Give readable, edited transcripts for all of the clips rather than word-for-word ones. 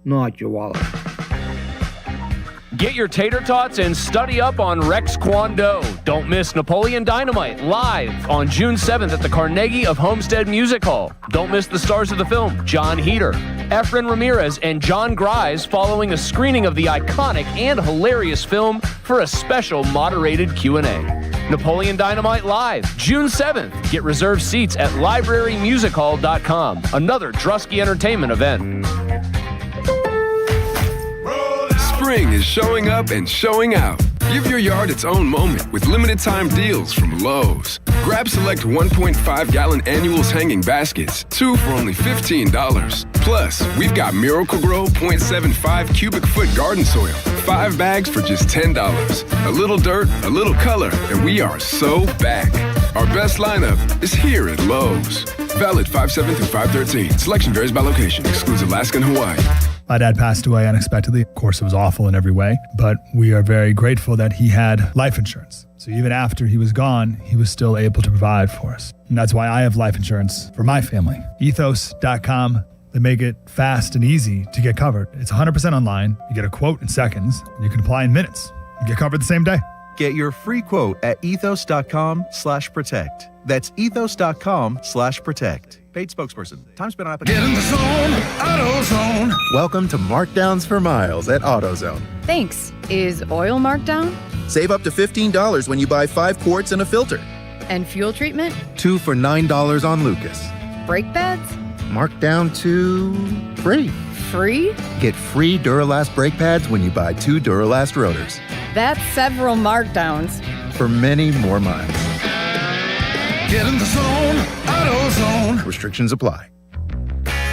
not your wallet. Get your tater tots and study up on Rex Kwon Do. Don't miss Napoleon Dynamite live on June 7th at the Carnegie of Homestead Music Hall. Don't miss the stars of the film, John Heder, Efren Ramirez, and John Grise following a screening of the iconic and hilarious film for a special moderated Q&A. Napoleon Dynamite live, June 7th. Get reserved seats at librarymusichall.com. Another Drusky Entertainment event. Spring is showing up and showing out. Give your yard its own moment with limited time deals from Lowe's. Grab select 1.5-gallon annuals hanging baskets, 2 for only $15. Plus, we've got Miracle-Gro 0.75 cubic foot garden soil, 5 bags for just $10. A little dirt, a little color, and we are so back. Our best lineup is here at Lowe's. Valid 5/7 through 5/13. Selection varies by location. Excludes Alaska and Hawaii. My dad passed away unexpectedly. Of course, it was awful in every way, but we are very grateful that he had life insurance. So even after he was gone, he was still able to provide for us. And that's why I have life insurance for my family. Ethos.com. They make it fast and easy to get covered. It's 100% online. You get a quote in seconds, and you can apply in minutes. You get covered the same day. Get your free quote at ethos.com/protect. That's ethos.com/protect. Paid spokesperson. Time spent on application. Get in the zone, AutoZone. Welcome to markdowns for miles at AutoZone. Thanks. Is oil marked down? Save up to $15 when you buy 5 quarts and a filter. And fuel treatment? 2 for $9 on Lucas. Brake pads? Marked down to free. Free? Get free Duralast brake pads when you buy 2 Duralast rotors. That's several markdowns. For many more miles. Get in the zone, AutoZone. Restrictions apply.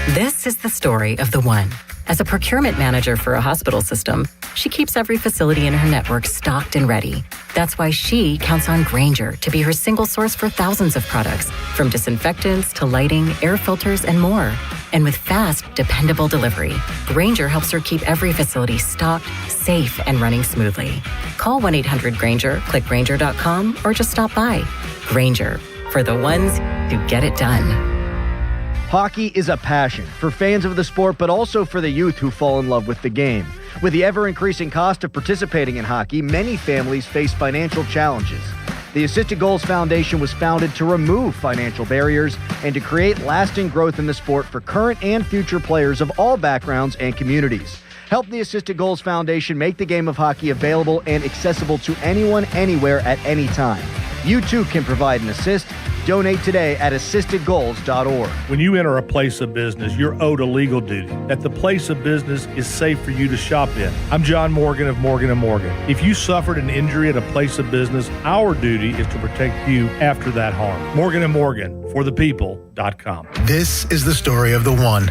This is the story of the one. As a procurement manager for a hospital system, she keeps every facility in her network stocked and ready. That's why she counts on Grainger to be her single source for thousands of products, from disinfectants to lighting, air filters, and more. And with fast, dependable delivery, Grainger helps her keep every facility stocked, safe, and running smoothly. Call 1-800-GRAINGER, click Grainger.com, or just stop by. Grainger, for the ones who get it done. Hockey is a passion for fans of the sport, but also for the youth who fall in love with the game. With the ever-increasing cost of participating in hockey, many families face financial challenges. The Assisted Goals Foundation was founded to remove financial barriers and to create lasting growth in the sport for current and future players of all backgrounds and communities. Help the Assisted Goals Foundation make the game of hockey available and accessible to anyone, anywhere, at any time. You too can provide an assist. Donate today at assistedgoals.org. When you enter a place of business, you're owed a legal duty that the place of business is safe for you to shop in. I'm John Morgan of Morgan & Morgan. If you suffered an injury at a place of business, our duty is to protect you after that harm. Morgan & Morgan, forthepeople.com. This is the story of the one.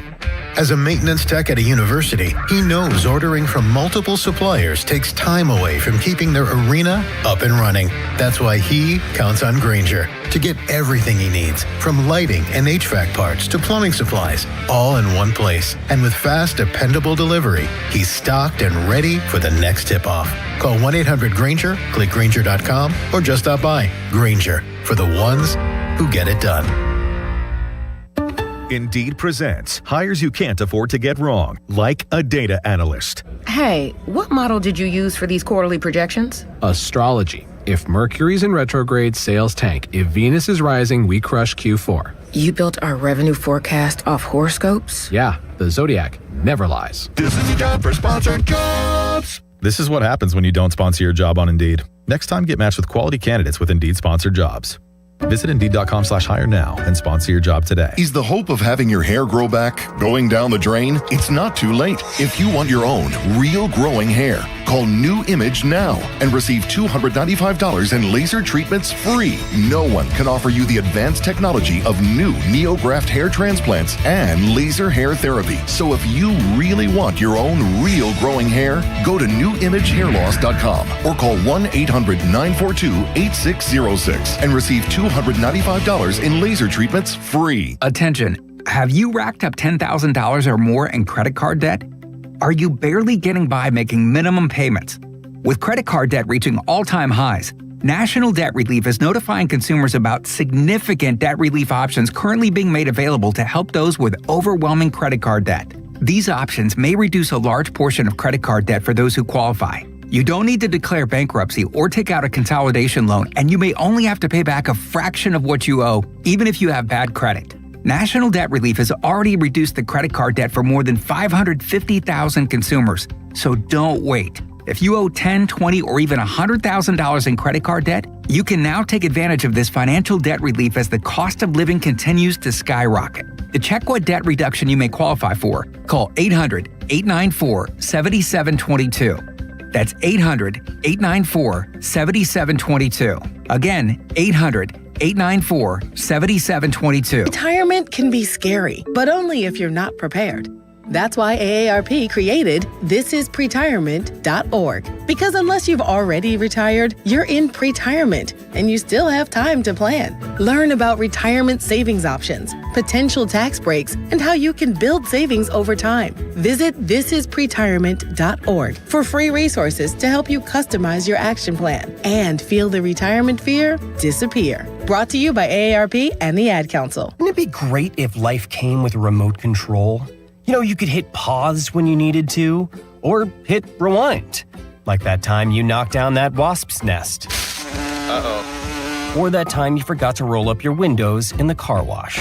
As a maintenance tech at a university, he knows ordering from multiple suppliers takes time away from keeping their arena up and running. That's why he counts on Grainger to get everything he needs, from lighting and HVAC parts to plumbing supplies, all in one place. And with fast, dependable delivery, he's stocked and ready for the next tip-off. Call 1-800-GRAINGER, click Grainger.com, or just stop by. Grainger, for the ones who get it done. Indeed presents hires you can't afford to get wrong, like a data analyst. Hey, what model did you use for these quarterly projections? Astrology. If Mercury's in retrograde, sales tank. If Venus is rising, we crush Q4. You built our revenue forecast off horoscopes? Yeah, the Zodiac never lies. This is a job for sponsored jobs. This is what happens when you don't sponsor your job on Indeed. Next time, get matched with quality candidates with Indeed sponsored jobs. Visit Indeed.com/hire now and sponsor your job today. Is the hope of having your hair grow back going down the drain? It's not too late. If you want your own real growing hair, call New Image now and receive $295 in laser treatments free. No one can offer you the advanced technology of new NeoGraft hair transplants and laser hair therapy. So if you really want your own real growing hair, go to newimagehairloss.com or call 1-800-942-8606 and receive $295 in laser treatments free. Attention, have you racked up $10,000 or more in credit card debt? Are you barely getting by making minimum payments? With credit card debt reaching all-time highs, National Debt Relief is notifying consumers about significant debt relief options currently being made available to help those with overwhelming credit card debt. These options may reduce a large portion of credit card debt for those who qualify. You don't need to declare bankruptcy or take out a consolidation loan, and you may only have to pay back a fraction of what you owe, even if you have bad credit. National Debt Relief has already reduced the credit card debt for more than 550,000 consumers, so don't wait. If you owe $10,000, $20,000, or even $100,000 in credit card debt, you can now take advantage of this financial debt relief as the cost of living continues to skyrocket. To check what debt reduction you may qualify for, call 800-894-7722. That's 800-894-7722. Again, 800-894-7722. Retirement can be scary, but only if you're not prepared. That's why AARP created thisispretirement.org. Because unless you've already retired, you're in pretirement, and you still have time to plan. Learn about retirement savings options, potential tax breaks, and how you can build savings over time. Visit thisispretirement.org for free resources to help you customize your action plan and feel the retirement fear disappear. Brought to you by AARP and the Ad Council. Wouldn't it be great if life came with a remote control? You know, you could hit pause when you needed to, or hit rewind. Like that time you knocked down that wasp's nest. Uh-oh. Or that time you forgot to roll up your windows in the car wash.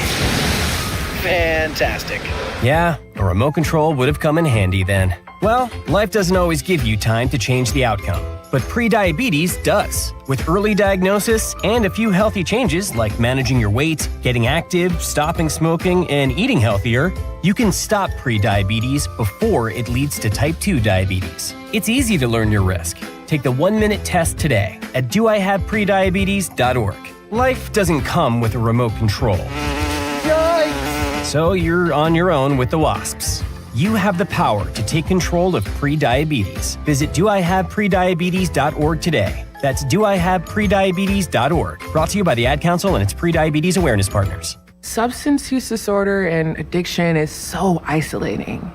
Fantastic. Yeah, a remote control would have come in handy then. Well, life doesn't always give you time to change the outcome, but prediabetes does. With early diagnosis and a few healthy changes like managing your weight, getting active, stopping smoking, and eating healthier, you can stop prediabetes before it leads to type 2 diabetes. It's easy to learn your risk. Take the 1-minute test today at doihaveprediabetes.org. Life doesn't come with a remote control. Yikes! So you're on your own with the wasps. You have the power to take control of prediabetes. Visit doihaveprediabetes.org today. That's doihaveprediabetes.org. Brought to you by the Ad Council and its pre-diabetes awareness partners. Substance use disorder and addiction is so isolating.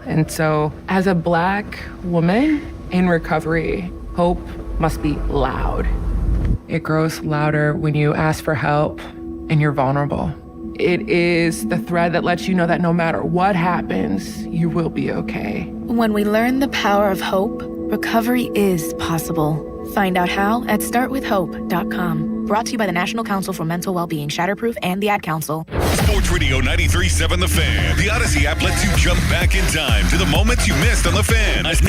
And so, as a Black woman in recovery, hope must be loud. It grows louder when you ask for help and you're vulnerable. It is the thread that lets you know that no matter what happens, you will be okay. When we learn the power of hope, recovery is possible. Find out how at startwithhope.com. Brought to you by the National Council for Mental Wellbeing, Shatterproof, and the Ad Councel. Sports Radio 93.7 The Fan. The Odyssey app lets you jump back in time to the moments you missed on The Fan. Whether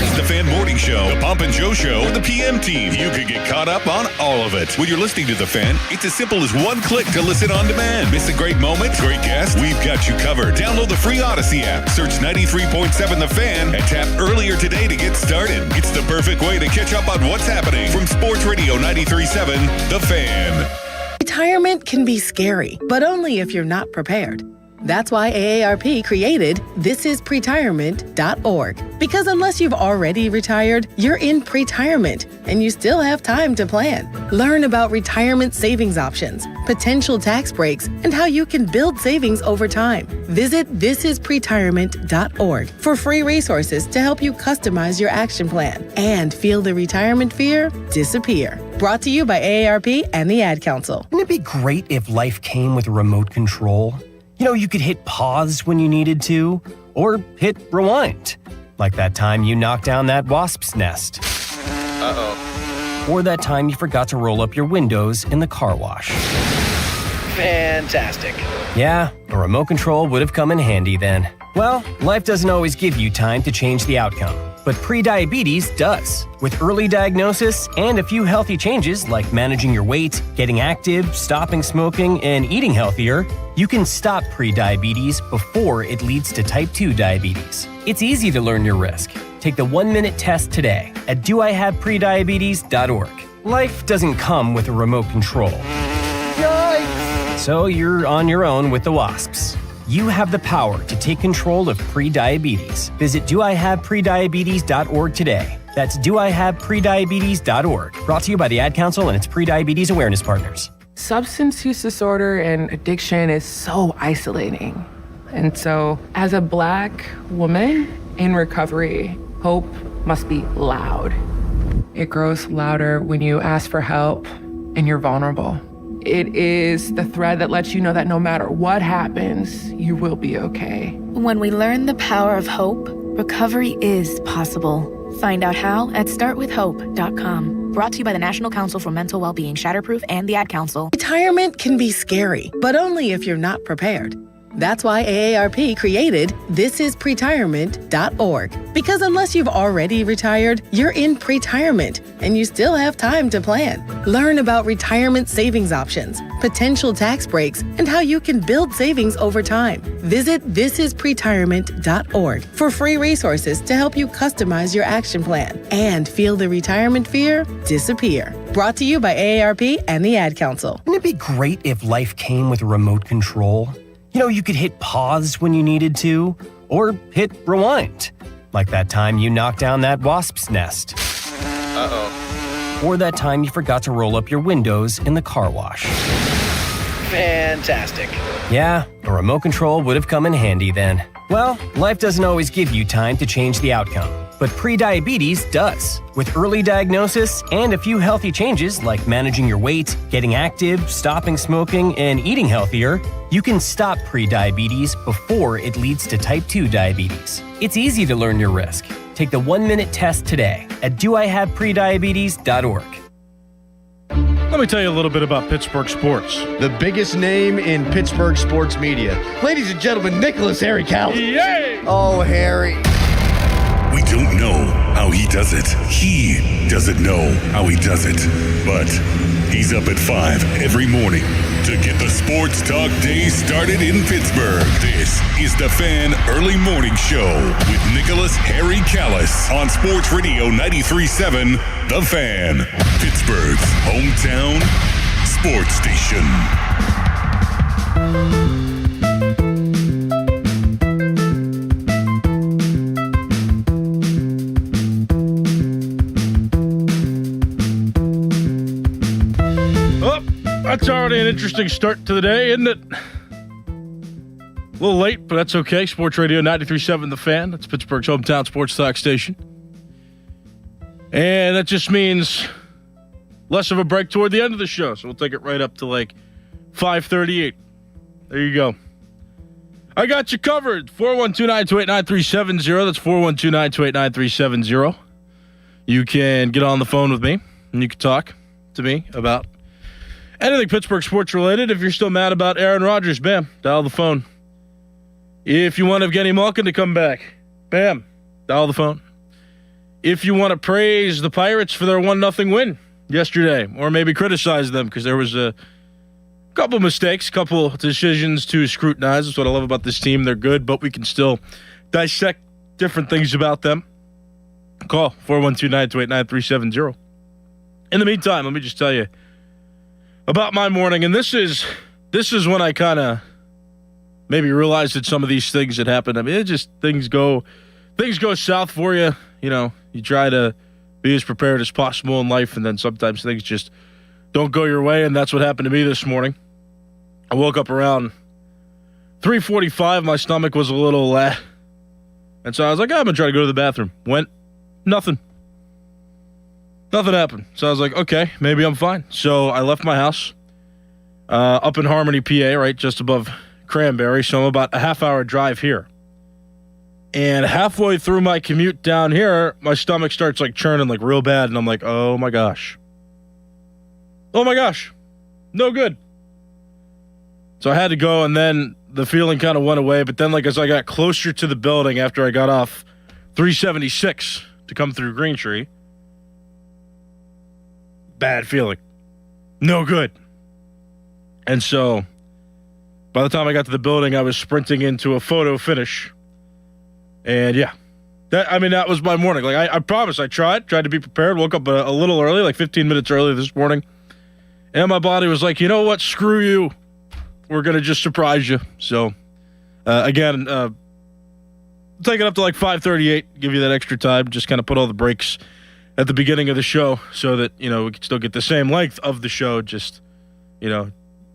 it's The Fan Morning Show, The Pomp and Joe Show, or The PM Team, you can get caught up on all of it. When you're listening to The Fan, it's as simple as one click to listen on demand. Miss a great moment, great guest? We've got you covered. Download the free Odyssey app, search 93.7 The Fan, and tap earlier today to get started. It's the perfect way to catch up on what's happening. From Sports Radio 93.7 The Fan. Retirement can be scary, but only if you're not prepared. That's why AARP created thisispretirement.org. Because unless you've already retired, you're in pretirement, and you still have time to plan. Learn about retirement savings options, potential tax breaks, and how you can build savings over time. Visit thisispretirement.org for free resources to help you customize your action plan and feel the retirement fear disappear. Brought to you by AARP and the Ad Council. Wouldn't it be great if life came with a remote control? You know, you could hit pause when you needed to, or hit rewind. Like that time you knocked down that wasp's nest. Uh-oh. Or that time you forgot to roll up your windows in the car wash. Fantastic. Yeah, a remote control would have come in handy then. Well, life doesn't always give you time to change the outcome, but prediabetes does. With early diagnosis and a few healthy changes like managing your weight, getting active, stopping smoking, and eating healthier, you can stop prediabetes before it leads to type 2 diabetes. It's easy to learn your risk. Take the 1-minute test today at doihaveprediabetes.org. Life doesn't come with a remote control. Yikes! So you're on your own with the wasps. You have the power to take control of prediabetes. Visit doihaveprediabetes.org today. That's doihaveprediabetes.org. Brought to you by the Ad Council and its pre-diabetes awareness partners. Substance use disorder and addiction is so isolating. And so, as a Black woman in recovery, hope must be loud. It grows louder when you ask for help and you're vulnerable. It is the thread that lets you know that no matter what happens, you will be okay. When we learn the power of hope, recovery is possible. Find out how at startwithhope.com. Brought to you by the National Council for Mental Wellbeing, Shatterproof, and the Ad Council. Retirement can be scary, but only if you're not prepared. That's why AARP created thisispretirement.org. Because unless you've already retired, you're in pretirement and you still have time to plan. Learn about retirement savings options, potential tax breaks, and how you can build savings over time. Visit thisispretirement.org for free resources to help you customize your action plan and feel the retirement fear disappear. Brought to you by AARP and the Ad Council. Wouldn't it be great if life came with a remote control? You know, you could hit pause when you needed to, or hit rewind. Like that time you knocked down that wasp's nest. Uh-oh. Or that time you forgot to roll up your windows in the car wash. Fantastic. Yeah, a remote control would have come in handy then. Well, life doesn't always give you time to change the outcome, but prediabetes does. With early diagnosis and a few healthy changes like managing your weight, getting active, stopping smoking, and eating healthier, you can stop prediabetes before it leads to type 2 diabetes. It's easy to learn your risk. Take the 1-minute test today at doihaveprediabetes.org. Let me tell you a little bit about Pittsburgh sports. The biggest name in Pittsburgh sports media. Ladies and gentlemen, Nicholas Harry Callis. Yay! Oh, Harry. We don't know how he does it. He doesn't know how he does it. But he's up at 5 every morning to get the sports talk day started in Pittsburgh. This is the Fan Early Morning Show with Nicholas Harry Callis on Sports Radio 93.7 The Fan, Pittsburgh's hometown sports station. That's already an interesting start to the day, isn't it? A little late, but that's okay. Sports Radio 93.7 The Fan. That's Pittsburgh's hometown sports talk station. And that just means less of a break toward the end of the show. So we'll take it right up to like 5:38. There you go. I got you covered. 412-928-9370. That's 412-928-9370. You can get on the phone with me, and you can talk to me about anything Pittsburgh sports related. If you're still mad about Aaron Rodgers, bam, dial the phone. If you want Evgeny Malkin to come back, bam, dial the phone. If you want to praise the Pirates for their 1-0 win yesterday, or maybe criticize them because there was a couple mistakes, couple decisions to scrutinize. That's what I love about this team. They're good, but we can still dissect different things about them. Call 412-928-9370. In the meantime, let me just tell you about my morning, and this is when I kind of maybe realized that some of these things that happened. I mean, it just things go south for you. You know, you try to be as prepared as possible in life, and then sometimes things just don't go your way, and that's what happened to me this morning. I woke up around 3:45. My stomach was a little and so I was like, I'm gonna try to go to the bathroom. Went, nothing happened. So I was like, okay, maybe I'm fine. So I left my house up in Harmony, PA, right just above Cranberry. So I'm about a half-hour drive here. And halfway through my commute down here, my stomach starts like churning like real bad. And I'm like, oh my gosh. No good. So I had to go, and then the feeling kind of went away. But then like as I got closer to the building after I got off 376 to come through Green Tree, bad feeling. No good. And so by the time I got to the building, I was sprinting into a photo finish. And yeah, that was my morning. Like I promise I tried to be prepared. Woke up a little early, like 15 minutes early this morning. And my body was like, you know what? Screw you. We're going to just surprise you. So again, take it up to like 5:38, give you that extra time, just kind of put all the breaks at the beginning of the show so that, you know, we can still get the same length of the show, just, you know,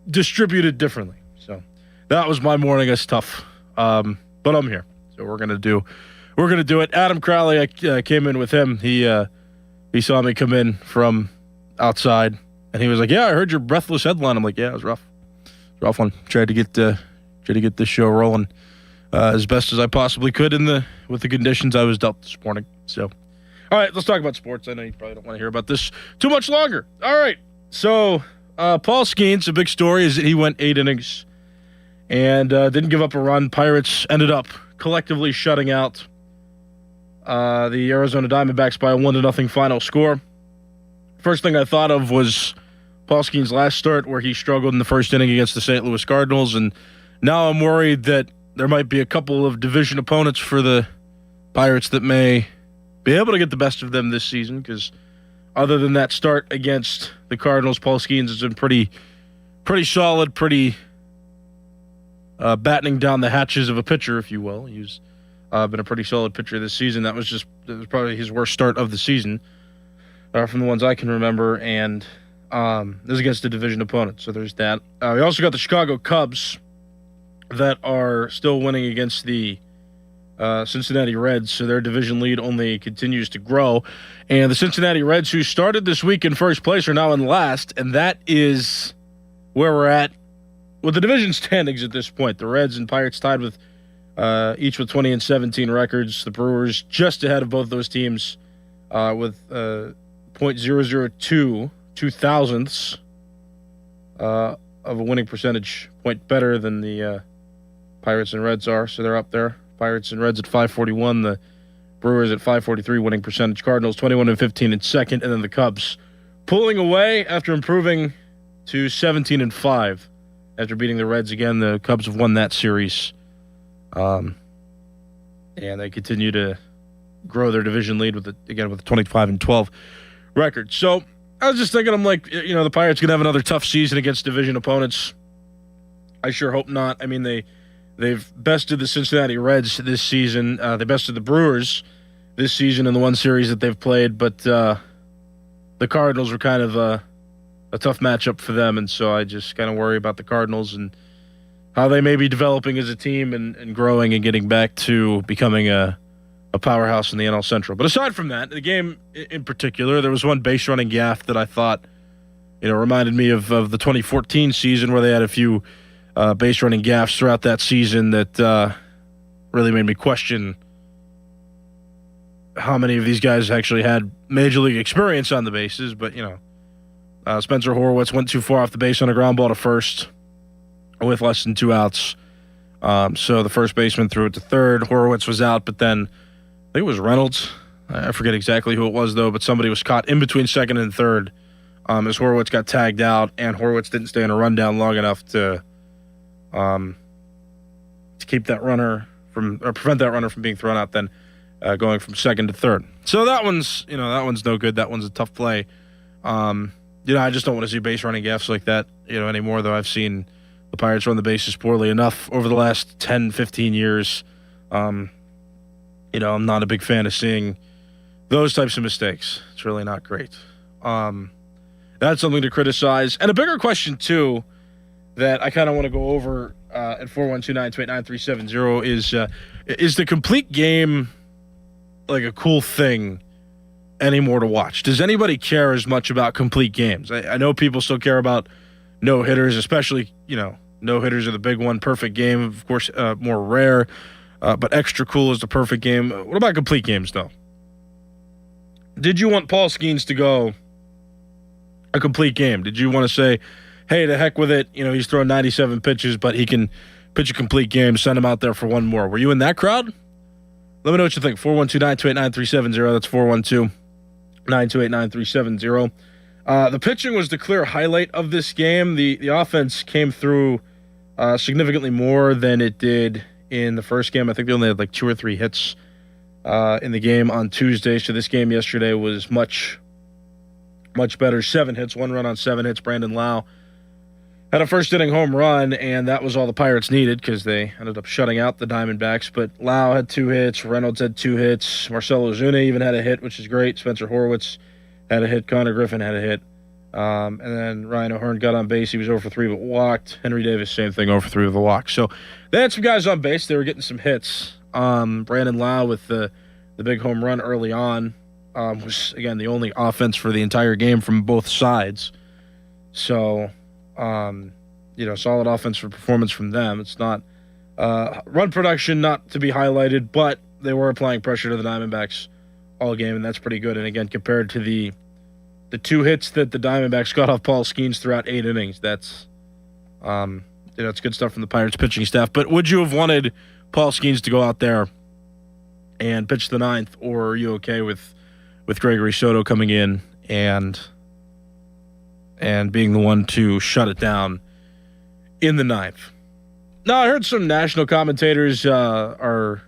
distributed differently. So that was my morning. It's tough. But I'm here. So we're going to do it. Adam Crowley, I came in with him. He saw me come in from outside And he was like, yeah, I heard your breathless headline. I'm like, yeah, it was rough. It was a rough one. Tried to get this show rolling as best as I possibly could with the conditions I was dealt this morning. So, all right, let's talk about sports. I know you probably don't want to hear about this too much longer. All right, so Paul Skeens, a big story is that he went 8 innings and didn't give up a run. Pirates ended up collectively shutting out the Arizona Diamondbacks by a 1-0 final score. First thing I thought of was Paul Skeens' last start where he struggled in the first inning against the St. Louis Cardinals, and now I'm worried that there might be a couple of division opponents for the Pirates that may be able to get the best of them this season, because other than that start against the Cardinals, Paul Skeens has been pretty solid, pretty battening down the hatches of a pitcher, if you will. He's been a pretty solid pitcher this season. That was probably his worst start of the season from the ones I can remember, and this is against the division opponent, so there's that. We also got the Chicago Cubs that are still winning against the Cincinnati Reds, so their division lead only continues to grow. And the Cincinnati Reds, who started this week in first place, are now in last, and that is where we're at with the division standings at this point. The Reds and Pirates tied with each with 20 and 17 records. The Brewers just ahead of both those teams with .002 two-thousandths of a winning percentage point better than the Pirates and Reds are, so they're up there. Pirates and Reds at 541, the Brewers at 543 winning percentage. Cardinals 21 and 15 in second, and then the Cubs pulling away after improving to 17 and 5 after beating the Reds again. The Cubs have won that series, and they continue to grow their division lead with a 25 and 12 record. So I was just thinking, I'm like, the Pirates could have another tough season against division opponents. I sure hope not. I mean, they've bested the Cincinnati Reds this season. They bested the Brewers this season in the one series that they've played, but the Cardinals were kind of a tough matchup for them, and so I just kind of worry about the Cardinals and how they may be developing as a team and growing and getting back to becoming a powerhouse in the NL Central. But aside from that, the game in particular, there was one base running gaffe that I thought, reminded me of the 2014 season, where they had a few base running gaffes throughout that season that really made me question how many of these guys actually had major league experience on the bases. But, Spencer Horwitz went too far off the base on a ground ball to first with less than 2 outs. So the first baseman threw it to third. Horwitz was out, but then I think it was Reynolds. I forget exactly who it was, though, but somebody was caught in between second and third as Horwitz got tagged out, and Horwitz didn't stay in a rundown long enough to keep that runner prevent that runner from being thrown out, then going from second to third. So that one's no good. That one's a tough play. I just don't want to see base running gaffes like that, anymore, though I've seen the Pirates run the bases poorly enough over the last 10, 15 years. I'm not a big fan of seeing those types of mistakes. It's really not great. That's something to criticize. And a bigger question, too, that I kind of want to go over at 412-928-9370 is the complete game like a cool thing anymore to watch? Does anybody care as much about complete games? I know people still care about no-hitters, especially, no-hitters are the big one. Perfect game, of course, more rare. But extra cool is the perfect game. What about complete games, though? Did you want Paul Skeens to go a complete game? Did you want to say, hey, to heck with it, he's throwing 97 pitches, but he can pitch a complete game, send him out there for one more? Were you in that crowd? Let me know what you think. 412-928-9370. That's 412-928-9370. The pitching was the clear highlight of this game. The offense came through significantly more than it did in the first game. I think they only had like 2 or 3 hits in the game on Tuesday. So this game yesterday was much, much better. 7 hits, 1 run on 7 hits. Brandon Lowe had a first-inning home run, and that was all the Pirates needed because they ended up shutting out the Diamondbacks. But Lowe had 2 hits. Reynolds had 2 hits. Marcell Ozuna even had a hit, which is great. Spencer Horwitz had a hit. Connor Griffin had a hit. And then Ryan O'Hearn got on base. He was 0 for 3 but walked. Henry Davis, same thing, 0 for 3 with a walk. So they had some guys on base. They were getting some hits. Brandon Lowe with the big home run early on was, again, the only offense for the entire game from both sides. So, solid offensive performance from them. It's not run production, not to be highlighted, but they were applying pressure to the Diamondbacks all game, and that's pretty good. And again, compared to the 2 hits that the Diamondbacks got off Paul Skeens throughout 8 innings, that's it's good stuff from the Pirates pitching staff. But would you have wanted Paul Skeens to go out there and pitch the 9th, or are you okay with Gregory Soto coming in and being the one to shut it down in the 9th? Now, I heard some national commentators are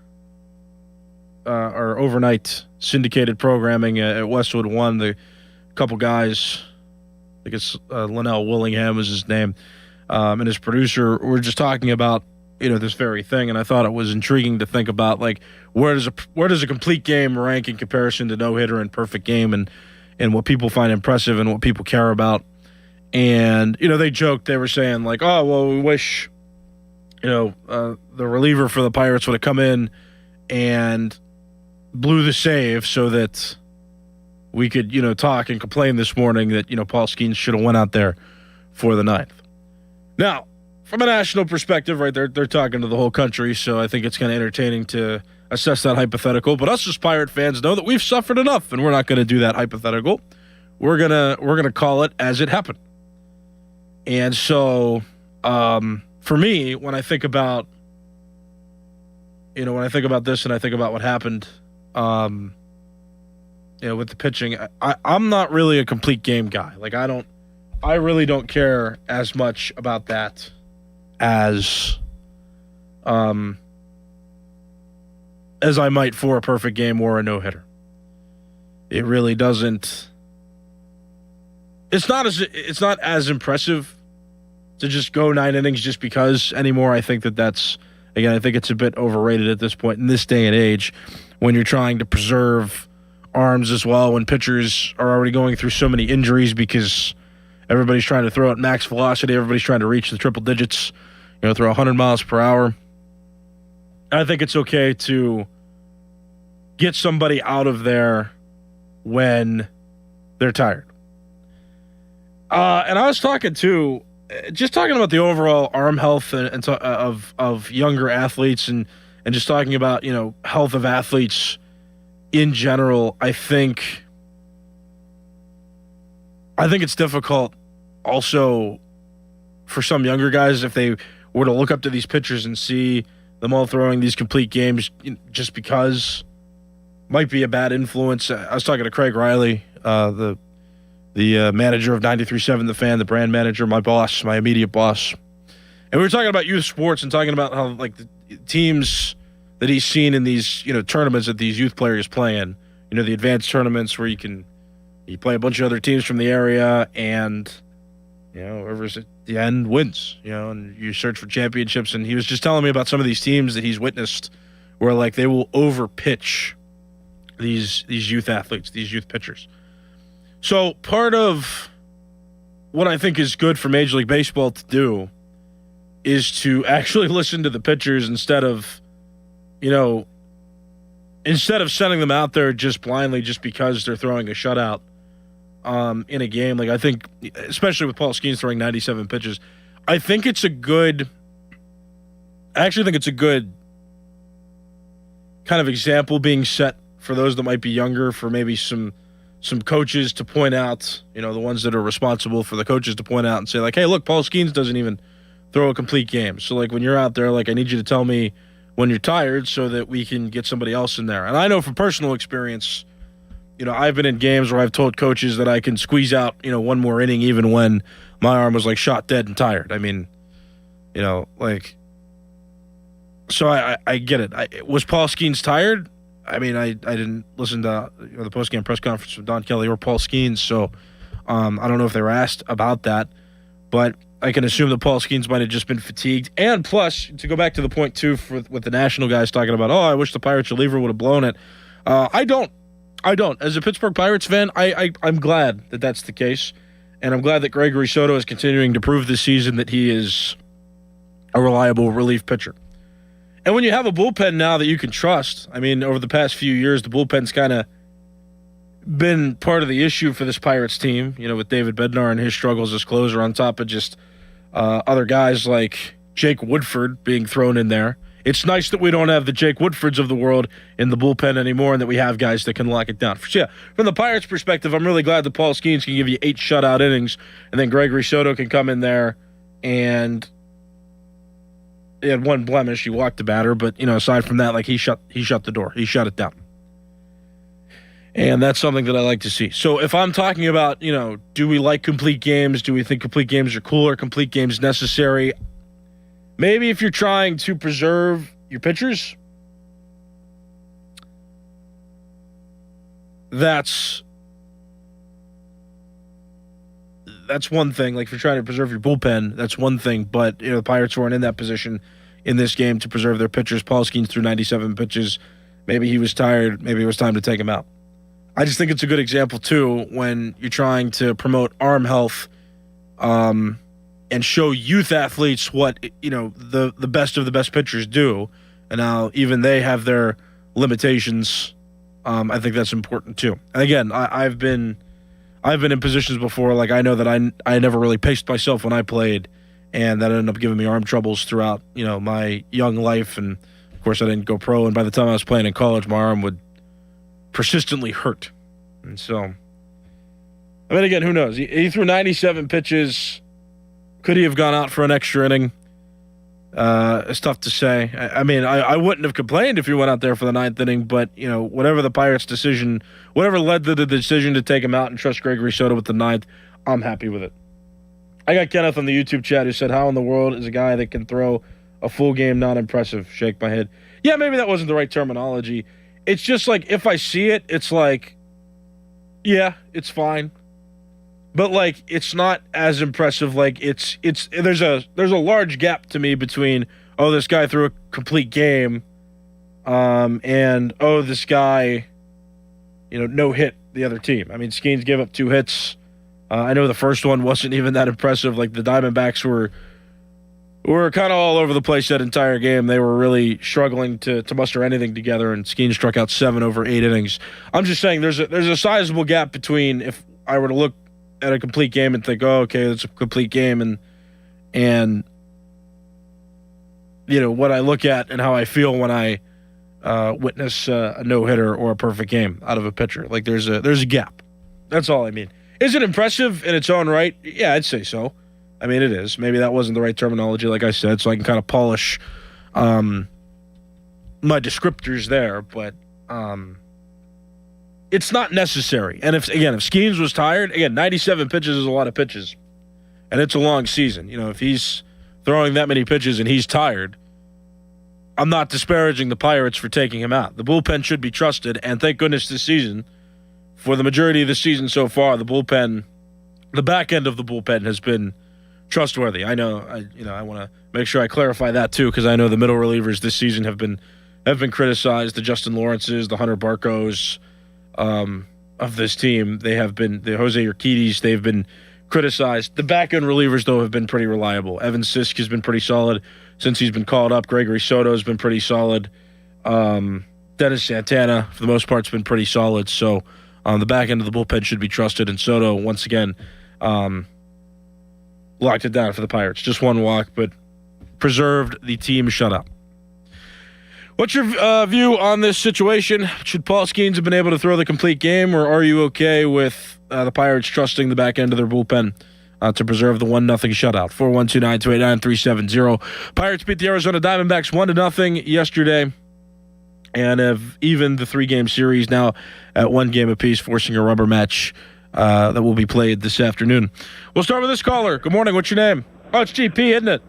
overnight syndicated programming at Westwood One. The couple guys, I think it's Linnell Willingham is his name, and his producer were just talking about this very thing, and I thought it was intriguing to think about, like, where does a complete game rank in comparison to no hitter and perfect game, and what people find impressive and what people care about. And they joked, they were saying like, oh well, we wish the reliever for the Pirates would have come in and blew the save so that we could talk and complain this morning that Paul Skeens should have went out there for the 9th. Now, from a national perspective, right, they're talking to the whole country, so I think it's kind of entertaining to assess that hypothetical. But us as Pirate fans know that we've suffered enough, and we're not going to do that hypothetical. We're gonna call it as it happened. And so, for me, when I think about this and I think about what happened, with the pitching, I'm not really a complete game guy. Like, I really don't care as much about that as I might for a perfect game or a no-hitter. It really doesn't. It's not as impressive to just go 9 innings just because anymore. I think that's I think it's a bit overrated at this point in this day and age when you're trying to preserve arms as well, when pitchers are already going through so many injuries because everybody's trying to throw at max velocity, everybody's trying to reach the triple digits, throw 100 miles per hour. I think it's okay to get somebody out of there when they're tired. And I was talking about the overall arm health of younger athletes and just talking about, health of athletes in general. I think it's difficult also for some younger guys if they were to look up to these pitchers and see them all throwing these complete games just because might be a bad influence. I was talking to Craig Riley, the manager of 93.7 The Fan, the brand manager, my boss, my immediate boss. And we were talking about youth sports and talking about how, like, the teams that he's seen in these, tournaments that these youth players play in, the advanced tournaments where you play a bunch of other teams from the area and, whoever's at the end wins, and you search for championships. And he was just telling me about some of these teams that he's witnessed where, like, they will overpitch these youth athletes, these youth pitchers. So part of what I think is good for Major League Baseball to do is to actually listen to the pitchers instead of sending them out there just blindly just because they're throwing a shutout in a game. Like, I think, especially with Paul Skeens throwing 97 pitches, I actually think it's a good kind of example being set for those that might be younger, for maybe some coaches to point out, the ones that are responsible for the coaches to point out and say, like, hey, look, Paul Skeens doesn't even throw a complete game. So, like, when you're out there, like, I need you to tell me when you're tired so that we can get somebody else in there. And I know from personal experience, I've been in games where I've told coaches that I can squeeze out, one more inning even when my arm was, like, shot dead and tired. I mean, so I get it. Was Paul Skeens tired? I mean, I didn't listen to the post-game press conference from Don Kelly or Paul Skeens, so I don't know if they were asked about that. But I can assume that Paul Skeens might have just been fatigued. And plus, to go back to the point, too, with the national guys talking about, I wish the Pirates reliever would have blown it. I don't. As a Pittsburgh Pirates fan, I'm glad that that's the case. And I'm glad that Gregory Soto is continuing to prove this season that he is a reliable relief pitcher. And when you have a bullpen now that you can trust, I mean, over the past few years, the bullpen's kind of been part of the issue for this Pirates team, with David Bednar and his struggles as closer on top of just other guys like Jake Woodford being thrown in there. It's nice that we don't have the Jake Woodfords of the world in the bullpen anymore and that we have guys that can lock it down. So, yeah, from the Pirates' perspective, I'm really glad that Paul Skeens can give you 8 shutout innings, and then Gregory Soto can come in there and he had one blemish. He walked the batter, but, aside from that, he shut the door. He shut it down. And that's something that I like to see. So if I'm talking about, do we like complete games? Do we think complete games are cool? Are complete games necessary? Maybe if you're trying to preserve your pitchers, that's one thing. Like if you're trying to preserve your bullpen, that's one thing. But the Pirates weren't in that position in this game to preserve their pitchers. Paul Skeens threw 97 pitches. Maybe he was tired. Maybe it was time to take him out. I just think it's a good example too when you're trying to promote arm health. And show youth athletes what the best of the best pitchers do, and now even they have their limitations. I think that's important too. And again, I've been in positions before. Like I know that I never really paced myself when I played, and that ended up giving me arm troubles throughout my young life. And of course, I didn't go pro. And by the time I was playing in college, my arm would persistently hurt. And so, again, who knows? He threw 97 pitches. Could he have gone out for an extra inning? It's tough to say. I wouldn't have complained if he went out there for the 9th inning, but, whatever the Pirates' decision, whatever led to the decision to take him out and trust Gregory Soto with the 9th, I'm happy with it. I got Kenneth on the YouTube chat who said, how in the world is a guy that can throw a full game not impressive? Shake my head. Yeah, maybe that wasn't the right terminology. It's just like, if I see it, it's like, yeah, it's fine. But it's not as impressive. There's a large gap to me between this guy threw a complete game, and this guy, no hit the other team. Skeens gave up 2 hits. I know the first one wasn't even that impressive. The Diamondbacks were kind of all over the place that entire game. They were really struggling to muster anything together, and Skeens struck out 7 over 8 innings. I'm just saying there's a sizable gap between if I were to look at a complete game and think, okay, that's a complete game, and what I look at and how I feel when I witness a no-hitter or a perfect game out of a pitcher. There's a gap. That's all I mean. Is it impressive in its own right? Yeah, I'd say so. It is. Maybe that wasn't the right terminology, like I said, so I can kind of polish my descriptors there, but it's not necessary. And if Skeens was tired, 97 pitches is a lot of pitches, and it's a long season. If he's throwing that many pitches and he's tired, I'm not disparaging the Pirates for taking him out. The bullpen should be trusted, and thank goodness this season, for the majority of the season so far, the back end of the bullpen has been trustworthy. I know, I want to make sure I clarify that too, because I know the middle relievers this season have been criticized. The Justin Lawrences, the Hunter Barcos of this team, they have been, the Jose Urquides, they've been criticized. The back end relievers though have been pretty reliable. Evan Sisk has been pretty solid since he's been called up. Gregory Soto has been pretty solid. Dennis Santana, for the most part, has been pretty solid. So the back end of the bullpen should be trusted. And Soto, once again, locked it down for the Pirates. Just 1 walk, but preserved the team shutout. What's your view on this situation? Should Paul Skeens have been able to throw the complete game, or are you okay with the Pirates trusting the back end of their bullpen to preserve the 1-0 shutout? 412-928-9370. Pirates beat the Arizona Diamondbacks 1-0 yesterday, and have evened the 3-game series now at 1 game apiece, forcing a rubber match that will be played this afternoon. We'll start with this caller. Good morning. What's your name? Oh, it's GP, isn't it?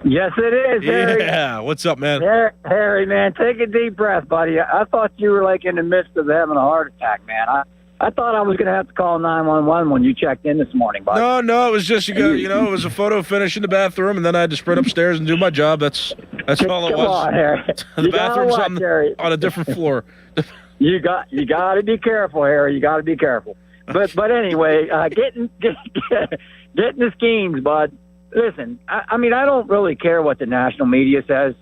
Yes, it is, Harry. Yeah. What's up, man? Harry, man, take a deep breath, buddy. I thought you were in the midst of having a heart attack, man. I thought I was going to have to call 911 when you checked in this morning, buddy. No, it was just it was a photo finish in the bathroom, and then I had to sprint upstairs and do my job. That's all it was. Come on, Harry. The bathroom's on a different floor. You got to be careful, Harry. You got to be careful. But anyway, getting the schemes, bud. Listen, I mean, I don't really care what the national media says.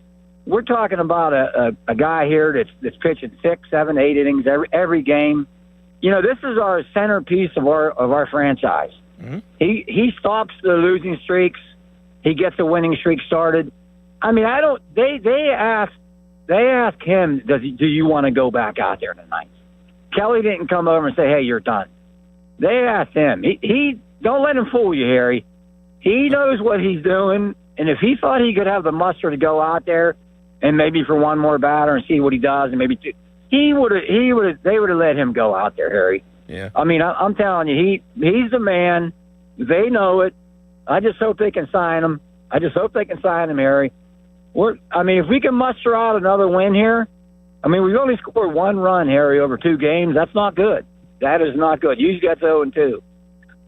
We're talking about a guy here that's pitching 6, 7, 8 innings every game. this is our centerpiece of our franchise. Mm-hmm. He stops the losing streaks. He gets the winning streak started. I mean, they asked him, do you want to go back out there tonight? Kelly didn't come over and say, hey, you're done. They asked him. He don't let him fool you, Harry. He knows what he's doing, and if he thought he could have the muster to go out there and maybe for one more batter and see what he does, and maybe two, they would have let him go out there, Harry. Yeah. I mean, I'm telling you, he's the man. They know it. I just hope they can sign him. Harry. If we can muster out another win here, we've only scored 1 run, Harry, over 2 games. That's not good. That is not good. Usually got 0-2.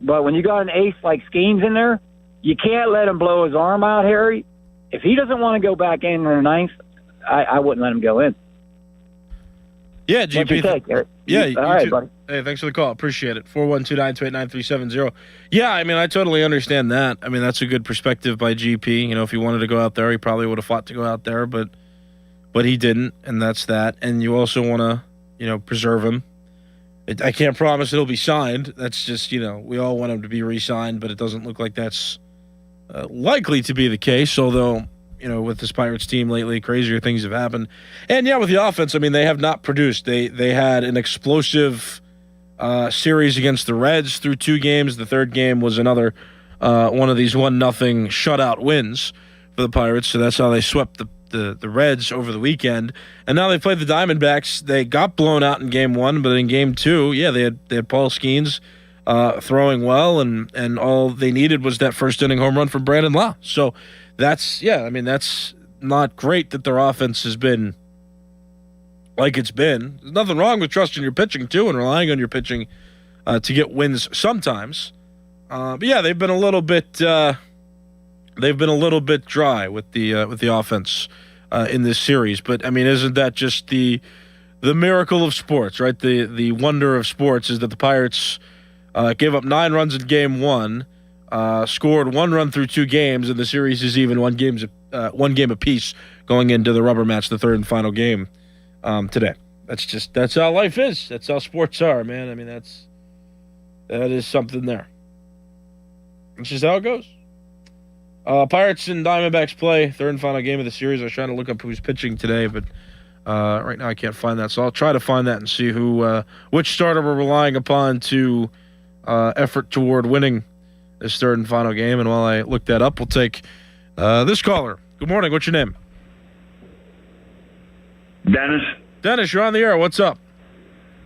But when you got an ace like Schemes in there, you can't let him blow his arm out, Harry. If he doesn't want to go back in the 9th, I wouldn't let him go in. Yeah, GP. What's your take, Harry? Yeah, all right, buddy. Hey, thanks for the call. Appreciate it. 412-928-9370. Yeah, I totally understand that. That's a good perspective by GP. If he wanted to go out there, he probably would have fought to go out there, but he didn't, and that's that. And you also want to, preserve him. I can't promise he'll be signed. That's just, we all want him to be re-signed, but it doesn't look like that's likely to be the case, although, with this Pirates team lately, crazier things have happened. And, yeah, with the offense, they have not produced. They had an explosive series against the Reds through 2 games. The third game was another one of these 1-0 shutout wins for the Pirates, so that's how they swept the Reds over the weekend. And now they played the Diamondbacks. They got blown out in game 1, but in game 2, yeah, they had Paul Skeens throwing well, and all they needed was that first inning home run from Brandon Lowe. So that's not great that their offense has been like it's been. There's nothing wrong with trusting your pitching too and relying on your pitching to get wins sometimes. But yeah, they've been a little bit dry with the offense in this series. But isn't that just the miracle of sports, right? The wonder of sports is that the Pirates gave up 9 runs in game 1, scored 1 run through 2 games, and the series is even 1 game apiece going into the rubber match, the third and final game today. That's how life is. That's how sports are, man. That is something there. It's just how it goes. Pirates and Diamondbacks play, third and final game of the series. I was trying to look up who's pitching today, but right now I can't find that. So I'll try to find that and see which starter we're relying upon to effort toward winning this third and final game. And while I look that up, we'll take this caller. Good morning. What's your name? Dennis. Dennis, you're on the air. What's up?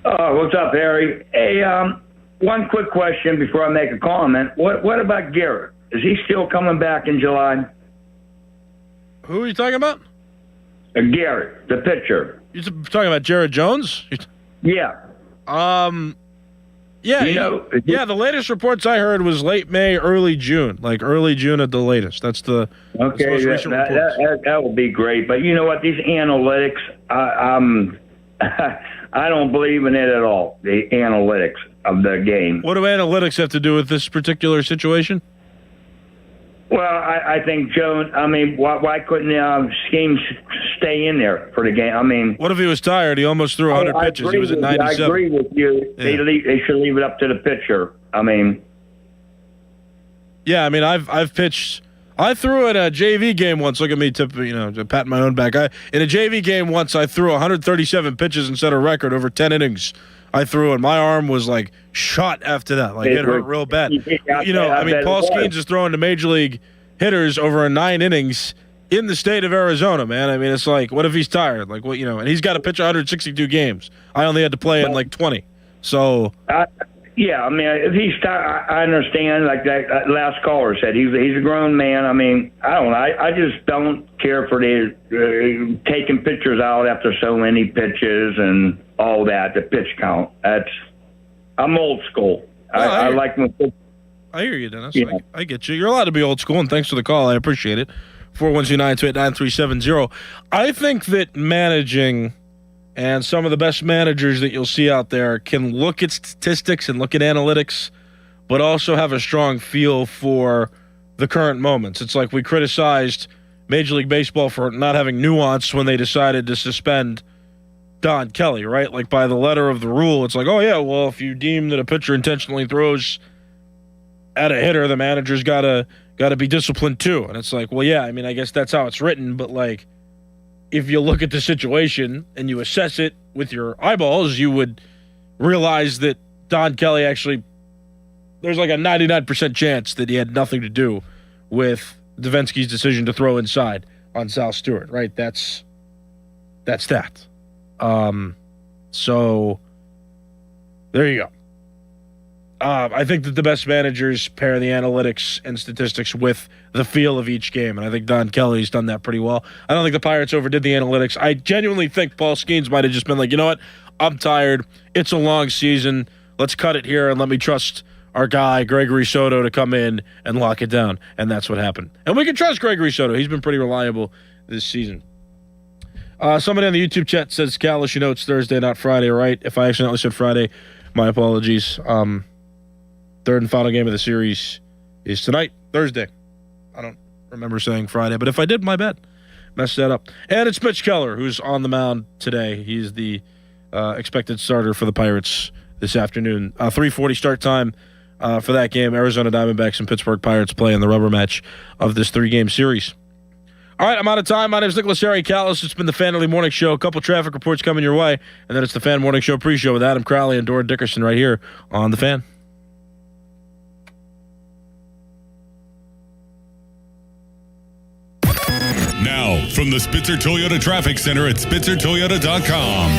What's up, Harry? Hey, one quick question before I make a comment. What about Garrett? Is he still coming back in July? Who are you talking about? Garrett, the pitcher. You're talking about Jared Jones? Yeah. Yeah. The latest reports I heard was late May, early June. Like early June at the latest. That's the most recent reports. That would be great. But you know what? These analytics, I don't believe in it at all, the analytics of the game. What do analytics have to do with this particular situation? Well, I think Jones. Why couldn't Schemes stay in there for the game? What if he was tired? He almost threw 100 pitches. He was at 97. I agree with you. Yeah. They should leave it up to the pitcher. I've pitched. I threw in a JV game once. Look at me, to pat my own back. In a JV game once, I threw 137 pitches and set a record over 10 innings. I threw, and my arm was shot after that. It hurt real bad. Paul Skeens is throwing to major league hitters over 9 innings in the state of Arizona, man. It's what if he's tired? And he's got to pitch 162 games. I only had to play in 20. So. If he's tired, I understand. Like that last caller said, he's a grown man. I don't know. I just don't care for the taking pitchers out after so many pitches and all that. The pitch count. I'm old school. I like when. I hear you, Dennis. Yeah. I get you. You're allowed to be old school, and thanks for the call. I appreciate it. 412-928-9370. I think that managing. And some of the best managers that you'll see out there can look at statistics and look at analytics, but also have a strong feel for the current moments. It's like we criticized Major League Baseball for not having nuance when they decided to suspend Don Kelly, right? Like by the letter of the rule, it's like, oh yeah, well, if you deem that a pitcher intentionally throws at a hitter, the manager's gotta be disciplined too. And it's like, well, yeah, I mean, I guess that's how it's written, but like, if you look at the situation and you assess it with your eyeballs, you would realize that Don Kelly actually, there's like a 99% chance that he had nothing to do with Davinsky's decision to throw inside on Sal Stewart, right? That's that. So there you go. I think that the best managers pair the analytics and statistics with the feel of each game, and I think Don Kelly's done that pretty well. I don't think the Pirates overdid the analytics. I genuinely think Paul Skeens might have just been like, you know what? I'm tired. It's a long season. Let's cut it here and let me trust our guy, Gregory Soto, to come in and lock it down. And that's what happened. And we can trust Gregory Soto. He's been pretty reliable this season. Somebody on the YouTube chat says, Callis, you know it's Thursday, not Friday, right? If I accidentally said Friday, my apologies. Third and final game of the series is tonight, Thursday. I don't remember saying Friday, but if I did, my bad. Messed that up. And it's Mitch Keller, who's on the mound today. He's the expected starter for the Pirates this afternoon. 3:40 start time for that game. Arizona Diamondbacks and Pittsburgh Pirates play in the rubber match of this 3-game series. All right, I'm out of time. My name is Nicholas Harry Callis. It's been the Fan Daily Morning Show. A couple traffic reports coming your way, and then it's the Fan Morning Show pre-show with Adam Crowley and Dora Dickerson right here on The Fan. Now, from the Spitzer Toyota Traffic Center at SpitzerToyota.com.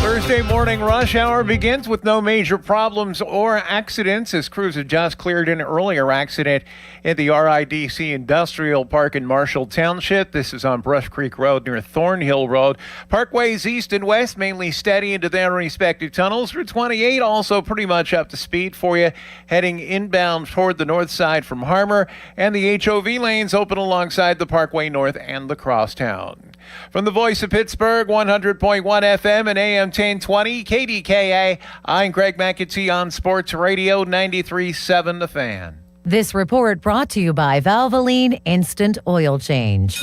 Thursday morning rush hour begins with no major problems or accidents as crews have just cleared an earlier accident in the RIDC Industrial Park in Marshall Township. This is on Brush Creek Road near Thornhill Road. Parkways east and west mainly steady into their respective tunnels. Route 28 also pretty much up to speed for you heading inbound toward the north side from Harmer, and the HOV lanes open alongside the Parkway North and the Crosstown. From the voice of Pittsburgh, 100.1 FM and AM 1020, KDKA, I'm Greg McAtee on Sports Radio 93.7 The Fan. This report brought to you by Valvoline Instant Oil Change.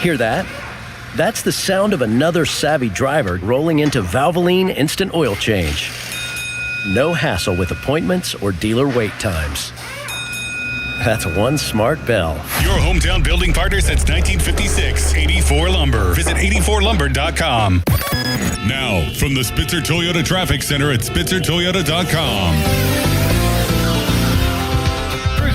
Hear that? That's the sound of another savvy driver rolling into Valvoline Instant Oil Change. No hassle with appointments or dealer wait times. That's one smart bell. Your hometown building partner since 1956. 84 Lumber. Visit 84lumber.com. Now, from the Spitzer Toyota Traffic Center at SpitzerToyota.com.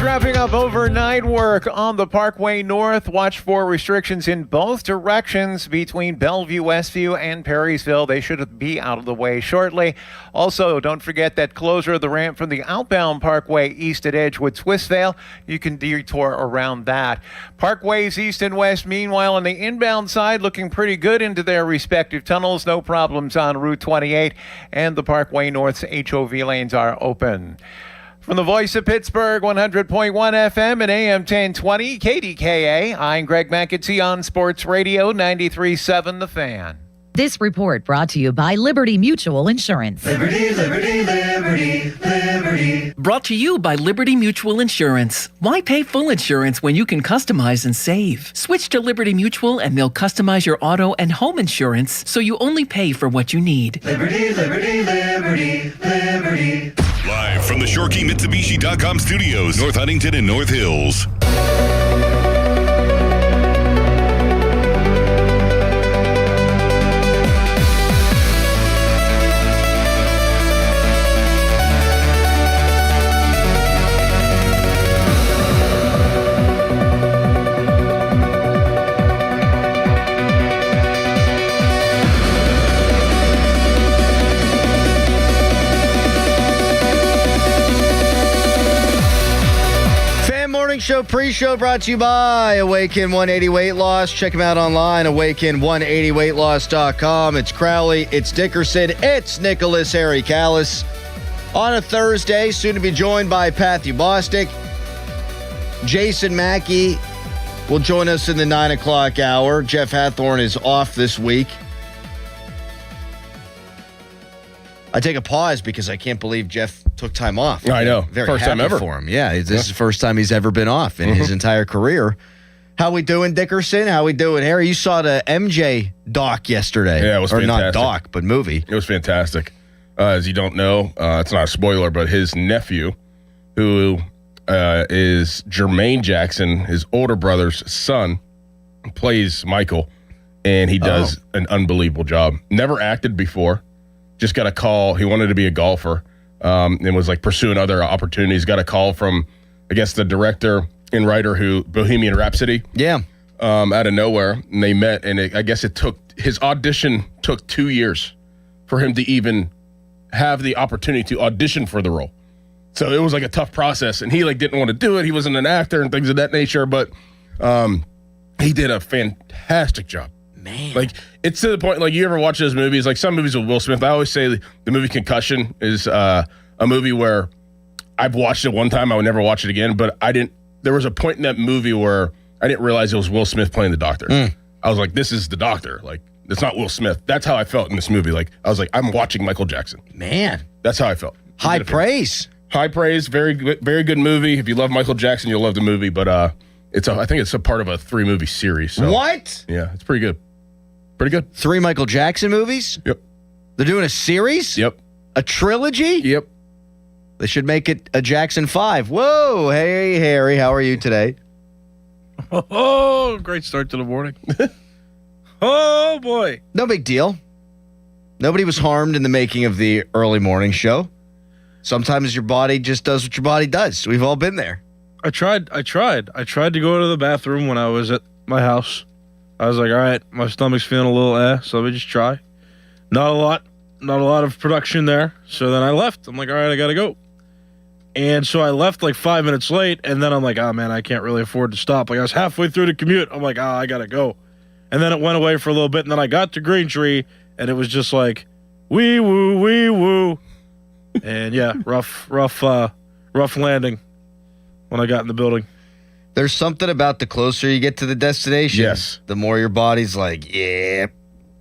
Wrapping up overnight work on the Parkway North. Watch for restrictions in both directions between Bellevue, Westview, and Perrysville. They should be out of the way shortly. Also, don't forget that closure of the ramp from the outbound Parkway east at Edgewood Swissvale. You can detour around that. Parkways east and west, meanwhile, on the inbound side, looking pretty good into their respective tunnels. No problems on Route 28, and the Parkway North's HOV lanes are open. From the voice of Pittsburgh, 100.1 FM and AM 1020, KDKA, I'm Greg McAtee on Sports Radio 93.7 The Fan. This report brought to you by Liberty Mutual Insurance. Liberty, liberty, liberty, liberty. Brought to you by Liberty Mutual Insurance. Why pay full insurance when you can customize and save? Switch to Liberty Mutual and they'll customize your auto and home insurance so you only pay for what you need. Liberty, liberty, liberty, liberty. Live from the ShoreKeyMitsubishi.com studios, North Huntington and North Hills. Show pre-show brought to you by Awaken 180 Weight Loss. Check them out online, awaken180weightloss.com. It's Crowley, it's Dickerson, it's Nicholas Harry Callis. On a Thursday, soon to be joined by Pathy Bostic. Jason Mackey will join us in the 9 o'clock hour. Jeff Hathorn is off this week. I take a pause because I can't believe Jeff took time off. I know. Very first time happy ever for him. Yeah, this is the first time he's ever been off in his entire career. How we doing, Dickerson? How we doing, Harry? You saw the MJ doc yesterday. Yeah, it was or fantastic. not doc, but movie. It was fantastic. As you don't know, it's not a spoiler, but his nephew, who is Jermaine Jackson, his older brother's son, plays Michael, and he does an unbelievable job. Never acted before. Just got a call. He wanted to be a golfer and was like pursuing other opportunities. Got a call from, I guess, the director and writer who Bohemian Rhapsody. Yeah. Out of nowhere, and they met, and I guess his audition took 2 years for him to even have the opportunity to audition for the role. So it was like a tough process, and he like didn't want to do it. He wasn't an actor and things of that nature, but he did a fantastic job. Man, like it's to the point. Like you ever watch those movies? Like some movies with Will Smith. I always say the movie Concussion is a movie where I've watched it one time. I would never watch it again. But I didn't. There was a point in that movie where I didn't realize it was Will Smith playing the doctor. I was like, this is the doctor. Like it's not Will Smith. That's how I felt in this movie. Like I was like, I'm watching Michael Jackson. Man, that's how I felt. High praise. High praise. Very good movie. If you love Michael Jackson, you'll love the movie. But I think it's a part of a 3-movie series. So, what? Yeah, it's pretty good. Pretty good. 3 Michael Jackson movies? Yep. They're doing a series? Yep. A trilogy? Yep. They should make it a Jackson 5. Whoa. Hey, Harry. How are you today? Oh, great start to the morning. Oh, boy. No big deal. Nobody was harmed in the making of the early morning show. Sometimes your body just does what your body does. We've all been there. I tried to go to the bathroom when I was at my house. I was like, all right, my stomach's feeling a little so let me just try. Not a lot of production there. So then I left. I'm like, all right, I got to go. And so I left like 5 minutes late, and then I'm like, oh, man, I can't really afford to stop. Like I was halfway through the commute. I'm like, I got to go. And then it went away for a little bit, and then I got to Green Tree, and it was just like, wee woo. And yeah, rough landing when I got in the building. There's something about the closer you get to the destination, yes, the more your body's like, yeah.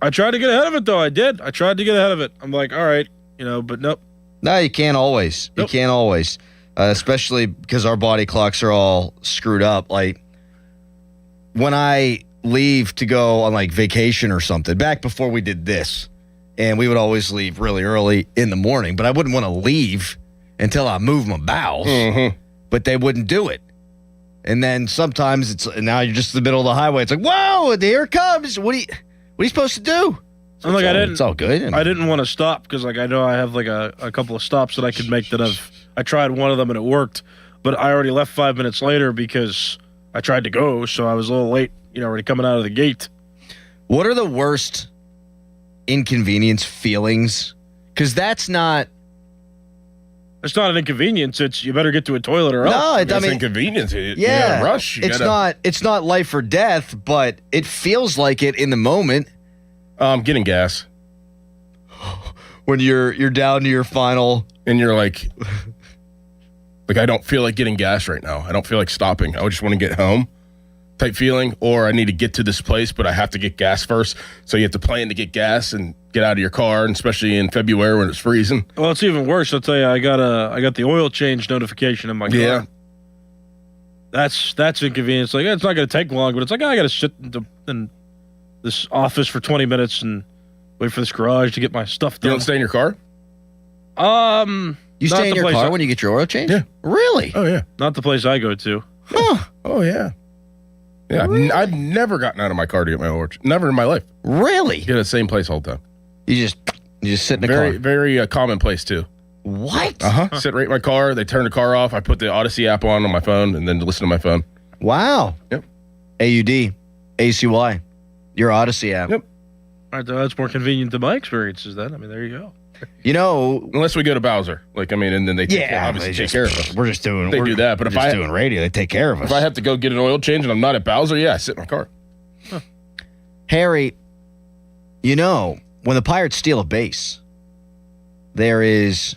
I tried to get ahead of it, though. I did. I tried to get ahead of it. I'm like, all right, but nope. No, you can't always. Nope. You can't always, especially because our body clocks are all screwed up. Like when I leave to go on like vacation or something, back before we did this, and we would always leave really early in the morning, but I wouldn't want to leave until I move my bowels, but they wouldn't do it. And then sometimes now you're just in the middle of the highway. It's like, whoa, here it comes. What are you supposed to do? I'm like, it's all good. I didn't want to stop because like I know I have like a couple of stops that I could make that I tried one of them and it worked, but I already left 5 minutes later because I tried to go, so I was a little late, already coming out of the gate. What are the worst inconvenience feelings? Because that's not... It's not an inconvenience. It's you better get to a toilet or else. No, I mean inconvenience. You gotta rush. It's not life or death, but it feels like it in the moment. Getting gas when you're down to your final, and you're like I don't feel like getting gas right now. I don't feel like stopping. I just want to get home. Type feeling, or I need to get to this place, but I have to get gas first. So you have to plan to get gas and get out of your car, and especially in February when it's freezing. Well, it's even worse. I'll tell you, I got the oil change notification in my car. Yeah, that's inconvenience. Like it's not going to take long, but it's like I got to sit in this office for 20 minutes and wait for this garage to get my stuff done. You don't stay in your car? You stay in your car when you get your oil change? Yeah. Really? Oh yeah. Not the place I go to. Huh. Oh yeah. Yeah, really? I've never gotten out of my car to get my oil change. Never in my life. Really? Get at the same place all the time. You just sit in the car. Very common place too. What? Sit right in my car. They turn the car off. I put the Odyssey app on my phone and then listen to my phone. Wow. Yep. AUD, ACY, your Odyssey app. Yep. All right, that's more convenient than my experiences. Then there you go. Unless we go to Bowser, and then they take care of us. We're just doing. They do that, but if I doing radio, they take care of us. If I have to go get an oil change and I'm not at Bowser, I sit in my car. Huh. Harry, when the Pirates steal a base, there is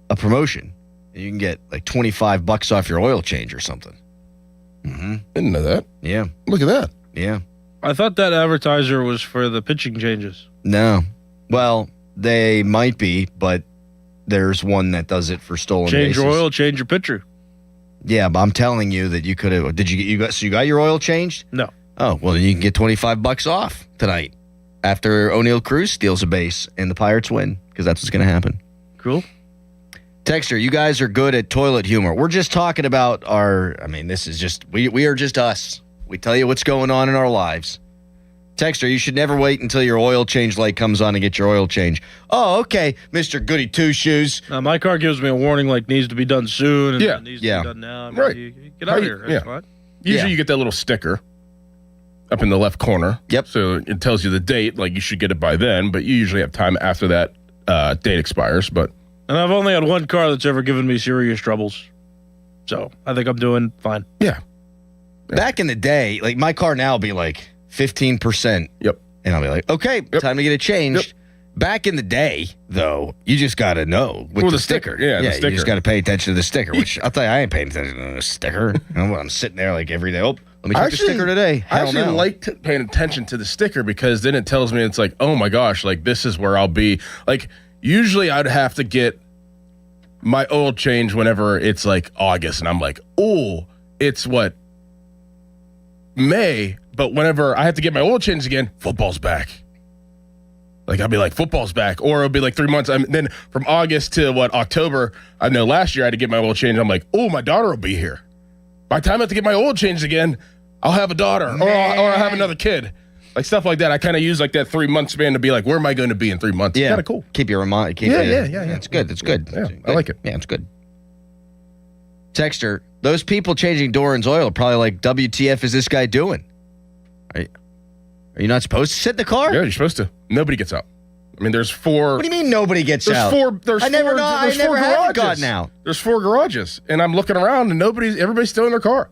a promotion. You can get like $25 off your oil change or something. Didn't know that. Yeah. Look at that. Yeah. I thought that advertiser was for the pitching changes. No. Well, they might be, but there's one that does it for stolen Change bases. your oil, change your pitcher. Yeah, but I'm telling you that you could have. Did you got your oil changed? No. Oh, well, then you can get $25 off tonight after O'Neal Cruz steals a base and the Pirates win, because that's what's going to happen. Cool. Texter, you guys are good at toilet humor. We're just talking about this is just, we are just us. We tell you what's going on in our lives. Texter, you should never wait until your oil change light comes on to get your oil change. Oh, okay, Mr. Goody Two-Shoes. My car gives me a warning like needs to be done soon and Yeah. needs to be done now. I mean, Right. you get out of here. That's fine. Usually you get that little sticker up in the left corner. Yep. So it tells you the date, like you should get it by then, but you usually have time after that date expires. But And I've only had one car that's ever given me serious troubles. So I think I'm doing fine. Yeah. Back in the day, like my car now will be like 15%. Yep. And I'll be like, okay, time to get it changed. Yep. Back in the day, though, you just got to know with the sticker. Yeah, the sticker. You just got to pay attention to the sticker, which I'll tell you, I ain't paying attention to the sticker. I'm sitting there like every day. Oh, let me check the sticker today. I actually like paying attention to the sticker because then it tells me it's like, oh my gosh, like this is where I'll be. Like usually I'd have to get my oil change whenever it's like August, and I'm like, oh, it's what? May, but whenever I have to get my oil change again, football's back. Like I'll be like, football's back, or it'll be like 3 months. Then from August to October, I know last year I had to get my oil change. I'm like, oh, my daughter will be here. By the time I have to get my oil changed again, I'll have a daughter, or I'll have another kid. Like stuff like that. I kind of use like that 3 month span to be like, where am I going to be in 3 months? Yeah. Kind of cool. Keep your remind. Yeah. It's good. It's good. Yeah, I like it. Yeah, it's good. Texter, those people changing Doran's oil are probably like, WTF is this guy doing? Are you not supposed to sit in the car? Yeah, you're supposed to. Nobody gets out. I mean, there's 4. What do you mean nobody gets out? I never have gotten out. There's 4 garages, and I'm looking around, and everybody's still in their car.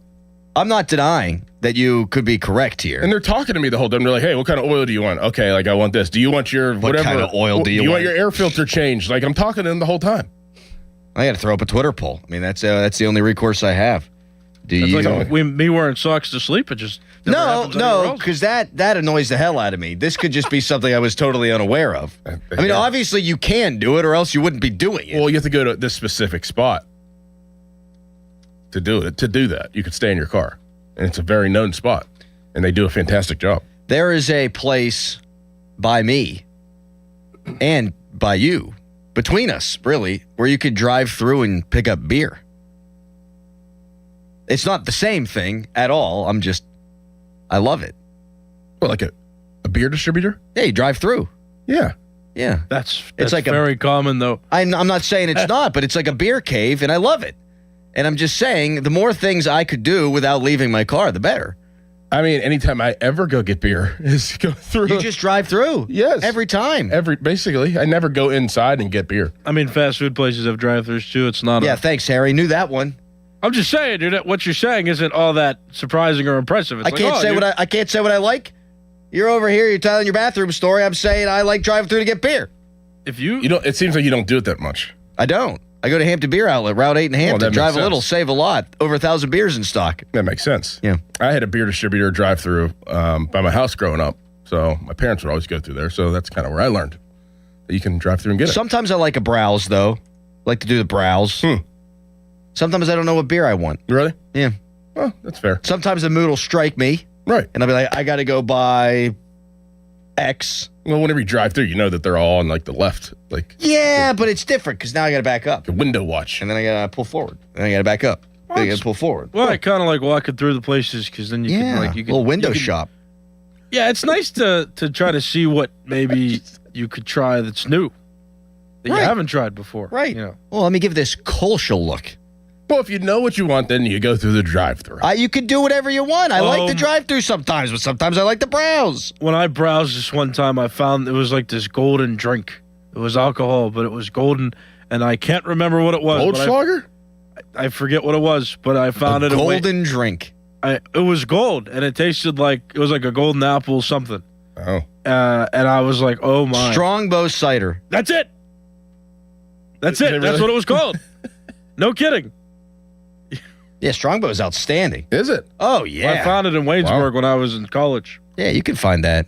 I'm not denying that you could be correct here. And they're talking to me the whole time. They're like, hey, what kind of oil do you want? Okay, like I want this. Do you want your whatever? What kind of oil do you want? You want your air filter changed? Like I'm talking to them the whole time. I got to throw up a Twitter poll. I mean, that's the only recourse I have. Do It's you? like me wearing socks to sleep. It just no, because that annoys the hell out of me. This could just be something I was totally unaware of. I mean, obviously you can do it, or else you wouldn't be doing it. Well, you have to go to this specific spot to do it. To do that, you could stay in your car, and it's a very known spot, and they do a fantastic job. There is a place by me and by you, between us, really, where you could drive through and pick up beer. It's not the same thing at all. I love it. Well, like a beer distributor? Yeah, you drive through. Yeah. Yeah. That's like very common, though. I'm not saying it's not, but it's like a beer cave, and I love it. And I'm just saying, the more things I could do without leaving my car, the better. I mean, anytime I ever go get beer is go through. You just drive through. Yes. Every time. Basically. I never go inside and get beer. I mean, fast food places have drive-thrus too. It's not. Yeah, thanks, Harry. Knew that one. I'm just saying, dude. What you're saying isn't all that surprising or impressive. It's I can't say what I like. You're over here. You're telling your bathroom story. I'm saying I like driving through to get beer. If you don't, it seems like you don't do it that much. I don't. I go to Hampton Beer Outlet, Route 8 in Hampton. Drive a little, save a lot. Over 1,000 beers in stock. That makes sense. Yeah. I had a beer distributor drive through by my house growing up, so my parents would always go through there. So that's kind of where I learned that you can drive through and get it. Sometimes I like a browse, though. I like to do the browse. Sometimes I don't know what beer I want. Really? Yeah. Well, that's fair. Sometimes the mood will strike me. Right. And I'll be like, I got to go buy X. Well, whenever you drive through, you know that they're all on like the left. Yeah, but it's different because now I got to back up. The window watch. And then I got to pull forward. And then I got to back up. Then I got to pull forward. Well, I kind of like walking through the places because then you can a little window shop. Yeah, it's nice to try to see what maybe you could try that's new that you haven't tried before. Right. You know. Well, let me give this kosher look. Well, if you know what you want, then you go through the drive-thru. You can do whatever you want. I like the drive-thru sometimes, but sometimes I like to browse. When I browsed this one time, I found it was like this golden drink. It was alcohol, but it was golden, and I can't remember what it was. Goldschlager? I forget what it was, but I found it. Golden drink. It was gold, and it tasted like it was like a golden apple something. Oh. And I was like, oh my. Strongbow cider. That's it. That's it. That's what it was called. No kidding. Yeah, Strongbow is outstanding. Is it? Oh, yeah. I found it in Waynesburg when I was in college. Yeah, you can find that.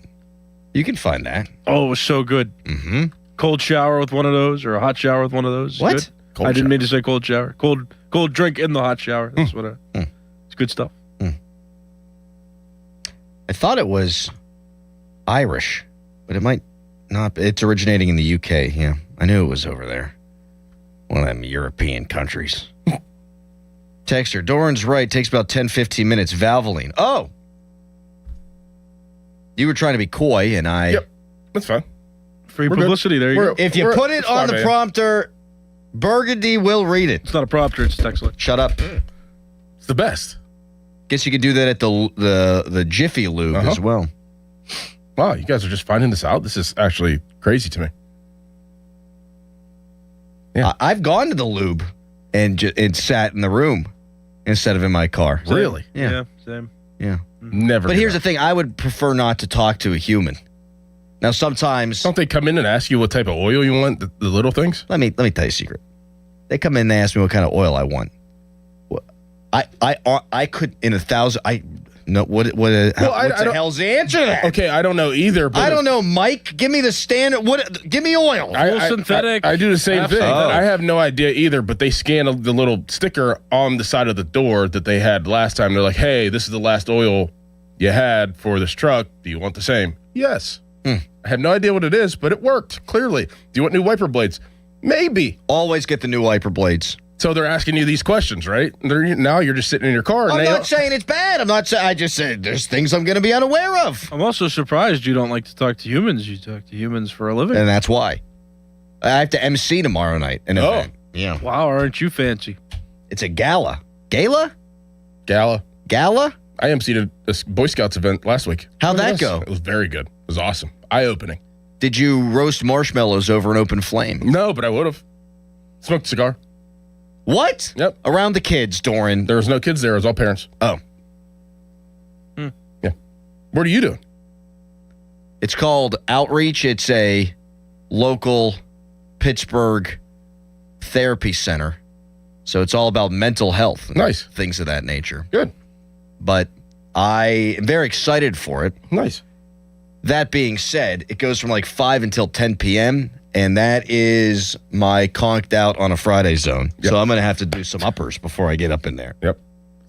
You can find that. Oh, it was so good. Mm-hmm. Cold shower with one of those or a hot shower with one of those. What? Good. I didn't mean to say cold shower. Cold drink in the hot shower. That's what it's good stuff. I thought it was Irish, but it might not be. It's originating in the UK. Yeah, I knew it was over there. One of them European countries. Texter, Doran's right. Takes about 10, 15 minutes. Valvoline. Oh! You were trying to be coy, and I... Yep, that's fine. Free publicity, there you go. If you put it on the prompter, Burgundy will read it. It's not a prompter, it's a text line. Shut up. It's the best. Guess you could do that at the Jiffy Lube as well. Wow, you guys are just finding this out? This is actually crazy to me. Yeah. I've gone to the lube and sat in the room instead of in my car. Really? Yeah. Same. Yeah. Never. But here's the thing. I would prefer not to talk to a human. Now, sometimes... Don't they come in and ask you what type of oil you want, the little things? Let me tell you a secret. They come in and they ask me what kind of oil I want. I could, in 1,000... What's the hell's the answer to that? Okay, I don't know either. But I don't know, Mike. Give me the standard. Give me oil. Synthetic. I do the same thing. I have no idea either, but they scan the little sticker on the side of the door that they had last time. They're like, hey, this is the last oil you had for this truck. Do you want the same? Yes. I have no idea what it is, but it worked, clearly. Do you want new wiper blades? Maybe. Always get the new wiper blades. So they're asking you these questions, right? Now you're just sitting in your car. I'm not saying it's bad. I'm not saying. I just said there's things I'm going to be unaware of. I'm also surprised you don't like to talk to humans. You talk to humans for a living. And that's why. I have to MC tomorrow night. An event. Yeah. Wow, aren't you fancy? It's a gala. Gala? Gala. Gala? I MC'd a Boy Scouts event last week. How'd that go? It was very good. It was awesome. Eye-opening. Did you roast marshmallows over an open flame? No, but I would have. Smoked a cigar. What? Yep. Around the kids, Doran. There was no kids there. It was all parents. Oh. Yeah. What are you doing? It's called Outreach. It's a local Pittsburgh therapy center. So it's all about mental health. Nice. Things of that nature. Good. But I am very excited for it. Nice. That being said, it goes from like 5 until 10 p.m., and that is my conked out on a Friday zone. Yep. So I'm going to have to do some uppers before I get up in there. Yep.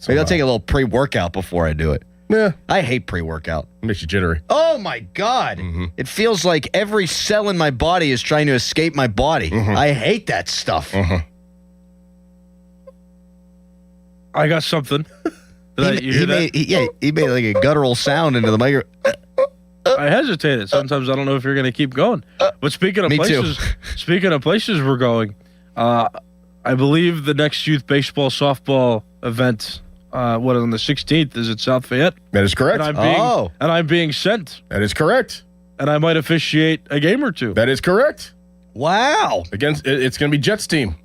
Maybe I'll take a little pre-workout before I do it. Yeah. I hate pre-workout. Makes you jittery. Oh, my God. Mm-hmm. It feels like every cell in my body is trying to escape my body. Mm-hmm. I hate that stuff. Mm-hmm. I got something. He made like a guttural sound into the microphone. I hesitated. Sometimes I don't know if you're going to keep going. But speaking of places we're going, I believe the next youth baseball softball event, on the 16th, is at South Fayette. That is correct. And I'm being sent. That is correct. And I might officiate a game or two. That is correct. Wow. It's going to be Jets team.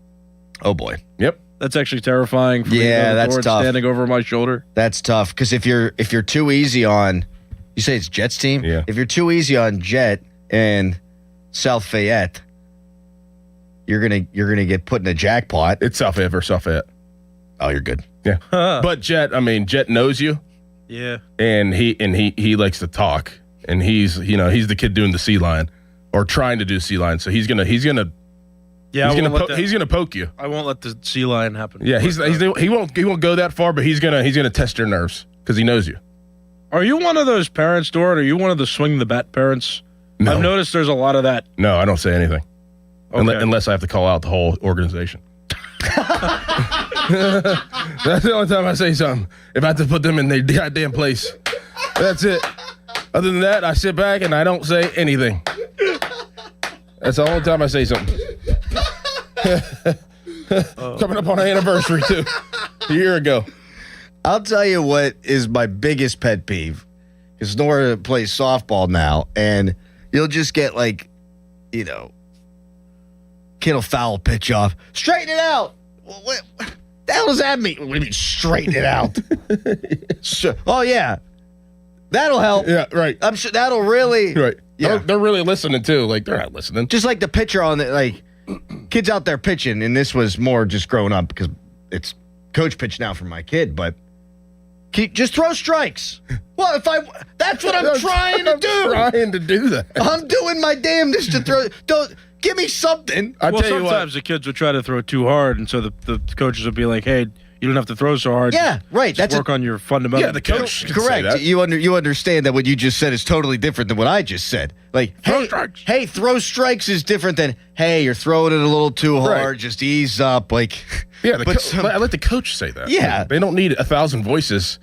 Oh boy. Yep. That's actually terrifying for me. That's tough. Standing over my shoulder. That's tough because if you're too easy on. You say it's Jets team? Yeah. If you're too easy on Jet and South Fayette, you're gonna get put in a jackpot. It's South Fayette versus South Fayette. Oh, you're good. Yeah. But Jet knows you. Yeah. And he likes to talk. And he's the kid doing the sea line or trying to do sea line. So he's gonna poke you. I won't let the sea lion happen. Yeah, he won't go that far, but he's gonna test your nerves because he knows you. Are you one of those parents, Doran? Are you one of the swing the bat parents? No. I've noticed there's a lot of that. No, I don't say anything. Okay. Unless I have to call out the whole organization. That's the only time I say something. If I have to put them in their goddamn place. That's it. Other than that, I sit back and I don't say anything. That's the only time I say something. Coming up on an anniversary, too. A year ago. I'll tell you what is my biggest pet peeve. Because Nora plays softball now, and you'll just get kid will foul pitch off. Straighten it out. What the hell does that mean? What do you mean, straighten it out? Oh, yeah. That'll help. Yeah, right. I'm sure that'll really. Right. Yeah. They're really listening, too. They're not listening. Just like the pitcher on the, kids out there pitching, and this was more just growing up because it's coach pitch now for my kid, but just throw strikes. Well, that's what I'm trying to do. Trying to do that. I'm doing my damnedest to throw. Give me something. Well, sometimes the kids would try to throw too hard, and so the coaches would be like, "Hey, you don't have to throw so hard. Yeah, right. Just work on your fundamentals." Yeah, the coach can correct. say that. You understand that what you just said is totally different than what I just said. Like, Throw strikes. Hey, throw strikes is different than hey, you're throwing it a little too hard. Right. Just ease up. Like, Yeah, but I let the coach say that. Yeah. They don't need 1,000 voices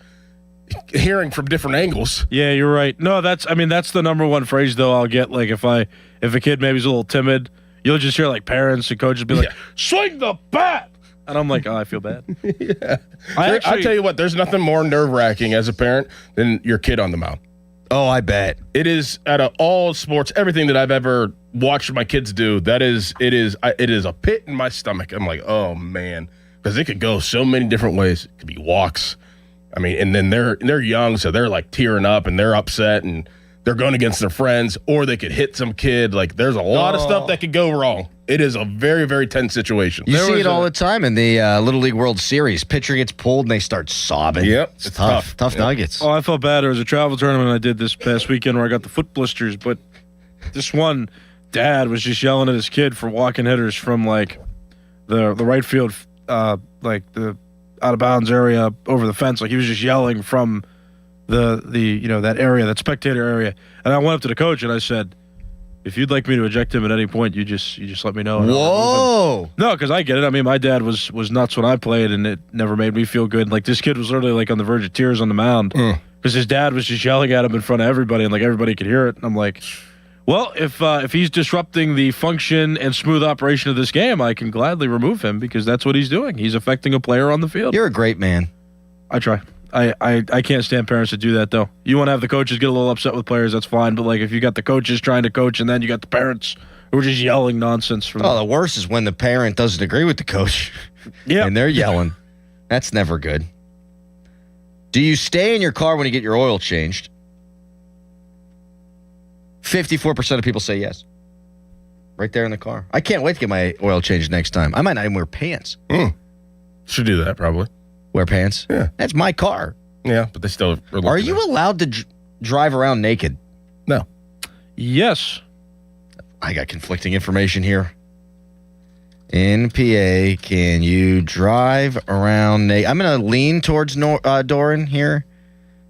hearing from different angles. Yeah, you're right. No, that's the number one phrase though I'll get. Like if a kid maybe is a little timid, you'll just hear like parents and coaches be like, "Swing the bat," and I'm like, "Oh, I feel bad." Yeah. I tell you what, there's nothing more nerve-wracking as a parent than your kid on the mound. Oh, I bet. It is out of all sports, everything that I've ever watched my kids do, it is a pit in my stomach. I'm like, oh man, because it could go so many different ways. It could be walks. I mean, and then they're young, so they're like tearing up and they're upset and they're going against their friends, or they could hit some kid. Like there's a lot of stuff that could go wrong. It is a very, very tense situation. You see it all the time in the Little League World Series. Pitcher gets pulled and they start sobbing. Yep. It's tough. Tough Nuggets. Oh, I felt bad. There was a travel tournament I did this past weekend where I got the foot blisters, but this one dad was just yelling at his kid for walking hitters from like the right field, like the out of bounds area over the fence. Like he was just yelling from the that area, that spectator area. And I went up to the coach and I said, "If you'd like me to eject him at any point, you just let me know." Whoa! No, because I get it. I mean, my dad was nuts when I played, and it never made me feel good. Like this kid was literally like on the verge of tears on the mound because his dad was just yelling at him in front of everybody, and like everybody could hear it. And I'm like, well, if he's disrupting the function and smooth operation of this game, I can gladly remove him because that's what he's doing. He's affecting a player on the field. You're a great man. I try. I can't stand parents that do that, though. You want to have the coaches get a little upset with players, that's fine. But, like, if you got the coaches trying to coach and then you got the parents who are just yelling nonsense. From the worst is when the parent doesn't agree with the coach. Yeah. And they're yelling. That's never good. Do you stay in your car when you get your oil changed? 54% of people say yes. Right there in the car. I can't wait to get my oil changed next time. I might not even wear pants. Should do that, probably. Wear pants? Yeah. That's my car. Yeah, but they still are you allowed to drive around naked? No. Yes. I got conflicting information here. In PA, can you drive around naked? I'm going to lean towards Doran here.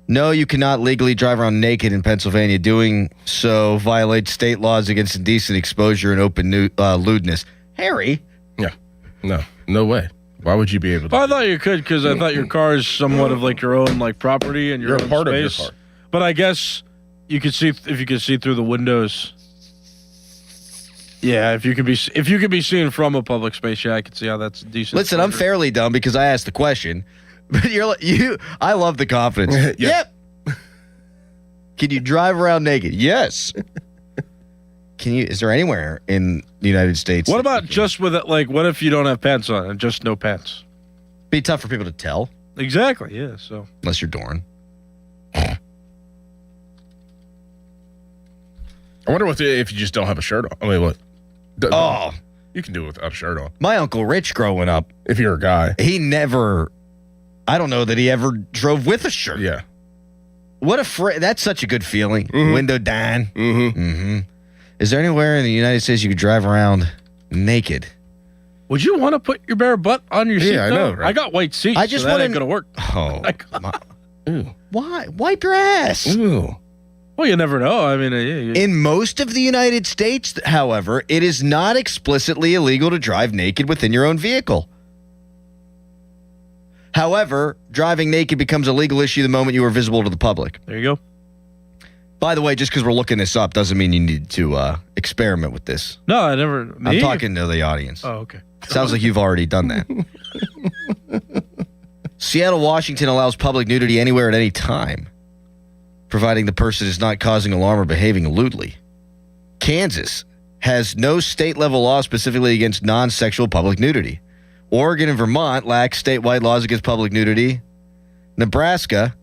No, you cannot legally drive around naked in Pennsylvania. Doing so violates state laws against indecent exposure and open lewdness. Harry? Yeah. No way. Why would you be able to? I thought you could because I thought your car is somewhat of like your own like property and your You're own a part space. of your car. But I guess you could see if you could see through the windows. Yeah, if you could be seen from a public space, yeah, I could see how that's decent. Listen, I'm fairly dumb because I asked the question, but I love the confidence. Yep. Can you drive around naked? Yes. Is there anywhere in the United States? What about just with it? Like, what if you don't have pants on and just no pants? Be tough for people to tell. Exactly. Yeah. So unless you're Doran. I wonder if you just don't have a shirt on. I mean, what? You can do it without a shirt on. My Uncle Rich growing up, if you're a guy, I don't know that he ever drove with a shirt. Yeah. That's such a good feeling. Window down. Is there anywhere in the United States you could drive around naked? Would you want to put your bare butt on your seat? Yeah, I know. Right? I got white seats. I just so that ain't gonna work. Oh, why? Wipe your ass. Ew. Well, you never know. I mean, in most of the United States, however, it is not explicitly illegal to drive naked within your own vehicle. However, driving naked becomes a legal issue the moment you are visible to the public. There you go. By the way, just because we're looking this up doesn't mean you need to experiment with this. No, I never. I'm talking to the audience. Oh, okay. Sounds like you've already done that. Seattle, Washington allows public nudity anywhere at any time, providing the person is not causing alarm or behaving lewdly. Kansas has no state-level law specifically against non-sexual public nudity. Oregon and Vermont lack statewide laws against public nudity. Nebraska,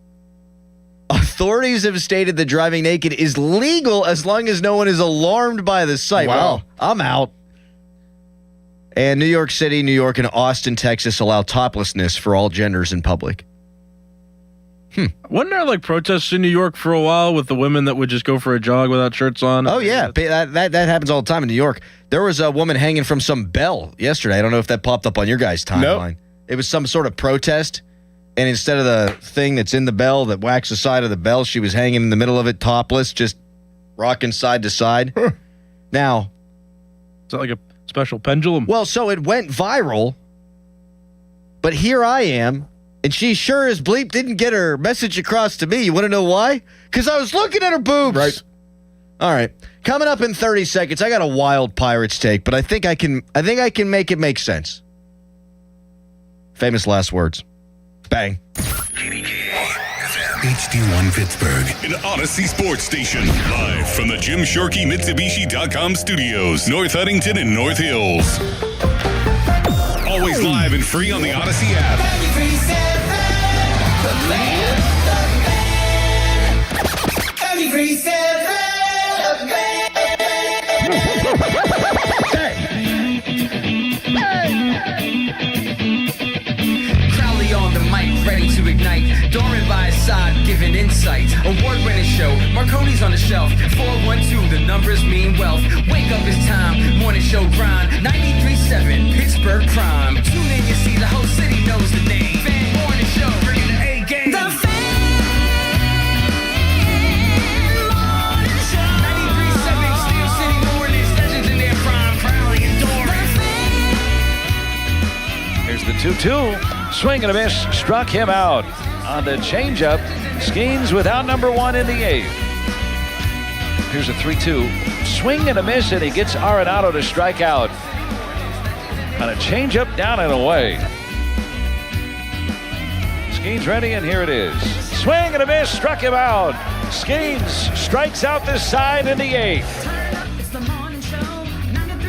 authorities have stated that driving naked is legal as long as no one is alarmed by the sight. Wow. Well, I'm out. And New York City, New York, and Austin, Texas allow toplessness for all genders in public. Wasn't there like protests in New York for a while with the women that would just go for a jog without shirts on? Oh, yeah. That happens all the time in New York. There was a woman hanging from some bell yesterday. I don't know if that popped up on your guys' timeline. Nope. It was some sort of protest, and instead of the thing that's in the bell that whacks the side of the bell, she was hanging in the middle of it topless, just rocking side to side. Now, is that like a special pendulum? Well, so it went viral, but here I am, and she sure as bleep didn't get her message across to me. You want to know why? Because I was looking at her boobs. Right. All right. Coming up in 30 seconds, I got a wild Pirates take, but I think I can make it make sense. Famous last words. Bang. HD1 Pittsburgh, an Odyssey sports station. Live from the Jim Shorkey Mitsubishi.com studios, North Huntington and North Hills. Always live and free on the Odyssey app. Crowley on the mic, ready to ignite. Dorman by his side, giving insight. Award-winning show, Marconi's on the shelf. 412, the numbers mean wealth. Wake up, it's time, morning show grind. 93.7, Pittsburgh Prime. Tune in, you see the whole city knows the name. Fan morning show, bringing the A game. The Fan Morning Show. 93.7, Steel City Mornings, legends in their prime. Crowley and Dorman. Here's the 2-2. Swing and a miss. Struck him out on the changeup. Skeens without number one in the eighth. Here's a 3-2. Swing and a miss, and he gets Arenado to strike out on a changeup down and away. Skeens ready, and here it is. Swing and a miss. Struck him out. Skeens strikes out this side in the eighth.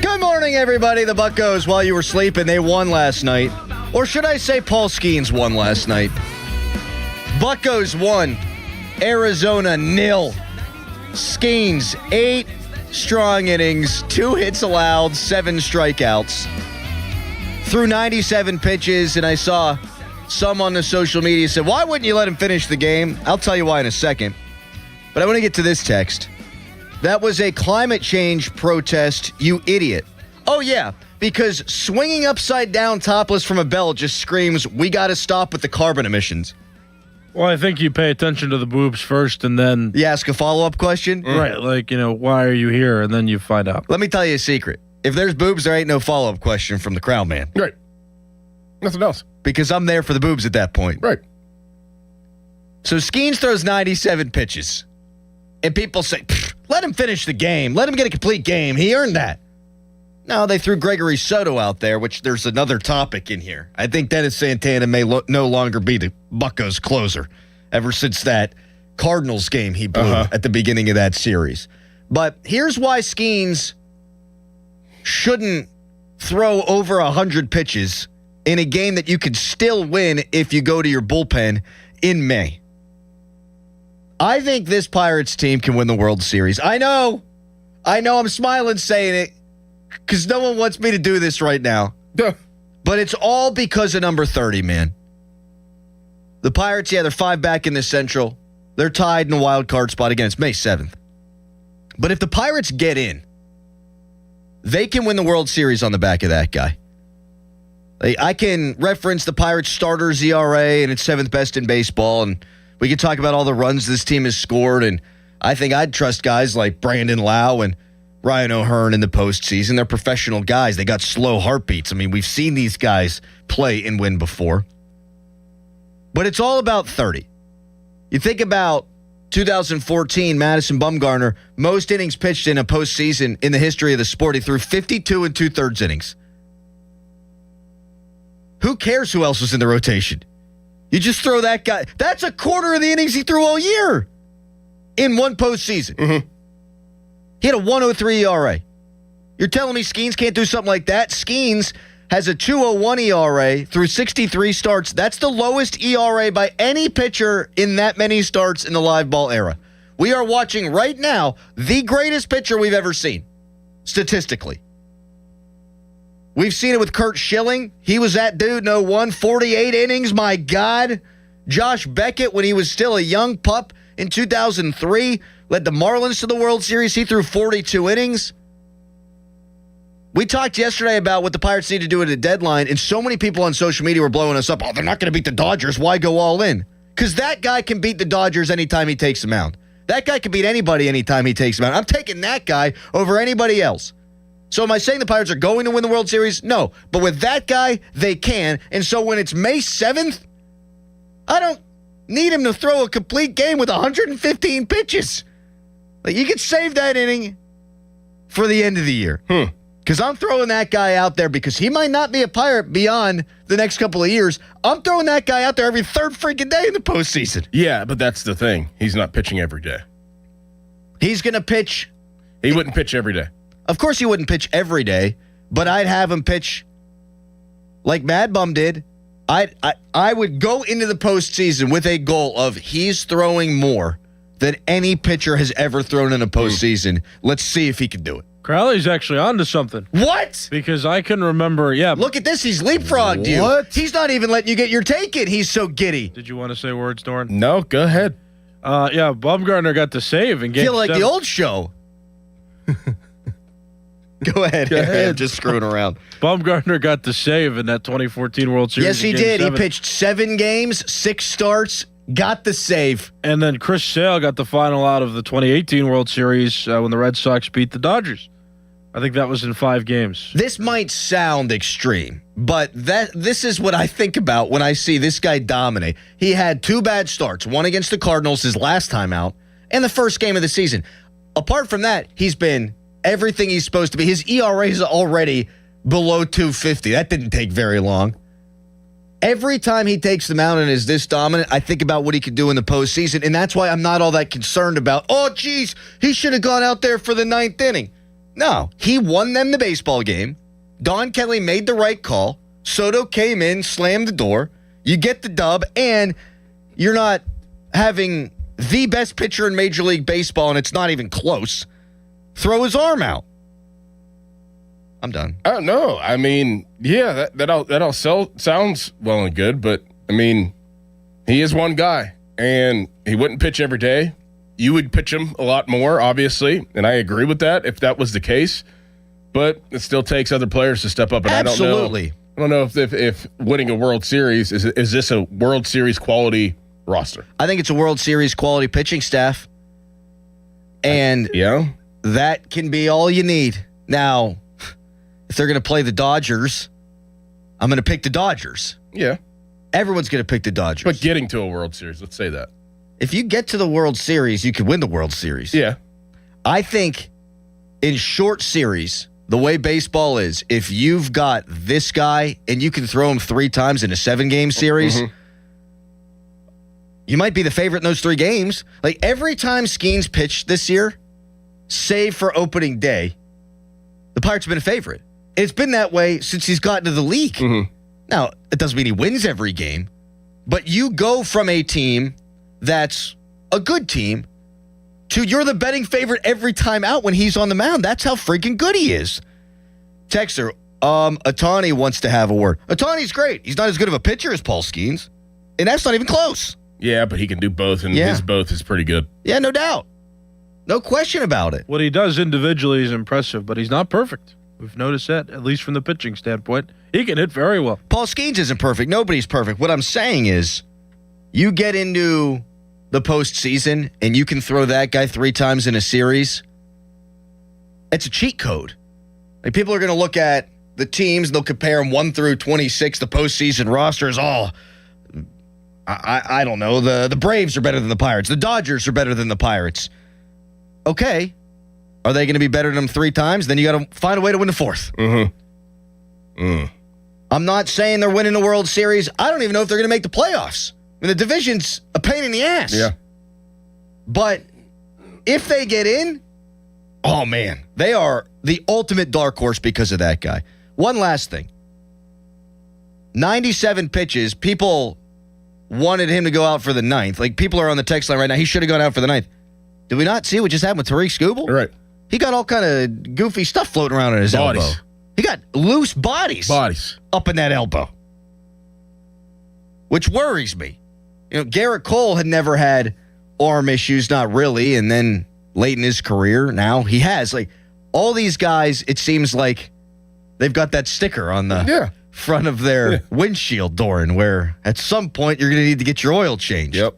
Good morning, everybody. The Buccos, while you were sleeping, they won last night. Or should I say Paul Skeens won last night? Buccos 1, Arizona 0. Skeens 8 strong innings, 2 hits allowed, 7 strikeouts. Threw 97 pitches, and I saw some on the social media said, why wouldn't you let him finish the game? I'll tell you why in a second. But I want to get to this text. That was a climate change protest, you idiot. Oh, yeah, because swinging upside down topless from a bell just screams, we got to stop with the carbon emissions. Well, I think you pay attention to the boobs first and then... You ask a follow-up question? Right, like, why are you here? And then you find out. Let me tell you a secret. If there's boobs, there ain't no follow-up question from the crowd man. Right. Nothing else. Because I'm there for the boobs at that point. Right. So Skeens throws 97 pitches. And people say, let him finish the game. Let him get a complete game. He earned that. No, they threw Gregory Soto out there, which there's another topic in here. I think Dennis Santana may no longer be the Buccos closer ever since that Cardinals game he blew at the beginning of that series. But here's why Skeens shouldn't throw over 100 pitches in a game that you could still win if you go to your bullpen in May. I think this Pirates team can win the World Series. I know I'm smiling saying it because no one wants me to do this right now. Duh. But it's all because of number 30, man. The Pirates, they're 5 back in the Central. They're tied in a wild card spot again. It's May 7th. But if the Pirates get in, they can win the World Series on the back of that guy. I can reference the Pirates starters ERA, and it's 7th best in baseball, and we can talk about all the runs this team has scored, and I think I'd trust guys like Brandon Lowe and Ryan O'Hearn in the postseason. They're professional guys. They got slow heartbeats. I mean, we've seen these guys play and win before. But it's all about 30. You think about 2014, Madison Bumgarner, most innings pitched in a postseason in the history of the sport. He threw 52 and 2/3 innings. Who cares who else was in the rotation? You just throw that guy. That's a quarter of the innings he threw all year in one postseason. Mm-hmm. He had a 1.03 ERA. You're telling me Skeens can't do something like that? Skeens has a 2.01 ERA through 63 starts. That's the lowest ERA by any pitcher in that many starts in the live ball era. We are watching right now the greatest pitcher we've ever seen, statistically. We've seen it with Kurt Schilling. He was that dude in 01, 48 innings, my God. Josh Beckett, when he was still a young pup in 2003, led the Marlins to the World Series. He threw 42 innings. We talked yesterday about what the Pirates need to do at a deadline, and so many people on social media were blowing us up. Oh, they're not going to beat the Dodgers. Why go all in? Because that guy can beat the Dodgers anytime he takes them out. That guy can beat anybody anytime he takes them out. I'm taking that guy over anybody else. So am I saying the Pirates are going to win the World Series? No. But with that guy, they can. And so when it's May 7th, I don't need him to throw a complete game with 115 pitches. Like, you could save that inning for the end of the year. Because I'm throwing that guy out there because he might not be a Pirate beyond the next couple of years. I'm throwing that guy out there every third freaking day in the postseason. Yeah, but that's the thing. He's not pitching every day. He's going to pitch. He wouldn't pitch every day. Of course he wouldn't pitch every day, but I'd have him pitch like Mad Bum did. I would go into the postseason with a goal of he's throwing more than any pitcher has ever thrown in a postseason. Let's see if he can do it. Crowley's actually onto something. What? Because I can remember, Look at this. He's leapfrogged you. What? He's not even letting you get your take in. He's so giddy. Did you want to say words, Doran? No, go ahead. Bumgarner got the save in game Feel like 7. the old show. Go ahead. I'm just screwing around. Bumgarner got the save in that 2014 World Series. Yes, he did. He pitched 7 games, 6 starts, got the save. And then Chris Sale got the final out of the 2018 World Series when the Red Sox beat the Dodgers. I think that was in 5 games. This might sound extreme, but this is what I think about when I see this guy dominate. He had 2 bad starts, one against the Cardinals his last time out, and the first game of the season. Apart from that, he's been everything he's supposed to be. His ERA is already below 250. That didn't take very long. Every time he takes them out and is this dominant, I think about what he could do in the postseason, and that's why I'm not all that concerned about, oh, geez, he should have gone out there for the 9th inning. No, he won them the baseball game. Don Kelly made the right call. Soto came in, slammed the door. You get the dub, and you're not having the best pitcher in Major League Baseball, and it's not even close. Throw his arm out. I'm done. Oh, no. I mean, yeah, that all sounds well and good, but, I mean, he is one guy, and he wouldn't pitch every day. You would pitch him a lot more, obviously, and I agree with that if that was the case, but it still takes other players to step up, and Absolutely. I don't know if winning a World Series, is this a World Series quality roster? I think it's a World Series quality pitching staff, and that can be all you need. Now, if they're going to play the Dodgers, I'm going to pick the Dodgers. Yeah. Everyone's going to pick the Dodgers. But getting to a World Series, let's say that. If you get to the World Series, you could win the World Series. Yeah. I think in short series, the way baseball is, if you've got this guy and you can throw him 3 times in a 7-game series, you might be the favorite in those 3 games. Like every time Skeens pitched this year, save for opening day, the Pirates have been a favorite. It's been that way since he's gotten to the league. Now, it doesn't mean he wins every game, but you go from a team that's a good team to you're the betting favorite every time out when he's on the mound. That's how freaking good he is. Texter, Ohtani wants to have a word. Ohtani's great. He's not as good of a pitcher as Paul Skeens, and that's not even close. Yeah, but he can do both, and his both is pretty good. Yeah, no doubt. No question about it. What he does individually is impressive, but he's not perfect. We've noticed that, at least from the pitching standpoint. He can hit very well. Paul Skeens isn't perfect. Nobody's perfect. What I'm saying is you get into the postseason and you can throw that guy 3 times in a series. It's a cheat code. Like people are going to look at the teams, they'll compare them 1 through 26. The postseason rosters, I don't know. The Braves are better than the Pirates. The Dodgers are better than the Pirates. Okay. Are they going to be better than them 3 times? Then you got to find a way to win the 4th. I'm not saying they're winning the World Series. I don't even know if they're going to make the playoffs. I mean, the division's a pain in the ass. Yeah. But if they get in, oh, man, they are the ultimate dark horse because of that guy. One last thing. 97 pitches. People wanted him to go out for the 9th. Like, people are on the text line right now. He should have gone out for the 9th. Did we not see what just happened with Tariq Skubal? Right. He got all kind of goofy stuff floating around in his elbow. He got loose bodies up in that elbow, which worries me. You know, Garrett Cole had never had arm issues, not really, and then late in his career, now he has. Like, all these guys, it seems like They've got that sticker on the front of their windshield, Doran, where at some point you're going to need to get your oil changed. Yep.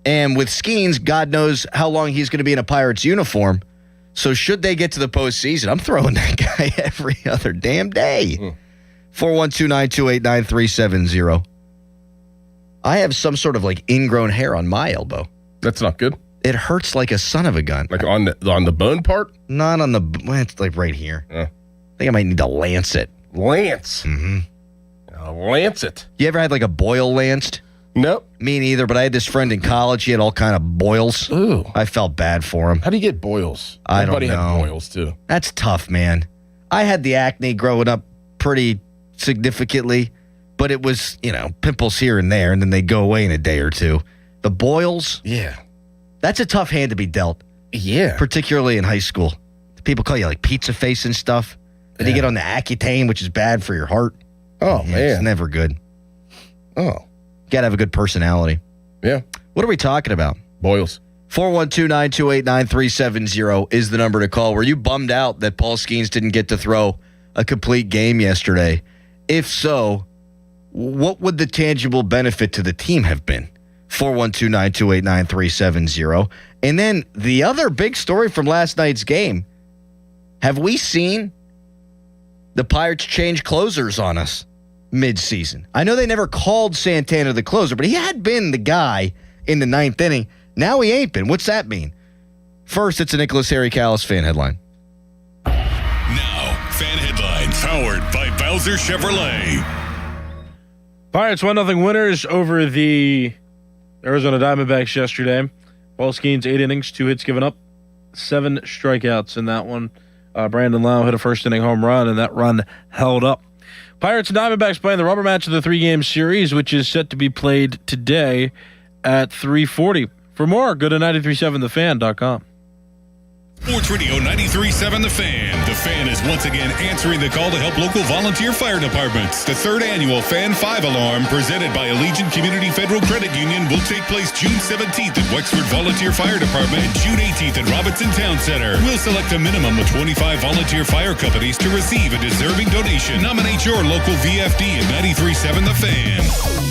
And with Skeens, God knows how long he's going to be in a Pirates uniform. So should they get to the postseason, I'm throwing that guy every other damn day. 412-928-9370. I have some sort of like ingrown hair on my elbow. That's not good. It hurts like a son of a gun. Like on the bone part? Not on the, well, it's like right here. I think I might need to lance it. Lance? Mm-hmm. Lance it. You ever had like a boil lanced? Nope. Me neither, but I had this friend in college. He had all kind of boils. Ooh. I felt bad for him. How do you get boils? I don't Everybody know. had boils too. That's tough, man. I had the acne growing up pretty significantly, but it was, pimples here and there, and then they go away in a day or two. The boils? Yeah. That's a tough hand to be dealt. Yeah. Particularly in high school. People call you like pizza face and stuff. And you get on the Accutane, which is bad for your heart. Oh, man. It's never good. Oh. Got to have a good personality. Yeah. What are we talking about? Boils. 412-928-9370 is the number to call. Were you bummed out that Paul Skeens didn't get to throw a complete game yesterday? If so, what would the tangible benefit to the team have been? 412-928-9370. And then the other big story from last night's game, have we seen the Pirates change closers on us mid-season? I know they never called Santana the closer, but he had been the guy in the ninth inning. Now he ain't been. What's that mean? First, it's a Nicholas Harry Callis fan headline. Now, fan headlines powered by Bowser Chevrolet. Pirates 1-0 winners over the Arizona Diamondbacks yesterday. Paul Skeens, 8 innings, 2 hits given up, 7 strikeouts in that one. Brandon Lowe hit a first-inning home run, and that run held up. Pirates and Diamondbacks playing the rubber match of the 3-game series, which is set to be played today at 3:40. For more, go to 937thefan.com. Sports Radio 93.7 The Fan. The Fan is once again answering the call to help local volunteer fire departments. The 3rd annual Fan 5 Alarm, presented by Allegiant Community Federal Credit Union, will take place June 17th at Wexford Volunteer Fire Department and June 18th at Robinson Town Center. We'll select a minimum of 25 volunteer fire companies to receive a deserving donation. Nominate your local VFD at 93.7 The Fan.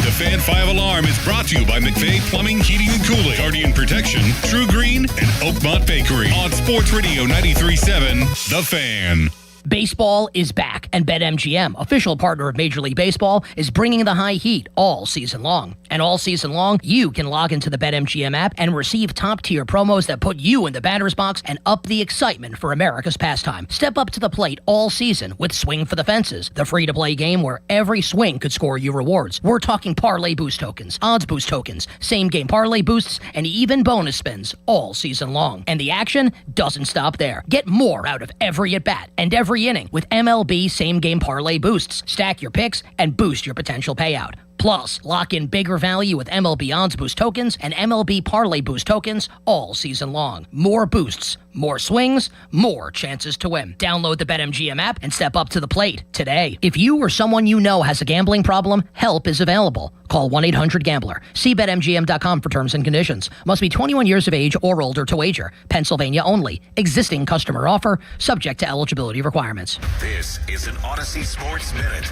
The Fan 5 Alarm is brought to you by McVeigh Plumbing, Heating, and Cooling, Guardian Protection, True Green, and Oakmont Bakery. On Sports Radio 93.7, The Fan. Baseball is back, and BetMGM, official partner of Major League Baseball, is bringing the high heat all season long. And all season long, you can log into the BetMGM app and receive top-tier promos that put you in the batter's box and up the excitement for America's pastime. Step up to the plate all season with Swing for the Fences, the free-to-play game where every swing could score you rewards. We're talking parlay boost tokens, odds boost tokens, same-game parlay boosts, and even bonus spins all season long. And the action doesn't stop there. Get more out of every at-bat and every inning with MLB same-game parlay boosts. Stack your picks and boost your potential payout. Plus, lock in bigger value with MLB Odds Boost tokens and MLB Parlay Boost tokens all season long. More boosts, more swings, more chances to win. Download the BetMGM app and step up to the plate today. If you or someone you know has a gambling problem, help is available. Call 1-800-GAMBLER. See BetMGM.com for terms and conditions. Must be 21 years of age or older to wager. Pennsylvania only. Existing customer offer. Subject to eligibility requirements. This is an Odyssey Sports Minute.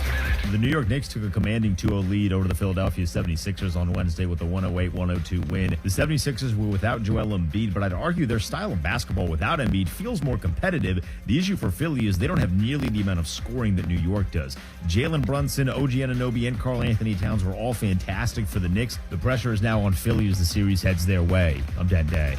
The New York Knicks took a commanding 2-0 lead over the Philadelphia 76ers on Wednesday with a 108-102 win. The 76ers were without Joel Embiid, but I'd argue their style of basketball without Embiid feels more competitive. The issue for Philly is they don't have nearly the amount of scoring that New York does. Jalen Brunson, OG Anunoby, and Karl Anthony Towns were all fantastic for the Knicks. The pressure is now on Philly as the series heads their way. I'm Dan Day.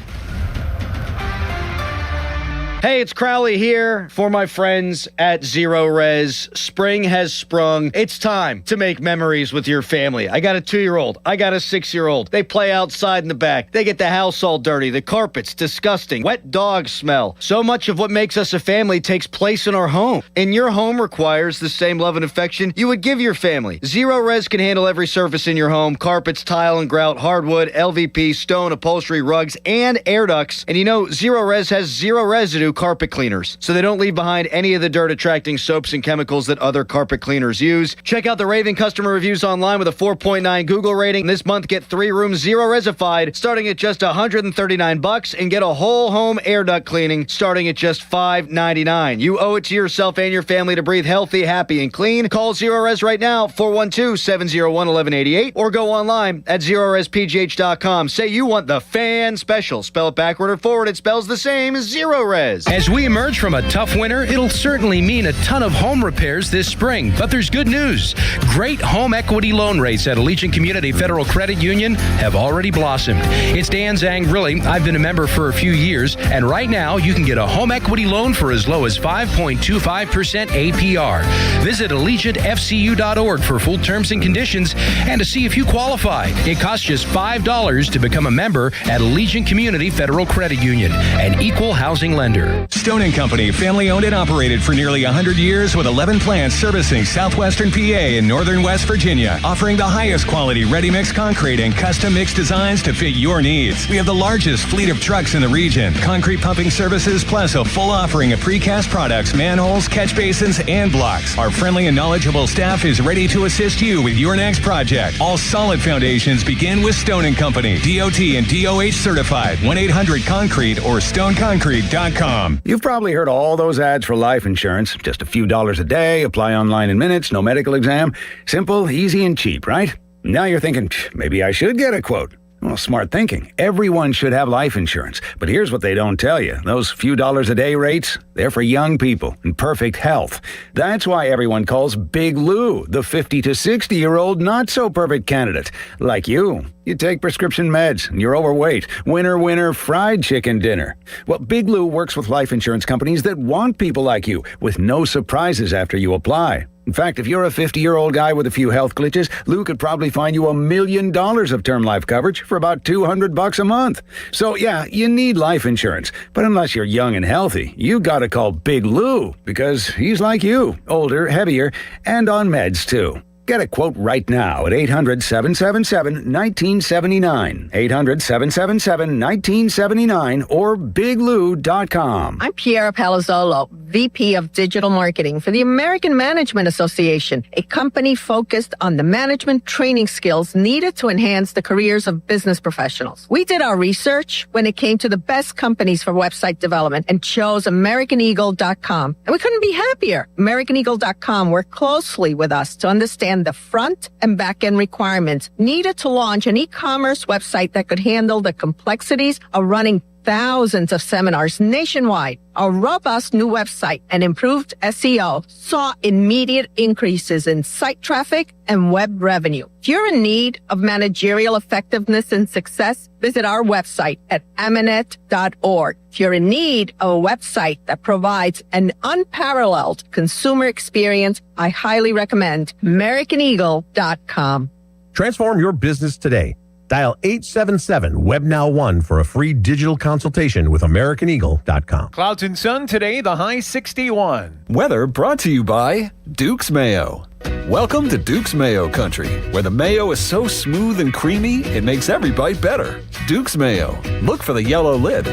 Hey, it's Crowley here for my friends at Zero Res. Spring has sprung. It's time to make memories with your family. I got a 2-year-old. I got a 6-year-old. They play outside in the back. They get the house all dirty. The carpet's disgusting. Wet dog smell. So much of what makes us a family takes place in our home. And your home requires the same love and affection you would give your family. Zero Res can handle every surface in your home. Carpets, tile and grout, hardwood, LVP, stone, upholstery, rugs, and air ducts. And you know, Zero Res has zero residue carpet cleaners, so they don't leave behind any of the dirt-attracting soaps and chemicals that other carpet cleaners use. Check out the raving customer reviews online with a 4.9 Google rating. This month, get 3 rooms, 0 resified, starting at just $139, and get a whole home air duct cleaning starting at just $5.99. You owe it to yourself and your family to breathe healthy, happy, and clean. Call Zero Res right now, 412-701-1188, or go online at ZeroResPGH.com. Say you want the fan special. Spell it backward or forward, it spells the same as Zero Res. As we emerge from a tough winter, it'll certainly mean a ton of home repairs this spring. But there's good news. Great home equity loan rates at Allegiant Community Federal Credit Union have already blossomed. It's Dan Zangrilli. I've been a member for a few years, and right now you can get a home equity loan for as low as 5.25% APR. Visit AllegiantFCU.org for full terms and conditions and to see if you qualify. It costs just $5 to become a member at Allegiant Community Federal Credit Union, an equal housing lender. Stone & Company, family owned and operated for nearly 100 years with 11 plants servicing southwestern PA and northern West Virginia, offering the highest quality ready-mix concrete and custom mix designs to fit your needs. We have the largest fleet of trucks in the region, concrete pumping services, plus a full offering of precast products, manholes, catch basins, and blocks. Our friendly and knowledgeable staff is ready to assist you with your next project. All solid foundations begin with Stone & Company, DOT and DOH certified, 1-800-CONCRETE or stoneconcrete.com. You've probably heard all those ads for life insurance. Just a few dollars a day, apply online in minutes, no medical exam. Simple, easy, and cheap, right? Now you're thinking, maybe I should get a quote. Well, smart thinking. Everyone should have life insurance. But here's what they don't tell you. Those few dollars a day rates, they're for young people in perfect health. That's why everyone calls Big Lou the 50 to 60-year-old not-so-perfect candidate. Like you. You take prescription meds, and you're overweight. Winner, fried chicken dinner. Well, Big Lou works with life insurance companies that want people like you, with no surprises after you apply. In fact, if you're a 50-year-old guy with a few health glitches, Lou could probably find you $1 million of term life coverage for about $200 a month. So yeah, you need life insurance. But unless you're young and healthy, you gotta call Big Lou, because he's like you, older, heavier, and on meds too. Get a quote right now at 800-777-1979, 800-777-1979, or biglou.com. I'm Piera Palazzolo, VP of Digital Marketing for the American Management Association, a company focused on the management training skills needed to enhance the careers of business professionals. We did our research when it came to the best companies for website development and chose AmericanEagle.com. And we couldn't be happier. AmericanEagle.com worked closely with us to understand the front and back end requirements needed to launch an e-commerce website that could handle the complexities of running thousands of seminars nationwide. Our robust new website and improved SEO saw immediate increases in site traffic and web revenue. If you're in need of managerial effectiveness and success, visit our website at amanet.org. If you're in need of a website that provides an unparalleled consumer experience, I highly recommend AmericanEagle.com. Transform your business today. Dial 877-WebNow1 for a free digital consultation with AmericanEagle.com. Clouds and sun today, the high 61. Weather brought to you by Duke's Mayo. Welcome to Duke's Mayo Country, where the mayo is so smooth and creamy, it makes every bite better. Duke's Mayo. Look for the yellow lid.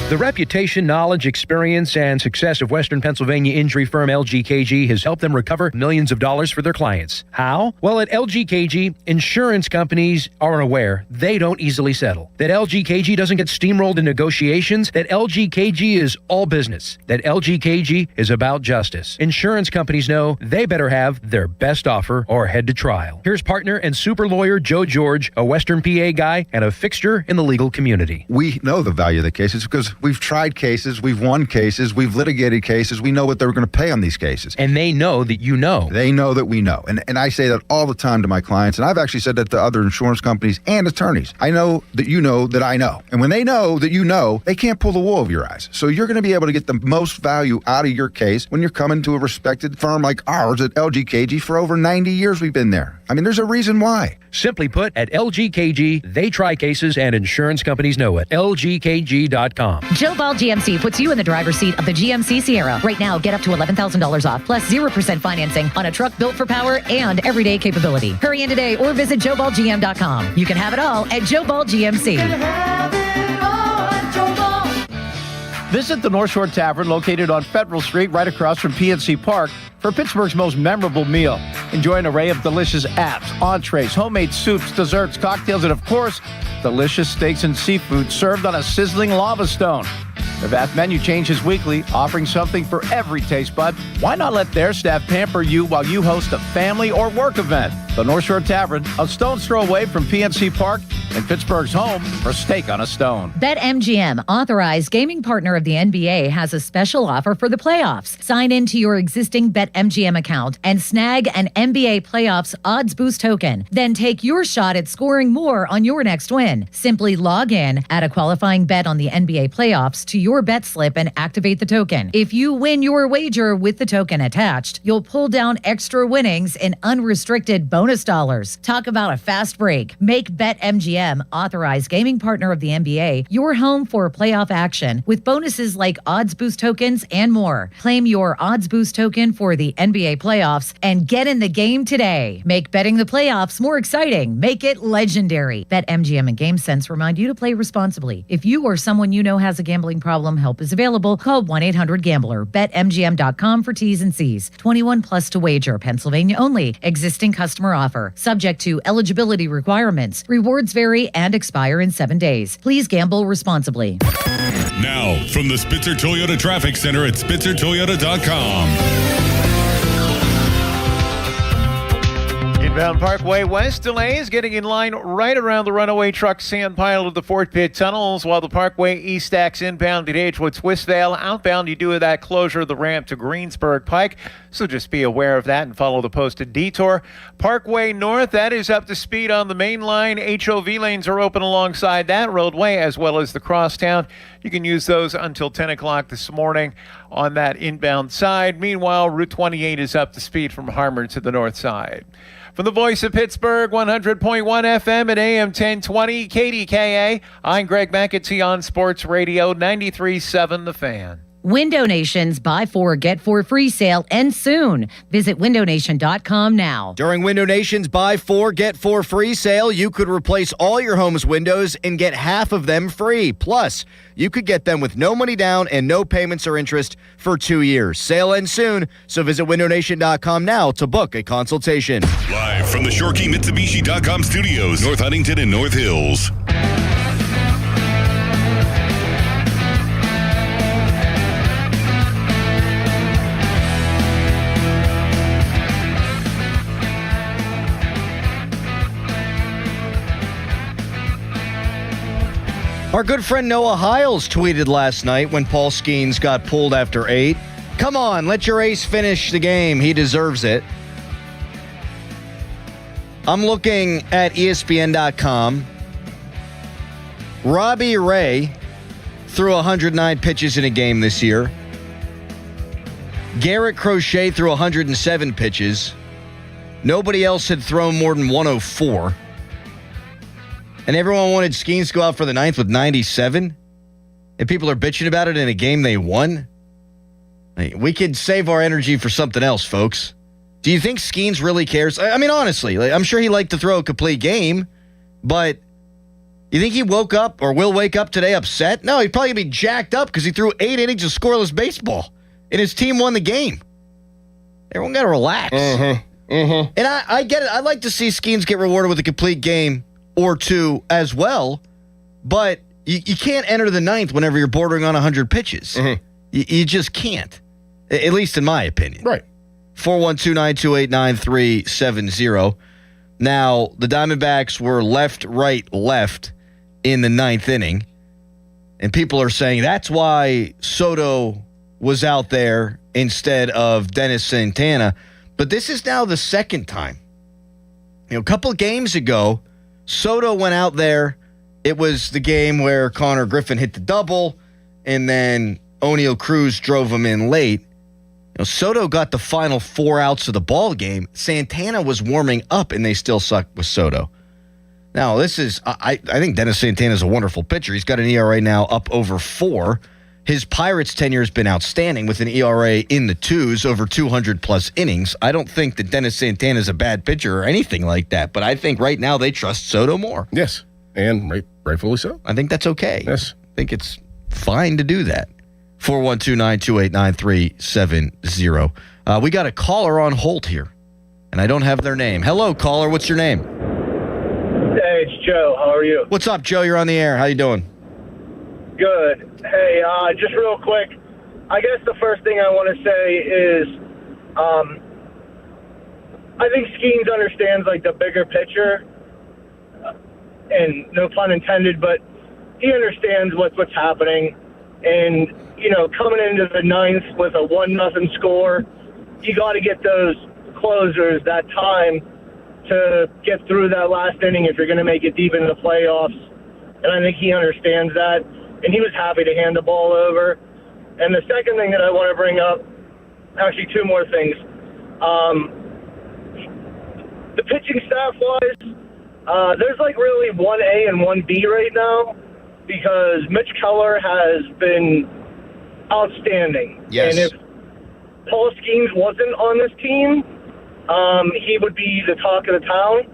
The reputation, knowledge, experience, and success of Western Pennsylvania injury firm LGKG has helped them recover millions of dollars for their clients. How? Well, at LGKG, insurance companies are aware they don't easily settle. That LGKG doesn't get steamrolled in negotiations. That LGKG is all business. That LGKG is about justice. Insurance companies know they better have their best offer or head to trial. Here's partner and super lawyer Joe George, a Western PA guy and a fixture in the legal community. We know the value of the cases because we've tried cases, we've won cases, we've litigated cases. We know what they're going to pay on these cases. And they know that you know. They know that we know. And I say that all the time to my clients, and I've actually said that to other insurance companies and attorneys. I know that you know that I know. And when they know that you know, they can't pull the wool over your eyes. So you're going to be able to get the most value out of your case when you're coming to a respected firm like ours at LGKG. For over 90 years we've been there. I mean, there's a reason why. Simply put, at LGKG, they try cases and insurance companies know it. LGKG.com. Joe Ball GMC puts you in the driver's seat of the GMC Sierra. Right now, get up to $11,000 off, plus 0% financing on a truck built for power and everyday capability. Hurry in today or visit JoeBallGM.com. You can have it all at Joe Ball GMC. Visit the North Shore Tavern located on Federal Street right across from PNC Park for Pittsburgh's most memorable meal. Enjoy an array of delicious apps, entrees, homemade soups, desserts, cocktails, and of course, delicious steaks and seafood served on a sizzling lava stone. Their vast menu changes weekly, offering something for every taste bud. Why not let their staff pamper you while you host a family or work event? The North Shore Tavern, a stone's throw away from PNC Park and Pittsburgh's home for steak on a stone. BetMGM, authorized gaming partner of the NBA, has a special offer for the playoffs. Sign into your existing BetMGM account and snag an NBA Playoffs odds boost token. Then take your shot at scoring more on your next win. Simply log in, add a qualifying bet on the NBA Playoffs to your bet slip and activate the token. If you win your wager with the token attached, you'll pull down extra winnings in unrestricted bonus dollars. Talk about a fast break. Make BetMGM, authorized gaming partner of the NBA, your home for playoff action with bonuses like odds boost tokens and more. Claim your odds boost token for the NBA playoffs and get in the game today. Make betting the playoffs more exciting. Make it legendary. BetMGM and GameSense remind you to play responsibly. If you or someone you know has a gambling problem, help is available. Call 1-800-GAMBLER. BetMGM.com for T's and C's. 21 plus to wager. Pennsylvania only. Existing customer offer. Subject to eligibility requirements. Rewards vary and expire in 7 days. Please gamble responsibly. Now, from the Spitzer Toyota Traffic Center at SpitzerToyota.com. Inbound Parkway West delays getting in line right around the runaway truck sand pile of the Fort Pitt tunnels, while the Parkway East stacks inbound at Edgewood Swissvale. Outbound, you do have that closure of the ramp to Greensburg Pike, so just be aware of that and follow the posted detour. Parkway North, that is up to speed on the main line. HOV lanes are open alongside that roadway, as well as the crosstown. You can use those until 10 o'clock this morning on that inbound side. Meanwhile, Route 28 is up to speed from Harmon to the north side. From the voice of Pittsburgh, 100.1 FM and AM 1020, KDKA, I'm Greg McAtee on Sports Radio 93.7 The Fan. Window Nation's Buy 4, Get 4 free sale ends soon. Visit windownation.com now. During Window Nation's Buy 4, Get 4 free sale, you could replace all your home's windows and get half of them free. Plus, you could get them with no money down and no payments or interest for 2 years. Sale ends soon, so visit windownation.com now to book a consultation. Live from the ShoreKeyMitsubishi.com studios, North Huntington and North Hills. Our good friend Noah Hiles tweeted last night when Paul Skeens got pulled after 8. Come on, let your ace finish the game. He deserves it. I'm looking at ESPN.com. Robbie Ray threw 109 pitches in a game this year. Garrett Crochet threw 107 pitches. Nobody else had thrown more than 104. And everyone wanted Skeens to go out for the 9th with 97. And people are bitching about it in a game they won. Hey, we could save our energy for something else, folks. Do you think Skeens really cares? I mean, honestly, I'm sure he liked to throw a complete game, but you think he woke up or will wake up today upset? No, he'd probably be jacked up because he threw 8 innings of scoreless baseball and his team won the game. Everyone got to relax. And I get it. I like to see Skeens get rewarded with a complete game or two as well, but you can't enter the 9th whenever you're bordering on 100 pitches. You just can't, at least in my opinion. Right. 412-928-9370. Now, the Diamondbacks were left, right, left in the 9th inning, and people are saying that's why Soto was out there instead of Dennis Santana. But this is now the second time. You know, a couple of games ago, Soto went out there. It was the game where Connor Griffin hit the double, and then O'Neal Cruz drove him in late. You know, Soto got the final 4 outs of the ball game. Santana was warming up, and they still sucked with Soto. Now, this is, I think Dennis Santana is a wonderful pitcher. He's got an ERA now up over 4. His Pirates tenure has been outstanding with an ERA in the 2s, over 200-plus innings. I don't think that Dennis Santana is a bad pitcher or anything like that, but I think right now they trust Soto more. Yes, and rightfully so. I think that's okay. Yes. I think it's fine to do that. 412-928-9370. We got a caller on hold here, and I don't have their name. Hello, caller. What's your name? Hey, it's Joe. How are you? What's up, Joe? You're on the air. How you doing? Good. Hey, just real quick, I guess the first thing I want to say is I think Skeens understands, like, the bigger picture, and no pun intended, but he understands what's happening. And, you know, coming into the ninth with a 1-0 score, you got to get those closers that time to get through that last inning if you're going to make it deep into the playoffs. And I think he understands that. And he was happy to hand the ball over. And the second thing that I want to bring up, actually two more things. The pitching staff-wise, there's like really 1A and 1B right now because Mitch Keller has been outstanding. Yes. And if Paul Skeens wasn't on this team, he would be the talk of the town.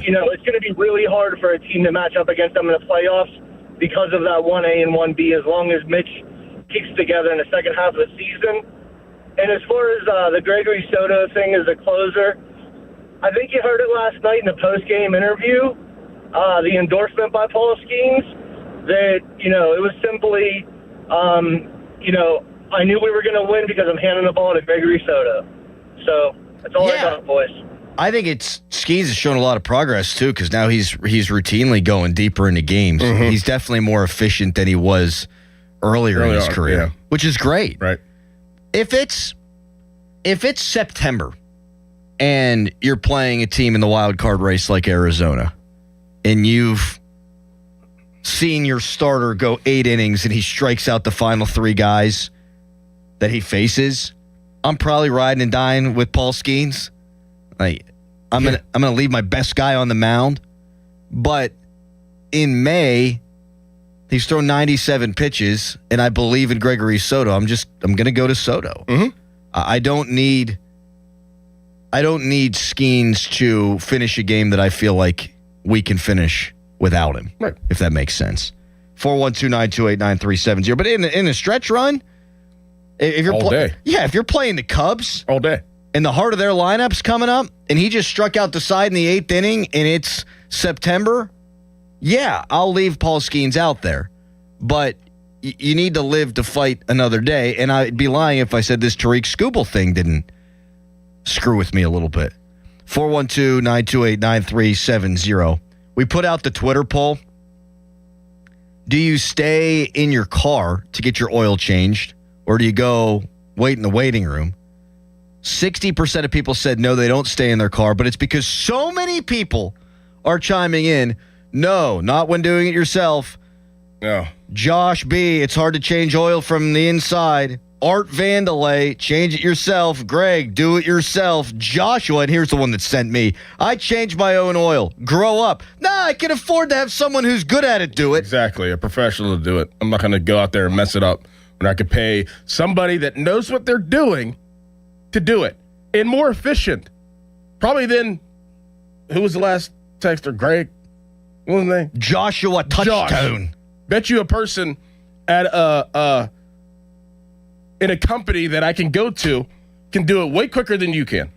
You know, it's going to be really hard for a team to match up against them in the playoffs because of that 1A and 1B as long as Mitch keeps together in the second half of the season. And as far as the Gregory Soto thing as a closer, I think you heard it last night in the post-game interview, the endorsement by Paul Skeens, that, you know, it was simply, you know, I knew we were going to win because I'm handing the ball to Gregory Soto. So that's all I got, boys. I think Skeens has shown a lot of progress, too, because now he's routinely going deeper into games. Mm-hmm. He's definitely more efficient than he was earlier in his career, which is great. Right. If it's September and you're playing a team in the wild card race like Arizona and you've seen your starter go 8 innings and he strikes out the final 3 guys that he faces, I'm probably riding and dying with Paul Skeens. Like, I'm gonna leave my best guy on the mound. But in May, he's thrown 97 pitches, and I believe in Gregory Soto. I'm gonna go to Soto. Mm-hmm. I don't need Skeens to finish a game that I feel like we can finish without him. Right. If that makes sense. 412-928-9370. But in a stretch run, if you're all day. Yeah, if you're playing the Cubs all day, and the heart of their lineup's coming up, and he just struck out the side in the 8th inning, and it's September, yeah, I'll leave Paul Skeens out there. But you need to live to fight another day, and I'd be lying if I said this Tariq Skubal thing didn't screw with me a little bit. 412-928-9370. We put out the Twitter poll. Do you stay in your car to get your oil changed, or do you go wait in the waiting room? 60% of people said no, they don't stay in their car, but it's because so many people are chiming in. No, not when doing it yourself. No. Josh B., it's hard to change oil from the inside. Art Vandelay, change it yourself. Greg, do it yourself. Joshua, and here's the one that sent me. I change my own oil. Grow up. Nah, I can afford to have someone who's good at it do it. Exactly, a professional to do it. I'm not going to go out there and mess it up when I could pay somebody that knows what they're doing to do it and more efficient. Probably than, who was the last texter? Greg? What was his name? Joshua Touchstone. Bet you a person at in a company that I can go to can do it way quicker than you can.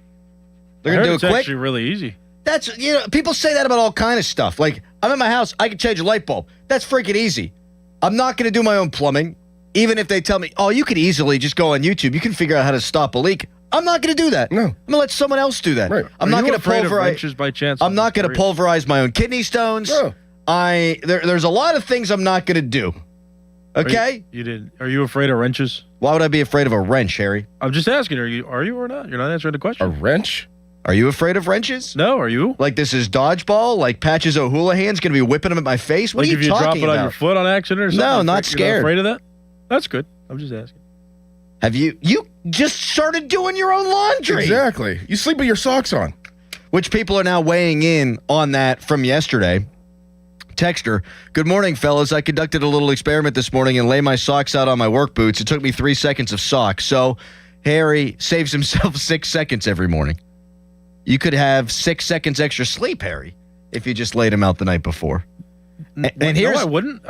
They're going to do it quick? It's actually really easy. That's, you know, people say that about all kind of stuff. Like, I'm in my house, I can change a light bulb. That's freaking easy. I'm not going to do my own plumbing, even if they tell me, oh, you could easily just go on YouTube. You can figure out how to stop a leak. I'm not going to do that. No. I'm going to let someone else do that. Right. I'm not going to pulverize. Wrenches by chance? I'm not going to pulverize my own kidney stones. No. There's a lot of things I'm not going to do. Okay? Are you afraid of wrenches? Why would I be afraid of a wrench, Harry? I'm just asking. Are you or not? You're not answering the question. A wrench? Are you afraid of wrenches? No. Are you? Like this is dodgeball? Like Patches O'Houlihan's going to be whipping them at my face? What like are you if you talking drop it about? on your foot on accident or something? No, not scared. You're not afraid of that? That's good. I'm just asking. Have you just started doing your own laundry? Exactly. You sleep with your socks on. Which people are now weighing in on that from yesterday. Texter, good morning, fellas. I conducted a little experiment this morning and lay my socks out on my work boots. It took me 3 seconds of socks. So Harry saves himself 6 seconds every morning. You could have 6 seconds extra sleep, Harry, if you just laid him out the night before. And here's, no, I wouldn't.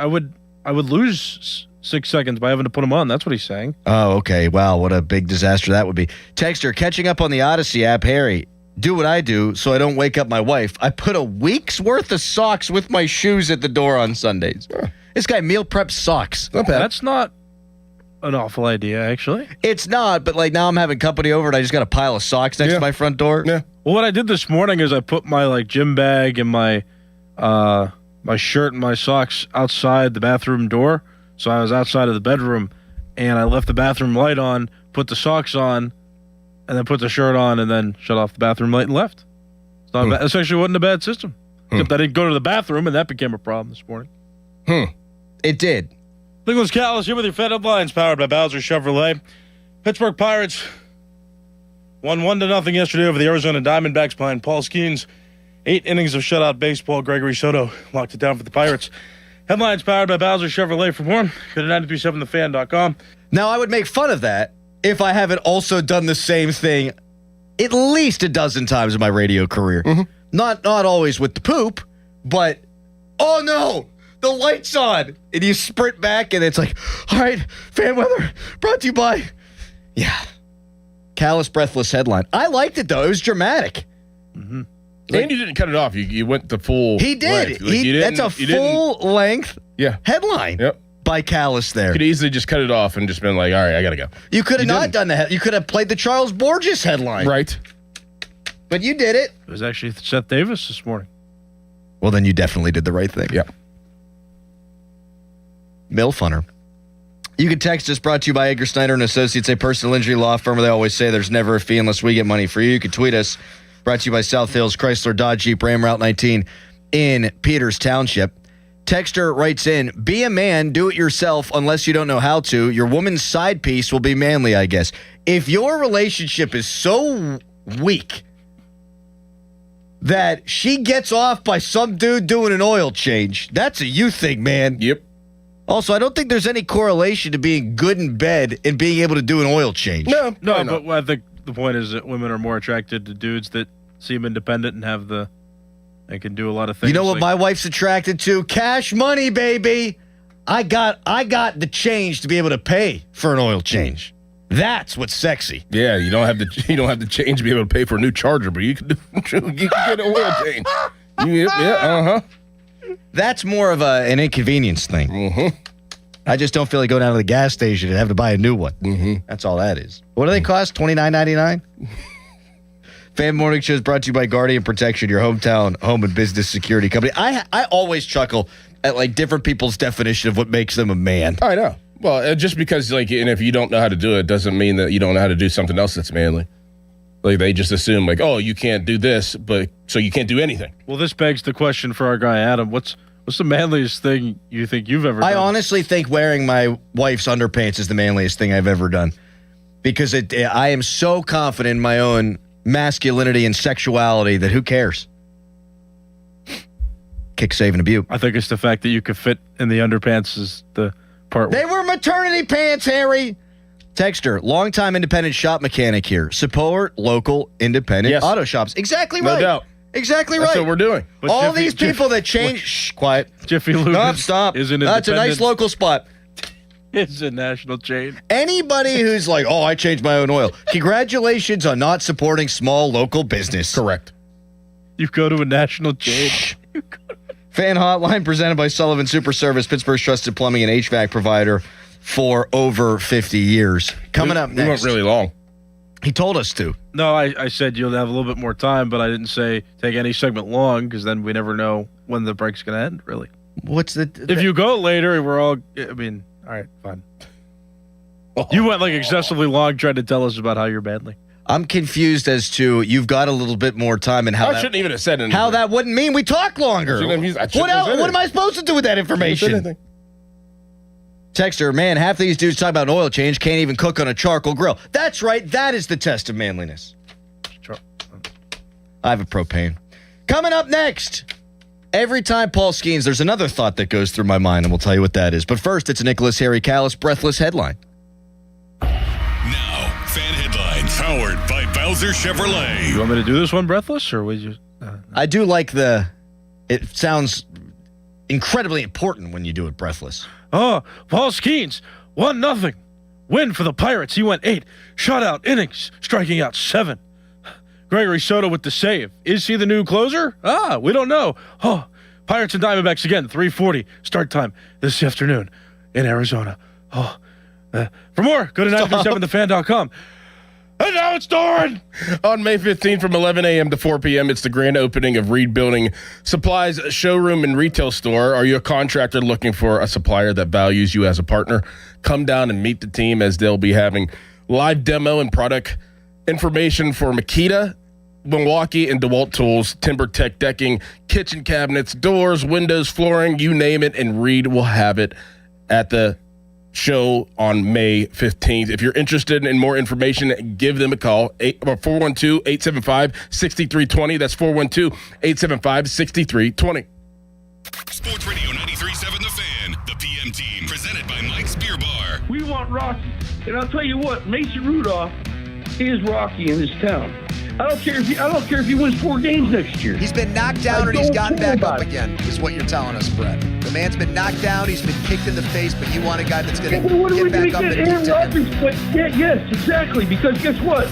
I would lose 6 seconds by having to put them on. That's what he's saying. Oh, okay. Wow, what a big disaster that would be. Texter, catching up on the Odyssey app, Harry. Do what I do so I don't wake up my wife. I put a week's worth of socks with my shoes at the door on Sundays. This guy meal preps socks. Not bad. That's not an awful idea, actually. It's not, but like now I'm having company over and I just got a pile of socks next to my front door. Yeah. Well, what I did this morning is I put my like gym bag and my my shirt and my socks outside the bathroom door. So I was outside of the bedroom, and I left the bathroom light on, put the socks on, and then put the shirt on, and then shut off the bathroom light and left. It's not bad. This actually wasn't a bad system. Except I didn't go to the bathroom, and that became a problem this morning. It did. Nicholas Callis here with your Fed Headlines, powered by Bowser Chevrolet. Pittsburgh Pirates won 1-0 yesterday over the Arizona Diamondbacks behind Paul Skeens. 8 innings of shutout baseball. Gregory Soto locked it down for the Pirates. Headlines powered by Bowser Chevrolet. For more, go to 937thefan.com. Now, I would make fun of that if I haven't also done the same thing at least a dozen times in my radio career. Not always with the poop, but, oh no, the light's on. And you sprint back and it's like, all right, fan weather brought to you by. Yeah. Callous, breathless headline. I liked it, though. It was dramatic. And you didn't cut it off. You went the full He did. length. Like, you That's a full-length headline by Callous there. Could easily just cut it off and just been like, all right, I got to go. You could have not done that. You could have played the Charles Borges headline. Right. But you did it. It was actually Seth Davis this morning. Well, then you definitely did the right thing. Yeah. MILF Hunter. You can text us, brought to you by Edgar Snyder and Associates, a personal injury law firm where they always say there's never a fee unless we get money for you. You can tweet us, brought to you by South Hills Chrysler Dodge Jeep Ram Route 19 in Peters Township. Texter writes in, be a man, do it yourself unless you don't know how to. Your woman's side piece will be manly, I guess. If your relationship is so weak that she gets off by some dude doing an oil change, that's a you thing, man. Yep. Also, I don't think there's any correlation to being good in bed and being able to do an oil change. No, but I think the point is that women are more attracted to dudes that seem independent and they can do a lot of things. You know what my wife's attracted to? Cash money, baby. I got the change to be able to pay for an oil change. That's what's sexy. Yeah, you don't have the change to be able to pay for a new charger, but you can get an oil change. That's more of an inconvenience thing. I just don't feel like going down to the gas station and have to buy a new one. That's all that is. What do they cost? $29.99? Fan Morning Show is brought to you by Guardian Protection, your hometown home and business security company. I always chuckle at like different people's definition of what makes them a man. I know. Well, just because and if you don't know how to do it, doesn't mean that you don't know how to do something else that's manly. Like they just assume like, oh, you can't do this, but so you can't do anything. Well, this begs the question for our guy Adam. What's the manliest thing you think you've ever done? I honestly think wearing my wife's underpants is the manliest thing I've ever done. Because I am so confident in my own masculinity and sexuality that who cares? Kick, save, and abuse. I think it's the fact that you could fit in the underpants is the part. They were maternity pants, Harry. Texter, longtime independent shop mechanic here. Support local independent auto shops. Exactly right. No doubt. Exactly That's right. what we're doing. But all these people that change. Shh, quiet. Jiffy Lube Stop. is an That's a nice local spot. It's a national chain. Anybody who's like, oh, I changed my own oil. Congratulations on not supporting small local business. Correct. You go to a national chain. Fan Hotline presented by Sullivan Super Service, Pittsburgh's trusted plumbing and HVAC provider for over 50 years. Coming up next. We went really long. He told us to. No, I said you'll have a little bit more time, but I didn't say take any segment long because then we never know when the break's going to end, really. What's If you go later, we're all, all right, fine. You went like excessively long trying to tell us about how you're badly. I'm confused as to you've got a little bit more time and how I shouldn't even have said anything. How that wouldn't mean we talk longer. What am I supposed to do with that information? Texter, man, half these dudes talk about an oil change, can't even cook on a charcoal grill. That's right. That is the test of manliness. I have a propane. Coming up next, every time Paul Skeens, there's another thought that goes through my mind, and we'll tell you what that is. But first, it's a Nicholas Harry Callis breathless headline. Now, fan headlines powered by Bowser Chevrolet. You want me to do this one breathless, or would you? I do like it sounds incredibly important when you do it breathless. Oh, Paul Skeens, 1-0. Win for the Pirates. He went 8 shutout innings, striking out 7. Gregory Soto with the save. Is he the new closer? We don't know. Oh, Pirates and Diamondbacks again, 3:40 start time this afternoon in Arizona. For more, go to 937thefan.com. And now it's Doran! On May 15th from 11 a.m. to 4 p.m., it's the grand opening of Reed Building Supplies showroom and retail store. Are you a contractor looking for a supplier that values you as a partner? Come down and meet the team as they'll be having live demo and product information for Makita, Milwaukee, and DeWalt Tools, TimberTech decking, kitchen cabinets, doors, windows, flooring, you name it, and Reed will have it at the show on May 15th. If you're interested in more information, give them a call, 412-875-6320. That's 412-875-6320. Sports Radio 93.7 The Fan, the PM team, presented by Mike's Beer Bar. We want Rocky. And I'll tell you what, Mason Rudolph is Rocky in this town. I don't care if he wins 4 games next year. He's been knocked down and he's gotten back up again, is what you're telling us, Brett. The man's been knocked down, he's been kicked in the face, but you want a guy that's going to get back up and Aaron Rodgers, yes, exactly. Because guess what?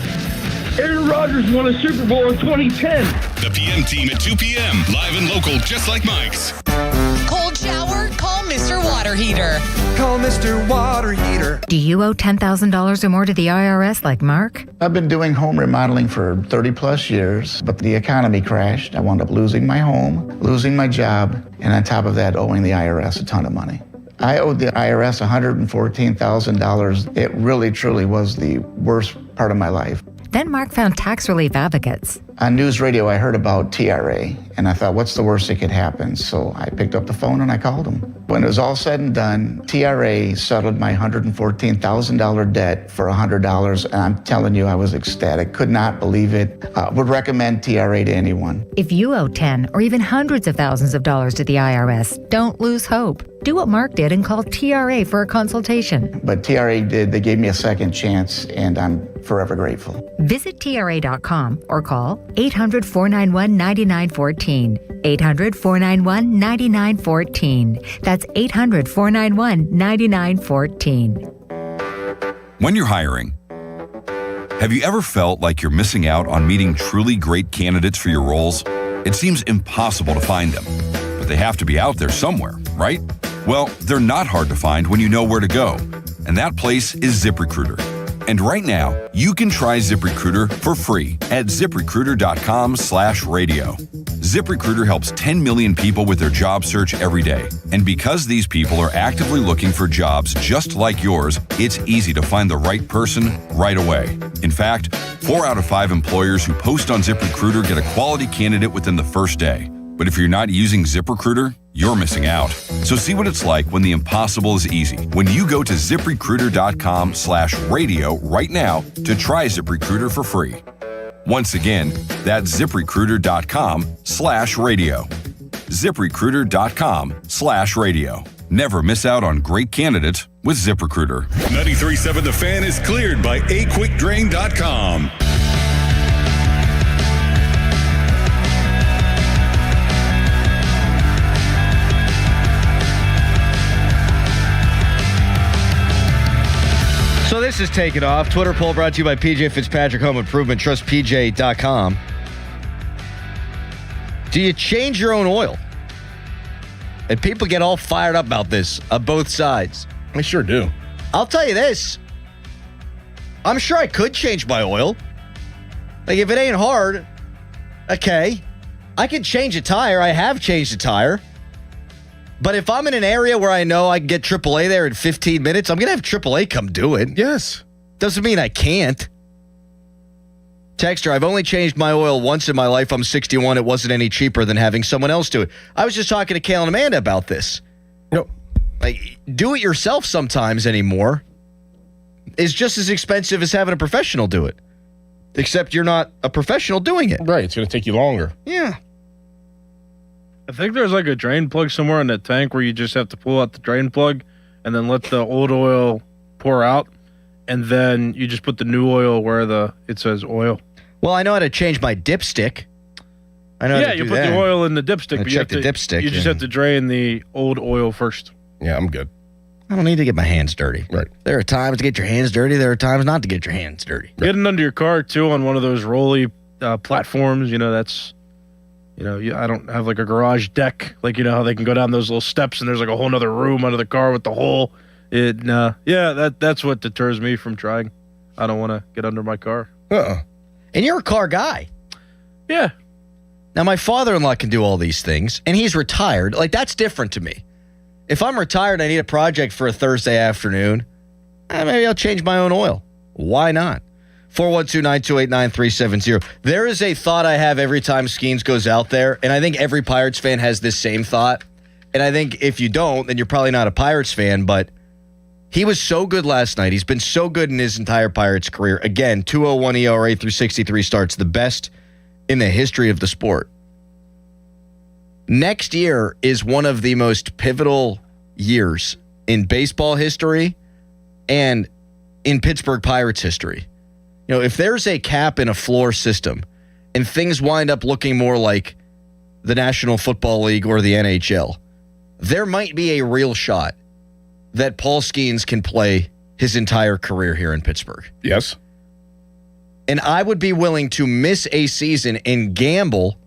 Aaron Rodgers won a Super Bowl in 2010. The PM team at 2 p.m. Live and local, just like Mike's. Cold shower? Call Mr. Water Heater. Call Mr. Water Heater. Do you owe $10,000 or more to the IRS like Mark? I've been doing home remodeling for 30 plus years, but the economy crashed. I wound up losing my home, losing my job, and on top of that, owing the IRS a ton of money. I owed the IRS $114,000. It really, truly was the worst part of my life. Then Mark found tax relief advocates. On news radio, I heard about TRA, and I thought, what's the worst that could happen? So I picked up the phone and I called them. When it was all said and done, TRA settled my $114,000 debt for $100, and I'm telling you, I was ecstatic. Could not believe it. Would recommend TRA to anyone. If you owe 10 or even hundreds of thousands of dollars to the IRS, don't lose hope. Do what Mark did and call TRA for a consultation. But TRA did. They gave me a second chance, and I'm forever grateful. Visit TRA.com or call 800-491-9914. 800-491-9914. That's 800-491-9914. When you're hiring, have you ever felt like you're missing out on meeting truly great candidates for your roles? It seems impossible to find them, but they have to be out there somewhere, right? Well, they're not hard to find when you know where to go, and that place is ZipRecruiter. And right now, you can try ZipRecruiter for free at ZipRecruiter.com/radio. ZipRecruiter helps 10 million people with their job search every day. And because these people are actively looking for jobs just like yours, it's easy to find the right person right away. In fact, 4 out of 5 employers who post on ZipRecruiter get a quality candidate within the first day. But if you're not using ZipRecruiter, you're missing out. So see what it's like when the impossible is easy. When you go to ZipRecruiter.com/radio right now to try ZipRecruiter for free. Once again, that's ZipRecruiter.com/radio. ZipRecruiter.com/radio. Never miss out on great candidates with ZipRecruiter. 93.7 The Fan is cleared by aquickdrain.com. So this is taking off. Twitter poll brought to you by PJ Fitzpatrick Home Improvement. TrustPJ.com. Do you change your own oil? And people get all fired up about this on both sides. I sure do. I'll tell you this. I'm sure I could change my oil. Like, if it ain't hard, okay. I can change a tire. I have changed a tire. But if I'm in an area where I know I can get AAA there in 15 minutes, I'm going to have AAA come do it. Yes. Doesn't mean I can't. Texter, I've only changed my oil once in my life. I'm 61. It wasn't any cheaper than having someone else do it. I was just talking to Kale and Amanda about this. Nope. Like, do it yourself sometimes anymore is just as expensive as having a professional do it. Except you're not a professional doing it. Right. It's going to take you longer. Yeah. I think there's like a drain plug somewhere in that tank where you just have to pull out the drain plug and then let the old oil pour out, and then you just put the new oil where it says oil. Well, I know how to change my dipstick. I know how to do you put that. the oil in the dipstick, but check the dipstick. You just have to drain the old oil first. Yeah, I'm good. I don't need to get my hands dirty. Right. There are times to get your hands dirty. There are times not to get your hands dirty. Getting under your car, too, on one of those rolly platforms, that's, I don't have like a garage deck. Like, how they can go down those little steps and there's like a whole other room under the car with the hole. That's what deters me from trying. I don't want to get under my car. And you're a car guy. Yeah. Now, my father-in-law can do all these things, and he's retired. Like, that's different to me. If I'm retired and I need a project for a Thursday afternoon, maybe I'll change my own oil. Why not? 412-928-9370. There is a thought I have every time Skeens goes out there, and I think every Pirates fan has this same thought. And I think if you don't, then you're probably not a Pirates fan, but he was so good last night. He's been so good in his entire Pirates career. Again, 2.01 ERA through 63 starts, the best in the history of the sport. Next year is one of the most pivotal years in baseball history and in Pittsburgh Pirates history. If there's a cap and a floor system and things wind up looking more like the National Football League or the NHL, there might be a real shot that Paul Skeens can play his entire career here in Pittsburgh. Yes. And I would be willing to miss a season and gamble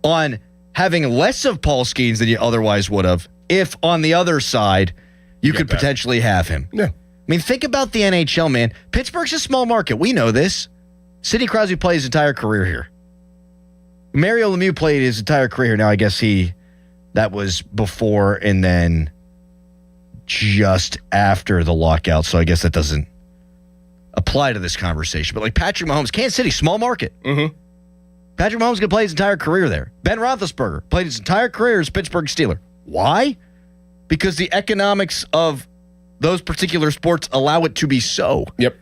on having less of Paul Skeens than you otherwise would have if, on the other side, you could potentially have him. Yeah. I mean, think about the NHL, man. Pittsburgh's a small market. We know this. Sidney Crosby played his entire career here. Mario Lemieux played his entire career here. Now, I guess that was before and then just after the lockout, so I guess that doesn't apply to this conversation. But like Patrick Mahomes, Kansas City, small market. Mm-hmm. Patrick Mahomes could play his entire career there. Ben Roethlisberger played his entire career as a Pittsburgh Steeler. Why? Because the economics of those particular sports allow it to be so. Yep.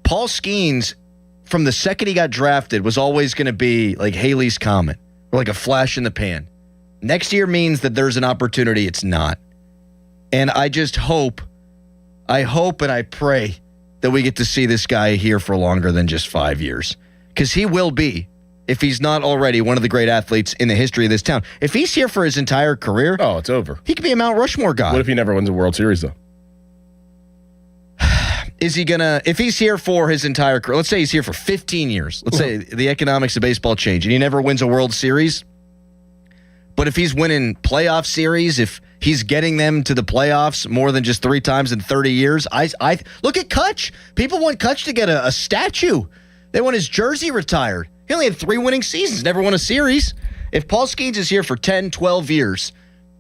Paul Skeens, from the second he got drafted, was always going to be like Haley's Comet or like a flash in the pan. Next year means that there's an opportunity it's not. And I just hope and I pray that we get to see this guy here for longer than just 5 years. Because he will be, if he's not already, one of the great athletes in the history of this town. If he's here for his entire career, it's over. He could be a Mount Rushmore guy. What if he never wins a World Series, though? Is he if he's here for his entire career, let's say he's here for 15 years. Let's say the economics of baseball change and he never wins a World Series. But if he's winning playoff series, if he's getting them to the playoffs more than just 3 times in 30 years, I look at Kutch. People want Kutch to get a statue. They want his jersey retired. He only had 3 winning seasons, never won a series. If Paul Skeens is here for 10, 12 years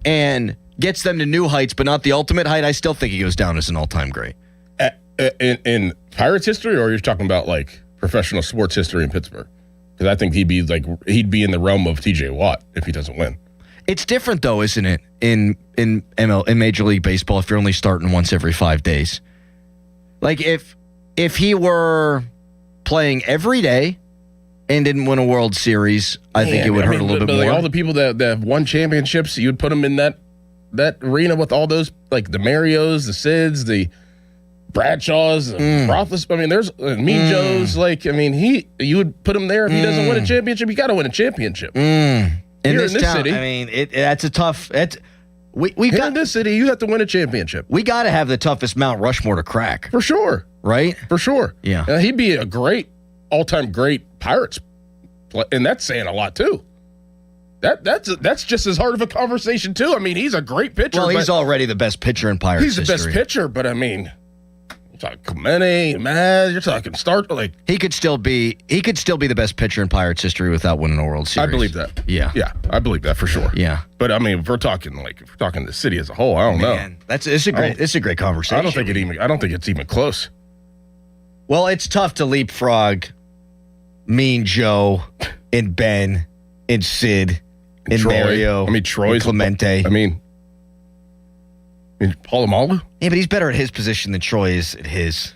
and gets them to new heights, but not the ultimate height, I still think he goes down as an all-time great. In Pirates history, or you're talking about like professional sports history in Pittsburgh? Because I think he'd be in the realm of TJ Watt if he doesn't win. It's different, though, isn't it, in Major League Baseball if you're only starting once every 5 days? Like, if he were playing every day and didn't win a World Series, I think it would hurt a little bit more. Like all the people that have won championships, you would put them in that arena with all those, like the Marios, the Sids, the Bradshaws, Roethlisberger. I mean, there's Mean Joes. You would put him there if he doesn't win a championship. You got to win a championship. In Here this in this town, city, I mean, that's a tough. In this city, you have to win a championship. We got to have the toughest Mount Rushmore to crack for sure, right? For sure, yeah. He'd be a great all-time great Pirates, and that's saying a lot too. That's just as hard of a conversation too. I mean, he's a great pitcher. Well, he's already the best pitcher in Pirates history. He's the best pitcher, but I mean, you're talking Clemente, Maz, you're talking he could still be the best pitcher in Pirates history without winning a World Series. I believe that. Yeah, I believe that for sure. Yeah, but I mean, if we're talking the city as a whole, I don't know. It's a great conversation. I don't think it's even close. Well, it's tough to leapfrog Mean Joe and Ben and Sid and Troy. Mario. I mean, Troy's Clemente. I mean, Palomalu? Yeah, but he's better at his position than Troy is at his.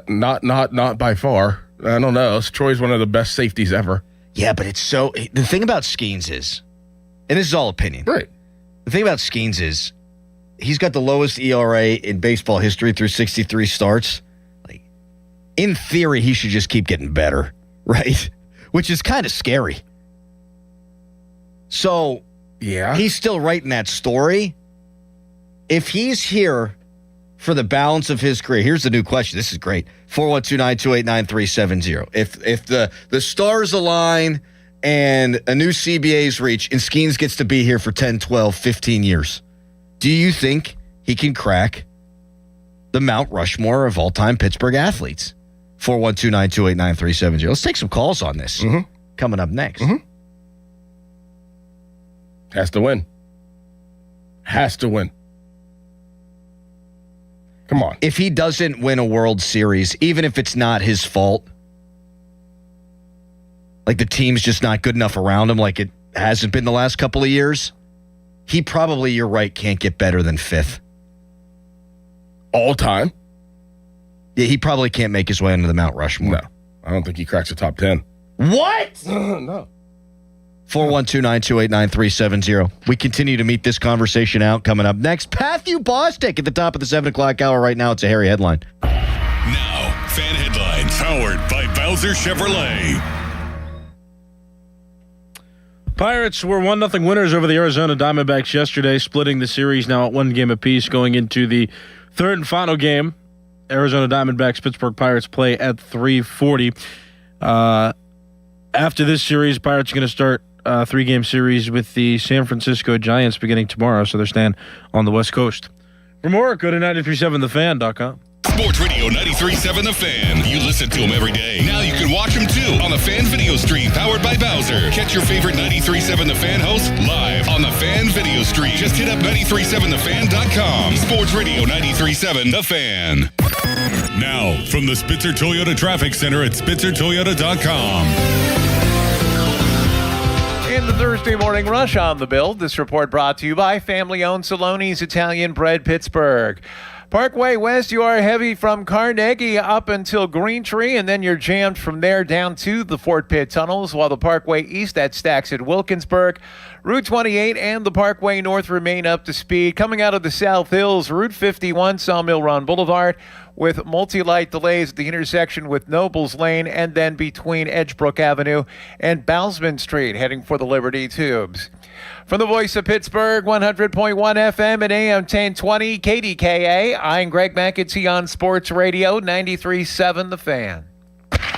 Not by far. I don't know. Troy's one of the best safeties ever. Yeah, but the thing about Skeens is, and this is all opinion. Right. The thing about Skeens is he's got the lowest ERA in baseball history through 63 starts. Like, in theory, he should just keep getting better, right? Which is kind of scary. So Yeah. He's still writing that story. If he's here for the balance of his career, here's the new question. This is great. 412-928-9370. If the stars align and a new CBA's reach and Skeens gets to be here for 10, 12, 15 years, do you think he can crack the Mount Rushmore of all-time Pittsburgh athletes? 412-928-9370. Let's take some calls on this. Coming up next. Has to win. Has to win. Come on. If he doesn't win a World Series, even if it's not his fault, like the team's just not good enough around him like it hasn't been the last couple of years, he probably, you're right, can't get better than 5th. All time? Yeah, he probably can't make his way into the Mount Rushmore. No. I don't think he cracks the top 10. What? No. 412-928-9370. We continue to meet this conversation out coming up next. Matthew Bostic at the top of the 7 o'clock hour. Right now, it's a hairy headline. Now, fan headlines powered by Bowser Chevrolet. Pirates were 1-0 winners over the Arizona Diamondbacks yesterday, splitting the series now at 1 game apiece going into the third and final game. Arizona Diamondbacks, Pittsburgh Pirates play at 3:40. After this series, Pirates are going to start a 3-game series with the San Francisco Giants beginning tomorrow, so they're staying on the West Coast. For more, go to 937thefan.com. Sports Radio 93.7 The Fan. You listen to them every day. Now you can watch them too on the Fan Video Stream powered by Bowser. Catch your favorite 93.7 The Fan host live on the Fan Video Stream. Just hit up 937thefan.com. Sports Radio 93.7 The Fan. Now, from the Spitzer Toyota Traffic Center at spitzertoyota.com. In the Thursday morning rush on the Build, this report brought to you by family-owned Saloni's Italian Bread Pittsburgh. Parkway West, you are heavy from Carnegie up until Green Tree, and then you're jammed from there down to the Fort Pitt tunnels, while the Parkway East, that stacks at Wilkinsburg. Route 28 and the Parkway North remain up to speed. Coming out of the South Hills, Route 51, Sawmill Run Boulevard, with multi-light delays at the intersection with Nobles Lane and then between Edgebrook Avenue and Bousman Street, heading for the Liberty Tubes. From the voice of Pittsburgh, 100.1 FM and AM 1020, KDKA, I'm Greg McEntee on Sports Radio 93.7 The Fan.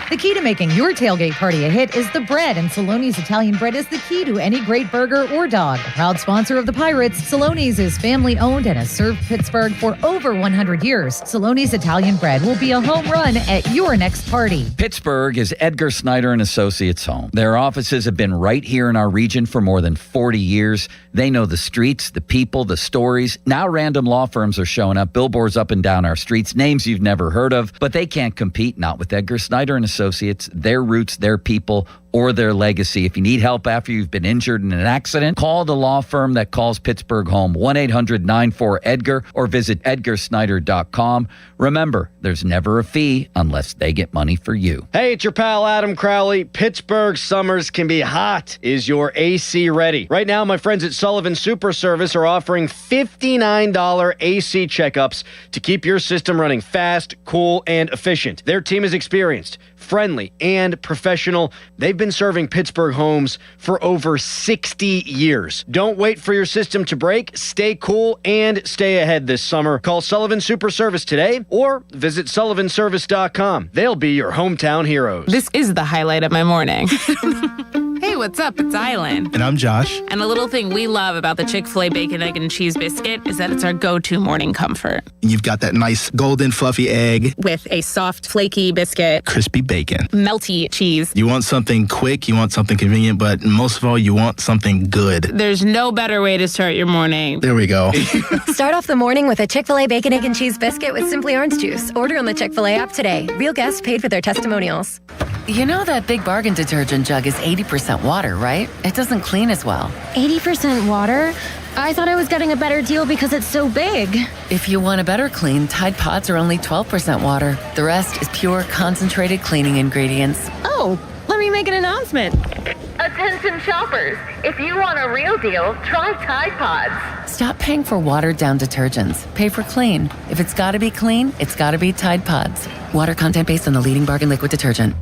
The key to making your tailgate party a hit is the bread, and Saloni's Italian Bread is the key to any great burger or dog. A proud sponsor of the Pirates, Saloni's is family-owned and has served Pittsburgh for over 100 years. Saloni's Italian Bread will be a home run at your next party. Pittsburgh is Edgar Snyder and Associates' home. Their offices have been right here in our region for more than 40 years. They know the streets, the people, the stories. Now random law firms are showing up, billboards up and down our streets, names you've never heard of, but they can't compete, not with Edgar Snyder and Associates, their roots, their people, or their legacy. If you need help after you've been injured in an accident, call the law firm that calls Pittsburgh home, 1-800-94-EDGAR, or visit edgarsnyder.com. Remember, there's never a fee unless they get money for you. Hey, it's your pal Adam Crowley. Pittsburgh summers can be hot. Is your AC ready? Right now, my friends at Sullivan Super Service are offering $59 AC checkups to keep your system running fast, cool, and efficient. Their team is experienced, friendly, and professional. They've been serving Pittsburgh homes for over 60 years. Don't wait for your system to break. Stay cool and stay ahead this summer. Call Sullivan Super Service today or visit sullivanservice.com. They'll be your hometown heroes. This is the highlight of my morning. Hey, what's up? It's Island. And I'm Josh. And a little thing we love about the Chick-fil-A Bacon, Egg, and Cheese Biscuit is that it's our go-to morning comfort. You've got that nice golden fluffy egg. With a soft, flaky biscuit. Crispy bacon. Melty cheese. You want something quick, you want something convenient, but most of all, you want something good. There's no better way to start your morning. There we go. Start off the morning with a Chick-fil-A Bacon, Egg, and Cheese Biscuit with Simply Orange Juice. Order on the Chick-fil-A app today. Real guests paid for their testimonials. You know that Big Bargain detergent jug is 80% water, right? It doesn't clean as well. 80% water? I thought I was getting a better deal because it's so big. If you want a better clean, Tide Pods are only 12% water. The rest is pure, concentrated cleaning ingredients. Oh, let me make an announcement. Attention shoppers, if you want a real deal, try Tide Pods. Stop paying for watered-down detergents. Pay for clean. If it's gotta be clean, it's gotta be Tide Pods. Water content based on the leading bargain liquid detergent.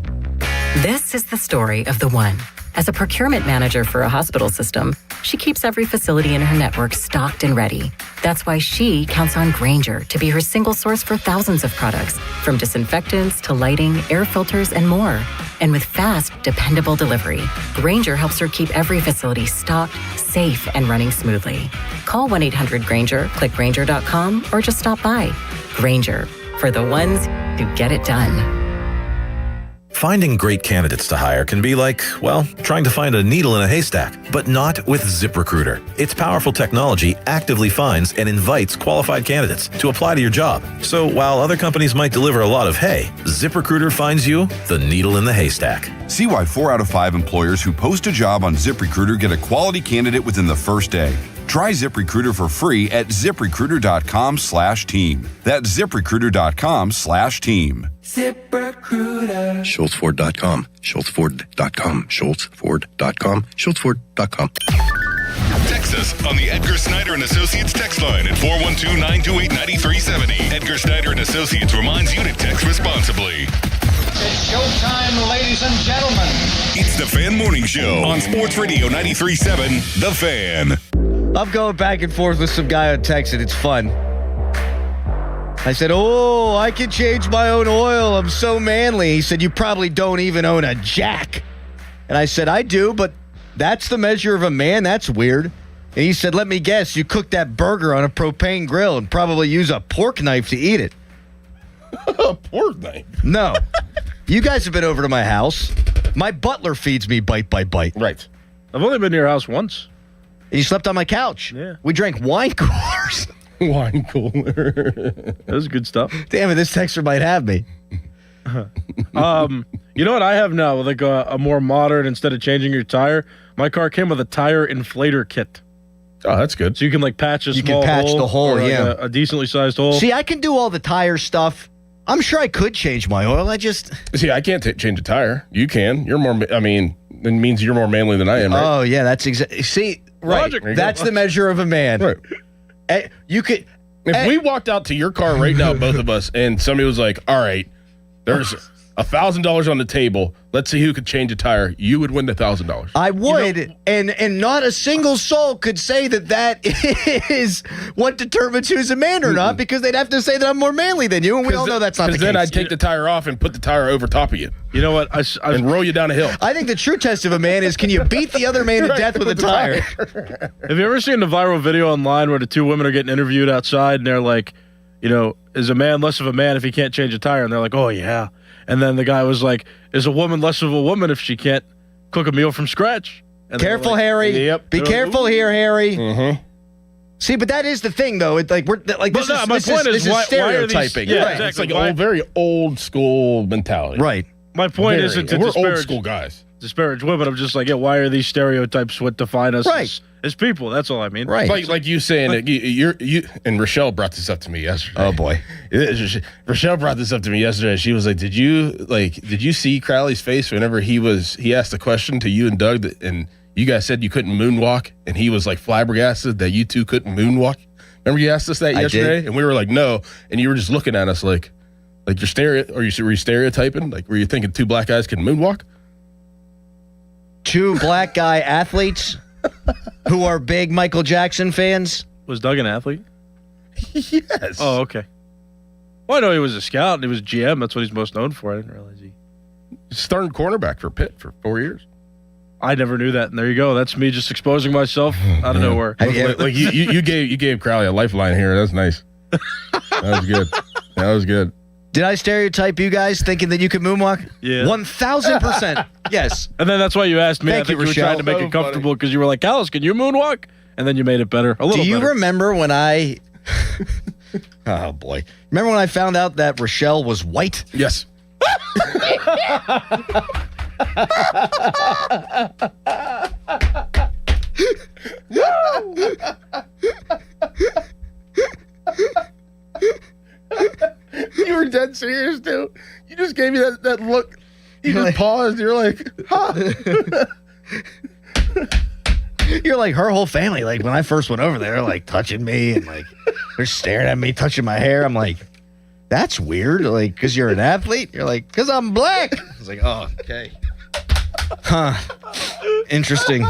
This is the story of the one. As a procurement manager for a hospital system, she keeps every facility in her network stocked and ready. That's why she counts on Grainger to be her single source for thousands of products, from disinfectants to lighting, air filters, and more. And with fast, dependable delivery, Grainger helps her keep every facility stocked, safe, and running smoothly. Call 1-800-GRAINGER, click Grainger.com, or just stop by. Grainger, for the ones who get it done. Finding great candidates to hire can be like, well, trying to find a needle in a haystack, but not with ZipRecruiter. Its powerful technology actively finds and invites qualified candidates to apply to your job. So while other companies might deliver a lot of hay, ZipRecruiter finds you the needle in the haystack. See why 4 out of 5 employers who post a job on ZipRecruiter get a quality candidate within the first day. Try ZipRecruiter for free at ZipRecruiter.com/team. That's ZipRecruiter.com/team. ZipRecruiter. SchultzFord.com. SchultzFord.com. SchultzFord.com. SchultzFord.com. Text us on the Edgar Snyder and Associates text line at 412-928-9370. Edgar Snyder and Associates reminds you to text responsibly. It's showtime, ladies and gentlemen. It's the Fan Morning Show on Sports Radio 93.7, The Fan. I'm going back and forth with some guy on text, and it's fun. I said, oh, I can change my own oil. I'm so manly. He said, you probably don't even own a jack. And I said, I do, but that's the measure of a man. That's weird. And he said, let me guess, you cooked that burger on a propane grill and probably use a pork knife to eat it. A pork knife? No. You guys have been over to my house. My butler feeds me bite by bite. Right. I've only been to your house once. And you slept on my couch. Yeah. We drank wine coolers. Wine cooler. That was good stuff. Damn it, this texter might have me. You know what I have now? Like a more modern, instead of changing your tire, my car came with a tire inflator kit. Oh, that's good. So you can like patch a You small can patch hole the hole, or, like, yeah. a decently sized hole. See, I can do all the tire stuff. I'm sure I could change my oil. I just... See, I can't change a tire. You can. You're more, I mean, it means you're more manly than I am, right? Oh, yeah, that's exactly... See, right. Logic. That's the measure of a man. Right. You could... If we walked out to your car right now, both of us, and somebody was like, all right, there's $1,000 on the table. Let's see who could change a tire. You would win the $1,000. I would, and not a single soul could say that is what determines who's a man or not, because they'd have to say that I'm more manly than you, and we all know that's not the case. Because then I'd take the tire off and put the tire over top of you. You know what? And roll you down a hill. I think the true test of a man is, can you beat the other man to death with a tire? Have you ever seen the viral video online where the two women are getting interviewed outside and they're like, you know, is a man less of a man if he can't change a tire? And they're like, oh, yeah. And then the guy was like, is a woman less of a woman if she can't cook a meal from scratch? And Careful, like, Harry. Yep. Be careful here, Harry. Mm-hmm. See, but that is the thing, though. It's like this is stereotyping. Yeah, right. exactly. It's like very old school mentality. Right. My point isn't to we're disparage, old school guys. Disparage women. I'm just like, yeah, why are these stereotypes what define us as people? That's all I mean. Right. Like you saying that you and Rochelle brought this up to me yesterday. Oh boy. Rochelle brought this up to me yesterday. She was like, did you see Crowley's face whenever he asked the question to you and Doug and you guys said you couldn't moonwalk and he was like flabbergasted that you two couldn't moonwalk? Remember you asked us that yesterday? Did. And we were like, no. And you were just looking at us like were you stereotyping? Like, were you thinking two black guys can moonwalk? Two black guy athletes who are big Michael Jackson fans. Was Doug an athlete? Yes. Oh, okay. Well, I know he was a scout and he was GM. That's what he's most known for. I didn't realize he starting cornerback for Pitt for 4 years. I never knew that, and there you go. That's me just exposing myself out of nowhere. Like you gave Crowley a lifeline here. That's nice. That was good. That was good. Did I stereotype you guys thinking that you could moonwalk? Yeah. 1,000%. Yes. And then that's why you asked me. Thank I think you, were trying to make it comfortable because you were like, Callis, can you moonwalk? And then you made it better. A little Do you better. remember when I... Oh, boy. Remember when I found out that Rochelle was white? Yes. You were dead serious, too. You just gave me that look. You just paused. You're like, huh. You're like her whole family. Like when I first went over there, like touching me and like they're staring at me, touching my hair. I'm like, that's weird. Like, because you're an athlete. You're like, because I'm black. I was like, oh, okay. Huh. Interesting.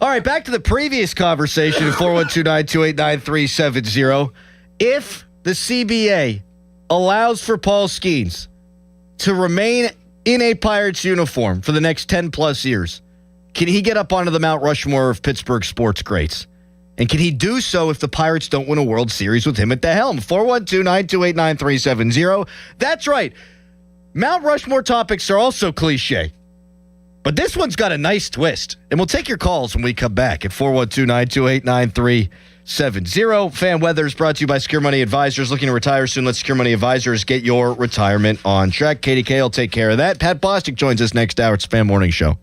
All right, back to the previous conversation at 412-928-9370. If the CBA allows for Paul Skeens to remain in a Pirates uniform for the next 10-plus years, can he get up onto the Mount Rushmore of Pittsburgh sports greats? And can he do so if the Pirates don't win a World Series with him at the helm? 412-928-9370. That's right. Mount Rushmore topics are also cliche. But this one's got a nice twist. And we'll take your calls when we come back at 412-928-9370. Fan Weather is brought to you by Secure Money Advisors. Looking to retire soon? Let Secure Money Advisors get your retirement on track. KDK will take care of that. Pat Bostic joins us next hour. It's Fan Morning Show.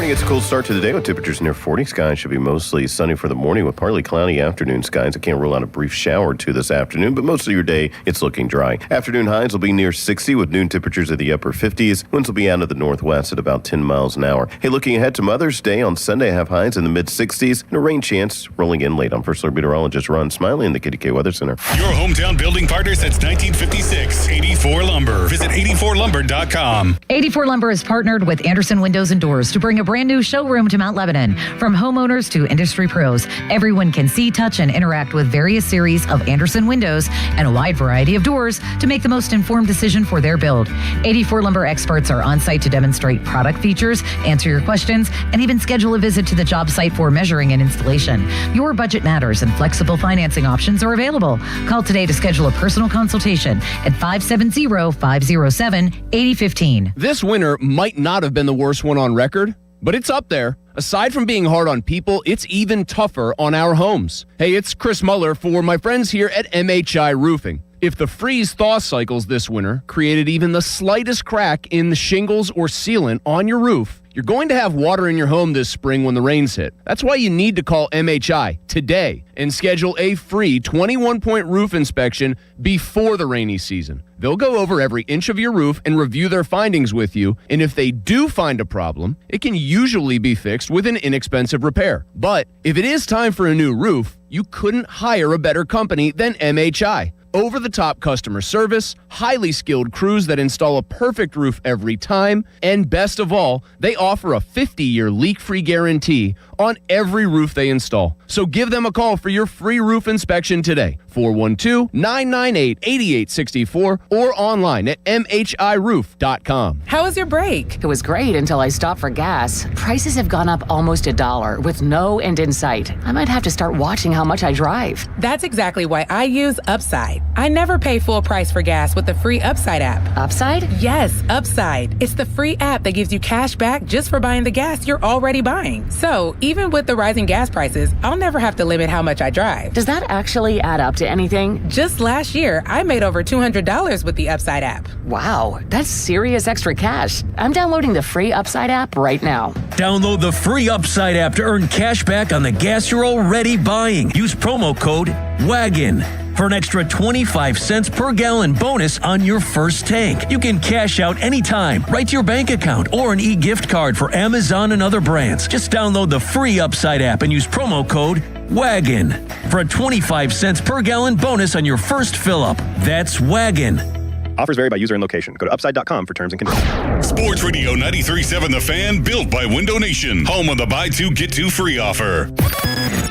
It's a cool start to the day with temperatures near 40. Skies should be mostly sunny for the morning with partly cloudy afternoon skies. I can't rule out a brief shower or two this afternoon, but most of your day, it's looking dry. Afternoon highs will be near 60 with noon temperatures at the upper 50s. Winds will be out of the northwest at about 10 miles an hour. Hey, looking ahead to Mother's Day on Sunday, I have highs in the mid-60s and a rain chance rolling in late. I'm First Alert Meteorologist Ron Smiley in the KDK Weather Center. Your hometown building partner since 1956, 84 Lumber. Visit 84lumber.com. 84 Lumber is partnered with Anderson Windows and Doors to bring a brand new showroom to Mount Lebanon. From homeowners to industry pros, everyone can see, touch, and interact with various series of Anderson windows and a wide variety of doors to make the most informed decision for their build. 84 Lumber experts are on site to demonstrate product features, answer your questions, and even schedule a visit to the job site for measuring and installation. Your budget matters and flexible financing options are available. Call today to schedule a personal consultation at 570-507-8015. This winter might not have been the worst one on record, but it's up there. Aside from being hard on people, it's even tougher on our homes. Hey, it's Chris Muller for my friends here at MHI Roofing. If the freeze-thaw cycles this winter created even the slightest crack in the shingles or sealant on your roof, you're going to have water in your home this spring when the rains hit. That's why you need to call MHI today and schedule a free 21-point roof inspection before the rainy season. They'll go over every inch of your roof and review their findings with you, and if they do find a problem, it can usually be fixed with an inexpensive repair. But if it is time for a new roof, you couldn't hire a better company than MHI. Over-the-top customer service, highly skilled crews that install a perfect roof every time, and best of all, they offer a 50-year leak-free guarantee on every roof they install. So give them a call for your free roof inspection today, 412-998-8864, or online at mhiroof.com. How was your break? It was great until I stopped for gas. Prices have gone up almost $1 with no end in sight. I might have to start watching how much I drive. That's exactly why I use Upside. I never pay full price for gas with the free Upside app. Upside? Yes, Upside. It's the free app that gives you cash back just for buying the gas you're already buying. So even with the rising gas prices, I'll never have to limit how much I drive. Does that actually add up to anything? Just last year, I made over $200 with the Upside app. Wow, that's serious extra cash. I'm downloading the free Upside app right now. Download the free Upside app to earn cash back on the gas you're already buying. Use promo code WAGON for an extra 25 cents per gallon bonus on your first tank. You can cash out anytime, right to your bank account, or an e-gift card for Amazon and other brands. Just download the free Upside app and use promo code WAGON for a 25 cents per gallon bonus on your first fill-up. That's WAGON. Offers vary by user and location. Go to upside.com for terms and conditions. Sports Radio 93.7 The Fan, built by Window Nation. Home of the buy two, get two free offer.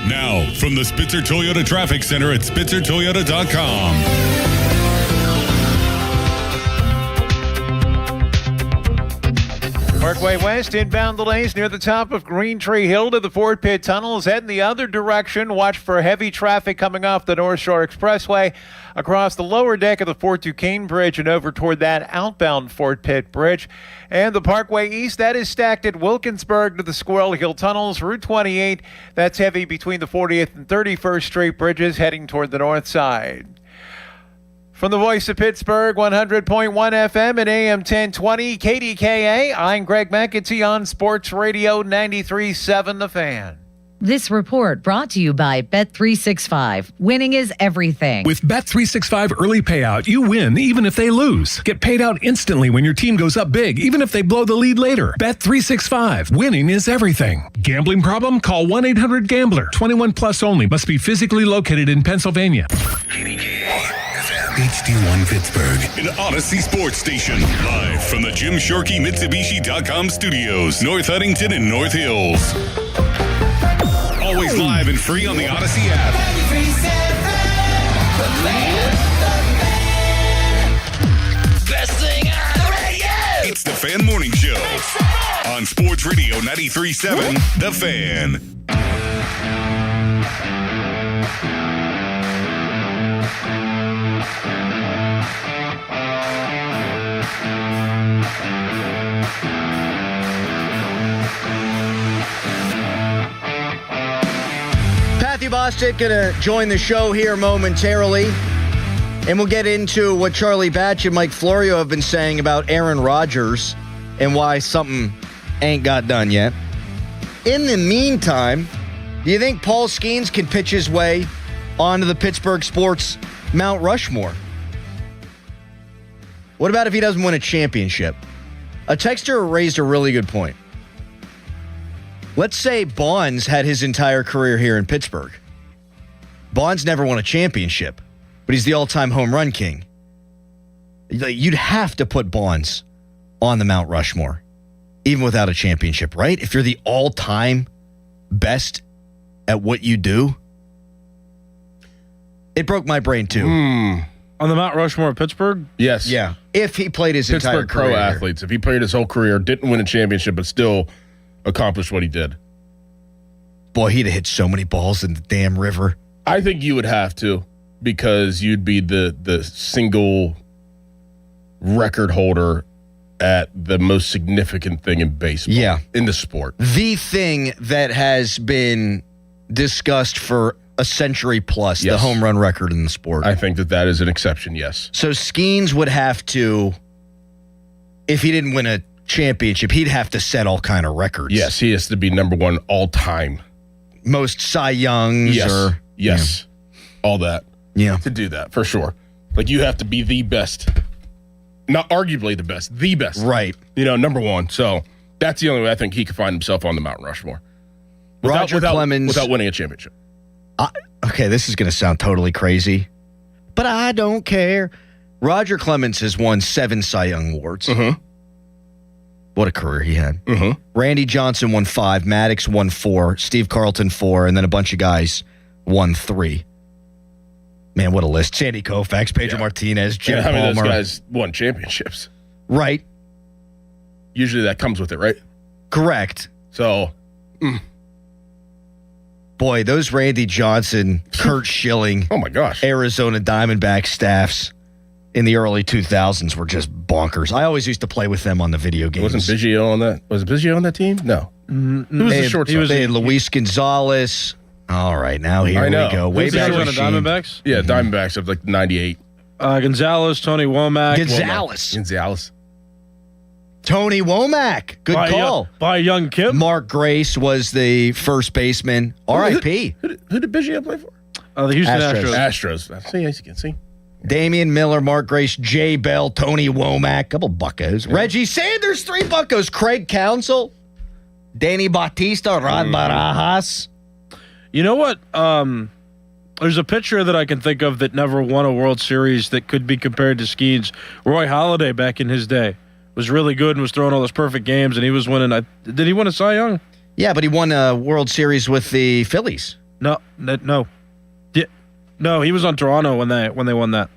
Now, from the Spitzer Toyota Traffic Center at spitzertoyota.com. Parkway West, inbound delays near the top of Green Tree Hill to the Ford Pitt Tunnels. Head in the other direction. Watch for heavy traffic coming off the North Shore Expressway across the lower deck of the Fort Duquesne Bridge and over toward that outbound Fort Pitt Bridge. And the Parkway East, that is stacked at Wilkinsburg to the Squirrel Hill Tunnels. Route 28, that's heavy between the 40th and 31st Street bridges heading toward the north side. From the voice of Pittsburgh, 100.1 FM and AM 1020, KDKA, I'm Greg McEntee on Sports Radio 93.7 The Fan. This report brought to you by Bet365. Winning is everything. With Bet365 early payout, you win even if they lose. Get paid out instantly when your team goes up big, even if they blow the lead later. Bet365. Winning is everything. Gambling problem? Call 1-800-GAMBLER. 21 plus only. Must be physically located in Pennsylvania. KDKA FM. HD1 Pittsburgh. An Odyssey sports station. Live from the Jim Shorkey Mitsubishi.com studios. North Huntington and North Hills. Always live and free on the Odyssey app. Best thing on the radio! It's the Fan Morning Show on Sports Radio 93.7, The Fan. Matthew Bostic going to join the show here momentarily. And we'll get into what Charlie Batch and Mike Florio have been saying about Aaron Rodgers and why something ain't got done yet. In the meantime, do you think Paul Skeens can pitch his way onto the Pittsburgh sports Mount Rushmore? What about if he doesn't win a championship? A texter raised a really good point. Let's say Bonds had his entire career here in Pittsburgh. Bonds never won a championship, but he's the all-time home run king. You'd have to put Bonds on the Mount Rushmore, even without a championship, right? If you're the all-time best at what you do. It broke my brain, too. On the Mount Rushmore of Pittsburgh? Yes. Yeah. If he played his entire Pittsburgh career. pro athletes. If he played his whole career, didn't win a championship, but still accomplished what he did. Boy, he'd have hit so many balls in the damn river. I think you would have to, because you'd be the single record holder at the most significant thing in baseball. Yeah. In the sport. The thing that has been discussed for a century plus, Yes. the home run record in the sport. I think that is an exception, yes. So Skeens would have to, if he didn't win a championship, he'd have to set all kind of records. Yes, he has to be number one all time. Most Cy Youngs Yes. or... Yes. All that. Yeah. To do that, for sure. Like, you have to be the best. Not arguably the best, the best. Right. Number one. So that's the only way I think he could find himself on the Mount Rushmore. Roger Clemens. Without winning a championship. Okay, this is going to sound totally crazy, but I don't care. Roger Clemens has won 7 Cy Young Awards. Mm-hmm. What a career he had. Mm-hmm. Randy Johnson won 5, Maddox won 4, Steve Carlton 4, and then a bunch of guys won 3. Man, what a list. Sandy Koufax, Pedro Martinez, Jim How many of Palmer. those guys won championships? Right. Usually that comes with it, right? Correct. So, boy, those Randy Johnson, Kurt Schilling, oh my gosh, Arizona Diamondback staffs in the early 2000s were just bonkers. I always used to play with them on the video games. Wasn't Biggio on that? Was Biggio on that team? No. Who was the shortstop? They had Luis Gonzalez. All right, now here we go. Way back on the machine. Diamondbacks? Yeah, Diamondbacks of like 98. Gonzalez, Tony Womack. Gonzalez. Tony Womack. Good call. By young Kip. Mark Grace was the first baseman. R.I.P. Who did Biggio play for? The Houston Astros. Astros. See, as you can see. Damian Miller, Mark Grace, Jay Bell, Tony Womack, couple buckos. Reggie Sanders, 3 buckos. Craig Counsell, Danny Bautista, Rod Barajas. You know what? There's a pitcher that I can think of that never won a World Series that could be compared to Skeens. Roy Halladay back in his day was really good and was throwing all those perfect games, and he was winning. Did he win a Cy Young? Yeah, but he won a World Series with the Phillies. No. Yeah, no, he was on Toronto when they won that.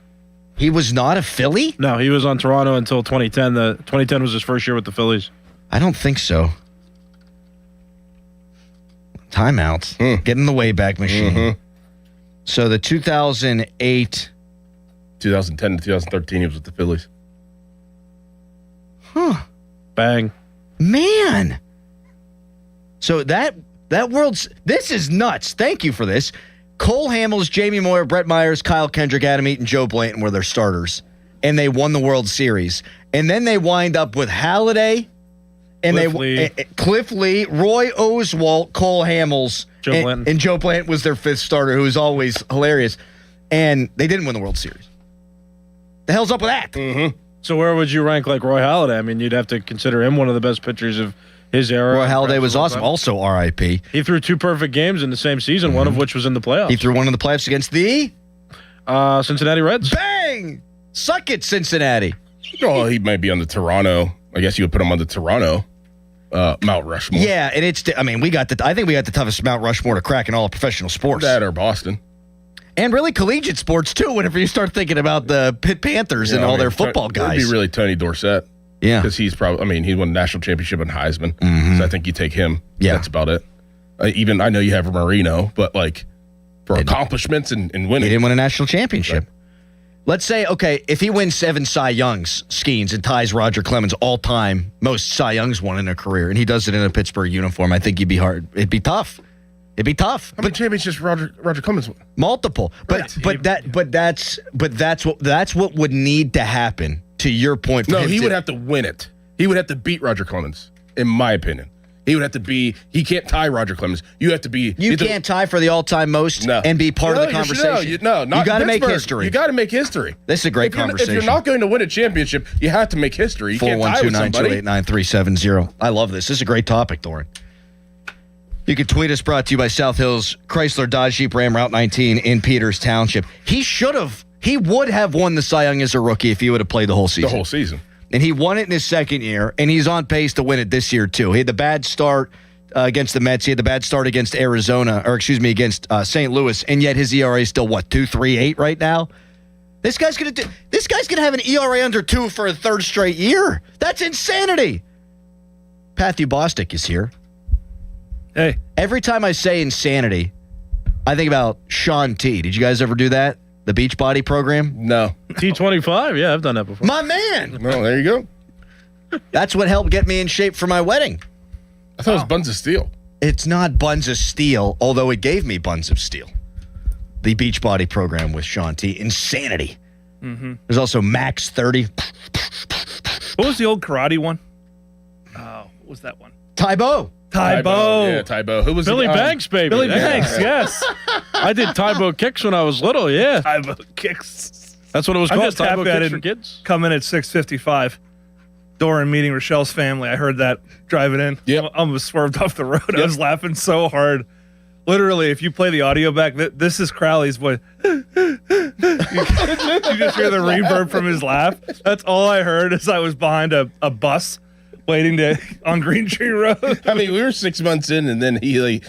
He was not a Philly? No, he was on Toronto until 2010. 2010 was his first year with the Phillies. I don't think so. Timeout. Get in the Wayback Machine. Mm-hmm. So the 2008... 2010 to 2013, he was with the Phillies. Huh. Bang. Man. So that world's... This is nuts. Thank you for this. Cole Hamels, Jamie Moyer, Brett Myers, Kyle Kendrick, Adam Eaton, Joe Blanton were their starters. And they won the World Series. And then they wind up with Halladay... And Cliff Lee, Roy Oswalt, Cole Hamels, Joe Blanton. And Joe Blanton was their 5th starter, who was always hilarious. And they didn't win the World Series. The hell's up with that? Mm-hmm. So where would you rank like Roy Halladay? I mean, you'd have to consider him one of the best pitchers of his era. Roy Halladay was awesome. Also R.I.P. He threw 2 perfect games in the same season, one of which was in the playoffs. He threw one in the playoffs against the Cincinnati Reds. Bang! Suck it, Cincinnati. Oh, he might be on the Toronto. I guess you would put him on the Toronto Mount Rushmore. Yeah, and I think we got the toughest Mount Rushmore to crack in all of professional sports. That or Boston. And really collegiate sports, too, whenever you start thinking about the Pitt Panthers and all their football guys. It'd be really Tony Dorsett. Yeah. Because he's probably, he won a national championship in Heisman. So I think you take him. Yeah. That's about it. Even, I know you have Marino, but like for accomplishments and winning. He didn't win a national championship. Right. Let's say, okay, if he wins 7 Cy Youngs, Skeens, and ties Roger Clemens all-time most Cy Youngs won in a career, and he does it in a Pittsburgh uniform, I think it'd be hard. It'd be tough. It'd be tough. How many championships Roger Clemens won? Multiple. But that's what would need to happen, to your point. No, he would have to win it. He would have to beat Roger Clemens, in my opinion. He would have to be. He can't tie Roger Clemens. You have to be. You can't tie for the all-time most and be part of the conversation. You got to make history. You got to make history. This is a great conversation. If you're not going to win a championship, you have to make history. You can't tie with somebody. 412-928-9370. I love this. This is a great topic, Doran. You can tweet us, brought to you by South Hills Chrysler Dodge Jeep Ram Route 19 in Peters Township. He would have won the Cy Young as a rookie if he would have played the whole season. The whole season. And he won it in his second year, and he's on pace to win it this year, too. He had the bad start against the Mets. He had the bad start against against St. Louis, and yet his ERA is still, 2.38 right now? This guy's gonna have an ERA under 2 for a third straight year. That's insanity. Matthew Bostic is here. Hey. Every time I say insanity, I think about Sean T. Did you guys ever do that? The Beachbody program? No. T25? Yeah, I've done that before. My man! Well, there you go. That's what helped get me in shape for my wedding. I thought it was Buns of Steel. It's not Buns of Steel, although it gave me Buns of Steel. The Beachbody program with Sean T. Insanity. Mm-hmm. There's also Max 30. What was the old karate one? What was that one? Taibo. Yeah, Taibo. Who was Billy Banks, baby? Billy Banks, yes. I did Taibo kicks when I was little, yeah. Taibo kicks. That's what it was I'm called, just happy Taibo I kicks for didn't kids. come in at 6:55. Doran meeting Rochelle's family. I heard that driving in. Yep. I almost swerved off the road. I was laughing so hard. Literally, if you play the audio back, this is Crowley's voice. You just hear the reverb from his laugh. That's all I heard as I was behind a bus waiting on Green Tree Road. I mean, we were 6 months in, and then he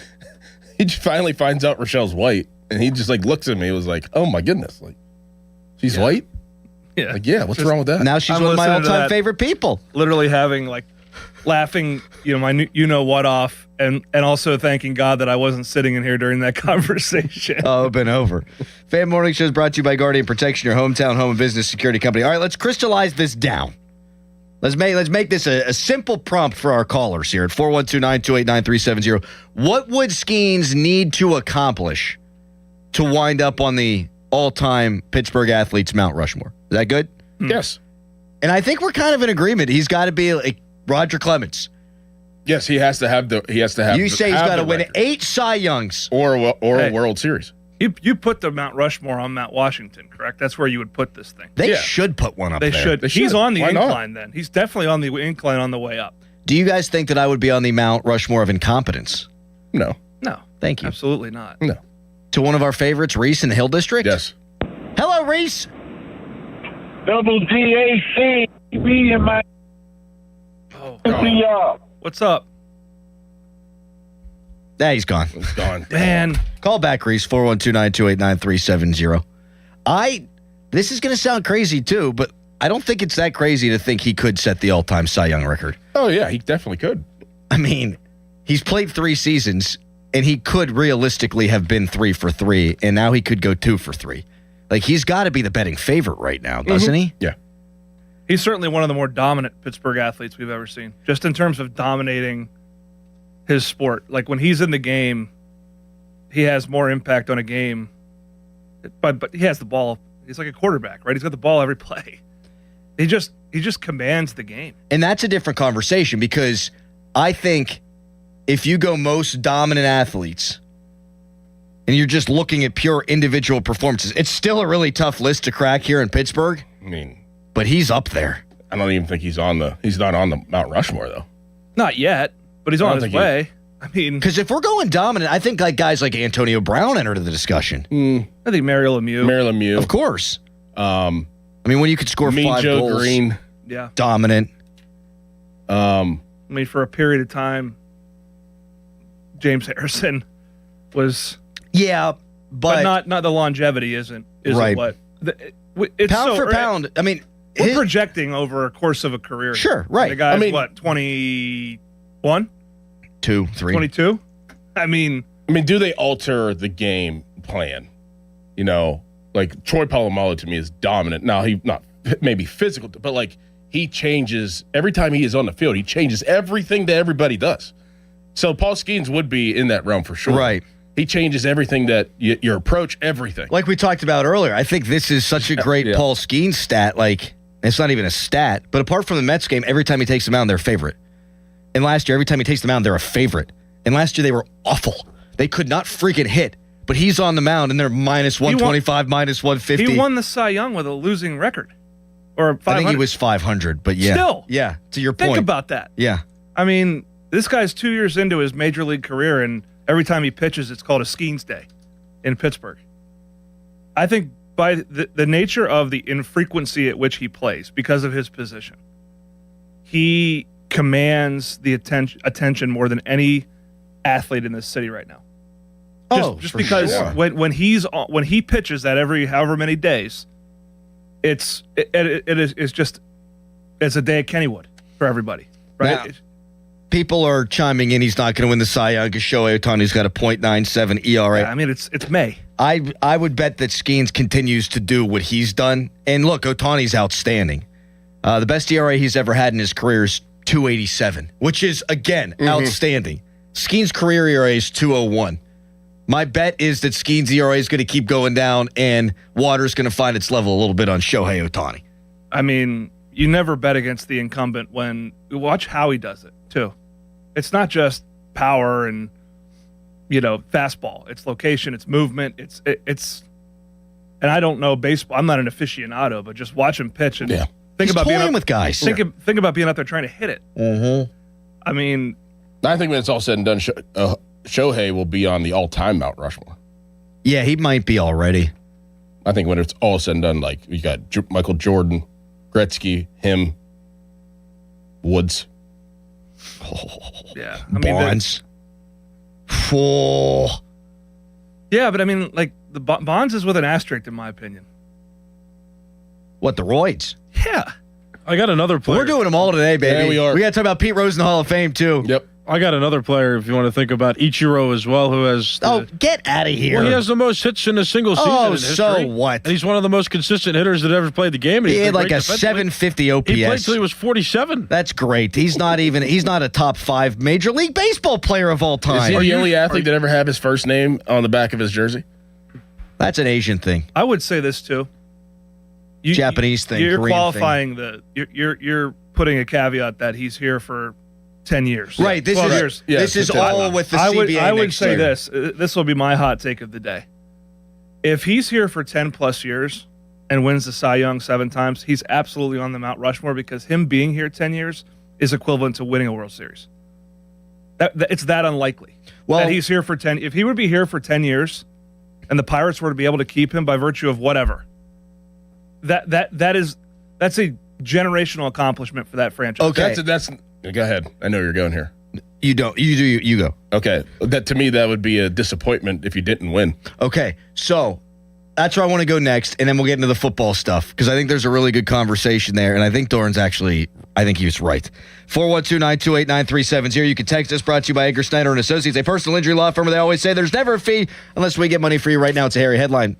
finally finds out Rochelle's white, and he just looks at me. He was like, "Oh my goodness, she's white." Yeah, what's wrong with that? Now she's one of my all-time favorite people. Literally having laughing, my what off, and also thanking God that I wasn't sitting in here during that conversation. Oh, been over. Fan Morning Show is brought to you by Guardian Protection, your hometown home and business security company. All right, let's crystallize this down. Let's make this a simple prompt for our callers here at 412-928-9370. What would Skeens need to accomplish to wind up on the all-time Pittsburgh athletes Mount Rushmore? Is that good? Yes. And I think we're kind of in agreement. He's got to be like Roger Clemens. Yes, he has to have. You say he's got to win 8 Cy Youngs or a World Series. You put the Mount Rushmore on Mount Washington, correct? That's where you would put this thing. They should put one up there. they should. He's on the incline then. He's definitely on the incline on the way up. Do you guys think that I would be on the Mount Rushmore of incompetence? No. No. Thank you. Absolutely not. No. To one of our favorites, Reese in the Hill District? Yes. Hello, Reese. Double DAC. Me and my. What's up? Yeah, he's gone. He's gone. Man. Call back, Reese, 412-928-9370. This is going to sound crazy, too, but I don't think it's that crazy to think he could set the all-time Cy Young record. Oh, yeah, he definitely could. I mean, he's played 3 seasons, and he could realistically have been 3 for 3, and now he could go 2 for 3. He's got to be the betting favorite right now, doesn't he? Yeah. He's certainly one of the more dominant Pittsburgh athletes we've ever seen, just in terms of dominating his sport. When he's in the game, he has more impact on a game, but he has the ball. He's like a quarterback, right? He's got the ball every play. He just commands the game. And that's a different conversation because I think if you go most dominant athletes and you're just looking at pure individual performances, it's still a really tough list to crack here in Pittsburgh. But he's up there. I don't even think he's not on the Mount Rushmore, though. Not yet, but he's on his way. Because if we're going dominant, I think guys like Antonio Brown enter the discussion. I think Mario Lemieux. Mario Lemieux. Of course. mean, when you could score Mean 5 Joe goals, Green. Yeah. dominant. I mean, for a period of time, James Harrison was. Yeah, but not the longevity isn't right. what. It's pound for pound. I mean, we're projecting over a course of a career. Sure, right. The guy's I mean, what, 21? 2, 3. 22? I mean, do they alter the game plan? You know, like Troy Polamalu to me is dominant. Now he not maybe physical, but like he changes every time he is on the field. He changes everything that everybody does. So Paul Skeens would be in that realm for sure. Right. He changes everything that your approach, everything. Like we talked about earlier, I think this is such a great Paul Skeens stat. Like, it's not even a stat, but apart from the Mets game, every time he takes them out, they're a favorite. And last year, every time he takes them out, they're a favorite. And last year, they were awful. They could not freaking hit. But he's on the mound, and they're minus 125, minus 150. he won the Cy Young with a losing record. Or 500. I think he was 500, but yeah. Still. Yeah, to your point. Think about that. Yeah. I mean, this guy's 2 years into his major league career, and every time he pitches, it's called a Skeens Day in Pittsburgh. I think by the nature of the infrequency at which he plays, because of his position, he commands the attention more than any athlete in this city right now. Just because when he pitches that every however many days, it's just a day at Kennywood for everybody, right? Now, people are chiming in. He's not going to win the Cy Young because Shohei Ohtani's got a .97 ERA. Yeah, I mean, it's May. I would bet that Skeens continues to do what he's done. And look, Ohtani's outstanding. The best ERA he's ever had in his career is 2.87, which is, again, outstanding. Skeens' career ERA is 2.01. My bet is that Skeens' ERA is going to keep going down, and water's going to find its level a little bit on Shohei Ohtani. I mean, you never bet against the incumbent when – watch how he does it, too. It's not just power and, fastball. It's location, it's movement, it's and I don't know baseball. I'm not an aficionado, but just watch him pitch and think about being with guys. Think about being out there trying to hit it. Mm-hmm. I mean, I think when it's all said and done, Shohei will be on the all-time Mount Rushmore. Yeah, he might be already. I think when it's all said and done, like you got Michael Jordan, Gretzky, him, Woods. Yeah, I mean, Bonds. Yeah, but I mean, like the Bonds is with an asterisk, in my opinion. What, the roids? Yeah. I got another player. We're doing them all today, baby. Yeah, we are. We got to talk about Pete Rose in the Hall of Fame, too. Yep. I got another player, if you want to think about Ichiro as well, who has... get out of here. Well, he has the most hits in a single season in history. So what? And he's one of the most consistent hitters that ever played the game. And he had like a 750 OPS. He played till he was 47. That's great. He's not a top 5 Major League Baseball player of all time. Is he the only athlete that ever had his first name on the back of his jersey? That's an Asian thing. I would say this, too. Japanese thing. You're Korean qualifying thing. You're putting a caveat that he's here for 10 years. Right. This is all with the CBA. I would say this. This will be my hot take of the day. If he's here for 10 plus years and wins the Cy Young 7 times, he's absolutely on the Mount Rushmore because him being here 10 years is equivalent to winning a World Series. It's that unlikely. That he's here for 10. If he would be here for 10 years and the Pirates were to be able to keep him by virtue of whatever, that's a generational accomplishment for that franchise. Okay. That's go ahead. I know you're going here. You don't. You go. Okay. That to me, that would be a disappointment if you didn't win. Okay. So that's where I want to go next, and then we'll get into the football stuff because I think there's a really good conversation there, and I think Doran's I think he was right. 412-928-9370. You can text us, brought to you by Edgar Snyder and Associates, a personal injury law firm where they always say there's never a fee unless we get money for you. Right now, it's a hairy headline.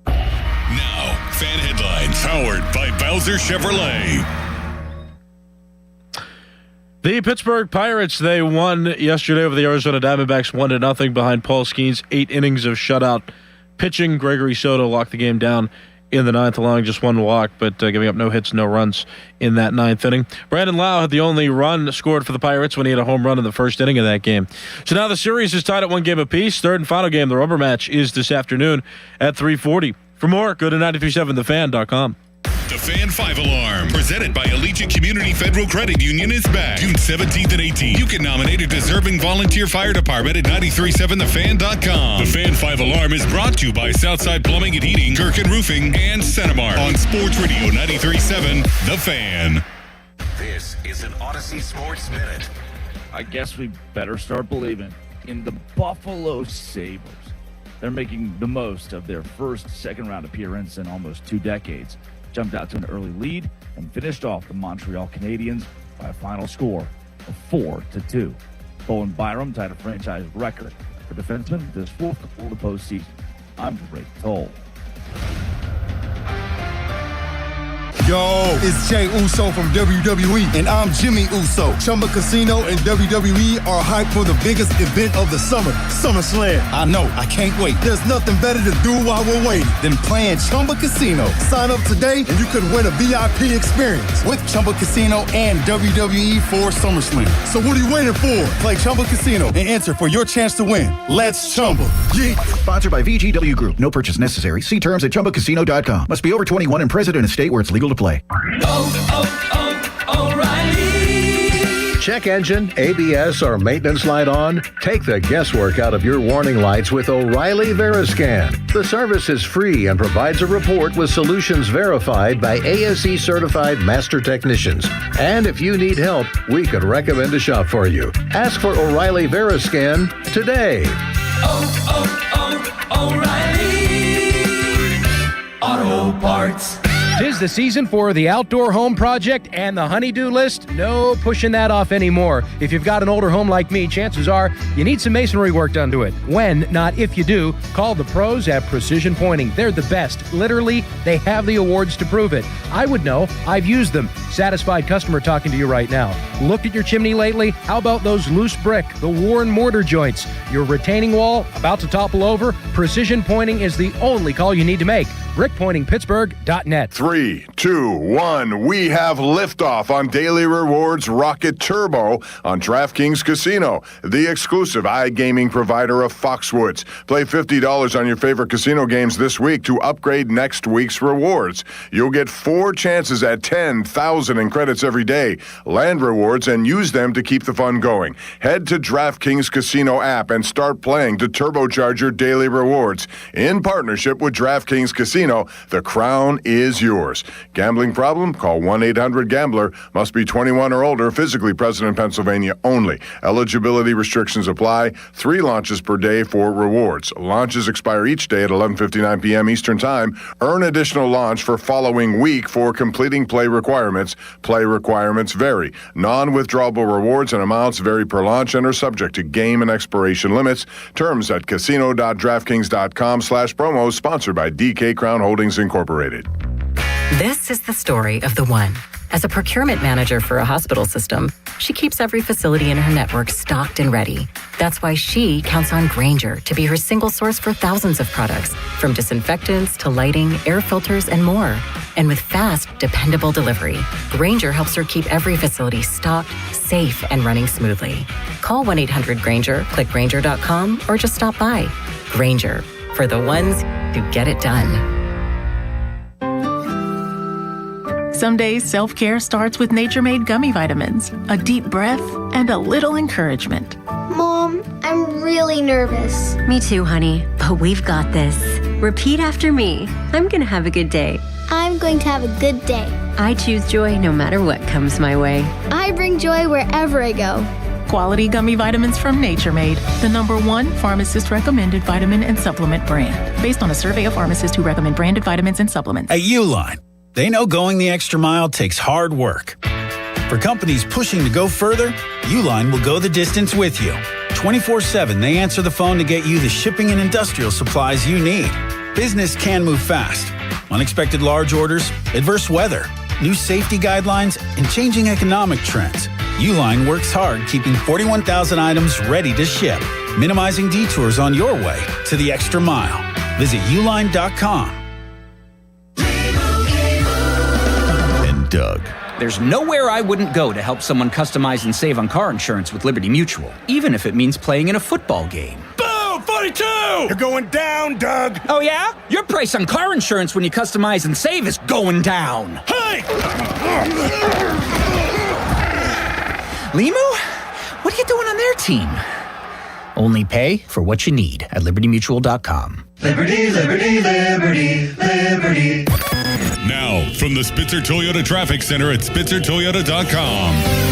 Now, fan headlines powered by Bowser Chevrolet. The Pittsburgh Pirates, they won yesterday over the Arizona Diamondbacks 1-0 behind Paul Skeens. 8 innings of shutout pitching. Gregory Soto locked the game down in the 9th, allowing just 1 walk, but giving up no hits, no runs in that 9th inning. Brandon Lowe had the only run scored for the Pirates when he had a home run in the 1st inning of that game. So now the series is tied at 1 game apiece. 3rd and final game, the rubber match, is this afternoon at 3:40. For more, go to 937thefan.com. The Fan 5 Alarm, presented by Allegiant Community Federal Credit Union, is back June 17th and 18th. You can nominate a deserving volunteer fire department at 937thefan.com. The Fan 5 Alarm is brought to you by Southside Plumbing and Heating, Gherkin Roofing, and Centimar on Sports Radio 93.7 The Fan. This is an Odyssey Sports Minute. I guess we better start believing in the Buffalo Sabres. They're making the most of their first second-round appearance in almost 2 decades. Jumped out to an early lead and finished off the Montreal Canadiens by a final score of 4-2. Bowen Byram tied a franchise record for defensemen this fourth goal of the postseason. I'm Ray Toll. Yo, it's Jay Uso from WWE, and I'm Jimmy Uso. Chumba Casino and WWE are hyped for the biggest event of the summer, SummerSlam. I know, I can't wait. There's nothing better to do while we're waiting than playing Chumba Casino. Sign up today, and you could win a VIP experience with Chumba Casino and WWE for SummerSlam. So what are you waiting for? Play Chumba Casino and enter for your chance to win. Let's Chumba. Yeah. Sponsored by VGW Group. No purchase necessary. See terms at ChumbaCasino.com. Must be over 21 and present in a state where it's legal to play. O'Reilly. Check engine, ABS, or maintenance light on? Take the guesswork out of your warning lights with O'Reilly Veriscan. The service is free and provides a report with solutions verified by ASE certified master technicians. And if you need help, we could recommend a shop for you. Ask for O'Reilly Veriscan today. O'Reilly Auto Parts. 'Tis the season for the outdoor home project and the honey-do list. No pushing that off anymore. If you've got an older home like me, chances are you need some masonry work done to it. When, not if you do, call the pros at Precision Pointing. They're the best. Literally, they have the awards to prove it. I would know. I've used them. Satisfied customer talking to you right now. Looked at your chimney lately? How about those loose brick, the worn mortar joints? Your retaining wall about to topple over? Precision Pointing is the only call you need to make. BrickPointingPittsburgh.net. 3, 2, 1. We have liftoff on Daily Rewards Rocket Turbo on DraftKings Casino, the exclusive iGaming provider of Foxwoods. Play $50 on your favorite casino games this week to upgrade next week's rewards. You'll get 4 chances at 10,000 in credits every day. Land rewards and use them to keep the fun going. Head to DraftKings Casino app and start playing to turbocharge your daily rewards. In partnership with DraftKings Casino, the crown is yours. Gambling problem? Call 1-800-GAMBLER. Must be 21 or older, physically present in Pennsylvania only. Eligibility restrictions apply. 3 launches per day for rewards. Launches expire each day at 11:59 p.m. Eastern Time. Earn additional launch for following week for completing play requirements. Play requirements vary. Non-withdrawable rewards and amounts vary per launch and are subject to game and expiration limits. Terms at casino.draftkings.com/promo. Sponsored by DK Crown Holdings Incorporated. This is the story of the one. As a procurement manager for a hospital system, she keeps every facility in her network stocked and ready. That's why she counts on Grainger to be her single source for thousands of products, from disinfectants to lighting, air filters, and more. And with fast, dependable delivery, Grainger helps her keep every facility stocked, safe, and running smoothly. Call 1-800-GRAINGER, click Grainger.com, or just stop by. Grainger, for the ones who get it done. Some days, self-care starts with Nature-Made gummy vitamins, a deep breath, and a little encouragement. Mom, I'm really nervous. Me too, honey, but we've got this. Repeat after me. I'm going to have a good day. I'm going to have a good day. I choose joy no matter what comes my way. I bring joy wherever I go. Quality gummy vitamins from Nature-Made, the #1 pharmacist-recommended vitamin and supplement brand. Based on a survey of pharmacists who recommend branded vitamins and supplements. At Uline, they know going the extra mile takes hard work. For companies pushing to go further, Uline will go the distance with you. 24/7, they answer the phone to get you the shipping and industrial supplies you need. Business can move fast. Unexpected large orders, adverse weather, new safety guidelines, and changing economic trends. Uline works hard keeping 41,000 items ready to ship, minimizing detours on your way to the extra mile. Visit uline.com. And Doug. There's nowhere I wouldn't go to help someone customize and save on car insurance with Liberty Mutual, even if it means playing in a football game. Boom! I'm funny too! You're going down, Doug. Oh, yeah? Your price on car insurance when you customize and save is going down. Hey! Limu? What are you doing on their team? Only pay for what you need at libertymutual.com. Liberty, liberty, liberty, liberty. Now, from the Spitzer Toyota Traffic Center at spitzertoyota.com.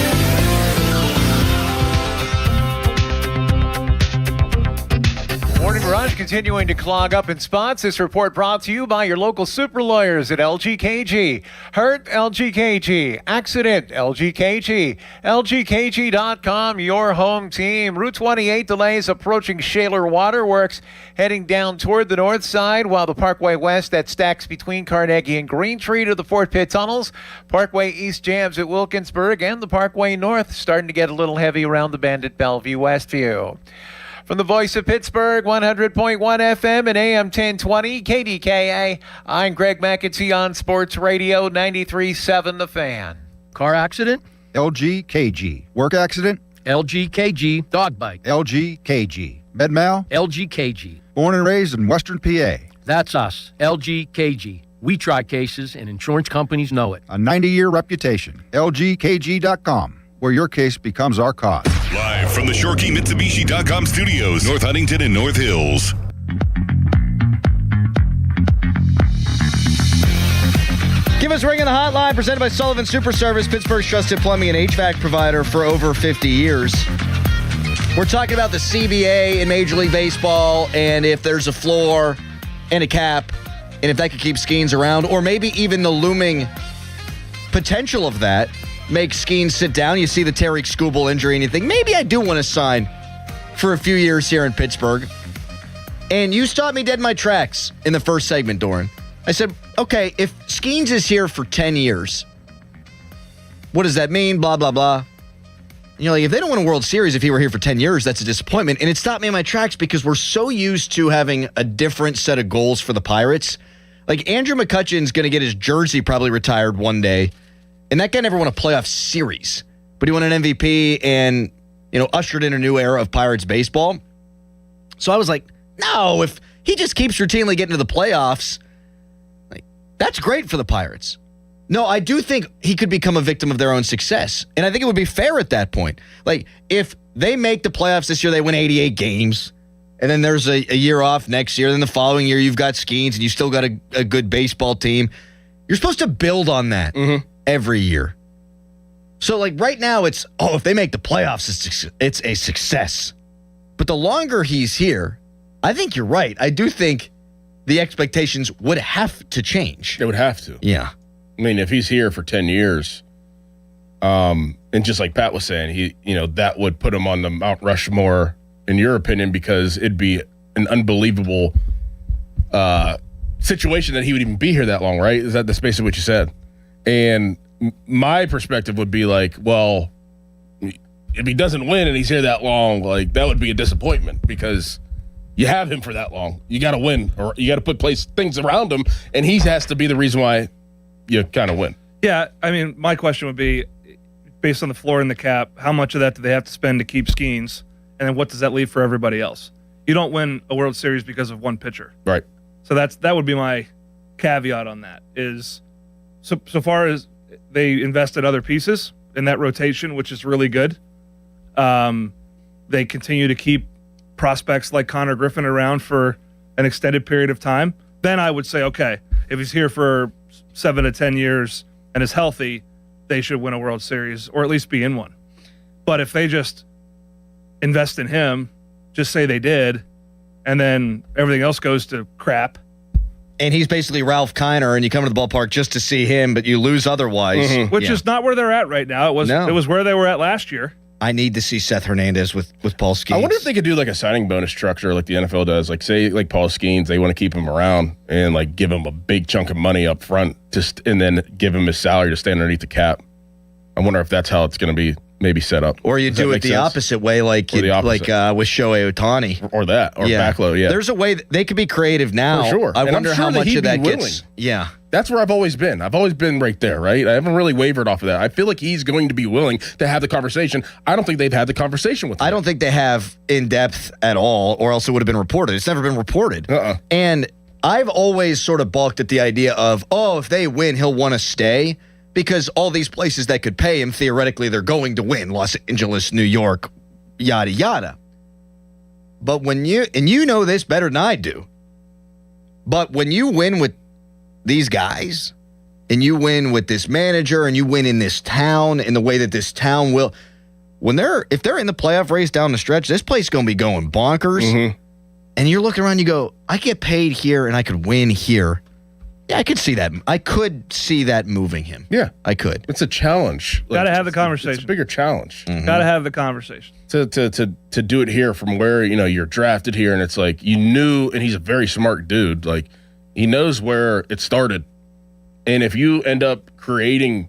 Morning rush continuing to clog up in spots. This report brought to you by your local super lawyers at LGKG. Hurt, LGKG. Accident, LGKG. LGKG.com, your home team. Route 28 delays approaching Shaler Waterworks, heading down toward the north side, while the Parkway West that stacks between Carnegie and Green Tree to the Fort Pitt tunnels. Parkway East jams at Wilkinsburg, and the Parkway North starting to get a little heavy around the bend at Bellevue Westview. From the voice of Pittsburgh, 100.1 FM and AM 1020, KDKA, I'm Greg McEntee on Sports Radio 93.7 The Fan. Car accident? LGKG. Work accident? LGKG. Dog bite? LGKG. Med mal? LGKG. Born and raised in Western PA. That's us, LGKG. We try cases, and insurance companies know it. A 90-year reputation. LGKG.com, where your case becomes our cause. Live from the ShoreKeyMitsubishi.com studios, North Huntington and North Hills. Give us a ring on the hotline, presented by Sullivan Super Service, Pittsburgh's trusted plumbing and HVAC provider for over 50 years. We're talking about the CBA in Major League Baseball, and if there's a floor and a cap, and if that could keep Skeens around, or maybe even the looming potential of that makes Skeens sit down. You see the Tariq Skubal injury and you think, maybe I do want to sign for a few years here in Pittsburgh. And you stopped me dead in my tracks in the first segment, Doran. I said, okay, if Skeens is here for 10 years, what does that mean? Blah, blah, blah. And you're like, if they don't win a World Series, if he were here for 10 years, that's a disappointment. And it stopped me in my tracks because we're so used to having a different set of goals for the Pirates. Like, Andrew McCutcheon's going to get his jersey probably retired one day. And that guy never won a playoff series, but he won an MVP and, ushered in a new era of Pirates baseball. So I was like, no, if he just keeps routinely getting to the playoffs, that's great for the Pirates. No, I do think he could become a victim of their own success. And I think it would be fair at that point. Like, if they make the playoffs this year, they win 88 games, and then there's a year off next year, then the following year you've got Skeens and you still got a good baseball team. You're supposed to build on that. Mm-hmm. Every year. So, right now, it's, if they make the playoffs, it's a success. But the longer he's here, I think you're right. I do think the expectations would have to change. They would have to. Yeah. I mean, if he's here for 10 years, and just like Pat was saying, that would put him on the Mount Rushmore, in your opinion, because it'd be an unbelievable situation that he would even be here that long, right? Is that the space of what you said? And my perspective would be like, well, if he doesn't win and he's here that long, that would be a disappointment because you have him for that long. You got to win, or you got to put things around him, and he has to be the reason why you kind of win. Yeah, I mean, my question would be, based on the floor and the cap, how much of that do they have to spend to keep Skeens, and then what does that leave for everybody else? You don't win a World Series because of one pitcher. Right. So that would be my caveat on that is, so far as they invest in other pieces in that rotation, which is really good. They continue to keep prospects like Connor Griffin around for an extended period of time. Then I would say, okay, if he's here for 7 to 10 years and is healthy, they should win a World Series or at least be in one. But if they just invest in him, just say they did, and then everything else goes to crap. And he's basically Ralph Kiner, and you come to the ballpark just to see him, but you lose otherwise. Mm-hmm. Which is not where they're at right now. It was where they were at last year. I need to see Seth Hernandez with Paul Skeens. I wonder if they could do a signing bonus structure like the NFL does. Say Paul Skeens, they want to keep him around and give him a big chunk of money up front, and then give him his salary to stay underneath the cap. I wonder if that's how it's going to be maybe set up. Or you do it the opposite way, with Shohei Ohtani. Or backload, yeah. There's a way that they could be creative now. For sure. I wonder how much of that gets. Yeah. That's where I've always been. I've always been right there, right? I haven't really wavered off of that. I feel like he's going to be willing to have the conversation. I don't think they've had the conversation with him. I don't think they have in depth at all, or else it would have been reported. It's never been reported. And I've always sort of balked at the idea of, if they win, he'll want to stay, because all these places that could pay him, theoretically, they're going to win. Los Angeles, New York, yada, yada. But when you know this better than I do, but when you win with these guys, and you win with this manager, and you win in this town in the way that this town will, if they're in the playoff race down the stretch, this place is going to be going bonkers. Mm-hmm. And you're looking around, you go, I get paid here and I could win here. Yeah, I could see that. I could see that moving him. Yeah, I could. It's a challenge. Got to have the conversation. It's a bigger challenge. Mm-hmm. Got to have the conversation. To do it here from where, you're drafted here, and it's like you knew, and he's a very smart dude. Like, he knows where it started. And if you end up creating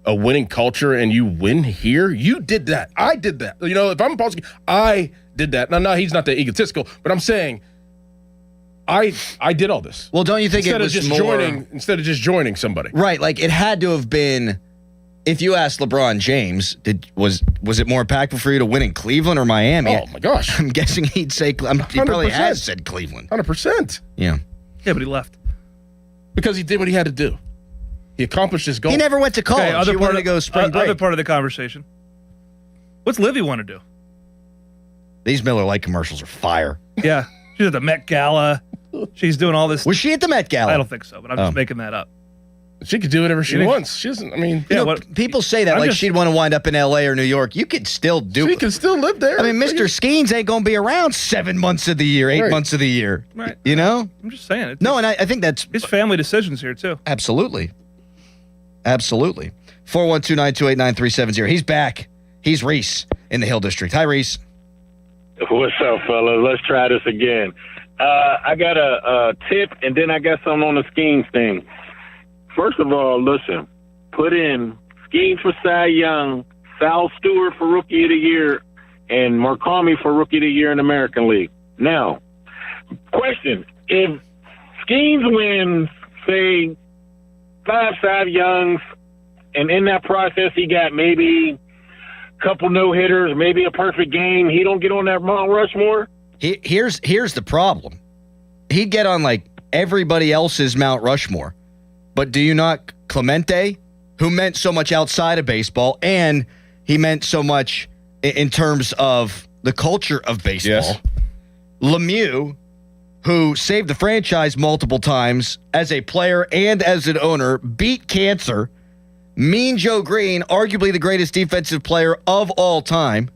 a winning culture and you win here, you did that. I did that. If I'm Paul, I did that. Now, he's not that egotistical, but I'm saying I did all this. Well, don't you think instead it was of just joining somebody? Right. Like, it had to have been, if you asked LeBron James, was it more impactful for you to win in Cleveland or Miami? Oh, my gosh. I'm guessing he'd say, he probably has said Cleveland. 100%. Yeah. Yeah, but he left. Because he did what he had to do. He accomplished his goal. He never went to college. Okay, he wanted to go spring break. Other part of the conversation. What's Livy want to do? These Miller Lite commercials are fire. Yeah. She's at the Met Gala. She's doing all this. Was she at the Met Gala? I don't think so, but I'm just making that up. She could do whatever she wants. She doesn't, people say that she'd want to wind up in L.A. or New York. You could still do it. She can still live there. I mean, Mr. Skeens ain't going to be around 7 months of the year, 8 months of the year. Right. I'm just saying. No, and I think that's... It's family decisions here, too. Absolutely. 412-928-9370. He's back. He's Reese in the Hill District. Hi, Reese. What's up, fellas? Let's try this again. I got a tip, and then I got something on the Skeens thing. First of all, listen, put in Skeens for Cy Young, Sal Stewart for Rookie of the Year, and Murakami for Rookie of the Year in the American League. Now, question, if Skeens wins, say, 5 Cy Youngs, and in that process he got maybe a couple no-hitters, maybe a perfect game, he don't get on that Mount Rushmore? Here's the problem. He'd get on, everybody else's Mount Rushmore. But do you not Clemente, who meant so much outside of baseball, and he meant so much in terms of the culture of baseball? Yes. Lemieux, who saved the franchise multiple times as a player and as an owner, beat cancer. Mean Joe Green, arguably the greatest defensive player of all time.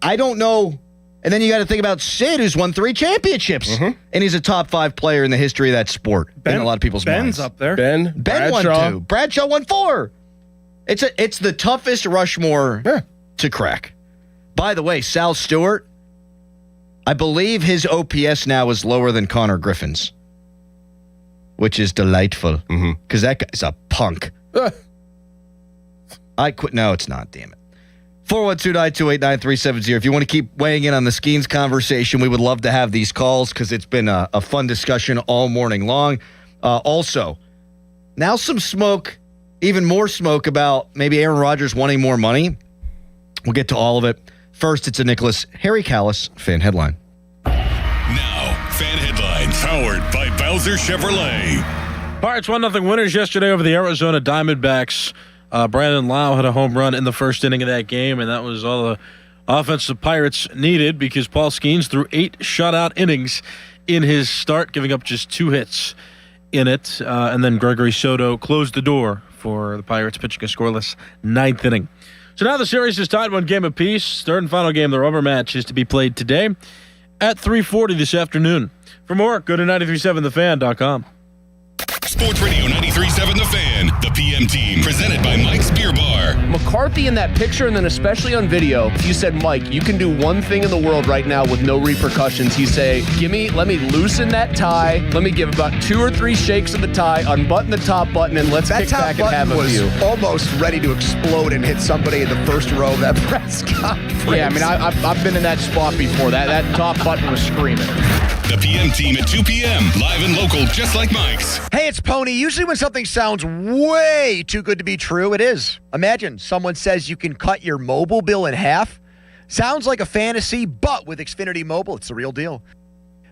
I don't know. And then you got to think about Sid, who's won 3 championships, and he's a top 5 player in the history of that sport in a lot of people's minds. Ben's up there. Ben won 2. Bradshaw won 4. It's the toughest Rushmore to crack. By the way, Sal Stewart, I believe his OPS now is lower than Connor Griffin's, which is delightful because that guy's a punk. I quit. No, it's not. Damn it. 412-928-9370. If you want to keep weighing in on the Skeens conversation, we would love to have these calls because it's been a fun discussion all morning long. Also, now some smoke, even more smoke about maybe Aaron Rodgers wanting more money. We'll get to all of it. First, it's a Nicholas Harry Callis fan headline. Now, fan headlines powered by Bowser Chevrolet. Pirates 1-0 winners yesterday over the Arizona Diamondbacks. Brandon Lowe had a home run in the first inning of that game, and that was all the offensive Pirates needed because Paul Skeens threw 8 shutout innings in his start, giving up just 2 hits in it. And then Gregory Soto closed the door for the Pirates, pitching a scoreless 9th inning. So now the series is tied 1 game apiece. Third and final game, the rubber match, is to be played today at 3:40 this afternoon. For more, go to 937thefan.com. Sports Radio 93.7 The Fan, the PM team, presented by Mike's Beer Bar. McCarthy in that picture, and then especially on video, if you said, Mike, you can do one thing in the world right now with no repercussions, he'd say, let me loosen that tie, let me give about 2 or 3 shakes of the tie, unbutton the top button, and let's kick back and have a view. Almost ready to explode and hit somebody in the first row of that press conference. Yeah, I mean, I've been in that spot before. That top button was screaming. The PM team at 2 p.m. Live and local, just like Mike's. Hey, it's Pony. Usually when something sounds way too good to be true, it is. Imagine someone says you can cut your mobile bill in half. Sounds like a fantasy, but with Xfinity Mobile, it's the real deal.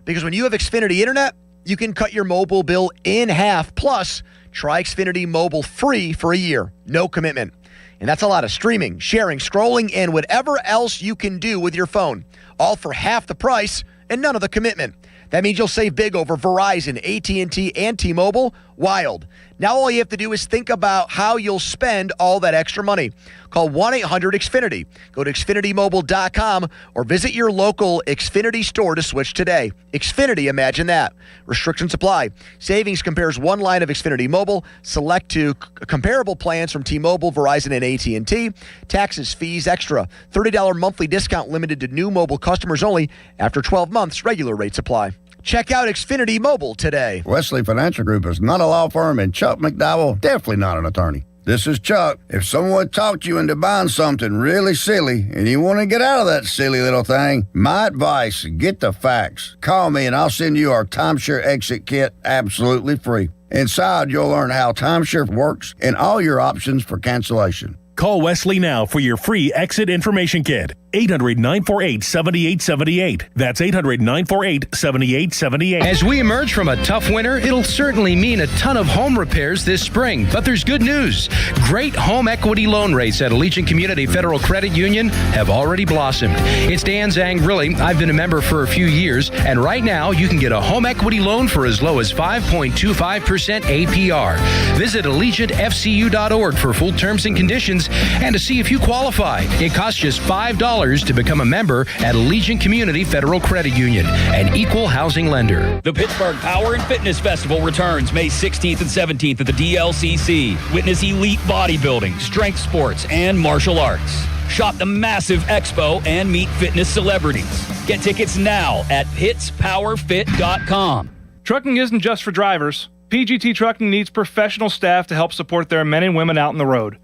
Because when you have Xfinity Internet, you can cut your mobile bill in half. Plus, try Xfinity Mobile free for a year. No commitment. And that's a lot of streaming, sharing, scrolling, and whatever else you can do with your phone. All for half the price and none of the commitment. That means you'll save big over Verizon, AT&T, and T-Mobile. Wild. Now all you have to do is think about how you'll spend all that extra money. Call 1-800-XFINITY. Go to XfinityMobile.com or visit your local Xfinity store to switch today. Xfinity, imagine that. Restrictions apply. Savings compares one line of Xfinity Mobile. Select to comparable plans from T-Mobile, Verizon, and AT&T. Taxes, fees, extra. $30 monthly discount limited to new mobile customers only. After 12 months, regular rates apply. Check out Xfinity Mobile today. Wesley Financial Group is not a law firm, and Chuck McDowell, definitely not an attorney. This is Chuck. If someone talked you into buying something really silly and you want to get out of that silly little thing, my advice, get the facts. Call me and I'll send you our timeshare exit kit absolutely free. Inside, you'll learn how timeshare works and all your options for cancellation. Call Wesley now for your free exit information kit. 800-948-7878. That's 800-948-7878. As we emerge from a tough winter, it'll certainly mean a ton of home repairs this spring. But there's good news. Great home equity loan rates at Allegiant Community Federal Credit Union have already blossomed. It's Dan Zangrilli. I've been a member for a few years, and right now you can get a home equity loan for as low as 5.25% APR. Visit AllegiantFCU.org for full terms and conditions and to see if you qualify. It costs just $5 to become a member at Allegiant Community Federal Credit Union, an equal housing lender. The Pittsburgh Power and Fitness Festival returns May 16th and 17th at the DLCC. Witness elite bodybuilding, strength sports, and martial arts. Shop the massive expo and meet fitness celebrities. Get tickets now at pittspowerfit.com. Trucking isn't just for drivers. PGT Trucking needs professional staff to help support their men and women out on the road.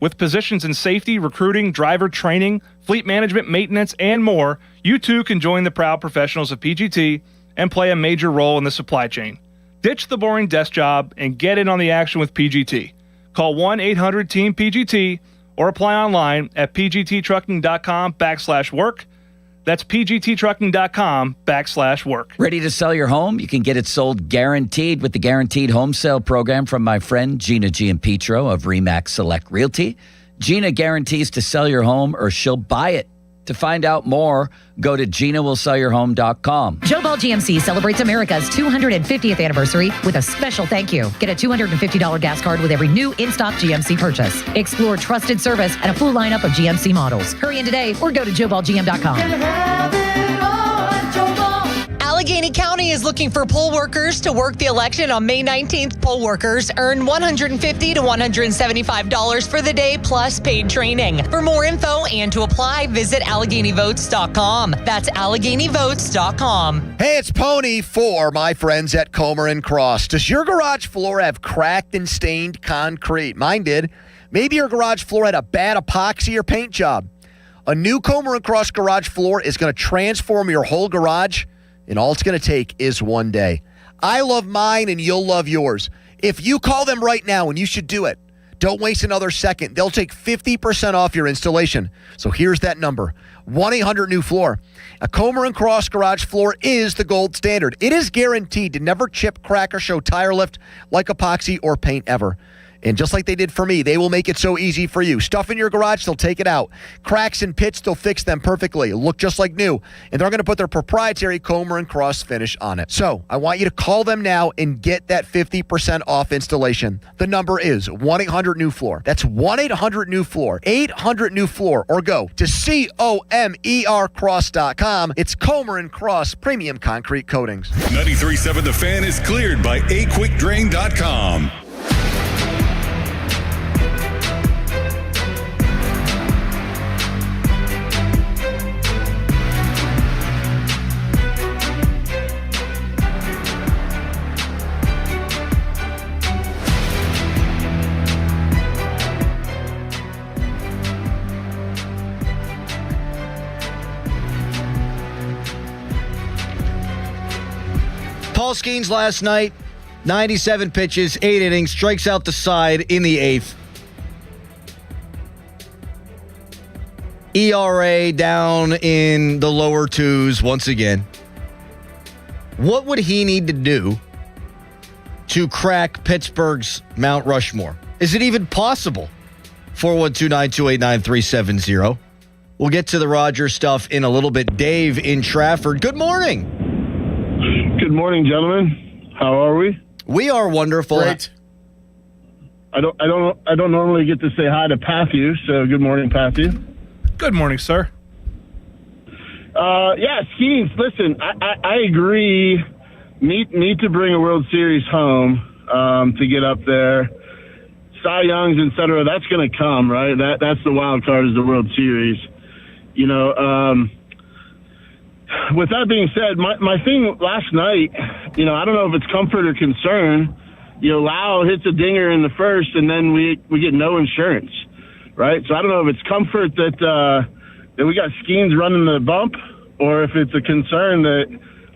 With positions in safety, recruiting, driver training, fleet management, maintenance, and more, you too can join the proud professionals of PGT and play a major role in the supply chain. Ditch the boring desk job and get in on the action with PGT. Call 1-800-TEAM-PGT or apply online at pgttrucking.com/work. That's pgttrucking.com/work. Ready to sell your home? You can get it sold guaranteed with the Guaranteed Home Sale Program from my friend Gina Giampetro of RE/MAX Select Realty. Gina guarantees to sell your home or she'll buy it. To find out more, go to GinaWillSellYourHome.com. Joe Ball GMC celebrates America's 250th anniversary with a special thank you. Get a $250 gas card with every new in-stock GMC purchase. Explore trusted service and a full lineup of GMC models. Hurry in today or go to JoeBallGM.com. Allegheny County is looking for poll workers to work the election on May 19th. Poll workers earn $150 to $175 for the day plus paid training. For more info and to apply, visit AlleghenyVotes.com. That's AlleghenyVotes.com. Hey, it's Pony for my friends at Comer and Cross. Does your garage floor have cracked and stained concrete? Mine did. Maybe your garage floor had a bad epoxy or paint job. A new Comer and Cross garage floor is going to transform your whole garage, and all it's going to take is one day. I love mine, and you'll love yours. If you call them right now, and you should do it, don't waste another second. They'll take 50% off your installation. So here's that number, 1-800-NEW-FLOOR. A Comer and Cross garage floor is the gold standard. It is guaranteed to never chip, crack, or show tire lift like epoxy or paint ever. And just like they did for me, they will make it so easy for you. Stuff in your garage, they'll take it out. Cracks and pits, they'll fix them perfectly. Look just like new. And they're going to put their proprietary Comer and Cross finish on it. So I want you to call them now and get that 50% off installation. The number is 1-800-NEW-FLOOR. That's 1-800-NEW-FLOOR. 800-NEW-FLOOR. Or go to COMERCross.com. It's Comer and Cross Premium Concrete Coatings. 93.7 The Fan is cleared by aquickdrain.com. Paul Skeens last night, 97 pitches, 8 innings, strikes out the side in the 8th. ERA down in the lower 2s once again. What would he need to do to crack Pittsburgh's Mount Rushmore? Is it even possible? 412-928-9370. We'll get to the Rogers stuff in a little bit. Dave in Trafford. Good morning. Good morning, gentlemen. How are we? We are wonderful. Great. I don't normally get to say hi to Pathu, so good morning, Pathu. Good morning, sir. Yeah, Skeens, listen, I agree. Need to bring a World Series home to get up there. Cy Youngs, et cetera, that's going to come, right? That's the wild card is the World Series. You know, with that being said, my thing last night, you know, I don't know if it's comfort or concern. You know, Lowe hits a dinger in the first, and then we get no insurance, right? So I don't know if it's comfort that we got Skeens running the bump, or if it's a concern that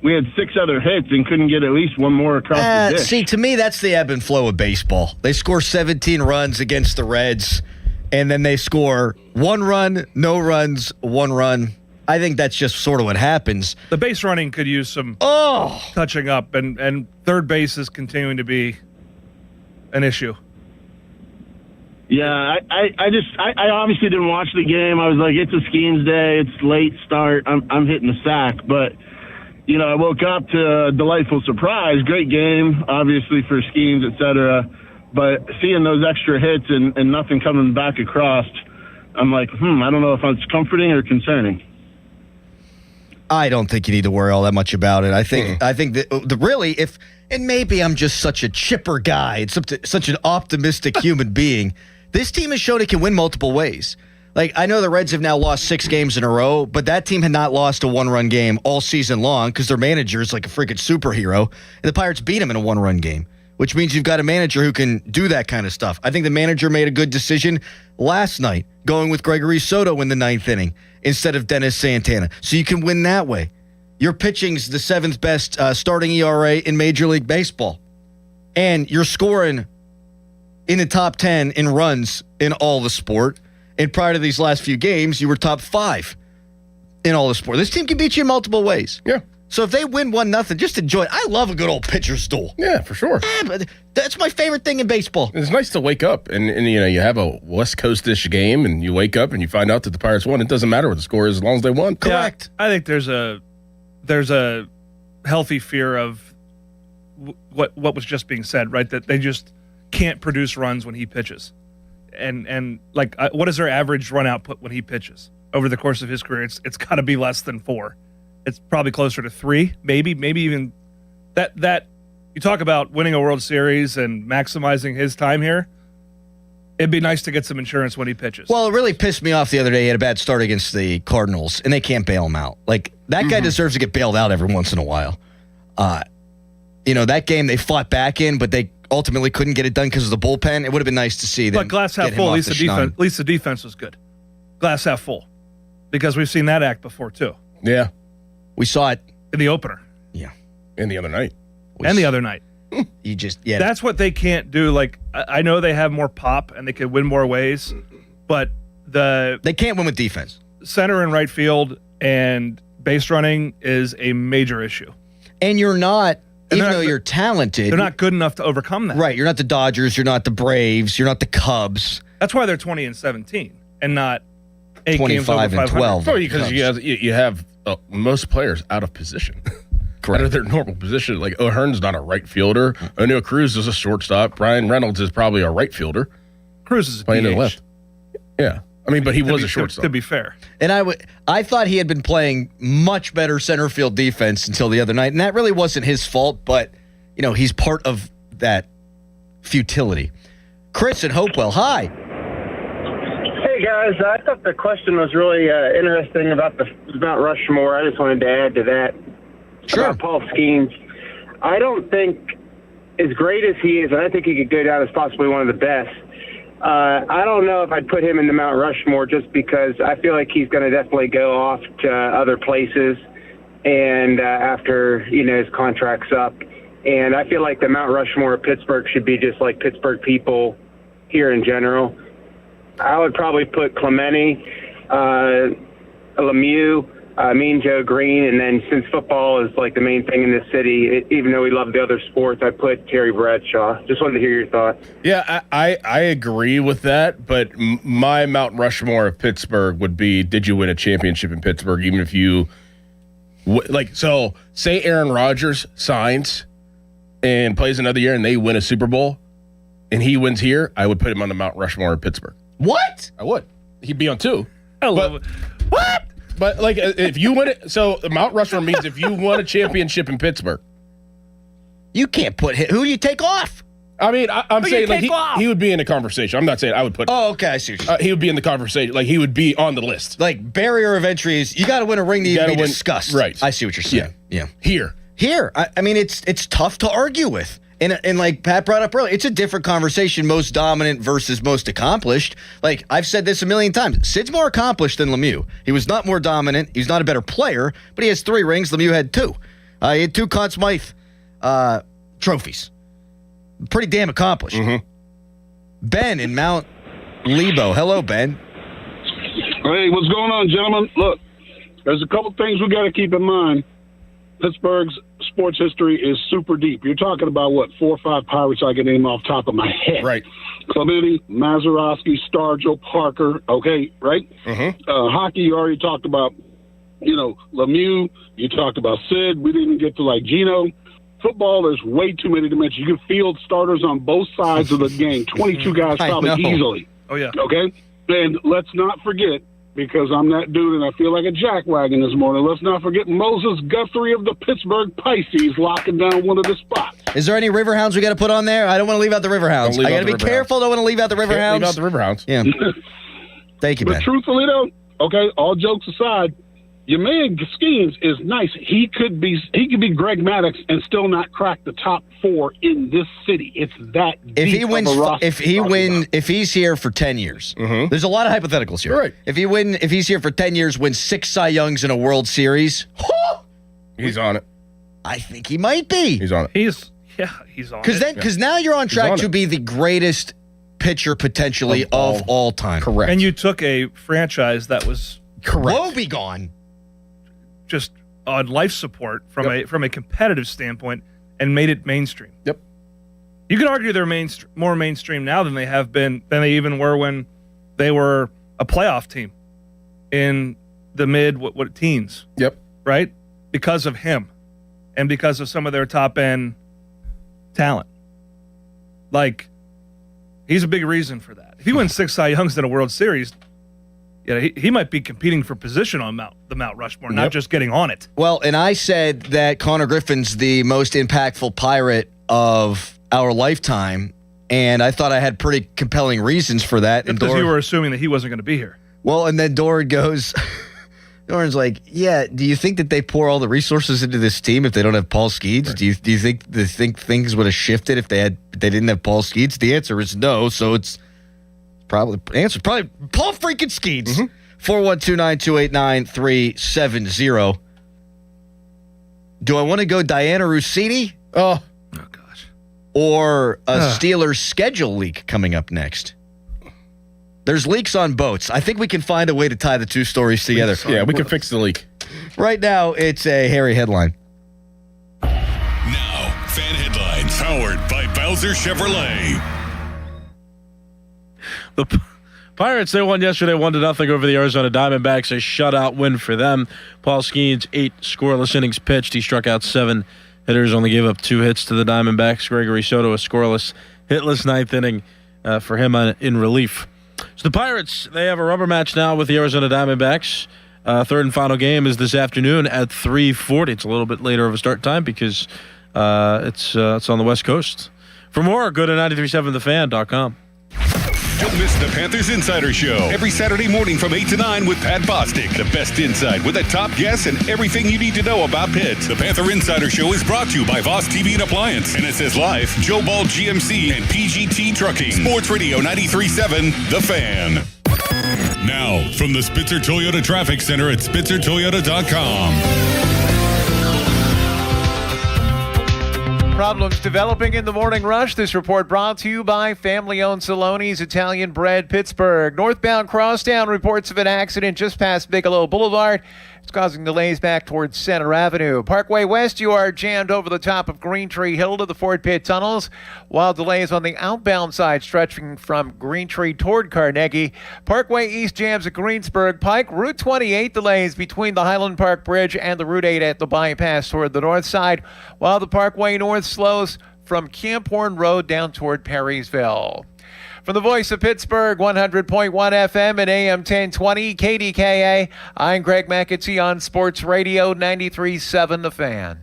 we had 6 other hits and couldn't get at least one more across the dish. See, to me, that's the ebb and flow of baseball. They score 17 runs against the Reds, and then they score 1 run, no runs, 1 run. I think that's just sort of what happens. The base running could use some touching up, and third base is continuing to be an issue. Yeah, I obviously didn't watch the game. I was like, it's a Skeens day. It's late start. I'm hitting the sack. But, you know, I woke up to a delightful surprise. Great game, obviously, for Skeens, et cetera. But seeing those extra hits and nothing coming back across, I'm like, I don't know if it's comforting or concerning. I don't think you need to worry all that much about it. I think that really, and maybe I'm just such a chipper guy. It's such an optimistic human being. This team has shown it can win multiple ways. Like, I know the Reds have now lost 6 games in a row, but that team had not lost a 1-run game all season long because their manager is like a freaking superhero. And the Pirates beat him in a 1-run game, which means you've got a manager who can do that kind of stuff. I think the manager made a good decision last night, going with Gregory Soto in the 9th inning instead of Dennis Santana. So you can win that way. Your pitching's the 7th best starting ERA in Major League Baseball. And you're scoring in the top 10 in runs in all the sport. And prior to these last few games, you were top 5 in all the sport. This team can beat you in multiple ways. Yeah. So if they win 1-0, just enjoy it. I love a good old pitcher's duel. Yeah, for sure. Yeah, but that's my favorite thing in baseball. It's nice to wake up and you know, you have a West Coast-ish game and you wake up and you find out that the Pirates won. It doesn't matter what the score is as long as they won. Correct. Yeah, I think there's a healthy fear of what was just being said, right? That they just can't produce runs when he pitches. And like, what is their average run output when he pitches over the course of his career? It's got to be less than 4. It's probably closer to 3, maybe even that. You talk about winning a World Series and maximizing his time here. It'd be nice to get some insurance when he pitches. Well, it really pissed me off the other day. He had a bad start against the Cardinals, and they can't bail him out. Like, that guy deserves to get bailed out every once in a while. You know, that game they fought back in, but they ultimately couldn't get it done because of the bullpen. It would have been nice to see them. But glass half get him full, off at least the defense was good. Glass half full. Because we've seen that act before, too. Yeah. We saw it in the opener. Yeah. And the other night. The other night. You just, yeah. That's what they can't do. Like, I know they have more pop and they can win more ways, but they can't win with defense. Center and right field and base running is a major issue. And you're not, even though you're talented, they're not good enough to overcome that. Right. You're not the Dodgers. You're not the Braves. You're not the Cubs. That's why they're 20-17 and not 8 games 25 over and 12. Oh, because you have most players out of position. Correct. Out of their normal position. Like, O'Hearn's not a right fielder. O'Neill Cruz is a shortstop. Brian Reynolds is probably a right fielder. Cruz is playing to the DH. left. Yeah. I mean, but he was a shortstop. To be fair. And I thought he had been playing much better center field defense until the other night, and that really wasn't his fault, but, you know, he's part of that futility. Chris in Hopewell, hi. Hey, guys. I thought the question was really interesting about Rushmore. I just wanted to add to that. Sure. About Paul Skeens. I don't think, as great as he is, and I think he could go down as possibly one of the best, I don't know if I'd put him in the Mount Rushmore just because I feel like he's going to definitely go off to other places and after, his contract's up. And I feel like the Mount Rushmore of Pittsburgh should be just like Pittsburgh people here in general. I would probably put Clemente, Lemieux, Mean Joe Green, and then since football is like the main thing in this city, even though we love the other sports, I put Terry Bradshaw. Just wanted to hear your thoughts. Yeah, I agree with that, but my Mount Rushmore of Pittsburgh would be, did you win a championship in Pittsburgh, even if you, so say Aaron Rodgers signs and plays another year and they win a Super Bowl and he wins here, I would put him on the Mount Rushmore of Pittsburgh. What? I would. He'd be on 2. I love it. What? But like, if you win it, so Mount Rushmore means if you won a championship in Pittsburgh, you can't put him. Who do you take off? I mean, I'm saying like he would be in the conversation. I'm not saying I would put. Oh, okay, I see. He would be in the conversation. Like he would be on the list. Like barrier of entry is you got to win a ring to even be discussed. Right. I see what you're saying. Yeah. Here. I mean, it's tough to argue with. And like Pat brought up earlier, it's a different conversation, most dominant versus most accomplished. Like, I've said this a million times. Sid's more accomplished than Lemieux. He was not more dominant. He's not a better player, but he has 3 rings. Lemieux had 2. He had 2 Conn Smythe trophies. Pretty damn accomplished. Mm-hmm. Ben in Mount Lebo. Hello, Ben. Hey, what's going on, gentlemen? Look, there's a couple things we got to keep in mind. Pittsburgh's sports history is super deep. You're talking about, 4 or 5 Pirates I can name off the top of my head. Right. Clemente, Mazeroski, Stargell, Parker, okay, right? Mm-hmm. Hockey, you already talked about, Lemieux. You talked about Sid. We didn't get to, Gino. Football, there's way too many to mention. You can field starters on both sides of the game. 22 guys probably easily. Oh, yeah. Okay? And let's not forget, because I'm that dude and I feel like a jackwagon this morning, let's not forget Moses Guthrie of the Pittsburgh Pisces locking down one of the spots. Is there any Riverhounds we got to put on there? I don't want to leave out the Riverhounds. I got to be careful. Don't want to leave out the Riverhounds. Leave out the Riverhounds. Yeah. Thank you, But Ben. truthfully, though, okay, all jokes aside, your man Skeens is nice. He could be Greg Maddux and still not crack the top 4 in this city. It's that deep. If he's here for 10 years, there's a lot of hypotheticals here. Right. If he's here for 10 years, wins 6 Cy Youngs in a World Series, he's on it. I think he might be. He's on it. He's on it. Because now you're on track to be the greatest pitcher potentially of all time. Correct. And you took a franchise that was Lowe be gone. just on life support from a competitive standpoint and made it mainstream. Yep. You could argue they're more mainstream now than they even were when they were a playoff team in the mid teens. Yep. Right? Because of him and because of some of their top end talent. Like, he's a big reason for that. If he wins 6 Cy Youngs in a World Series, he might be competing for position on the Mount Rushmore, not just getting on it. Well, and I said that Connor Griffin's the most impactful Pirate of our lifetime, and I thought I had pretty compelling reasons for that. Because you were assuming that he wasn't going to be here. Well, and then Doran goes, Doran's like, yeah, do you think that they pour all the resources into this team if they don't have Paul Skeens? Right. Do you think things would have shifted if they didn't have Paul Skeens? The answer is no, so it's probably Paul freaking Skeens. 412-928-9370. Do I want to go Diana Rossini? Oh gosh. Or a Steelers schedule leak coming up next? There's leaks on boats. I think we can find a way to tie the two stories together. Yeah, we can fix the leak. Right now, it's a hairy headline. Now, fan headlines powered by Bowser Chevrolet. The Pirates, they won yesterday 1-0 over the Arizona Diamondbacks. A shutout win for them. Paul Skeens, 8 scoreless innings pitched. He struck out 7 hitters, only gave up 2 hits to the Diamondbacks. Gregory Soto, a scoreless, hitless 9th inning for him in relief. So the Pirates, they have a rubber match now with the Arizona Diamondbacks. Third and final game is this afternoon at 3:40. It's a little bit later of a start time because it's on the West Coast. For more, go to 937thefan.com. Don't miss the Panthers Insider Show every Saturday morning from 8 to 9 with Pat Bostic. The best insight with the top guests and everything you need to know about Pitt. The Panther Insider Show is brought to you by Voss TV and Appliance, NSS Life, Joe Ball GMC, and PGT Trucking. Sports Radio 93.7, The Fan. Now, from the Spitzer Toyota Traffic Center at SpitzerToyota.com. Problems developing in the morning rush. This report brought to you by family-owned Saloni's Italian Bread, Pittsburgh. Northbound Crosstown reports of an accident just past Bigelow Boulevard. It's causing delays back towards Center Avenue. Parkway West, you are jammed over the top of Green Tree Hill to the Fort Pitt tunnels, while delays on the outbound side stretching from Green Tree toward Carnegie. Parkway East jams at Greensburg Pike. Route 28 delays between the Highland Park Bridge and the Route 8 at the bypass toward the north side, while the Parkway North slows from Camp Horn Road down toward Perrysville. From the voice of Pittsburgh, 100.1 FM and AM 1020, KDKA, I'm Greg McAtee on Sports Radio 93.7 The Fan.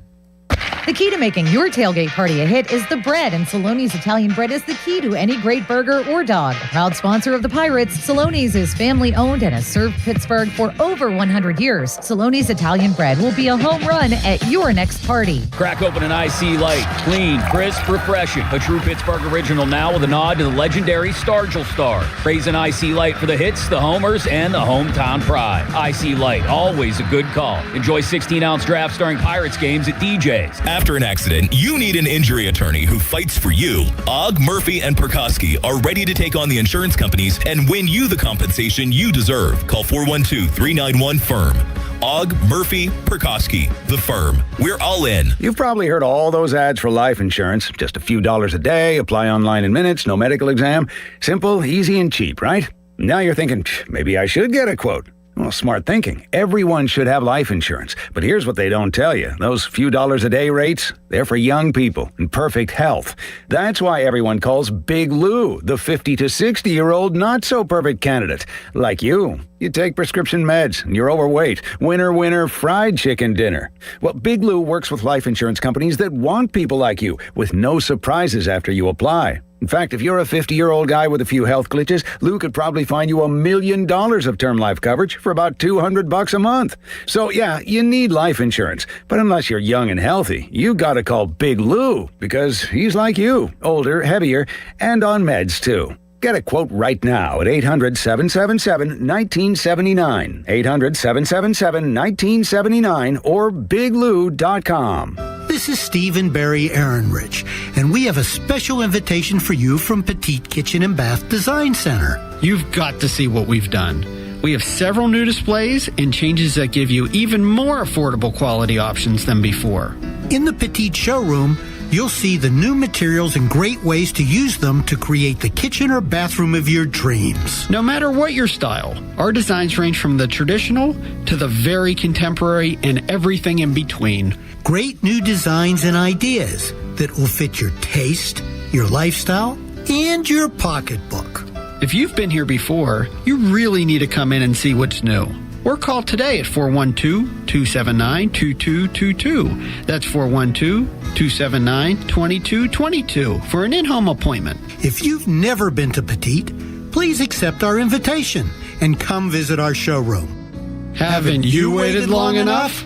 The key to making your tailgate party a hit is the bread, and Saloni's Italian Bread is the key to any great burger or dog. Proud sponsor of the Pirates, Saloni's is family-owned and has served Pittsburgh for over 100 years. Saloni's Italian Bread will be a home run at your next party. Crack open an IC Light. Clean, crisp, refreshing. A true Pittsburgh original now with a nod to the legendary Stargell Star. Praise an IC Light for the hits, the homers, and the hometown pride. IC Light, always a good call. Enjoy 16-ounce drafts during Pirates games at DJ's. After an accident, you need an injury attorney who fights for you. Ogg, Murphy, and Perkoski are ready to take on the insurance companies and win you the compensation you deserve. Call 412-391-FIRM. Ogg, Murphy, Perkoski, the firm. We're all in. You've probably heard all those ads for life insurance. Just a few dollars a day, apply online in minutes, no medical exam. Simple, easy, and cheap, right? Now you're thinking, maybe I should get a quote. Well, smart thinking. Everyone should have life insurance. But here's what they don't tell you. Those few dollars a day rates, they're for young people in perfect health. That's why everyone calls Big Lou the 50 to 60-year-old not-so-perfect candidate. Like you. You take prescription meds, and you're overweight. Winner, winner, fried chicken dinner. Well, Big Lou works with life insurance companies that want people like you, with no surprises after you apply. In fact, if you're a 50-year-old guy with a few health glitches, Lou could probably find you $1 million of term life coverage for about $200 a month. So yeah, you need life insurance. But unless you're young and healthy, you gotta call Big Lou, because he's like you, older, heavier, and on meds too. Get a quote right now at 800-777-1979, 800-777-1979, or biglou.com. This is Stephen Barry Ehrenrich, and we have a special invitation for you from Petite Kitchen and Bath Design Center. You've got to see what we've done. We have several new displays and changes that give you even more affordable quality options than before. In the Petite showroom, you'll see the new materials and great ways to use them to create the kitchen or bathroom of your dreams. No matter what your style, our designs range from the traditional to the very contemporary and everything in between. Great new designs and ideas that will fit your taste, your lifestyle, and your pocketbook. If you've been here before, you really need to come in and see what's new. Or call today at 412-279-2222. That's 412-279-2222 for an in-home appointment. If you've never been to Petite, please accept our invitation and come visit our showroom. Haven't you waited long enough?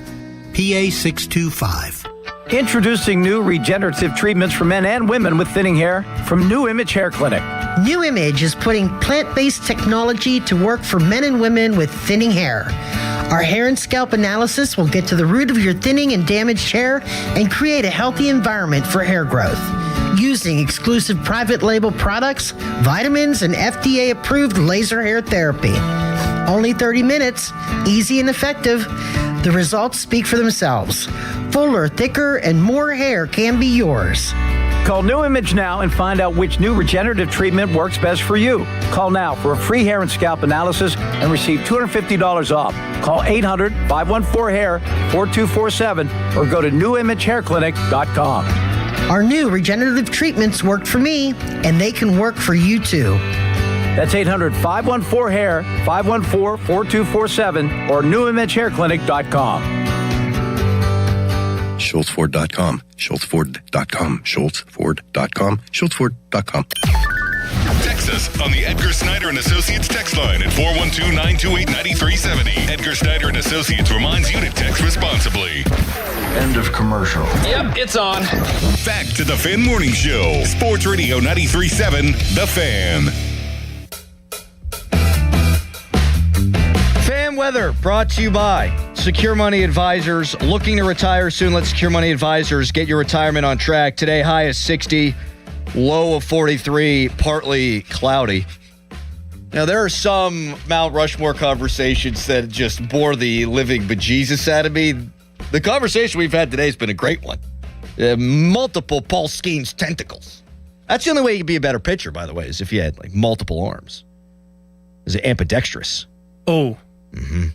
PA 625. Introducing new regenerative treatments for men and women with thinning hair from New Image Hair Clinic. New Image is putting plant-based technology to work for men and women with thinning hair. Our hair and scalp analysis will get to the root of your thinning and damaged hair and create a healthy environment for hair growth. Using exclusive private label products, vitamins, and FDA-approved laser hair therapy. Only 30 minutes, easy and effective. The results speak for themselves. Fuller, thicker, and more hair can be yours. Call New Image now and find out which new regenerative treatment works best for you. Call now for a free hair and scalp analysis and receive $250 off. Call 800-514-HAIR, 4247, or go to newimagehairclinic.com. Our new regenerative treatments worked for me, and they can work for you too. That's 800-514-HAIR, 514-4247, or newimagehairclinic.com. SchultzFord.com, SchultzFord.com, SchultzFord.com, SchultzFord.com. Text us on the Edgar Snyder and Associates text line at 412-928-9370. Edgar Snyder and Associates reminds you to text responsibly. End of commercial. Yep, it's on. Back to the Fan Morning Show. Sports Radio 93.7, The Fan. Fan weather brought to you by Secure Money Advisors. Looking to retire soon? Let Secure Money Advisors get your retirement on track. Today, high is 60, low of 43, partly cloudy. Now, there are some Mount Rushmore conversations that just bore the living bejesus out of me. The conversation we've had today has been a great one. Multiple Paul Skeens tentacles. That's the only way you could be a better pitcher, by the way, is if you had like multiple arms. Is it ambidextrous? Oh. Mm-hmm.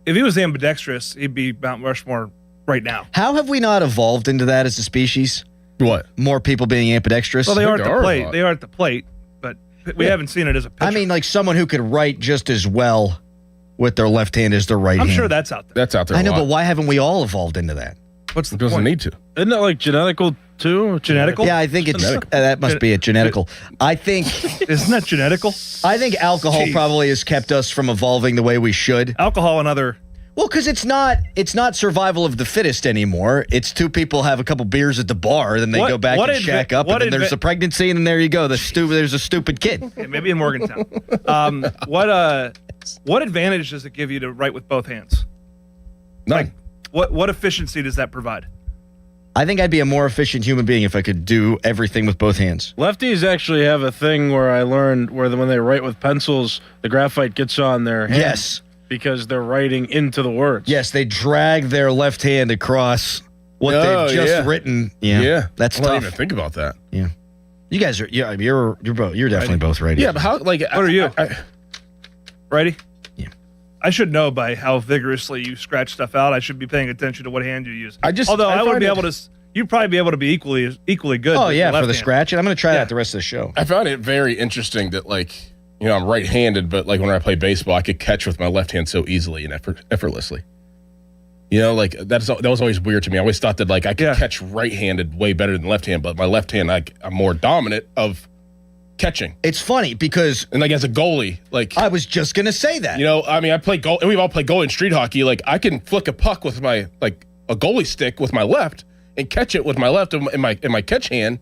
If he was ambidextrous, he'd be Mount Rushmore right now. How have we not evolved into that as a species? What? More people being ambidextrous? Well, they are at the plate. They are at the plate, but we haven't seen it as a pitcher. I mean, like someone who could write just as well with their left hand as their right hand. I'm sure that's out there. That's out there. I know, but why haven't we all evolved into that? What's the Doesn't point? need to. Isn't that like genetical too? Genetical? Yeah, I think it's that must be it. Genetical. I think Isn't that genetical? I think alcohol Jeez. probably has kept us from evolving the way we should. Alcohol and other. Well, because it's not survival of the fittest anymore. It's two people have a couple beers at the bar, then they go back and shack up, and then there's a pregnancy, and then there you go. There's a stupid kid. Yeah, maybe in Morgantown. What advantage does it give you to write with both hands? None. What efficiency does that provide? I think I'd be a more efficient human being if I could do everything with both hands. Lefties actually have a thing where I learned when they write with pencils, the graphite gets on their hand. Yes. Because they're writing into the words. Yes, they drag their left hand across what they've just written. Yeah. That's I didn't tough. even think about that. Yeah. You guys are you're definitely both righty. Yeah, but how what are you? Righty? Yeah. I should know by how vigorously you scratch stuff out. I should be paying attention to what hand you use. Although I would be able to, you'd probably be able to be equally good. Oh with yeah, your left for the hand. scratching. I'm going to try that the rest of the show. I found it very interesting that I'm right-handed, but like when I play baseball, I could catch with my left hand so easily and effortlessly. That was always weird to me. I always thought that I could catch right-handed way better than left hand, but my left hand I'm more dominant of catching. It's funny because as a goalie, I was just gonna say that. I play goal, and we've all played goalie in street hockey. I can flick a puck with my a goalie stick with my left and catch it with my left in my catch hand,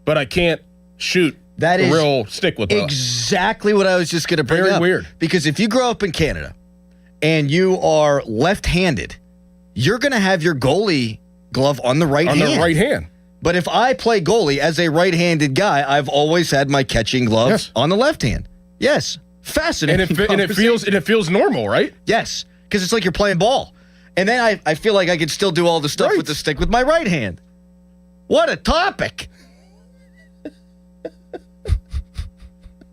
but I can't shoot that a is real stick with my exactly what I was just gonna bring up. Very weird. Because if you grow up in Canada and you are left-handed, you're gonna have your goalie glove on the right hand. On the right hand. But if I play goalie as a right-handed guy, I've always had my catching glove on the left hand. Yes. Fascinating. And it feels normal, right? Yes. Because it's like you're playing ball. And then I feel like I can still do all the stuff with the stick with my right hand. What a topic.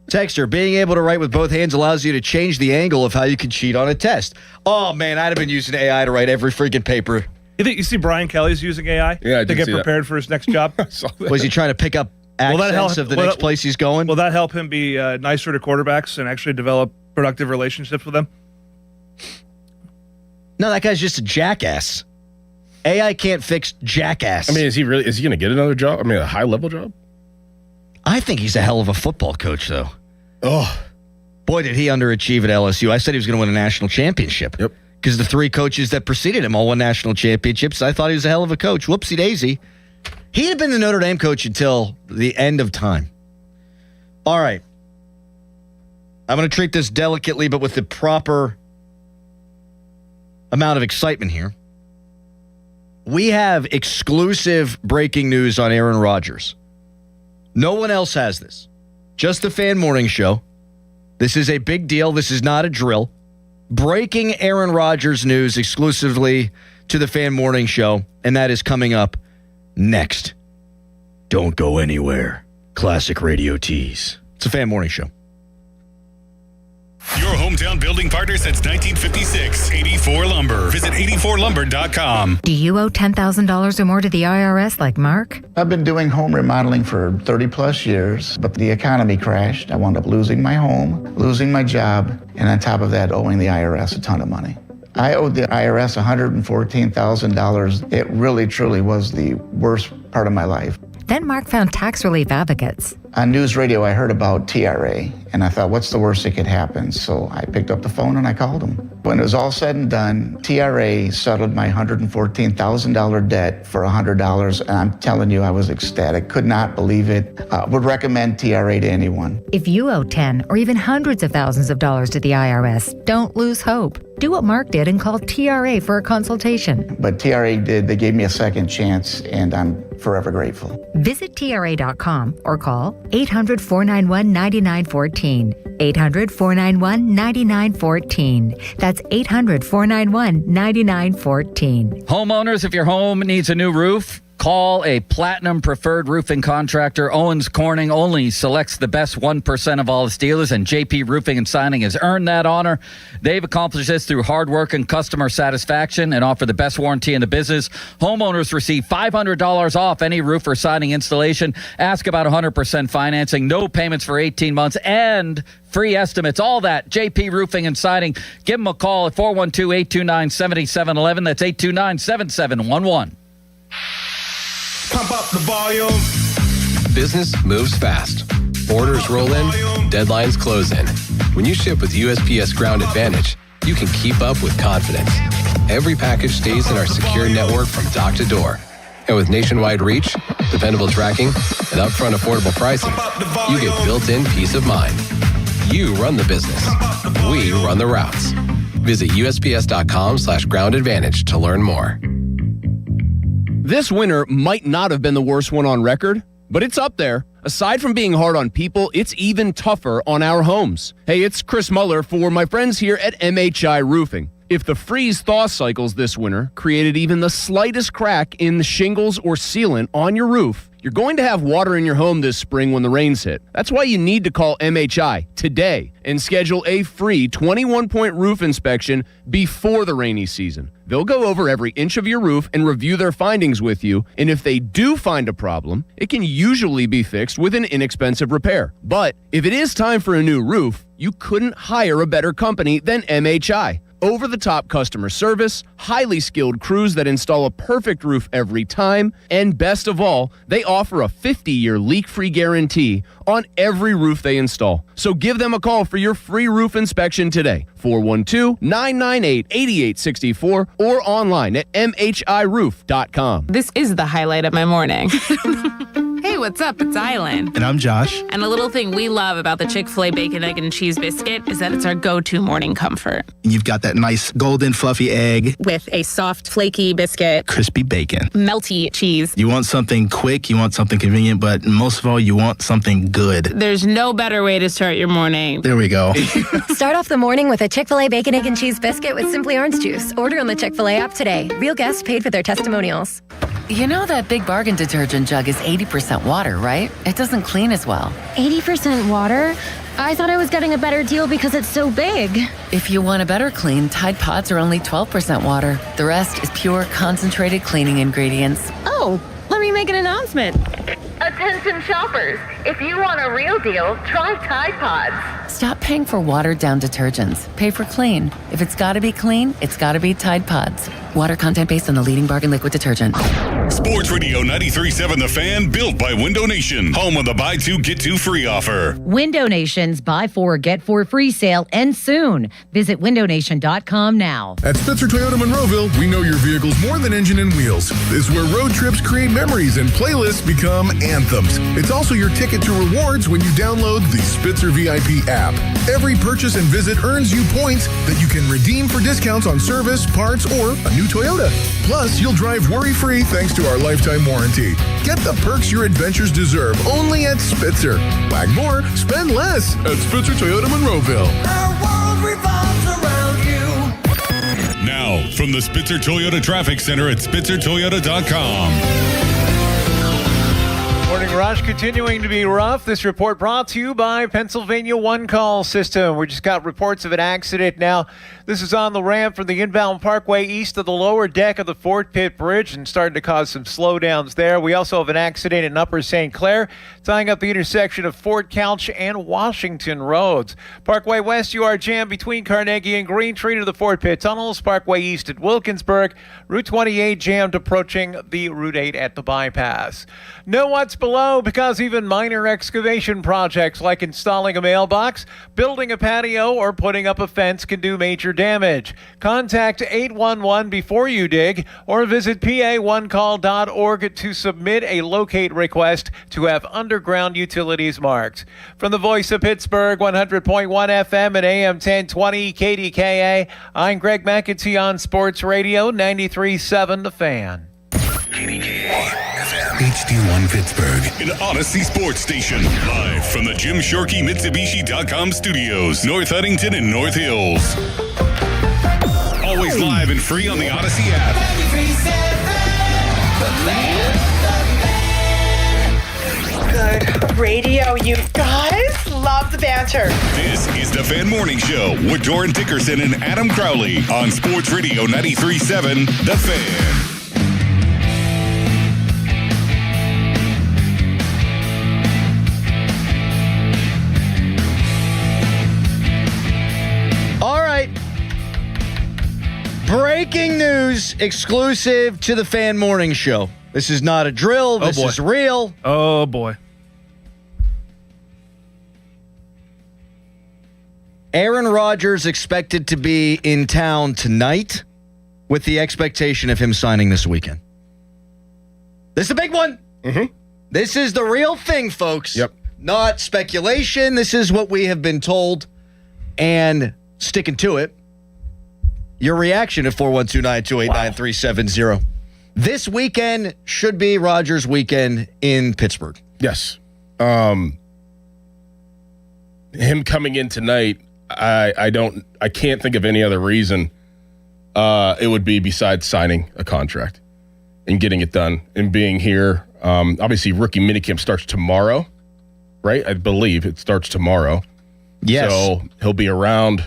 Texter, being able to write with both hands allows you to change the angle of how you can cheat on a test. Oh, man, I'd have been using AI to write every freaking paper. You see Brian Kelly's using AI to get prepared for his next job? Was he trying to pick up accents of the next place he's going? Will that help him be nicer to quarterbacks and actually develop productive relationships with them? No, that guy's just a jackass. AI can't fix jackass. I mean, is he going to get another job? I mean, a high-level job? I think he's a hell of a football coach, though. Oh. Boy, did he underachieve at LSU. I said he was going to win a national championship. Yep. Because the three coaches that preceded him all won national championships. I thought he was a hell of a coach. Whoopsie daisy. He had been the Notre Dame coach until the end of time. All right. I'm going to treat this delicately, but with the proper amount of excitement here. We have exclusive breaking news on Aaron Rodgers. No one else has this. Just the Fan Morning Show. This is a big deal. This is not a drill. Breaking Aaron Rodgers news exclusively to the Fan Morning Show, and that is coming up next. Don't go anywhere. Classic Radio Tease. It's a Fan Morning Show. Your hometown building partner since 1956, 84 Lumber. Visit 84lumber.com. Do you owe $10,000 or more to the IRS like Mark? I've been doing home remodeling for 30 plus years, but the economy crashed. I wound up losing my home, losing my job, and on top of that, owing the IRS a ton of money. I owed the IRS $114,000. It really, truly was the worst part of my life. Then Mark found tax relief advocates. On news radio, I heard about TRA, and I thought, what's the worst that could happen? So I picked up the phone and I called them. When it was all said and done, TRA settled my $114,000 debt for $100, and I'm telling you, I was ecstatic. Could not believe it. Would recommend TRA to anyone. If you owe 10 or even hundreds of thousands of dollars to the IRS, don't lose hope. Do what Mark did and call TRA for a consultation. But TRA did. They gave me a second chance, and I'm forever grateful. Visit TRA.com or call 800-491-9914. 800-491-9914. That's 800-491-9914. Homeowners, if your home needs a new roof, call a Platinum Preferred Roofing Contractor. Owens Corning only selects the best 1% of all its dealers, and JP Roofing and Signing has earned that honor. They've accomplished this through hard work and customer satisfaction and offer the best warranty in the business. Homeowners receive $500 off any roof or siding installation. Ask about 100% financing, no payments for 18 months, and free estimates. All that, JP Roofing and Siding. Give them a call at 412-829-7711. That's 829-7711. Pump up the volume. Business moves fast. Orders roll in, deadlines close in. When you ship with USPS Ground Advantage, you can keep up with confidence. Every package stays in our secure network from dock to door. And with nationwide reach, dependable tracking, and upfront affordable pricing, you get built-in peace of mind. You run the business. We run the routes. Visit USPS.com/Ground Advantage to learn more. This winter might not have been the worst one on record, but it's up there. Aside from being hard on people, it's even tougher on our homes. Hey, it's Chris Muller for my friends here at MHI Roofing. If the freeze-thaw cycles this winter created even the slightest crack in the shingles or sealant on your roof, you're going to have water in your home this spring when the rains hit. That's why you need to call MHI today and schedule a free 21-point roof inspection before the rainy season. They'll go over every inch of your roof and review their findings with you, and if they do find a problem, it can usually be fixed with an inexpensive repair. But if it is time for a new roof, you couldn't hire a better company than MHI. Over-the-top customer service, highly skilled crews that install a perfect roof every time, and best of all, they offer a 50-year leak-free guarantee on every roof they install. So give them a call for your free roof inspection today, 412-998-8864, or online at mhiroof.com. This is the highlight of my morning. Hey, what's up? It's Island. And I'm Josh. And a little thing we love about the Chick-fil-A Bacon, Egg, and Cheese Biscuit is that it's our go-to morning comfort. You've got that nice golden fluffy egg. With a soft, flaky biscuit. Crispy bacon. Melty cheese. You want something quick, you want something convenient, but most of all, you want something good. There's no better way to start your morning. There we go. Start off the morning with a Chick-fil-A Bacon, Egg, and Cheese Biscuit with Simply Orange Juice. Order on the Chick-fil-A app today. Real guests paid for their testimonials. You know that Big Bargain detergent jug is 80% water, right? It doesn't clean as well. 80% water? I thought I was getting a better deal because it's so big. If you want a better clean, Tide Pods are only 12% water. The rest is pure concentrated cleaning ingredients. Oh, let me make an announcement. Attention shoppers, if you want a real deal, try Tide Pods. Stop paying for watered-down detergents. Pay for clean. If it's gotta be clean, it's gotta be Tide Pods. Water content based on the leading bargain liquid detergent. Sports Radio 93.7 The Fan, built by Window Nation. Home of the buy two, get two free offer. Window Nation's buy four, get four free sale ends soon. Visit windownation.com now. At Spitzer Toyota Monroeville, we know your vehicle's more than engine and wheels. This is where road trips create memories and playlists become anthems. It's also your ticket to rewards when you download the Spitzer VIP app. Every purchase and visit earns you points that you can redeem for discounts on service, parts, or a new Toyota. Plus, you'll drive worry-free thanks to our lifetime warranty. Get the perks your adventures deserve only at Spitzer. Wag more, spend less at Spitzer Toyota Monroeville. Our world revolves around you. Now, from the Spitzer Toyota Traffic Center at spitzertoyota.com. Morning rush continuing to be rough. This report brought to you by Pennsylvania One Call System. We just got reports of an accident now. This is on the ramp from the inbound parkway east of the lower deck of the Fort Pitt Bridge and starting to cause some slowdowns there. We also have an accident in Upper St. Clair tying up the intersection of Fort Couch and Washington Roads. Parkway West, you are jammed between Carnegie and Green Tree to the Fort Pitt Tunnels. Parkway East at Wilkinsburg. Route 28 jammed approaching the Route 8 at the bypass. Know what's below because even minor excavation projects like installing a mailbox, building a patio, or putting up a fence can do major damage. Contact 811 before you dig or visit pa1call.org to submit a locate request to have underground utilities marked. From the voice of Pittsburgh, 100.1 FM and AM 1020 KDKA, I'm Greg McEntee on Sports Radio 93.7 The Fan. HD1 Pittsburgh, an Odyssey sports station, live from the Jim Shorkey Mitsubishi.com studios, North Huntington and North Hills. Always live and free on the Odyssey app. Good radio, you guys. Love the banter. This is the Fan Morning Show with Doran Dickerson and Adam Crowley on Sports Radio 93.7 The Fan. Breaking news exclusive to the Fan Morning Show. This is not a drill. This is real. Oh, boy. Aaron Rodgers expected to be in town tonight with the expectation of him signing this weekend. This is a big one. Mm-hmm. This is the real thing, folks. Yep. Not speculation. This is what we have been told and sticking to it. Your reaction at 412-928-9370. This weekend should be Rodgers' weekend in Pittsburgh. Yes. Him coming in tonight, I can't think of any other reason it would be besides signing a contract and getting it done and being here. Obviously, rookie minicamp starts tomorrow, right? I believe it starts tomorrow. Yes. So he'll be around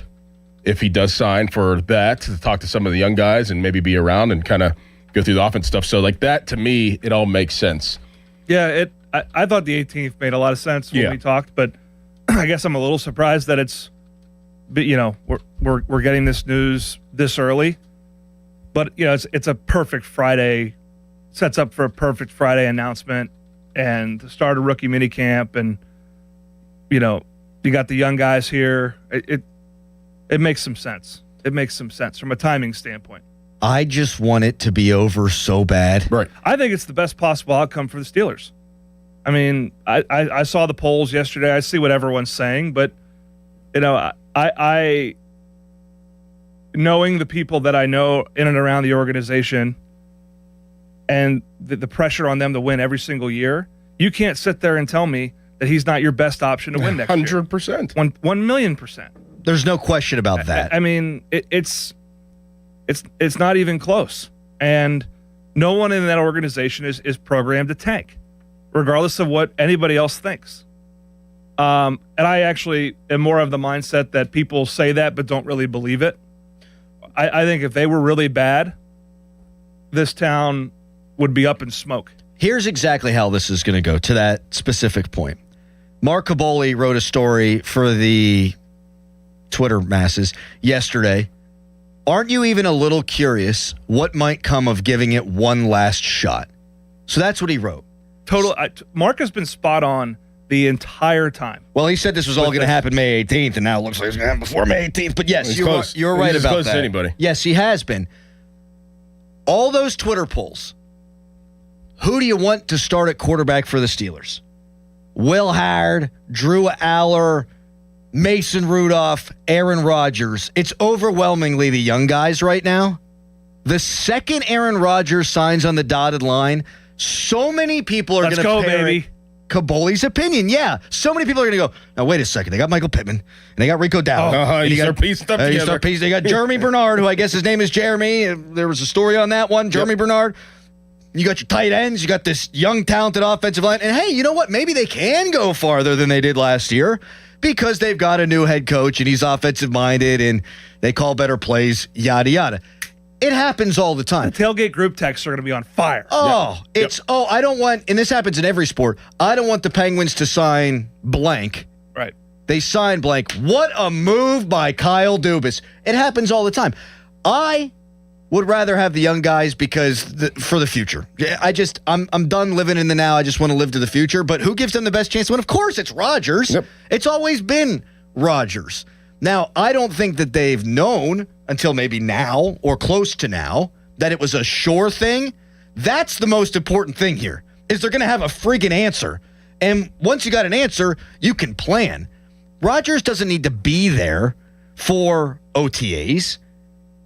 if he does sign for that, to talk to some of the young guys and maybe be around and kind of go through the offense stuff. So like that, to me, it all makes sense. Yeah, I thought the 18th made a lot of sense when we talked, but I guess I'm a little surprised that we're getting this news this early. But it's a perfect Friday, sets up for a perfect Friday announcement and the start of rookie minicamp, and you got the young guys here. It makes some sense. It makes some sense from a timing standpoint. I just want it to be over so bad. Right. I think it's the best possible outcome for the Steelers. I mean, I saw the polls yesterday. I see what everyone's saying, but I knowing the people that I know in and around the organization and the pressure on them to win every single year, you can't sit there and tell me that he's not your best option to win next year. 100%. 1,000,000%. There's no question about that. I mean, it's not even close. And no one in that organization is programmed to tank, regardless of what anybody else thinks. And I actually am more of the mindset that people say that but don't really believe it. I think if they were really bad, this town would be up in smoke. Here's exactly how this is going to go to that specific point. Mark Caboli wrote a story for the Twitter masses yesterday. Aren't you even a little curious what might come of giving it one last shot? So that's what he wrote. Mark has been spot on the entire time. Well, he said this was all going to happen May 18th, and now it looks like it's going to happen before May 18th. But yes, you're right about close that. To anybody. Yes, he has been. All those Twitter polls. Who do you want to start at quarterback for the Steelers? Will Howard, Drew Aller, Mason Rudolph, Aaron Rodgers. It's overwhelmingly the young guys right now. The second Aaron Rodgers signs on the dotted line, so many people are going to baby. Caboli's opinion. Yeah, so many people are going to go, now wait a second. They got Michael Pittman, and they got Rico Dowdle. You start piecing stuff together. They got Jeremy Bernard, who I guess his name is Jeremy. There was a story on that one. Jeremy Bernard. You got your tight ends. You got this young, talented offensive line. And hey, you know what? Maybe they can go farther than they did last year, because they've got a new head coach and he's offensive-minded and they call better plays, yada, yada. It happens all the time. The tailgate group texts are going to be on fire. I don't want, and this happens in every sport, I don't want the Penguins to sign blank. Right. They sign blank. What a move by Kyle Dubas. It happens all the time. I would rather have the young guys because for the future. I'm done living in the now. I just want to live to the future. But who gives them the best chance to win? Of course, it's Rodgers. Yep. It's always been Rodgers. Now, I don't think that they've known until maybe now or close to now that it was a sure thing. That's the most important thing here, is they're going to have a freaking answer. And once you got an answer, you can plan. Rodgers doesn't need to be there for OTAs.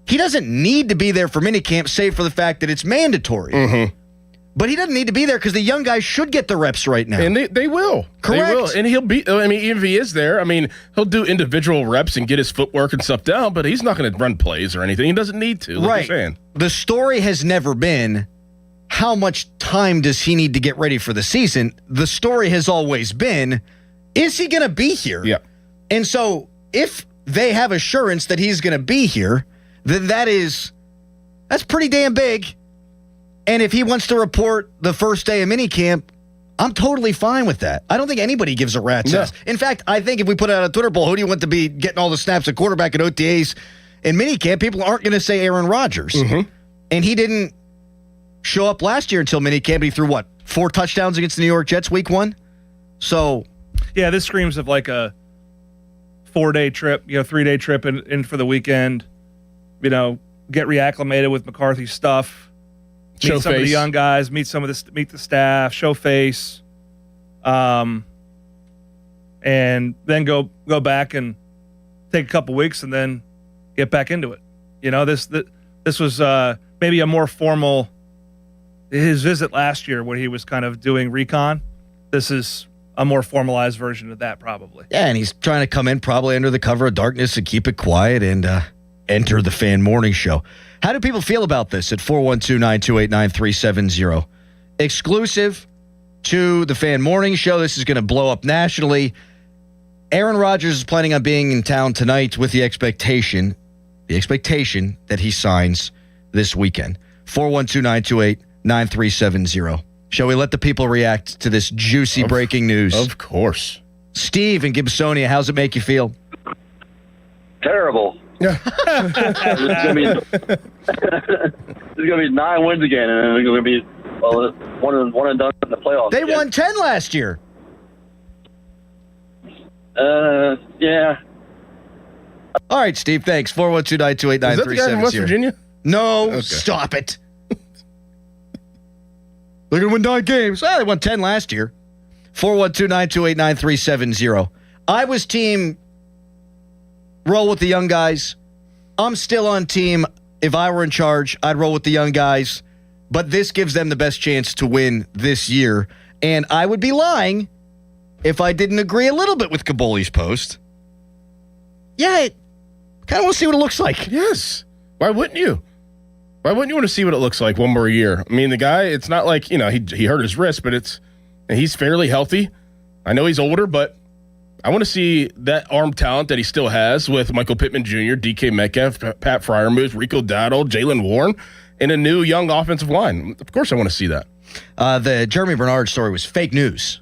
He doesn't need to be there for minicamp, save for the fact that it's mandatory. Mm-hmm. But he doesn't need to be there because the young guys should get the reps right now. And they will. Correct. They will. And he'll be, I mean, even if he is there, I mean, he'll do individual reps and get his footwork and stuff down, but he's not going to run plays or anything. He doesn't need to. Like right. you're saying. The story has never been how much time does he need to get ready for the season. The story has always been, is he going to be here? Yeah. And so if they have assurance that he's going to be here, then that's pretty damn big. And if he wants to report the first day of minicamp, I'm totally fine with that. I don't think anybody gives a rat's ass. In fact, I think if we put out a Twitter poll, who do you want to be getting all the snaps at quarterback at OTAs and minicamp, people aren't going to say Aaron Rodgers. Mm-hmm. And he didn't show up last year until minicamp. He threw, 4 touchdowns against the New York Jets week 1? So, yeah, this screams of like a 4-day trip, 3-day trip in for the weekend, get reacclimated with McCarthy's stuff. Meet some of the young guys, meet the staff, show face, and then go back and take a couple weeks and then get back into it. This was maybe a more formal. His visit last year, where he was kind of doing recon. This is a more formalized version of that, probably. Yeah, and he's trying to come in probably under the cover of darkness and keep it quiet and enter the Fan Morning Show. How do people feel about this at 412-928-9370? Exclusive to the Fan Morning Show. This is going to blow up nationally. Aaron Rodgers is planning on being in town tonight with the expectation that he signs this weekend. 412-928-9370. Shall we let the people react to this juicy breaking news? Of course. Steve in Gibsonia, how's it make you feel? Terrible. This is gonna be 9 wins again, and it's gonna be one and done in the playoffs. They won 10 last year. Yeah. All right, Steve. Thanks. 412-928-9370. Is that the guy from West Virginia? No. Okay. Stop it. They're gonna win 9 games. They won 10 last year. 412-928-9370. I was team roll with the young guys. I'm still on team. If I were in charge, I'd roll with the young guys. But this gives them the best chance to win this year. And I would be lying if I didn't agree a little bit with Kaboli's post. Yeah, I kind of want to see what it looks like. Yes. Why wouldn't you? Why wouldn't you want to see what it looks like one more year? I mean, the guy, it's not like, he hurt his wrist, but he's fairly healthy. I know he's older, but I want to see that arm talent that he still has with Michael Pittman Jr., DK Metcalf, Pat Freiermuth, Rico Dowdle, Jalen Warren, and a new young offensive line. Of course I want to see that. The Jeremy Bernard story was fake news.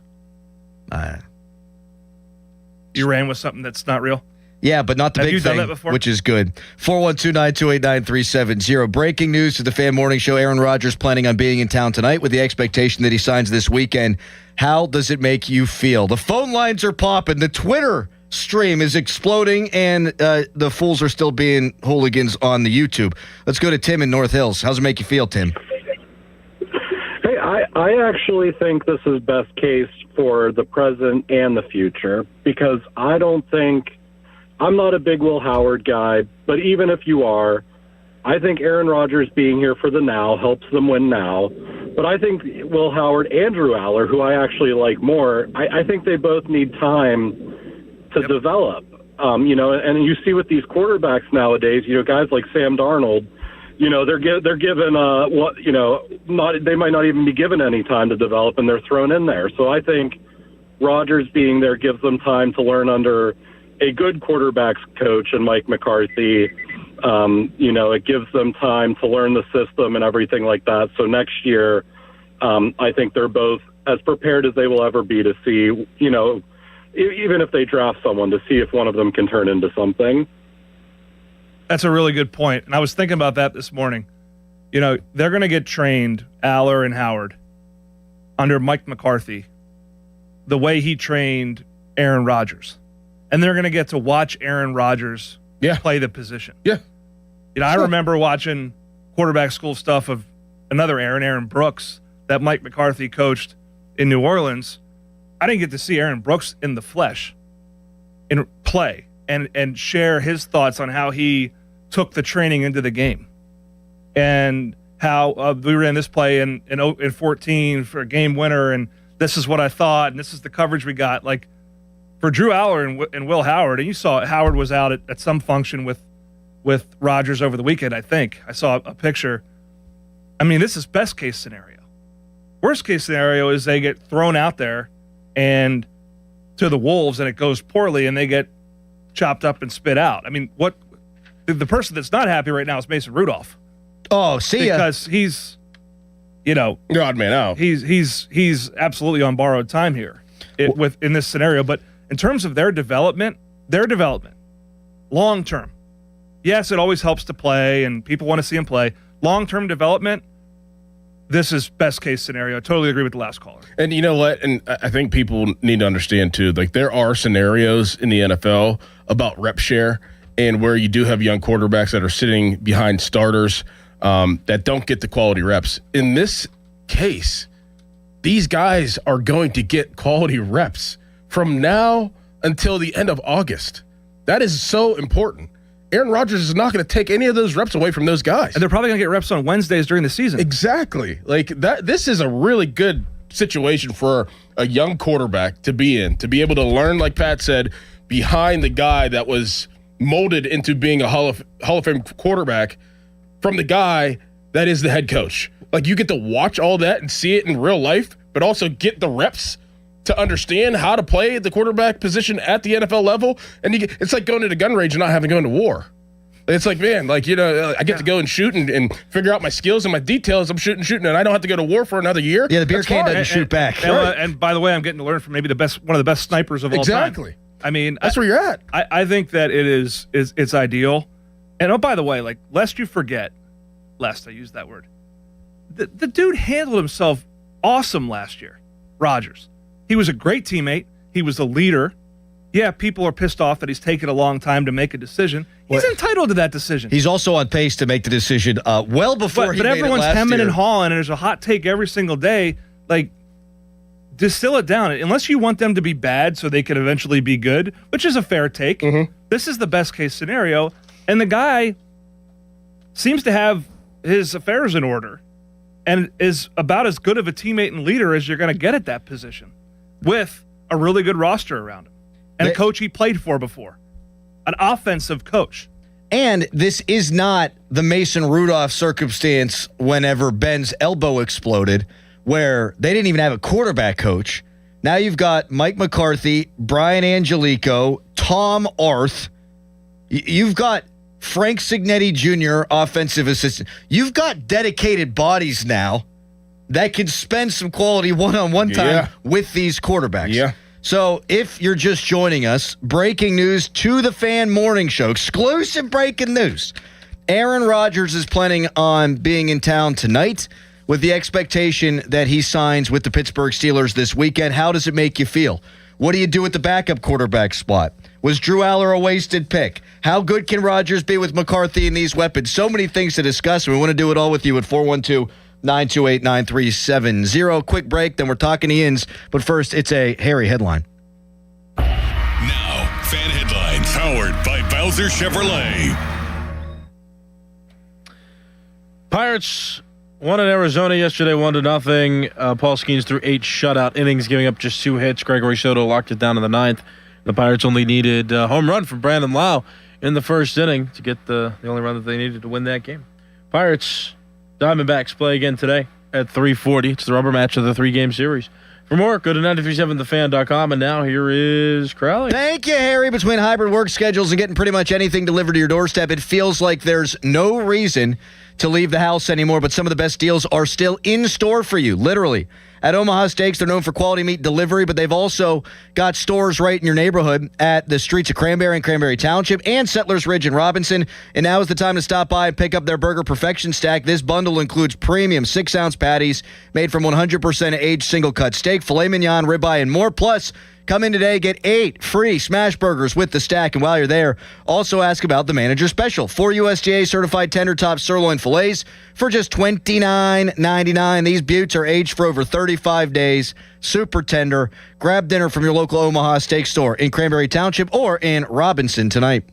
You ran with something that's not real? Yeah, but not the Have big you thing, done that before? which is good. 412-928-9370. Breaking news to the Fan Morning Show. Aaron Rodgers planning on being in town tonight with the expectation that he signs this weekend. How does it make you feel? The phone lines are popping. The Twitter stream is exploding, and the fools are still being hooligans on the YouTube. Let's go to Tim in North Hills. How's it make you feel, Tim? Hey, I actually think this is best case for the present and the future, because I'm not a big Will Howard guy, but even if you are, I think Aaron Rodgers being here for the now helps them win now. But I think Will Howard and Drew Aller, who I actually like more, I think they both need time to develop. And you see with these quarterbacks nowadays, guys like Sam Darnold, they're given they might not even be given any time to develop, and they're thrown in there. So I think Rodgers being there gives them time to learn under a good quarterbacks coach and Mike McCarthy. It gives them time to learn the system and everything like that. So next year, I think they're both as prepared as they will ever be to see, even if they draft someone, to see if one of them can turn into something. That's a really good point. And I was thinking about that this morning. they're going to get trained, Aller and Howard, under Mike McCarthy, the way he trained Aaron Rodgers. And they're going to get to watch Aaron Rodgers play the position. Yeah. I remember watching quarterback school stuff of another Aaron Brooks, that Mike McCarthy coached in New Orleans. I didn't get to see Aaron Brooks in the flesh in play and share his thoughts on how he took the training into the game and how we ran this play in 14 for a game winner, and this is what I thought, and this is the coverage we got. Like, for Drew Aller and Will Howard, and you saw Howard was out at some function with Rodgers over the weekend, I think. I saw a picture. I mean, this is best case scenario. Worst case scenario is they get thrown out there and to the wolves and it goes poorly and they get chopped up and spit out. I mean, the person that's not happy right now is Mason Rudolph. Oh, see ya. Because he's, odd man out. He's absolutely on borrowed time here in this scenario. But in terms of their development, long term, yes, it always helps to play and people want to see him play. Long-term development, this is best case scenario. I totally agree with the last caller. And you know what? And I think people need to understand too, like there are scenarios in the NFL about rep share and where you do have young quarterbacks that are sitting behind starters that don't get the quality reps. In this case, these guys are going to get quality reps from now until the end of August. That is so important. Aaron Rodgers is not going to take any of those reps away from those guys. And they're probably going to get reps on Wednesdays during the season. Exactly. Like that. This is a really good situation for a young quarterback to be in, to be able to learn, like Pat said, behind the guy that was molded into being a Hall of Fame quarterback from the guy that is the head coach. Like you get to watch all that and see it in real life, but also get the reps to understand how to play the quarterback position at the NFL level. And it's like going to the gun range and not having to go into war. It's like, man, I get to go and shoot and figure out my skills and my details. I'm shooting, and I don't have to go to war for another year. Yeah, the beer can doesn't shoot back. And by the way, I'm getting to learn from maybe one of the best snipers of all time. Exactly. I mean, that's where you're at. I think that it's ideal. And oh, by the way, lest you forget, I used that word. The dude handled himself awesome last year, Rodgers. He was a great teammate. He was a leader. Yeah, people are pissed off that he's taken a long time to make a decision. He's entitled to that decision. He's also on pace to make the decision well before he made it last year. But everyone's hemming and hawing, and there's a hot take every single day. Like, distill it down. Unless you want them to be bad so they could eventually be good, which is a fair take. Mm-hmm. This is the best case scenario. And the guy seems to have his affairs in order and is about as good of a teammate and leader as you're going to get at that position, with a really good roster around him and a coach he played for before, an offensive coach. And this is not the Mason Rudolph circumstance whenever Ben's elbow exploded, where they didn't even have a quarterback coach. Now you've got Mike McCarthy, Brian Angelico, Tom Arth. You've got Frank Signetti Jr., offensive assistant. You've got dedicated bodies now that can spend some quality one-on-one time with these quarterbacks. Yeah. So if you're just joining us, breaking news to the Fan Morning Show, exclusive breaking news. Aaron Rodgers is planning on being in town tonight with the expectation that he signs with the Pittsburgh Steelers this weekend. How does it make you feel? What do you do with the backup quarterback spot? Was Drew Aller a wasted pick? How good can Rodgers be with McCarthy and these weapons? So many things to discuss, and we want to do it all with you at 412-928-9370. Quick break, then we're talking Ian's. But first, it's a hairy headline. Now, Fan Headlines, powered by Bowser Chevrolet. Pirates won in Arizona yesterday, 1-0. Paul Skeens threw 8 shutout innings, giving up just 2 hits. Gregory Soto locked it down in the 9th. The Pirates only needed a home run from Brandon Lowe in the first inning to get the only run that they needed to win that game. Pirates Diamondbacks play again today at 3:40. It's the rubber match of the 3-game series. For more, go to 937thefan.com. And now here is Crowley. Thank you, Harry. Between hybrid work schedules and getting pretty much anything delivered to your doorstep, it feels like there's no reason to leave the house anymore, but some of the best deals are still in store for you, literally. At Omaha Steaks, they're known for quality meat delivery, but they've also got stores right in your neighborhood at the streets of Cranberry and Cranberry Township and Settlers Ridge and Robinson. And now is the time to stop by and pick up their Burger Perfection Stack. This bundle includes premium 6-ounce patties made from 100% aged single-cut steak, filet mignon, ribeye, and more. Plus, come in today, get 8 free smash burgers with the stack. And while you're there, also ask about the manager special. 4 USDA certified tender top sirloin fillets for just $29.99. These buttes are aged for over 35 days. Super tender. Grab dinner from your local Omaha Steak store in Cranberry Township or in Robinson tonight.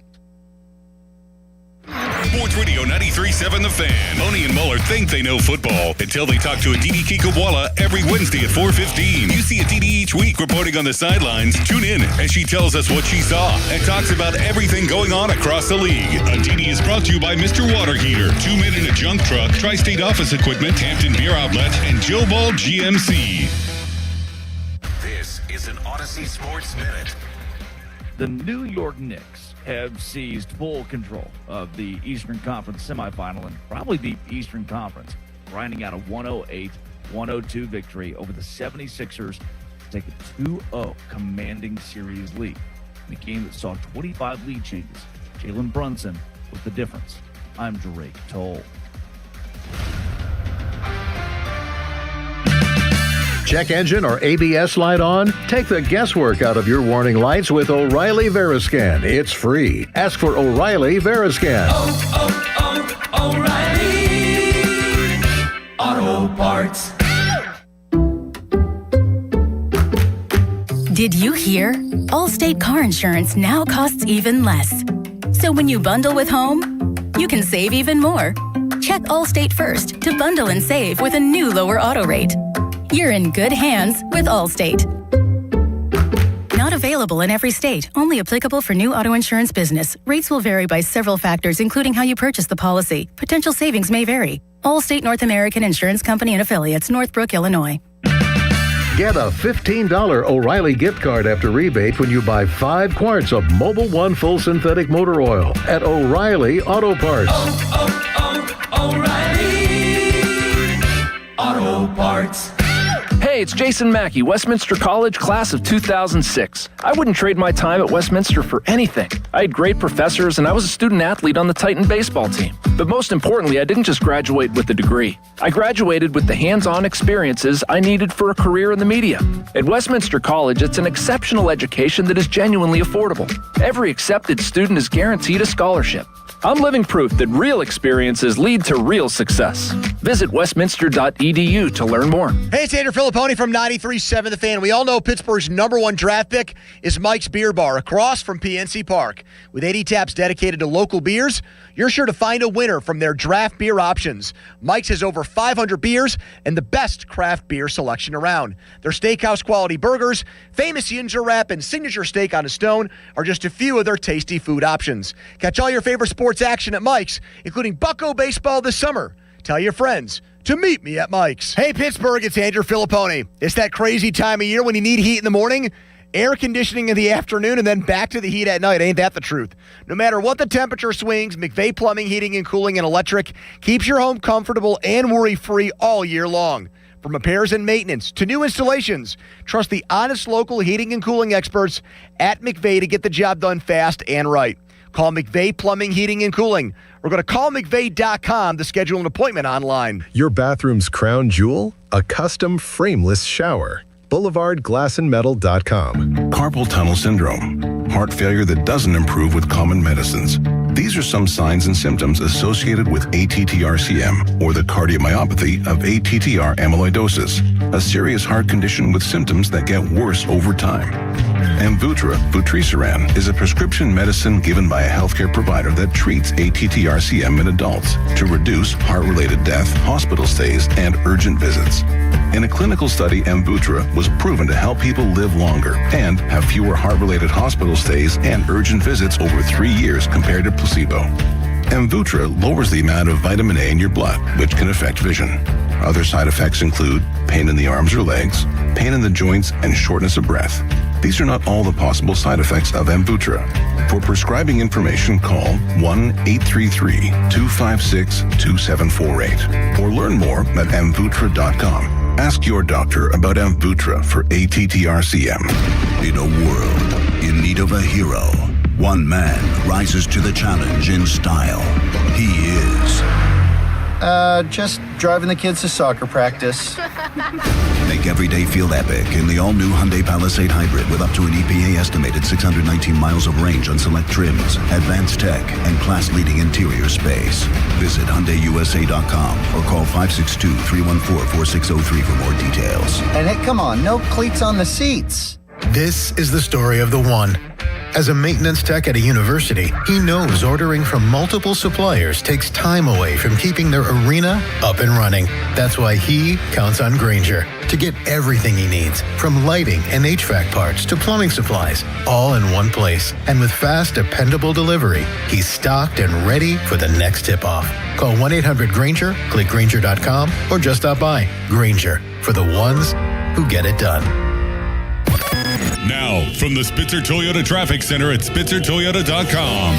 Sports Radio 93.7 The Fan. Boney and Muller think they know football until they talk to Aditi Kikawala every Wednesday at 4:15. You see Aditi each week reporting on the sidelines. Tune in as she tells us what she saw and talks about everything going on across the league. Aditi is brought to you by Mr. Water Heater, 2 Men in a Junk Truck, Tri-State Office Equipment, Hampton Beer Outlet, and Joe Ball GMC. This is an Odyssey Sports Minute. The New York Knicks have seized full control of the Eastern Conference semifinal and probably the Eastern Conference, grinding out a 108-102 victory over the 76ers to take a 2-0 commanding series lead. In a game that saw 25 lead changes, Jalen Brunson was the difference. I'm Drake Toll. Check engine or ABS light on? Take the guesswork out of your warning lights with O'Reilly Veriscan. It's free. Ask for O'Reilly Veriscan. O'Reilly Auto Parts. Did you hear? Allstate car insurance now costs even less. So when you bundle with home, you can save even more. Check Allstate first to bundle and save with a new lower auto rate. You're in good hands with Allstate. Not available in every state. Only applicable for new auto insurance business. Rates will vary by several factors, including how you purchase the policy. Potential savings may vary. Allstate North American Insurance Company and Affiliates, Northbrook, Illinois. Get a $15 O'Reilly gift card after rebate when you buy 5 quarts of Mobil 1 full synthetic motor oil at O'Reilly Auto Parts. O'Reilly Auto Parts. Hey, it's Jason Mackey, Westminster College, class of 2006. I wouldn't trade my time at Westminster for anything. I had great professors, and I was a student athlete on the Titan baseball team. But most importantly, I didn't just graduate with a degree. I graduated with the hands-on experiences I needed for a career in the media. At Westminster College, it's an exceptional education that is genuinely affordable. Every accepted student is guaranteed a scholarship. I'm living proof that real experiences lead to real success. Visit westminster.edu to learn more. Hey, it's Andrew Filipponi from 93.7 The Fan. We all know Pittsburgh's #1 draft pick is Mike's Beer Bar across from PNC Park. With 80 taps dedicated to local beers, you're sure to find a winner from their draft beer options. Mike's has over 500 beers and the best craft beer selection around. Their steakhouse quality burgers, famous ginger wrap, and signature steak on a stone are just a few of their tasty food options. Catch all your favorite sports action at Mike's, including Bucco baseball this summer. Tell your friends to meet me at Mike's. Hey, Pittsburgh, it's Andrew Filipponi. It's that crazy time of year when you need heat in the morning, air conditioning in the afternoon, and then back to the heat at night. Ain't that the truth? No matter what the temperature swings, McVay Plumbing, Heating, and Cooling and Electric keeps your home comfortable and worry-free all year long. From repairs and maintenance to new installations, trust the honest local heating and cooling experts at McVay to get the job done fast and right. Call McVay Plumbing, Heating, and Cooling or go to callmcvay.com to schedule an appointment online. Your bathroom's crown jewel? A custom frameless shower. BoulevardGlassandMetal.com. Carpal tunnel syndrome, heart failure that doesn't improve with common medicines. These are some signs and symptoms associated with ATTR-CM, or the cardiomyopathy of ATTR amyloidosis, a serious heart condition with symptoms that get worse over time. Amvuttra, vutrisiran, is a prescription medicine given by a healthcare provider that treats ATTR-CM in adults to reduce heart-related death, hospital stays, and urgent visits. In a clinical study, Amvuttra was proven to help people live longer and have fewer heart-related hospital stays and urgent visits over 3 years compared to placebo. Amvuttra lowers the amount of vitamin A in your blood, which can affect vision. Other side effects include pain in the arms or legs, pain in the joints, and shortness of breath. These are not all the possible side effects of Amvuttra. For prescribing information, call 1-833-256-2748 or learn more at amvuttra.com. Ask your doctor about Amvuttra for ATTRCM. In a world in need of a hero, one man rises to the challenge in style. He is... just driving the kids to soccer practice. Make every day feel epic in the all-new Hyundai Palisade Hybrid with up to an EPA-estimated 619 miles of range on select trims, advanced tech, and class-leading interior space. Visit HyundaiUSA.com or call 562-314-4603 for more details. And hey, come on, no cleats on the seats. This is the story of the one. As a maintenance tech at a university, he knows ordering from multiple suppliers takes time away from keeping their arena up and running. That's why he counts on Grainger to get everything he needs, from lighting and HVAC parts to plumbing supplies, all in one place. And with fast, dependable delivery, he's stocked and ready for the next tip-off. Call 1-800-GRAINGER, click Grainger.com, or just stop by. Grainger, for the ones who get it done. Now, from the Spitzer Toyota Traffic Center at SpitzerToyota.com.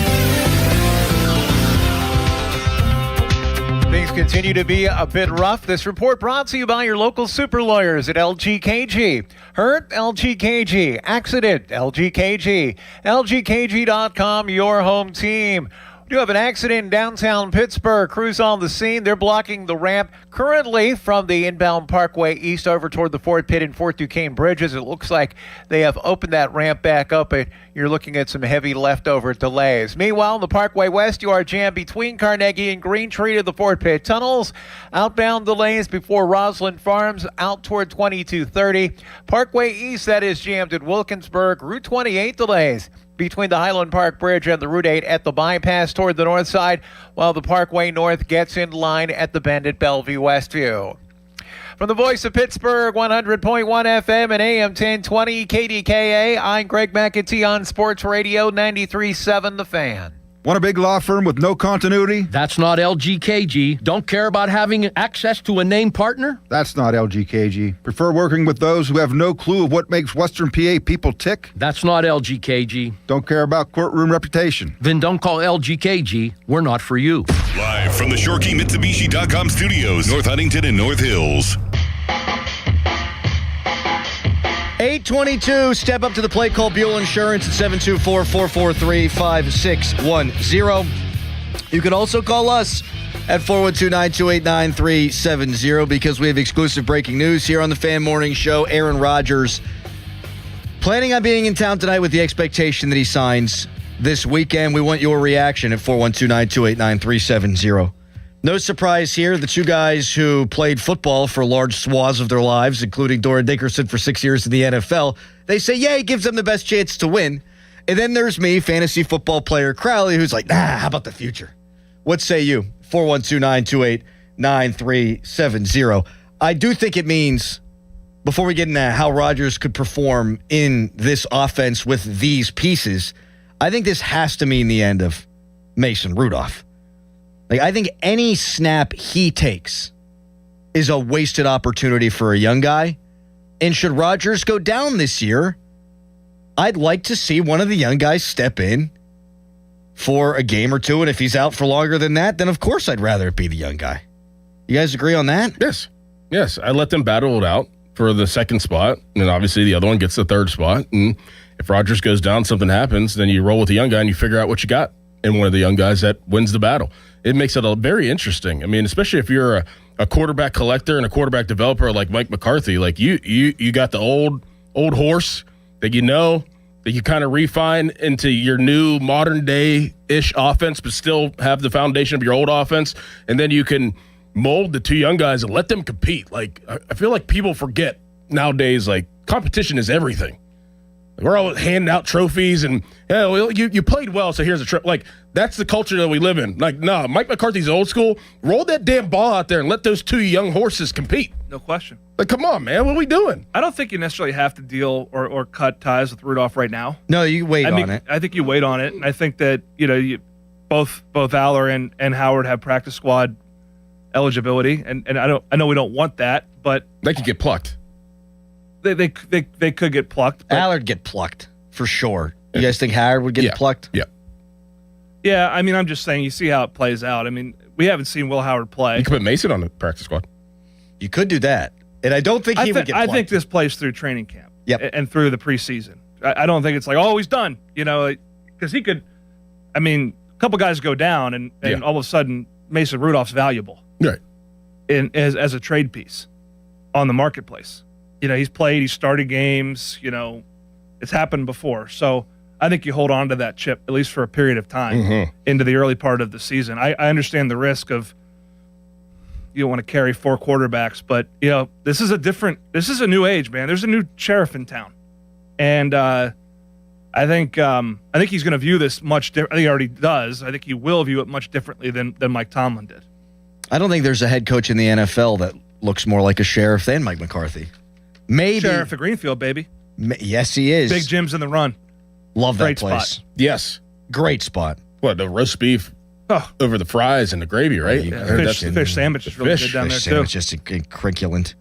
Things continue to be a bit rough. This report brought to you by your local super lawyers at LGKG. Hurt? LGKG. Accident? LGKG. LGKG.com, your home team. We do have an accident in downtown Pittsburgh. Crews on the scene. They're blocking the ramp currently from the inbound Parkway east over toward the Fort Pitt and Fort Duquesne bridges. It looks like they have opened that ramp back up, and you're looking at some heavy leftover delays. Meanwhile, on the Parkway West, you are jammed between Carnegie and Green Tree to the Fort Pitt tunnels. Outbound delays before Roslyn Farms out toward 2230. Parkway East, that is jammed at Wilkinsburg. Route 28 delays between the Highland Park Bridge and the Route 8 at the bypass toward the north side, while the Parkway North gets in line at the bend at Bellevue Westview. From the voice of Pittsburgh, 100.1 FM and AM 1020 KDKA, I'm Greg McAtee on Sports Radio 93.7 The Fan. Want a big law firm with no continuity? That's not LGKG. Don't care about having access to a named partner? That's not LGKG. Prefer working with those who have no clue of what makes Western PA people tick? That's not LGKG. Don't care about courtroom reputation? Then don't call LGKG. We're not for you. Live from the ShoreKeyMitsubishi.com studios, North Huntington and North Hills. 822, step up to the plate, call Buell Insurance at 724-443-5610. You can also call us at 412-928-9370 because we have exclusive breaking news here on the Fan Morning Show. Aaron Rodgers planning on being in town tonight with the expectation that he signs this weekend. We want your reaction at 412-928-9370. No surprise here. The two guys who played football for large swaths of their lives, including Dora Dickerson for 6 years in the NFL, they say, yeah, he gives them the best chance to win. And then there's me, fantasy football player Crowley, who's like, how about the future? What say you? 412-928-9370. I do think it means, before we get into how Rodgers could perform in this offense with these pieces, I think this has to mean the end of Mason Rudolph. I think any snap he takes is a wasted opportunity for a young guy. And should Rodgers go down this year, I'd like to see one of the young guys step in for a game or two. And if he's out for longer than that, then of course I'd rather it be the young guy. You guys agree on that? Yes. I let them battle it out for the second spot. And obviously the other one gets the third spot. And if Rodgers goes down, something happens, then you roll with the young guy and you figure out what you got in one of the young guys that wins the battle. It makes it very interesting. I mean, especially if you're a quarterback collector and a quarterback developer like Mike McCarthy, like you got the old horse that that you kind of refine into your new modern day-ish offense, but still have the foundation of your old offense. And then you can mold the two young guys and let them compete. Like, I feel like people forget nowadays, like, competition is everything. We're all handing out trophies and, you played well, so here's a trophy. Like, that's the culture that we live in. Like, no, Mike McCarthy's old school. Roll that damn ball out there and let those two young horses compete. No question. Like, come on, man. What are we doing? I don't think you necessarily have to deal or cut ties with Rudolph right now. No, you wait on it. I think you wait on it. And I think that, both Aller and Howard have practice squad eligibility. And I know we don't want that, but they could get plucked. They could get plucked. Allard get plucked for sure. You guys think Howard would get plucked? Yeah. Yeah, I mean, I'm just saying, you see how it plays out. I mean, we haven't seen Will Howard play. You could put Mason on the practice squad. You could do that. And I don't think he would get plucked. I think this plays through training camp and through the preseason. I don't think it's like, oh, he's done, because he could. I mean, a couple guys go down, and all of a sudden, Mason Rudolph's valuable. Right. As a trade piece on the marketplace. He's played, he's started games, it's happened before. So I think you hold on to that chip, at least for a period of time, into the early part of the season. I understand the risk of you don't want to carry 4 quarterbacks, but this is a new age, man. There's a new sheriff in town. And I think he's going to view this much different. I think he already does. I think he will view it much differently than Mike Tomlin did. I don't think there's a head coach in the NFL that looks more like a sheriff than Mike McCarthy. Maybe Sheriff of Greenfield, baby. Yes, he is. Big Jim's in the run. Love that Great place. spot. Yes. Great spot. What, the roast beef over the fries and the gravy, right? Fish sandwich is really good down there, too. Just incrinculant.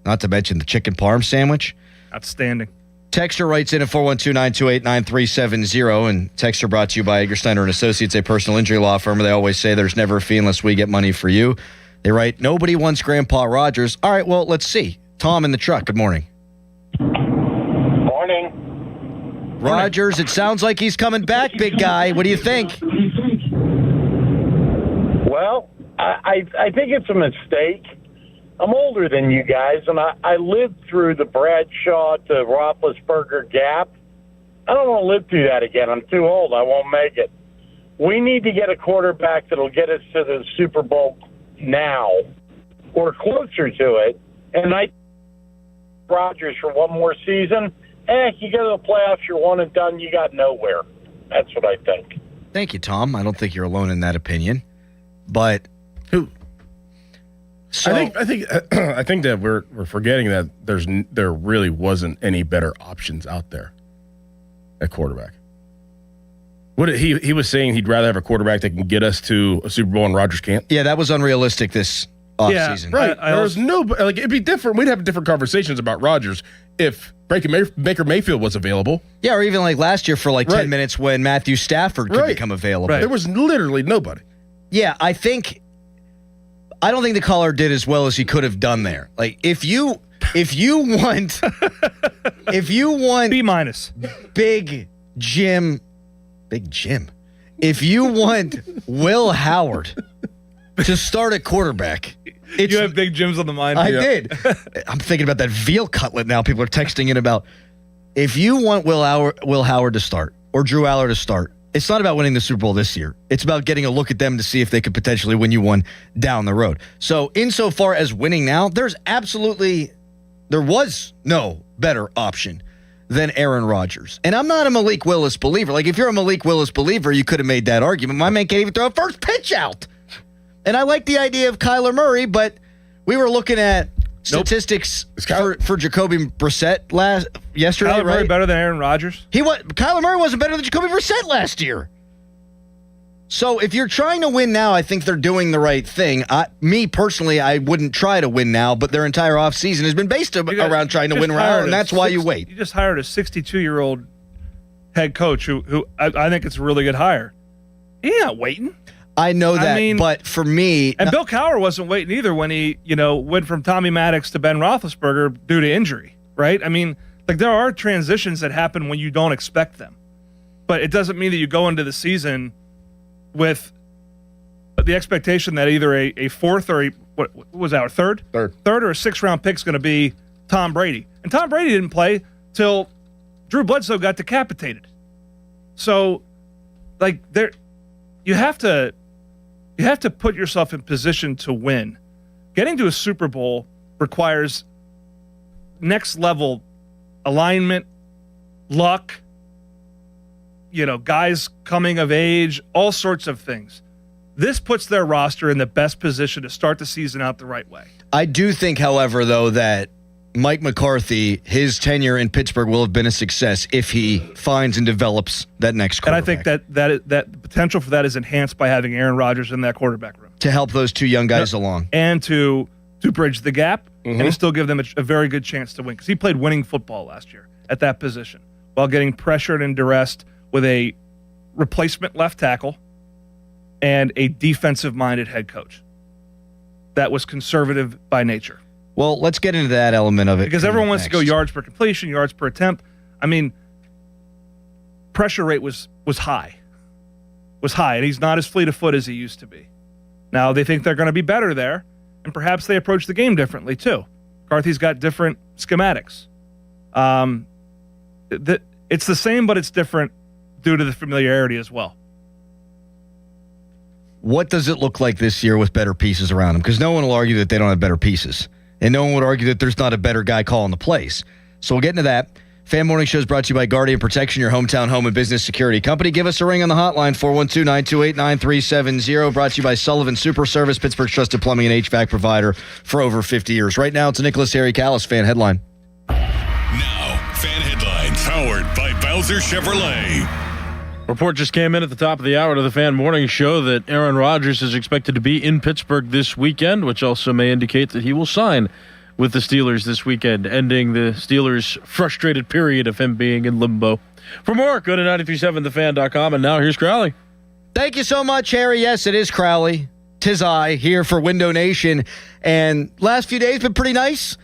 Not to mention the chicken parm sandwich. Outstanding. Texter writes in at 412-928-9370, and Texter brought to you by Egger Steiner & Associates, a personal injury law firm. They always say there's never a fee unless we get money for you. They write, nobody wants Grandpa Rogers. All right, well, let's see. Tom in the truck, good morning. Morning. Rogers, it sounds like he's coming back, big guy. What do you think? Well, I think it's a mistake. I'm older than you guys, and I lived through the Bradshaw to Roethlisberger gap. I don't want to live through that again. I'm too old. I won't make it. We need to get a quarterback that'll get us to the Super Bowl now or closer to it. And I Rodgers for one more season. You go to the playoffs, you're one and done, you got nowhere. That's what I think. Thank you, Tom. I don't think you're alone in that opinion. But so I think that we're forgetting that there really wasn't any better options out there at quarterback. What he was saying, he'd rather have a quarterback that can get us to a Super Bowl and Rodgers can't. Yeah, that was unrealistic this offseason. Right. There's it'd be different. We'd have different conversations about Rodgers if Baker Mayfield was available. Yeah, or even like last year for 10 minutes when Matthew Stafford could become available. Right. There was literally nobody. Yeah, I don't think the caller did as well as he could have done there. Like if you want B-, Big Jim. If you want Will Howard to start at quarterback, you have Big Jim's on the mind. I did. I'm thinking about that veal cutlet now. People are texting in about. If you want Will Howard to start or Drew Aller to start, it's not about winning the Super Bowl this year. It's about getting a look at them to see if they could potentially win you one down the road. So insofar as winning now, there was no better option than Aaron Rodgers. And I'm not a Malik Willis believer. Like, if you're a Malik Willis believer, you could have made that argument. My man can't even throw a first pitch out. And I like the idea of Kyler Murray, but we were looking at statistics for Jacoby Brissett yesterday, Kyler Murray better than Aaron Rodgers? Kyler Murray wasn't better than Jacoby Brissett last year. So if you're trying to win now, I think they're doing the right thing. Me personally, I wouldn't try to win now, but their entire offseason has been based around trying to win around, and that's why you wait. You just hired a 62-year-old head coach who I think it's a really good hire. He's not waiting. I know that, but for me... And Bill Cowher wasn't waiting either when he, went from Tommy Maddox to Ben Roethlisberger due to injury, right? I mean, there are transitions that happen when you don't expect them. But it doesn't mean that you go into the season with the expectation that either a fourth or what was our third or a 6th-round pick is going to be Tom Brady. And Tom Brady didn't play till Drew Bledsoe got decapitated. So, you have to put yourself in position to win. Getting to a Super Bowl requires next level alignment, luck, guys coming of age, all sorts of things. This puts their roster in the best position to start the season out the right way. I do think, however, though, that Mike McCarthy, his tenure in Pittsburgh will have been a success if he finds and develops that next quarterback. And I think that the potential for that is enhanced by having Aaron Rodgers in that quarterback room. To help those two young guys along. And to to bridge the gap and to still give them a very good chance to win. Because he played winning football last year at that position while getting pressured and duressed with a replacement left tackle and a defensive-minded head coach that was conservative by nature. Well, let's get into that element of it. Because everyone wants to go yards per completion, yards per attempt. I mean, pressure rate was high. Was high, and he's not as fleet of foot as he used to be. Now, they think they're going to be better there, and perhaps they approach the game differently, too. McCarthy's got different schematics. It's the same, but it's different due to the familiarity as well. What does it look like this year with better pieces around him? Because no one will argue that they don't have better pieces. And no one would argue that there's not a better guy calling the plays. So we'll get into that. Fan Morning Show is brought to you by Guardian Protection, your hometown home and business security company. Give us a ring on the hotline, 412-928-9370. Brought to you by Sullivan Super Service, Pittsburgh's trusted plumbing and HVAC provider for over 50 years. Right now, it's a Nicholas Harry Callis fan headline. Now, fan headlines powered by Bowser Chevrolet. Report just came in at the top of the hour to the Fan Morning Show that Aaron Rodgers is expected to be in Pittsburgh this weekend, which also may indicate that he will sign with the Steelers this weekend, ending the Steelers' frustrated period of him being in limbo. For more, go to 937thefan.com, and now here's Crowley. Thank you so much, Harry. Yes, it is Crowley. 'Tis I here for Window Nation. And last few days been pretty nice.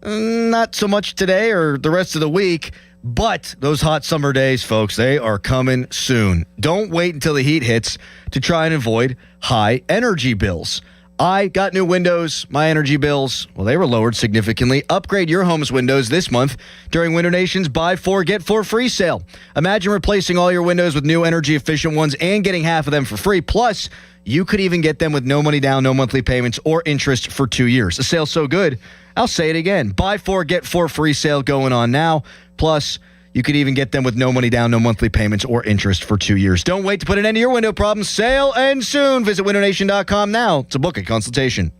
Not so much today or the rest of the week. But those hot summer days, folks, they are coming soon. Don't wait until the heat hits to try and avoid high energy bills. I got new windows. My energy bills, well, they were lowered significantly. Upgrade your home's windows this month during Window Nation's Buy 4, Get 4 free sale. Imagine replacing all your windows with new energy-efficient ones and getting half of them for free. Plus, you could even get them with no money down, no monthly payments, or interest for 2 years. A sale so good, I'll say it again. Buy 4, Get 4 free sale going on now. Plus, you could even get them with no money down, no monthly payments, or interest for 2 years. Don't wait to put an end to your window problems. Sale ends soon. Visit windownation.com now to book a consultation.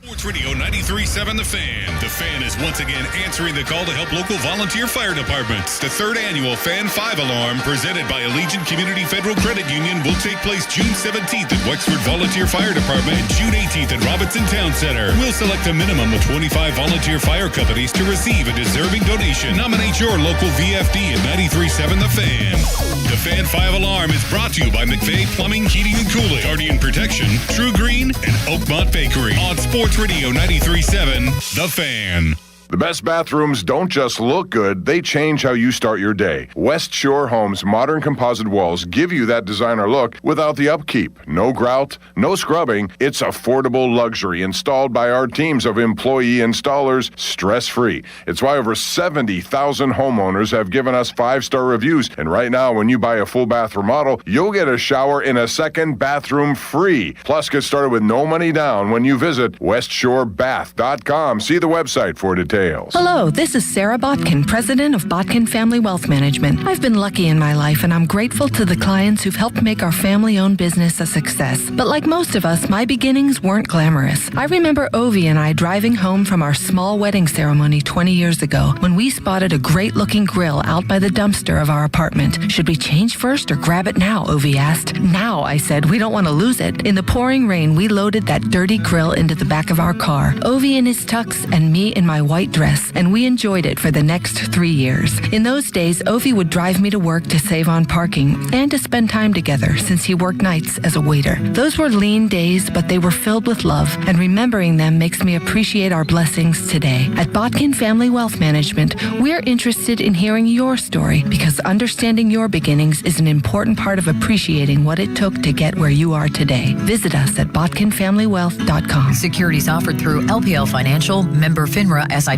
Sports Radio 93.7 The Fan. The Fan is once again answering the call to help local volunteer fire departments. The third annual Fan 5 Alarm, presented by Allegiant Community Federal Credit Union, will take place June 17th at Wexford Volunteer Fire Department and June 18th at Robinson Town Center. We'll select a minimum of 25 volunteer fire companies to receive a deserving donation. Nominate your local VFD at 93.7 The Fan. The Fan 5 Alarm is brought to you by McVeigh Plumbing, Heating, and Cooling, Guardian Protection, True Green, and Oakmont Bakery. On Sports Radio 93.7 The Fan. The best bathrooms don't just look good, they change how you start your day. West Shore Homes' modern composite walls give you that designer look without the upkeep. No grout, no scrubbing. It's affordable luxury installed by our teams of employee installers, stress-free. It's why over 70,000 homeowners have given us 5-star reviews. And right now, when you buy a full bath remodel, you'll get a shower in a second bathroom free. Plus, get started with no money down when you visit westshorebath.com. See the website for details. Hello, this is Sarah Botkin, president of Botkin Family Wealth Management. I've been lucky in my life, and I'm grateful to the clients who've helped make our family-owned business a success. But like most of us, my beginnings weren't glamorous. I remember Ovi and I driving home from our small wedding ceremony 20 years ago when we spotted a great-looking grill out by the dumpster of our apartment. Should we change first or grab it now, Ovi asked. Now, I said, we don't want to lose it. In the pouring rain, we loaded that dirty grill into the back of our car. Ovi in his tux and me in my white dress, and we enjoyed it for the next 3 years. In those days, Ovi would drive me to work to save on parking and to spend time together since he worked nights as a waiter. Those were lean days, but they were filled with love, and remembering them makes me appreciate our blessings today. At Botkin Family Wealth Management, we're interested in hearing your story because understanding your beginnings is an important part of appreciating what it took to get where you are today. Visit us at botkinfamilywealth.com. Securities offered through LPL Financial, member FINRA SIPC.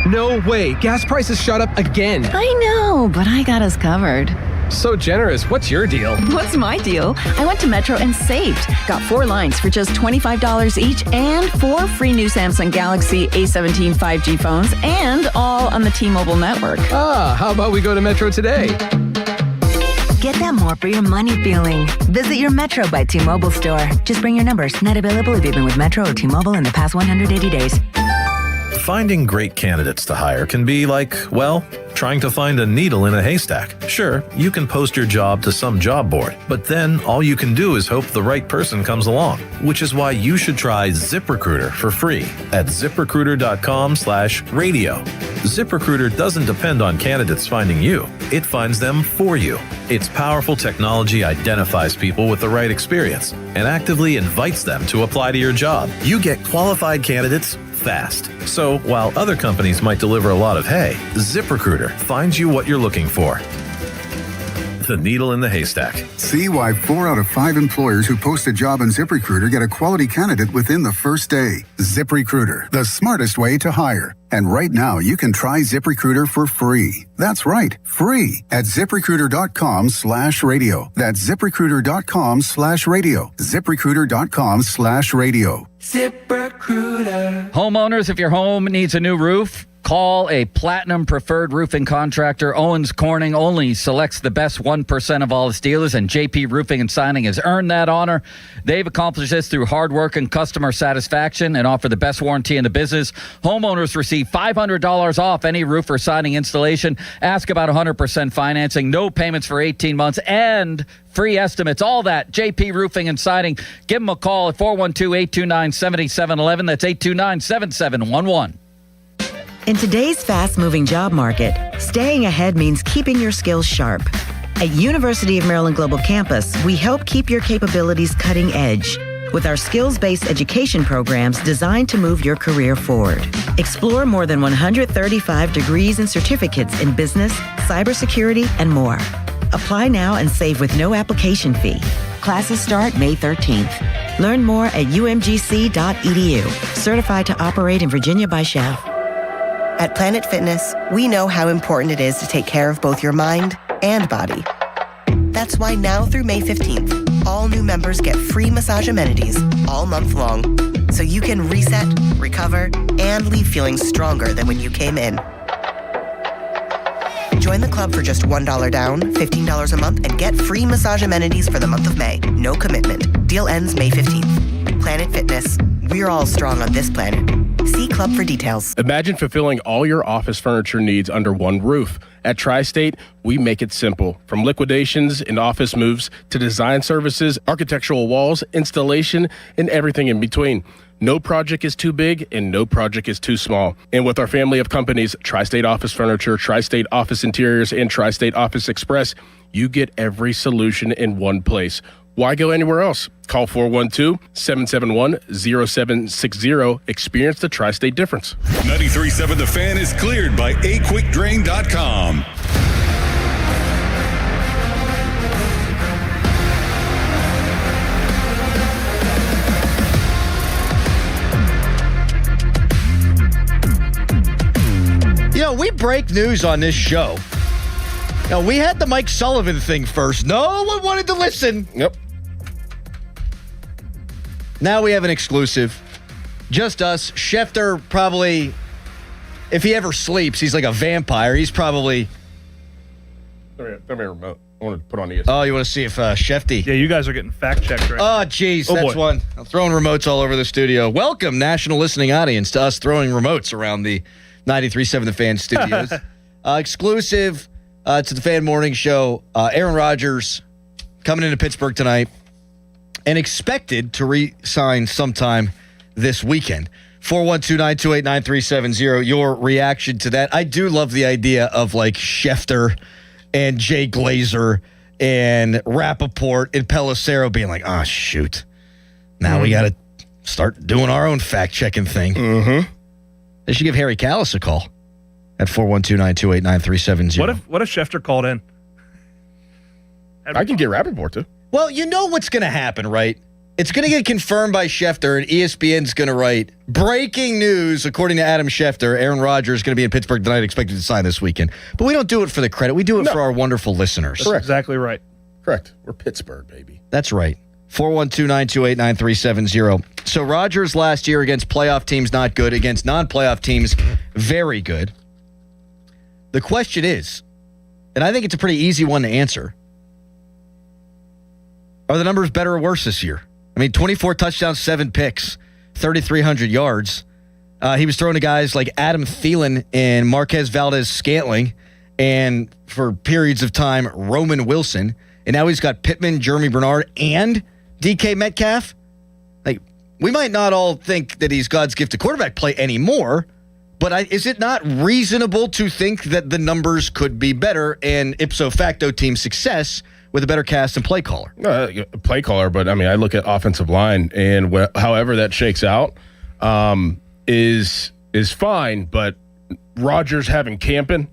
No way. Gas prices shot up again. I know, but I got us covered. So generous. What's your deal? What's my deal? I went to Metro and saved. Got 4 lines for just $25 each and 4 free new Samsung Galaxy A17 5G phones and all on the T-Mobile network. How about we go to Metro today? Get that more for your money feeling. Visit your Metro by T-Mobile store. Just bring your numbers. Not available if you've been with Metro or T-Mobile in the past 180 days. Finding great candidates to hire can be like, well, trying to find a needle in a haystack. Sure, you can post your job to some job board, but then all you can do is hope the right person comes along, which is why you should try ZipRecruiter for free at ZipRecruiter.com/radio. ZipRecruiter doesn't depend on candidates finding you. It finds them for you. Its powerful technology identifies people with the right experience and actively invites them to apply to your job. You get qualified candidates fast. So while other companies might deliver a lot of hay, ZipRecruiter finds you what you're looking for. The needle in the haystack. See why 4 out of 5 employers who post a job on ZipRecruiter get a quality candidate within the first day. ZipRecruiter, the smartest way to hire. And right now, you can try ZipRecruiter for free. That's right, free at ZipRecruiter.com/radio. That's ZipRecruiter.com/radio. ZipRecruiter.com/radio. ZipRecruiter. Homeowners, if your home needs a new roof, call a Platinum Preferred Roofing Contractor. Owens Corning only selects the best 1% of all its dealers, and JP Roofing and Signing has earned that honor. They've accomplished this through hard work and customer satisfaction and offer the best warranty in the business. Homeowners receive $500 off any roof or siding installation. Ask about 100% financing, no payments for 18 months, and free estimates. All that, JP Roofing and Siding. Give them a call at 412-829-7711. That's 829-7711. In today's fast-moving job market, staying ahead means keeping your skills sharp. At University of Maryland Global Campus, we help keep your capabilities cutting edge with our skills-based education programs designed to move your career forward. Explore more than 135 degrees and certificates in business, cybersecurity, and more. Apply now and save with no application fee. Classes start May 13th. Learn more at umgc.edu. Certified to operate in Virginia by Chef. At Planet Fitness, we know how important it is to take care of both your mind and body. That's why now through May 15th, all new members get free massage amenities all month long, so you can reset, recover, and leave feeling stronger than when you came in. Join the club for just $1 down, $15 a month, and get free massage amenities for the month of May. No commitment. Deal ends May 15th. Planet Fitness. We're all strong on this planet. See Club for details. Imagine fulfilling all your office furniture needs under one roof. At Tri-State, we make it simple. From liquidations and office moves to design services, architectural walls, installation, and everything in between. No project is too big and no project is too small. And with our family of companies, Tri-State Office Furniture, Tri-State Office Interiors, and Tri-State Office Express, you get every solution in one place. Why go anywhere else? Call 412-771-0760. Experience the Tri-State difference. 93.7 The Fan is cleared by aquickdrain.com. You know, we break news on this show. Now, we had the Mike Sullivan thing first. No one wanted to listen. Yep. Now we have an exclusive. Just us. Schefter probably, if he ever sleeps, he's like a vampire. He's probably... Come here, remote. I want to put on ESPN. Oh, you want to see if Shefty... Yeah, you guys are getting fact-checked right now. Oh, geez, that's one. I'm throwing remotes all over the studio. Welcome, national listening audience, to us throwing remotes around the 93.7 The Fan studios. Exclusive to the Fan Morning Show. Aaron Rodgers coming into Pittsburgh tonight and expected to re-sign sometime this weekend. 412-928-9370. Your reaction to that. I do love the idea of like Schefter and Jay Glazer and Rappaport and Pelissero being like, oh, shoot. Now we got to start doing our own fact-checking thing. Mm-hmm. They should give Harry Callis a call at 412-928-9370. What if Schefter called in? I can get Rappaport, too. Well, you know what's going to happen, right? It's going to get confirmed by Schefter, and ESPN's going to write, breaking news, according to Adam Schefter, Aaron Rodgers is going to be in Pittsburgh tonight, expected to sign this weekend. But we don't do it for the credit. We do it for our wonderful listeners. That's exactly right. Correct. We're Pittsburgh, baby. That's right. 412-928-9370. So Rodgers last year against playoff teams, not good. Against non-playoff teams, very good. The question is, and I think it's a pretty easy one to answer, are the numbers better or worse this year? I mean, 24 touchdowns, 7 picks, 3,300 yards. He was throwing to guys like Adam Thielen and Marquez Valdez-Scantling, and for periods of time, Roman Wilson. And now he's got Pittman, Jeremy Bernard, and DK Metcalf. Like, we might not all think that he's God's gift to quarterback play anymore, but is it not reasonable to think that the numbers could be better and ipso facto team success with a better cast and play caller? Play caller, but I mean, I look at offensive line, and however that shakes out is fine. But Rodgers having Campen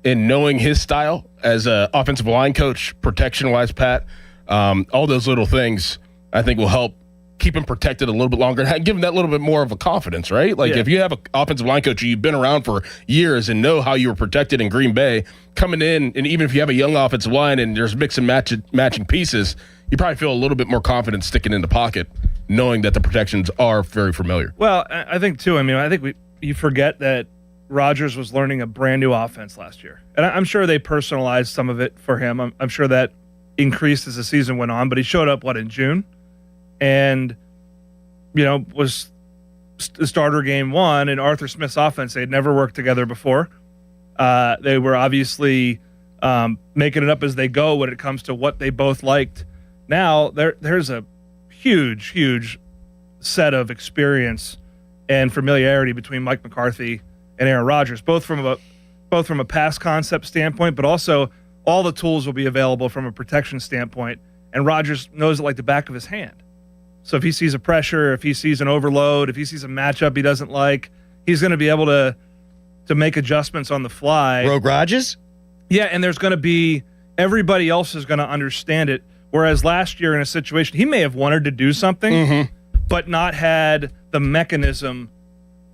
and knowing his style as an offensive line coach, protection-wise, Pat, all those little things I think will help keep him protected a little bit longer and give him that little bit more of a confidence, right? Like if you have an offensive line coach you've been around for years and know how you were protected in Green Bay, coming in, and even if you have a young offensive line and there's mix and matching pieces, you probably feel a little bit more confident sticking in the pocket, knowing that the protections are very familiar. Well, I think too. I mean, I think you forget that Rodgers was learning a brand new offense last year, and I'm sure they personalized some of it for him. I'm sure that increased as the season went on, but he showed up in June, and was the starter game one in Arthur Smith's offense. They had never worked together before. They were obviously making it up as they go when it comes to what they both liked. Now there's a huge set of experience and familiarity between Mike McCarthy and Aaron Rodgers, both from a pass concept standpoint, but also all the tools will be available from a protection standpoint. And Rodgers knows it like the back of his hand. So if he sees a pressure, if he sees an overload, if he sees a matchup he doesn't like, he's going to be able to make adjustments on the fly. Rogue Rodgers? Yeah, and there's going to be everybody else is going to understand it. Whereas last year in a situation, he may have wanted to do something, but not had the mechanism.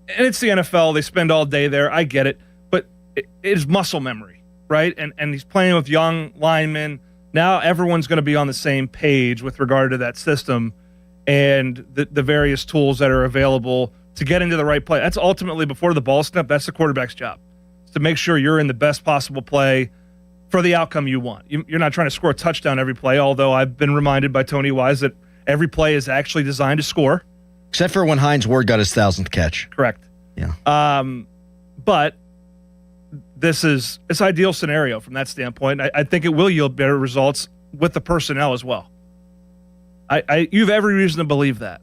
And it's the NFL. They spend all day there. I get it. But it is muscle memory, right? And he's playing with young linemen. Now everyone's going to be on the same page with regard to that system and the various tools that are available to get into the right play. That's ultimately, before the ball snap, that's the quarterback's job. It's to make sure you're in the best possible play for the outcome you want. You're not trying to score a touchdown every play, although I've been reminded by Tony Wise that every play is actually designed to score. Except for when Hines Ward got his 1,000th catch. Correct. Yeah. But it's ideal scenario from that standpoint. I think it will yield better results with the personnel as well. You have every reason to believe that.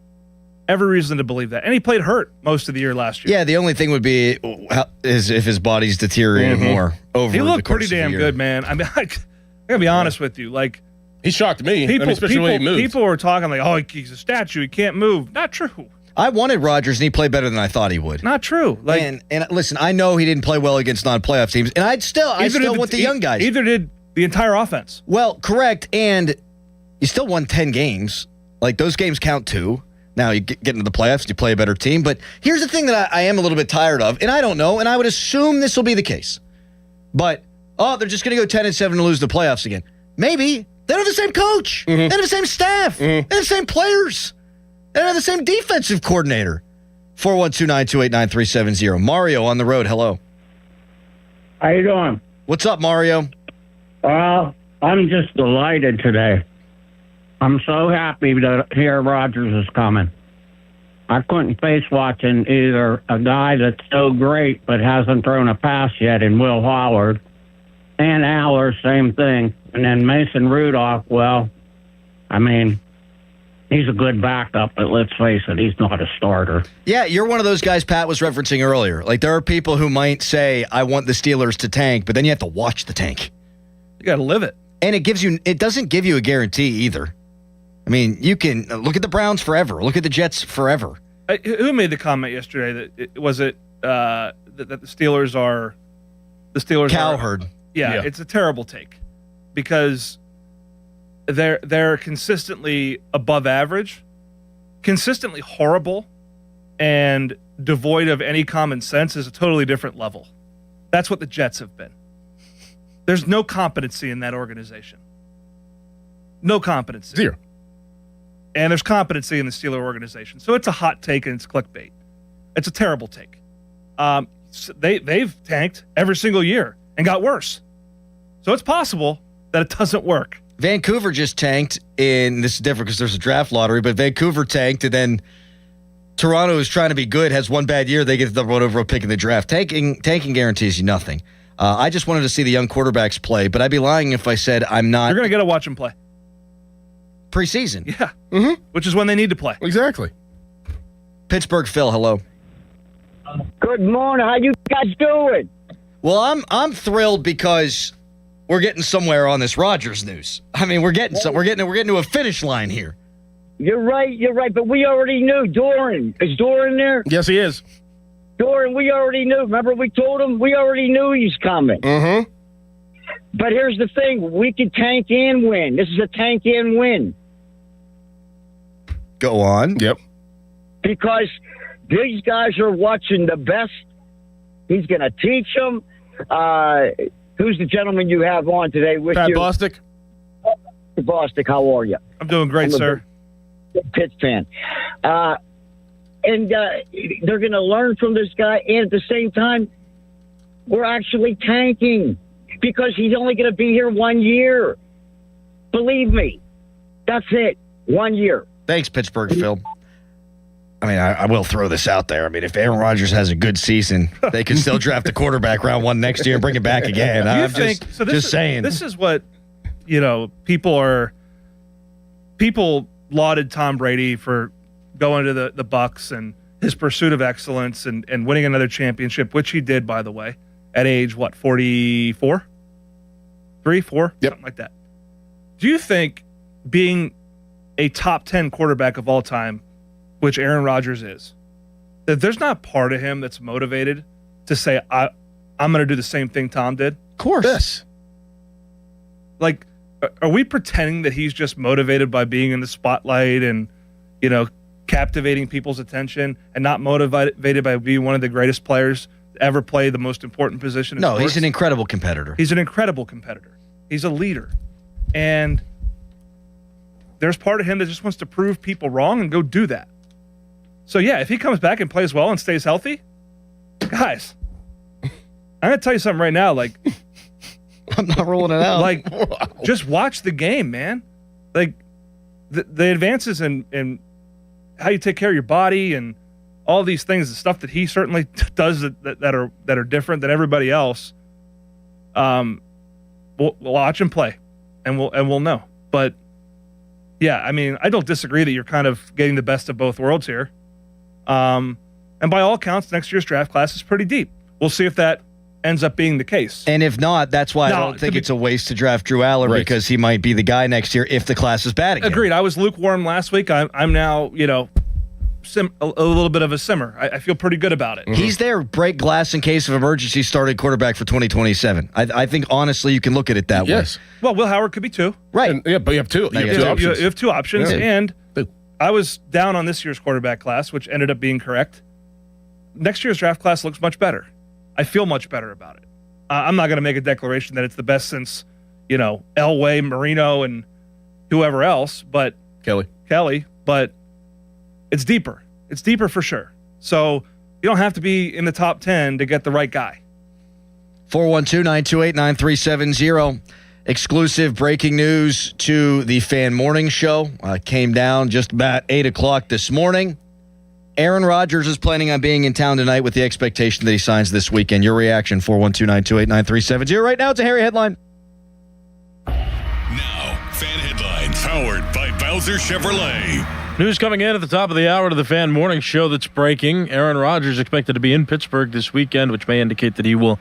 Every reason to believe that. And he played hurt most of the year last year. Yeah, the only thing would be is if his body's deteriorating more over the course of the year. He looked pretty damn good, man. I mean, I gotta be honest with you. Like, he shocked me, especially when he moved. People were talking like, oh, he's a statue. He can't move. Not true. I wanted Rodgers, and he played better than I thought he would. Not true. Like, and listen, I know he didn't play well against non-playoff teams, and I still want the young guys. Either did the entire offense. Well, correct, and you still won 10 games. Like, those games count too. Now you get into the playoffs, you play a better team. But here's the thing that I am a little bit tired of, and I don't know, and I would assume this will be the case. But, they're just going to go 10-7 and lose the playoffs again. Maybe. They don't have the same coach. They don't have the same staff. They don't have the same players. They don't have the same defensive coordinator. 412-928-9370. Mario on the road. Hello. How you doing? What's up, Mario? Well, I'm just delighted today. I'm so happy to hear Rodgers is coming. I couldn't face watching either a guy that's so great but hasn't thrown a pass yet in Will Howard, and Aller, same thing. And then Mason Rudolph, well, I mean, he's a good backup, but let's face it, he's not a starter. Yeah, you're one of those guys Pat was referencing earlier. Like, there are people who might say, I want the Steelers to tank, but then you have to watch the tank. You got to live it. And it doesn't give you a guarantee either. I mean, you can look at the Browns forever. Look at the Jets forever. Who made the comment yesterday that that the Steelers are Cowherd? Yeah, it's a terrible take because they're consistently above average, consistently horrible, and devoid of any common sense is a totally different level. That's what the Jets have been. There's no competency in that organization. No competency. Zero. And there's competency in the Steeler organization. So it's a hot take and it's clickbait. It's a terrible take. They've tanked every single year and got worse. So it's possible that it doesn't work. Vancouver just tanked this is different because there's a draft lottery, but Vancouver tanked and then Toronto is trying to be good, has one bad year, they get the run over a pick in the draft. Tanking guarantees you nothing. I just wanted to see the young quarterbacks play, but I'd be lying if I said I'm not. You're going to get to watch them play. Preseason. Yeah. Mm-hmm. Which is when they need to play. Exactly. Pittsburgh Phil, hello. Good morning. How you guys doing? Well, I'm thrilled because we're getting somewhere on this Rodgers news. I mean, we're getting to a finish line here. You're right. But we already knew. Doran. Is Doran there? Yes, he is. Doran, we already knew. Remember we told him? We already knew he's coming. Mm-hmm. But here's the thing. We could tank and win. This is a tank and win. Go on. Yep. Because these guys are watching the best. He's going to teach them. Who's the gentleman you have on today with Pat you? Bostic. Bostic, how are you? I'm doing great, sir. Pitt fan. And they're going to learn from this guy. And at the same time, we're actually tanking because he's only going to be here 1 year. Believe me. That's it. 1 year. Thanks, Pittsburgh Phil. I mean, I will throw this out there. I mean, if Aaron Rodgers has a good season, they can still draft a quarterback round 1 next year and bring it back again. I'm just saying. This is what, people lauded Tom Brady for going to the Bucs and his pursuit of excellence and winning another championship, which he did, by the way, at age, 44? 3, 4? Yep. Something like that. Do you think being a top 10 quarterback of all time, which Aaron Rodgers is, that there's not part of him that's motivated to say, I'm going to do the same thing Tom did? Of course. Yes. Like, are we pretending that he's just motivated by being in the spotlight and, captivating people's attention and not motivated by being one of the greatest players to ever play the most important position in No, sports? he's an incredible competitor. He's an incredible competitor. He's a leader. And there's part of him that just wants to prove people wrong and go do that. So, yeah, if he comes back and plays well and stays healthy, guys, I'm going to tell you something right now. Like, I'm not rolling it out. Like, just watch the game, man. Like, the advances in how you take care of your body and all these things, the stuff that he certainly does that are different than everybody else. We'll watch him play, and we'll know. But yeah, I mean, I don't disagree that you're kind of getting the best of both worlds here. And by all accounts, next year's draft class is pretty deep. We'll see if that ends up being the case. And if not, that's why I don't think it's a waste to draft Drew Aller because he might be the guy next year if the class is bad again. Agreed. I was lukewarm last week. I'm now, a little bit of a simmer. I feel pretty good about it. He's there, break glass in case of emergency, starting quarterback for 2027. I think, honestly, you can look at it that way. Well, Will Howard could be two. Right. Yeah, but you have two. You have two options. You have two options. Yeah. And I was down on this year's quarterback class, which ended up being correct. Next year's draft class looks much better. I feel much better about it. I'm not going to make a declaration that it's the best since, Elway, Marino, and whoever else, but Kelly, but it's deeper. It's deeper for sure. So you don't have to be in the top 10 to get the right guy. 412-928-9370. Exclusive breaking news to the Fan Morning Show. Came down just about 8 o'clock this morning. Aaron Rodgers is planning on being in town tonight with the expectation that he signs this weekend. Your reaction, 412-928-9370. Right now, it's a Harry headline. Now, Fan Headlines, powered by Bowser Chevrolet. News coming in at the top of the hour to the Fan Morning Show that's breaking. Aaron Rodgers expected to be in Pittsburgh this weekend, which may indicate that he will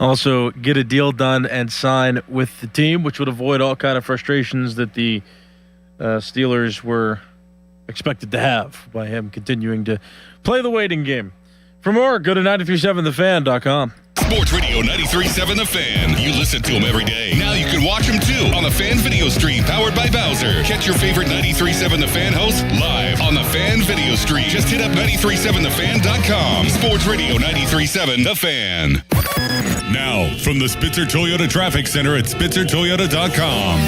also get a deal done and sign with the team, which would avoid all kind of frustrations that the Steelers were expected to have by him continuing to play the waiting game. For more, go to 937thefan.com. Sports Radio 93.7 The Fan. You listen to them every day. Now you can watch them too on the Fan video stream powered by Bowser. Catch your favorite 93.7 The Fan hosts live on the Fan video stream. Just hit up 937thefan.com. Sports Radio 93.7 The Fan. Now, from the Spitzer Toyota Traffic Center at spitzertoyota.com.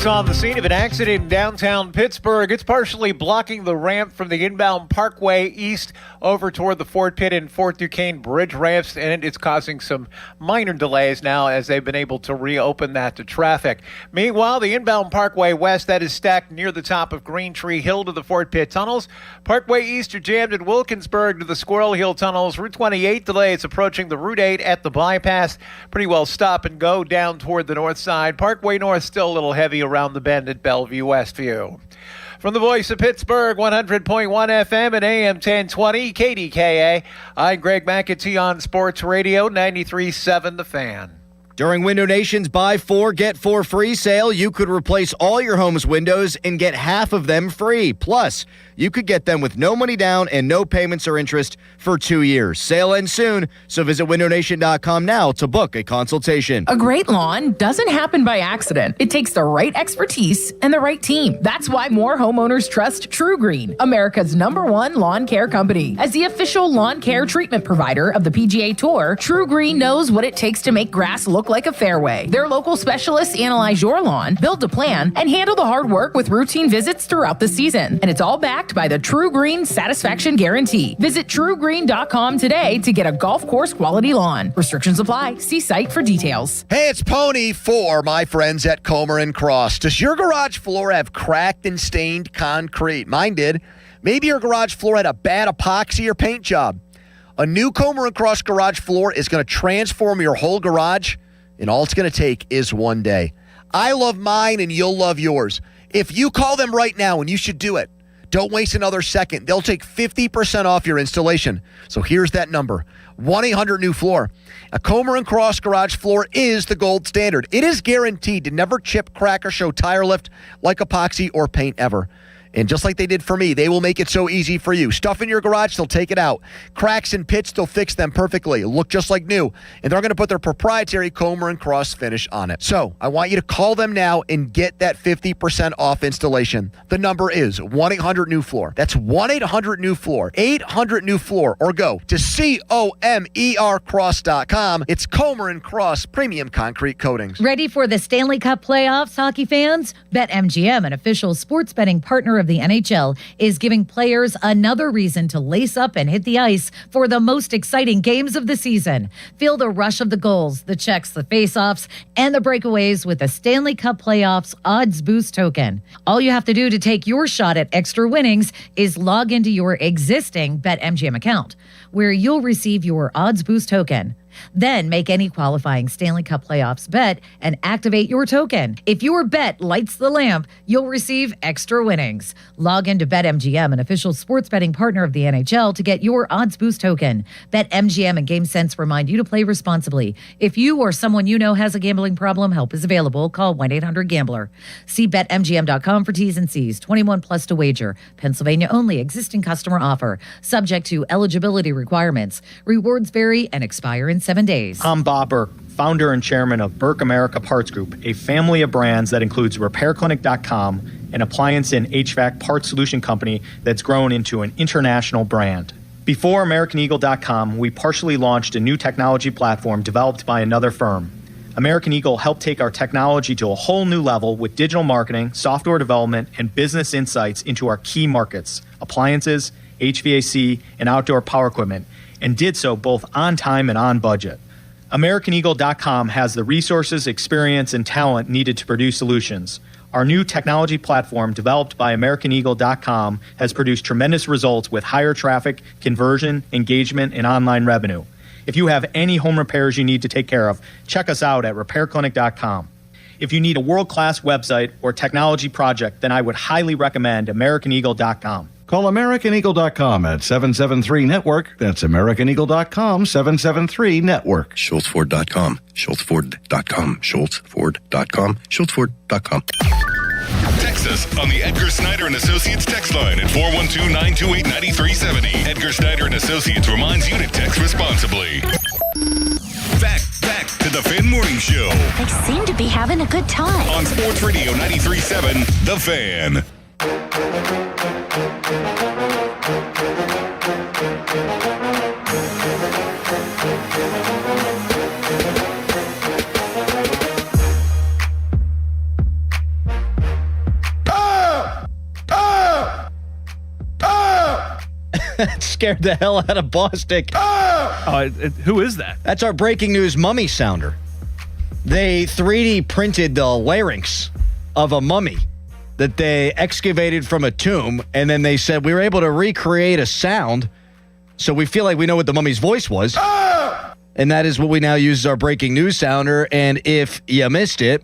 Police on the scene of an accident in downtown Pittsburgh. It's partially blocking the ramp from the inbound Parkway east over toward the Fort Pitt and Fort Duquesne bridge ramps, and it's causing some minor delays now as they've been able to reopen that to traffic. Meanwhile, the inbound Parkway west, that is stacked near the top of Green Tree Hill to the Fort Pitt tunnels. Parkway east, you're jammed at Wilkinsburg to the Squirrel Hill tunnels. Route 28 delays approaching the Route 8 at the bypass. Pretty well stop and go down toward the north side. Parkway north still a little heavy around the bend at Bellevue Westview. From the voice of Pittsburgh, 100.1 FM and AM 1020, KDKA, I'm Greg McAtee on Sports Radio, 93.7 The Fan. During Window Nation's Buy 4, Get 4 free sale, you could replace all your home's windows and get half of them free. Plus, you could get them with no money down and no payments or interest for 2 years. Sale ends soon, so visit windownation.com now to book a consultation. A great lawn doesn't happen by accident. It takes the right expertise and the right team. That's why more homeowners trust True Green, America's #1 lawn care company. As the official lawn care treatment provider of the PGA Tour, True Green knows what it takes to make grass look like a fairway. Their local specialists analyze your lawn, build a plan, and handle the hard work with routine visits throughout the season. And it's all backed by the True Green Satisfaction Guarantee. Visit truegreen.com today to get a golf course quality lawn. Restrictions apply. See site for details. Hey, it's Pony for my friends at Comer and Cross. Does your garage floor have cracked and stained concrete? Mine did. Maybe your garage floor had a bad epoxy or paint job. A new Comer and Cross garage floor is going to transform your whole garage, and all it's going to take is one day. I love mine, and you'll love yours. If you call them right now, and you should do it, don't waste another second. They'll take 50% off your installation. So here's that number, 1-800-NEW-FLOOR. A Comer and Cross garage floor is the gold standard. It is guaranteed to never chip, crack, or show tire lift like epoxy or paint ever. And just like they did for me, they will make it so easy for you. Stuff in your garage, they'll take it out. Cracks and pits, they'll fix them perfectly. Look just like new. And they're going to put their proprietary Comer and Cross finish on it. So I want you to call them now and get that 50% off installation. The number is 1-800-NEW-FLOOR. That's 1-800-NEW-FLOOR. 800-NEW-FLOOR. Or go to COMERcross.com. It's Comer and Cross Premium Concrete Coatings. Ready for the Stanley Cup playoffs, hockey fans? BetMGM, an official sports betting partner of the NHL, is giving players another reason to lace up and hit the ice for the most exciting games of the season. Feel the rush of the goals, the checks, the face-offs, and the breakaways with the Stanley Cup Playoffs Odds Boost token. All you have to do to take your shot at extra winnings is log into your existing BetMGM account, where you'll receive your Odds Boost token. Then make any qualifying Stanley Cup Playoffs bet and activate your token. If your bet lights the lamp, you'll receive extra winnings. Log into BetMGM, an official sports betting partner of the NHL, to get your Odds Boost token. BetMGM and GameSense remind you to play responsibly. If you or someone you know has a gambling problem, help is available. Call 1-800-GAMBLER. See BetMGM.com for T's and C's. 21 plus to wager. Pennsylvania only. Existing customer offer. Subject to eligibility requirements. Rewards vary and expire in 7 days. I'm Bob Burke, founder and chairman of Burke America Parts Group, a family of brands that includes RepairClinic.com, an appliance and HVAC parts solution company that's grown into an international brand. Before AmericanEagle.com, we partially launched a new technology platform developed by another firm. American Eagle helped take our technology to a whole new level with digital marketing, software development, and business insights into our key markets, appliances, HVAC, and outdoor power equipment, and did so both on time and on budget. AmericanEagle.com has the resources, experience, and talent needed to produce solutions. Our new technology platform, developed by AmericanEagle.com, has produced tremendous results with higher traffic, conversion, engagement, and online revenue. If you have any home repairs you need to take care of, check us out at RepairClinic.com. If you need a world-class website or technology project, then I would highly recommend AmericanEagle.com. Call AmericanEagle.com at 773-NETWORK. That's AmericanEagle.com, 773-NETWORK. SchultzFord.com, SchultzFord.com, SchultzFord.com, SchultzFord.com. Text us on the Edgar Snyder & Associates text line at 412-928-9370. Edgar Snyder & Associates reminds you to text responsibly. Back to the Fan Morning Show. They seem to be having a good time. On Sports Radio 93.7, The Fan. Scared the hell out of Bostic. Who is that? That's our breaking news mummy sounder. They 3D printed the larynx of a mummy that they excavated from a tomb, and then they said we were able to recreate a sound, so we feel like we know what the mummy's voice was. And that is what we now use as our breaking news sounder. And if you missed it,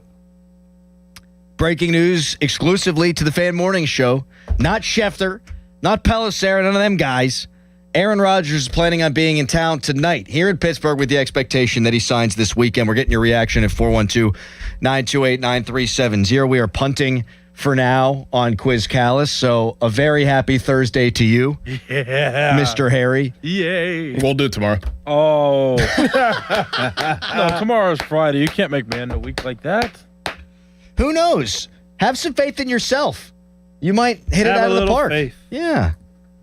breaking news exclusively to the Fan Morning Show. Not Schefter, not Pelissero, none of them guys. Aaron Rodgers is planning on being in town tonight here in Pittsburgh with the expectation that he signs this weekend. We're getting your reaction at 412-928-9370. We are punting for now on Quiz Callis, so a very happy Thursday to you, Mr. Harry. Yay. We'll do it tomorrow. Oh. No, tomorrow's Friday. You can't make me end a week like that. Who knows? Have some faith in yourself. You might hit it out of the park. Faith. Yeah.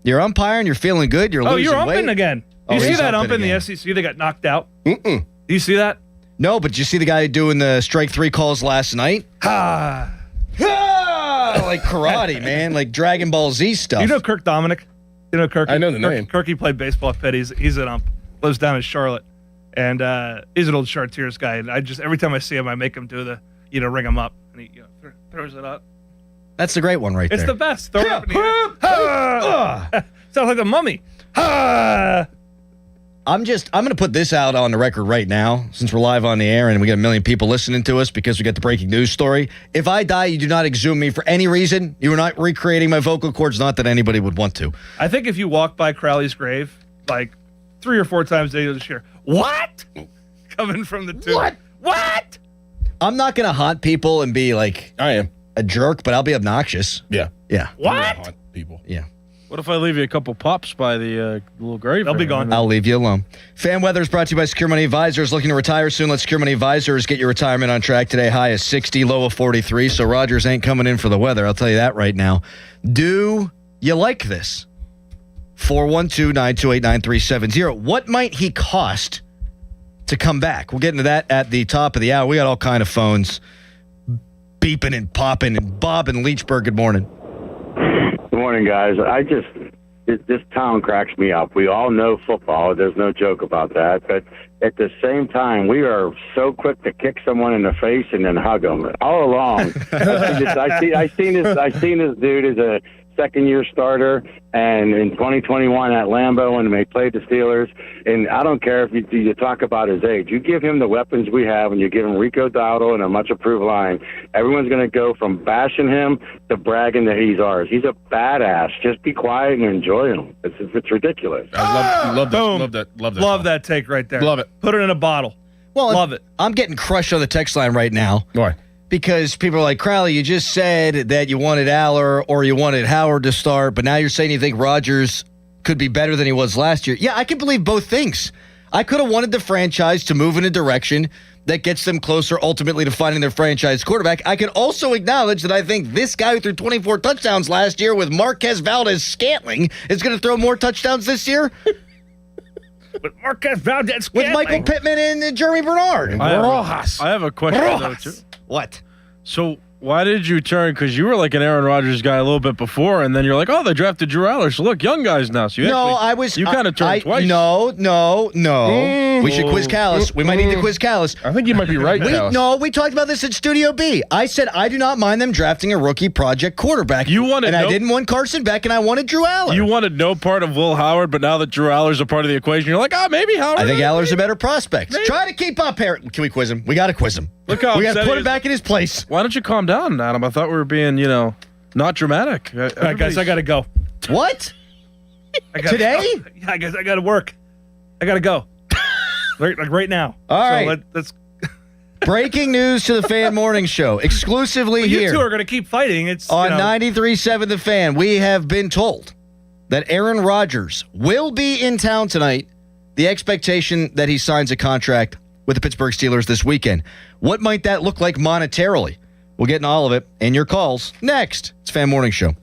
You're umpiring. You're feeling good. You're losing you're weight. umping again. You see that ump in the SEC that got knocked out? Do you see that? No, but did you see the guy doing the strike 3 calls last night? Like karate, man. Like Dragon Ball Z stuff. You know Kirk Dominic? You know Kirk? I know the name. Kirky played baseball at Pitt. He's an ump. Lives down in Charlotte. And he's an old Chartiers guy. And every time I see him, I make him do the, ring him up. And he throws it up. That's the great one right there. It's the best. Throw it up in the air. Sounds like a mummy. I'm going to put this out on the record right now, since we're live on the air and we got a million people listening to us because we got the breaking news story. If I die, you do not exhume me for any reason. You are not recreating my vocal cords, not that anybody would want to. I think if you walk by Crowley's grave, like 3 or 4 times a day, you'll just hear, what? Coming from the tomb. What? I'm not going to haunt people and be like, I am a jerk, but I'll be obnoxious. Yeah. Yeah. What? Haunt people. Yeah. What if I leave you a couple pops by the little grave? They'll be gone. I'll leave you alone. Fan Weather is brought to you by Secure Money Advisors. Looking to retire soon? Let Secure Money Advisors get your retirement on track today. High is 60, low of 43. So Rodgers ain't coming in for the weather. I'll tell you that right now. Do you like this? 412-928-9370. What might he cost to come back? We'll get into that at the top of the hour. We got all kind of phones beeping and popping. And Bob in Leechburg, good morning. Good morning, guys. This town cracks me up. We all know football. There's no joke about that. But at the same time, we are so quick to kick someone in the face and then hug them all along. I seen this dude as a second-year starter, and in 2021 at Lambeau when they played the Steelers, and I don't care if you talk about his age. You give him the weapons we have, and you give him Rico Dowdle and a much-approved line, everyone's going to go from bashing him to bragging that he's ours. He's a badass. Just be quiet and enjoy him. It's ridiculous. I love that. Love that take right there. Love it. Put it in a bottle. Well, love it. I'm getting crushed on the text line right now. Why? Because people are like, Crowley, you just said that you wanted Aller or you wanted Howard to start, but now you're saying you think Rodgers could be better than he was last year. Yeah, I can believe both things. I could have wanted the franchise to move in a direction that gets them closer ultimately to finding their franchise quarterback. I can also acknowledge that I think this guy who threw 24 touchdowns last year with Marquez Valdez-Scantling is going to throw more touchdowns this year. With Marquez Valdez-Scantling. With Michael Pittman and Jeremy Bernard. I have a question, though, too. What? So why did you turn? Because you were like an Aaron Rodgers guy a little bit before, and then you're like, oh, they drafted Drew Aller. So look, young guys now. So you kind of turned twice. No. We should quiz Callis. We might need to quiz Callis. I think you might be right, Callis. No, we talked about this at Studio B. I said I do not mind them drafting a rookie project quarterback. I didn't want Carson Beck, and I wanted Drew Aller. You wanted no part of Will Howard, but now that Drew Aller's a part of the equation, you're like, maybe Howard. I think Aller's a better prospect. Maybe. Try to keep up, Harry. Can we quiz him? We got to quiz him. Look how we got to put him back in his place. Why don't you calm down, Adam? I thought we were being, not dramatic. All right, guys, I got to go. What? Today? Yeah, I guess I got to work. I got to go. right now. All right. So let's. Breaking news to the Fan Morning Show, exclusively here. You two are going to keep fighting. It's on 93.7 The Fan. We have been told that Aaron Rodgers will be in town tonight. The expectation that he signs a contract with the Pittsburgh Steelers this weekend. What might that look like monetarily? We'll get into all of it and your calls next. It's Fan Morning Show.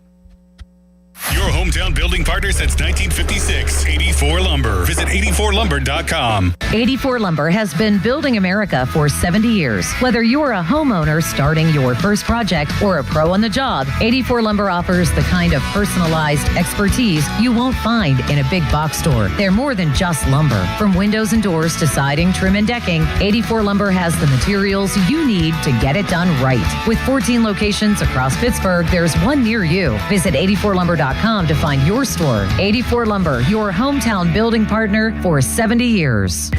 Your home Hometown building partner since 1956. 84 Lumber. Visit 84lumber.com. 84 Lumber has been building America for 70 years. Whether you're a homeowner starting your first project or a pro on the job, 84 Lumber offers the kind of personalized expertise you won't find in a big box store. They're more than just lumber. From windows and doors to siding, trim, and decking, 84 Lumber has the materials you need to get it done right. With 14 locations across Pittsburgh, there's one near you. Visit 84lumber.com to find your store. 84 Lumber, your hometown building partner for 70 years.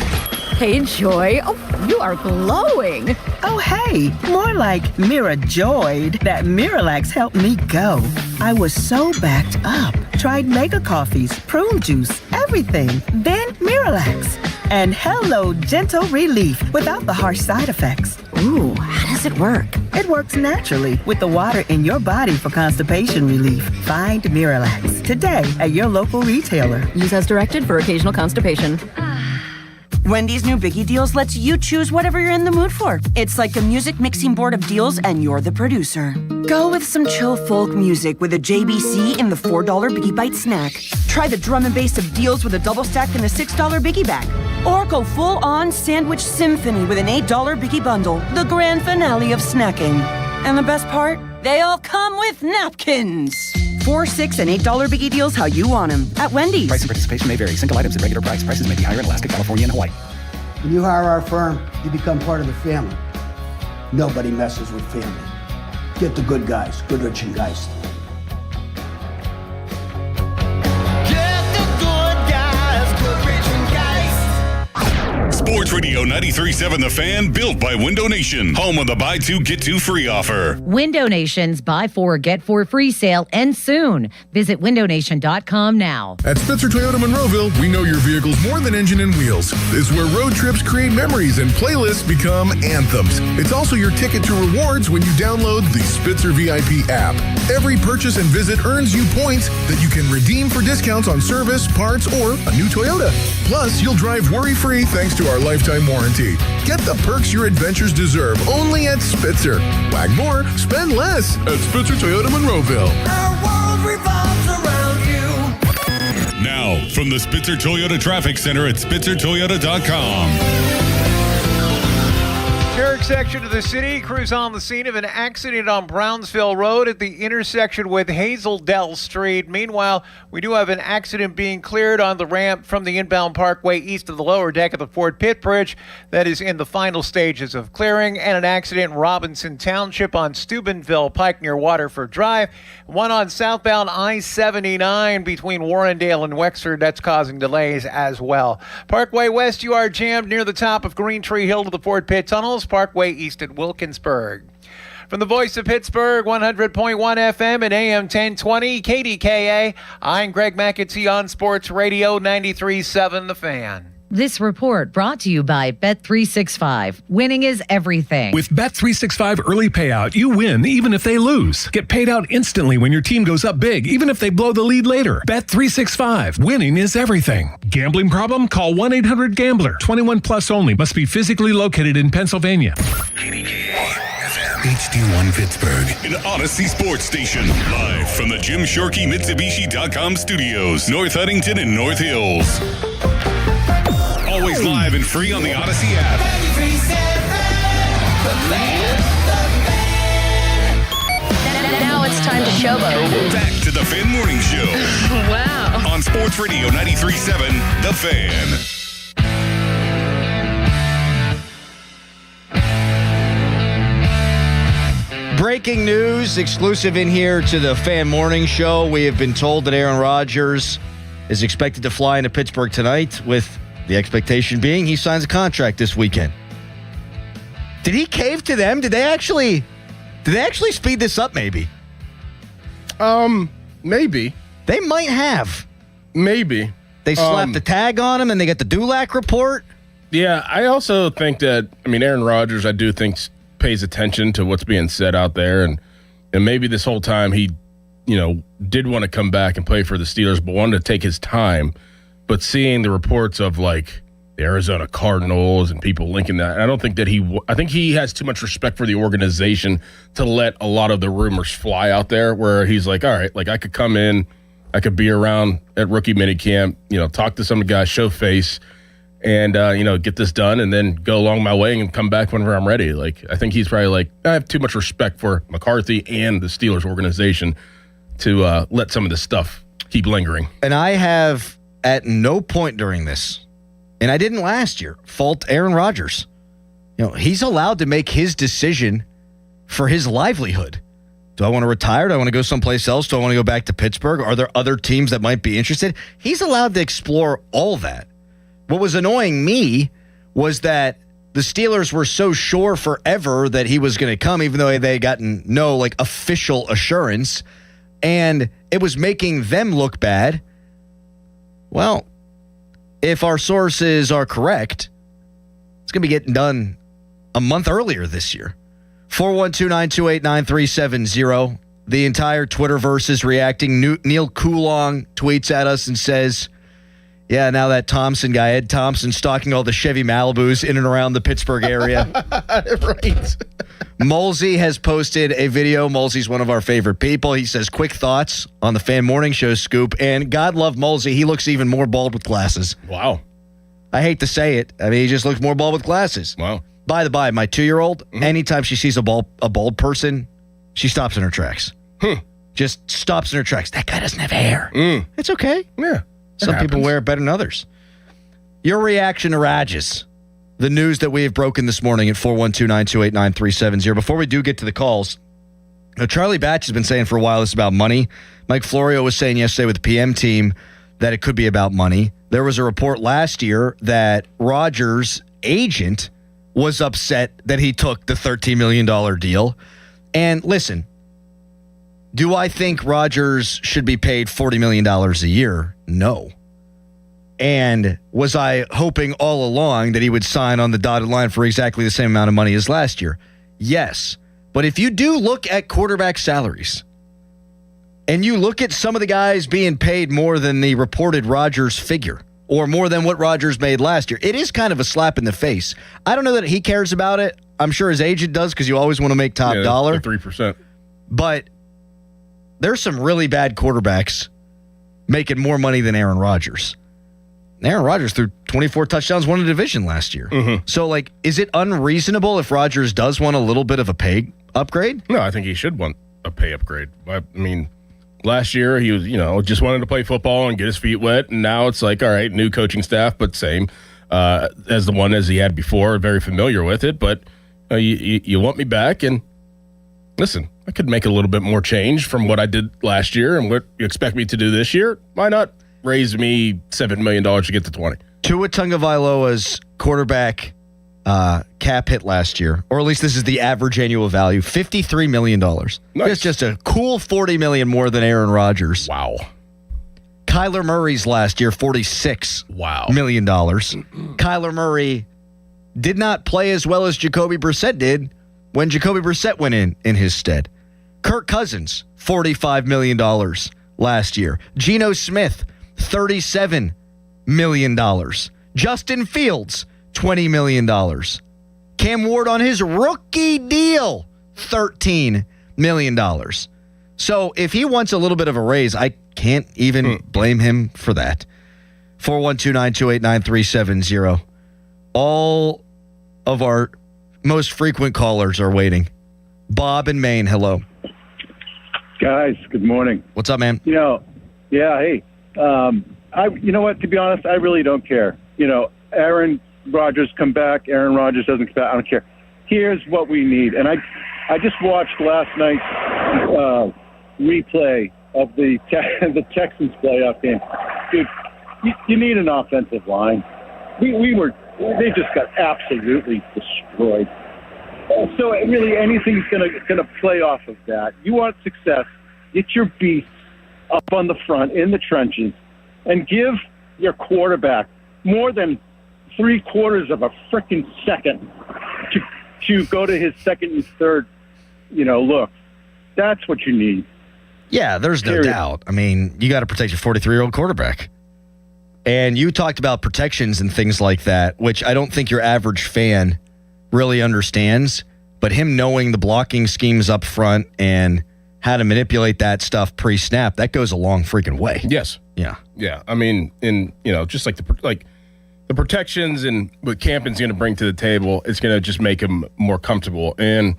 Hey, Joy. Oh, you are glowing. Oh, hey. More like Mira-joyed. That Miralax helped me go. I was so backed up. Tried mega coffees, prune juice, everything. Then Miralax. And hello, gentle relief without the harsh side effects. Ooh, how does it work? It works naturally with the water in your body for constipation relief. Find Miralax today at your local retailer. Use as directed for occasional constipation. Wendy's new Biggie Deals lets you choose whatever you're in the mood for. It's like a music mixing board of deals, and you're the producer. Go with some chill folk music with a JBC in the $4 Biggie Bite snack. Try the drum and bass of deals with a double stack in the $6 Biggie bag. Or go full-on sandwich symphony with an $8 Biggie bundle, the grand finale of snacking. And the best part? They all come with napkins. $4, $6, and $8 Biggie Deals how you want them at Wendy's. Price and participation may vary. Single items at regular price. Prices may be higher in Alaska, California, and Hawaii. When you hire our firm, you become part of the family. Nobody messes with family. Get the good guys, Goodrich and Geist. Sports Radio 93.7 The Fan, built by Window Nation. Home of the buy two, get two free offer. Window Nation's buy four, get four free sale ends soon. Visit windownation.com now. At Spitzer Toyota Monroeville, we know your vehicle's more than engine and wheels. It's where road trips create memories and playlists become anthems. It's also your ticket to rewards when you download the Spitzer VIP app. Every purchase and visit earns you points that you can redeem for discounts on service, parts, or a new Toyota. Plus, you'll drive worry-free thanks to our lifetime warranty. Get the perks your adventures deserve only at Spitzer. Wag more, spend less at Spitzer Toyota Monroeville. Our world revolves around you. Now, from the Spitzer Toyota Traffic Center at spitzertoyota.com. Carrick section of the city, crews on the scene of an accident on Brownsville Road at the intersection with Hazeldell Street. Meanwhile, we do have an accident being cleared on the ramp from the inbound parkway east of the lower deck of the Fort Pitt Bridge that is in the final stages of clearing, and an accident in Robinson Township on Steubenville Pike near Waterford Drive. One on southbound I-79 between Warrendale and Wexford that's causing delays as well. Parkway West, you are jammed near the top of Green Tree Hill to the Fort Pitt Tunnels. Parkway east at Wilkinsburg. From the voice of Pittsburgh, 100.1 FM and AM 1020, KDKA, I'm Greg McAtee on Sports Radio 93.7 The Fan. This report brought to you by Bet365. Winning is everything. With Bet365 early payout, you win even if they lose. Get paid out instantly when your team goes up big, even if they blow the lead later. Bet365. Winning is everything. Gambling problem? Call 1-800-GAMBLER. 21 plus only. Must be physically located in Pennsylvania. HD1 Pittsburgh, an Odyssey sports station. Live from the Jim Shorkey Mitsubishi.com studios, North Huntington and North Hills. Always live and free on the Odyssey app. Now it's time to showboat. Back to the Fan Morning Show. Wow. On Sports Radio 93.7 The Fan. Breaking news, exclusive in here to the Fan Morning Show. We have been told that Aaron Rodgers is expected to fly into Pittsburgh tonight, with the expectation being he signs a contract this weekend. Did he cave to them? Did they actually speed this up, maybe? Maybe. They might have. Maybe. They slapped the tag on him and they got the Dulac report. Yeah, I also think that, Aaron Rodgers, I do think pays attention to what's being said out there, and maybe this whole time he, did want to come back and play for the Steelers, but wanted to take his time. But seeing the reports of like the Arizona Cardinals and people linking that, I don't think that I think he has too much respect for the organization to let a lot of the rumors fly out there, where he's like, all right, like I could come in I could be around at rookie minicamp, talk to some guys, show face, and get this done, and then go along my way and come back whenever I'm ready. Like, I think he's probably like, I have too much respect for McCarthy and the Steelers organization to let some of this stuff keep lingering. And I have at no point during this, and I didn't last year, fault Aaron Rodgers. He's allowed to make his decision for his livelihood. Do I want to retire? Do I want to go someplace else? Do I want to go back to Pittsburgh? Are there other teams that might be interested? He's allowed to explore all that. What was annoying me was that the Steelers were so sure forever that he was going to come, even though they had gotten no official assurance, and it was making them look bad. Well, if our sources are correct, it's going to be getting done a month earlier this year. 412-928-9370. The entire Twitterverse is reacting. Neil Coulong tweets at us and says, yeah, now that Thompson guy, Ed Thompson, stalking all the Chevy Malibus in and around the Pittsburgh area. Right. Molsey has posted a video. Molsey's one of our favorite people. He says, quick thoughts on the Fan Morning Show scoop. And God love Molsey, he looks even more bald with glasses. Wow. I hate to say it. I mean, he just looks more bald with glasses. Wow. By the by, my 2-year-old, anytime she sees a bald person, she stops in her tracks. Just stops in her tracks. That guy doesn't have hair. It's okay. Yeah. Some people wear it better than others. Your reaction to Rages, the news that we have broken this morning at 412-928-9370. Before we do get to the calls, Charlie Batch has been saying for a while this is about money. Mike Florio was saying yesterday with the PM team that it could be about money. There was a report last year that Rodgers' agent was upset that he took the $13 million deal. And listen, do I think Rodgers should be paid $40 million a year? No. And was I hoping all along that he would sign on the dotted line for exactly the same amount of money as last year? Yes. But if you do look at quarterback salaries, and you look at some of the guys being paid more than the reported Rodgers figure, or more than what Rodgers made last year, it is kind of a slap in the face. I don't know that he cares about it. I'm sure his agent does, because you always want to make top dollar. 3%. But there's some really bad quarterbacks making more money than Aaron Rodgers. Aaron Rodgers threw 24 touchdowns, won a division last year. So, is it unreasonable if Rodgers does want a little bit of a pay upgrade? No, I think he should want a pay upgrade. I mean, last year he was, just wanted to play football and get his feet wet, and now it's like, all right, new coaching staff, but same as the one as he had before, very familiar with it, but you want me back, and listen, I could make a little bit more change from what I did last year and what you expect me to do this year. Why not raise me $7 million to get to 20? Tua Tagovailoa's quarterback cap hit last year, or at least this is the average annual value, $53 million. Nice. That's just a cool $40 million more than Aaron Rodgers. Wow. Kyler Murray's last year, $46 million. Kyler Murray did not play as well as Jacoby Brissett did when Jacoby Brissett went in his stead. Kirk Cousins, $45 million last year. Geno Smith, $37 million. Justin Fields, $20 million. Cam Ward on his rookie deal, $13 million. So if he wants a little bit of a raise, I can't even blame him for that. 412-928-9370. All of our most frequent callers are waiting. Bob in Maine, hello. Guys, good morning. What's up, man? Hey. You know what? To be honest, I really don't care. Aaron Rodgers come back. Aaron Rodgers doesn't come back. I don't care. Here's what we need. And I just watched last night's replay of the Texans playoff game. Dude, you need an offensive line. They just got absolutely destroyed. So really, anything's gonna play off of that. You want success? Get your beasts up on the front in the trenches, and give your quarterback more than 3/4 of a freaking second to go to his second and third, look. That's what you need. Yeah, there's no doubt. I mean, you got to protect your 43-year-old quarterback. And you talked about protections and things like that, which I don't think your average fan really understands. But him knowing the blocking schemes up front and how to manipulate that stuff pre-snap, that goes a long freaking way. Yes. Yeah. Yeah. I mean, just like the protections and what Campen's going to bring to the table, it's going to just make him more comfortable. And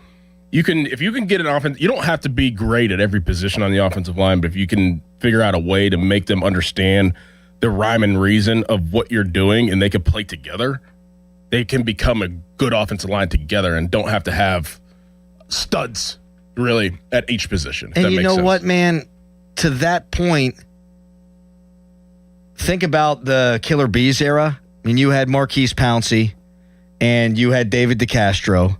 if you can get an offense, you don't have to be great at every position on the offensive line, but if you can figure out a way to make them understand the rhyme and reason of what you're doing and they can play together, they can become a good offensive line together and don't have to have studs really at each position. And you know what, man? To that point, think about the Killer Bees era. I mean, you had Marquise Pouncey and you had David DeCastro,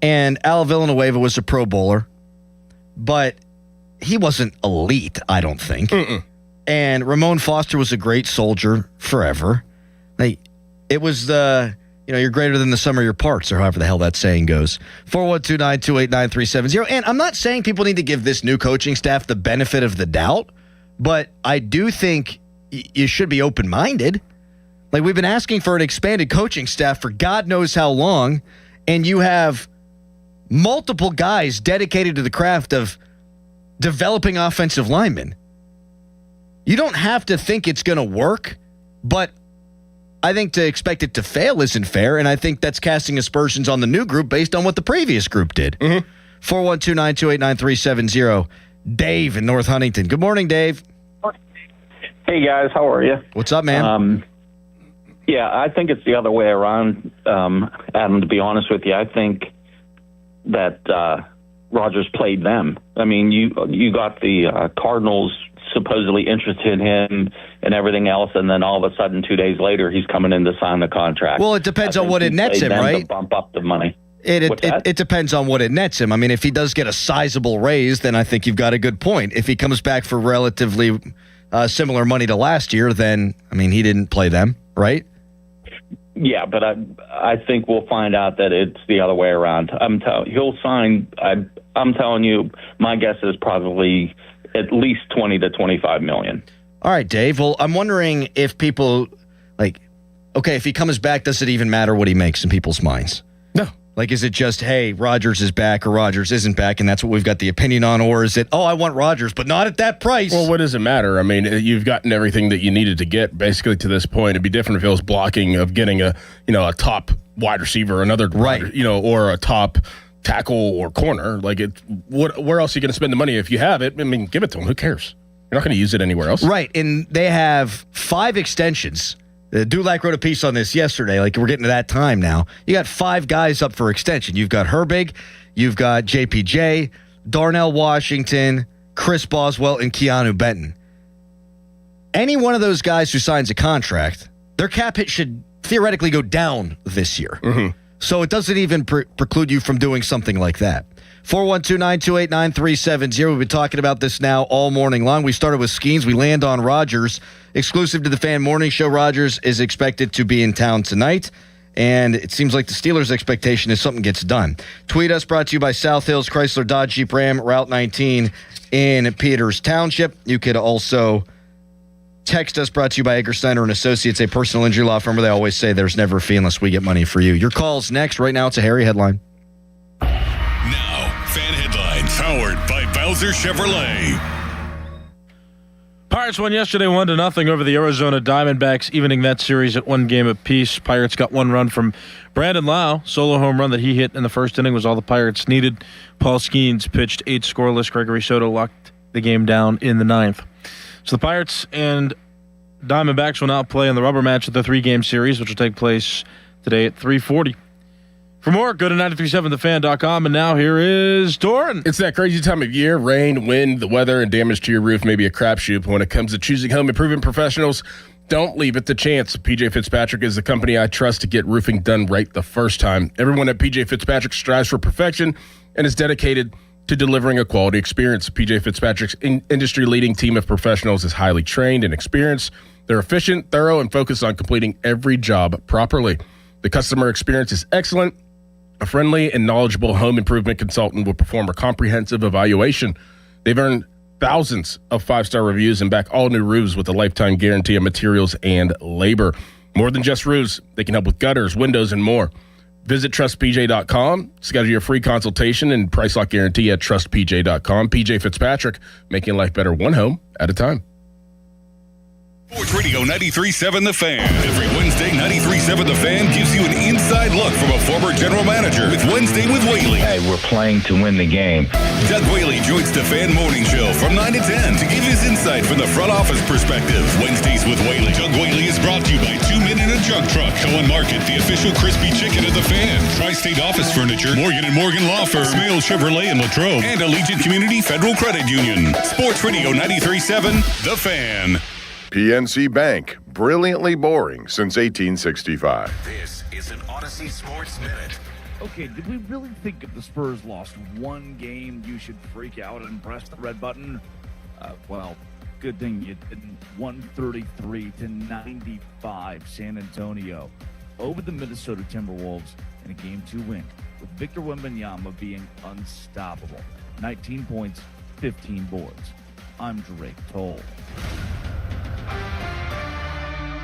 and Al Villanueva was a Pro Bowler, but he wasn't elite, I don't think. And Ramon Foster was a great soldier forever. Like, it was you're greater than the sum of your parts, or however the hell that saying goes. 412-928-9370. And I'm not saying people need to give this new coaching staff the benefit of the doubt, but I do think you should be open-minded. Like, we've been asking for an expanded coaching staff for God knows how long, and you have multiple guys dedicated to the craft of developing offensive linemen. You don't have to think it's going to work, but I think to expect it to fail isn't fair, and I think that's casting aspersions on the new group based on what the previous group did. 412-928-9370. Dave in North Huntington. Good morning, Dave. Hey, guys. How are you? What's up, man? Yeah, I think it's the other way around, Adam, to be honest with you. I think that Rodgers played them. I mean, you got the Cardinals supposedly interested in him and everything else, and then all of a sudden 2 days later he's coming in to sign the contract. Well, it depends on what it nets him, right? To bump up the money. It depends on what it nets him. I mean, if he does get a sizable raise, then I think you've got a good point. If he comes back for relatively similar money to last year, then, I mean, he didn't play them, right? Yeah, but I think we'll find out that it's the other way around. He'll sign. I'm telling you, my guess is probably at least 20 to 25 million. All right, Dave. Well, I'm wondering if people if he comes back, does it even matter what he makes in people's minds? No. Like, is it just, hey, Rodgers is back or Rodgers isn't back, and that's what we've got the opinion on? Or is it, oh, I want Rodgers, but not at that price? Well, what does it matter? I mean, you've gotten everything that you needed to get basically to this point. It'd be different if it was blocking of getting a top wide receiver, another or a top tackle or corner. Like, where else are you going to spend the money if you have it? I mean, give it to them. Who cares? You're not going to use it anywhere else. Right, and they have 5 extensions. Dulac wrote a piece on this yesterday. Like, we're getting to that time now. You got 5 guys up for extension. You've got Herbig, you've got JPJ, Darnell Washington, Chris Boswell, and Keanu Benton. Any one of those guys who signs a contract, their cap hit should theoretically go down this year. So it doesn't even preclude you from doing something like that. 412-928-9370. We've been talking about this now all morning long. We started with Skeens. We land on Rodgers. Exclusive to the Fan Morning Show, Rodgers is expected to be in town tonight, and it seems like the Steelers' expectation is something gets done. Tweet us, brought to you by South Hills Chrysler Dodge Jeep Ram, Route 19 in Peters Township. You could also text us, brought to you by Egger Steiner and Associates, a personal injury law firm where they always say there's never a fee unless we get money for you. Your call's next. Right now, it's a Harry headline. Now, Fan Headlines, powered by Bowser Chevrolet. Pirates won yesterday 1-0 over the Arizona Diamondbacks, evening that series at 1 game apiece. Pirates got 1 run from Brandon Lowe. Solo home run that he hit in the first inning was all the Pirates needed. Paul Skeens pitched 8 scoreless. Gregory Soto locked the game down in the 9th. So the Pirates and Diamondbacks will now play in the rubber match of the 3-game series, which will take place today at 3:40. For more, go to 937thefan.com, and now here is Doran. It's that crazy time of year. Rain, wind, the weather, and damage to your roof may be a crapshoot. But when it comes to choosing home improvement professionals, don't leave it to chance. PJ Fitzpatrick is the company I trust to get roofing done right the first time. Everyone at PJ Fitzpatrick strives for perfection and is dedicated to delivering a quality experience. PJ Fitzpatrick's industry-leading team of professionals is highly trained and experienced. They're efficient, thorough, and focused on completing every job properly. The customer experience is excellent. A friendly and knowledgeable home improvement consultant will perform a comprehensive evaluation. They've earned thousands of 5-star reviews and back all new roofs with a lifetime guarantee of materials and labor. More than just roofs, they can help with gutters, windows, and more. Visit trustpj.com. Schedule your free consultation and price lock guarantee at trustpj.com. PJ Fitzpatrick, making life better one home at a time. Sports Radio 93.7 The Fan. Every Wednesday, 93.7 The Fan gives you an inside look from a former general manager with Wednesday with Whaley. Hey, we're playing to win the game. Doug Whaley joins the Fan Morning Show from 9 to 10 to give his insight from the front office perspective. Wednesdays with Whaley. Doug Whaley is brought to you by 2 Men in a Jug Truck. Cohen Market, the official crispy chicken of the Fan. Tri-State Office Furniture, Morgan & Morgan Law Firm, Smale Chevrolet in Latrobe, and Allegiant Community Federal Credit Union. Sports Radio 93.7 The Fan. PNC Bank, brilliantly boring since 1865. This is an Odyssey Sports Minute. Okay, did we really think if the Spurs lost one game, you should freak out and press the red button? Well, good thing you didn't. 133-95 San Antonio over the Minnesota Timberwolves in a Game 2 win, with Victor Wembanyama being unstoppable. 19 points, 15 boards. I'm Drake Toll.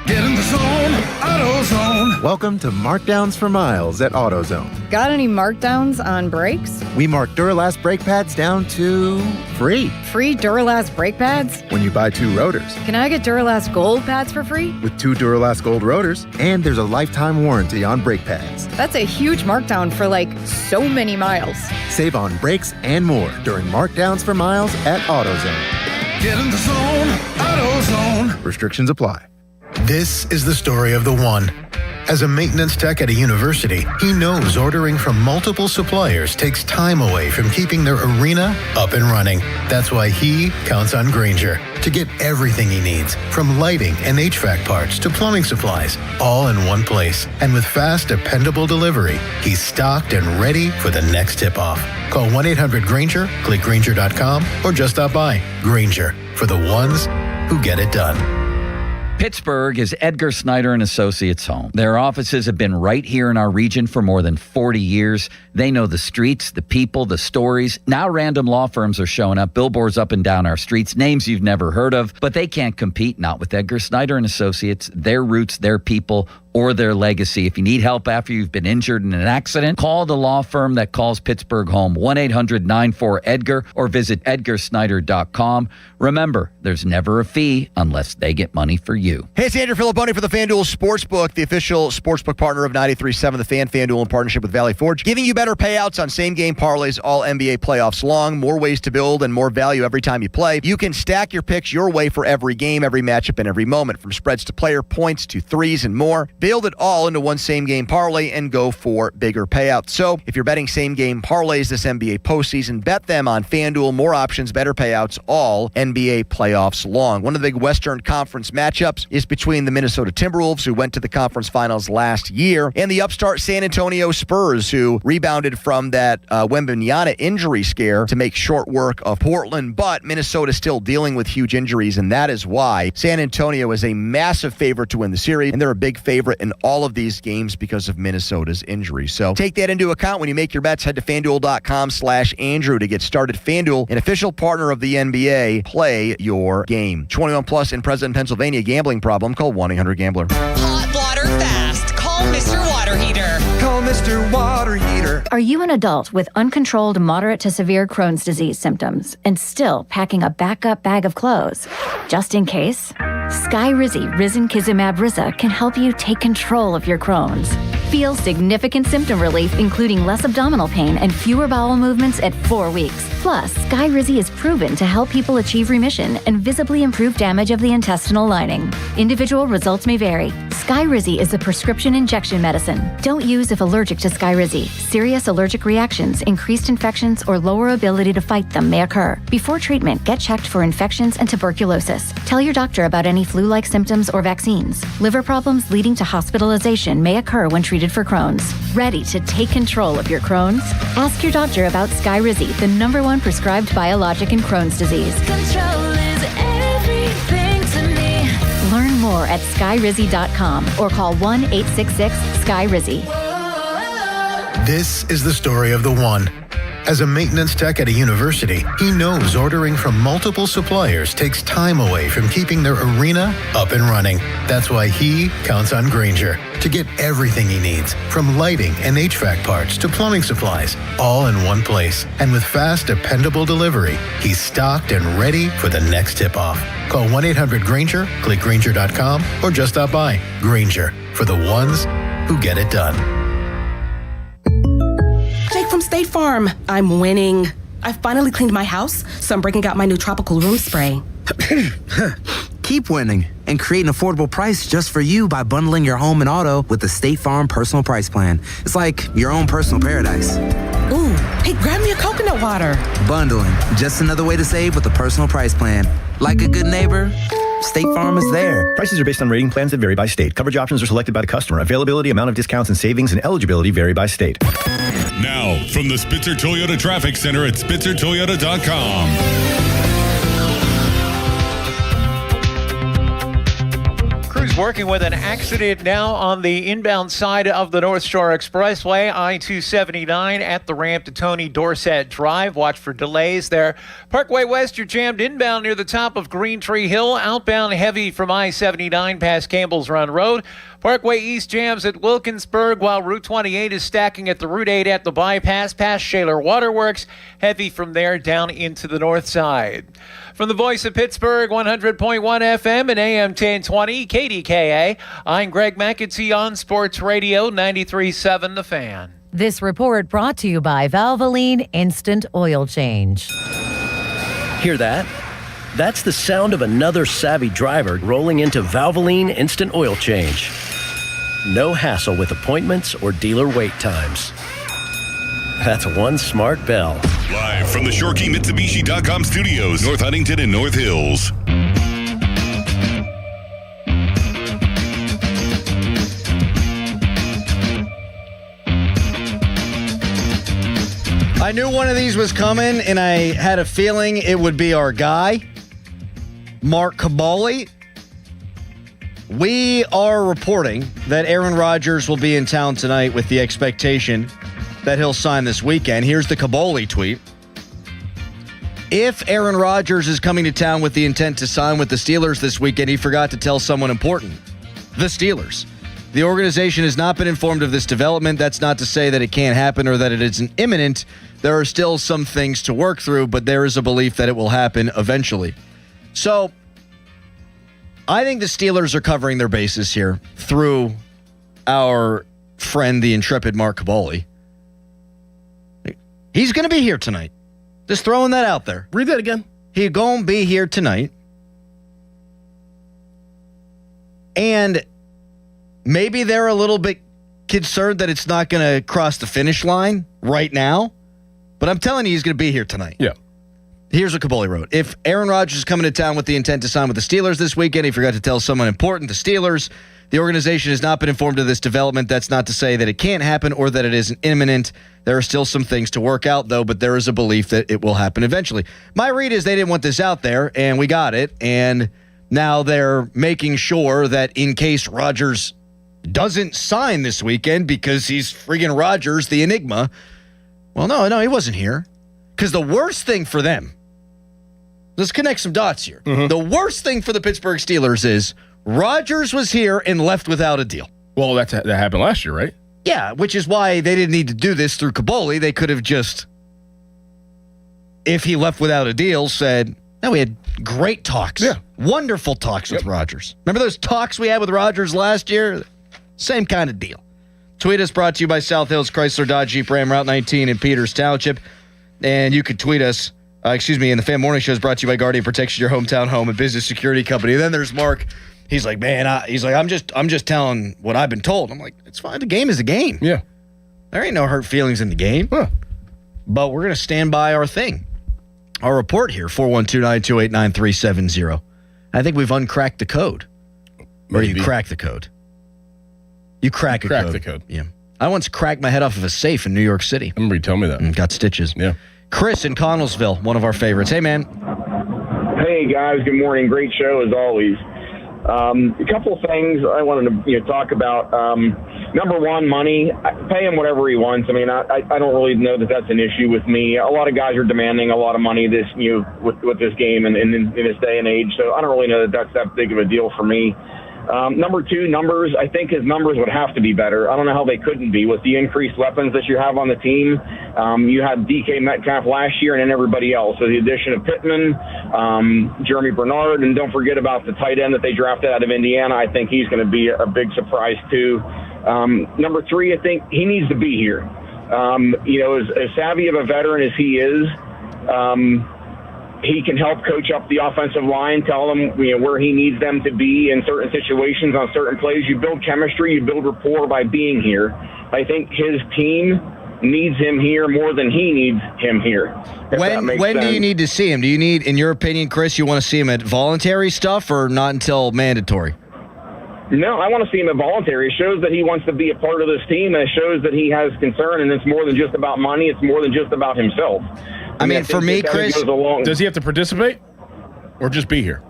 Get in the zone, AutoZone. Welcome to Markdowns for Miles at AutoZone. Got any markdowns on brakes? We mark Duralast brake pads down to free. Free Duralast brake pads? When you buy 2 rotors. Can I get Duralast Gold pads for free? With 2 Duralast Gold rotors, and there's a lifetime warranty on brake pads. That's a huge markdown for so many miles. Save on brakes and more during Markdowns for Miles at AutoZone. Get in the zone, AutoZone. Restrictions apply. This is the story of the one. As a maintenance tech at a university, he knows ordering from multiple suppliers takes time away from keeping their arena up and running. That's why he counts on Grainger to get everything he needs, from lighting and HVAC parts to plumbing supplies, all in one place. And with fast, dependable delivery, he's stocked and ready for the next tip-off. Call 1-800-GRAINGER, click Grainger.com, or just stop by. Grainger, for the ones who get it done. Pittsburgh is Edgar Snyder and Associates' home. Their offices have been right here in our region for more than 40 years. They know the streets, the people, the stories. Now random law firms are showing up, billboards up and down our streets, names you've never heard of, but they can't compete, not with Edgar Snyder and Associates, their roots, their people, or their legacy. If you need help after you've been injured in an accident, call the law firm that calls Pittsburgh home, 1-800-94-EDGAR, or visit edgarsnyder.com. Remember, there's never a fee unless they get money for you. Hey, it's Andrew Filipponi for the FanDuel Sportsbook, the official sportsbook partner of 93.7 The Fan. FanDuel in partnership with Valley Forge, giving you better payouts on same-game parlays all NBA playoffs long, more ways to build and more value every time you play. You can stack your picks your way for every game, every matchup, and every moment, from spreads to player points to threes and more. Build it all into one same-game parlay and go for bigger payouts. So if you're betting same-game parlays this NBA postseason, bet them on FanDuel. More options, better payouts, all NBA playoffs long. One of the big Western Conference matchups is between the Minnesota Timberwolves, who went to the conference finals last year, and the upstart San Antonio Spurs, who rebounded from that Wembanyama injury scare to make short work of Portland. But Minnesota is still dealing with huge injuries, and that is why San Antonio is a massive favorite to win the series, and they're a big favorite in all of these games because of Minnesota's injury. So take that into account when you make your bets. Head to FanDuel.com/Andrew to get started. FanDuel, an official partner of the NBA. Play your game. 21 plus in present Pennsylvania. Gambling problem? Call 1-800-GAMBLER. Hot water fast. Call Mr. Water Heater. Call Mr. Water Heater. Are you an adult with uncontrolled moderate to severe Crohn's disease symptoms and still packing a backup bag of clothes just in case? Skyrizi Risankizumab Riza can help you take control of your Crohn's. Feel significant symptom relief, including less abdominal pain and fewer bowel movements at 4 weeks. Plus, Skyrizi is proven to help people achieve remission and visibly improve damage of the intestinal lining. Individual results may vary. Skyrizi is a prescription injection medicine. Don't use if allergic to Skyrizi. Serious allergic reactions, increased infections, or lower ability to fight them may occur. Before treatment, get checked for infections and tuberculosis. Tell your doctor about any flu-like symptoms or vaccines. Liver problems leading to hospitalization may occur when treated for Crohn's. Ready to take control of your Crohn's? Ask your doctor about Skyrizi, the #1 prescribed biologic in Crohn's disease. Control is everything to me. Learn more at skyrizi.com or call 1-866-SKYRIZI. This is the story of the one. As a maintenance tech at a university, he knows ordering from multiple suppliers takes time away from keeping their arena up and running. That's why he counts on Grainger to get everything he needs, from lighting and HVAC parts to plumbing supplies, all in one place. And with fast, dependable delivery, he's stocked and ready for the next tip-off. Call 1-800-GRAINGER, click Grainger.com, or just stop by. Grainger, for the ones who get it done. Jake from State Farm. I'm winning. I finally cleaned my house, so I'm breaking out my new tropical room spray. Keep winning and create an affordable price just for you by bundling your home and auto with the State Farm Personal Price Plan. It's like your own personal paradise. Ooh, hey, grab me a coconut water. Bundling, just another way to save with the Personal Price Plan. Like a good neighbor, State Farm is there. Prices are based on rating plans that vary by state. Coverage options are selected by the customer. Availability, amount of discounts and savings, and eligibility vary by state. Now, from the Spitzer Toyota Traffic Center at SpitzerToyota.com. Crews working with an accident now on the inbound side of the North Shore Expressway, I-279 at the ramp to Tony Dorsett Drive. Watch for delays there. Parkway West, you're jammed inbound near the top of Green Tree Hill. Outbound heavy from I-79 past Campbell's Run Road. Parkway East jams at Wilkinsburg, while Route 28 is stacking at the Route 8 at the bypass past Shaler Waterworks. Heavy from there down into the north side. From the voice of Pittsburgh, 100.1 FM and AM 1020, KDKA, I'm Greg McAtee on Sports Radio 93.7 The Fan. This report brought to you by Valvoline Instant Oil Change. Hear that? That's the sound of another savvy driver rolling into Valvoline Instant Oil Change. No hassle with appointments or dealer wait times. That's one smart bell. Live from the ShoreKeyMitsubishi.com studios, North Huntington and North Hills. I knew one of these was coming, and I had a feeling it would be our guy, Mark Caboli. We are reporting that Aaron Rodgers will be in town tonight with the expectation that he'll sign this weekend. Here's the Caboli tweet. If Aaron Rodgers is coming to town with the intent to sign with the Steelers this weekend, he forgot to tell someone important. The Steelers. The organization has not been informed of this development. That's not to say that it can't happen or that it isn't imminent. There are still some things to work through, but there is a belief that it will happen eventually. So, I think the Steelers are covering their bases here through our friend, the intrepid Mark Caboli. He's going to be here tonight. Just throwing that out there. Read that again. He's going to be here tonight. And maybe they're a little bit concerned that it's not going to cross the finish line right now. But I'm telling you, he's going to be here tonight. Yeah. Here's what Caboli wrote. If Aaron Rodgers is coming to town with the intent to sign with the Steelers this weekend, he forgot to tell someone important, the Steelers. The organization has not been informed of this development. That's not to say that it can't happen or that it isn't imminent. There are still some things to work out, though, but there is a belief that it will happen eventually. My read is they didn't want this out there, and we got it. And now they're making sure that in case Rodgers doesn't sign this weekend because he's friggin' Rodgers, the enigma. Well, no, he wasn't here. Because the worst thing for them, let's connect some dots here. Mm-hmm. The worst thing for the Pittsburgh Steelers is Rodgers was here and left without a deal. Well, that happened last year, right? Yeah, which is why they didn't need to do this through Caboli. They could have just, if he left without a deal, said, no, we had great talks. Yeah. Wonderful talks with Rodgers. Remember those talks we had with Rodgers last year? Same kind of deal. Tweet us, brought to you by South Hills Chrysler Dodge Jeep Ram Route 19 in Peters Township. And you could tweet us, and the Fan Morning Show is brought to you by Guardian Protection, your hometown home and business security company. And then there's Mark. He's like, man, I'm just telling what I've been told. I'm like, it's fine. The game is a game. Yeah. There ain't no hurt feelings in the game. Huh. But we're going to stand by our thing. Our report here, 412-928-9370. I think we've uncracked the code. Maybe. Or you crack the code. You crack the code. Yeah. I once cracked my head off of a safe in New York City. I remember you telling me that. And got stitches. Yeah. Chris in Connellsville, one of our favorites. Hey, man. Hey, guys. Good morning. Great show as always. A couple of things I wanted to talk about. Number one, money. Pay him whatever he wants. I mean, I don't really know that that's an issue with me. A lot of guys are demanding a lot of money with this game and in this day and age. So I don't really know that that's that big of a deal for me. Number two, numbers. I think his numbers would have to be better. I don't know how they couldn't be with the increased weapons that you have on the team. You had DK Metcalf last year and then everybody else. So the addition of Pittman, Jeremy Bernard, and don't forget about the tight end that they drafted out of Indiana. I think he's going to be a big surprise too. Number three, I think he needs to be here. As savvy of a veteran as he is, he can help coach up the offensive line, tell them where he needs them to be in certain situations on certain plays. You build chemistry, you build rapport by being here. I think his team needs him here more than he needs him here. When do you need to see him? Do you need, in your opinion, Chris, you want to see him at voluntary stuff or not until mandatory? No, I want to see him at voluntary. It shows that he wants to be a part of this team, and it shows that he has concern, and it's more than just about money. It's more than just about himself. I mean, for me, Chris, does he have to participate or just be here?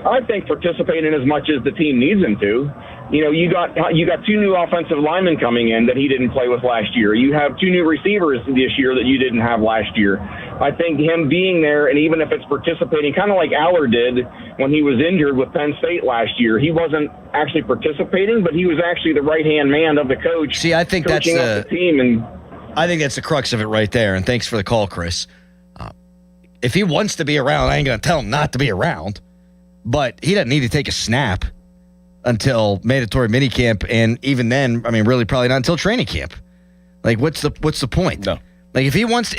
I think participate in as much as the team needs him to. You got two new offensive linemen coming in that he didn't play with last year. You have two new receivers this year that you didn't have last year. I think him being there, and even if it's participating, kind of like Aller did when he was injured with Penn State last year, he wasn't actually participating, but he was actually the right-hand man of the coach. See, I think that's the team, and I think that's the crux of it right there. And thanks for the call, Chris. If he wants to be around, I ain't going to tell him not to be around. But he doesn't need to take a snap until mandatory minicamp, and even then, I mean, really probably not until training camp. Like, what's the point? No. Like, if he wants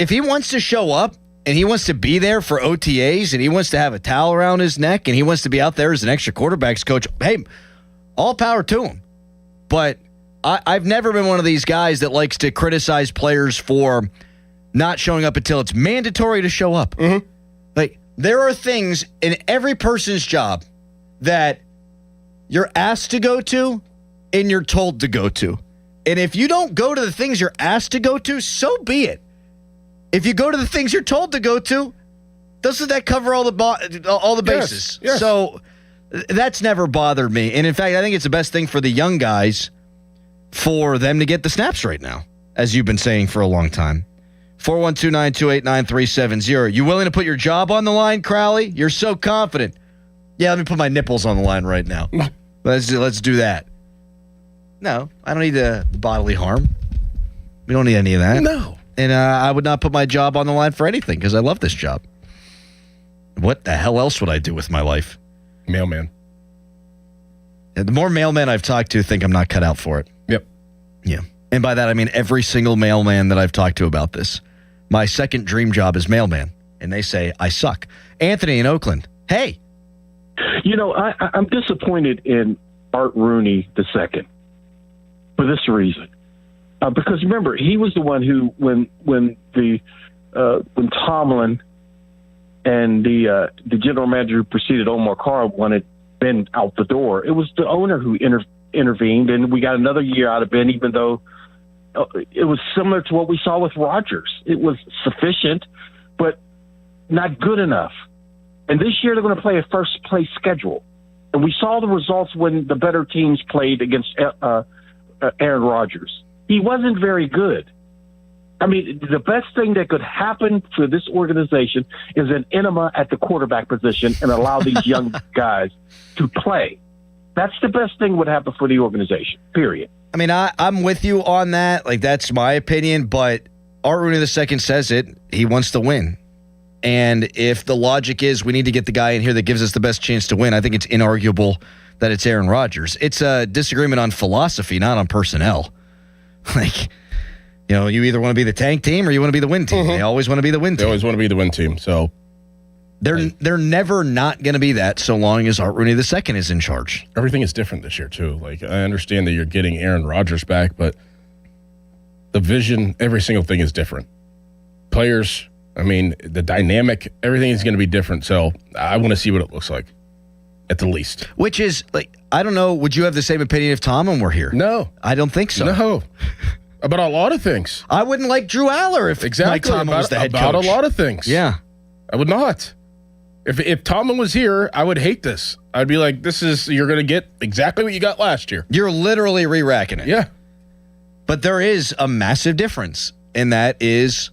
to show up and he wants to be there for OTAs and he wants to have a towel around his neck and he wants to be out there as an extra quarterbacks coach, hey, all power to him. But I've never been one of these guys that likes to criticize players for not showing up until it's mandatory to show up. Mm-hmm. Like, there are things in every person's job that you're asked to go to and you're told to go to. And if you don't go to the things you're asked to go to, so be it. If you go to the things you're told to go to, doesn't that cover all the bases? Yes. So that's never bothered me. And in fact, I think it's the best thing for the young guys for them to get the snaps right now, as you've been saying for a long time. 412-928-9370. You willing to put your job on the line, Crowley? You're so confident. Yeah, let me put my nipples on the line right now. Let's do that. No, I don't need bodily harm. We don't need any of that. No. And I would not put my job on the line for anything because I love this job. What the hell else would I do with my life? Mailman. And the more mailmen I've talked to think I'm not cut out for it. Yep. Yeah. And by that, I mean every single mailman that I've talked to about this. My second dream job is mailman. And they say, I suck. Anthony in Oakland. Hey. I'm disappointed in Art Rooney II for this reason. Because remember, he was the one who, when Tomlin and the general manager who preceded Omar Carr wanted Ben out the door, it was the owner who intervened, and we got another year out of Ben, even though it was similar to what we saw with Rodgers. It was sufficient, but not good enough. And this year they're going to play a first-place schedule. And we saw the results when the better teams played against Aaron Rodgers. He wasn't very good. I mean, the best thing that could happen for this organization is an enema at the quarterback position and allow these young guys to play. That's the best thing would happen for the organization, period. I mean, I'm with you on that. Like, that's my opinion. But Art Rooney II says it. He wants to win. And if the logic is we need to get the guy in here that gives us the best chance to win, I think it's inarguable that it's Aaron Rodgers. It's a disagreement on philosophy, not on personnel. Like, you either want to be the tank team or you want to be the win team. Mm-hmm. They always want to be the win team. They always want to be the win team. So they're never not going to be that so long as Art Rooney II is in charge. Everything is different this year, too. Like, I understand that you're getting Aaron Rodgers back, but the vision, every single thing is different. Players, I mean, the dynamic, everything is going to be different. So I want to see what it looks like, at the least. Which is, like, I don't know, would you have the same opinion if Tomlin were here? No. I don't think so. No. About a lot of things. I wouldn't like Drew Aller if Mike Tomlin was the head coach. About a lot of things. Yeah. I would not. If Tomlin was here, I would hate this. I'd be like, you're going to get exactly what you got last year. You're literally re-racking it. Yeah. But there is a massive difference, and that is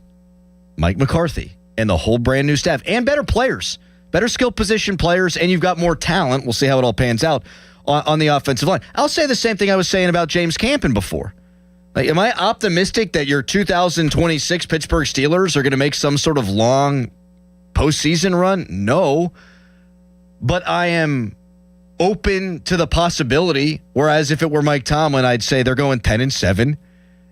Mike McCarthy and the whole brand new staff and better players, better skill position players, and you've got more talent. We'll see how it all pans out on the offensive line. I'll say the same thing I was saying about James Campen before. Like, am I optimistic that your 2026 Pittsburgh Steelers are going to make some sort of long postseason run? No. But I am open to the possibility, whereas if it were Mike Tomlin, I'd say they're going 10-7,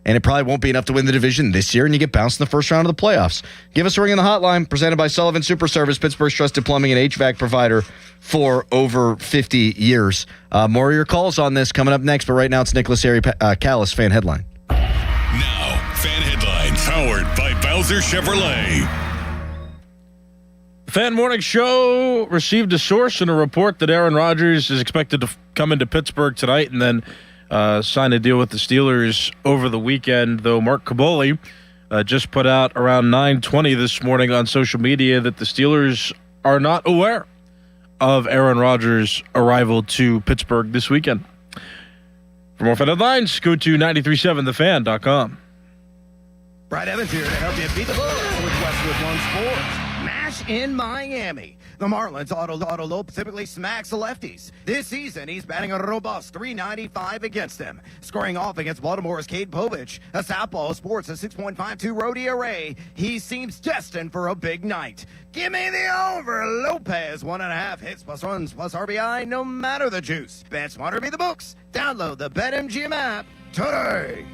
and it probably won't be enough to win the division this year, and you get bounced in the first round of the playoffs. Give us a ring on the hotline, presented by Sullivan Super Service, Pittsburgh's trusted plumbing and HVAC provider for over 50 years. More of your calls on this coming up next, but right now it's Nicholas Callis Fan Headline. Now, Fan Headlines, powered by Bowser Chevrolet. Fan Morning Show received a source and a report that Aaron Rodgers is expected to come into Pittsburgh tonight and then sign a deal with the Steelers over the weekend, though Mark Caboli just put out around 9:20 this morning on social media that the Steelers are not aware of Aaron Rodgers' arrival to Pittsburgh this weekend. For more Fan Headlines, go to 937thefan.com. Brad Evans here to help you beat the Bulls with Westwood One Sports. Mash in Miami. The Marlins Auto Lowe typically smacks the lefties. This season, he's batting a robust .395 against them. Scoring off against Baltimore's Cade Povich. A southpaw sports a 6.52 road ERA. He seems destined for a big night. Give me the over. Lopez, 1.5 hits plus runs plus RBI, no matter the juice. Bet smarter, be the books. Download the BetMGM app today.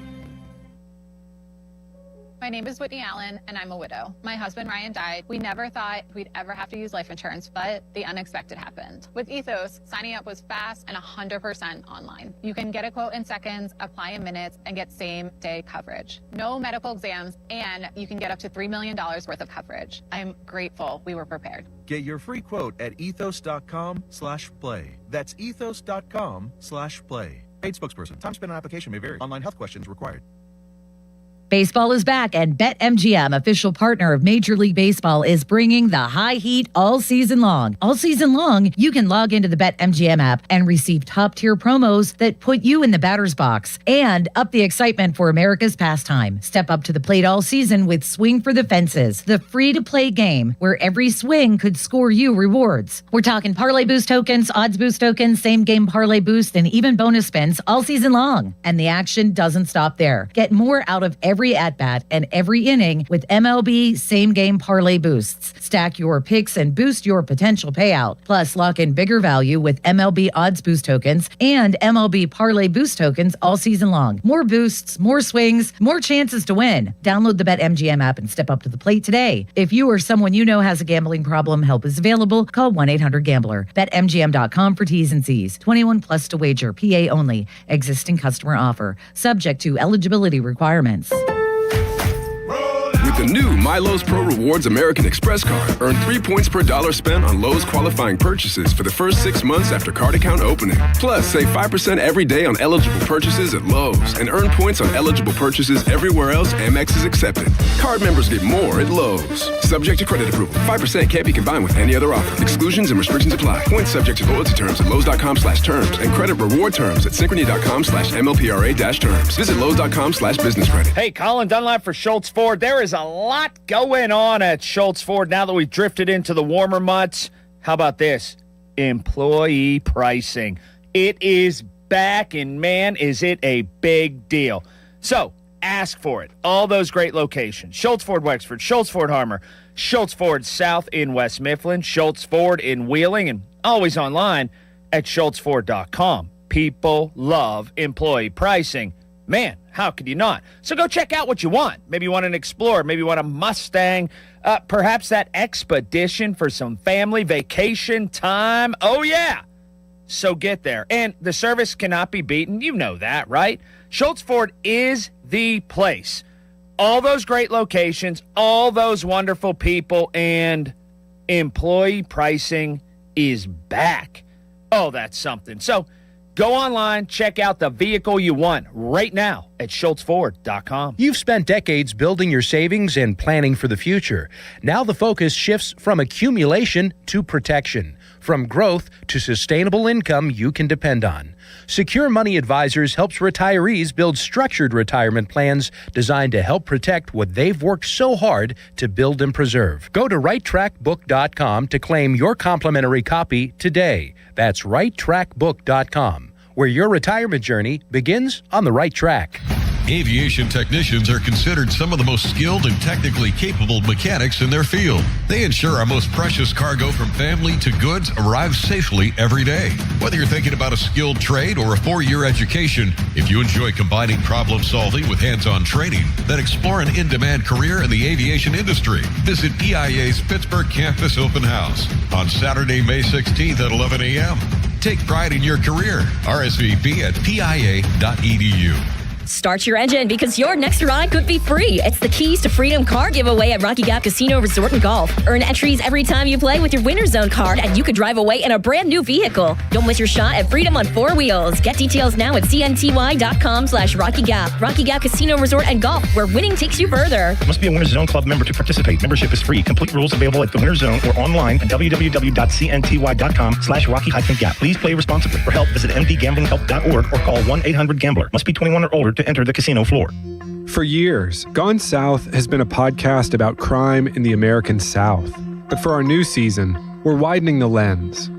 My name is Whitney Allen, and I'm a widow. My husband, Ryan, died. We never thought we'd ever have to use life insurance, but the unexpected happened. With Ethos, signing up was fast and 100% online. You can get a quote in seconds, apply in minutes, and get same-day coverage. No medical exams, and you can get up to $3 million worth of coverage. I'm grateful we were prepared. Get your free quote at ethos.com/play. That's ethos.com/play. Paid spokesperson. Time spent on application may vary. Online health questions required. Baseball is back, and BetMGM, official partner of Major League Baseball, is bringing the high heat all season long. All season long, you can log into the BetMGM app and receive top-tier promos that put you in the batter's box and up the excitement for America's pastime. Step up to the plate all season with Swing for the Fences, the free-to-play game where every swing could score you rewards. We're talking parlay boost tokens, odds boost tokens, same-game parlay boost, and even bonus spins all season long. And the action doesn't stop there. Get more out of every at-bat and every inning with MLB same-game parlay boosts. Stack your picks and boost your potential payout. Plus, lock in bigger value with MLB odds boost tokens and MLB parlay boost tokens all season long. More boosts, more swings, more chances to win. Download the BetMGM app and step up to the plate today. If you or someone you know has a gambling problem, help is available. Call 1-800-GAMBLER. BetMGM.com for T's and C's. 21 plus to wager. PA only. Existing customer offer. Subject to eligibility requirements. With the new My Lowe's Pro Rewards American Express card, earn 3 points per dollar spent on Lowe's qualifying purchases for the first 6 months after card account opening. Plus, save 5% every day on eligible purchases at Lowe's and earn points on eligible purchases everywhere else Amex is accepted. Card members get more at Lowe's. Subject to credit approval. 5% can't be combined with any other offer. Exclusions and restrictions apply. Points subject to loyalty terms at Lowe's.com/terms and credit reward terms at Synchrony.com/MLPRA-terms. Visit Lowe's.com/business credit. Hey, Colin Dunlap for Schultz Ford. There is a lot going on at Schultz Ford now that we've drifted into the warmer months. How about this? Employee pricing. It is back, and man, is it a big deal. So ask for it. All those great locations. Schultz Ford Wexford, Schultz Ford Harmer, Schultz Ford South in West Mifflin, Schultz Ford in Wheeling, and always online at schultzford.com. People love employee pricing. Man, how could you not? So go check out what you want. Maybe you want an Explorer. Maybe you want a Mustang. Perhaps that Expedition for some family vacation time. Oh, yeah. So get there. And the service cannot be beaten. You know that, right? Schultz Ford is the place. All those great locations, all those wonderful people, and employee pricing is back. Oh, that's something. So go online, check out the vehicle you want right now at at SchultzFord.com. You've spent decades building your savings and planning for the future. Now the focus shifts from accumulation to protection, from growth to sustainable income you can depend on. Secure Money Advisors helps retirees build structured retirement plans designed to help protect what they've worked so hard to build and preserve. Go to righttrackbook.com to claim your complimentary copy today. That's righttrackbook.com, where your retirement journey begins on the right track. Aviation technicians are considered some of the most skilled and technically capable mechanics in their field. They ensure our most precious cargo from family to goods arrives safely every day. Whether you're thinking about a skilled trade or a 4-year education, if you enjoy combining problem solving with hands-on training, then explore an in-demand career in the aviation industry. Visit PIA's Pittsburgh Campus Open House on Saturday, May 16th at 11 a.m. Take pride in your career. RSVP at pia.edu. Start your engine because your next ride could be free. It's the Keys to Freedom car giveaway at Rocky Gap Casino Resort and Golf. Earn entries every time you play with your Winter Zone card, and you could drive away in a brand new vehicle. Don't miss your shot at freedom on 4 wheels. Get details now at cnty.com/Rocky Gap. Rocky Gap Casino Resort and Golf, where winning takes you further. Must be a Winter Zone Club member to participate. Membership is free. Complete rules available at the Winter Zone or online at www.cnty.com/Rocky-Gap. Please play responsibly. For help, visit mdgamblinghelp.org or call 1-800-GAMBLER. Must be 21 or older to enter the casino floor. For years, Gone South has been a podcast about crime in the American South. But for our new season, we're widening the lens.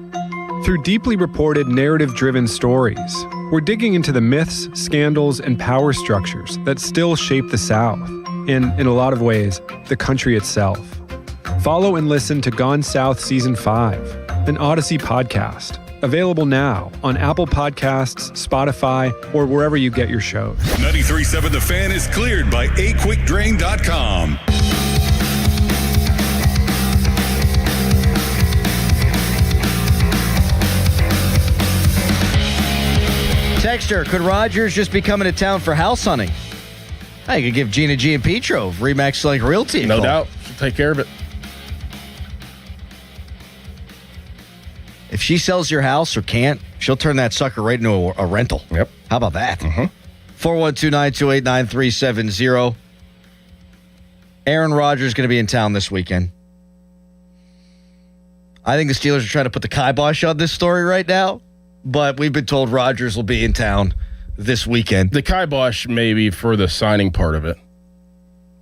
Through deeply reported, narrative-driven stories, we're digging into the myths, scandals, and power structures that still shape the South, and, in a lot of ways, the country itself. Follow and listen to Gone South Season 5, an Odyssey podcast. Available now on Apple Podcasts, Spotify, or wherever you get your shows. 93.7 The Fan is cleared by aquickdrain.com. Texter, could Rogers just be coming to town for house hunting? I could give Gina G and Petro of Remax Select Realty a No call. doubt. She'll take care of it. If she sells your house or can't, she'll turn that sucker right into a rental. Yep. How about that? Mm-hmm. 412-928-9370. Aaron Rodgers is going to be in town this weekend. I think the Steelers are trying to put the kibosh on this story right now, but we've been told Rodgers will be in town this weekend. The kibosh maybe for the signing part of it,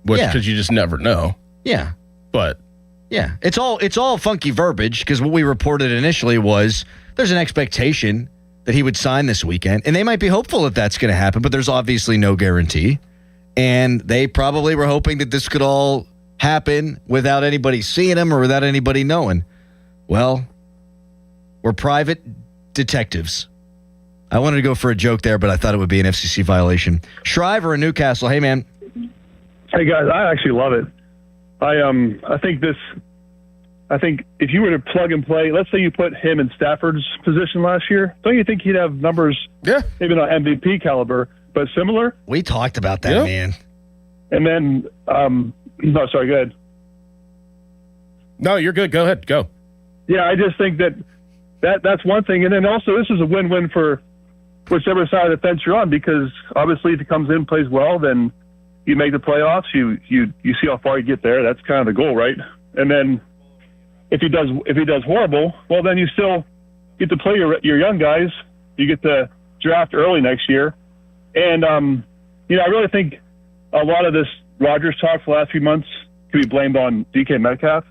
which because you just never know. Yeah. But yeah, it's all funky verbiage because what we reported initially was there's an expectation that he would sign this weekend, and they might be hopeful that that's going to happen, but there's obviously no guarantee. And they probably were hoping that this could all happen without anybody seeing him or without anybody knowing. Well, we're private detectives. I wanted to go for a joke there, but I thought it would be an FCC violation. Shriver in Newcastle. Hey, man. Hey, guys. I actually love it. I think if you were to plug and play, let's say you put him in Stafford's position last year, don't you think he'd have numbers, maybe not MVP caliber, but similar? We talked about that, man. And then, no, sorry, go ahead. No, you're good. Go ahead. Go. Yeah, I just think that's one thing. And then also this is a win-win for whichever side of the fence you're on, because obviously if he comes in and plays well, then you make the playoffs, you see how far you get there. That's kind of the goal, right? And then if he does horrible, well, then you still get to play your young guys. You get to draft early next year. And, I really think a lot of this Rodgers talk for the last few months can be blamed on DK Metcalf.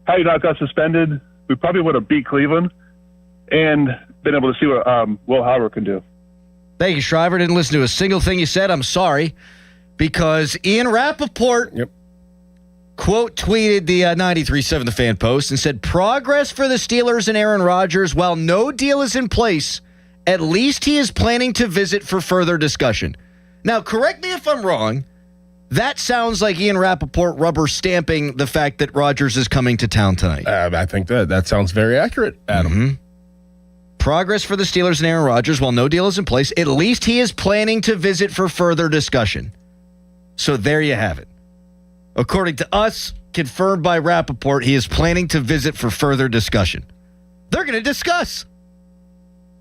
Had he not got suspended, we probably would have beat Cleveland and been able to see what Will Howard can do. Thank you, Shriver. Didn't listen to a single thing you said. I'm sorry. Because Ian Rappaport quote tweeted the 93.7 The Fan post and said, progress for the Steelers and Aaron Rodgers. While no deal is in place, at least he is planning to visit for further discussion. Now, correct me if I'm wrong. That sounds like Ian Rappaport rubber stamping the fact that Rodgers is coming to town tonight. I think that sounds very accurate, Adam. Mm-hmm. Progress for the Steelers and Aaron Rodgers. While no deal is in place, at least he is planning to visit for further discussion. So there you have it. According to us, confirmed by Rappaport, he is planning to visit for further discussion. They're going to discuss.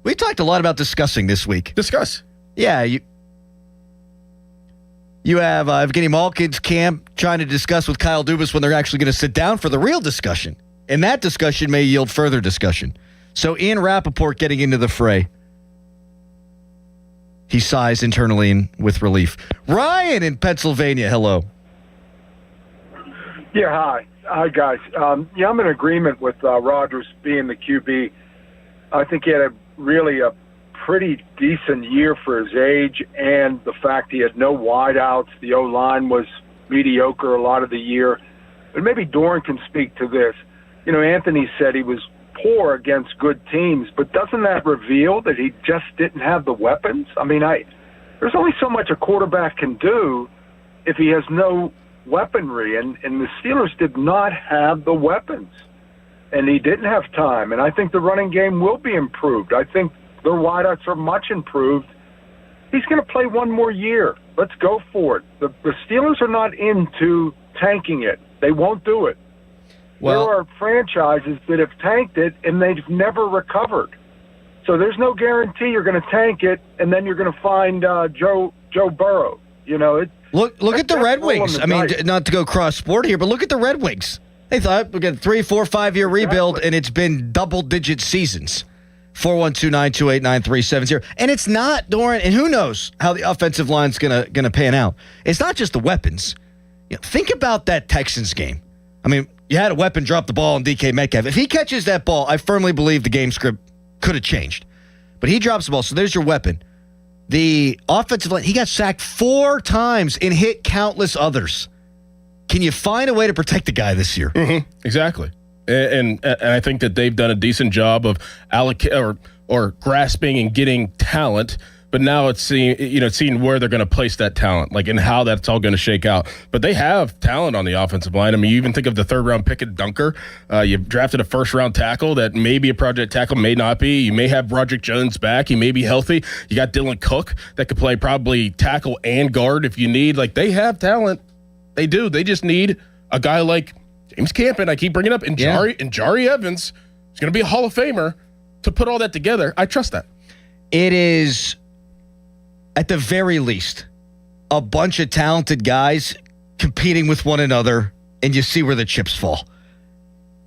We talked a lot about discussing this week. Discuss. Yeah, You have Evgeny Malkin's camp trying to discuss with Kyle Dubas when they're actually going to sit down for the real discussion. And that discussion may yield further discussion. So Ian Rappaport getting into the fray. He sighs internally with relief. Ryan in Pennsylvania, hello. Yeah, hi. Hi, guys. I'm in agreement with Rodgers being the QB. I think he had a pretty decent year for his age, and the fact he had no wideouts. The O-line was mediocre a lot of the year. But maybe Doran can speak to this. Anthony said he was poor against good teams, but doesn't that reveal that he just didn't have the weapons? There's only so much a quarterback can do if he has no weaponry, and the Steelers did not have the weapons, and he didn't have time, and I think the running game will be improved. I think their wideouts are much improved. He's going to play one more year. Let's go for it. The Steelers are not into tanking it. They won't do it. Well, there are franchises that have tanked it, and they've never recovered. So there's no guarantee you're going to tank it, and then you're going to find Joe Burrow. Look at the Red Wings. Not to go cross-sport here, but look at the Red Wings. They thought we got a 3, 4, 5-year rebuild, and it's been double-digit seasons. 412-928-9370. And it's not, Doran, and who knows how the offensive line's gonna pan out. It's not just the weapons. Think about that Texans game. You had a weapon drop the ball on DK Metcalf. If he catches that ball, I firmly believe the game script could have changed. But he drops the ball, so there's your weapon. The offensive line, he got sacked 4 times and hit countless others. Can you find a way to protect the guy this year? Mm-hmm. Exactly. And I think that they've done a decent job of or grasping and getting talent, but now it's seeing where they're going to place that talent, and how that's all going to shake out. But they have talent on the offensive line. You even think of the 3rd-round pick at Dunker. You've drafted a 1st-round tackle that may be a project tackle, may not be. You may have Roderick Jones back. He may be healthy. You got Dylan Cook that could play probably tackle and guard if you need. They have talent. They do. They just need a guy like James Campen, I keep bringing up, and Jari Evans is going to be a Hall of Famer to put all that together. I trust that. It is, at the very least, a bunch of talented guys competing with one another, and you see where the chips fall.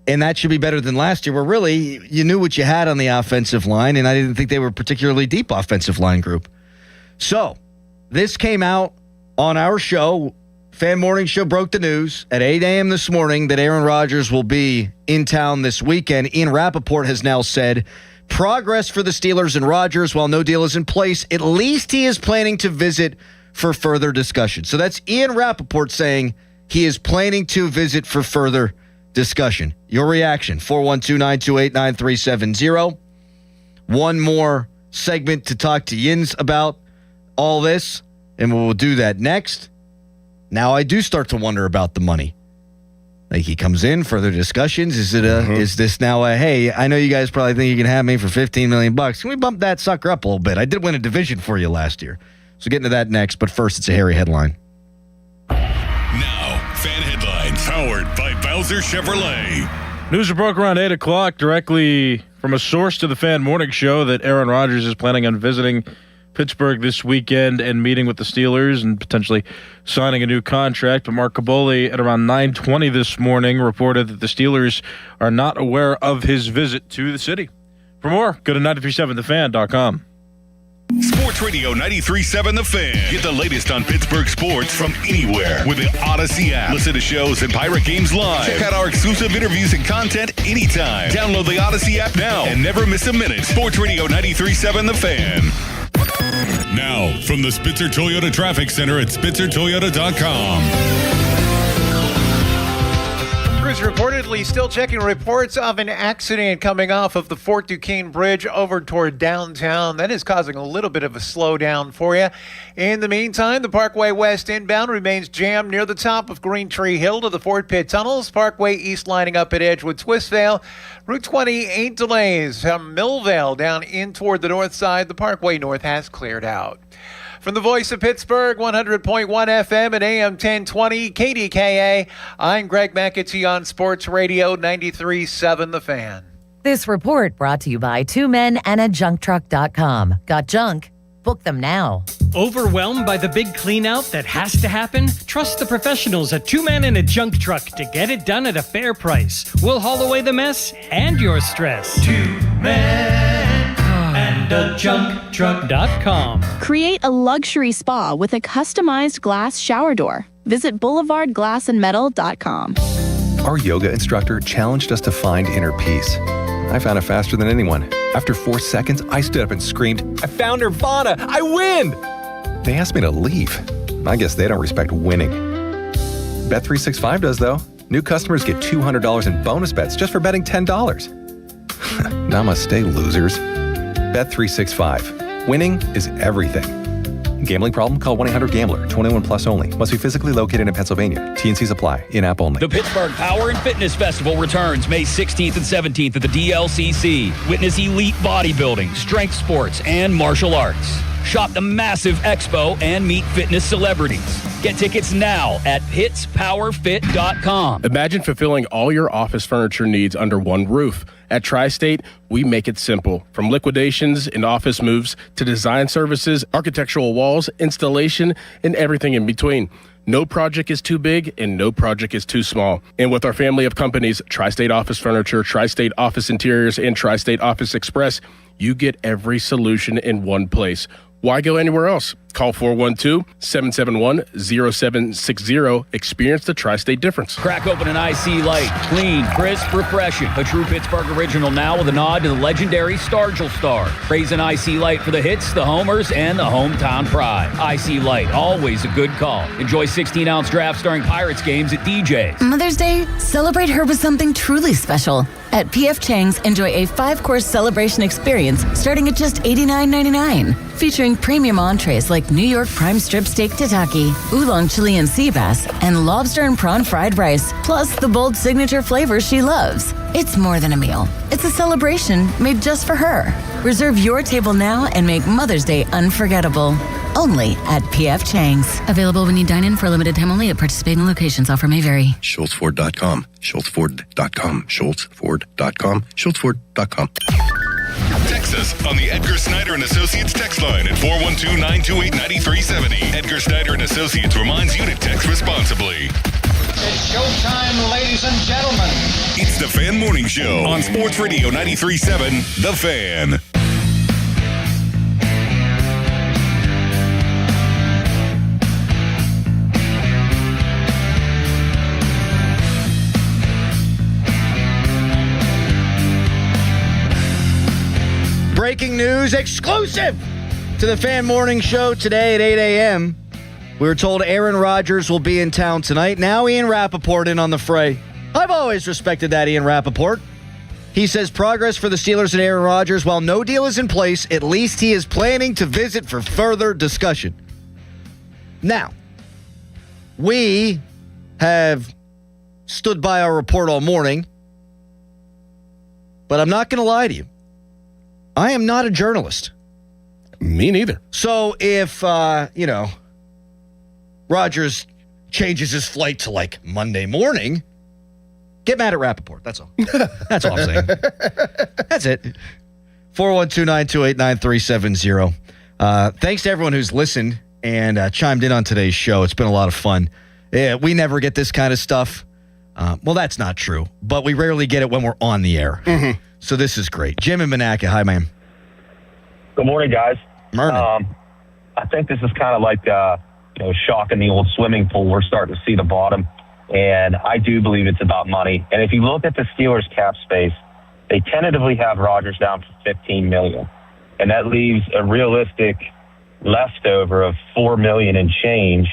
And that should be better than last year, where really you knew what you had on the offensive line, and I didn't think they were a particularly deep offensive line group. So, this came out on our show. Fan Morning Show broke the news at 8 a.m. this morning that Aaron Rodgers will be in town this weekend. Ian Rappaport has now said progress for the Steelers and Rodgers. While no deal is in place, at least he is planning to visit for further discussion. So that's Ian Rappaport saying he is planning to visit for further discussion. Your reaction, 412-928-9370. One more segment to talk to Yins about all this, and we'll do that next. Now I do start to wonder about the money. He comes in, further discussions. Is this now a, hey, I know you guys probably think you can have me for $15 million. Can we bump that sucker up a little bit? I did win a division for you last year. So get into that next, but first it's a hairy headline. Now, fan headlines powered by Bowser Chevrolet. News broke around 8 o'clock directly from a source to the Fan Morning Show that Aaron Rodgers is planning on visiting Pittsburgh this weekend and meeting with the Steelers and potentially signing a new contract. But Mark Caboli at around 9:20 this morning reported that the Steelers are not aware of his visit to the city. For more, go to 937thefan.com. Sports Radio 93.7 The Fan. Get the latest on Pittsburgh sports from anywhere with the Odyssey app. Listen to shows and Pirate Games live. Check out our exclusive interviews and content anytime. Download the Odyssey app now and never miss a minute. Sports Radio 93.7 The Fan. Now, from the Spitzer Toyota Traffic Center at SpitzerToyota.com. Crews reportedly still checking reports of an accident coming off of the Fort Duquesne Bridge over toward downtown. That is causing a little bit of a slowdown for you. In the meantime, the Parkway West inbound remains jammed near the top of Green Tree Hill to the Fort Pitt Tunnels. Parkway East lining up at Edgewood Swissvale. Route 28 delays from Millvale down in toward the north side. The Parkway North has cleared out. From the voice of Pittsburgh, 100.1 FM and AM 1020, KDKA, I'm Greg McAtee on Sports Radio 93.7 The Fan. This report brought to you by 2menandajunktruck.com. Got junk? Book them now. Overwhelmed by the big clean-out that has to happen? Trust the professionals at Two Men and a Junk Truck to get it done at a fair price. We'll haul away the mess and your stress. 2 Men and a Junk Truck.com. Create a luxury spa with a customized glass shower door. Visit BoulevardGlassandMetal.com. Our yoga instructor challenged us to find inner peace. I found it faster than anyone. After 4 seconds, I stood up and screamed, "I found Nirvana! I win!" They asked me to leave. I guess they don't respect winning. Bet365 does, though. New customers get $200 in bonus bets just for betting $10. Namaste, losers. Bet365. Winning is everything. Gambling problem? Call 1-800-GAMBLER. 21 plus only. Must be physically located in Pennsylvania. T&Cs apply. In-app only. The Pittsburgh Power and Fitness Festival returns May 16th and 17th at the DLCC. Witness elite bodybuilding, strength sports, and martial arts. Shop the massive expo and meet fitness celebrities. Get tickets now at PittsPowerFit.com. Imagine fulfilling all your office furniture needs under one roof. At Tri-State, we make it simple. From liquidations and office moves to design services, architectural walls, installation, and everything in between. No project is too big and no project is too small. And with our family of companies, Tri-State Office Furniture, Tri-State Office Interiors, and Tri-State Office Express, you get every solution in one place. Why go anywhere else? Call 412-771-0760. Experience the Tri-State difference. Crack open an IC Light. Clean, crisp, refreshing. A true Pittsburgh original now with a nod to the legendary Stargell Star. Raise an IC Light for the hits, the homers, and the hometown pride. IC Light, always a good call. Enjoy 16-ounce drafts during Pirates games at DJ's. Mother's Day, celebrate her with something truly special. At P.F. Chang's, enjoy a 5-course celebration experience starting at just $89.99. Featuring premium entrees like New York prime strip steak tataki, oolong Chilean sea bass, and lobster and prawn fried rice, plus the bold signature flavors she loves. It's more than a meal. It's a celebration made just for her. Reserve your table now and make Mother's Day unforgettable. Only at P.F. Chang's. Available when you dine in for a limited time only at participating locations. Offer may vary. SchultzFord.com. SchultzFord.com. SchultzFord.com. SchultzFord.com. Text us on the Edgar Snyder and Associates text line at 412-928-9370. Edgar Snyder and Associates reminds you to text responsibly. It's showtime, ladies and gentlemen. It's the Fan Morning Show on Sports Radio 93.7, The Fan. Breaking news exclusive to the Fan Morning Show today at 8 a.m. We were told Aaron Rodgers will be in town tonight. Now Ian Rappaport in on the fray. I've always respected that Ian Rappaport. He says progress for the Steelers and Aaron Rodgers. While no deal is in place, at least he is planning to visit for further discussion. Now, we have stood by our report all morning, but I'm not going to lie to you. I am not a journalist. Me neither. So if, Rodgers changes his flight to like Monday morning, get mad at Rappaport. That's all. That's all I'm saying. That's it. 412-928-9370. Thanks to everyone who's listened and chimed in on today's show. It's been a lot of fun. Yeah, we never get this kind of stuff. Well, that's not true, but we rarely get it when we're on the air. Mm-hmm. So this is great. Jim and Monaca. Hi, man. Good morning, guys. Morning. I think this is kind of like, shock in the old swimming pool. We're starting to see the bottom, and I do believe it's about money. And if you look at the Steelers' cap space, they tentatively have Rodgers down for $15 million, and that leaves a realistic leftover of $4 million and change.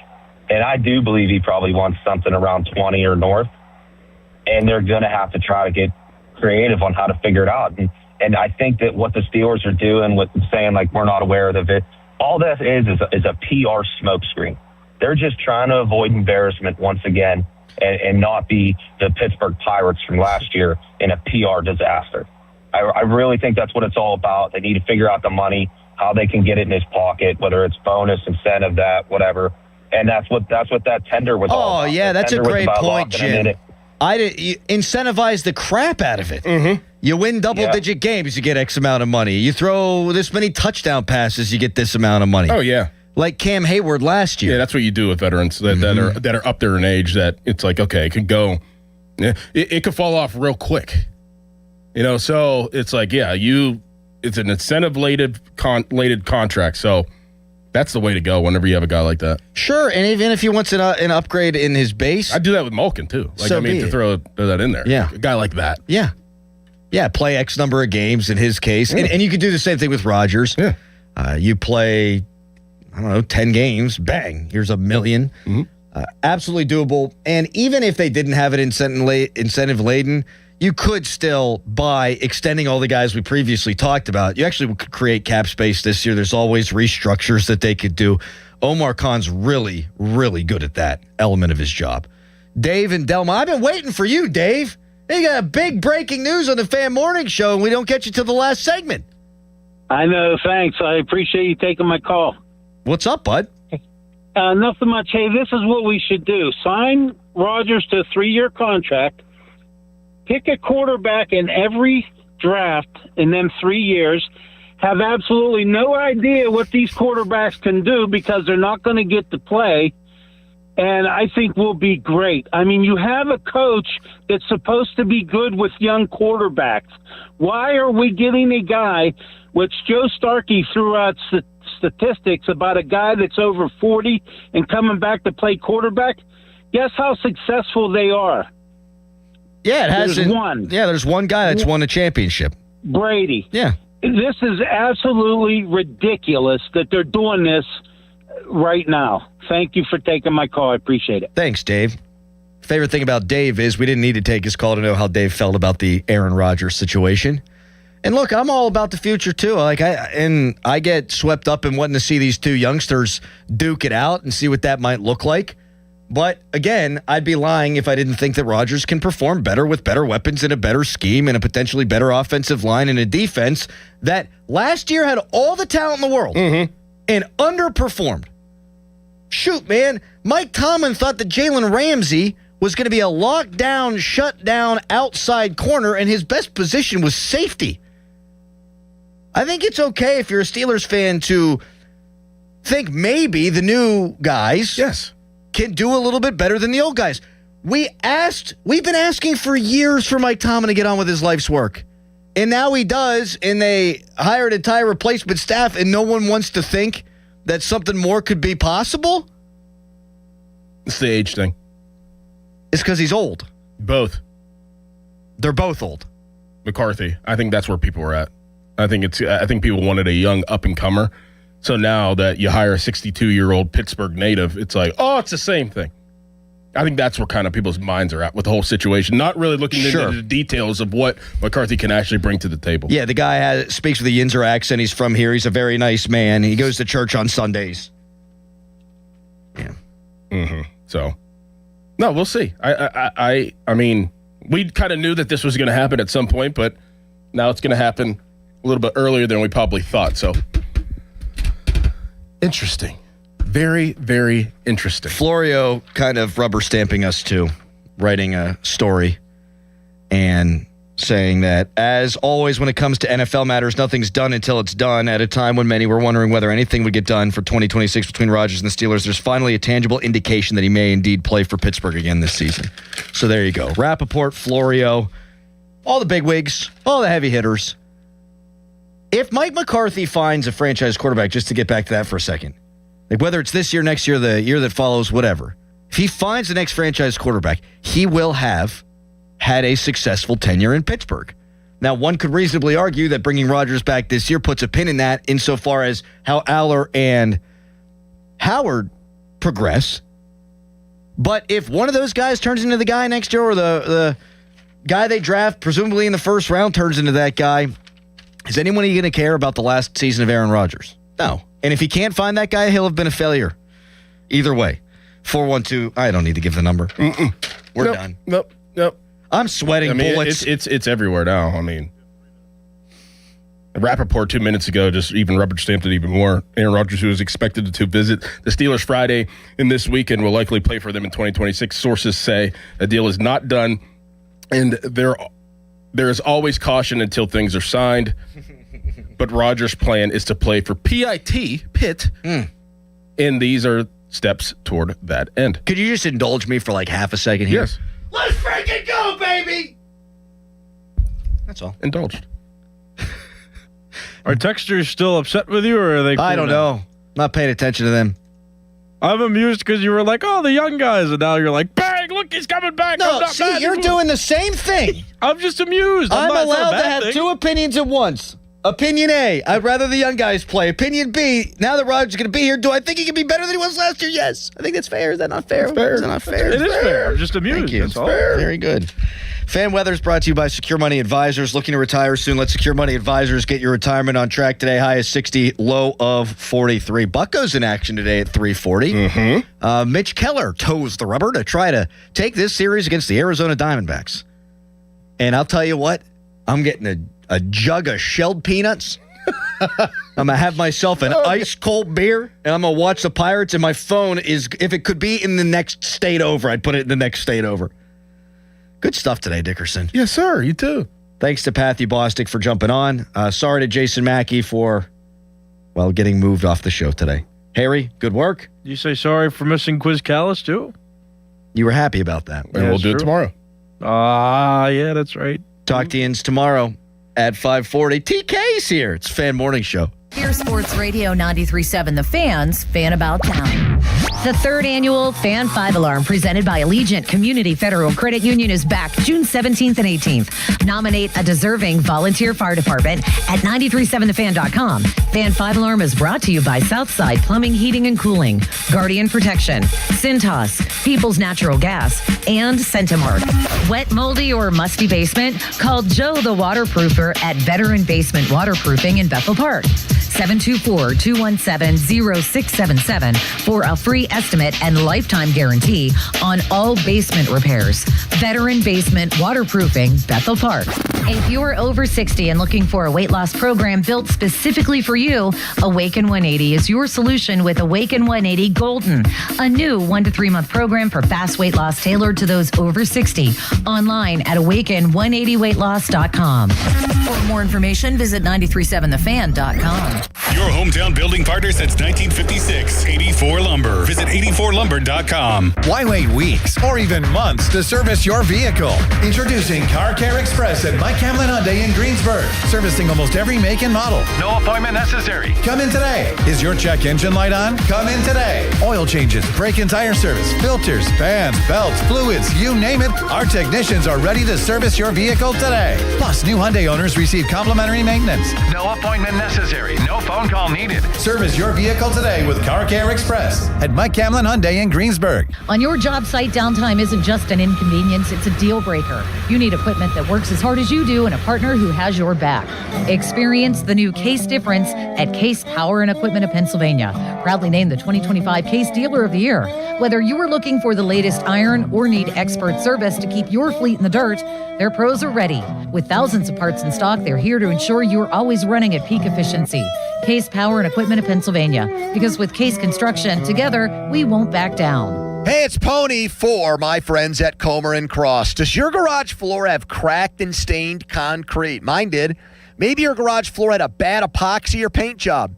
And I do believe he probably wants something around 20 or north, and they're going to have to try to get creative on how to figure it out. And I think that what the Steelers are doing with saying, like, we're not aware of it, all that is a PR smokescreen. They're just trying to avoid embarrassment once again and not be the Pittsburgh Pirates from last year in a PR disaster. I really think that's what it's all about. They need to figure out the money, how they can get it in his pocket, whether it's bonus, incentive, that, whatever. And that's what that tender was all about. Oh, yeah, that's a great point, Jim. You incentivize the crap out of it. Mm-hmm. You win double-digit games, you get X amount of money. You throw this many touchdown passes, you get this amount of money. Oh, yeah. Like Cam Hayward last year. Yeah, that's what you do with veterans that are up there in age, that it's like, okay, it could go, it could fall off real quick. So it's like, it's an incentive-laden contract. So that's the way to go whenever you have a guy like that. Sure, and even if he wants an upgrade in his base. I do that with Malkin, too. To throw that in there. Yeah. A guy like that. Yeah. Yeah, play X number of games in his case. Yeah. And you could do the same thing with Rodgers. Yeah. You play, 10 games, bang, here's $1 million. Mm-hmm. Absolutely doable. And even if they didn't have it incentive-laden, you could still, by extending all the guys we previously talked about, you actually could create cap space this year. There's always restructures that they could do. Omar Khan's really, really good at that element of his job. Dave and Delma, I've been waiting for you, Dave. You got a big breaking news on the Fan Morning Show, and we don't get you to the last segment. I know, thanks. I appreciate you taking my call. What's up, bud? Nothing much. Hey, this is what we should do. Sign Rodgers to a 3-year contract. Pick a quarterback in every draft in them 3 years. Have absolutely no idea what these quarterbacks can do because they're not going to get to play. And I think we'll be great. I mean, you have a coach that's supposed to be good with young quarterbacks. Why are we getting a guy, which Joe Starkey threw out statistics about a guy that's over 40 and coming back to play quarterback? Guess how successful they are? Yeah, There's one. Yeah, there's one guy that's won a championship. Brady. Yeah. This is absolutely ridiculous that they're doing this right now. Thank you for taking my call. I appreciate it. Thanks, Dave. Favorite thing about Dave is we didn't need to take his call to know how Dave felt about the Aaron Rodgers situation. And look, I'm all about the future too. I get swept up in wanting to see these two youngsters duke it out and see what that might look like. But again, I'd be lying if I didn't think that Rodgers can perform better with better weapons and a better scheme and a potentially better offensive line and a defense that last year had all the talent in the world and underperformed. Shoot, man, Mike Tomlin thought that Jalen Ramsey was going to be a lockdown, shut-down outside corner, and his best position was safety. I think it's okay if you're a Steelers fan to think maybe the new guys can do a little bit better than the old guys. We've been asking for years for Mike Tomlin to get on with his life's work. And now he does, and they hired an entire replacement staff, and no one wants to think that something more could be possible? It's the age thing. It's because he's old. Both. They're both old. McCarthy. I think that's where people were at. I think people wanted a young up-and-comer. So now that you hire a 62-year-old Pittsburgh native, it's like, oh, it's the same thing. I think that's where kind of people's minds are at with the whole situation, not really looking into the details of what McCarthy can actually bring to the table. Yeah, the guy speaks with a Yinzer accent. He's from here. He's a very nice man. He goes to church on Sundays. Yeah. Mm-hmm. So, no, we'll see. I mean, we kind of knew that this was going to happen at some point, but now it's going to happen a little bit earlier than we probably thought. So, interesting. Very, very interesting. Florio kind of rubber stamping us too, writing a story and saying that, as always, when it comes to NFL matters, nothing's done until it's done. At a time when many were wondering whether anything would get done for 2026 between Rodgers and the Steelers, there's finally a tangible indication that he may indeed play for Pittsburgh again this season. So there you go. Rappaport, Florio, all the bigwigs, all the heavy hitters. If Mike McCarthy finds a franchise quarterback, just to get back to that for a second, like whether it's this year, next year, the year that follows, whatever, if he finds the next franchise quarterback, he will have had a successful tenure in Pittsburgh. Now, one could reasonably argue that bringing Rodgers back this year puts a pin in that insofar as how Aller and Howard progress. But if one of those guys turns into the guy next year, or the guy they draft, presumably in the first round, turns into that guy, is anyone going to care about the last season of Aaron Rodgers? No. And if he can't find that guy, he'll have been a failure. Either way. 412, I don't need to give the number. We're done. Nope. I'm sweating bullets. It's everywhere now. I mean, Rappaport 2 minutes ago just even rubber stamped it even more. Aaron Rodgers, who is expected to visit the Steelers Friday and this weekend, will likely play for them in 2026. Sources say a deal is not done, and there there is always caution until things are signed. But Rogers' plan is to play for Pitt, and these are steps toward that end. Could you just indulge me for like half a second here? Yes. Let's freaking go, baby! That's all. Indulged. Are texters still upset with you, or are they? I don't know. Not paying attention to them. I'm amused because you were like, "Oh, the young guys," and now you're like, "Bang! Look, he's coming back." No, see, you're doing the same thing. I'm just amused. I'm not allowed a to bad have thing. two opinions at once. Opinion A, I'd rather the young guys play. Opinion B, now that Rogers is going to be here, do I think he can be better than he was last year? Yes. I think that's fair. Is that not fair? Fair. Is that not fair? It is fair. I'm just amused. Thank you. That's all. Very good. Fan Weather is brought to you by Secure Money Advisors. Looking to retire soon? Let Secure Money Advisors get your retirement on track today. High is 60, low of 43. Bucco's in action today at 3:40. Mitch Keller toes the rubber to try to take this series against the Arizona Diamondbacks. And I'll tell you what, I'm getting a jug of shelled peanuts. I'm going to have myself an ice-cold beer, and I'm going to watch the Pirates, and my phone is, if it could be in the next state over, I'd put it in the next state over. Good stuff today, Dickerson. Yes, sir. You too. Thanks to Patty Bostic for jumping on. Sorry to Jason Mackey for, well, getting moved off the show today. Harry, good work. You say sorry for missing Quiz Callis, too? You were happy about that. And we'll do it tomorrow. Yeah, that's right. Talk to you tomorrow at 5:40. TK's here. It's Fan Morning Show. Here's Sports Radio 93.7 The Fans, Fan About Town. The third annual Fan 5 Alarm presented by Allegiant Community Federal Credit Union is back June 17th and 18th. Nominate a deserving volunteer fire department at 937thefan.com. Fan 5 Alarm is brought to you by Southside Plumbing, Heating, and Cooling, Guardian Protection, Cintas, People's Natural Gas, and Centimark. Wet, moldy, or musty basement? Call Joe the Waterproofer at Veteran Basement Waterproofing in Bethel Park. 724-217-0677 for a free estimate and lifetime guarantee on all basement repairs. Veteran Basement Waterproofing, Bethel Park. If you're over 60 and looking for a weight loss program built specifically for you, Awaken 180 is your solution with Awaken 180 Golden, a new 1 to 3 month program for fast weight loss tailored to those over 60. Online at awaken180weightloss.com. For more information, visit 937thefan.com. Your hometown building partner since 1956, 84 Lumber. Visit 84lumber.com. Why wait weeks or even months to service your vehicle? Introducing Car Care Express at Mike Hamlin Hyundai in Greensburg. Servicing almost every make and model. No appointment necessary. Come in today. Is your check engine light on? Come in today. Oil changes, brake and tire service, filters, fans, belts, fluids, you name it. Our technicians are ready to service your vehicle today. Plus, new Hyundai owners receive complimentary maintenance. No appointment necessary. No phone call needed. Service your vehicle today with Car Care Express at Mike Hamlin Hyundai in Greensburg. On your job site, downtime isn't just an inconvenience, it's a deal breaker. You need equipment that works as hard as you do and a partner who has your back. Experience the new Case difference at Case Power and Equipment of Pennsylvania. Proudly named the 2025 Case Dealer of the Year. Whether you are looking for the latest iron or need expert service to keep your fleet in the dirt, their pros are ready. With thousands of parts in stock, they're here to ensure you're always running at peak efficiency. Case Power and Equipment of Pennsylvania. Because with Case Construction, together, we won't back down. Hey, it's Pony for my friends at Comer & Cross. Does your garage floor have cracked and stained concrete? Mine did. Maybe your garage floor had a bad epoxy or paint job.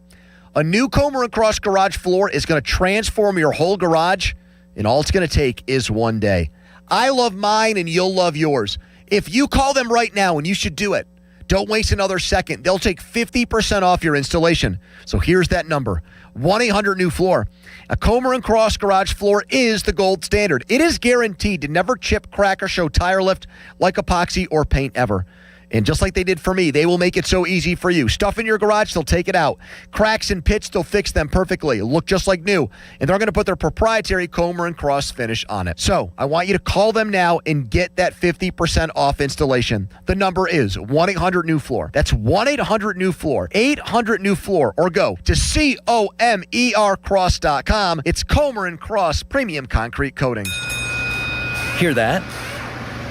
A new Comer & Cross garage floor is going to transform your whole garage, and all it's going to take is one day. I love mine, and you'll love yours. If you call them right now, and you should do it, don't waste another second. They'll take 50% off your installation. So here's that number, 1-800-NEW-FLOOR. A Comer & Cross garage floor is the gold standard. It is guaranteed to never chip, crack, or show tire lift like epoxy or paint ever. And just like they did for me, they will make it so easy for you. Stuff in your garage, they'll take it out. Cracks and pits, they'll fix them perfectly. Look just like new. And they're going to put their proprietary Comer & Cross finish on it. So I want you to call them now and get that 50% off installation. The number is 1-800-NEW-FLOOR. That's 1-800-NEW-FLOOR. 800-NEW-FLOOR. Or go to COMERcross.com. It's Comer & Cross Premium Concrete Coating. Hear that?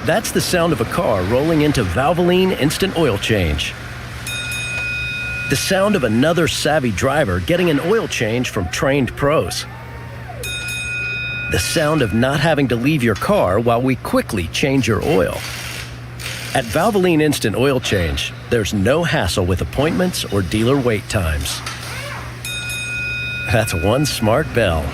That's the sound of a car rolling into Valvoline Instant Oil Change. The sound of another savvy driver getting an oil change from trained pros. The sound of not having to leave your car while we quickly change your oil. At Valvoline Instant Oil Change, there's no hassle with appointments or dealer wait times. That's one smart bell.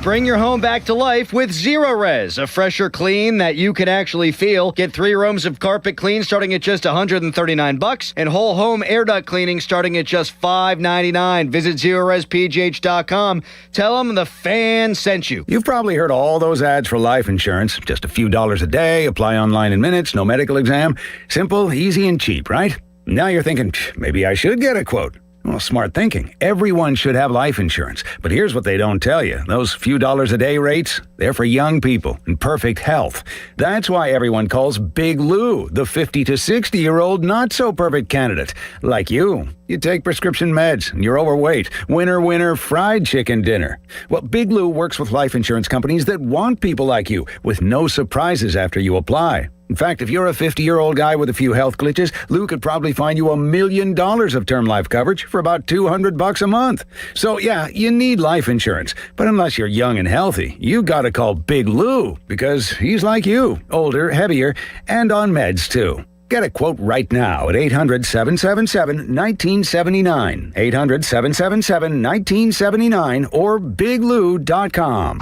Bring your home back to life with Zero Res, a fresher clean that you can actually feel. Get 3 rooms of carpet clean starting at just $139 and whole home air duct cleaning starting at just $5.99. Visit ZeroResPGH.com. Tell them the fan sent you. You've probably heard all those ads for life insurance. Just a few dollars a day, apply online in minutes, no medical exam. Simple, easy, and cheap, right? Now you're thinking, maybe I should get a quote. Well, smart thinking. Everyone should have life insurance. But here's what they don't tell you. Those few dollars a day rates, they're for young people in perfect health. That's why everyone calls Big Lou the 50 to 60-year-old not-so-perfect candidate. Like you. You take prescription meds, and you're overweight. Winner, fried chicken dinner. Well, Big Lou works with life insurance companies that want people like you, with no surprises after you apply. In fact, if you're a 50-year-old guy with a few health glitches, Lou could probably find you $1 million of term life coverage for about $200 a month. So yeah, you need life insurance. But unless you're young and healthy, you gotta call Big Lou, because he's like you, older, heavier, and on meds too. Get a quote right now at 800-777-1979, 800-777-1979, or biglou.com.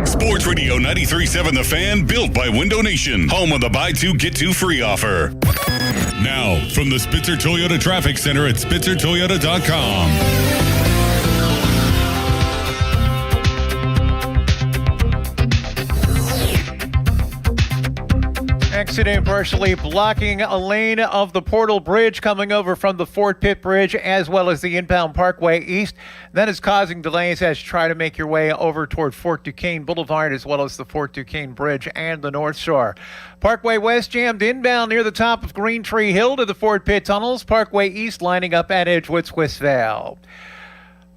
Sports Radio 93.7 The Fan, built by Window Nation, home of the buy two, get two free offer. Now, from the Spitzer Toyota Traffic Center at SpitzerToyota.com. Accident partially blocking a lane of the Portal Bridge coming over from the Fort Pitt Bridge as well as the inbound Parkway East. That is causing delays as you try to make your way over toward Fort Duquesne Boulevard as well as the Fort Duquesne Bridge and the North Shore. Parkway West jammed inbound near the top of Green Tree Hill to the Fort Pitt Tunnels. Parkway East lining up at Edgewood Swissvale.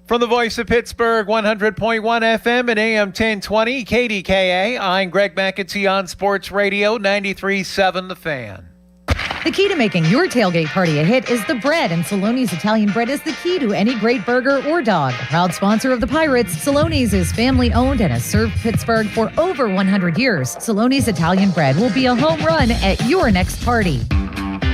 From the voice of Pittsburgh, 100.1 FM and AM 1020, KDKA, I'm Greg McAtee on Sports Radio 93.7 The Fan. The key to making your tailgate party a hit is the bread, and Saloni's Italian bread is the key to any great burger or dog. A proud sponsor of the Pirates, Saloni's is family-owned and has served Pittsburgh for over 100 years. Saloni's Italian bread will be a home run at your next party.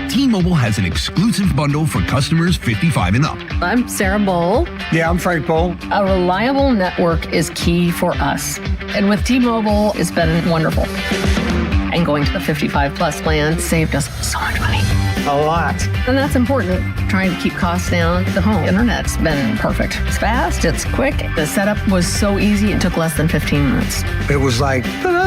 T-Mobile has an exclusive bundle for customers 55 and up. I'm Sarah Bowl. Yeah, I'm Frank Bowl. A reliable network is key for us. And with T-Mobile, it's been wonderful. And going to the 55 plus plan saved us so much money. A lot. And that's important. Trying to keep costs down. The home internet's been perfect. It's fast, it's quick. The setup was so easy, it took less than 15 minutes. It was like, ta-da!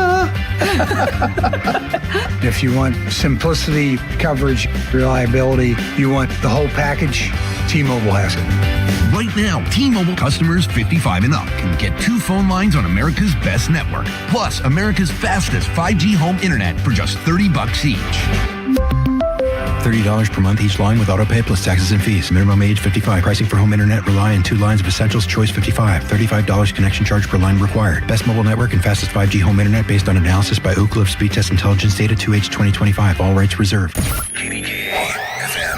If you want simplicity, coverage, reliability, you want the whole package, T-Mobile has it. Right now, T-Mobile customers 55 and up can get 2 phone lines on America's best network, plus America's fastest 5G home internet for just $30 each. $30 per month each line with auto pay plus taxes and fees. Minimum age 55. Pricing for home internet rely on 2 lines of essentials. Choice 55. $35 connection charge per line required. Best mobile network and fastest 5G home internet based on analysis by Oak Cliff Speed Test Intelligence Data 2H 2025. All rights reserved.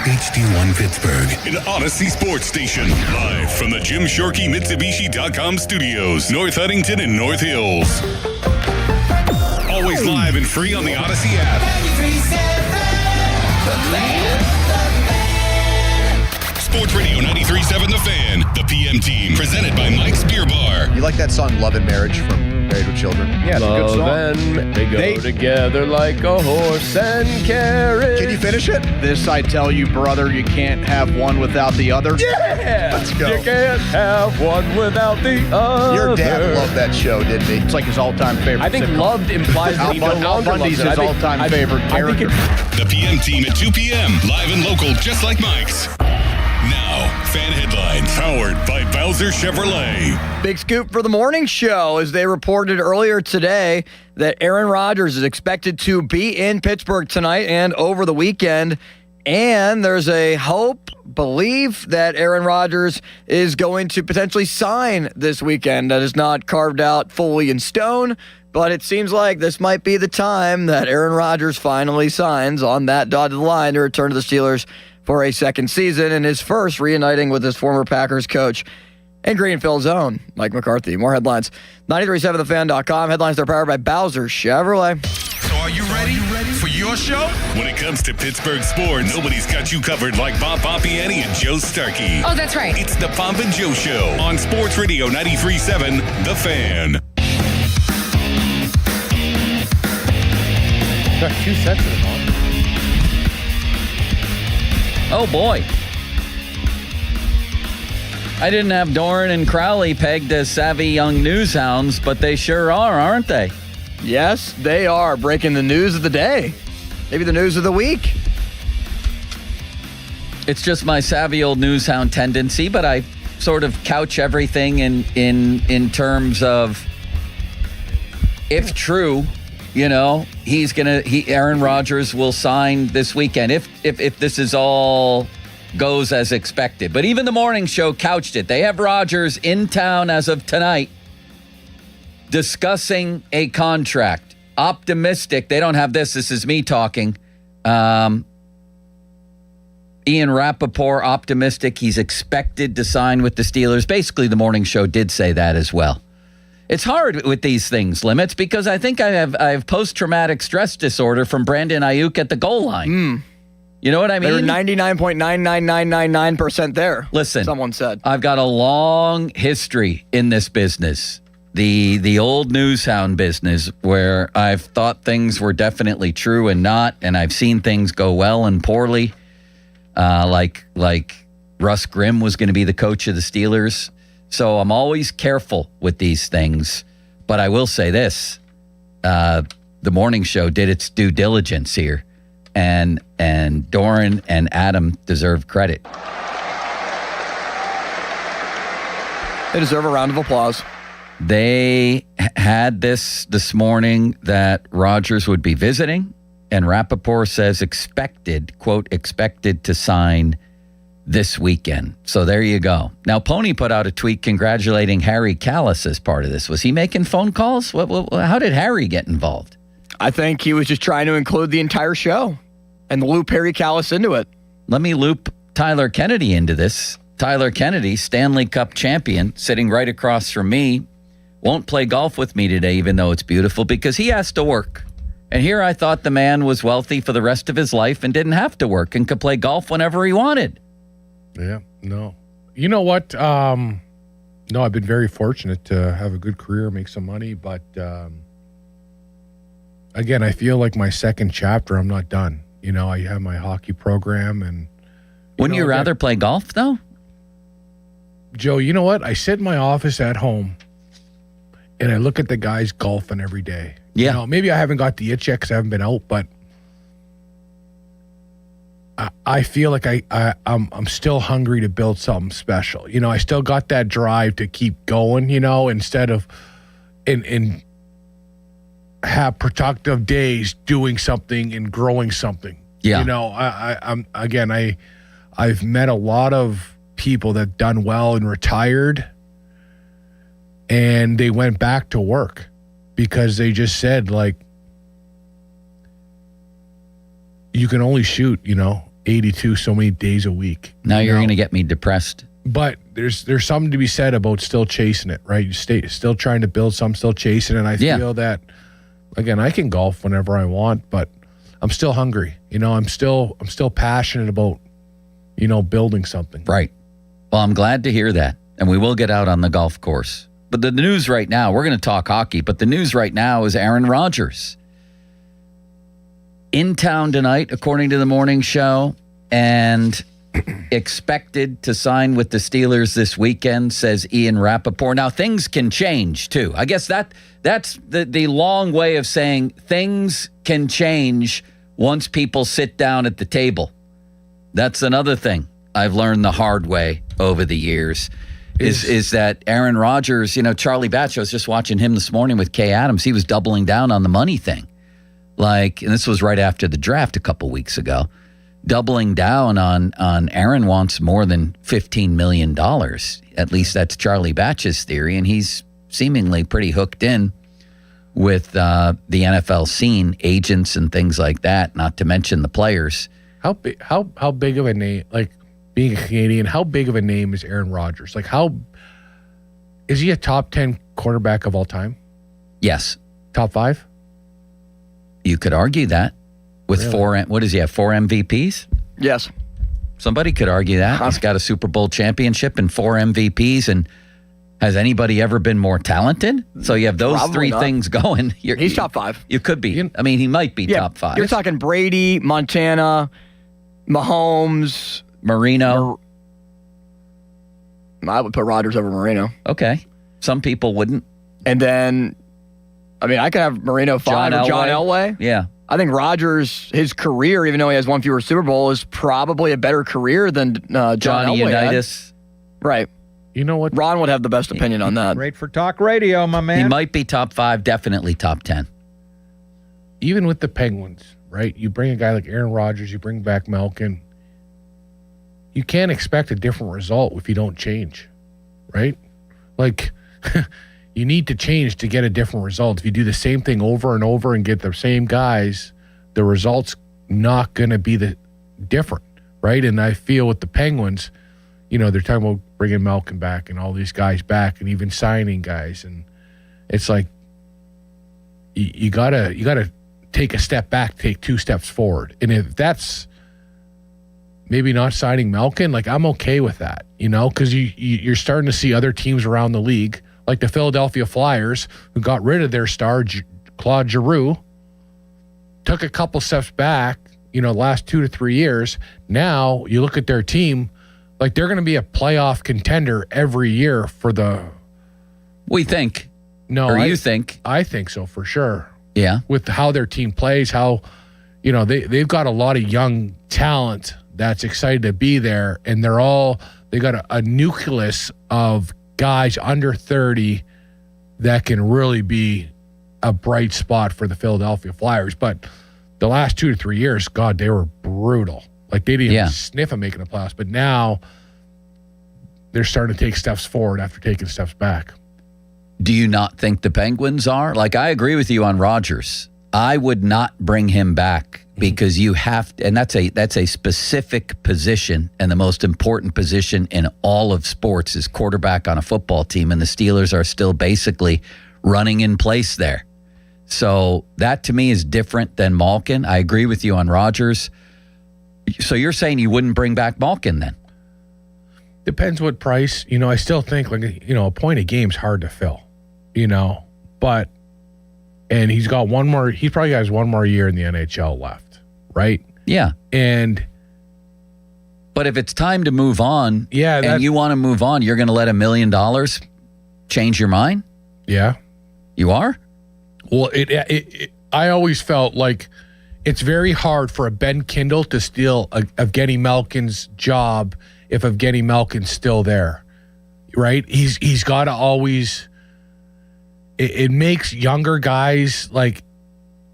HD1 Pittsburgh, an Odyssey sports station. Live from the Jim Shorkey Mitsubishi.com studios, North Huntington and North Hills. Always live and free on the Odyssey app. Sports Radio 93.7 The Fan, the PM team, presented by Mike's Beer Bar. You like that song Love and Marriage from Married with Children? Yeah, it's a good song. Love and they go together like a horse and carriage. Can you finish it? This I tell you, brother, you can't have one without the other. Yeah! Let's go. You can't have one without the other. Your dad loved that show, didn't he? It's like his all-time favorite. I think sitcom. loved implies that he no longer Bundy's loves it. his all-time favorite character. The PM team at 2 p.m., live and local, just like Mike's. Now, fan headlines, powered by Bowser Chevrolet. Big scoop for the morning show as they reported earlier today that Aaron Rodgers is expected to be in Pittsburgh tonight and over the weekend. And there's a belief that Aaron Rodgers is going to potentially sign this weekend. That is not carved out fully in stone, but it seems like this might be the time that Aaron Rodgers finally signs on that dotted line to return to the Steelers for a second season and his first reuniting with his former Packers coach and Greenfield's own Mike McCarthy. More headlines, 937thefan.com. Headlines are powered by Bowser Chevrolet. So Are you ready for your show? When it comes to Pittsburgh sports, nobody's got you covered like Bob Pompiani and Joe Starkey. Oh, that's right. It's the Pomp and Joe Show on Sports Radio 93.7 The Fan. Got 2 sets of them on. Oh, boy. I didn't have Doran and Crowley pegged as savvy young news hounds, but they sure are, aren't they? Yes, they are breaking the news of the day. Maybe the news of the week. It's just my savvy old news hound tendency, but I sort of couch everything in terms of, if true, you know, Aaron Rodgers will sign this weekend if this is all goes as expected. But even the morning show couched it. They have Rodgers in town as of tonight discussing a contract. Optimistic. They don't have this. This is me talking. Ian Rappaport, optimistic. He's expected to sign with the Steelers. Basically, the morning show did say that as well. It's hard with these things, Limits, because I think I have post-traumatic stress disorder from Brandon Ayuk at the goal line. You know what I mean? They're 99.99999% there. Listen, someone said. I've got a long history in this business, the old news hound business, where I've thought things were definitely true and not, and I've seen things go well and poorly, like Russ Grimm was going to be the coach of the Steelers. So I'm always careful with these things. But I will say this, the morning show did its due diligence here. And Doran and Adam deserve credit. They deserve a round of applause. They had this morning that Rodgers would be visiting, and Rappaport says expected to sign this weekend. So there you go. Now, Pony put out a tweet congratulating Harry Callis as part of this. Was he making phone calls? How did Harry get involved? I think he was just trying to include the entire show and loop Harry Callis into it. Let me loop Tyler Kennedy into this. Tyler Kennedy, Stanley Cup champion, sitting right across from me, won't play golf with me today, even though it's beautiful, because he has to work. And here I thought the man was wealthy for the rest of his life and didn't have to work and could play golf whenever he wanted. Yeah, no. You know what? No, I've been very fortunate to have a good career, make some money, but again, I feel like my second chapter, I'm not done. You know, I have my hockey program and... Wouldn't you rather play golf, though? Joe, you know what? I sit in my office at home and I look at the guys golfing every day. Yeah. You know, maybe I haven't got the itch yet because I haven't been out, but I feel like I'm still hungry to build something special. You know, I still got that drive to keep going, you know, instead of in have productive days doing something and growing something. Yeah. You know, I've met a lot of people that done well and retired and they went back to work because they just said, like, you can only shoot, 82 so many days a week. Now you're going to get me depressed. But there's something to be said about still chasing it, right? You still trying to build something, still chasing it. And I feel that, again, I can golf whenever I want, but I'm still hungry. I'm still passionate about, building something. Right. Well, I'm glad to hear that. And we will get out on the golf course. But the news right now, we're going to talk hockey, but the news right now is Aaron Rodgers. In town tonight, according to the morning show, and expected to sign with the Steelers this weekend, says Ian Rappaport. Now, things can change, too. I guess that's the long way of saying things can change once people sit down at the table. That's another thing I've learned the hard way over the years, is that Aaron Rodgers, Charlie Batch, I was just watching him this morning with Kay Adams. He was doubling down on the money thing. And this was right after the draft a couple weeks ago, doubling down on Aaron wants more than $15 million. At least that's Charlie Batch's theory, and he's seemingly pretty hooked in with the NFL scene, agents and things like that, not to mention the players. How big of a name, like being a Canadian, how big of a name is Aaron Rodgers? Like, is he a top 10 quarterback of all time? Yes. Top 5? You could argue that with what does he have, 4 MVPs? Yes. Somebody could argue that. He's got a Super Bowl championship and 4 MVPs, and has anybody ever been more talented? So you have those Probably 3 not. things going. He's top 5. You could be. I mean, he might be top 5. You're talking Brady, Montana, Mahomes, Marino. I would put Rodgers over Marino. Okay. Some people wouldn't. And then, I mean, I could have Marino 5 or John Elway. Yeah. I think Rodgers, his career, even though he has 1 fewer Super Bowl, is probably a better career than John Johnny Elway had. Unitas. Right. You know what? Ron would have the best opinion on that. Great for talk radio, my man. He might be top 5, definitely top 10. Even with the Penguins, right? You bring a guy like Aaron Rodgers, you bring back Malkin. You can't expect a different result if you don't change, right? Like, you need to change to get a different result. If you do the same thing over and over and get the same guys, the result's not going to be the different, right? And I feel with the Penguins, you know, they're talking about bringing Malkin back and all these guys back and even signing guys. And it's like, you gotta take a step back, take 2 steps forward. And if that's maybe not signing Malkin, like, I'm okay with that, you know, because you're starting to see other teams around the league, like the Philadelphia Flyers, who got rid of their star, Claude Giroux, took a couple steps back, you know, last 2 to 3 years. Now you look at their team, like, they're going to be a playoff contender every year for the... We think. No, or you think. I think so, for sure. Yeah. With how their team plays, how, you know, they've got a lot of young talent that's excited to be there, and they got a nucleus of guys under 30 that can really be a bright spot for the Philadelphia Flyers. But the last 2 to 3 years, God, they were brutal. Like, they didn't even sniff at making the playoffs. But now they're starting to take steps forward after taking steps back. Do you not think the Penguins are? Like, I agree with you on Rodgers. I would not bring him back because you have to, and that's a specific position, and the most important position in all of sports is quarterback on a football team, and the Steelers are still basically running in place there. So that to me is different than Malkin. I agree with you on Rodgers. So you're saying you wouldn't bring back Malkin then? Depends what price. You know, I still think, like, you know, a point a game's hard to fill, you know, but, and he probably has 1 more year in the NHL left, right? Yeah. But if it's time to move on, and you want to move on, you're going to let $1 million change your mind? Yeah. You are? Well, I always felt like it's very hard for a Ben Kindle to steal Evgeny Malkin's job if Evgeny Malkin's still there, right? He's got to always. It makes younger guys, like,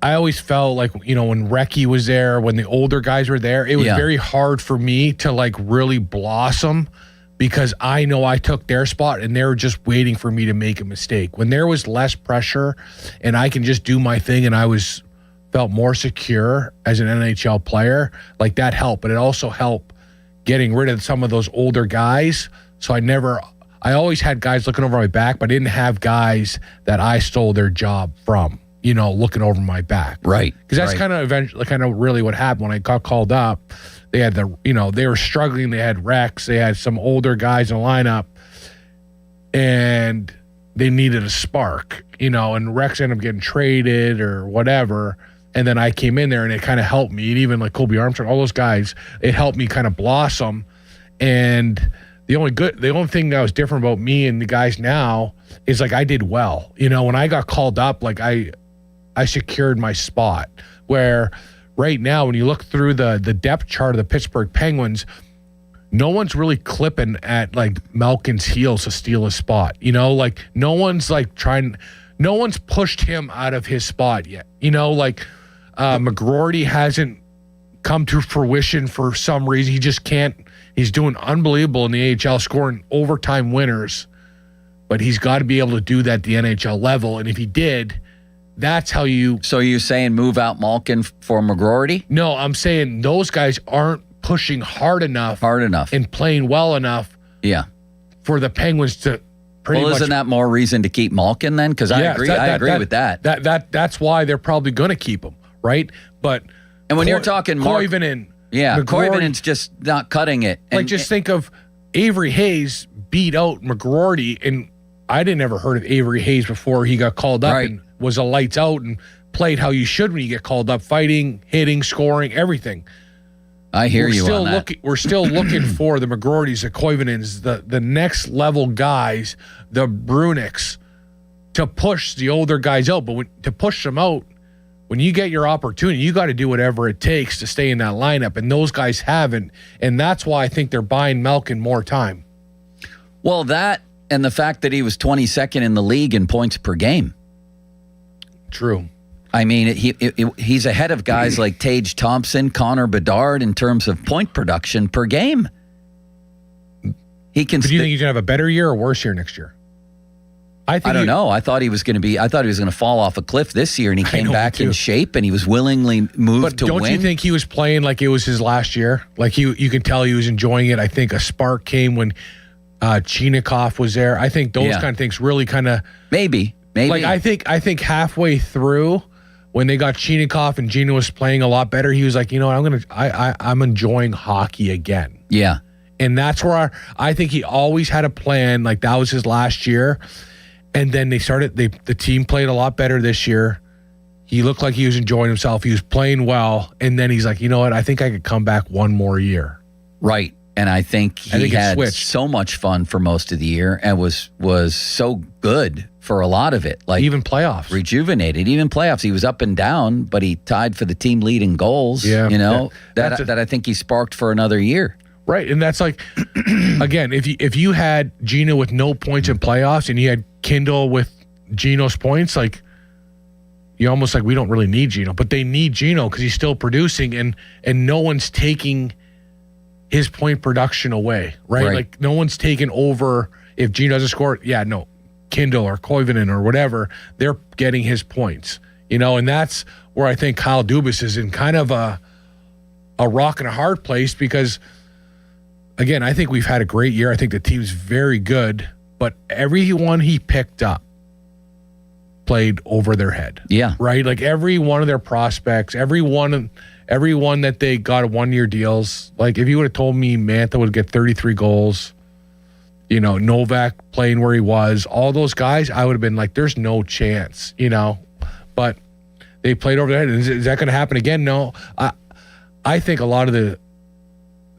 I always felt like, you know, when Recchi was there, when the older guys were there, it was very hard for me to, like, really blossom because I know I took their spot and they were just waiting for me to make a mistake. When there was less pressure and I can just do my thing and I felt more secure as an NHL player, like, that helped. But it also helped getting rid of some of those older guys. So I always had guys looking over my back, but I didn't have guys that I stole their job from, you know, looking over my back. Right. Because that's kind of really what happened when I got called up. They had they were struggling. They had Rex. They had some older guys in the lineup, and they needed a spark, you know, and Rex ended up getting traded or whatever. And then I came in there and it kind of helped me. And even like Kobe Armstrong, all those guys, it helped me kind of blossom. And the only thing that was different about me and the guys now is, like, I did well. You know, when I got called up, like, I secured my spot. Where right now, when you look through the depth chart of the Pittsburgh Penguins, no one's really clipping at, like, Malkin's heels to steal a spot. You know, like, no one's pushed him out of his spot yet. You know, like, McGroarty hasn't come to fruition for some reason. He just can't. He's doing unbelievable in the AHL, scoring overtime winners, but he's got to be able to do that at the NHL level. And if he did, that's how you... So you're saying move out Malkin for McGroarty? No, I'm saying those guys aren't pushing hard enough and playing well enough for the Penguins to pretty much... Well, isn't that more reason to keep Malkin then? Because I agree with that. That's why they're probably going to keep him. right? But and when you're talking Mark, Koivunen, yeah, McGrory, Koivunen's just not cutting it. Just think of Avery Hayes beat out McGrory, and I didn't ever heard of Avery Hayes before he got called up and was a lights out and played how you should when you get called up, fighting, hitting, scoring, everything. I hear you on that. We're still looking for the McGroartys, the Koivunens, the next level guys, the Brunicks, to push the older guys out. But to push them out, when you get your opportunity, you got to do whatever it takes to stay in that lineup, and those guys haven't. And that's why I think they're buying Malkin more time. Well, that and the fact that he was 22nd in the league in points per game. True. I mean, he's ahead of guys like Tage Thompson, Connor Bedard in terms of point production per game. He can. Do you think he's gonna have a better year or worse year next year? I don't know. I thought he was going to fall off a cliff this year, and he came back in shape, and he was willingly moved to win. But don't you think he was playing like it was his last year? Like you can tell he was enjoying it. I think a spark came when Chinakhov was there. I think those kind of things really kind of maybe. Like I think halfway through, when they got Chinakhov and Gino was playing a lot better, he was like, you know what, I'm enjoying hockey again. Yeah. And that's where I think he always had a plan. Like that was his last year. And then the team played a lot better this year. He looked like he was enjoying himself. He was playing well. And then he's like, you know what, I think I could come back one more year. Right. And I think he had so much fun for most of the year and was so good for a lot of it. Like even playoffs. Rejuvenated. Even playoffs. He was up and down, but he tied for the team lead in goals. Yeah. You know, that I think he sparked for another year. Right. And that's like, again, if you had Gino with no points in playoffs and you had Kindle with Gino's points, like you almost like, we don't really need Gino, but they need Gino because he's still producing and no one's taking his point production away, right? Like no one's taking over. If Gino doesn't score, Kindle or Koivunen or whatever, they're getting his points, you know, and that's where I think Kyle Dubas is in kind of a rock and a hard place because, again, I think we've had a great year. I think the team's very good, but everyone he picked up played over their head. Yeah. Right? Like every one of their prospects, everyone that they got 1-year deals, like if you would have told me Mantha would get 33 goals, you know, Novak playing where he was, all those guys, I would have been like, there's no chance, you know. But they played over their head. Is that going to happen again? No. I think a lot of the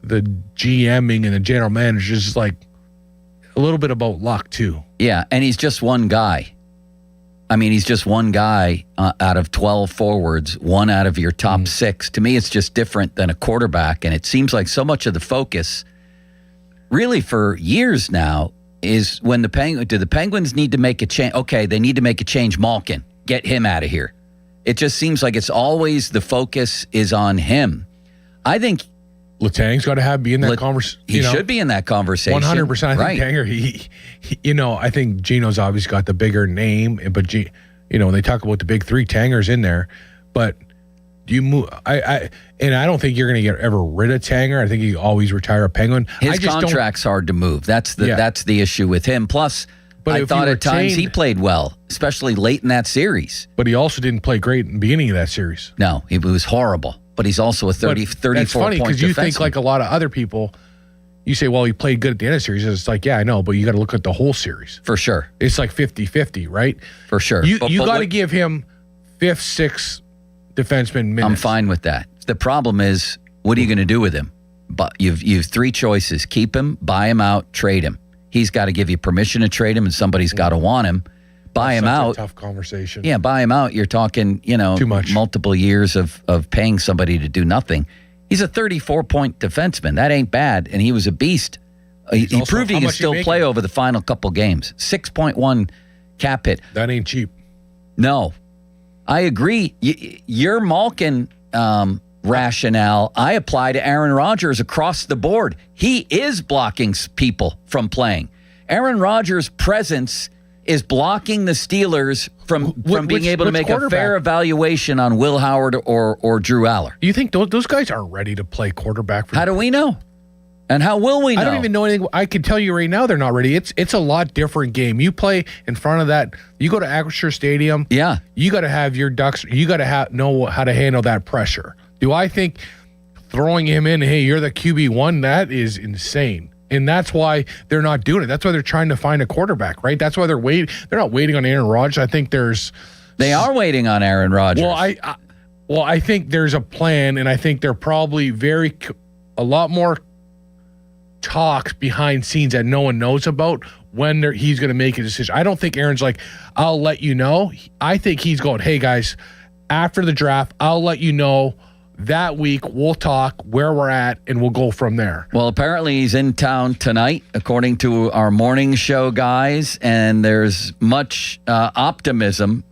GMing and the general managers is like a little bit about luck too. Yeah, and he's just one guy. I mean, he's just one guy out of 12 forwards, one out of your top 6. To me, it's just different than a quarterback, and it seems like so much of the focus, really for years now, is when do the Penguins need to make a change? Okay, they need to make a change. Malkin, get him out of here. It just seems like it's always the focus is on him. I think Letang's got to be in that conversation. He should be in that conversation. 100%. I think Tanger, he, you know, I think Gino's obviously got the bigger name, but you know, when they talk about the big three, Tanger's in there. But do you move? I don't think you're going to get ever rid of Tanger. I think you always retire a Penguin. His contract's hard to move. That's the issue with him. Plus, but I thought at times he played well, especially late in that series. But he also didn't play great in the beginning of that series. No, he was horrible. But he's also a 34 That's funny because you think like a lot of other people, you say, well, he played good at the end of the series. It's like, yeah, I know, but you got to look at the whole series. For sure. It's like 50-50, right? For sure. You got to give him 5th, 6th defenseman minutes. I'm fine with that. The problem is, what are you going to do with him? But you've 3 choices. Keep him, buy him out, trade him. He's got to give you permission to trade him, and somebody's got to want him. Buy him out. Tough conversation. Yeah, buy him out. You're talking, you know, too much. Multiple years of paying somebody to do nothing. He's a 34-point defenseman. That ain't bad, and he was a beast. He proved he can still play over the final couple games. 6.1 cap hit. That ain't cheap. No, I agree. Your Malkin rationale, I apply to Aaron Rodgers across the board. He is blocking people from playing. Aaron Rodgers' presence is blocking the Steelers from being able to make a fair evaluation on Will Howard or Drew Aller. Do you think those guys aren't ready to play quarterback? How do we know? And how will we know? I don't even know anything. I can tell you right now they're not ready. It's a lot different game. You play in front of that. You go to Acrisure Stadium. Yeah. You got to have your ducks. You got to know how to handle that pressure. Do I think throwing him in, hey, you're the QB1, that is insane. And that's why they're not doing it. That's why they're trying to find a quarterback, right? That's why they're waiting. They're not waiting on Aaron Rodgers. I think they are waiting on Aaron Rodgers. Well, I think there's a plan, and I think they're probably a lot more talks behind scenes that no one knows about when he's going to make a decision. I don't think Aaron's like, I'll let you know. I think he's going, hey, guys, after the draft, I'll let you know. That week, we'll talk where we're at, and we'll go from there. Well, apparently he's in town tonight, according to our morning show guys, and there's much optimism,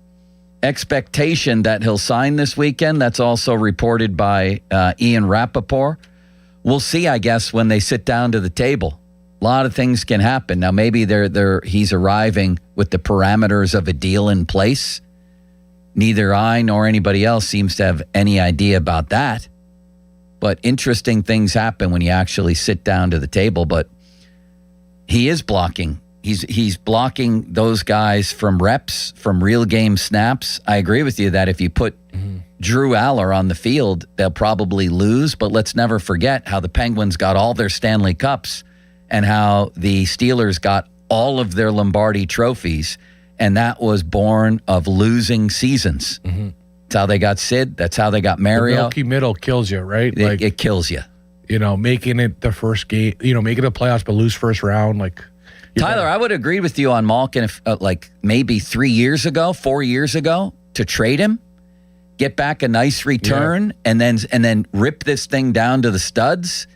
expectation that he'll sign this weekend. That's also reported by Ian Rappaport. We'll see, I guess, when they sit down to the table. A lot of things can happen. Now, maybe he's arriving with the parameters of a deal in place. Neither I nor anybody else seems to have any idea about that. But interesting things happen when you actually sit down to the table. But he is blocking. He's blocking those guys from reps, from real game snaps. I agree with you that if you put Drew Aller on the field, they'll probably lose. But let's never forget how the Penguins got all their Stanley Cups and how the Steelers got all of their Lombardi trophies. And that was born of losing seasons. Mm-hmm. That's how they got Sid. That's how they got Mario. The milky middle kills you, right? It kills you. Making it the first game, making the playoffs but lose first round. Tyler, I would agree with you on Malkin if maybe 4 years ago, to trade him, get back a nice return, and then rip this thing down to the studs.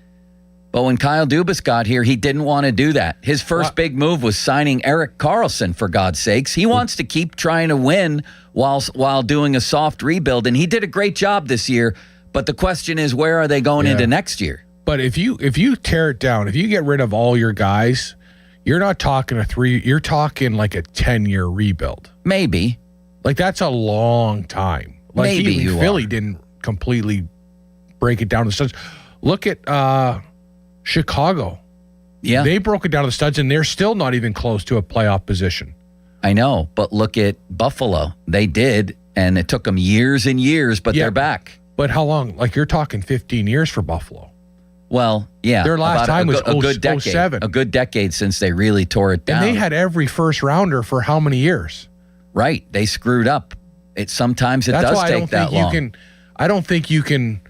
But when Kyle Dubas got here, he didn't want to do that. His first big move was signing Erik Karlsson, for God's sakes. He wants to keep trying to win while doing a soft rebuild, and he did a great job this year. But the question is, where are they going into next year? But if you tear it down, if you get rid of all your guys, you're not talking you're talking like a 10-year rebuild. Maybe. That's a long time. Maybe Philly didn't completely break it down to studs. Look at Chicago. Yeah. They broke it down to the studs, and they're still not even close to a playoff position. I know, but look at Buffalo. They did, and it took them years and years, but they're back. But how long? You're talking 15 years for Buffalo. Well, yeah. Their last time was a good decade. 07. A good decade since they really tore it down. And they had every first rounder for how many years? Right. They screwed up. Sometimes it does take that long. I don't think you can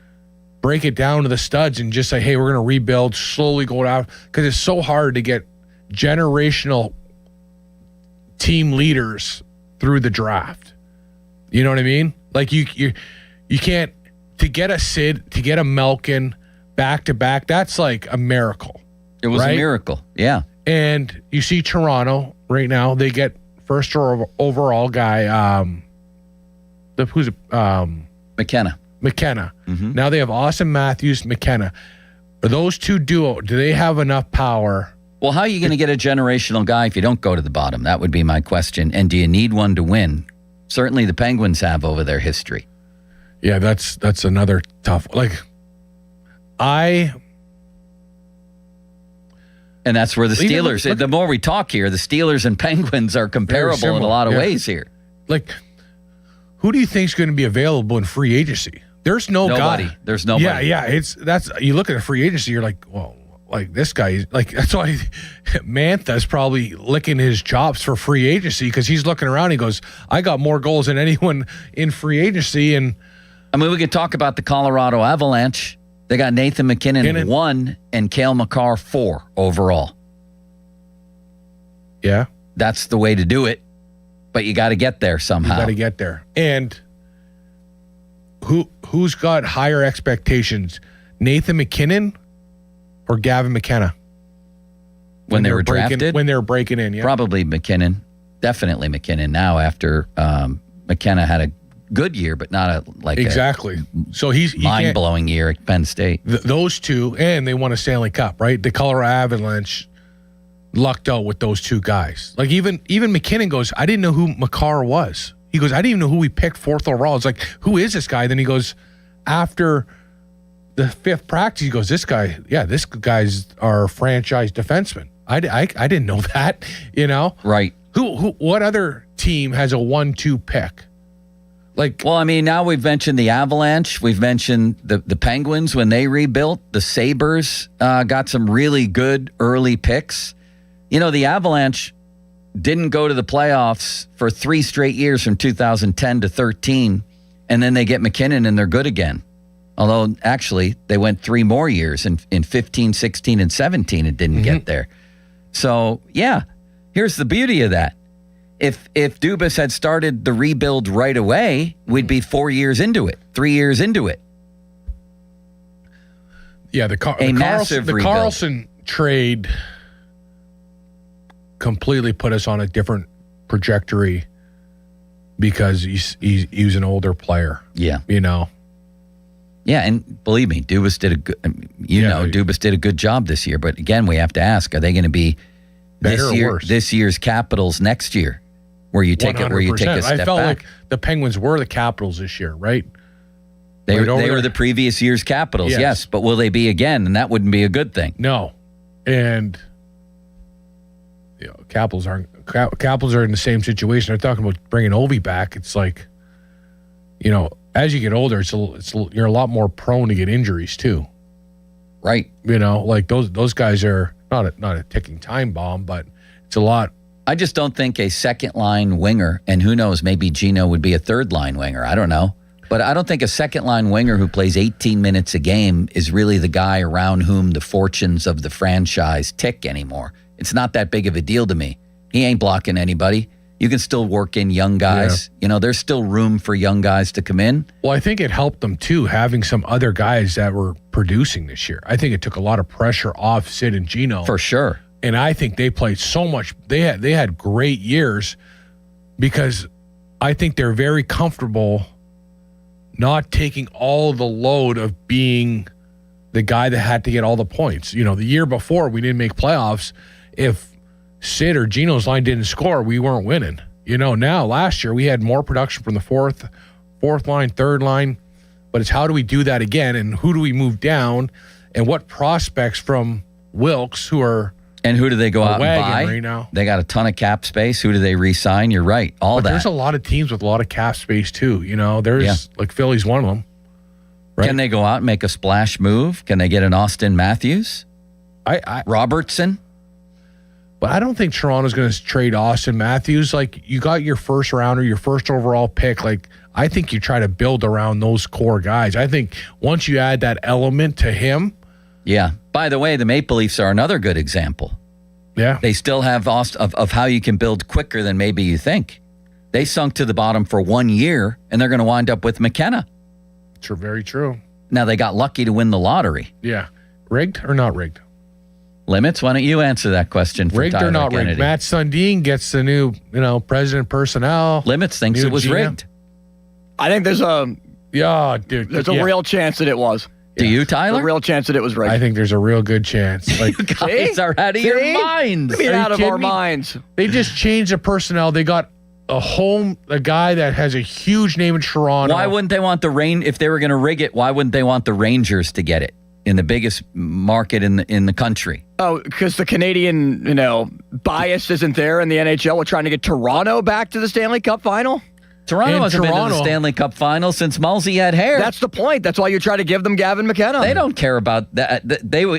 break it down to the studs and just say, hey, we're going to rebuild, slowly go down, because it's so hard to get generational team leaders through the draft. You know what I mean? You can't, to get a Sid, to get a Malkin back to back, that's like a miracle. It was a miracle, yeah. And you see Toronto right now, they get first overall guy, McKenna. Mm-hmm. Now they have Austin Matthews, McKenna. Are those two duo, do they have enough power? Well, how are you going to get a generational guy if you don't go to the bottom? That would be my question. And do you need one to win? Certainly the Penguins have over their history. Yeah, that's another tough. And that's where the Steelers, the more we talk here, the Steelers and Penguins are comparable in a lot of ways here. Who do you think is going to be available in free agency? There's nobody. There's nobody. Yeah. You look at a free agency, you're like, well, this guy, that's why Mantha's probably licking his chops for free agency, because he's looking around. He goes, I got more goals than anyone in free agency. And we could talk about the Colorado Avalanche. They got Nathan McKinnon 1 and Cale Makar 4 overall. Yeah. That's the way to do it. But you got to get there somehow. You got to get there. And who's got higher expectations, Nathan McKinnon or Gavin McKenna? When they were drafted? When they were breaking in, yeah. Probably McKinnon. Definitely McKinnon now, after McKenna had a good year, but not exactly. So he's mind-blowing year at Penn State. Those two, and they won a Stanley Cup, right? The Colorado Avalanche lucked out with those two guys. Even McKinnon goes, I didn't know who Makar was. He goes, I didn't even know who we picked 4th overall. It's like, who is this guy? Then he goes, after the fifth practice, he goes, this guy's our franchise defenseman. I didn't know that, Right. What other team has a 1-2 pick? Well, I mean, now we've mentioned the Avalanche. We've mentioned the Penguins when they rebuilt. The Sabres got some really good early picks. The Avalanche didn't go to the playoffs for 3 straight years from 2010 to 13, and then they get McKinnon and they're good again. Although, actually, they went 3 more years in 15, 16, and 17 and didn't get there. So, yeah, here's the beauty of that. If Dubas had started the rebuild right away, we'd be 4 years into it, 3 years into it. Yeah, the Carlson trade completely put us on a different trajectory because he's an older player. Yeah. Yeah, and believe me, Dubas did Dubas did a good job this year. But again, we have to ask: are they going to be better or worse? This year's Capitals next year, where you take 100%. a step back? I felt like the Penguins were the Capitals this year, right? They were the previous year's Capitals, yes. But will they be again? And that wouldn't be a good thing. No, and Capitals are in the same situation. They're talking about bringing Ovi back. It's like, as you get older, you're a lot more prone to get injuries too. Right. Like those guys are not a ticking time bomb, but it's a lot. I just don't think a second line winger, and who knows, maybe Gino would be a third line winger. I don't know. But I don't think a second line winger who plays 18 minutes a game is really the guy around whom the fortunes of the franchise tick anymore. It's not that big of a deal to me. He ain't blocking anybody. You can still work in young guys. Yeah. There's still room for young guys to come in. Well, I think it helped them too, having some other guys that were producing this year. I think it took a lot of pressure off Sid and Gino. For sure. And I think they played so much. They had great years because I think they're very comfortable not taking all the load of being the guy that had to get all the points. The year before we didn't make playoffs. If Sid or Gino's line didn't score, we weren't winning. Now last year we had more production from the fourth line, third line, but it's how do we do that again, and who do we move down, and what prospects from Wilkes who do they go out and buy right now? They got a ton of cap space. Who do they re-sign? You're right. But there's a lot of teams with a lot of cap space too. There's like Philly's one of them. Right? Can they go out and make a splash move? Can they get an Austin Matthews? Robertson? But I don't think Toronto's going to trade Austin Matthews. Like, you got your first rounder, your first overall pick. Like, I think you try to build around those core guys. I think once you add that element to him. Yeah. By the way, the Maple Leafs are another good example. Yeah. They still have of how you can build quicker than maybe you think. They sunk to the bottom for 1 year, and they're going to wind up with McKenna. Very true. Now, they got lucky to win the lottery. Yeah. Rigged or not rigged? Limits, why don't you answer that question for rigged Tyler or not Kennedy? Rigged? Matt Sundin gets the new, president personnel. Limits thinks it was GM. rigged. I think there's a real chance that it was. Do you, Tyler? There's a real chance that it was rigged. I think there's a real good chance. Like, you guys are out of your minds. We're out of our minds. They just changed the personnel. They got a guy that has a huge name in Toronto. Why wouldn't they want if they were going to rig it, why wouldn't they want the Rangers to get it in the biggest market in the country? Oh, because the Canadian, bias isn't there in the NHL. We're trying to get Toronto back to the Stanley Cup final. Toronto hasn't been to the Stanley Cup final since Mulsey had hair. That's the point. That's why you try to give them Gavin McKenna. They don't care about that.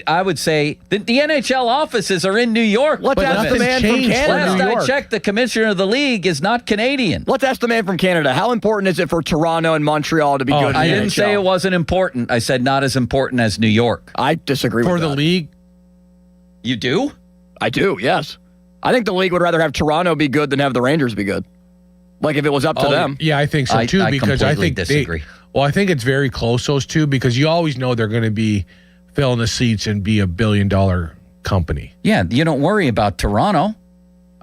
I would say the NHL offices are in New York. Let's ask the man from Canada. Last I checked, the commissioner of the league is not Canadian. Let's ask the man from Canada. How important is it for Toronto and Montreal to be good in the I NHL? didn't say it wasn't important. I said not as important as New York. I disagree with that. For the league? You do? I do, yes. I think the league would rather have Toronto be good than have the Rangers be good. Like, if it was up to them. Yeah, I think so too. Because I think disagree. I think it's very close, those two, because you always know they're going to be filling the seats and be $1 billion company. Yeah, you don't worry about Toronto.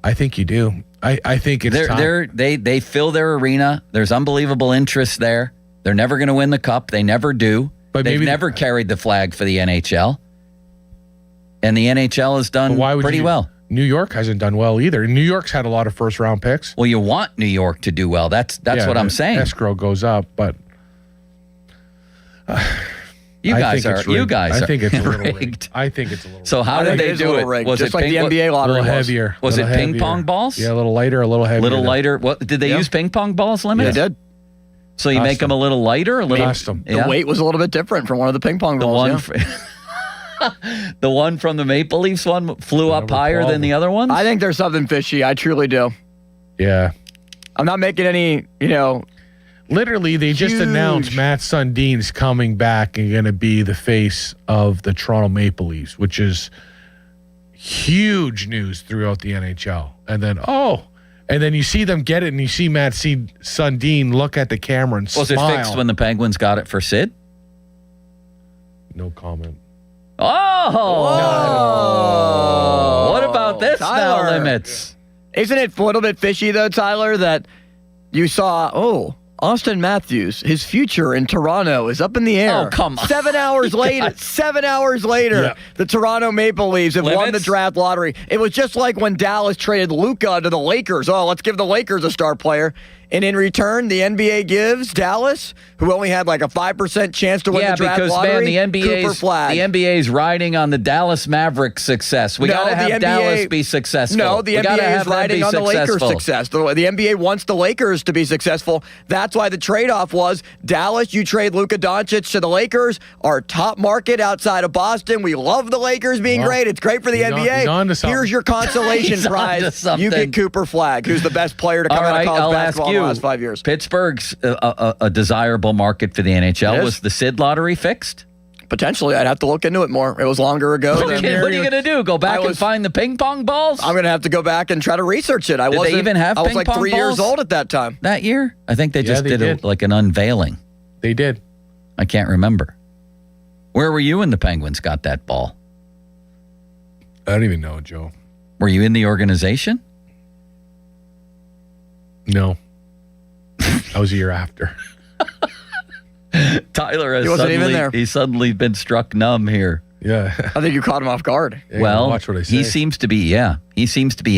I think you do. I think it's time. They fill their arena. There's unbelievable interest there. They're never going to win the cup. They never do. But they've never carried the flag for the NHL. And the NHL has done pretty well. New York hasn't done well either. New York's had a lot of first-round picks. Well, you want New York to do well. That's what I'm saying. Escrow goes up, but You I guys think are. it's rigged. You guys I think it's a are little rigged. rigged. I think it's a little. So how I did think it they is a do little it? rigged, Was just it like ping, the NBA A lottery little was. heavier. Was little it ping heavier. pong balls? Yeah, a little lighter, a little heavier. Little lighter. What did they use? Ping pong balls limits? They did. So you make them a little lighter, a little. Custom. The weight was a little bit different from one of the ping pong The balls. one, the one from the Maple Leafs one flew up higher than the other ones. I think there's something fishy. I truly do. Yeah. I'm not making any, Literally, they just announced Matt Sundin's coming back and going to be the face of the Toronto Maple Leafs, which is huge news throughout the NHL. And then you see them get it, and you see Matt Sundin look at the camera and Was smile. it fixed when the Penguins got it for Sid? No comment. Oh! What about this Tyler. now, limits? Isn't it a little bit fishy, though, Tyler, that you saw, Austin Matthews, his future in Toronto is up in the air. Oh, come on. 7 hours later, 7 hours later, the Toronto Maple Leafs have won the draft lottery. It was just like when Dallas traded Luka to the Lakers. Oh, let's give the Lakers a star player. And in return, the NBA gives Dallas, who only had like a 5% chance to win the draft lottery, man, Cooper Flag. the NBA's riding on the Dallas Mavericks' success. We got to have Dallas be successful. No, the NBA is riding on the Lakers' success. The NBA wants the Lakers to be successful. That's why the trade-off was Dallas, you trade Luka Doncic to the Lakers, our top market outside of Boston. We love the Lakers being great. It's great for the NBA. he's on to something. Here's your consolation prize. You get Cooper Flag, who's the best player to come out of college basketball in the last 5 years. Pittsburgh's a desirable market for the NHL. Was the Sid lottery fixed? Potentially. I'd have to look into it more. It was longer ago. Okay, what are you going to do? Go back and find the ping pong balls? I'm going to have to go back and try to research it. Did they even have I was ping like pong 3 years balls old at that time. That year? I think they just they did like an unveiling. They did. I can't remember. Where were you when the Penguins got that ball? I don't even know, Joe. Were you in the organization? No. I was a year after. Tyler has He wasn't even there. He's suddenly been struck numb here. Yeah. I think you caught him off guard. Yeah, well, watch what I say. he seems to be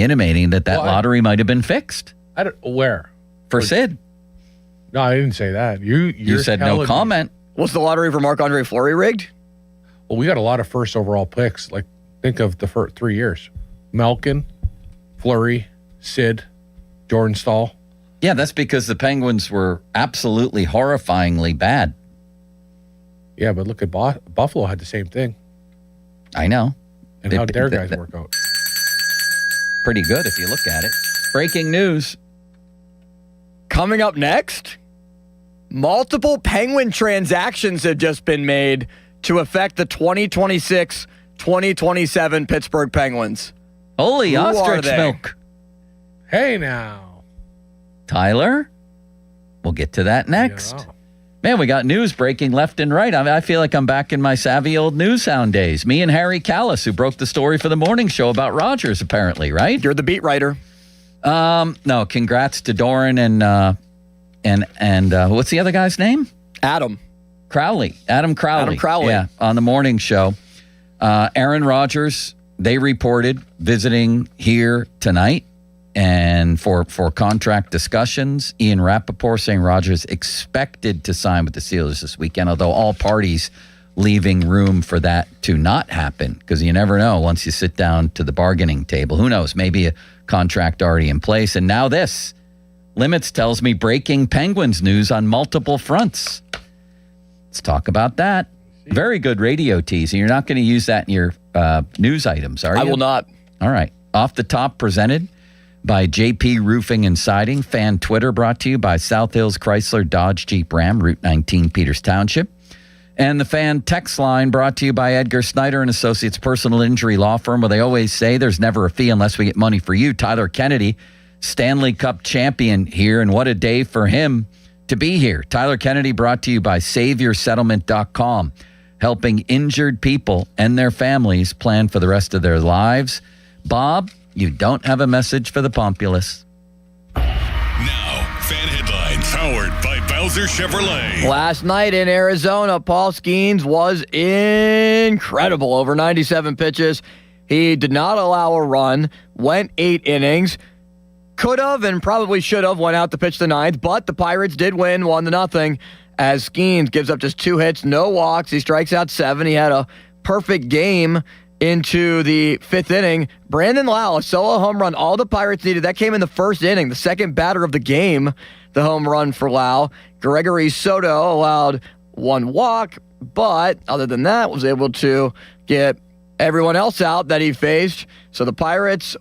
intimating that lottery might have been fixed. I don't where? For Sid. No, I didn't say that. You said no comment. Was the lottery for Marc-Andre Fleury rigged? Well, we got a lot of first overall picks. Like, think of the first 3 years. Malkin, Fleury, Sid, Jordan Stahl. Yeah, that's because the Penguins were absolutely horrifyingly bad. Yeah, but look at Buffalo had the same thing. I know. And how'd their guys work out? Pretty good if you look at it. Breaking news. Coming up next, multiple Penguin transactions have just been made to affect the 2026-2027 Pittsburgh Penguins. Holy Who are ostrich they? milk. Hey, now. Tyler, we'll get to that next. Yeah. Man, we got news breaking left and right. I feel like I'm back in my savvy old news hound days. Me and Harry Callis, who broke the story for the morning show about Rogers, apparently, right? You're the beat writer. No, congrats to Doran and what's the other guy's name? Adam Crowley. Yeah, on the morning show. Aaron Rodgers, they reported visiting here tonight. And for contract discussions, Ian Rappaport saying Rodgers expected to sign with the Steelers this weekend, although all parties leaving room for that to not happen, because you never know once you sit down to the bargaining table. Who knows? Maybe a contract already in place. And now this. Limits tells me breaking Penguins news on multiple fronts. Let's talk about that. Very good radio tease. And you're not going to use that in your news items, are you? I will not. All right. Off the top presented by JP Roofing and Siding. Fan Twitter brought to you by South Hills Chrysler Dodge Jeep Ram, Route 19, Peters Township. And the fan text line brought to you by Edgar Snyder and Associates Personal Injury Law Firm, where they always say there's never a fee unless we get money for you. Tyler Kennedy, Stanley Cup champion here, and what a day for him to be here. Tyler Kennedy brought to you by SaveYourSettlement.com, helping injured people and their families plan for the rest of their lives. Bob, you don't have a message for the populace. Now, fan headlines powered by Bowser Chevrolet. Last night in Arizona, Paul Skeens was incredible. Over 97 pitches. He did not allow a run, went 8 innings. Could have and probably should have went out to pitch the ninth, but the Pirates did win 1-0 as Skeens gives up just 2 hits, no walks. He strikes out 7. He had a perfect game into the 5th inning. Brandon Lowe, a solo home run, all the Pirates needed. That came in the 1st inning, the second batter of the game, the home run for Lowe. Gregory Soto allowed 1 walk, but other than that, was able to get everyone else out that he faced. So the Pirates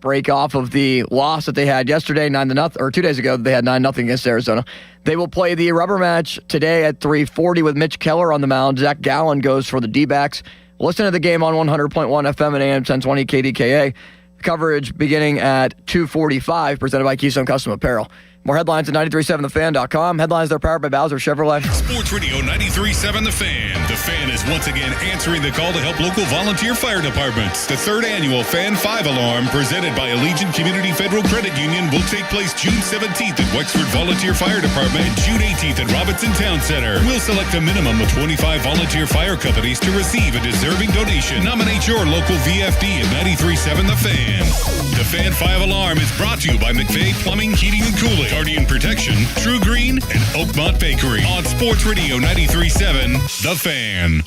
break off of the loss that they had yesterday, 9-0, or 2 days ago, they had 9-0 against Arizona. They will play the rubber match today at 3:40 with Mitch Keller on the mound. Zach Gallen goes for the D-backs. Listen to the game on 100.1 FM and AM 1020 KDKA. Coverage beginning at 2:45, presented by Keystone Custom Apparel. More headlines at 937thefan.com. Headlines, they're powered by Bowser Chevrolet. Sports Radio 93.7 The Fan. The Fan is once again answering the call to help local volunteer fire departments. The 3rd annual Fan 5 Alarm, presented by Allegiant Community Federal Credit Union, will take place June 17th at Wexford Volunteer Fire Department and June 18th at Robinson Town Center. We'll select a minimum of 25 volunteer fire companies to receive a deserving donation. Nominate your local VFD at 93.7 The Fan. The Fan 5 Alarm is brought to you by McVeigh Plumbing, Heating, and Cooling, Guardian Protection, True Green, and Oakmont Bakery on Sports Radio 93.7 The Fan.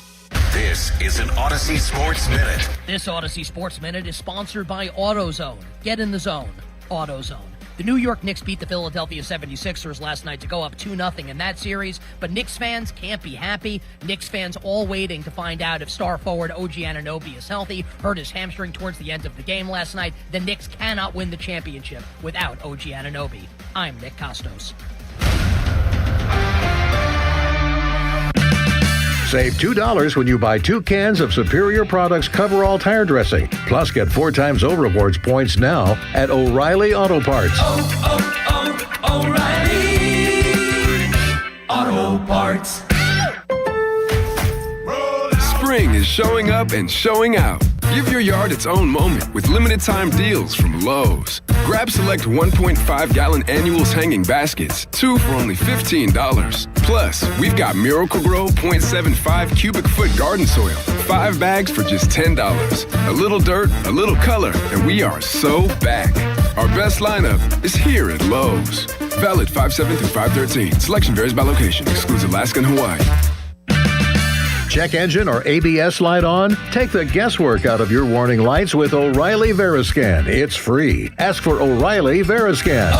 This is an Odyssey Sports Minute. This Odyssey Sports Minute is sponsored by AutoZone. Get in the zone. AutoZone. The New York Knicks beat the Philadelphia 76ers last night to go up 2-0 in that series, but Knicks fans can't be happy. Knicks fans all waiting to find out if star forward OG Anunoby is healthy, hurt his hamstring towards the end of the game last night. The Knicks cannot win the championship without OG Anunoby. I'm Nick Costos. Save $2 when you buy 2 cans of Superior Products Coverall tire dressing. Plus, get 4 times O Rewards points now at O'Reilly Auto Parts. O'Reilly Auto Parts. Spring is showing up and showing out. Give your yard its own moment with limited time deals from Lowe's. Grab select 1.5-gallon annuals hanging baskets, 2 for only $15. Plus, we've got Miracle-Gro 0.75 cubic foot garden soil, 5 bags for just $10. A little dirt, a little color, and we are so back. Our best lineup is here at Lowe's. Valid 5/7 through 5/13. Selection varies by location. Excludes Alaska and Hawaii. Check engine or ABS light on? Take the guesswork out of your warning lights with O'Reilly Veriscan. It's free. Ask for O'Reilly Veriscan.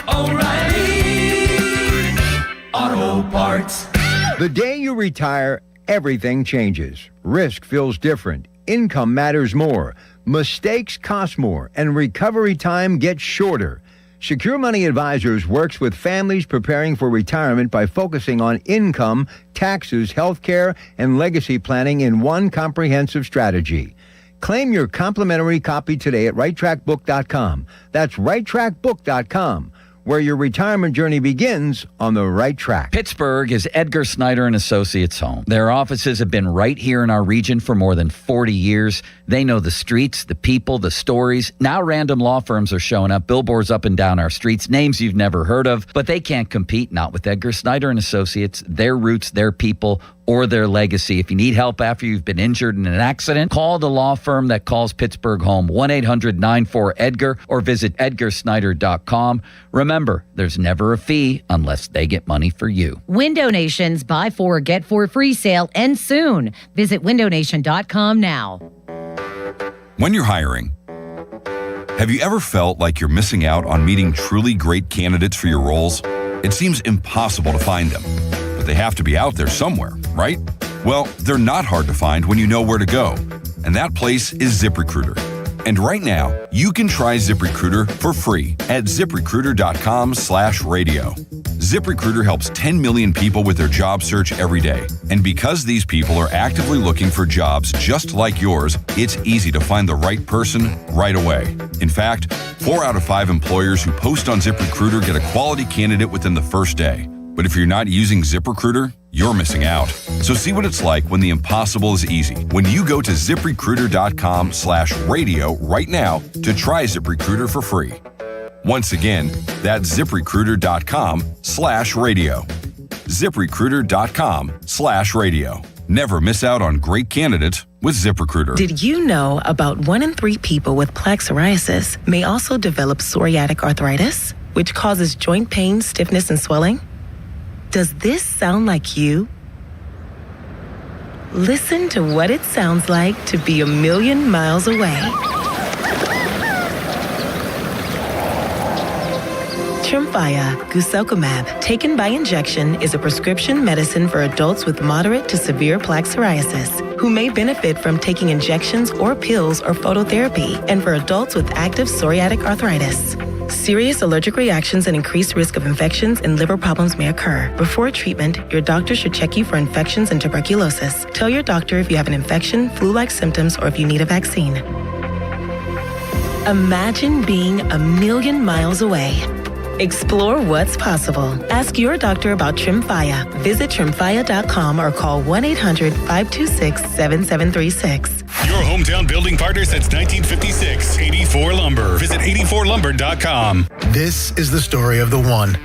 O'Reilly Auto Parts. The day you retire, everything changes. Risk feels different. Income matters more. Mistakes cost more, and recovery time gets shorter. Secure Money Advisors works with families preparing for retirement by focusing on income, taxes, healthcare, and legacy planning in one comprehensive strategy. Claim your complimentary copy today at righttrackbook.com. That's righttrackbook.com, where your retirement journey begins on the right track. Pittsburgh is Edgar Snyder and Associates' home. Their offices have been right here in our region for more than 40 years. They know the streets, the people, the stories. Now random law firms are showing up, billboards up and down our streets, names you've never heard of, but they can't compete, not with Edgar Snyder and Associates, their roots, their people, or their legacy. If you need help after you've been injured in an accident, call the law firm that calls Pittsburgh home, 1-800-94-EDGAR, or visit edgarsnyder.com. Remember, there's never a fee unless they get money for you. Window Nation's Buy 4, Get 4 free sale ends soon. Visit windownation.com now. When you're hiring, have you ever felt like you're missing out on meeting truly great candidates for your roles? It seems impossible to find them, but they have to be out there somewhere, right? Well, they're not hard to find when you know where to go, and that place is ZipRecruiter. And right now, you can try ZipRecruiter for free at ZipRecruiter.com/radio. ZipRecruiter helps 10 million people with their job search every day. And because these people are actively looking for jobs just like yours, it's easy to find the right person right away. In fact, 4 out of 5 employers who post on ZipRecruiter get a quality candidate within the first day. But if you're not using ZipRecruiter, you're missing out. So see what it's like when the impossible is easy. When you go to ZipRecruiter.com/radio right now to try ZipRecruiter for free. Once again, that's ZipRecruiter.com/radio. ZipRecruiter.com/radio. Never miss out on great candidates with ZipRecruiter. Did you know about 1 in 3 people with plaque psoriasis may also develop psoriatic arthritis, which causes joint pain, stiffness, and swelling? Does this sound like you? Listen to what it sounds like to be a million miles away. Tremfya guselkumab, taken by injection, is a prescription medicine for adults with moderate to severe plaque psoriasis who may benefit from taking injections or pills or phototherapy, and for adults with active psoriatic arthritis. Serious allergic reactions and increased risk of infections and liver problems may occur. Before treatment, your doctor should check you for infections and tuberculosis. Tell your doctor if you have an infection, flu-like symptoms, or if you need a vaccine. Imagine being a million miles away. Explore what's possible. Ask your doctor about Tremfya. Visit Tremfya.com or call 1-800-526-7736. Your hometown building partner since 1956, 84 Lumber. Visit 84lumber.com. This is the story of the one.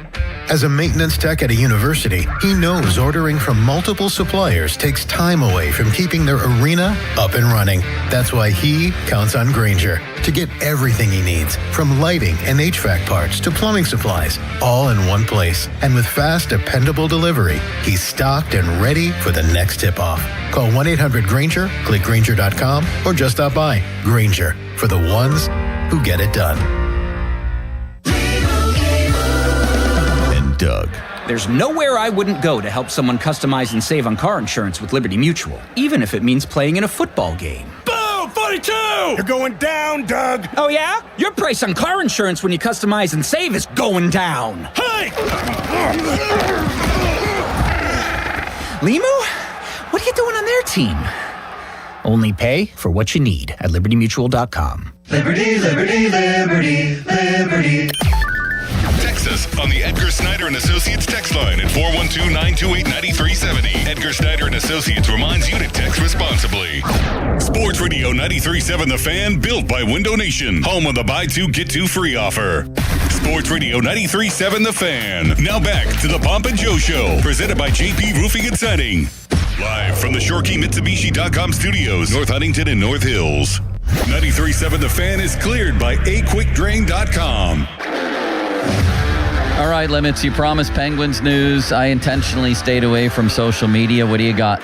As a maintenance tech at a university, he knows ordering from multiple suppliers takes time away from keeping their arena up and running. That's why he counts on Grainger to get everything he needs, from lighting and HVAC parts to plumbing supplies, all in one place. And with fast, dependable delivery, he's stocked and ready for the next tip-off. Call 1-800-GRAINGER, click Grainger.com, or just stop by. Grainger, for the ones who get it done. Doug. There's nowhere I wouldn't go to help someone customize and save on car insurance with Liberty Mutual, even if it means playing in a football game. Boom! 42! You're going down, Doug! Oh, yeah? Your price on car insurance when you customize and save is going down. Hey! Limu? What are you doing on their team? Only pay for what you need at libertymutual.com. Liberty, liberty, liberty, liberty. Text us on the Edgar Snyder and Associates text line at 412-928-9370. Edgar Snyder and Associates reminds you to text responsibly. Sports Radio 93.7 The Fan, built by Window Nation, home of the buy two, get two free offer. Sports Radio 93.7 The Fan. Now back to the Pomp and Joe Show, presented by JP Roofing and Siding. Live from the ShoreKeyMitsubishi.com studios, North Huntington and North Hills. 93.7 The Fan is cleared by aquickdrain.com. All right, Limits, you promised Penguins news. I intentionally stayed away from social media. What do you got?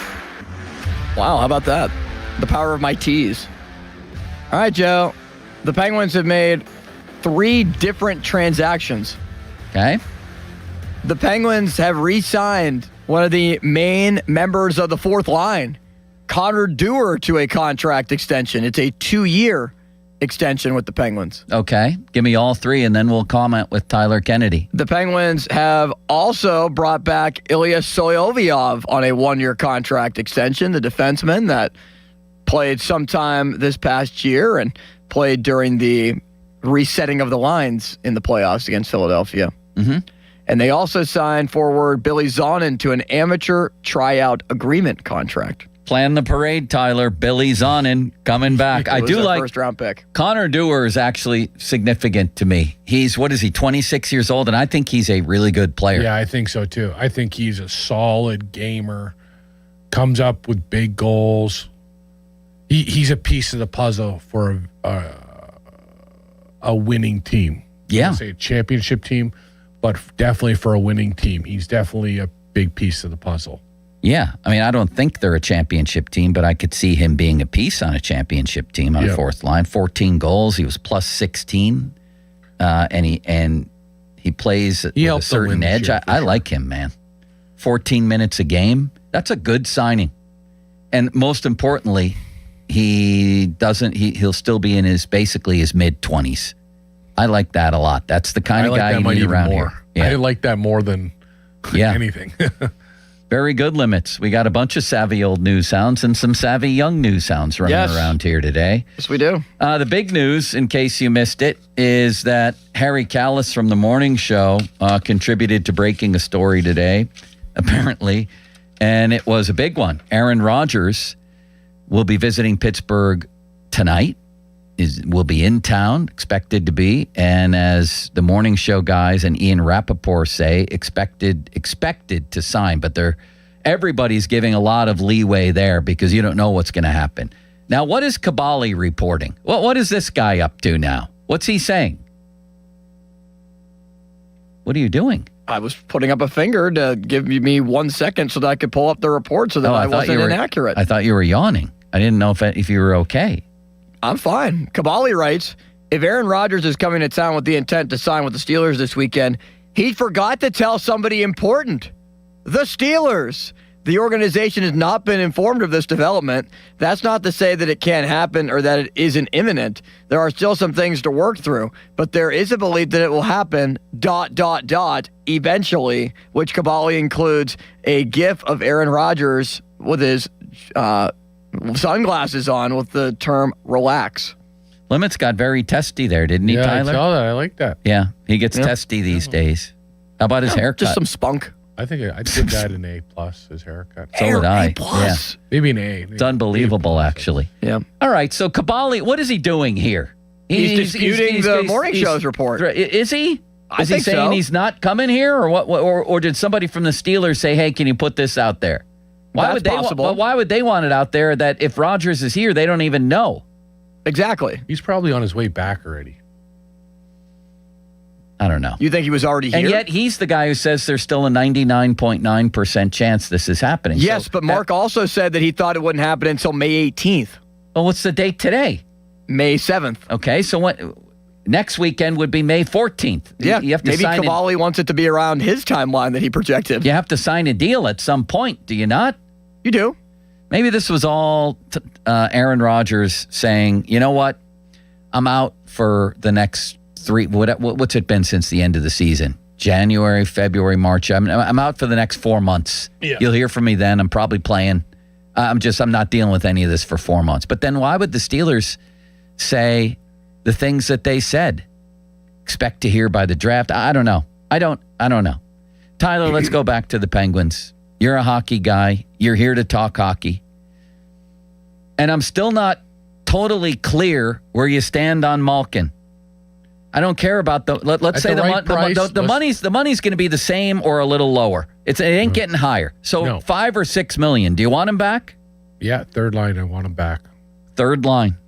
Wow, how about that? The power of my tease. All right, Joe. The Penguins have made 3 different transactions. Okay. The Penguins have re-signed one of the main members of the fourth line, Connor Dewar, to a contract extension. It's a 2-year extension with the Penguins. Okay. Give me all 3, and then we'll comment with Tyler Kennedy. The Penguins have also brought back Ilya Solovyov on a 1-year contract extension, the defenseman that played sometime this past year and played during the resetting of the lines in the playoffs against Philadelphia. Mm-hmm. And they also signed forward Billy Zonin to an amateur tryout agreement contract. Plan the parade, Tyler. Billy Zonin coming back. I do like first-round pick. Connor Dewar is actually significant to me. He's, 26 years old, and I think he's a really good player. Yeah, I think so, too. I think he's a solid gamer, comes up with big goals. He's a piece of the puzzle for a winning team. Yeah. I would say a championship team, but definitely for a winning team. He's definitely a big piece of the puzzle. Yeah. I mean, I don't think they're a championship team, but I could see him being a piece on a championship team on a fourth line. 14 goals. He was plus 16. And he plays with a certain edge. I like him, man. 14 minutes a game. That's a good signing. And most importantly, he'll still be in his mid-20s. I like that a lot. That's the kind of guy you need around here. Yeah. I like that more than anything. Very good, Limits. We got a bunch of savvy old news hounds and some savvy young news hounds running around here today. Yes, we do. The big news, in case you missed it, is that Harry Callis from the morning show contributed to breaking a story today, apparently, and it was a big one. Aaron Rodgers will be visiting Pittsburgh tonight. Will be in town, expected to be, and as the morning show guys and Ian Rappaport say, expected to sign, but everybody's giving a lot of leeway there because you don't know what's going to happen. Now, what is Kabali reporting? What is this guy up to now? What's he saying? What are you doing? I was putting up a finger to give me 1 second so that I could pull up the report so that I wasn't inaccurate. I thought you were yawning. I didn't know if you were okay. I'm fine. Kabali writes, if Aaron Rodgers is coming to town with the intent to sign with the Steelers this weekend, he forgot to tell somebody important. The Steelers. The organization has not been informed of this development. That's not to say that it can't happen or that it isn't imminent. There are still some things to work through, but there is a belief that it will happen, ... eventually, which Kabali includes a GIF of Aaron Rodgers with his sunglasses on with the term relax. Limits got very testy there, didn't he, Tyler? I saw that. I like that. Yeah, he gets testy these days. How about his haircut? Just some spunk. I think I'd give that an A+, his haircut. So would I. Yeah. Maybe an A. It's unbelievable, actually. Yeah. All right, so Kabali, what is he doing here? He's disputing the morning show's report. Is he? Is he think saying so. he's not coming here, or what? Or did somebody from the Steelers say, "Hey, can you put this out there"? Why would they? Why would they want it out there that if Rodgers is here, they don't even know? Exactly. He's probably on his way back already. I don't know. You think he was already here? And yet he's the guy who says there's still a 99.9% chance this is happening. Yes, but Mark also said that he thought it wouldn't happen until May 18th. Well, what's the date today? May 7th. Okay, so what? Next weekend would be May 14th. Yeah, you have to maybe Kabali wants it to be around his timeline that he projected. You have to sign a deal at some point, do you not? You do. Maybe this was all Aaron Rodgers saying, you know what? I'm out for the next what's it been since the end of the season? January, February, March. I'm out for the next 4 months. Yeah. You'll hear from me then. I'm probably playing. I'm not dealing with any of this for 4 months. But then why would the Steelers say the things that they said? Expect to hear by the draft. I don't know. I don't know. Tyler, let's go back to the Penguins. You're a hockey guy. You're here to talk hockey. And I'm still not totally clear where you stand on Malkin. I don't care about let's say the money's going to be the same or a little lower. It ain't getting higher. So $5 or $6 million. Do you want him back? Yeah, third line. I want him back. Third line,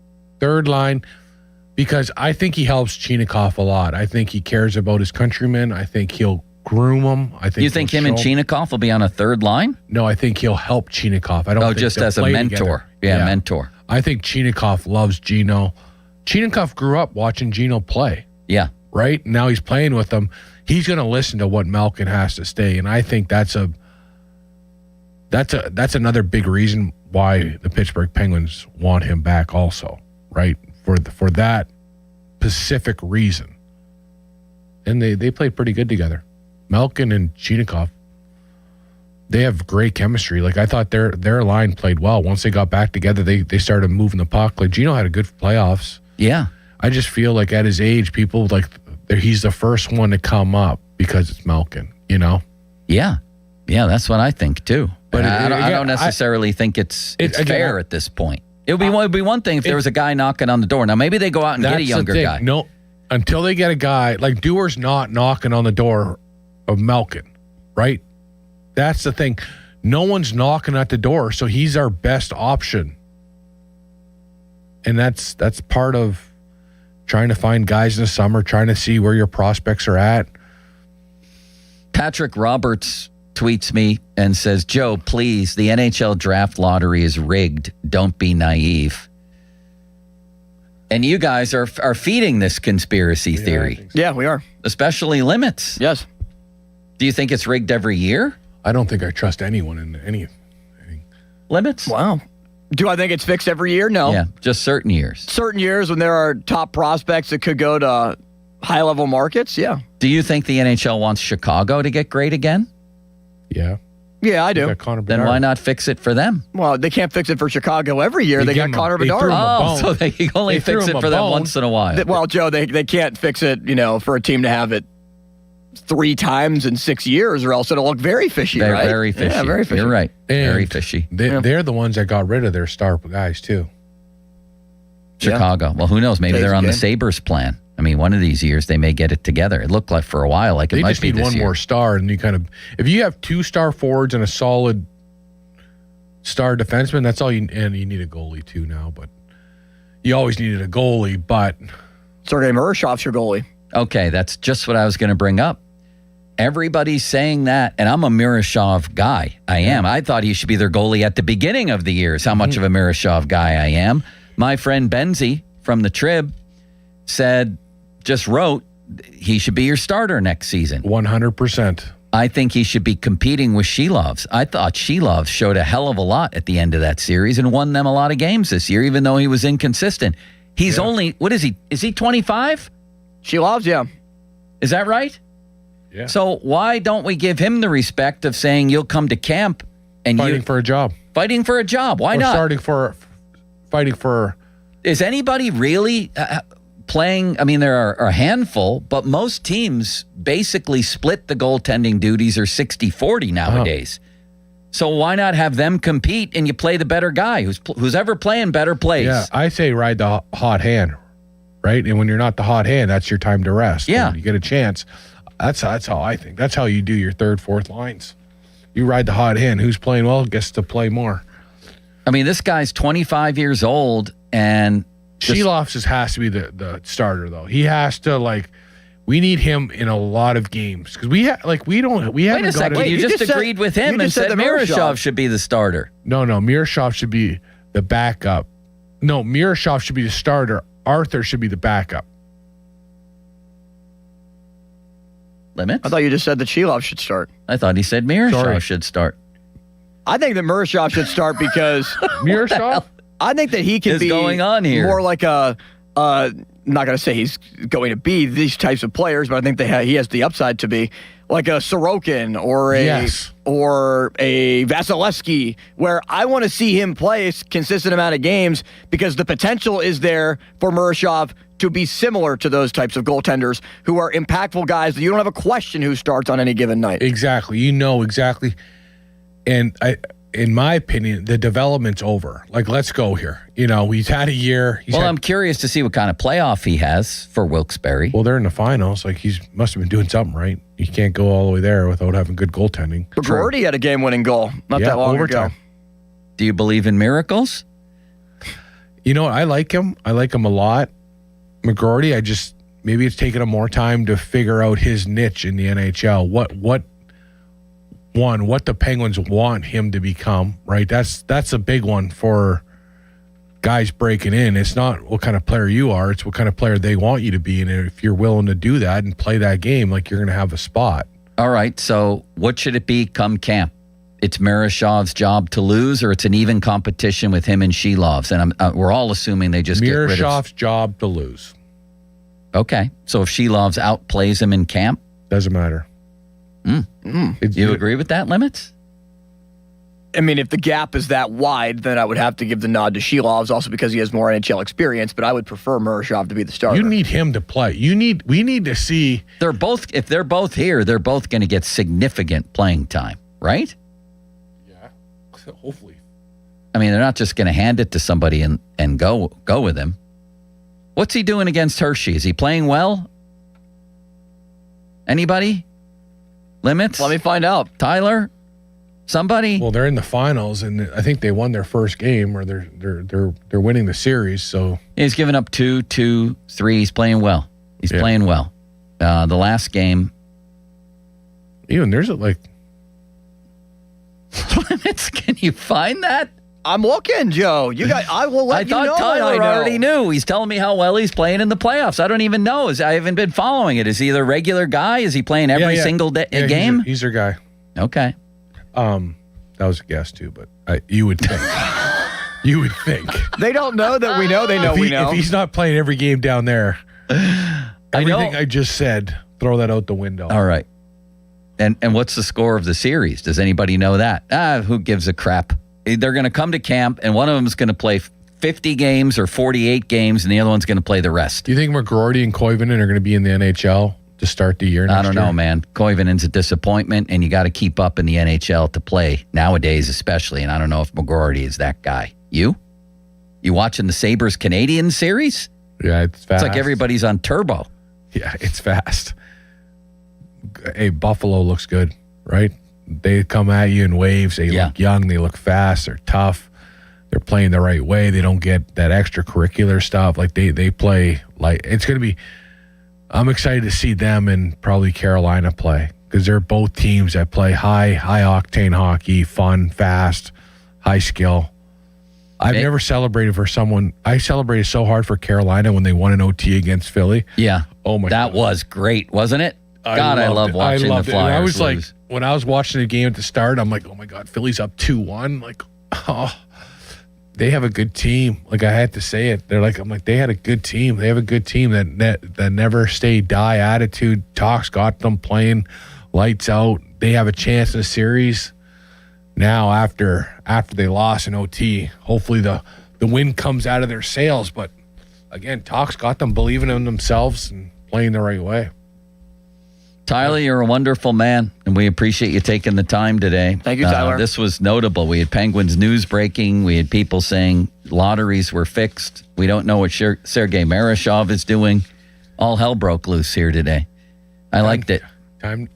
because I think he helps Chinakhov a lot. I think he cares about his countrymen. I think he'll groom them. You think him and Chinakhov will be on a third line? No, I think he'll help Chinakhov. I don't. think just as a mentor. Yeah, mentor. I think Chinakhov loves Gino. Chinakhov grew up watching Gino play. Yeah. Right? Now he's playing with them. He's going to listen to what Malkin has to say, and I think that's another big reason why the Pittsburgh Penguins want him back also, right? For that specific reason. And they played pretty good together. Malkin and Chinakhov, they have great chemistry. Like I thought their line played well. Once they got back together, they started moving the puck. Like Gino had a good playoffs. Yeah. I just feel like at his age, people he's the first one to come up because it's Malkin, you know? Yeah. Yeah, that's what I think too. But I don't necessarily think it's fair at this point. It would be one thing if there was a guy knocking on the door. Now maybe they go out and get a younger guy. No, until they get a guy like Dewar's not knocking on the door of Malkin, right? That's the thing. No one's knocking at the door, so he's our best option. And that's part of trying to find guys in the summer, trying to see where your prospects are at. Patrick Roberts tweets me and says, Joe, please, the NHL draft lottery is rigged. Don't be naive. And you guys are feeding this conspiracy theory. So. Yeah, we are. Especially Limits. Yes. Do you think it's rigged every year? I don't think I trust anyone in anything. Limits? Wow. Do I think it's fixed every year? No. Yeah, just certain years. Certain years when there are top prospects that could go to high-level markets, yeah. Do you think the NHL wants Chicago to get great again? Yeah. Yeah, I do. Then why not fix it for them? Well, they can't fix it for Chicago every year. They got Connor Bedard. So they can only fix it for them once in a while. Well, Joe, they can't fix it, for a team to have it 3 times in 6 years, or else it'll look very fishy, right? Very fishy. Yeah, very fishy. You're right. Very fishy. They're the ones that got rid of their star guys, too. Chicago. Yeah. Well, who knows? Maybe they're on the Sabres plan. I mean, one of these years they may get it together. It looked like for a while like it might be this year. They just need one more star, and you if you have 2 star forwards and a solid star defenseman, that's all you need a goalie too now, but you always needed a goalie, but Sergei Murashov's your goalie. Okay, that's just what I was going to bring up. Everybody's saying that, and I'm a Miroshov guy. I am. I thought he should be their goalie at the beginning of the year, is how much of a Miroshov guy I am. My friend Benzie from the Trib wrote, he should be your starter next season. 100%. I think he should be competing with Shilovs. I thought Shilovs showed a hell of a lot at the end of that series and won them a lot of games this year, even though he was inconsistent. He's only, what is he? Is he 25? Shilovs, yeah. Is that right? Yeah. So why don't we give him the respect of saying you'll come to camp and fighting for a job? Fighting for a job. Why not? Fighting for. Is anybody really playing? I mean, there are a handful, but most teams basically split the goaltending duties or 60-40 nowadays. So why not have them compete and you play the better guy who's ever playing better plays? Yeah, I say ride the hot hand, right? And when you're not the hot hand, that's your time to rest. Yeah. When you get a chance. That's how I think. That's how you do your third, fourth lines. You ride the hot hand. Who's playing well gets to play more. I mean, this guy's 25 years old, and Shilovs has to be the starter, though. He has to, we need him in a lot of games because we haven't. Wait a second, you just agreed with him and said Miroshov should be the starter. No, Miroshov should be the backup. No, Miroshov should be the starter. Arthur should be the backup. Limits? I thought you just said that Shilov should start. I thought he said Miroshov should start. I think that Miroshov should start because Miroshov? I think that he can is be going on here? More like a not going to say he's going to be these types of players, but I think he has the upside to be like a Sorokin or a Vasilevsky, where I want to see him play a consistent amount of games because the potential is there for Miroshov to be similar to those types of goaltenders who are impactful guys that you don't have a question who starts on any given night. Exactly. You know exactly. And in my opinion, the development's over. Let's go here. He's had a year. I'm curious to see what kind of playoff he has for Wilkes-Barre. Well, they're in the finals. He must have been doing something right. You can't go all the way there without having good goaltending. But Gordy had a game-winning goal not that long ago. Do you believe in miracles? I like him. I like him a lot. McGroarty, maybe it's taken him more time to figure out his niche in the NHL. What the Penguins want him to become, right? That's a big one for guys breaking in. It's not what kind of player you are, it's what kind of player they want you to be. And if you're willing to do that and play that game, you're going to have a spot. All right, so what should it be come camp? It's Miroshov's job to lose, or it's an even competition with him and Shilovs? And we're all assuming they just get rid of Miroshov's job to lose. Okay, so if Shilovs outplays him in camp? Doesn't matter. You agree with that, Limits? I mean, if the gap is that wide, then I would have to give the nod to Shilovs, also because he has more NHL experience, but I would prefer Miroshov to be the starter. You need him to play. We need to see. If they're both here, they're both going to get significant playing time, right? Yeah, hopefully. I mean, they're not just going to hand it to somebody and go with him. What's he doing against Hershey? Is he playing well? Anybody? Limits? Let me find out. Tyler? Somebody? Well, they're in the finals, and I think they won their first game, or they're winning the series. So he's given up 2, 3. He's playing well. He's playing well. The last game. Even there's Limits? Can you find that? I'm looking, Joe. I will let you know. I thought Tyler already knew. He's telling me how well he's playing in the playoffs. I don't even know. I haven't been following it. Is he the regular guy? Is he playing every single game? He's their guy. Okay. That was a guess too, but you would think. You would think. They don't know that we know. They know we know. If he's not playing every game down there, everything I just said, throw that out the window. All right. And what's the score of the series? Does anybody know that? Who gives a crap? They're going to come to camp, and one of them is going to play 50 games or 48 games, and the other one's going to play the rest. Do you think McGroarty and Koivunen are going to be in the NHL to start the year next year? I don't know, man. Koivunen's a disappointment, and you got to keep up in the NHL to play, nowadays especially, and I don't know if McGroarty is that guy. You watching the Sabres-Canadiens series? Yeah, it's fast. It's like everybody's on turbo. Yeah, it's fast. Hey, Buffalo looks good, right? They come at you in waves. They look young. They look fast. They're tough. They're playing the right way. They don't get that extracurricular stuff. They play it's going to be. I'm excited to see them and probably Carolina play because they're both teams that play high octane hockey, fun, fast, high skill. I've never celebrated for someone. I celebrated so hard for Carolina when they won an OT against Philly. Yeah. Oh my! That was great, wasn't it? God, I love watching the Flyers. I was lose. like, when I was watching the game at the start, I'm like, oh my God, Philly's up 2-1. Like, oh, they have a good team. Like, I had to say it. I'm like, they had a good team. They have a good team that never stay die attitude. Talks got them playing lights out. They have a chance in the series. Now, after they lost in OT, hopefully the wind comes out of their sails. But again, Talks got them believing in themselves and playing the right way. Tyler, you're a wonderful man, and we appreciate you taking the time today. Thank you, Tyler. This was notable. We had Penguins news breaking. We had people saying lotteries were fixed. We don't know what Sergei Marashov is doing. All hell broke loose here today. I liked it.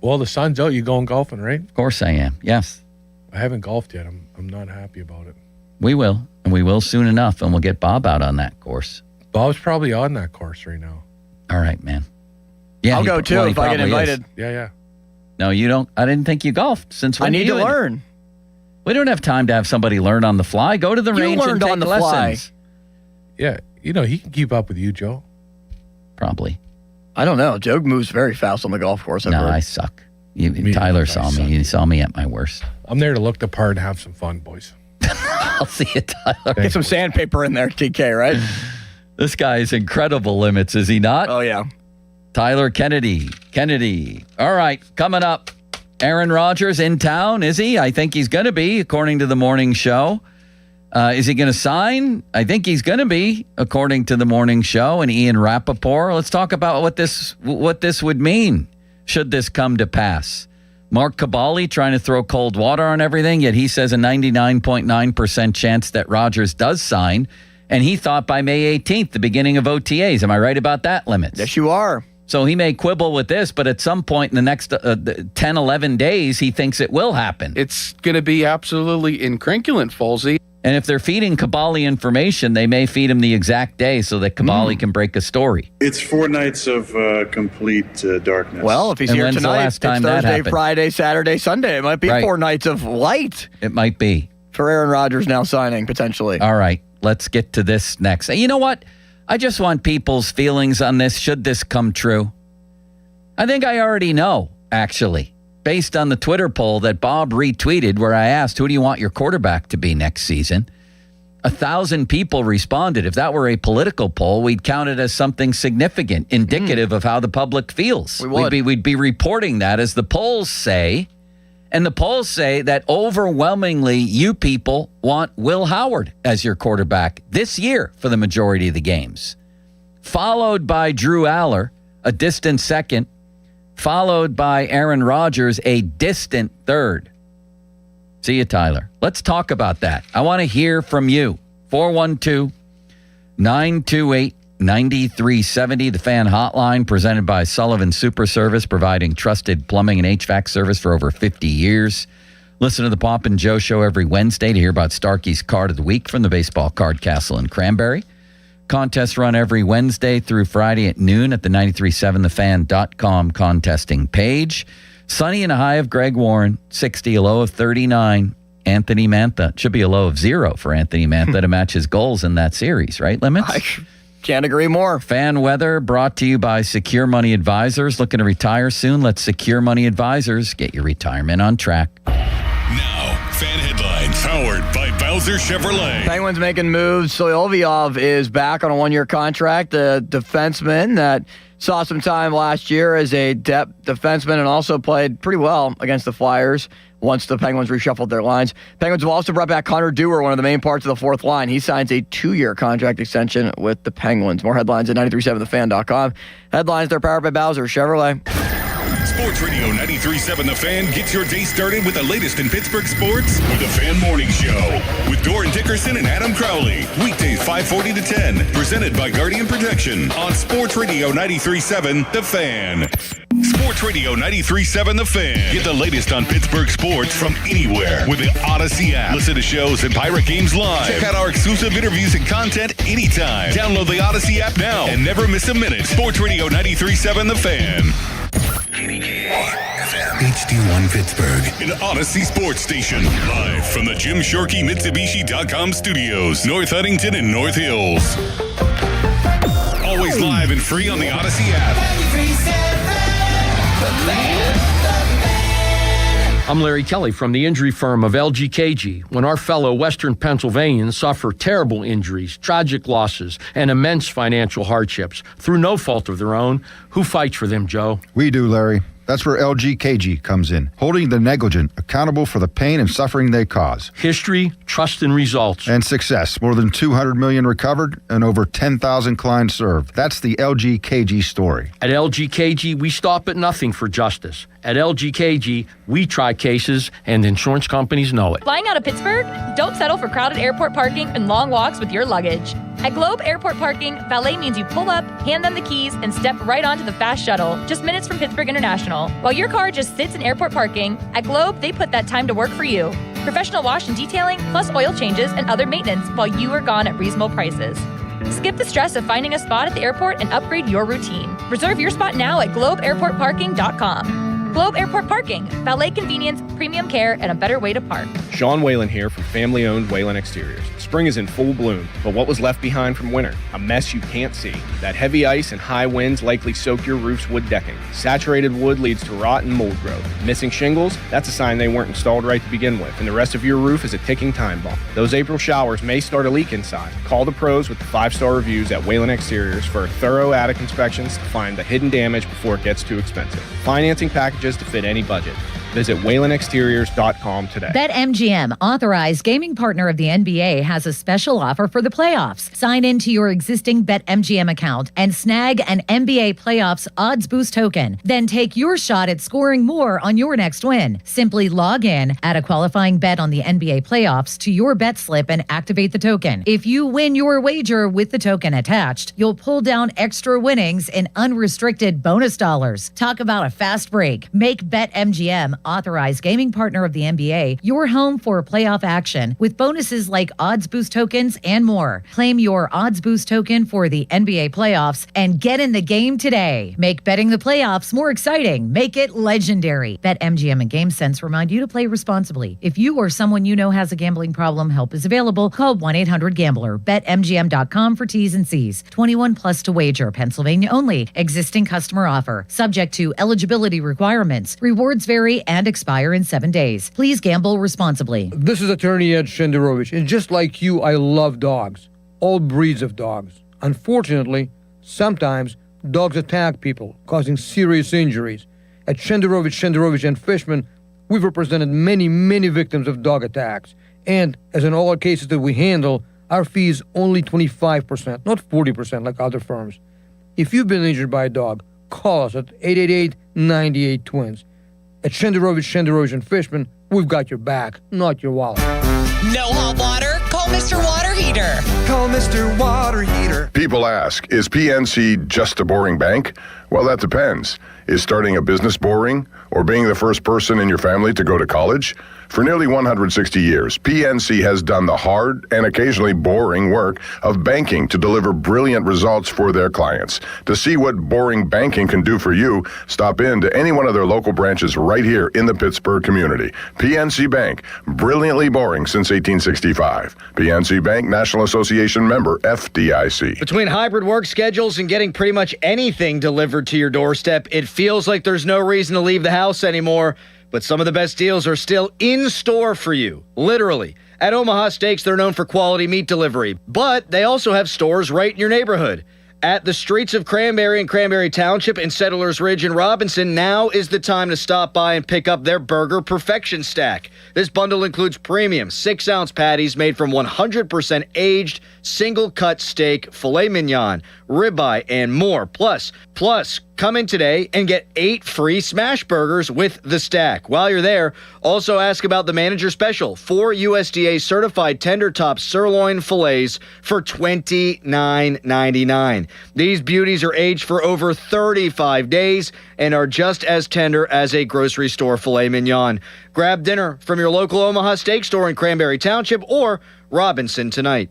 Well, the sun's out. You going golfing, right? Of course I am. Yes. I haven't golfed yet. I'm not happy about it. We will, and we will soon enough, and we'll get Bob out on that course. Bob's probably on that course right now. All right, man. Yeah, I'll go too if I get invited. Yeah. No, you don't. I didn't think you golfed. Since when I need to learn. We don't have time to have somebody learn on the fly. Go to the range and take on the lessons. fly. Yeah, he can keep up with you, Joe. Probably. I don't know. Joe moves very fast on the golf course. No, I suck. Tyler saw me. He saw me at my worst. I'm there to look the part and have some fun, boys. I'll see you, Tyler. Get some sandpaper in there, TK, right? This guy is incredible limits, is he not? Oh, yeah. Tyler Kennedy. All right, coming up. Aaron Rodgers in town, is he? I think he's going to be, according to the morning show. Is he going to sign? I think he's going to be, according to the morning show. And Ian Rappaport. Let's talk about what this would mean should this come to pass. Mark Cabali trying to throw cold water on everything, yet he says a 99.9% chance that Rodgers does sign. And he thought by May 18th, the beginning of OTAs. Am I right about that, Limits? Yes, you are. So he may quibble with this, but at some point in the next 10, 11 days, he thinks it will happen. It's going to be absolutely incrinculant, Folsey. And if they're feeding Cabali information, they may feed him the exact day so that Cabali can break a story. It's 4 nights of complete darkness. Well, if he's here tonight, it's Thursday, Friday, Saturday, Sunday. It might be 4 nights of light. It might be. For Aaron Rodgers now signing, potentially. All right. Let's get to this next. You know what? I just want people's feelings on this, should this come true. I think I already know, actually, based on the Twitter poll that Bob retweeted where I asked, who do you want your quarterback to be next season? 1,000 people responded. If that were a political poll, we'd count it as something significant, indicative of how the public feels. We'd be reporting that, as the polls say. And the polls say that overwhelmingly you people want Will Howard as your quarterback this year for the majority of the games. Followed by Drew Aller, a distant second. Followed by Aaron Rodgers, a distant third. See you, Tyler. Let's talk about that. I want to hear from you. 412-928-9370, the fan hotline presented by Sullivan Super Service, providing trusted plumbing and HVAC service for over 50 years. Listen to the Pop and Joe Show every Wednesday to hear about Starkey's Card of the Week from the Baseball Card Castle in Cranberry. Contests run every Wednesday through Friday at noon at the 937thefan.com contesting page. Sunny and a high of Greg Warren, 60, a low of 39. Anthony Mantha. It should be a low of 0 for Anthony Mantha to match his goals in that series, right, Limits? I can't agree more. Fan weather brought to you by Secure Money Advisors. Looking to retire soon? Let Secure Money Advisors get your retirement on track. Now, fan headlines powered by Bowser Chevrolet. Penguins making moves. Soloviev is back on a 1-year contract. The defenseman that saw some time last year as a depth defenseman and also played pretty well against the Flyers once the Penguins reshuffled their lines. Penguins have also brought back Connor Dewar, one of the main parts of the fourth line. He signs a 2-year contract extension with the Penguins. More headlines at 937thefan.com. Headlines, they're powered by Bowser Chevrolet. Sports Radio 93.7 The Fan gets your day started with the latest in Pittsburgh sports with the Fan Morning Show with Doran Dickerson and Adam Crowley. Weekdays 5:40 to 10. Presented by Guardian Protection on Sports Radio 93.7 The Fan. Sports Radio 93.7 The Fan. Get the latest on Pittsburgh sports from anywhere with the Odyssey app. Listen to shows and Pirate Games live. Check out our exclusive interviews and content anytime. Download the Odyssey app now and never miss a minute. Sports Radio 93.7 The Fan. HD1 Pittsburgh, an Odyssey sports station. Live from the Jim Shorkey Mitsubishi.com studios, North Huntington and North Hills. Always live and free on the Odyssey app. I'm Larry Kelly from the injury firm of LGKG. When our fellow Western Pennsylvanians suffer terrible injuries, tragic losses, and immense financial hardships through no fault of their own, who fights for them, Joe? We do, Larry. That's where LGKG comes in, holding the negligent accountable for the pain and suffering they cause. History, trust, and results. And success. More than 200 million recovered and over 10,000 clients served. That's the LGKG story. At LGKG, we stop at nothing for justice. At LGKG, we try cases, and insurance companies know it. Flying out of Pittsburgh? Don't settle for crowded airport parking and long walks with your luggage. At Globe Airport Parking, valet means you pull up, hand them the keys, and step right onto the fast shuttle, just minutes from Pittsburgh International. While your car just sits in airport parking, at Globe, they put that time to work for you. Professional wash and detailing, plus oil changes and other maintenance while you are gone at reasonable prices. Skip the stress of finding a spot at the airport and upgrade your routine. Reserve your spot now at globeairportparking.com. Globe Airport Parking, valet convenience, premium care, and a better way to park. Sean Whalen here from family-owned Whalen Exteriors. Spring is in full bloom, but what was left behind from winter? A mess you can't see. That heavy ice and high winds likely soak your roof's wood decking. Saturated wood leads to rot and mold growth. Missing shingles? That's a sign they weren't installed right to begin with, and the rest of your roof is a ticking time bomb. Those April showers may start a leak inside. Call the pros with the 5-star reviews at Whalen Exteriors for thorough attic inspections to find the hidden damage before it gets too expensive. Financing packages to fit any budget. Visit WhalenExteriors.com today. BetMGM, authorized gaming partner of the NBA, has a special offer for the playoffs. Sign into your existing BetMGM account and snag an NBA Playoffs Odds Boost token. Then take your shot at scoring more on your next win. Simply log in, add a qualifying bet on the NBA Playoffs to your bet slip and activate the token. If you win your wager with the token attached, you'll pull down extra winnings in unrestricted bonus dollars. Talk about a fast break. Make BetMGM, authorized gaming partner of the NBA, your home for playoff action with bonuses like odds boost tokens and more. Claim your odds boost token for the NBA playoffs and get in the game today. Make betting the playoffs more exciting. Make it legendary. BetMGM and GameSense remind you to play responsibly. If you or someone you know has a gambling problem, help is available. Call 1-800-GAMBLER. BetMGM.com for T's and C's. 21 plus to wager. Pennsylvania only. Existing customer offer. Subject to eligibility requirements. Rewards vary and expire in 7 days. Please gamble responsibly. This is attorney Ed Shenderovich, and just like you, I love dogs. All breeds of dogs. Unfortunately, sometimes dogs attack people, causing serious injuries. At Shenderovich, and Fishman, we've represented many, many victims of dog attacks. And, as in all cases that we handle, our fee is only 25%, not 40% like other firms. If you've been injured by a dog, call us at 888-98-TWINS. At Shenderovich, and Fishman, we've got your back, not your wallet. No hot water? Call Mr. Water Heater. Call Mr. Water Heater. People ask, is PNC just a boring bank? Well, that depends. Is starting a business boring? Or being the first person in your family to go to college? For nearly 160 years, PNC has done the hard and occasionally boring work of banking to deliver brilliant results for their clients. To see what boring banking can do for you, stop in to any one of their local branches right here in the Pittsburgh community. PNC Bank, brilliantly boring since 1865. PNC Bank, National Association member, FDIC. Between hybrid work schedules and getting pretty much anything delivered to your doorstep, it feels like there's no reason to leave the house anymore. But some of the best deals are still in store for you, literally. At Omaha Steaks, they're known for quality meat delivery, but they also have stores right in your neighborhood. At the streets of Cranberry and Cranberry Township and Settlers Ridge and Robinson, now is the time to stop by and pick up their Burger Perfection Stack. This bundle includes premium 6-ounce patties made from 100% aged, single-cut steak, filet mignon, ribeye, and more. Plus, come in today and get 8 free smash burgers with the stack. While you're there, also ask about the manager special, 4 USDA certified tender top sirloin fillets for $29.99. These beauties are aged for over 35 days and are just as tender as a grocery store filet mignon. Grab dinner from your local Omaha Steak store in Cranberry Township or Robinson tonight.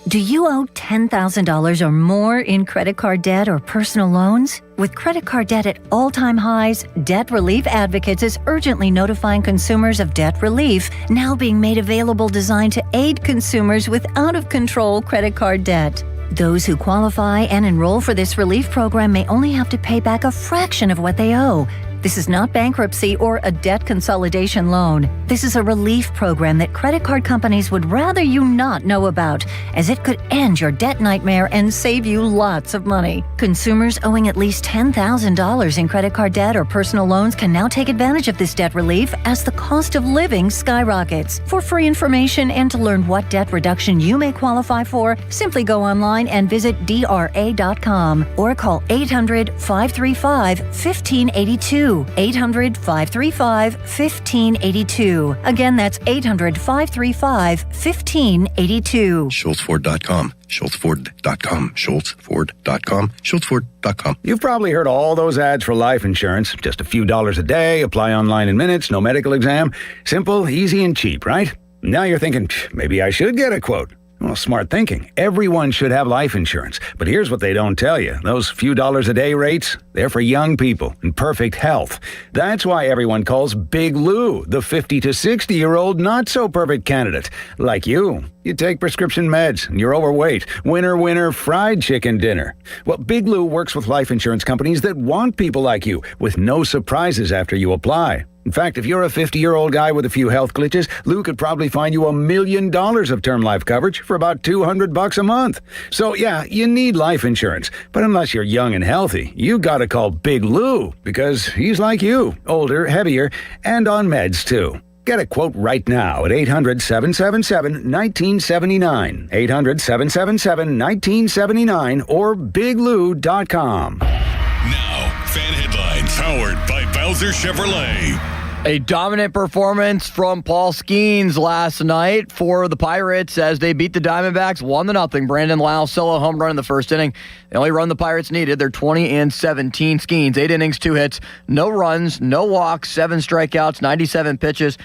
Do you owe $10,000 or more in credit card debt or personal loans? With credit card debt at all-time highs, Debt Relief Advocates is urgently notifying consumers of debt relief now being made available designed to aid consumers with out-of-control credit card debt. Those who qualify and enroll for this relief program may only have to pay back a fraction of what they owe. This is not bankruptcy or a debt consolidation loan. This is a relief program that credit card companies would rather you not know about, as it could end your debt nightmare and save you lots of money. Consumers owing at least $10,000 in credit card debt or personal loans can now take advantage of this debt relief as the cost of living skyrockets. For free information and to learn what debt reduction you may qualify for, simply go online and visit DRA.com or call 800-535-1582. 800-535-1582. Again, that's 800-535-1582. SchultzFord.com. SchultzFord.com. SchultzFord.com. SchultzFord.com. You've probably heard all those ads for life insurance. Just a few dollars a day, apply online in minutes, no medical exam. Simple, easy, and cheap, right? Now you're thinking, maybe I should get a quote. Well, smart thinking. Everyone should have life insurance. But here's what they don't tell you. Those few dollars a day rates, they're for young people in perfect health. That's why everyone calls Big Lou the 50 to 60-year-old not-so-perfect candidate. Like you. You take prescription meds, and you're overweight. Winner, fried chicken dinner. Well, Big Lou works with life insurance companies that want people like you, with no surprises after you apply. In fact, if you're a 50-year-old guy with a few health glitches, Lou could probably find you $1 million of term life coverage for about $200 a month. So yeah, you need life insurance. But unless you're young and healthy, you gotta call Big Lou, because he's like you, older, heavier, and on meds too. Get a quote right now at 800-777-1979, 800-777-1979, or biglou.com. Now, fan headlines powered by Bowser Chevrolet. A dominant performance from Paul Skeens last night for the Pirates as they beat the Diamondbacks 1-0. Brandon Lowe solo home run in the first inning. The only run the Pirates needed. They're 20-17. Skeens, 8 innings, 2 hits, no runs, no walks, 7 strikeouts, 97 pitches.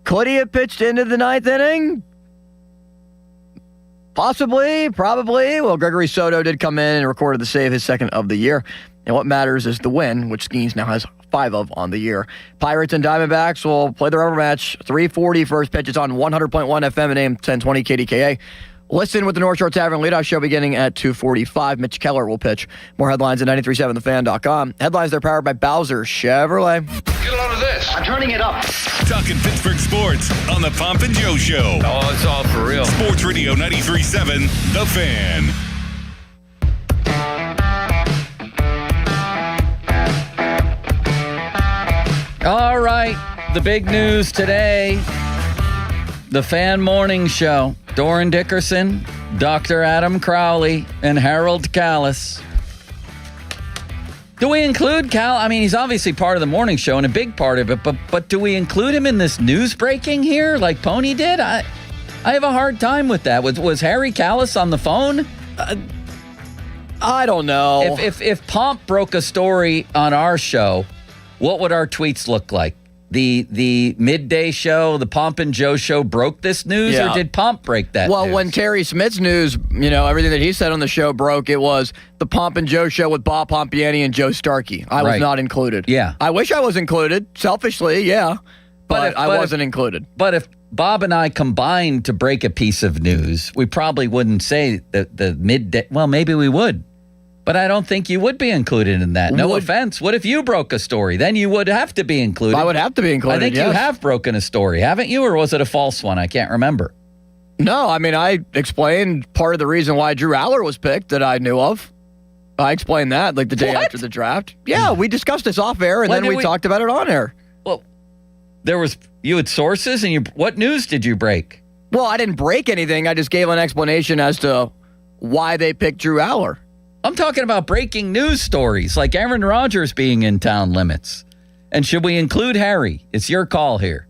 Could he have pitched into the 9th inning? Possibly, probably. Well, Gregory Soto did come in and recorded the save, his second of the year. And what matters is the win, which Skeens now has 5 of on the year. Pirates and Diamondbacks will play the rubber match. 3:40 first pitch. It's on 100.1 FM and AM 1020 KDKA. Listen with the North Shore Tavern leadoff show beginning at 2:45. Mitch Keller will pitch. More headlines at 937thefan.com. Headlines are powered by Bowser Chevrolet. Get a load of this. I'm turning it up. Talking Pittsburgh sports on the Pomp and Joe Show. Oh, it's all for real. Sports Radio 93.7, The Fan. All right, the big news today, the Fan Morning Show. Doran Dickerson, Dr. Adam Crowley, and Harold Callis. Do we include Cal? I mean, he's obviously part of the morning show and a big part of it, but do we include him in this news breaking here like Pony did? I have a hard time with that. Was Harry Callis on the phone? I don't know. If Pomp broke a story on our show, what would our tweets look like? The midday show, the Pomp and Joe show broke this news, or did Pomp break that news? When Terry Smith's news, everything that he said on the show broke, it was the Pomp and Joe show with Bob Pompiani and Joe Starkey. I was not included. Yeah. I wish I was included, selfishly, yeah. But I wasn't included. But if Bob and I combined to break a piece of news, we probably wouldn't say the midday. Well, maybe we would. But I don't think you would be included in that. No offense. What if you broke a story? Then you would have to be included. I would have to be included, I think you have broken a story, haven't you? Or was it a false one? I can't remember. No, I mean, I explained part of the reason why Drew Aller was picked that I knew of. I explained that like the day after the draft. Yeah, we discussed this off air, and then we talked about it on air. Well, you had sources, and what news did you break? Well, I didn't break anything. I just gave an explanation as to why they picked Drew Aller. I'm talking about breaking news stories like Aaron Rodgers being in town limits. And should we include Harry? It's your call here.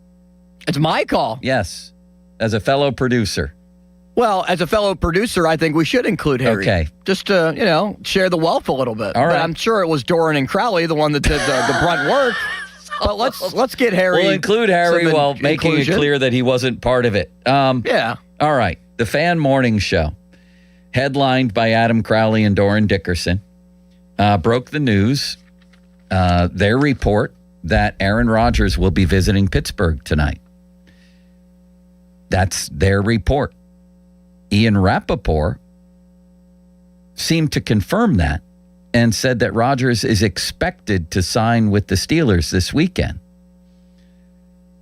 It's my call. Yes, as a fellow producer. Well, as a fellow producer, I think we should include Harry. Okay. Just to, share the wealth a little bit. All right. But I'm sure it was Doran and Crowley, the one that did the brunt work. But let's get Harry. We'll include Harry while making it clear that he wasn't part of it. Yeah. All right. The Fan Morning Show. headlined by Adam Crowley and Doran Dickerson, broke the news, their report that Aaron Rodgers will be visiting Pittsburgh tonight. That's their report. Ian Rappaport seemed to confirm that and said that Rodgers is expected to sign with the Steelers this weekend.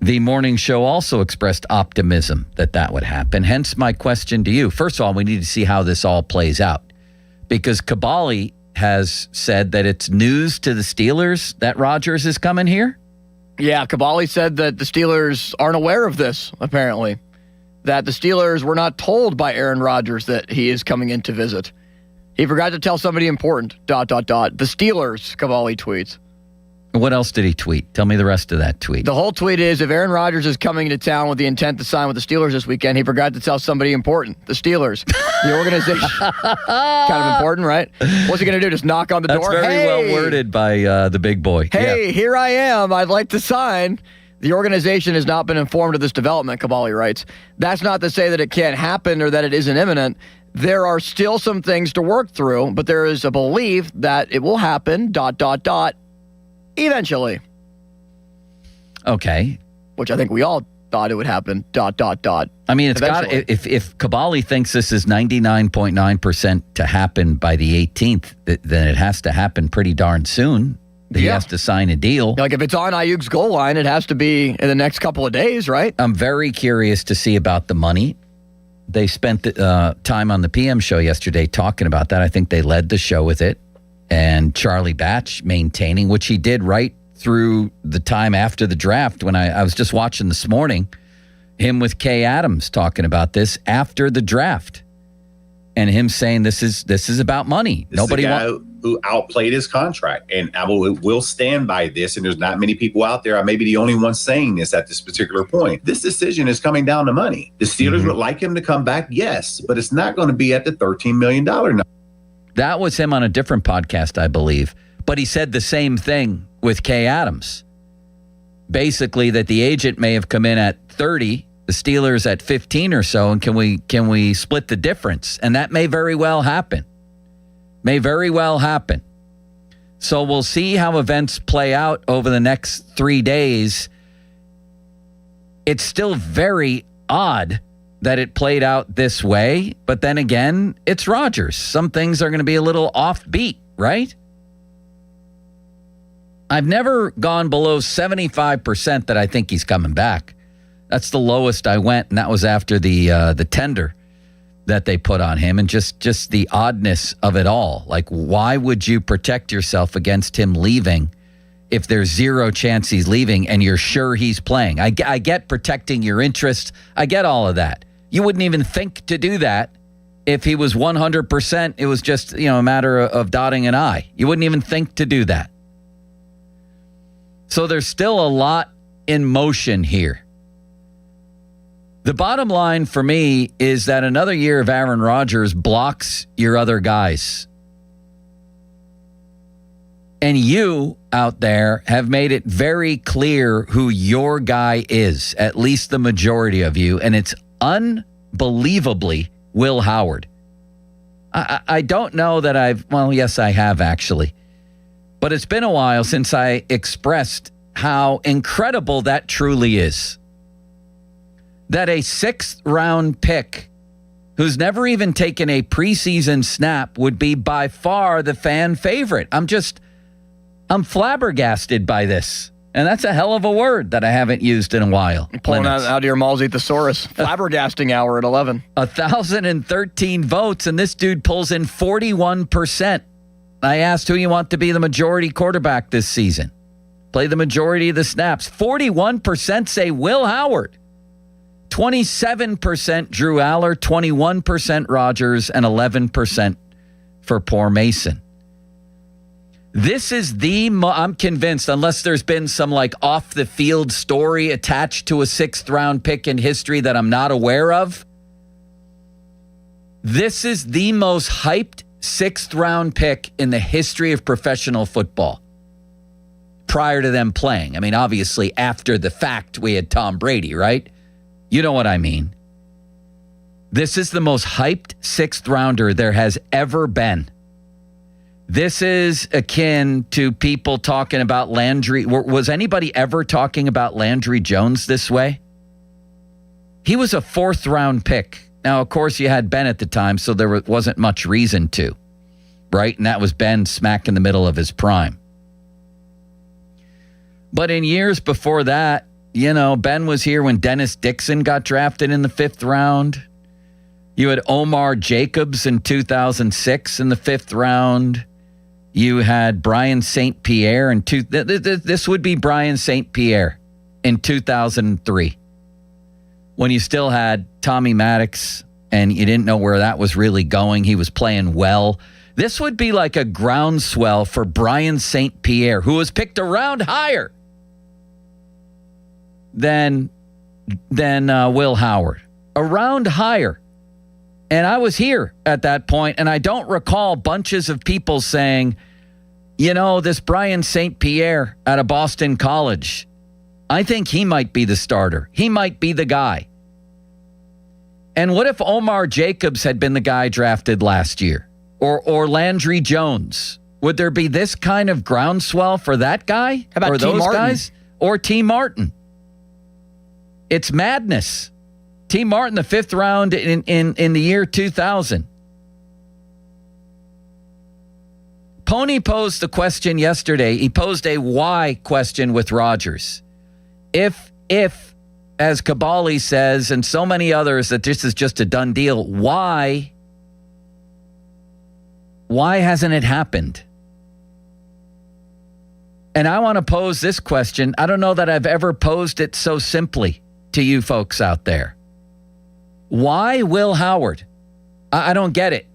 The morning show also expressed optimism that that would happen. Hence my question to you. First of all, we need to see how this all plays out, because Kabali has said that it's news to the Steelers that Rodgers is coming here. Yeah, Kabali said that the Steelers aren't aware of this, apparently. That the Steelers were not told by Aaron Rodgers that he is coming in to visit. He forgot to tell somebody important, ... The Steelers, Kabali tweets. What else did he tweet? Tell me the rest of that tweet. The whole tweet is, if Aaron Rodgers is coming to town with the intent to sign with the Steelers this weekend, he forgot to tell somebody important, the Steelers. The organization. Kind of important, right? What's he going to do, just knock on the door? That's very well worded by the big boy. Hey, here I am. I'd like to sign. The organization has not been informed of this development, Kabali writes. That's not to say that it can't happen or that it isn't imminent. There are still some things to work through, but there is a belief that it will happen, ... eventually. Okay. Which I think we all thought it would happen, ... I mean, it's got if Kabali thinks this is 99.9% to happen by the 18th, then it has to happen pretty darn soon. He has to sign a deal. Like if it's on Ayuk's goal line, it has to be in the next couple of days, right? I'm very curious to see about the money. They spent time on the PM show yesterday talking about that. I think they led the show with it. And Charlie Batch maintaining, which he did right through the time after the draft. When I was just watching this morning, him with Kay Adams talking about this after the draft. And him saying this is about money. Nobody who outplayed his contract, and I will stand by this. And there's not many people out there. I may be the only one saying this at this particular point. This decision is coming down to money. The Steelers would like him to come back, yes, but it's not going to be at the $13 million number. That was him on a different podcast, I believe. But he said the same thing with Kay Adams. Basically, that the agent may have come in at 30. The Steelers at 15 or so, and can we split the difference? And that may very well happen. May very well happen. So we'll see how events play out over the next 3 days. It's still very odd that it played out this way, but then again, it's Rodgers. Some things are going to be a little offbeat, right? I've never gone below 75% that I think he's coming back. That's the lowest I went, and that was after the tender that they put on him, and just the oddness of it all. Like, why would you protect yourself against him leaving if there's zero chance he's leaving and you're sure he's playing? I get protecting your interests. I get all of that. You wouldn't even think to do that if he was 100%. It was just, a matter of dotting an I. You wouldn't even think to do that. So there's still a lot in motion here. The bottom line for me is that another year of Aaron Rodgers blocks your other guys. And you out there have made it very clear who your guy is, at least the majority of you, and it's unbelievably Will Howard. I don't know that yes, I have actually. But it's been a while since I expressed how incredible that truly is. That a 6th round pick who's never even taken a preseason snap would be by far the fan favorite. I'm flabbergasted by this. And that's a hell of a word that I haven't used in a while. Pulling out of your Malsey thesaurus. Flabbergasting hour at 11. 1,013 votes, and this dude pulls in 41%. I asked who you want to be the majority quarterback this season. Play the majority of the snaps. 41% say Will Howard. 27% Drew Aller, 21% Rodgers, and 11% for poor Mason. This is I'm convinced, unless there's been some off-the-field story attached to a 6th round pick in history that I'm not aware of, this is the most hyped 6th round pick in the history of professional football prior to them playing. I mean, obviously, after the fact, we had Tom Brady, right? You know what I mean. This is the most hyped sixth rounder there has ever been. This is akin to people talking about Landry. Was anybody ever talking about Landry Jones this way? He was a fourth round pick. Now, of course, you had Ben at the time, so there wasn't much reason to, right? And that was Ben smack in the middle of his prime. But in years before that, Ben was here when Dennis Dixon got drafted in the fifth round. You had Omar Jacobs in 2006 in the fifth round. You had Brian St. Pierre in this would be Brian St. Pierre in 2003, when you still had Tommy Maddox and you didn't know where that was really going. He was playing well. This would be like a groundswell for Brian St. Pierre, who was picked a round higher than Will Howard, a round higher. And I was here at that point, and I don't recall bunches of people saying, this Brian St. Pierre out of Boston College, I think he might be the starter. He might be the guy. And what if Omar Jacobs had been the guy drafted last year? Or Landry Jones? Would there be this kind of groundswell for that guy? How about or T. those Martin? guys? Or T. Martin? It's madness. T. Martin, the fifth round in the year 2000. Pony posed the question yesterday. He posed a why question with Rodgers. If, as Kabali says, and so many others, that this is just a done deal, why hasn't it happened? And I want to pose this question. I don't know that I've ever posed it so simply to you folks out there. Why Will Howard? I don't get it.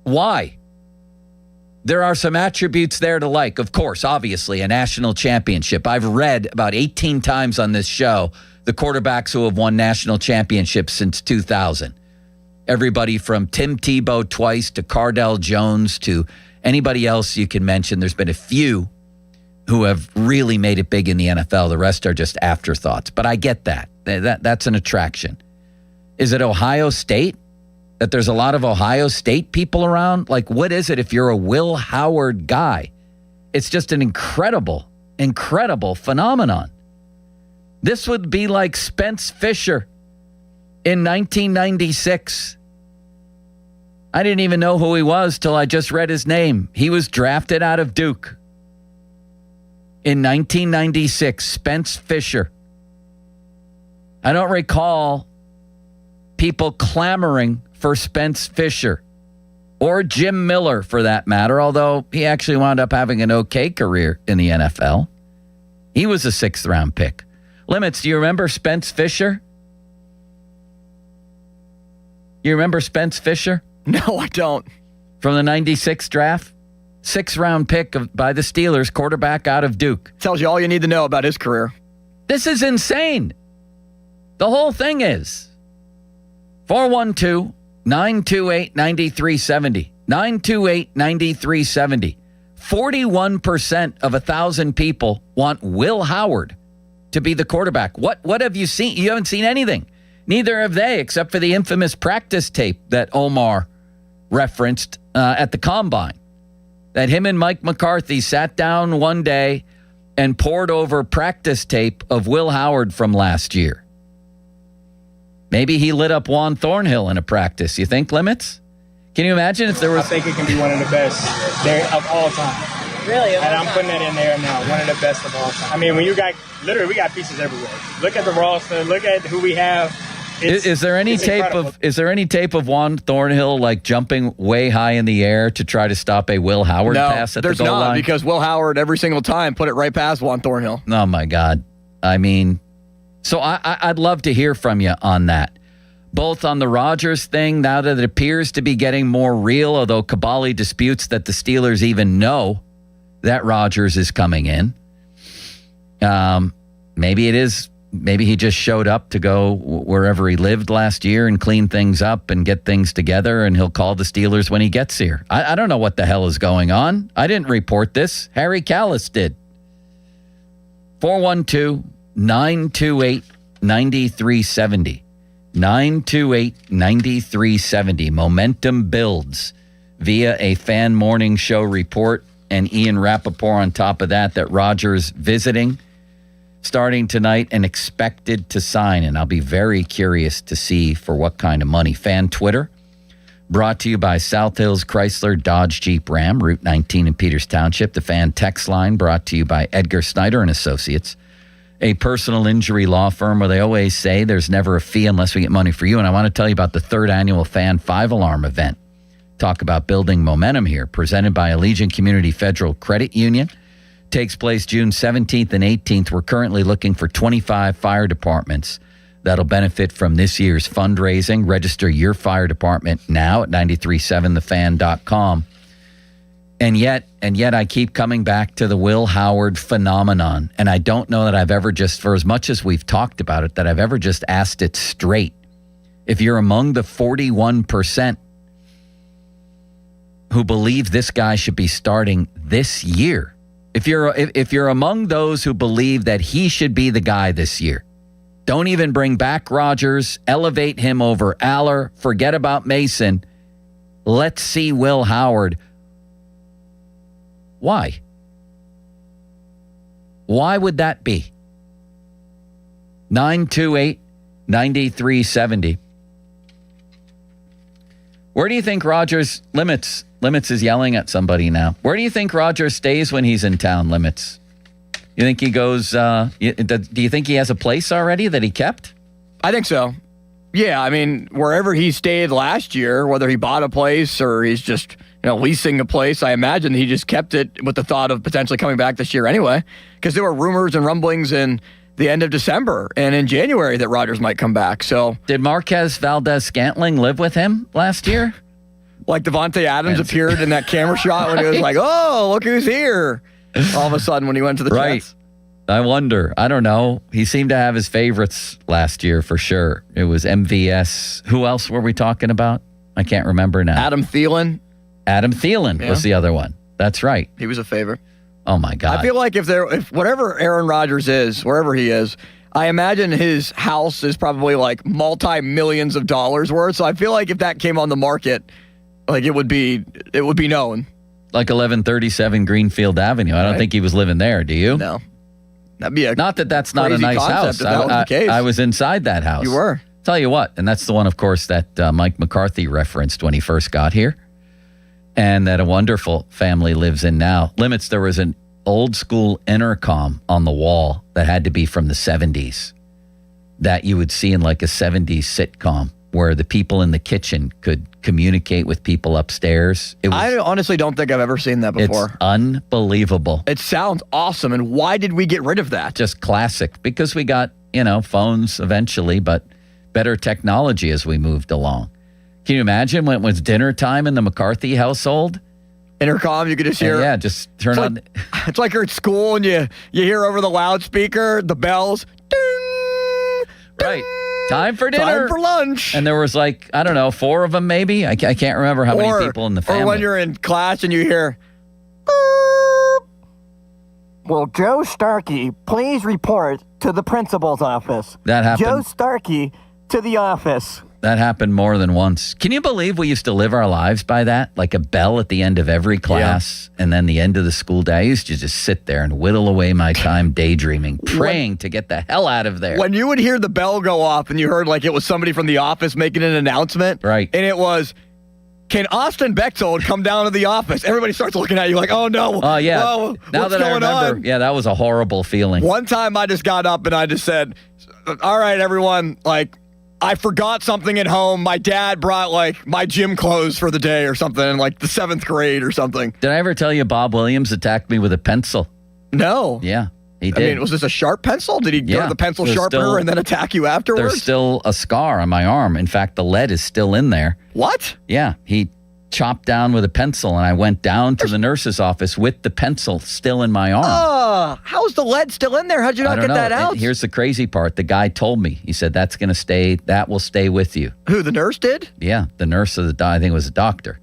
Why? There are some attributes there to like. Of course, obviously, a national championship. I've read about 18 times on this show the quarterbacks who have won national championships since 2000. Everybody from Tim Tebow twice to Cardell Jones to anybody else you can mention. There's been a few who have really made it big in the NFL. The rest are just afterthoughts. But I get that. That's an attraction. Is it Ohio State? That there's a lot of Ohio State people around? Like, what is it if you're a Will Howard guy? It's just an incredible phenomenon. This would be like Spence Fisher in 1996. I didn't even know who he was till I just read his name. He was drafted out of Duke in 1996, Spence Fisher. I don't recall people clamoring for Spence Fisher or Jim Miller for that matter, although he actually wound up having an okay career in the NFL. He was a sixth round pick. Limits, do you remember Spence Fisher? You remember Spence Fisher? No, I don't. From the 96 draft? Sixth round pick by the Steelers, quarterback out of Duke. Tells you all you need to know about his career. This is insane. The whole thing is 412-928-9370. 928-9370. 41% of 1,000 people want Will Howard to be the quarterback. What have you seen? You haven't seen anything. Neither have they, except for the infamous practice tape that Omar referenced at the Combine. That him and Mike McCarthy sat down one day and poured over practice tape of Will Howard from last year. Maybe he lit up Juan Thornhill in a practice. You think, Limits? Can you imagine if there was... I think it can be one of the best there of all time. Really? And I'm putting that in there now. One of the best of all time. I mean, when you got... Literally, we got pieces everywhere. Look at the roster. Look at who we have. Is there any tape of Juan Thornhill like jumping way high in the air to try to stop a Will Howard pass at the goal line? There's not, because Will Howard every single time put it right past Juan Thornhill. Oh my God. I mean, so I'd love to hear from you on that. Both on the Rodgers thing, now that it appears to be getting more real, although Kabali disputes that the Steelers even know that Rodgers is coming in. Maybe it is. Maybe he just showed up to go wherever he lived last year and clean things up and get things together, and he'll call the Steelers when he gets here. I don't know what the hell is going on. I didn't report this. Harry Callis did. 412-928-9370. 928-9370. Momentum builds via a fan morning show report, and Ian Rappaport on top of that Rodgers visiting starting tonight and expected to sign. And I'll be very curious to see for what kind of money. Fan Twitter, brought to you by South Hills Chrysler Dodge Jeep Ram, Route 19 in Peters Township. The Fan text line brought to you by Edgar Snyder and Associates, a personal injury law firm where they always say there's never a fee unless we get money for you. And I want to tell you about the 3rd annual Fan 5-Alarm event. Talk about building momentum here. Presented by Allegiant Community Federal Credit Union. Takes place June 17th and 18th. We're currently looking for 25 fire departments that'll benefit from this year's fundraising. Register your fire department now at 937thefan.com. And yet I keep coming back to the Will Howard phenomenon. And I don't know that I've ever just, for as much as we've talked about it, that I've ever just asked it straight. If you're among the 41% who believe this guy should be starting this year, if you're among those who believe that he should be the guy this year, don't even bring back Rodgers, elevate him over Aller, forget about Mason. Let's see Will Howard. Why? Why would that be? 928-9370. Where do you think Rodgers limits is yelling at somebody now? Where do you think Rodgers stays when he's in town, Limits? You think he goes, do you think he has a place already that he kept? I think so. Yeah, I mean, wherever he stayed last year, whether he bought a place or he's just, leasing a place, I imagine he just kept it with the thought of potentially coming back this year anyway. Because there were rumors and rumblings in the end of December and in January that Rodgers might come back. So, did Marquez Valdez-Scantling live with him last year? Like Devontae Adams appeared in that camera shot when he was like, oh, look who's here. All of a sudden when he went to the Jets. I wonder. I don't know. He seemed to have his favorites last year for sure. It was MVS. Who else were we talking about? I can't remember now. Adam Thielen. Adam Thielen was the other one. That's right. He was a favorite. Oh, my God. I feel like if whatever Aaron Rodgers is, wherever he is, I imagine his house is probably like multi-millions of dollars worth. So I feel like if that came on the market, like it would be known. Like 1137 Greenfield Avenue. I don't think he was living there. Do you? No. That'd be not that's not a nice house. I was inside that house. You were. Tell you what, and that's the one, of course, that Mike McCarthy referenced when he first got here, and that a wonderful family lives in now. Limits, there was an old school intercom on the wall that had to be from the 70s that you would see in like a 70s sitcom where the people in the kitchen could communicate with people upstairs. I honestly don't think I've ever seen that before. It's unbelievable. It sounds awesome. And why did we get rid of that? Just classic. Because we got, phones eventually, but better technology as we moved along. Can you imagine when it was dinner time in the McCarthy household? Intercom, you could just hear. Yeah, just turn on. It's like you're at school and you hear over the loudspeaker the bells. Ding, right. Time for dinner. Time for lunch. And there was 4 of them maybe. I can't remember how many people in the family. Or when you're in class and you hear, will Joe Starkey please report to the principal's office? That happened. Joe Starkey to the office. That happened more than once. Can you believe we used to live our lives by that? Like a bell at the end of every class and then the end of the school day. I used to just sit there and whittle away my time daydreaming, praying to get the hell out of there. When you would hear the bell go off and you heard like it was somebody from the office making an announcement. Right. And it was, can Austin Bechtold come down to the office? Everybody starts looking at you like, oh no. Oh, yeah. Whoa, now what's that I going remember, on? yeah, that was a horrible feeling. One time I just got up and I just said, all right, everyone, I forgot something at home. My dad brought my gym clothes for the day or something in the 7th grade or something. Did I ever tell you Bob Williams attacked me with a pencil? No. Yeah, he did. I mean, was this a sharp pencil? Did he go to the pencil sharpener and then attack you afterwards? There's still a scar on my arm. In fact, the lead is still in there. What? Yeah, he chopped down with a pencil and I went down to the nurse's office with the pencil still in my arm. How's the lead still in there? How'd you not get that out? And here's the crazy part. The guy told me, he said, that will stay with you. Who, the nurse did? Yeah, the nurse of I think it was a doctor,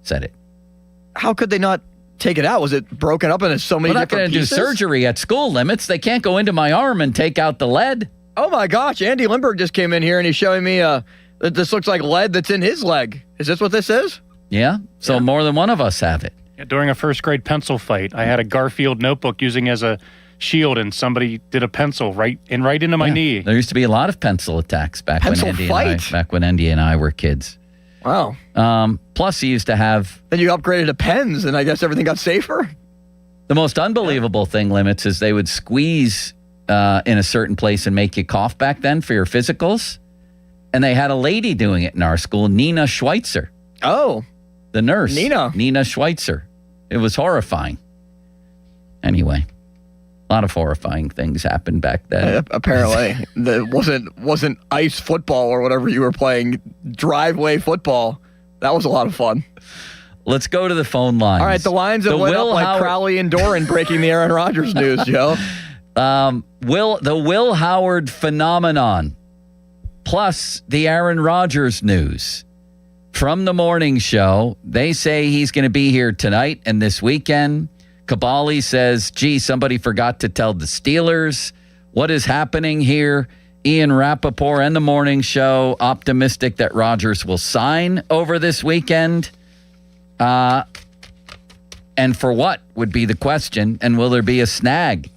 said it. How could they not take it out? Was it broken up into so many different pieces? We're not going to do surgery at school, Limits. They can't go into my arm and take out the lead. Oh my gosh, Andy Lindbergh just came in here and he's showing me that this looks like lead that's in his leg. Is this what this is? Yeah. So more than one of us have it. Yeah, during a first grade pencil fight, I had a Garfield notebook using as a shield, and somebody did a pencil right into my knee. There used to be a lot of pencil attacks back when Andy and I were kids. Wow. Plus, he used to have. Then you upgraded to pens, and I guess everything got safer. The most unbelievable thing, Limits, is they would squeeze in a certain place and make you cough back then for your physicals. And they had a lady doing it in our school, Nina Schweitzer. Oh. The nurse. Nina Schweitzer. It was horrifying. Anyway, a lot of horrifying things happened back then. Apparently. It wasn't ice football or whatever you were playing, driveway football. That was a lot of fun. Let's go to the phone lines. All right, the lines have lit up like Crowley and Doran breaking the Aaron Rodgers news, Joe. The Will Howard phenomenon, plus the Aaron Rodgers news. From the morning show, they say he's going to be here tonight and this weekend. Kabali says, gee, somebody forgot to tell the Steelers what is happening here. Ian Rappaport and the morning show optimistic that Rodgers will sign over this weekend. And for what would be the question? And will there be a snag?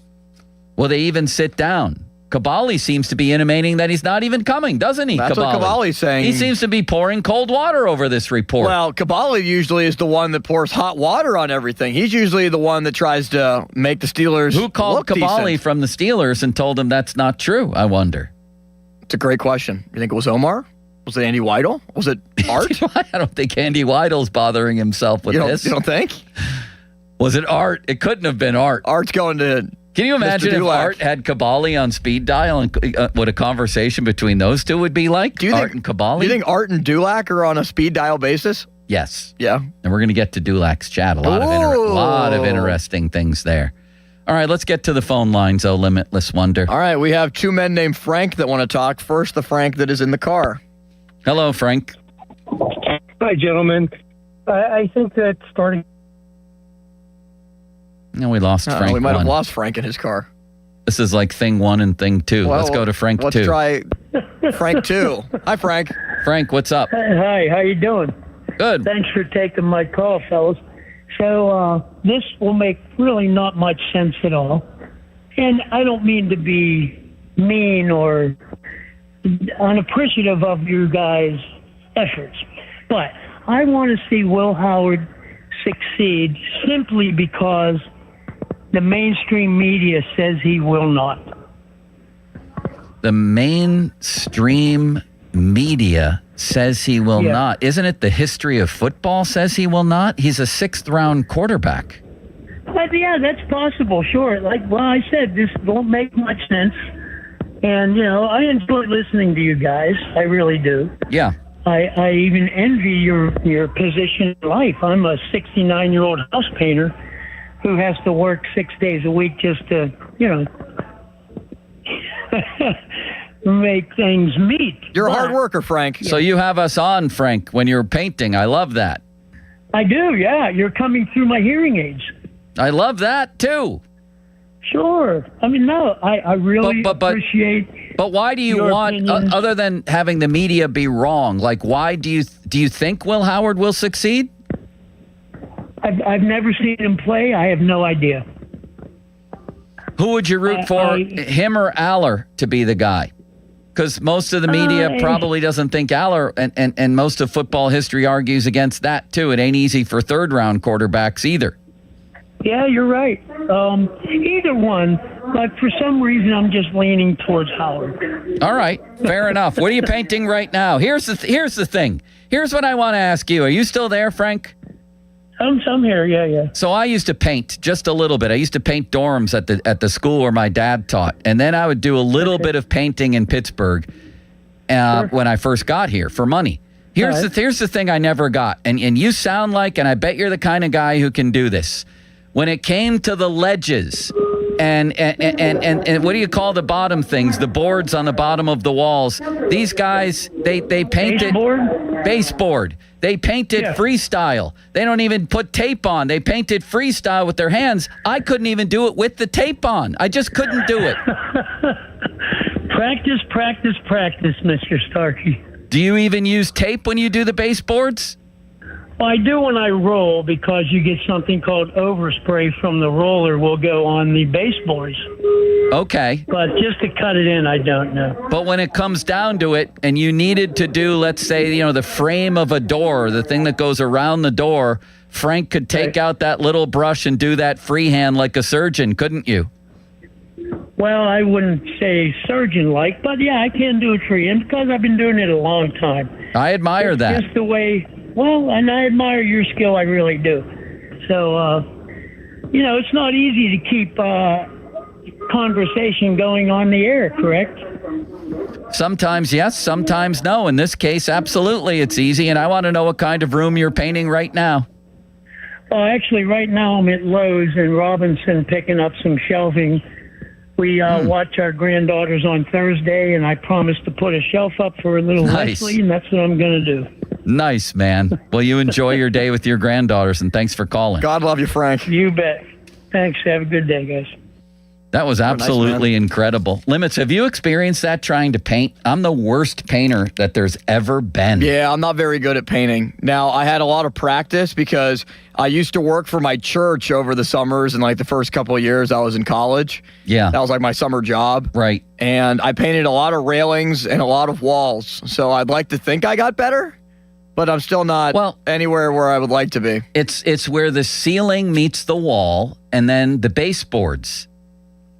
Will they even sit down? Kabali seems to be intimating that he's not even coming, doesn't he? That's what Kabali's saying. He seems to be pouring cold water over this report. Well, Kabali usually is the one that pours hot water on everything. He's usually the one that tries to make the Steelers Who called look Kabali decent. from the Steelers and told him that's not true, I wonder? It's a great question. You think it was Omar? Was it Andy Weidel? Was it Art? I don't think Andy Weidel's bothering himself with this. You don't think? Was it Art? It couldn't have been Art. Art's going to... Can you imagine if Art had Kabali on speed dial and what a conversation between those two would be like? Art and Kabali? Do you think Art and Dulac are on a speed dial basis? Yes. Yeah. And we're going to get to Dulac's chat. A lot of interesting things there. All right, let's get to the phone lines, oh Limitless Wonder. All right, we have two men named Frank that want to talk. First, the Frank that is in the car. Hello, Frank. Hi, gentlemen. I think that starting... No, we lost Frank. We might have 1. lost Frank in his car. This is like thing 1 and thing 2. Well, let's go to Frank 2. Let's try Frank 2. Hi, Frank. Frank, what's up? Hi, how you doing? Good. Thanks for taking my call, fellas. So this will make really not much sense at all. And I don't mean to be mean or unappreciative of you guys' efforts, but I want to see Will Howard succeed simply because the mainstream media says he will not. The mainstream media says he will not. Isn't it the history of football says he will not? He's a 6th-round quarterback. But yeah, that's possible, sure. Like I said, this won't make much sense. And, I enjoy listening to you guys. I really do. Yeah. I even envy your position in life. I'm a 69-year-old house painter who has to work 6 days a week just to, make things meet. You're a hard worker, Frank. So you have us on, Frank, when you're painting. I love that. I do, yeah. You're coming through my hearing aids. I love that, too. Sure. I mean, no, I really appreciate. But why do you want, other than having the media be wrong, like why do you think Will Howard will succeed? I've never seen him play. I have no idea. Who would you root for, him or Aller, to be the guy? Because most of the media probably doesn't think Aller, and most of football history argues against that, too. It ain't easy for 3rd-round quarterbacks either. Yeah, you're right. Either one, but for some reason I'm just leaning towards Howard. All right, fair enough. What are you painting right now? Here's the thing. Here's what I want to ask you. Are you still there, Frank? I'm here, yeah. So I used to paint just a little bit. I used to paint dorms at the school where my dad taught, and then I would do a little bit of painting in Pittsburgh when I first got here for money. Here's the thing I never got, and you sound like, and I bet you're the kind of guy who can do this. When it came to the ledges and what do you call the bottom things? The boards on the bottom of the walls. These guys, they painted baseboard. They painted freestyle. They don't even put tape on. They painted freestyle with their hands. I couldn't even do it with the tape on. I just couldn't do it. Practice, practice, practice, Mr. Starkey. Do you even use tape when you do the baseboards? Well, I do when I roll because you get something called overspray from the roller will go on the baseboards. Okay. But just to cut it in, I don't know. But when it comes down to it and you needed to do, let's say, the frame of a door, the thing that goes around the door, Frank could take out that little brush and do that freehand like a surgeon, couldn't you? Well, I wouldn't say surgeon-like, but yeah, I can do it for you because I've been doing it a long time. I admire that. Just the way, and I admire your skill, I really do. So, it's not easy to keep conversation going on the air, correct? Sometimes yes, sometimes no. In this case, absolutely, it's easy, and I want to know what kind of room you're painting right now. Well, actually, right now I'm at Lowe's in Robinson picking up some shelving. We watch our granddaughters on Thursday, and I promised to put a shelf up for little Leslie, and that's what I'm going to do. Nice, man. Well, you enjoy your day with your granddaughters, and thanks for calling. God love you, Frank. You bet. Thanks. Have a good day, guys. That was absolutely incredible. Limits, have you experienced that trying to paint? I'm the worst painter that there's ever been. Yeah, I'm not very good at painting. Now, I had a lot of practice because I used to work for my church over the summers and the first couple of years I was in college. Yeah. That was my summer job. Right. And I painted a lot of railings and a lot of walls. So I'd like to think I got better, but I'm still not anywhere where I would like to be. It's where the ceiling meets the wall and then the baseboards.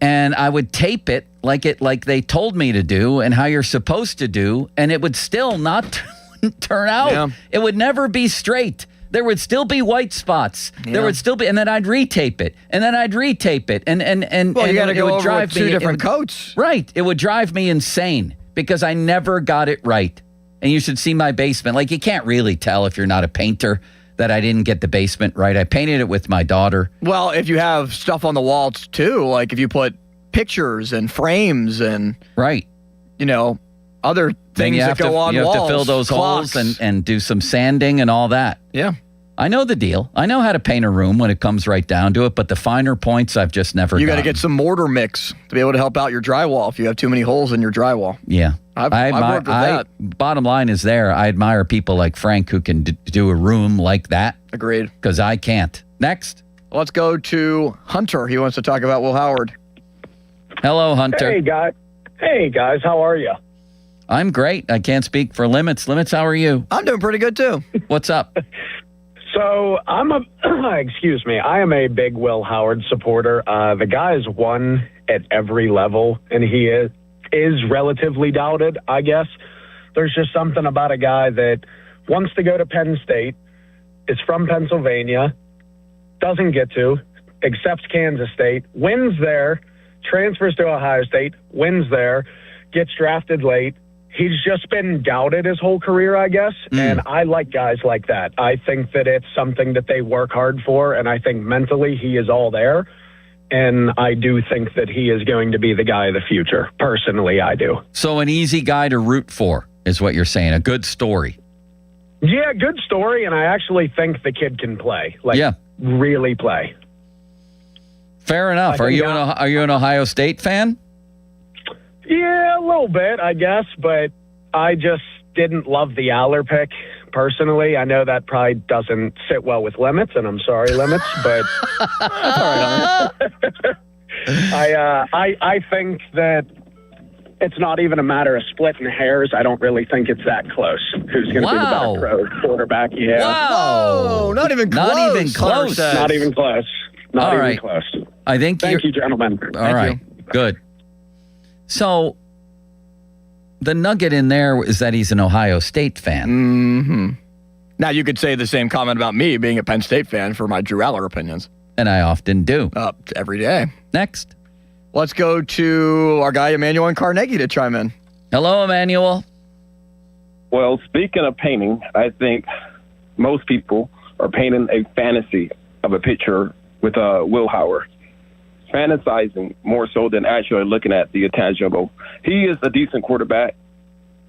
And I would tape it like they told me to do and how you're supposed to do, and it would still not turn out. Yeah. It would never be straight. There would still be white spots. Yeah. There would still be, and then I'd retape it, and then I'd retape it, and you got to go would over drive with two me, different coats. Right. It would drive me insane because I never got it right. And you should see my basement. You can't really tell if you're not a painter that I didn't get the basement right. I painted it with my daughter. Well, if you have stuff on the walls too, if you put pictures and frames and other things that go on walls. You have to fill those holes and do some sanding and all that. Yeah. I know the deal. I know how to paint a room when it comes right down to it, but the finer points I've just never You got to gotten. get some mortar mix to be able to help out your drywall if you have too many holes in your drywall. Yeah. I've worked with that. Bottom line is I admire people like Frank who can do a room like that. Agreed. Because I can't. Next. Let's go to Hunter. He wants to talk about Will Howard. Hello, Hunter. Hey, guys. How are you? I'm great. I can't speak for Limits. Limits, how are you? I'm doing pretty good, too. What's up? So I am a big Will Howard supporter. The guy's won at every level, and he is relatively doubted, I guess. There's just something about a guy that wants to go to Penn State, is from Pennsylvania, doesn't get to, accepts Kansas State, wins there, transfers to Ohio State, wins there, gets drafted late. He's just been doubted his whole career, I guess, and I like guys like that. I think that it's something that they work hard for, and I think mentally he is all there, and I do think that he is going to be the guy of the future. Personally, I do. So an easy guy to root for is what you're saying, a good story. Yeah, good story, and I actually think the kid can play, really play. Fair enough. Are you an Ohio State fan? Yeah, a little bit, I guess, but I just didn't love the Aller pick, personally. I know that probably doesn't sit well with Limits, and I'm sorry, Limits, but I think that it's not even a matter of splitting hairs. I don't really think it's that close. Who's going to be the better pro quarterback? Yeah. Wow. Not even close. Not even close. Not even close. Not even close. I think Thank you, gentlemen. All right. Good. So the nugget in there is that he's an Ohio State fan. Mm-hmm. Now, you could say the same comment about me being a Penn State fan for my Drew Aller opinions. And I often do. Every day. Next. Let's go to our guy, Emmanuel in Carnegie, to chime in. Hello, Emmanuel. Well, speaking of painting, I think most people are painting a fantasy of a picture with Will Howard. Fantasizing more so than actually looking at the intangible. He is a decent quarterback.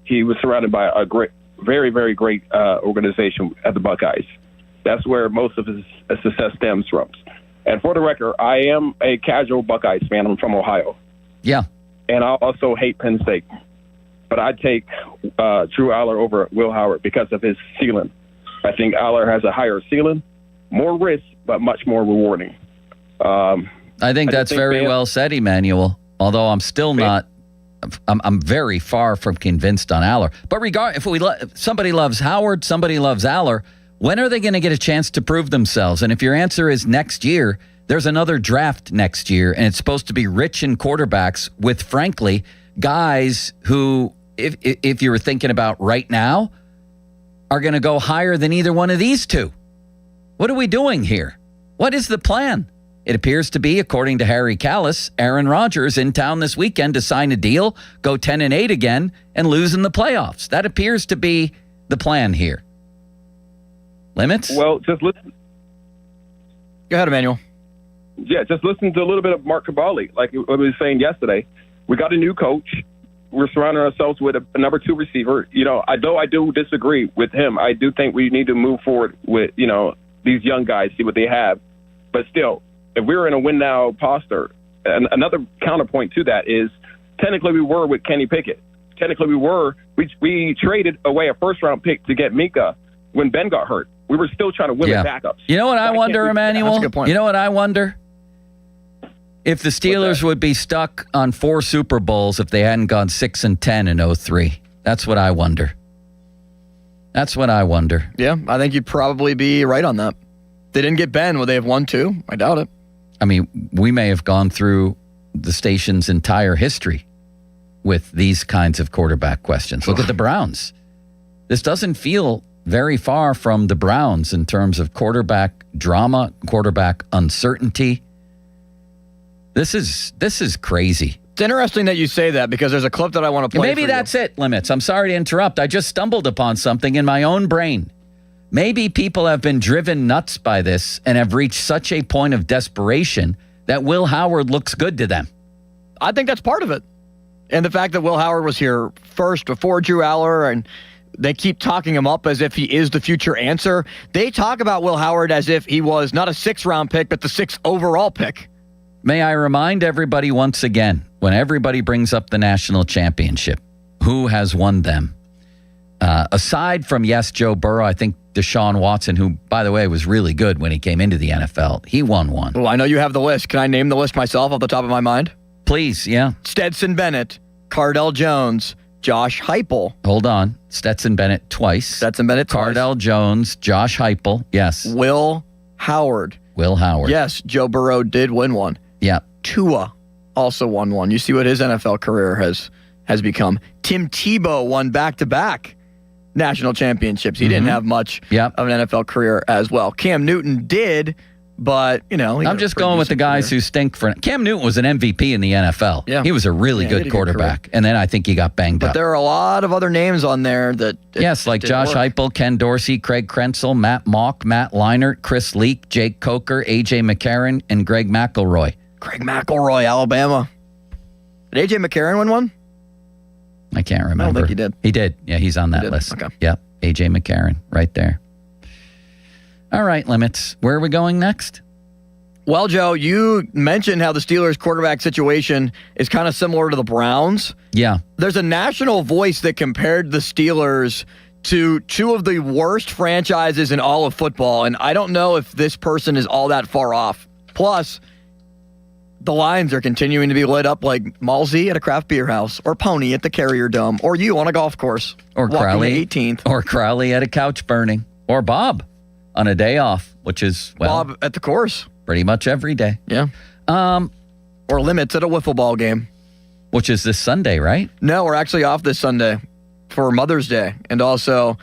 He was surrounded by a great, very, very great organization at the Buckeyes. That's where most of his success stems from. And for the record, I am a casual Buckeyes fan. I'm from Ohio. Yeah. and I also hate Penn State. But I'd take Drew Aller over Will Howard because of his ceiling. I think Aller has a higher ceiling, more risk, but much more rewarding. I think that's very well said, Emmanuel. Although I'm still not, I'm very far from convinced on Aller. But if somebody loves Howard, somebody loves Aller, when are they going to get a chance to prove themselves? And if your answer is next year, there's another draft next year, and it's supposed to be rich in quarterbacks with, frankly, guys who, if you were thinking about right now, are going to go higher than either one of these two. What are we doing here? What is the plan? It appears to be, according to Harry Callis, Aaron Rodgers in town this weekend to sign a deal, go 10-8 again, and lose in the playoffs. That appears to be the plan here. Limits? Well, just listen. Go ahead, Emmanuel. Yeah, just listen to a little bit of Mark Cavalli. Like we were saying yesterday, we got a new coach. We're surrounding ourselves with a number 2 receiver. You know, I do disagree with him. I do think we need to move forward with, you know, these young guys, see what they have. But still, if we were in a win now posture, and another counterpoint to that is technically we were with Kenny Pickett. Technically we traded away a first-round pick to get Mika when Ben got hurt. We were still trying to win with backups. You know what I wonder, Emmanuel? That's a good point. You know what I wonder? If the Steelers would be stuck on 4 Super Bowls if they hadn't gone 6-10 in 2003. That's what I wonder. That's what I wonder. Yeah, I think you'd probably be right on that. They didn't get Ben. Would they have won 2? I doubt it. I mean, we may have gone through the station's entire history with these kinds of quarterback questions. Look at the Browns. This doesn't feel very far from the Browns in terms of quarterback drama, quarterback uncertainty. This is crazy. It's interesting that you say that because there's a clip that I want to play. Maybe that's it, Limits. I'm sorry to interrupt. I just stumbled upon something in my own brain. Maybe people have been driven nuts by this and have reached such a point of desperation that Will Howard looks good to them. I think that's part of it. And the fact that Will Howard was here first before Drew Aller, and they keep talking him up as if he is the future answer. They talk about Will Howard as if he was not a 6th-round pick, but the 6th overall pick. May I remind everybody once again, when everybody brings up the national championship, who has won them? Aside from, yes, Joe Burrow, I think Deshaun Watson, who, by the way, was really good when he came into the NFL, he won one. Well, I know you have the list. Can I name the list myself off the top of my mind? Please, yeah. Stetson Bennett, Cardell Jones, Josh Heupel. Hold on. Stetson Bennett twice. Cardell Jones, Josh Heupel, yes. Will Howard. Yes, Joe Burrow did win one. Yeah. Tua also won one. You see what his NFL career has become. Tim Tebow won back-to-back national championships. He didn't have much of an NFL career as well. Cam Newton did, but, you know. I'm just going with the guys who stink for it. Cam Newton was an MVP in the NFL. Yeah. He was a really good quarterback. And then I think he got banged up. But there are a lot of other names on there that. Yes, like Josh Heupel, Ken Dorsey, Craig Krenzel, Matt Mock, Matt Leinart, Chris Leak, Jake Coker, A.J. McCarron, and Greg McElroy. Greg McElroy, Alabama. Did A.J. McCarron win one? I can't remember. I don't think he did. He did. Yeah, he's on that list. Okay. Yep, A.J. McCarron, right there. All right, Limits. Where are we going next? Well, Joe, you mentioned how the Steelers' quarterback situation is kind of similar to the Browns. Yeah. There's a national voice that compared the Steelers to 2 of the worst franchises in all of football, and I don't know if this person is all that far off. Plus, the lines are continuing to be lit up like Malzy at a craft beer house, or Pony at the Carrier Dome, or you on a golf course. Or Crowley. 18th. Or Crowley at a couch burning. Or Bob on a day off, which is, well, Bob at the course. Pretty much every day. Yeah. Or Limits at a wiffle ball game. Which is this Sunday, right? No, we're actually off this Sunday for Mother's Day. And also,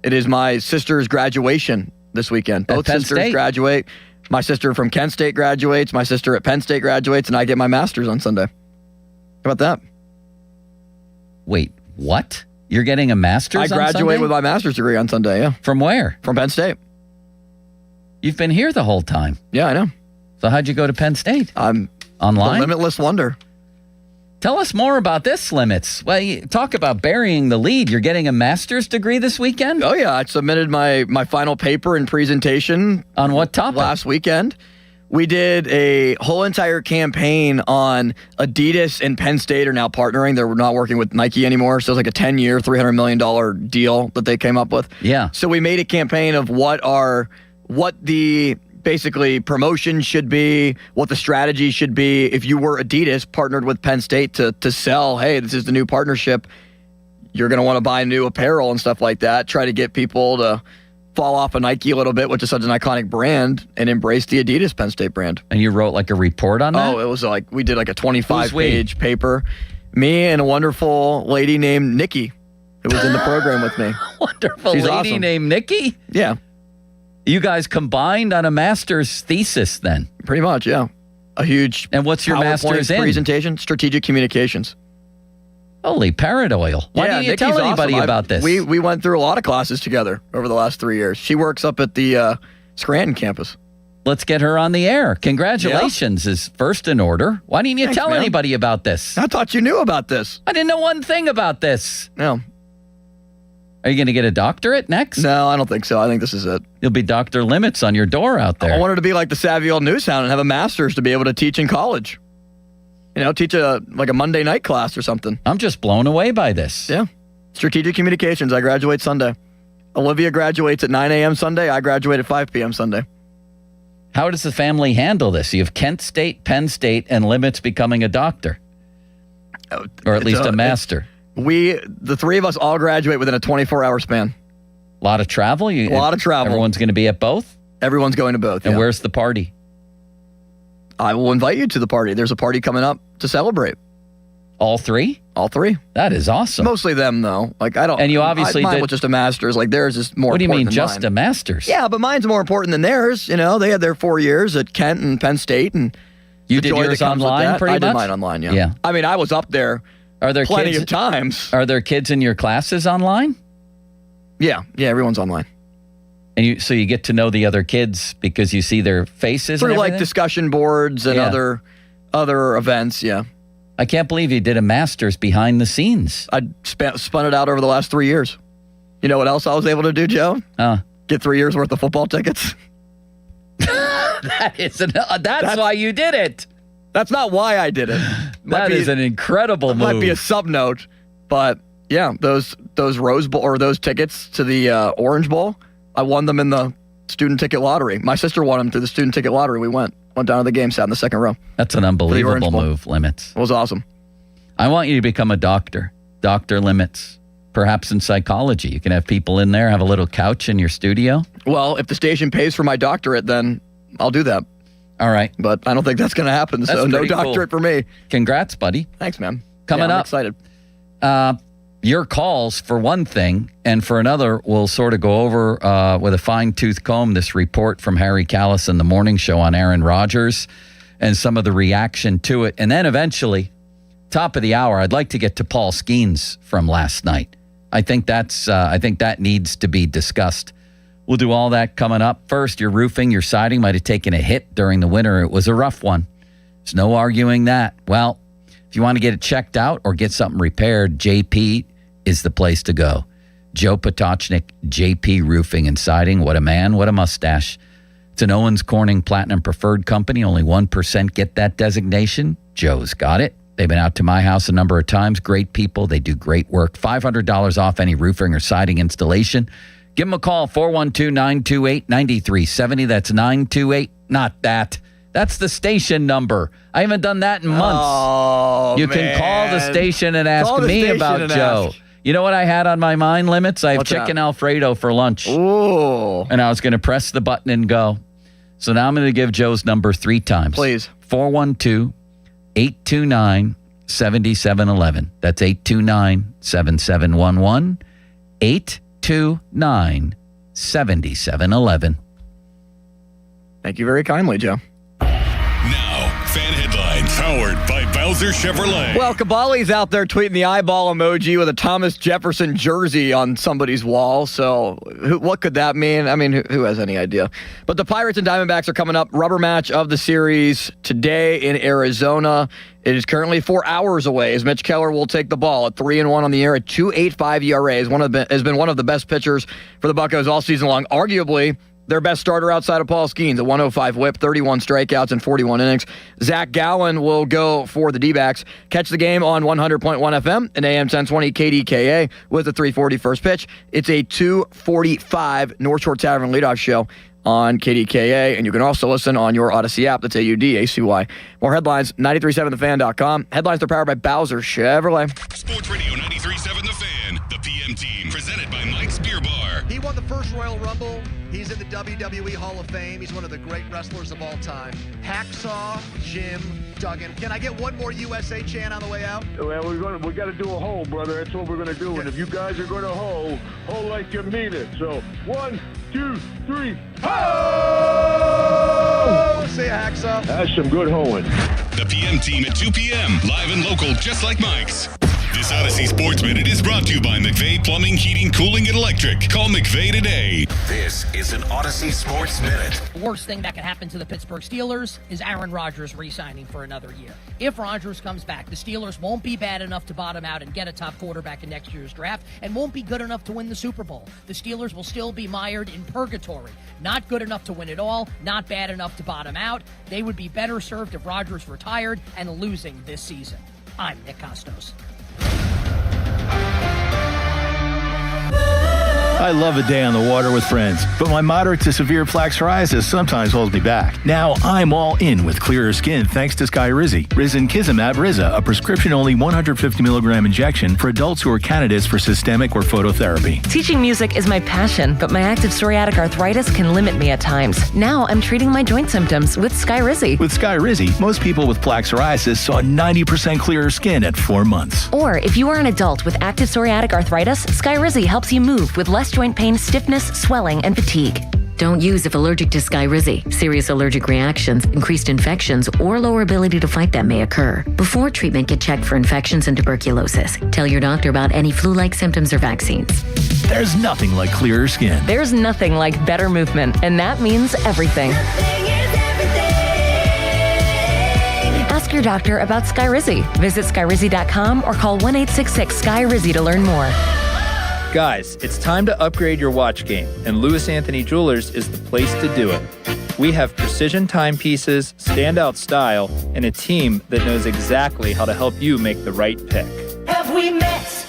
it is my sister's graduation this weekend. Both sisters graduate. My sister from Kent State graduates. My sister at Penn State graduates. And I get my master's on Sunday. How about that? Wait, what? You're getting a master's I graduate with my master's degree on Sunday, yeah. From where? From Penn State. You've been here the whole time. Yeah, I know. So how'd you go to Penn State? I'm online. The limitless wonder. Tell us more about this, Limits. Well, you talk about burying the lead. You're getting a master's degree this weekend? Oh, yeah. I submitted my final paper and presentation. On what topic? Last weekend. We did a whole entire campaign on Adidas and Penn State are now partnering. They're not working with Nike anymore. So it's like a 10-year, $300 million deal that they came up with. Yeah. So we made a campaign of what the basically promotion should be, what the strategy should be. If you were Adidas partnered with Penn State to sell, hey, this is the new partnership, you're going to want to buy new apparel and stuff like that. Try to get people to fall off of Nike a little bit, which is such an iconic brand, and embrace the Adidas Penn State brand. And you wrote like a report on that? Oh, it was like, we did like a 25-page paper. Me and a wonderful lady named Nikki, who was in the program with me. Wonderful She's lady awesome. named Nikki? Yeah. You guys combined on a master's thesis then? Pretty much, yeah. A huge And what's your PowerPoint master's in? presentation, strategic communications. Holy parrot oil. Why didn't you tell anybody about this? We went through a lot of classes together over the last 3 years. She works up at the Scranton campus. Let's get her on the air. Congratulations is first in order. Why didn't you tell anybody about this? I thought you knew about this. I didn't know one thing about this. No. Are you going to get a doctorate next? No, I don't think so. I think this is it. You'll be Dr. Limits on your door out there. I wanted to be like the savvy old news hound and have a master's to be able to teach in college. You know, teach a Monday night class or something. I'm just blown away by this. Yeah. Strategic communications. I graduate Sunday. Olivia graduates at 9 a.m. Sunday. I graduate at 5 p.m. Sunday. How does the family handle this? You have Kent State, Penn State, and Limits becoming a doctor. Or at least a master. The three of us all graduate within a 24-hour span. A lot of travel? A lot of travel. Everyone's going to be at both? Everyone's going to both, And where's the party? I will invite you to the party. There's a party coming up to celebrate. All three? All three. That is awesome. Mostly them, though. Like, I don't... And you obviously mine did... was just a master's. Like, theirs is more What do you mean, important than just mine. a master's? Yeah, but mine's more important than theirs. You know, they had their 4 years at Kent and Penn State, and you the did joy yours that comes with online that. pretty I much? did mine online, yeah. Yeah. I mean, I was up there Are there plenty kids, of times. Are there kids in your classes online? Yeah, everyone's online. And so you get to know the other kids because you see their faces Through and like everything? discussion boards and other events, yeah. I can't believe you did a master's behind the scenes. I spun it out over the last 3 years. You know what else I was able to do, Joe? Get 3 years worth of football tickets. That's why you did it. That's not why I did it. That is an incredible move. Might be a sub note, but yeah, those Rose Bowl or those tickets to the Orange Bowl, I won them in the student ticket lottery. My sister won them through the student ticket lottery. We went down to the game, sat in the second row. That's an unbelievable move, Limits. It was awesome. I want you to become a doctor, Dr. Limits, perhaps in psychology. You can have people in there, have a little couch in your studio. Well, if the station pays for my doctorate, then I'll do that. All right. But I don't think that's going to happen, so no doctorate for me. Congrats, buddy. Thanks, man. Coming I'm up. excited. Your calls, for one thing, and for another, we'll sort of go over with a fine-tooth comb this report from Harry Callis in the morning show on Aaron Rodgers and some of the reaction to it. And then eventually, top of the hour, I'd like to get to Paul Skeens from last night. I think that needs to be discussed. We'll do all that coming up. First, your roofing, your siding might have taken a hit during the winter. It was a rough one. There's no arguing that. Well, if you want to get it checked out or get something repaired, JP is the place to go. Joe Potocznik, JP Roofing and Siding. What a man, what a mustache. It's an Owens Corning Platinum Preferred Company. Only 1% get that designation. Joe's got it. They've been out to my house a number of times. Great people. They do great work. $500 off any roofing or siding installation. Give them a call, 412-928-9370. That's 928, not that. That's the station number. I haven't done that in months. Oh, you can call the station and ask me about Joe. You know what I had on my mind, Limits? I have chicken Alfredo for lunch. Ooh. And I was going to press the button and go. So now I'm going to give Joe's number 3 times. Please. 412-829-7711. That's 829-7711. 829-7711. Thank you very kindly, Joe. Now, fan headlines powered by Bowser Chevrolet. Well, Kabali's out there tweeting the eyeball emoji with a Thomas Jefferson jersey on somebody's wall. So what could that mean? I mean, who has any idea? But the Pirates and Diamondbacks are coming up. Rubber match of the series today in Arizona. It is currently 4 hours away as Mitch Keller will take the ball at 3-1 on the year at 2.85 ERA. Has been one of the best pitchers for the Buccos all season long. Arguably their best starter outside of Paul Skeens, a 105 whip, 31 strikeouts in 41 innings. Zach Gallen will go for the D-backs. Catch the game on 100.1 FM and AM 1020 KDKA with a 3:40 first pitch. It's a 2:45 North Shore Tavern leadoff show on KDKA, and you can also listen on your Odyssey app. That's AUDACY. More headlines, 937thefan.com. Headlines are powered by Bowser Chevrolet. Sports Radio 93.7 The Fan, the PM team, presented by Mike's Beer Bar. He won the first Royal Rumble. He's in the WWE Hall of Fame. He's one of the great wrestlers of all time. Hacksaw Jim Duggan. Can I get one more USA chant on the way out? Well, we got to do a hole, brother. That's what we're going to do. Yeah. And if you guys are going to hole like you mean it. So 1, 2, 3, ho! Say a hacksaw. That's some good hoeing. The PM team at 2 p.m. live and local, just like Mike's. This Odyssey Sports Minute is brought to you by McVeigh Plumbing, Heating, Cooling, and Electric. Call McVeigh today. This is an Odyssey Sports Minute. The worst thing that can happen to the Pittsburgh Steelers is Aaron Rodgers re-signing for another year. If Rodgers comes back, the Steelers won't be bad enough to bottom out and get a top quarterback in next year's draft and won't be good enough to win the Super Bowl. The Steelers will still be mired in purgatory. Not good enough to win it all, not bad enough to bottom out. They would be better served if Rodgers retired and losing this season. I'm Nick Costos. I love a day on the water with friends, but my moderate to severe plaque psoriasis sometimes holds me back. Now I'm all in with clearer skin thanks to Skyrizi. Risankizumab Riza, a prescription-only 150 milligram injection for adults who are candidates for systemic or phototherapy. Teaching music is my passion, but my active psoriatic arthritis can limit me at times. Now I'm treating my joint symptoms with Skyrizi. With Skyrizi, most people with plaque psoriasis saw 90% clearer skin at 4 months. Or if you are an adult with active psoriatic arthritis, Skyrizi helps you move with less joint pain, stiffness, swelling, and fatigue. Don't use if allergic to Skyrizi. Serious allergic reactions, increased infections, or lower ability to fight them may occur. Before treatment, get checked for infections and tuberculosis. Tell your doctor about any flu-like symptoms or vaccines. There's nothing like clearer skin. There's nothing like better movement, and that means everything. Ask your doctor about Skyrizi. Visit Skyrizi.com or call 1-866-SKY-RIZZI to learn more. Guys, it's time to upgrade your watch game, and Louis Anthony Jewelers is the place to do it. We have precision timepieces, standout style, and a team that knows exactly how to help you make the right pick. Have we met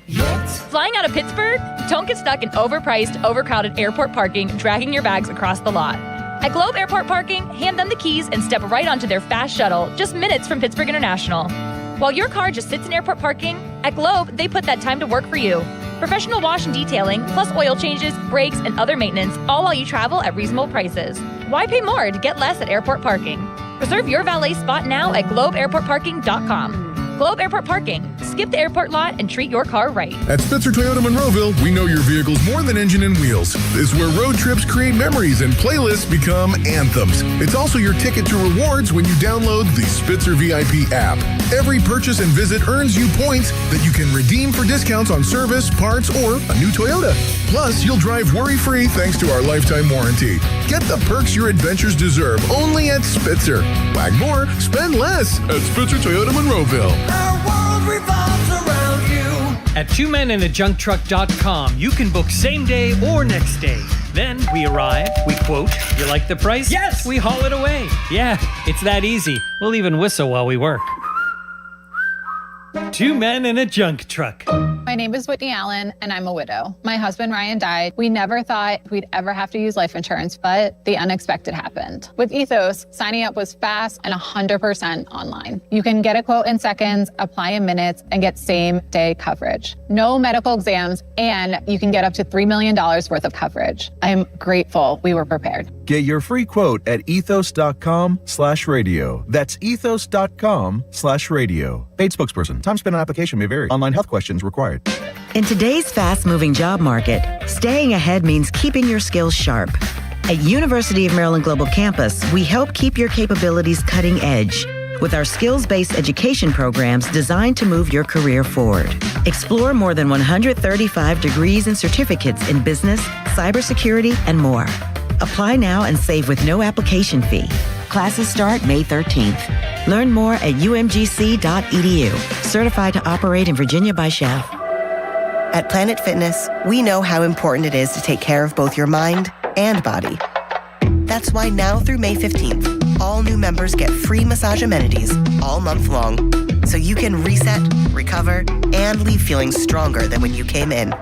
yet? Flying out of Pittsburgh? Don't get stuck in overpriced, overcrowded airport parking, dragging your bags across the lot. At Globe Airport Parking, hand them the keys and step right onto their fast shuttle, just minutes from Pittsburgh International. While your car just sits in airport parking, at Globe, they put that time to work for you. Professional wash and detailing, plus oil changes, brakes, and other maintenance, all while you travel at reasonable prices. Why pay more to get less at airport parking? Reserve your valet spot now at globeairportparking.com. Globe Airport Parking. Skip the airport lot and treat your car right. At Spitzer Toyota Monroeville, we know your vehicle's more than engine and wheels. This is where road trips create memories and playlists become anthems. It's also your ticket to rewards when you download the Spitzer VIP app. Every purchase and visit earns you points that you can redeem for discounts on service, parts, or a new Toyota. Plus, you'll drive worry-free thanks to our lifetime warranty. Get the perks your adventures deserve only at Spitzer. Buy more, spend less at Spitzer Toyota Monroeville. Our world revolves around you. At twomeninajunktruck.com, you can book same day or next day. Then we arrive, we quote, "You like the price?" Yes! We haul it away. Yeah, it's that easy. We'll even whistle while we work. 2 men in a junk truck. My name is Whitney Allen, and I'm a widow. My husband, Ryan, died. We never thought we'd ever have to use life insurance, but the unexpected happened. With Ethos, signing up was fast and 100% online. You can get a quote in seconds, apply in minutes, and get same-day coverage. No medical exams, and you can get up to $3 million worth of coverage. I'm grateful we were prepared. Get your free quote at ethos.com/radio. That's ethos.com/radio. Paid spokesperson. Time spent on application may vary. Online health questions required. In today's fast-moving job market, staying ahead means keeping your skills sharp. At University of Maryland Global Campus, we help keep your capabilities cutting edge with our skills-based education programs designed to move your career forward. Explore more than 135 degrees and certificates in business, cybersecurity, and more. Apply now and save with no application fee. Classes start May 13th. Learn more at umgc.edu. Certified to operate in Virginia by Chef. At Planet Fitness, we know how important it is to take care of both your mind and body. That's why now through May 15th, all new members get free massage amenities all month long, so you can reset, recover, and leave feeling stronger than when you came in.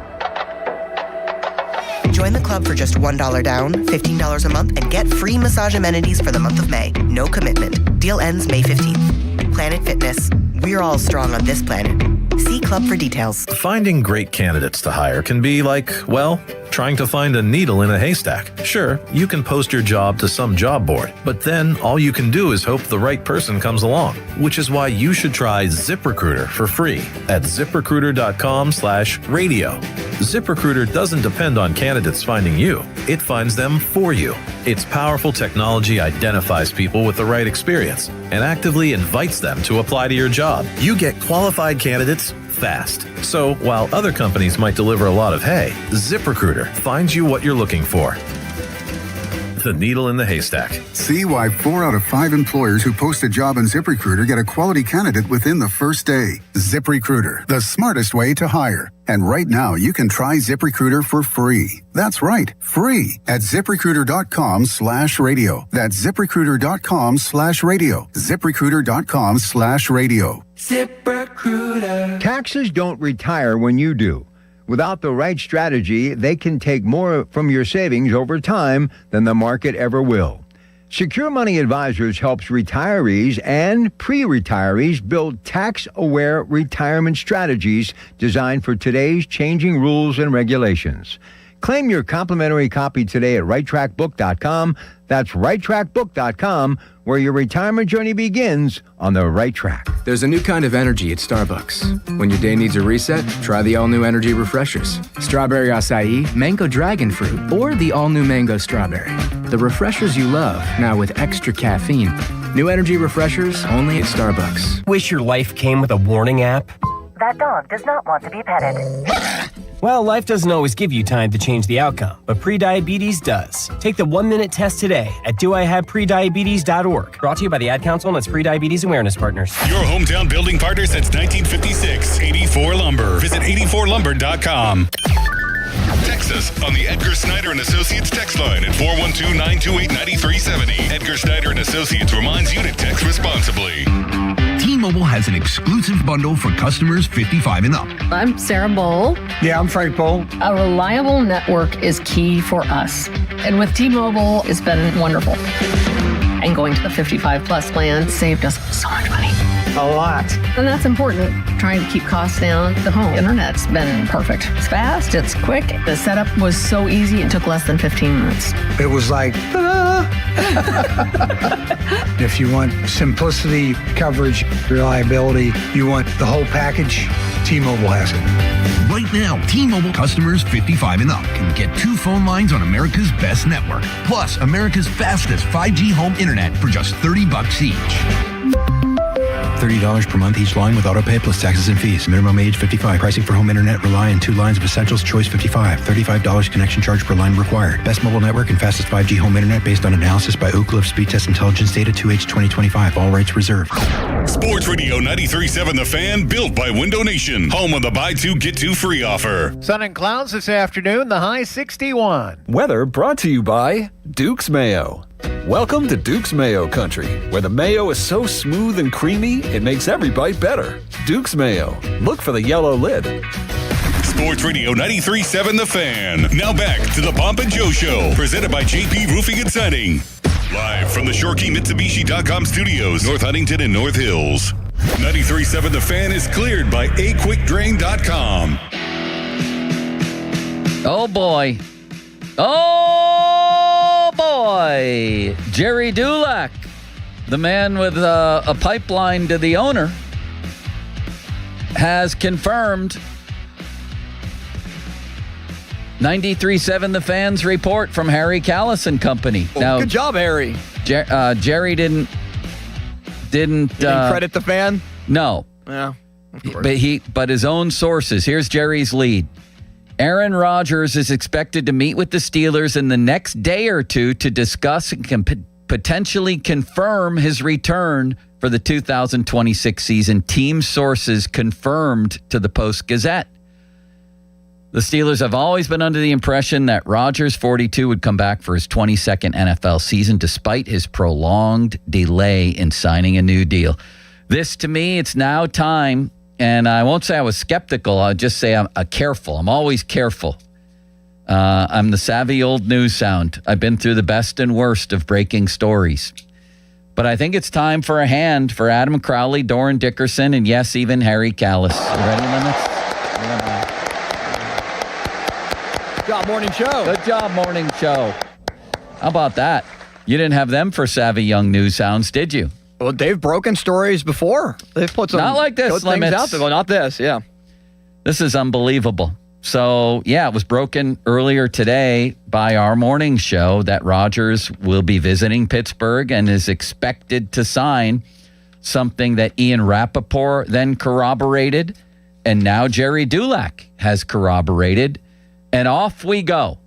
Join the club for just $1 down, $15 a month, and get free massage amenities for the month of May. No commitment. Deal ends May 15th. Planet Fitness. We're all strong on this planet. See club for details. Finding great candidates to hire can be like, well, trying to find a needle in a haystack. Sure, you can post your job to some job board, but then all you can do is hope the right person comes along, which is why you should try ZipRecruiter for free at ZipRecruiter.com/radio. ZipRecruiter doesn't depend on candidates finding you. It finds them for you. Its powerful technology identifies people with the right experience and actively invites them to apply to your job. You get qualified candidates fast. So while other companies might deliver a lot of hay, ZipRecruiter finds you what you're looking for. The needle in the haystack. See why 4 out of 5 employers who post a job on ZipRecruiter get a quality candidate within the first day. ZipRecruiter, the smartest way to hire. And right now, you can try ZipRecruiter for free. That's right, free at ZipRecruiter.com/radio. That's ZipRecruiter.com/radio. ZipRecruiter.com/radio. ZipRecruiter. Taxes don't retire when you do. Without the right strategy, they can take more from your savings over time than the market ever will. Secure Money Advisors helps retirees and pre-retirees build tax-aware retirement strategies designed for today's changing rules and regulations. Claim your complimentary copy today at righttrackbook.com. That's righttrackbook.com, where your retirement journey begins on the right track. There's a new kind of energy at Starbucks. When your day needs a reset, try the all-new energy refreshers. Strawberry acai, mango dragon fruit, or the all-new mango strawberry. The refreshers you love, now with extra caffeine. New energy refreshers only at Starbucks. Wish your life came with a warning app? That dog does not want to be petted. Well, life doesn't always give you time to change the outcome, but prediabetes does. Take the 1-minute test today at doihaveprediabetes.org. Brought to you by the Ad Council and its Prediabetes Awareness Partners. Your hometown building partner since 1956. 84 Lumber. Visit 84lumber.com. Text us on the Edgar Snyder & Associates text line at 412-928-9370. Edgar Snyder & Associates reminds you to text responsibly. T-Mobile has an exclusive bundle for customers 55 and up. I'm Sarah Bowl. Yeah, I'm Frank Bowl. A reliable network is key for us. And with T-Mobile, it's been wonderful. And going to the 55 plus plan saved us so much money. A lot. And that's important. Trying to keep costs down. The home internet's been perfect. It's fast, it's quick. The setup was so easy, it took less than 15 minutes. It was like, ta-da! If you want simplicity, coverage, reliability, you want the whole package, T-Mobile has it. Right now, T-Mobile customers 55 and up can get 2 phone lines on America's best network, plus America's fastest 5G home internet for just $30 each. $30 per month each line with autopay plus taxes and fees. Minimum age 55. Pricing for home internet rely on 2 lines of essentials. Choice 55. $35 connection charge per line required. Best mobile network and fastest 5G home internet based on analysis by Ookla of Speed Test Intelligence data 2H 2025. All rights reserved. Sports Radio 93.7 The Fan, built by Window Nation. Home of the buy 2, get 2 free offer. Sun and clouds this afternoon, the high 61. Weather brought to you by Duke's Mayo. Welcome to Duke's Mayo Country, where the mayo is so smooth and creamy, it makes every bite better. Duke's Mayo. Look for the yellow lid. Sports Radio 93.7 The Fan. Now back to the Pomp and Joe Show, presented by JP Roofing and Siding. Live from the ShoreKeyMitsubishi.com studios, North Huntington and North Hills. 93.7 The Fan is cleared by AQuickDrain.com. Oh, boy. Oh, boy. Jerry Dulac, the man with a pipeline to the owner, has confirmed 93.7 The Fan's report from Harry Callis and Company. Now, good job, Harry. Jerry didn't credit the fan? No. Yeah, of course. But his own sources. Here's Jerry's lead. Aaron Rodgers is expected to meet with the Steelers in the next day or two to discuss and potentially confirm his return for the 2026 season. Team sources confirmed to the Post-Gazette. The Steelers have always been under the impression that Rodgers, 42, would come back for his 22nd NFL season despite his prolonged delay in signing a new deal. This, to me, it's now time, and I won't say I was skeptical. I'll just say I'm careful. I'm always careful. I'm the savvy old news sound. I've been through the best and worst of breaking stories. But I think it's time for a hand for Adam Crowley, Doran Dickerson, and yes, even Harry Callis. You ready, Limits? Good job, morning show. Good job, morning show. How about that? You didn't have them for savvy young news sounds, did you? Well, they've broken stories before. They've put some not like this, good things Limits. out there. Well, not this, yeah. This is unbelievable. So, yeah, it was broken earlier today by our morning show that Rodgers will be visiting Pittsburgh and is expected to sign something that Ian Rappaport then corroborated, and now Jerry Dulac has corroborated, and off we go.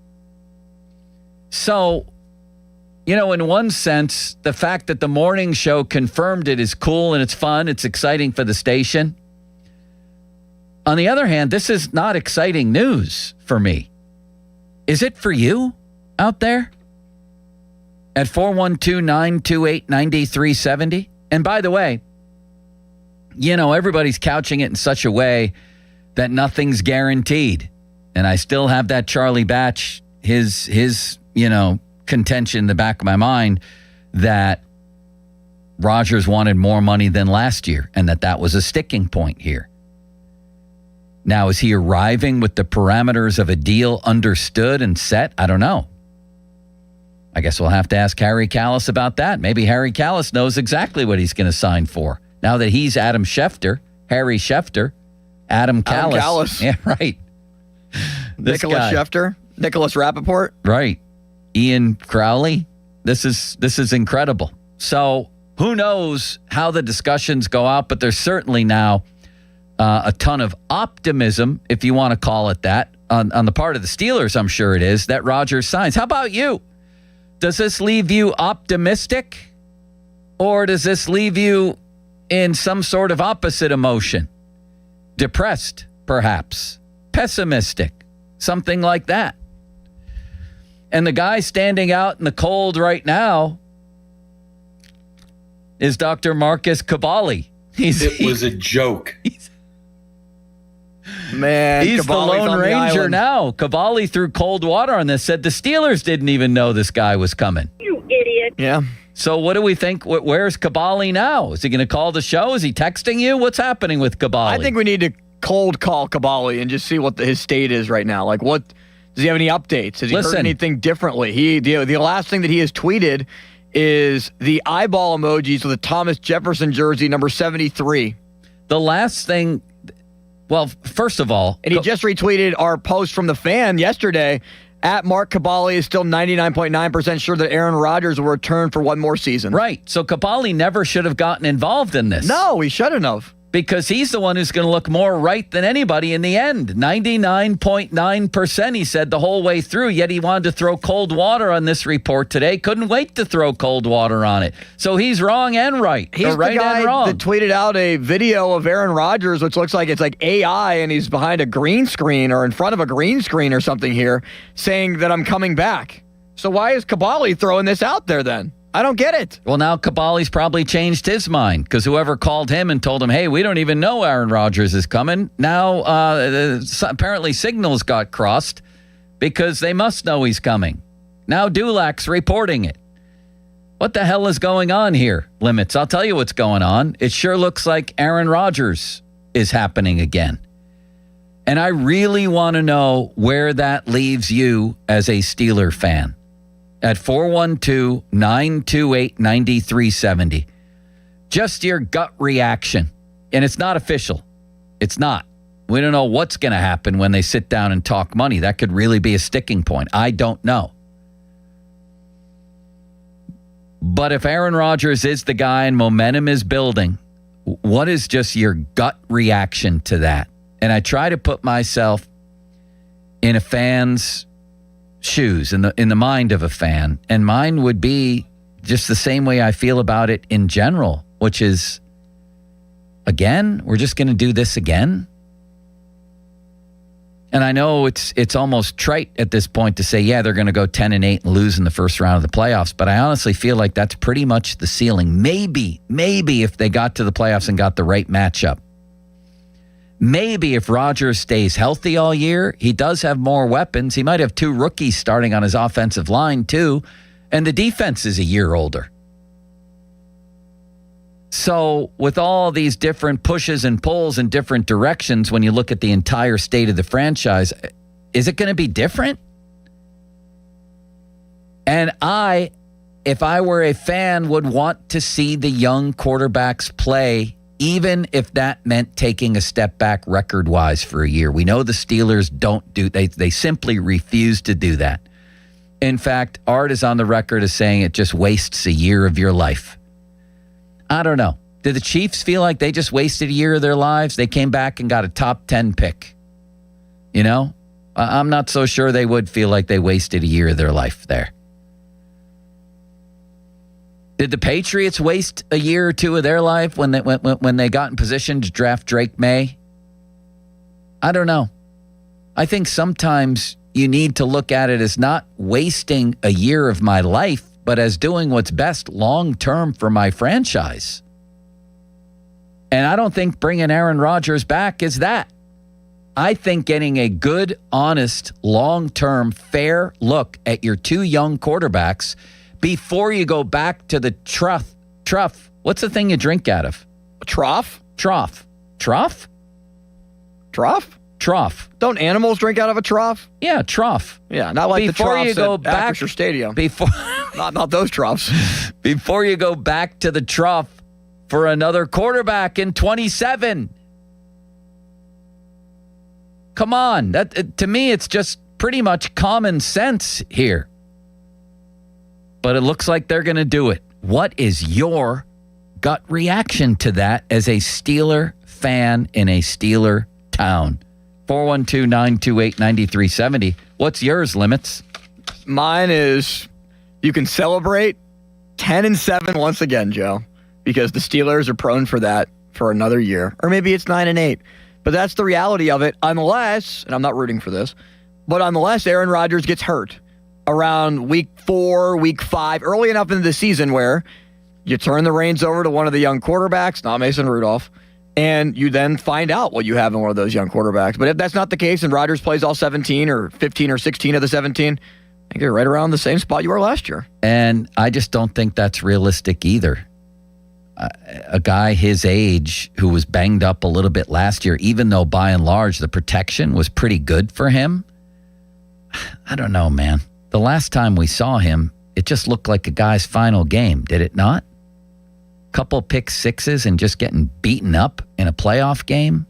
So, you know, in one sense, the fact that the morning show confirmed it is cool and it's fun, it's exciting for the station. On the other hand, this is not exciting news for me. Is it for you out there? At 412-928-9370. And by the way, you know, everybody's couching it in such a way that nothing's guaranteed. And I still have that Charlie Batch, his contention in the back of my mind that Rodgers wanted more money than last year and that was a sticking point here. Now, is he arriving with the parameters of a deal understood and set? I don't know. I guess we'll have to ask Harry Callis about that. Maybe Harry Callis knows exactly what he's going to sign for. Now that he's Adam Schefter, Harry Schefter, Adam Callis. Yeah, right. Nicholas Schefter, Nicholas Rappaport. Right. Ian Crowley. This is incredible. So who knows how the discussions go out, but there's certainly now a ton of optimism, if you want to call it that, on the part of the Steelers, I'm sure it is, that Rodgers signs. How about you? Does this leave you optimistic? Or does this leave you in some sort of opposite emotion? Depressed, perhaps. Pessimistic. Something like that. And the guy standing out in the cold right now is Dr. Marcus Cavalli. It was a joke. Man, he's the Lone Ranger now. Cavalli threw cold water on this, said the Steelers didn't even know this guy was coming. You idiot. Yeah. So what do we think? Where's Cavalli now? Is he going to call the show? Is he texting you? What's happening with Cavalli? I think we need to cold call Cavalli and just see what his state is right now. Like, what does he have any updates? Has he heard anything differently? The last thing that he has tweeted is the eyeball emojis with a Thomas Jefferson jersey, number 73. The last thing, well, first of all, and he just retweeted our post from the fan yesterday. At Mark Cavalli is still 99.9% sure that Aaron Rodgers will return for one more season. Right. So Cavalli never should have gotten involved in this. No, he shouldn't have. Because he's the one who's going to look more right than anybody in the end. 99.9%, he said the whole way through, yet he wanted to throw cold water on this report today. Couldn't wait to throw cold water on it. So he's wrong and right. He's right the guy and wrong. that tweeted out a video of Aaron Rodgers, which looks like it's like AI, and he's behind a green screen or in front of a green screen or something here, saying that I'm coming back. So why is Cavalli throwing this out there then? I don't get it. Well, now Cavalli's probably changed his mind because whoever called him and told him, hey, we don't even know Aaron Rodgers is coming. Now, apparently signals got crossed because they must know he's coming. Now Dulac's reporting it. What the hell is going on here, Limits? I'll tell you what's going on. It sure looks like Aaron Rodgers is happening again. And I really want to know where that leaves you as a Steeler fan. At 412-928-9370. Just your gut reaction. And it's not official. It's not. We don't know what's going to happen when they sit down and talk money. That could really be a sticking point. I don't know. But if Aaron Rodgers is the guy and momentum is building, what is just your gut reaction to that? And I try to put myself in a fan's shoes, in the mind of a fan, and mine would be just the same way I feel about it in general, which is, again, we're just going to do this again. And I know it's almost trite at this point to say, yeah, they're going to go 10-8 and lose in the first round of the playoffs. But I honestly feel like that's pretty much the ceiling. Maybe if they got to the playoffs and got the right matchup. Maybe if Rodgers stays healthy all year, he does have more weapons. He might have 2 rookies starting on his offensive line too. And the defense is a year older. So with all these different pushes and pulls in different directions, when you look at the entire state of the franchise, is it going to be different? And if I were a fan, would want to see the young quarterbacks play, even if that meant taking a step back record-wise for a year. We know the Steelers don't do, they simply refuse to do that. In fact, Art is on the record as saying it just wastes a year of your life. I don't know. Did the Chiefs feel like they just wasted a year of their lives? They came back and got a top 10 pick. You know? I'm not so sure they would feel like they wasted a year of their life there. Did the Patriots waste a year or two of their life when they got in position to draft Drake May? I don't know. I think sometimes you need to look at it as not wasting a year of my life, but as doing what's best long-term for my franchise. And I don't think bringing Aaron Rodgers back is that. I think getting a good, honest, long-term, fair look at your 2 young quarterbacks before you go back to the trough. What's the thing you drink out of? A trough? Trough. Don't animals drink out of a trough? Yeah, trough. Yeah, not like before the troughs you go at back, Acrisure Stadium. Before not those troughs. Before you go back to the trough for another quarterback in 27. Come on. To me, it's just pretty much common sense here. But it looks like they're going to do it. What is your gut reaction to that as a Steeler fan in a Steeler town? 412-928-9370. What's yours, Limits? Mine is you can celebrate 10-7 once again, Joe, because the Steelers are prone for that for another year. Or maybe it's 9-8. But that's the reality of it, unless, and I'm not rooting for this, but unless Aaron Rodgers gets hurt around week 4, week 5, early enough into the season where you turn the reins over to one of the young quarterbacks, not Mason Rudolph, and you then find out what you have in one of those young quarterbacks. But if that's not the case and Rodgers plays all 17 or 15 or 16 of the 17, I think you're right around the same spot you were last year. And I just don't think that's realistic either. A guy his age who was banged up a little bit last year, even though by and large the protection was pretty good for him, I don't know, man. The last time we saw him, it just looked like a guy's final game, did it not? Couple pick sixes and just getting beaten up in a playoff game?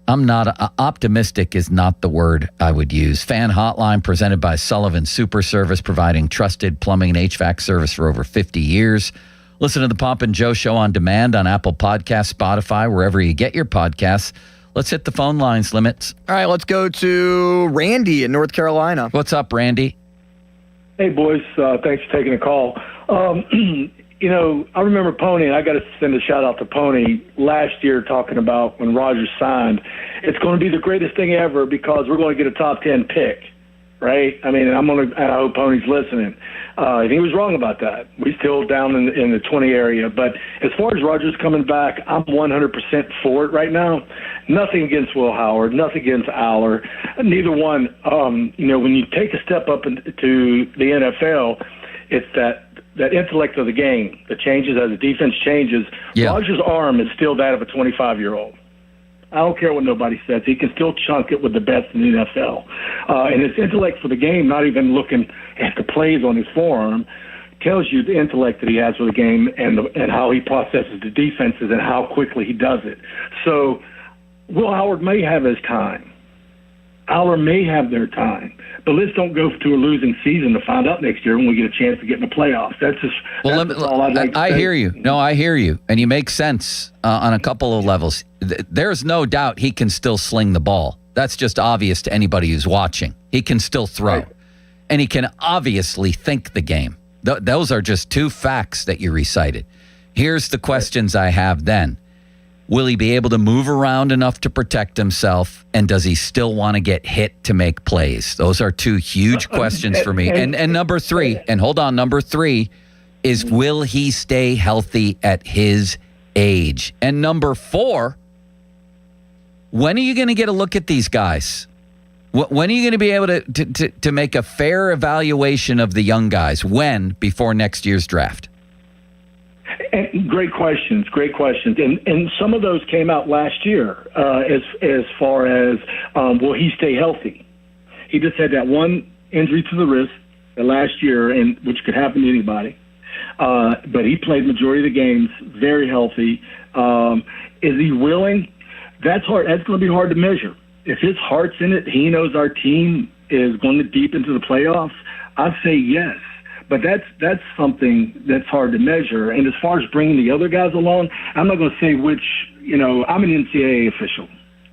I'm not, optimistic is not the word I would use. Fan Hotline presented by Sullivan Super Service, providing trusted plumbing and HVAC service for over 50 years. Listen to the Pomp and Joe Show on demand on Apple Podcasts, Spotify, wherever you get your podcasts. Let's hit the phone lines, Limits. All right, let's go to Randy in North Carolina. What's up, Randy? Hey, boys. Thanks for taking the call. You know, I remember Pony, and I got to send a shout-out to Pony last year talking about when Rodgers signed. It's going to be the greatest thing ever because we're going to get a top 10 pick, right? I mean, I hope Pony's listening. And he was wrong about that. We're still down in the 20 area. But as far as Rodgers coming back, I'm 100% for it right now. Nothing against Will Howard, nothing against Aller. Neither one. You know, when you take a step up into the NFL, it's that intellect of the game that changes as the defense changes. Yeah. Rodgers' arm is still that of a 25-year-old. I don't care what nobody says. He can still chunk it with the best in the NFL. And his intellect for the game, not even looking at the plays on his forearm, tells you the intellect that he has for the game and how he processes the defenses and how quickly he does it. So Will Howard may have his time. Aller may have their time. But let's don't go to a losing season to find out next year when we get a chance to get in the playoffs. That's all I'd like to say. I hear you. No, I hear you. And you make sense on a couple of levels. There's no doubt he can still sling the ball. That's just obvious to anybody who's watching. He can still throw. Right. And he can obviously think the game. Those are just two facts that you recited. Here's the questions I have then. Will he be able to move around enough to protect himself? And does he still want to get hit to make plays? Those are two huge questions for me. And number three, and hold on, number three is, will he stay healthy at his age? And number four, when are you going to get a look at these guys? When are you going to be able to make a fair evaluation of the young guys? When? Before next year's draft? And great questions. And some of those came out last year as far as, will he stay healthy? He just had that one injury to the wrist last year, and which could happen to anybody. But he played majority of the games, very healthy. Is he willing? That's hard. That's going to be hard to measure. If his heart's in it, he knows our team is going deep into the playoffs, I'd say yes. But that's something that's hard to measure. And as far as bringing the other guys along, I'm not going to say which, I'm an NCAA official.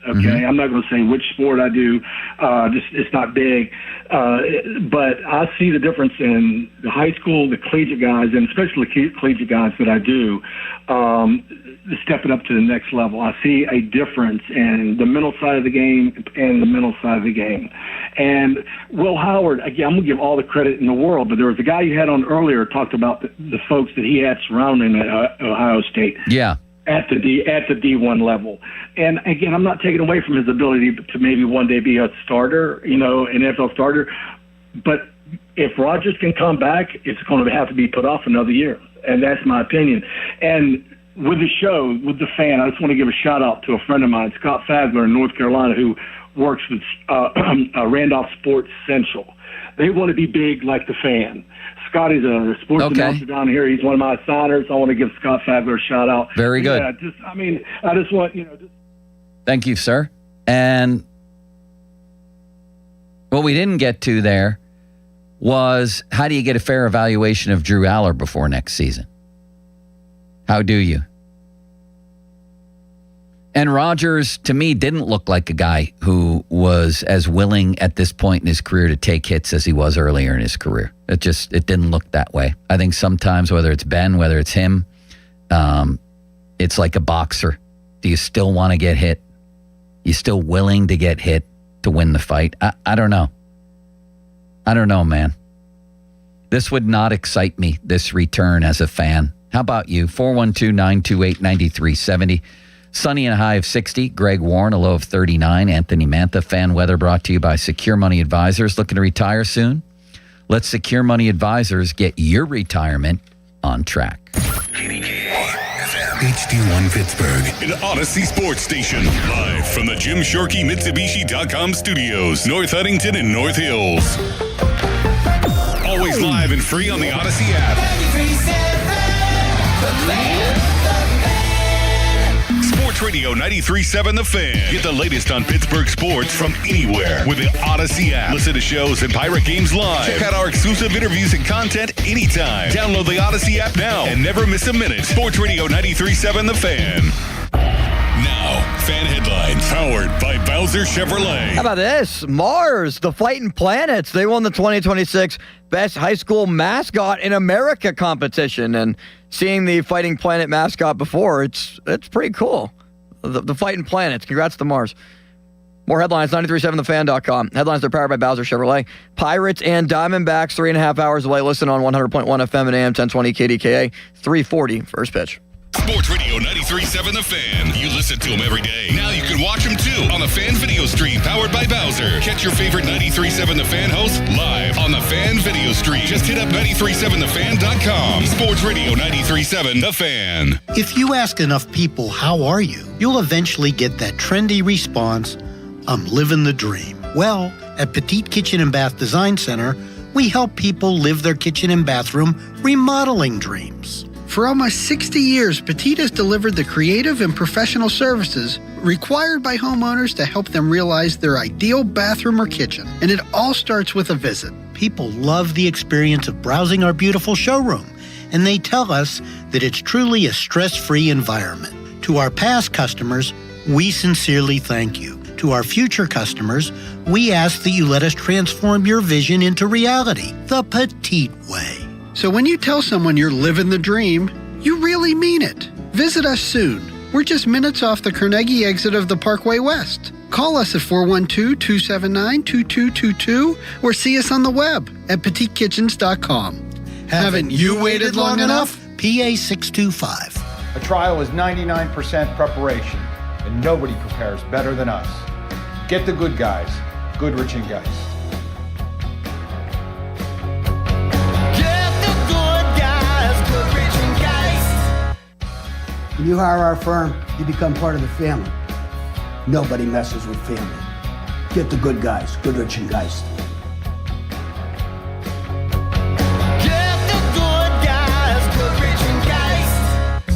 Okay, mm-hmm. I'm not going to say which sport I do. It's not big. But I see the difference in the high school, the collegiate guys, and especially the collegiate guys that I do, stepping up to the next level. I see a difference in the mental side of the game and the mental side of the game. And Will Howard, again, I'm going to give all the credit in the world, but there was a guy you had on earlier talked about the folks that he had surrounding him at Ohio State. Yeah. At the D1 level. And again, I'm not taking away from his ability to maybe one day be a starter, an NFL starter. But if Rodgers can come back, it's going to have to be put off another year. And that's my opinion. And with the show, with the fan, I just want to give a shout out to a friend of mine, Scott Fadler in North Carolina, who works with Randolph Sports Central. They want to be big like the fan. Scotty's a sports announcer down here. He's one of my signers. I want to give Scott Fadler a shout out. Very good. Yeah, I just want, Thank you, sir. And what we didn't get to there was, how do you get a fair evaluation of Drew Aller before next season? How do you? And Rodgers, to me, didn't look like a guy who was as willing at this point in his career to take hits as he was earlier in his career. It didn't look that way. I think sometimes, whether it's Ben, whether it's him, it's like a boxer. Do you still want to get hit? You still willing to get hit to win the fight? I don't know. I don't know, man. This would not excite me, this return as a fan. How about you? 412-928-9370. Sunny and a high of 60. Greg Warren, a low of 39. Anthony Mantha. Fan weather brought to you by Secure Money Advisors. Looking to retire soon? Let Secure Money Advisors get your retirement on track. HD1 Pittsburgh, an Odyssey sports station. Live from the Jim Shorkey Mitsubishi.com studios, North Huntington and North Hills. Always live and free on the Odyssey app. Sports Radio 93.7 The Fan. Get the latest on Pittsburgh sports from anywhere with the Odyssey app. Listen to shows and Pirate games live. Check out our exclusive interviews and content anytime. Download the Odyssey app now and never miss a minute. Sports Radio 93.7 The Fan. Now, fan headlines powered by Bowser Chevrolet. How about this? Mars, the Fighting Planets. They won the 2026 Best High School Mascot in America competition. And seeing the Fighting Planet mascot before, it's pretty cool. The Fighting Planets. Congrats to Mars. More headlines, 937thefan.com. Headlines are powered by Bowser Chevrolet. Pirates and Diamondbacks, 3.5 hours away. Listen on 100.1 FM and AM 1020 KDKA, 340 first pitch. Sports Radio 93.7 The Fan. You listen to them every day. Now you can watch them too on the Fan Video Stream powered by Bowser. Catch your favorite 93.7 The Fan host live on the Fan Video Stream. Just hit up 937thefan.com. Sports Radio 93.7 The Fan. If you ask enough people, how are you? You'll eventually get that trendy response, I'm living the dream. Well, at Petite Kitchen and Bath Design Center, we help people live their kitchen and bathroom remodeling dreams. For almost 60 years, Petite has delivered the creative and professional services required by homeowners to help them realize their ideal bathroom or kitchen. And it all starts with a visit. People love the experience of browsing our beautiful showroom, and they tell us that it's truly a stress-free environment. To our past customers, we sincerely thank you. To our future customers, we ask that you let us transform your vision into reality, the Petite way. So when you tell someone you're living the dream, you really mean it. Visit us soon. We're just minutes off the Carnegie exit of the Parkway West. Call us at 412-279-2222 or see us on the web at petiteKitchens.com. Haven't you waited long enough? PA 625. A trial is 99% preparation, and nobody prepares better than us. Get the good guys, Goodrich and Geist. When you hire our firm, you become part of the family. Nobody messes with family. Get the good guys, Goodrich and Geist.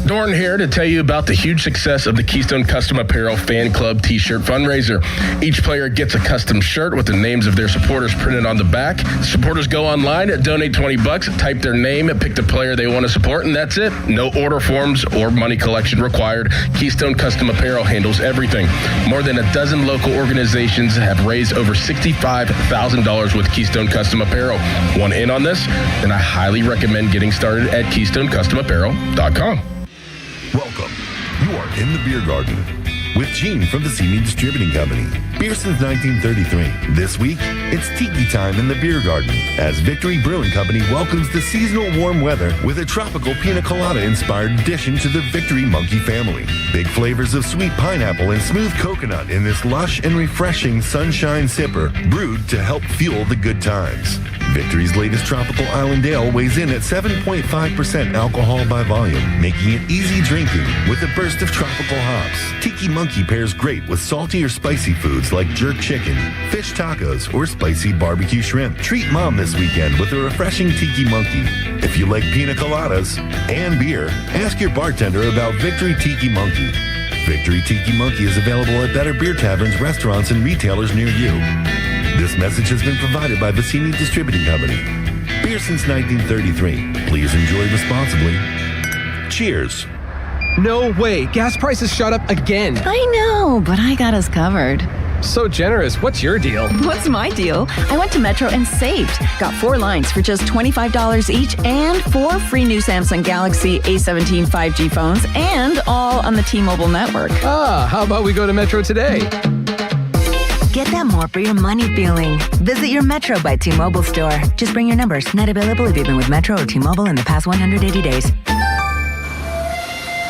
Dorn here to tell you about the huge success of the Keystone Custom Apparel Fan Club T-shirt fundraiser. Each player gets a custom shirt with the names of their supporters printed on the back. Supporters go online, donate $20, type their name, pick the player they want to support, and that's it. No order forms or money collection required. Keystone Custom Apparel handles everything. More than a dozen local organizations have raised over $65,000 with Keystone Custom Apparel. Want in on this? Then I highly recommend getting started at KeystoneCustomApparel.com. Welcome. You are in the beer garden with Gene from the Simi Distributing Company. Beer since 1933. This week, it's tiki time in the beer garden as Victory Brewing Company welcomes the seasonal warm weather with a tropical pina colada-inspired addition to the Victory Monkey family. Big flavors of sweet pineapple and smooth coconut in this lush and refreshing sunshine sipper brewed to help fuel the good times. Victory's latest Tropical Island Ale weighs in at 7.5% alcohol by volume, making it easy drinking with a burst of tropical hops. Tiki Monkey pairs great with salty or spicy foods like jerk chicken, fish tacos, or spicy barbecue shrimp. Treat mom this weekend with a refreshing Tiki Monkey. If you like pina coladas and beer, ask your bartender about Victory Tiki Monkey. Victory Tiki Monkey is available at better beer taverns, restaurants, and retailers near you. This message has been provided by Vicini Distributing Company. Beer since 1933. Please enjoy responsibly. Cheers. No way. Gas prices shot up again. I know, but I got us covered. So generous. What's your deal? What's my deal? I went to Metro and saved. Got 4 lines for just $25 each and 4 free new Samsung Galaxy A17 5G phones and all on the T-Mobile network. How about we go to Metro today? Get that more for your money feeling. Visit your Metro by T-Mobile store. Just bring your numbers. Not available if you've been with Metro or T-Mobile in the past 180 days.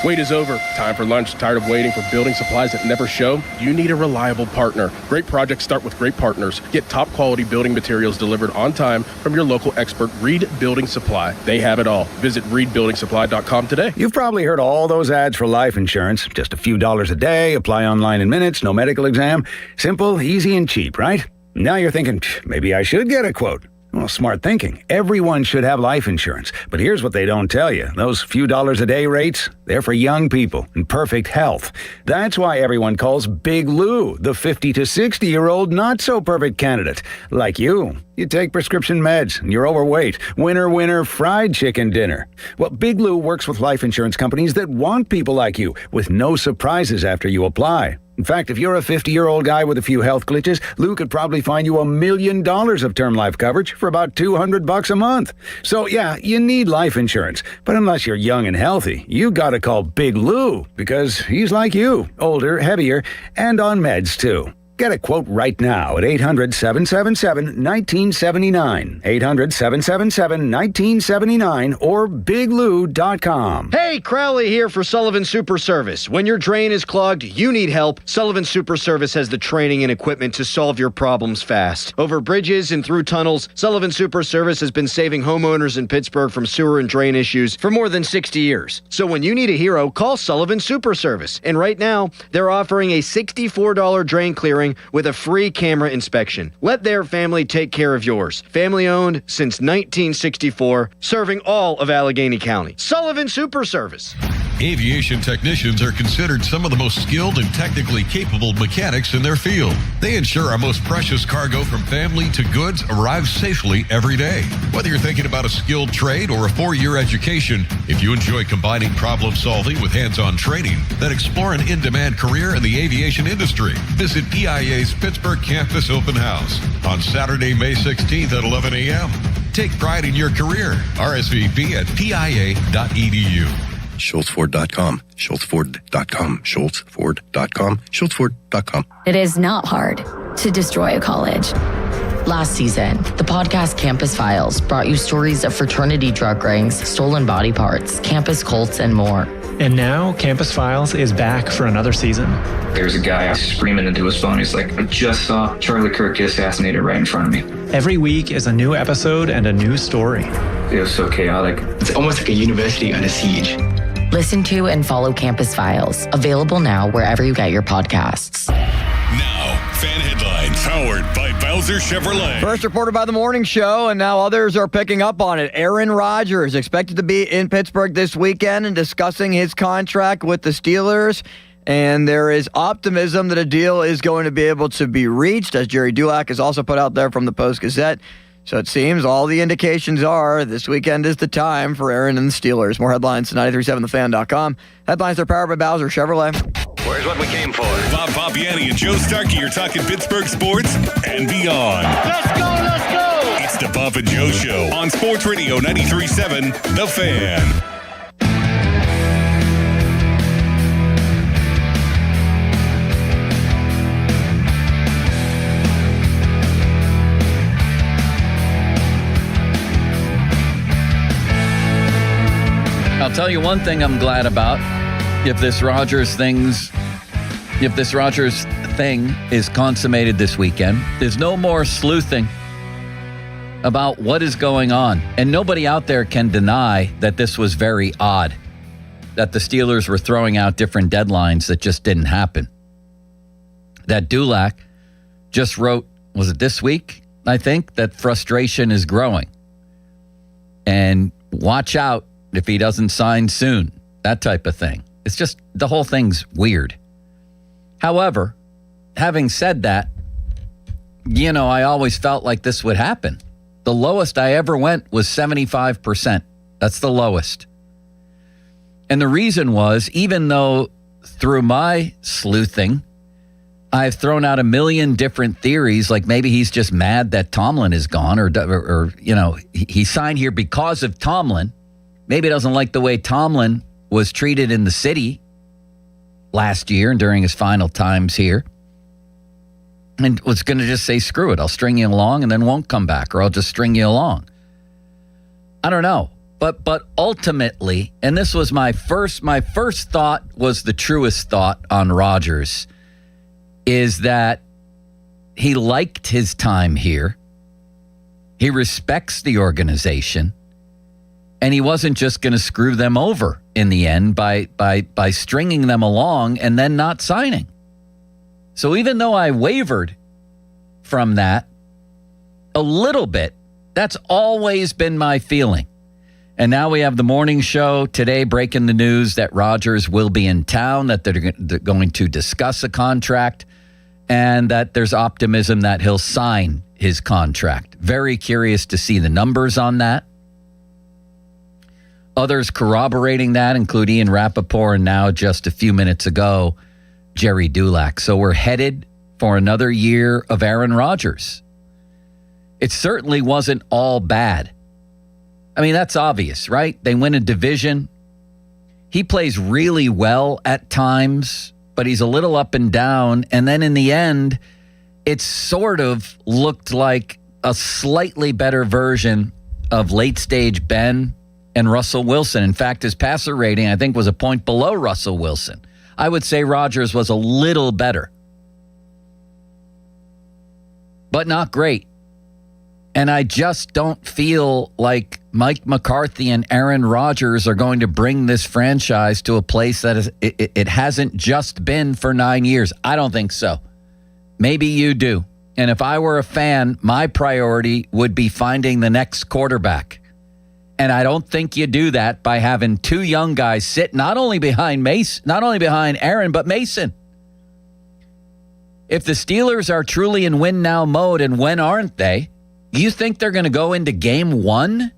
Wait is over. Time for lunch. Tired of waiting for building supplies that never show? You need a reliable partner. Great projects start with great partners. Get top quality building materials delivered on time from your local expert, Reed Building Supply. They have it all. Visit reedbuildingsupply.com today. You've probably heard all those ads for life insurance. Just a few dollars a day, apply online in minutes, no medical exam. Simple, easy, and cheap, right? Now you're thinking, maybe I should get a quote. Well, smart thinking. Everyone should have life insurance. But here's what they don't tell you. Those few dollars a day rates, they're for young people in perfect health. That's why everyone calls Big Lou the 50 to 60-year-old not-so-perfect candidate. Like you. You take prescription meds, and you're overweight. Winner, fried chicken dinner. Well, Big Lou works with life insurance companies that want people like you, with no surprises after you apply. In fact, if you're a 50-year-old guy with a few health glitches, Lou could probably find you $1 million of term life coverage for about $200 a month. So yeah, you need life insurance. But unless you're young and healthy, you gotta call Big Lou, because he's like you, older, heavier, and on meds too. Get a quote right now at 800-777-1979. 800-777-1979 or biglou.com. Hey, Crowley here for Sullivan Super Service. When your drain is clogged, you need help. Sullivan Super Service has the training and equipment to solve your problems fast. Over bridges and through tunnels, Sullivan Super Service has been saving homeowners in Pittsburgh from sewer and drain issues for more than 60 years. So when you need a hero, call Sullivan Super Service. And right now, they're offering a $64 drain clearing with a free camera inspection. Let their family take care of yours. Family owned since 1964, serving all of Allegheny County. Sullivan Super Service. Aviation technicians are considered some of the most skilled and technically capable mechanics in their field. They ensure our most precious cargo from family to goods arrives safely every day. Whether you're thinking about a skilled trade or a 4-year education, if you enjoy combining problem solving with hands-on training, then explore an in-demand career in the aviation industry. Visit PIA's Pittsburgh Campus Open House on Saturday, May 16th at 11 a.m. Take pride in your career. RSVP at pia.edu. SchultzFord.com. SchultzFord.com. SchultzFord.com. SchultzFord.com. It is not hard to destroy a college. Last season, the podcast Campus Files brought you stories of fraternity drug rings, stolen body parts, campus cults, and more. And now, Campus Files is back for another season. There's a guy screaming into his phone. He's like, I just saw Charlie Kirk get assassinated right in front of me. Every week is a new episode and a new story. It was so chaotic. It's almost like a university under siege. Listen to and follow Campus Files. Available now wherever you get your podcasts. Now, fan headlines powered by Bowser Chevrolet. First reported by the morning show, and now others are picking up on it. Aaron Rodgers expected to be in Pittsburgh this weekend and discussing his contract with the Steelers. And there is optimism that a deal is going to be able to be reached, as Jerry Dulac has also put out there from the Post-Gazette. So it seems all the indications are this weekend is the time for Aaron and the Steelers. More headlines to 937thefan.com. Headlines are powered by Bowser Chevrolet. Where's what we came for? Bob Papiani and Joe Starkey are talking Pittsburgh sports and beyond. Let's go, let's go! It's the Bob and Joe Show on Sports Radio 93.7 The Fan. I'll tell you one thing I'm glad about. If this Rodgers thing is consummated this weekend, there's no more sleuthing about what is going on. And nobody out there can deny that this was very odd, that the Steelers were throwing out different deadlines that just didn't happen. That Dulac just wrote, was it this week, I think, that frustration is growing. And watch out if he doesn't sign soon, that type of thing. It's just, the whole thing's weird. However, having said that, I always felt like this would happen. The lowest I ever went was 75%. That's the lowest. And the reason was, even though through my sleuthing, I've thrown out a million different theories, like maybe he's just mad that Tomlin is gone, or he signed here because of Tomlin. Maybe he doesn't like the way Tomlin was treated in the city last year and during his final times here. And was going to just say, screw it, I'll string you along and then won't come back, or I'll just string you along. I don't know. But ultimately, and this was my first thought was the truest thought on Rodgers, is that he liked his time here. He respects the organization. And he wasn't just going to screw them over in the end by stringing them along and then not signing. So even though I wavered from that a little bit, that's always been my feeling. And now we have the morning show today breaking the news that Rodgers will be in town, that they're going to discuss a contract, and that there's optimism that he'll sign his contract. Very curious to see the numbers on that. Others corroborating that include Ian Rappaport and now just a few minutes ago, Jerry Dulac. So we're headed for another year of Aaron Rodgers. It certainly wasn't all bad. I mean, that's obvious, right? They win a division. He plays really well at times, but he's a little up and down. And then in the end, it sort of looked like a slightly better version of late-stage Ben and Russell Wilson. In fact, his passer rating, I think, was a point below Russell Wilson. I would say Rodgers was a little better, but not great. And I just don't feel like Mike McCarthy and Aaron Rodgers are going to bring this franchise to a place that it hasn't just been for 9 years. I don't think so. Maybe you do. And if I were a fan, my priority would be finding the next quarterback. And I don't think you do that by having two young guys sit not only behind Aaron, but Mason. If the Steelers are truly in win now mode, and when aren't they? You think they're going to go into game one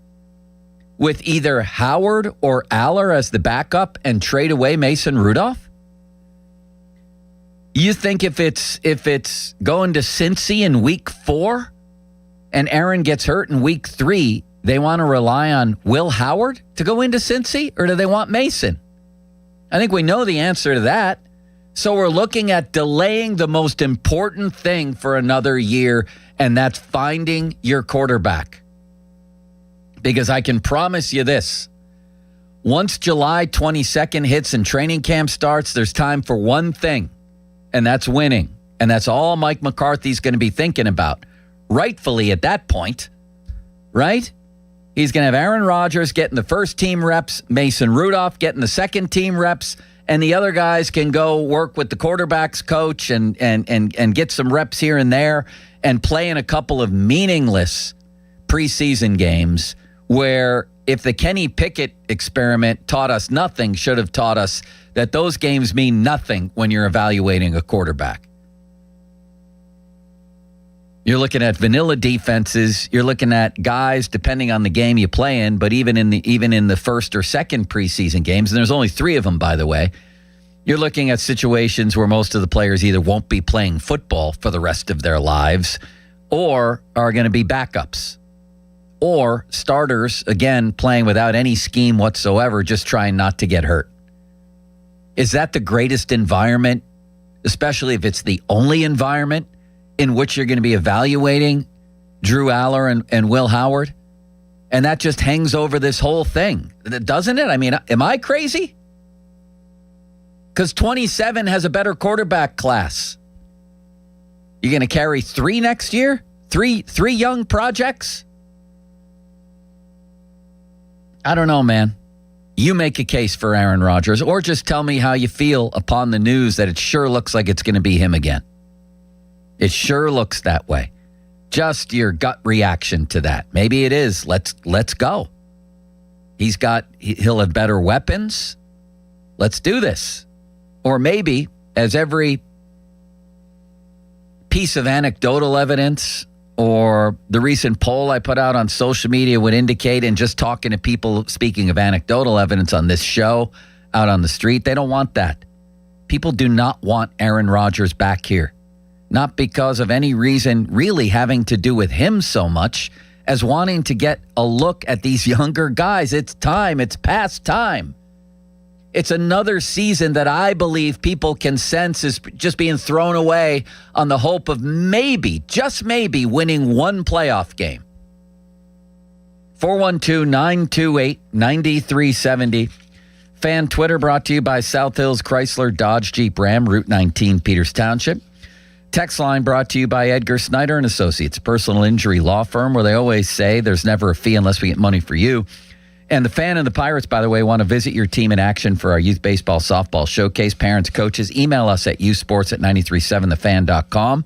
with either Howard or Aller as the backup and trade away Mason Rudolph? You think if it's going to Cincy in week 4 and Aaron gets hurt in week 3, they want to rely on Will Howard to go into Cincy, or do they want Mason? I think we know the answer to that. So we're looking at delaying the most important thing for another year, and that's finding your quarterback. Because I can promise you this. Once July 22nd hits and training camp starts, there's time for one thing, and that's winning. And that's all Mike McCarthy's going to be thinking about. Rightfully at that point, right? He's going to have Aaron Rodgers getting the first team reps, Mason Rudolph getting the second team reps, and the other guys can go work with the quarterback's coach and get some reps here and there and play in a couple of meaningless preseason games where if the Kenny Pickett experiment taught us nothing, should have taught us that those games mean nothing when you're evaluating a quarterback. You're looking at vanilla defenses. You're looking at guys, depending on the game you play in, but even in the first or second preseason games, and there's only 3 of them, by the way, you're looking at situations where most of the players either won't be playing football for the rest of their lives or are going to be backups or starters, again, playing without any scheme whatsoever, just trying not to get hurt. Is that the greatest environment, especially if it's the only environment in which you're going to be evaluating Drew Aller and Will Howard? And that just hangs over this whole thing, doesn't it? I mean, am I crazy? Because 27 has a better quarterback class. You're going to carry 3 next year? Three young projects? I don't know, man. You make a case for Aaron Rodgers, or just tell me how you feel upon the news that it sure looks like it's going to be him again. It sure looks that way. Just your gut reaction to that. Maybe it is. Let's go. He'll have better weapons. Let's do this. Or maybe, as every piece of anecdotal evidence or the recent poll I put out on social media would indicate, and just talking to people, speaking of anecdotal evidence on this show, out on the street, they don't want that. People do not want Aaron Rodgers back here. Not because of any reason really having to do with him so much as wanting to get a look at these younger guys. It's time. It's past time. It's another season that I believe people can sense is just being thrown away on the hope of maybe, just maybe, winning one playoff game. 412-928-9370. Fan Twitter brought to you by South Hills Chrysler Dodge Jeep Ram, Route 19, Peters Township. Text line brought to you by Edgar Snyder and Associates, personal injury law firm, where they always say there's never a fee unless we get money for you. And the Fan and the Pirates, by the way, want to visit your team in action for our youth baseball softball showcase. Parents, coaches, email us at youthsports@937thefan.com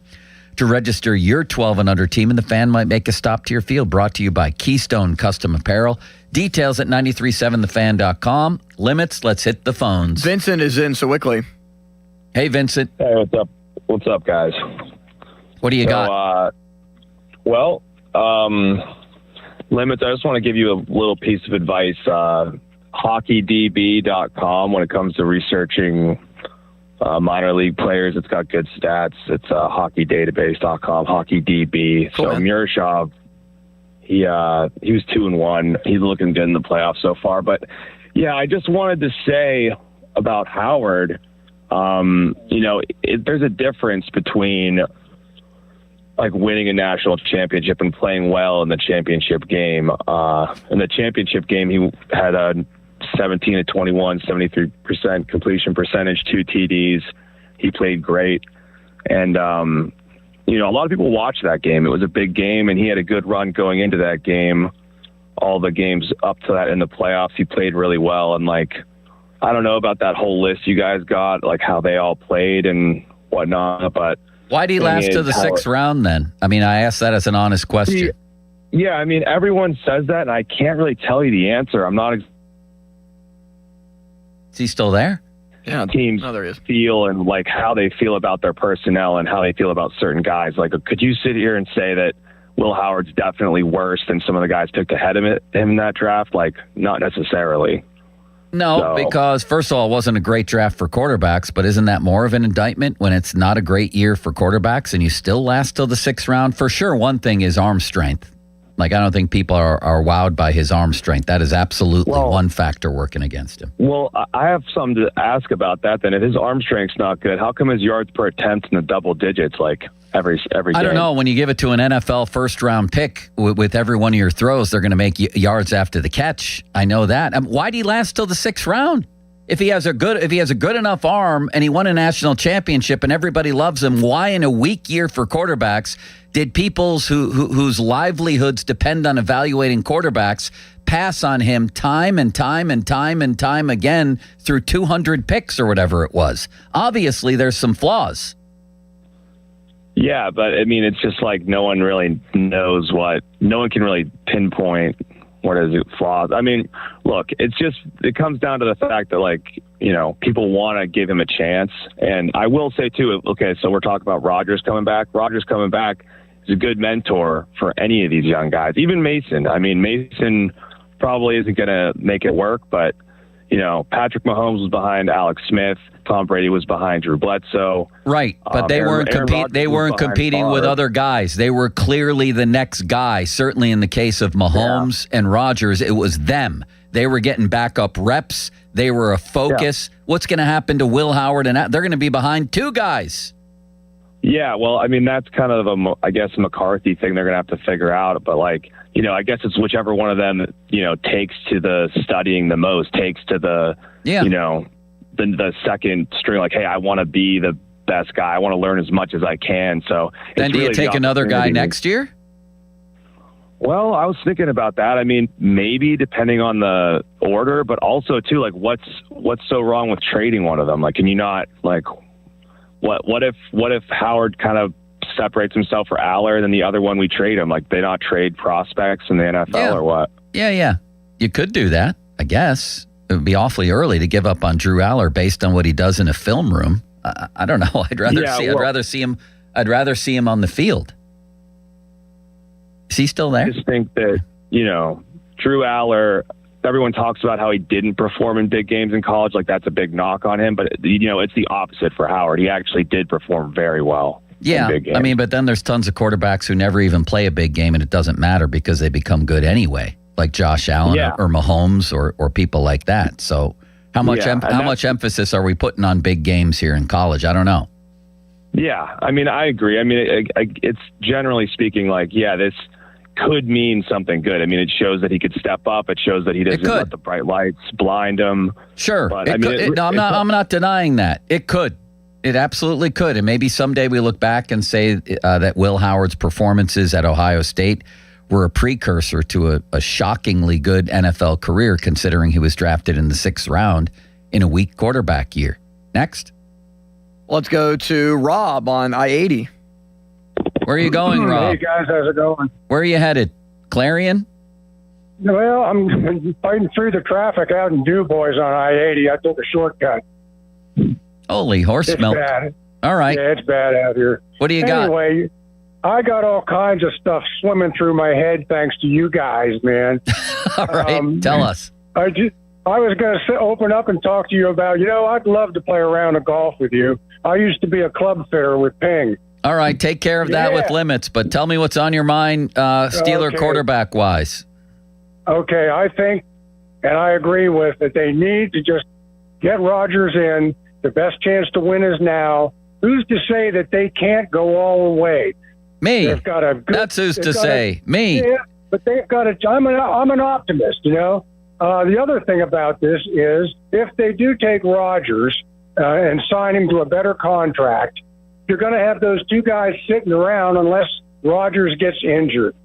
to register your 12 and under team, and the Fan might make a stop to your field. Brought to you by Keystone Custom Apparel. Details at 937thefan.com. Limits, let's hit the phones. Vincent is in Sewickley. Hey, Vincent. Hey, what's up? What's up, guys? What do you got? Limits, I just want to give you a little piece of advice. HockeyDB.com, when it comes to researching minor league players, it's got good stats. It's hockeydatabase.com, HockeyDB. Cool, so Miroshov, he was 2-1. He's looking good in the playoffs so far. But, yeah, I just wanted to say about Howard, there's a difference between like winning a national championship and playing well in the championship game. In the championship game, he had a 17-21, 73% completion percentage, 2 TDs. He played great. And, a lot of people watched that game. It was a big game, and he had a good run going into that game. All the games up to that in the playoffs, he played really well. And, I don't know about that whole list you guys got, like how they all played and whatnot, but why did he last to the 6th round then? I mean, I asked that as an honest question. Yeah, I mean, everyone says that, and I can't really tell you the answer. I'm not. Is he still there? Yeah, teams there he is. Feel and how they feel about their personnel and how they feel about certain guys. Could you sit here and say that Will Howard's definitely worse than some of the guys picked ahead of him in that draft? Not necessarily. No, because first of all, it wasn't a great draft for quarterbacks, but isn't that more of an indictment when it's not a great year for quarterbacks and you still last till the 6th round? For sure, one thing is arm strength. Like, I don't think people are wowed by his arm strength. That is absolutely one factor working against him. Well, I have something to ask about that then. If his arm strength's not good, how come his yards per attempt in the double digits, like every game? I don't know. When you give it to an NFL first-round pick with every one of your throws, they're going to make yards after the catch. I know that. Why did he last till the 6th round? If he has a good enough arm and he won a national championship and everybody loves him, why in a weak year for quarterbacks did people whose livelihoods depend on evaluating quarterbacks pass on him time and time and time and time again through 200 picks or whatever it was? Obviously, there's some flaws. Yeah, but I mean, it's just like no one really knows no one can really pinpoint what is it flaws. I mean, look, it comes down to the fact that, like, you know, people want to give him a chance. And I will say too, okay, so we're talking about Rodgers coming back. Rodgers coming back is a good mentor for any of these young guys, even Mason. I mean, Mason probably isn't going to make it work, but, you know, Patrick Mahomes was behind Alex Smith. Tom Brady was behind Drew Bledsoe. Right, but they weren't competing with other guys. They were clearly the next guy. Certainly in the case of Mahomes and Rodgers, it was them. They were getting backup reps. They were a focus. Yeah. What's going to happen to Will Howard? And they're going to be behind 2 guys. Yeah, well, I mean, that's kind of a McCarthy thing they're going to have to figure out. But, like, you know, I guess it's whichever one of them, you know, takes to the studying the most, takes to the, you know, the second string, like, hey, I want to be the best guy. I want to learn as much as I can. So then do you take another guy next year? Well, I was thinking about that. I mean, maybe depending on the order, but also too, like, what's so wrong with trading one of them? Like, can you not, like, what if Howard kind of separates himself for Aller, then the other one we trade him? Like, they not trade prospects in the NFL or what? Yeah. You could do that, I guess. It would be awfully early to give up on Drew Aller based on what he does in a film room. I don't know. I'd rather see him on the field. Is he still there? I just think that, you know, Drew Aller, everyone talks about how he didn't perform in big games in college. Like, that's a big knock on him. But, you know, it's the opposite for Howard. He actually did perform very well. Yeah, I mean, but then there's tons of quarterbacks who never even play a big game, and it doesn't matter because they become good anyway, like Josh Allen or Mahomes or people like that. So how much emphasis are we putting on big games here in college? I don't know. Yeah, I mean, I agree. I mean, it's generally speaking like, this could mean something good. I mean, it shows that he could step up. It shows that he doesn't let the bright lights blind him. Sure. But, I'm not denying that. It could. It absolutely could. And maybe someday we look back and say that Will Howard's performances at Ohio State were a precursor to a shockingly good NFL career, considering he was drafted in the 6th round in a weak quarterback year. Next. Let's go to Rob on I-80. Where are you going, Rob? Hey, guys. How's it going? Where are you headed? Clarion? Well, I'm fighting through the traffic out in DuBois on I-80. I took a shortcut. Holy horse milk. Bad. All right. Yeah, it's bad out here. What do you got? Anyway, I got all kinds of stuff swimming through my head thanks to you guys, man. All right. Tell us. I was going to open up and talk to you about, I'd love to play a round of golf with you. I used to be a club fitter with Ping. All right. Take care of that with limits, but tell me what's on your mind, Steeler quarterback-wise. Okay. I think, and I agree with, that they need to just get Rodgers in. The best chance to win is now. Who's to say that they can't go all the way? Me. That's who's to say. Me. Yeah, but they've got a. I'm an optimist. The other thing about this is if they do take Rodgers and sign him to a better contract, you're going to have those 2 guys sitting around unless Rodgers gets injured.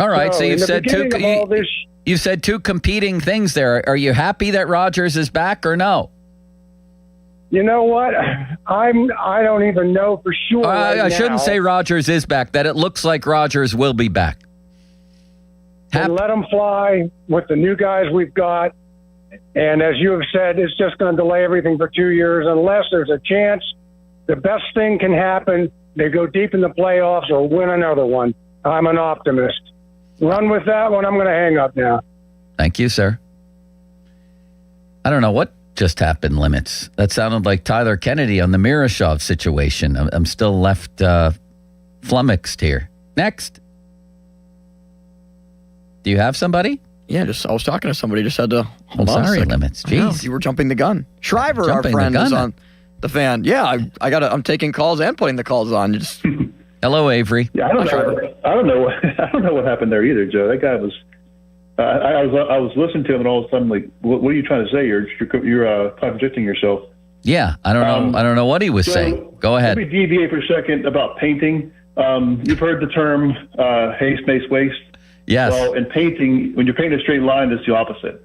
All right. So you've said you said 2 competing things there. Are you happy that Rodgers is back or no? You know what? I don't even know for sure. I shouldn't say Rodgers is back. That it looks like Rodgers will be back. And let them fly with the new guys we've got. And as you have said, it's just going to delay everything for 2 years unless there's a chance. The best thing can happen. They go deep in the playoffs or win another one. I'm an optimist. Run with that one. I'm going to hang up now. Thank you, sir. I don't know what just happened, limits. That sounded like Tyler Kennedy on the Mirashov situation. I'm still left flummoxed here. Next. Do you have somebody? Yeah, I was talking to somebody. Just had to hold on. Sorry, a second. Limits. Jeez, you were jumping the gun. Shriver, our friend, is on the fan. Yeah, I'm taking calls and putting the calls on. Just hello, Avery. Yeah, I don't know what happened there either, Joe. That guy was. I was listening to him, and all of a sudden, like, what are you trying to say? You're contradicting yourself. Yeah, I don't know. I don't know what he was saying. Go ahead. Let me deviate for a second about painting. You've heard the term haste makes waste. Yes. Well, in painting, when you're painting a straight line, it's the opposite.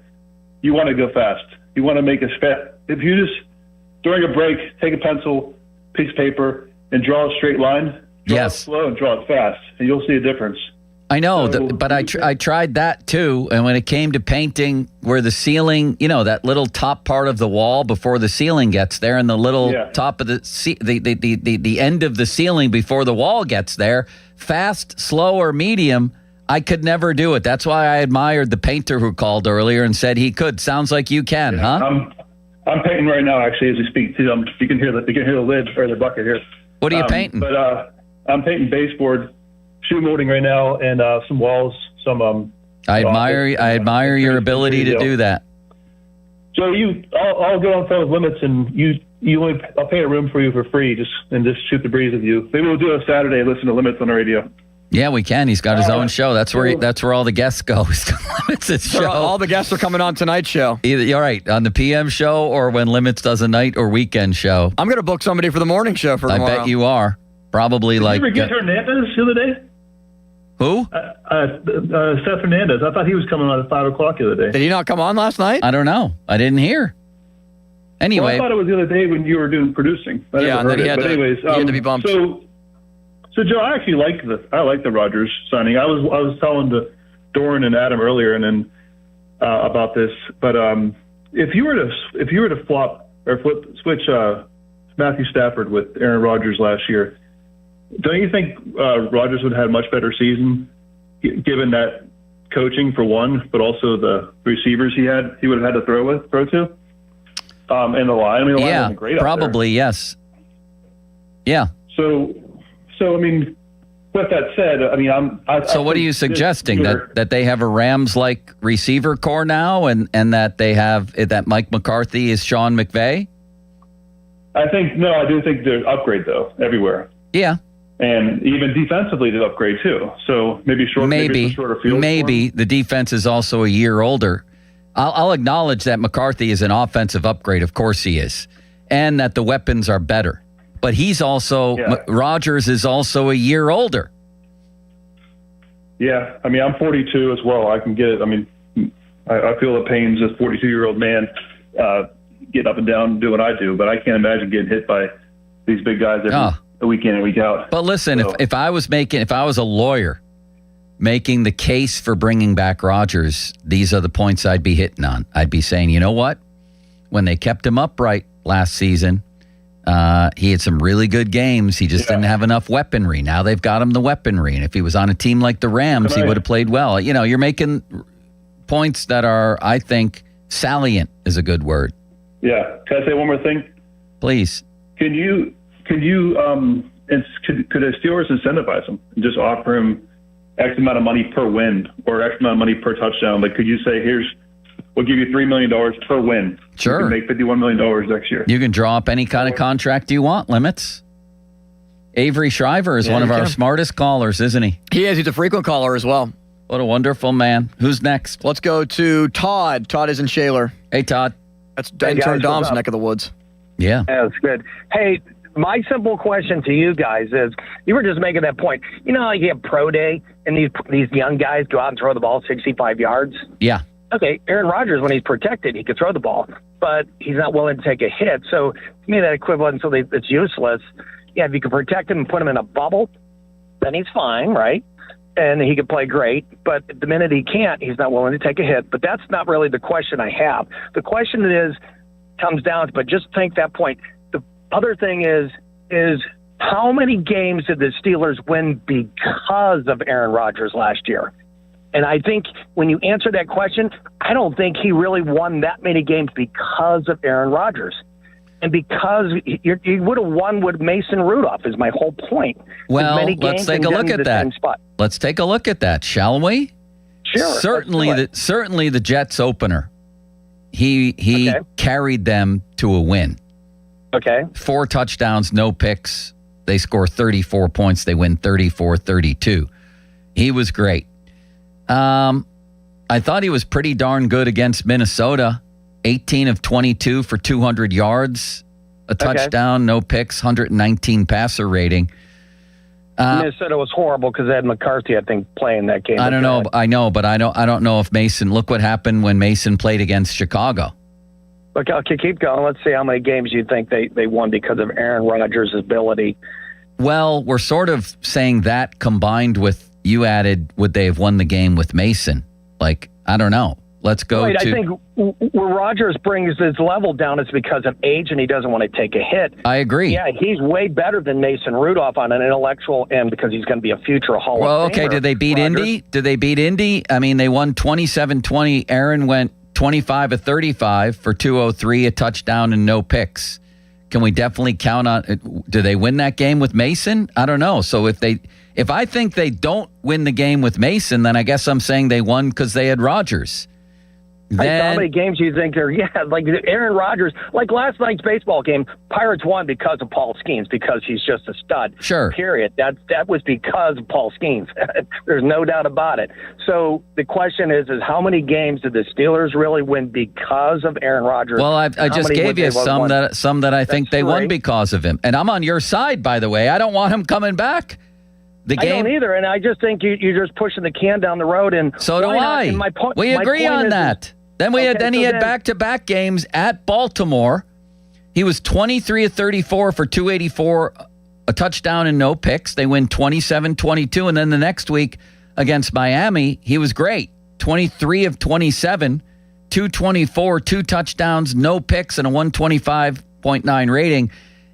You want to go fast. You want to make a if you just during a break take a pencil, piece of paper, and draw a straight line. Draw it slow and draw it fast, and you'll see a difference. I know, but I tried that too. And when it came to painting where the ceiling, that little top part of the wall before the ceiling gets there and the little top of the end of the ceiling before the wall gets there, fast, slow, or medium, I could never do it. That's why I admired the painter who called earlier and said he could. Sounds like you can, huh? I'm painting right now, actually, as we speak. Too. You can hear the lid or the bucket here. What are you painting? But I'm painting baseboard. Shoe molding right now, and some walls, some. I admire your ability to do that. So I'll go on phone with Limits, and I'll pay a room for you for free, just shoot the breeze with you. Maybe we'll do it Saturday. Listen to Limits on the radio. Yeah, we can. He's got his own show. That's where all the guests go. Limits' show. All the guests are coming on tonight's show. You're right, on the PM show or when Limits does a night or weekend show. I'm going to book somebody for the morning show for tomorrow. I bet you are. Probably Did you ever get Hernandez the other day? Who? Seth Hernandez. I thought he was coming on at 5 o'clock the other day. Did he not come on last night? I don't know. I didn't hear. Anyway. Well, I thought it was the other day when you were doing producing. And then he had to be bumped. So Joe, I actually like the Rodgers signing. I was telling to Doran and Adam earlier and then about this, but if you were to switch Matthew Stafford with Aaron Rodgers last year, don't you think Rodgers would have had a much better season, given that coaching for one, but also the receivers he would have had to throw to, and the line? I mean, the line wasn't great. Probably yes. Yeah. So I mean, with that said, I mean, So what are you suggesting that they have a Rams-like receiver core now, and that they have that Mike McCarthy is Sean McVay? I do think there's upgrade though everywhere. Yeah. And even defensively, they upgrade too. So maybe shorter field. Maybe the defense is also a year older. I'll acknowledge that McCarthy is an offensive upgrade. Of course he is, and that the weapons are better. But he's also Rodgers is also a year older. Yeah, I mean I'm 42 as well. I can get it. I mean, I feel the pains as a 42-year-old man getting up and down and doing what I do. But I can't imagine getting hit by these big guys week in and week out. But listen, if I was a lawyer making the case for bringing back Rodgers, these are the points I'd be hitting on. I'd be saying, you know what? When they kept him upright last season, he had some really good games. He just didn't have enough weaponry. Now they've got him the weaponry. And if he was on a team like the Rams, he would have played well. You're making points that are, I think, salient is a good word. Yeah. Can I say one more thing? Please. Could the Steelers incentivize him and just offer him X amount of money per win or X amount of money per touchdown? Like, could you say, we'll give you $3 million per win. Sure. You can make $51 million next year. You can draw up any kind of contract you want, Limits. Avery Shriver is one of our smartest callers, isn't he? He is. He's a frequent caller as well. What a wonderful man. Who's next? Let's go to Todd. Todd is in Shaler. Hey, Todd. That's intern Dom's neck of the woods. Yeah. That's good. Hey, my simple question to you guys is, you were just making that point. You know how you have pro day and these young guys go out and throw the ball 65 yards? Yeah. Okay, Aaron Rodgers, when he's protected, he could throw the ball, but he's not willing to take a hit. So to me, that equivalent, it's useless. Yeah, if you can protect him and put him in a bubble, then he's fine, right? And he could play great. But the minute he can't, he's not willing to take a hit. But that's not really the question I have. The question comes down to, but just think that point. The other thing is how many games did the Steelers win because of Aaron Rodgers last year? And I think when you answer that question, I don't think he really won that many games because of Aaron Rodgers. And because you would have won with Mason Rudolph is my whole point. Well, let's take a look at that. Let's take a look at that, shall we? Sure. Certainly the Jets opener. He carried them to a win. Okay. 4 touchdowns, no picks. They score 34 points. They win 34-32. He was great. I thought he was pretty darn good against Minnesota. 18 of 22 for 200 yards, a touchdown, no picks, 119 passer rating. Minnesota was horrible because they had McCarthy, I think, playing that game. I don't know. I know, but I don't know if Mason. Look what happened when Mason played against Chicago. Look, okay, keep going. Let's see how many games you think they won because of Aaron Rodgers' ability. Well, we're sort of saying that combined with you added, would they have won the game with Mason? Like, I don't know. Let's go I think where Rodgers brings his level down is because of age and he doesn't want to take a hit. I agree. Yeah, he's way better than Mason Rudolph on an intellectual end because he's going to be a future Hall of Famer. Well, okay, did they beat Indy? Did they beat Indy? I mean, they won 27-20. Aaron went 25 of 35 for 203, a touchdown and no picks. Can we definitely count on it? Do they win that game with Mason? I don't know. So if I think they don't win the game with Mason, then I guess I'm saying they won because they had Rodgers. Then, how many games do you think are, like Aaron Rodgers, like last night's baseball game, Pirates won because of Paul Skeens, because he's just a stud. Sure. Period. That was because of Paul Skeens. There's no doubt about it. So the question is how many games did the Steelers really win because of Aaron Rodgers? Well, I just gave you some that I think they won because of him. And I'm on your side, by the way. I don't want him coming back. I don't either, and I just think you're just pushing the can down the road. And so do I. We agree on that. Then he had back-to-back games at Baltimore. He was 23 of 34 for 284, a touchdown and no picks. They win 27-22, and then the next week against Miami, he was great. 23 of 27, 224, 2 touchdowns, no picks, and a 125.9 rating.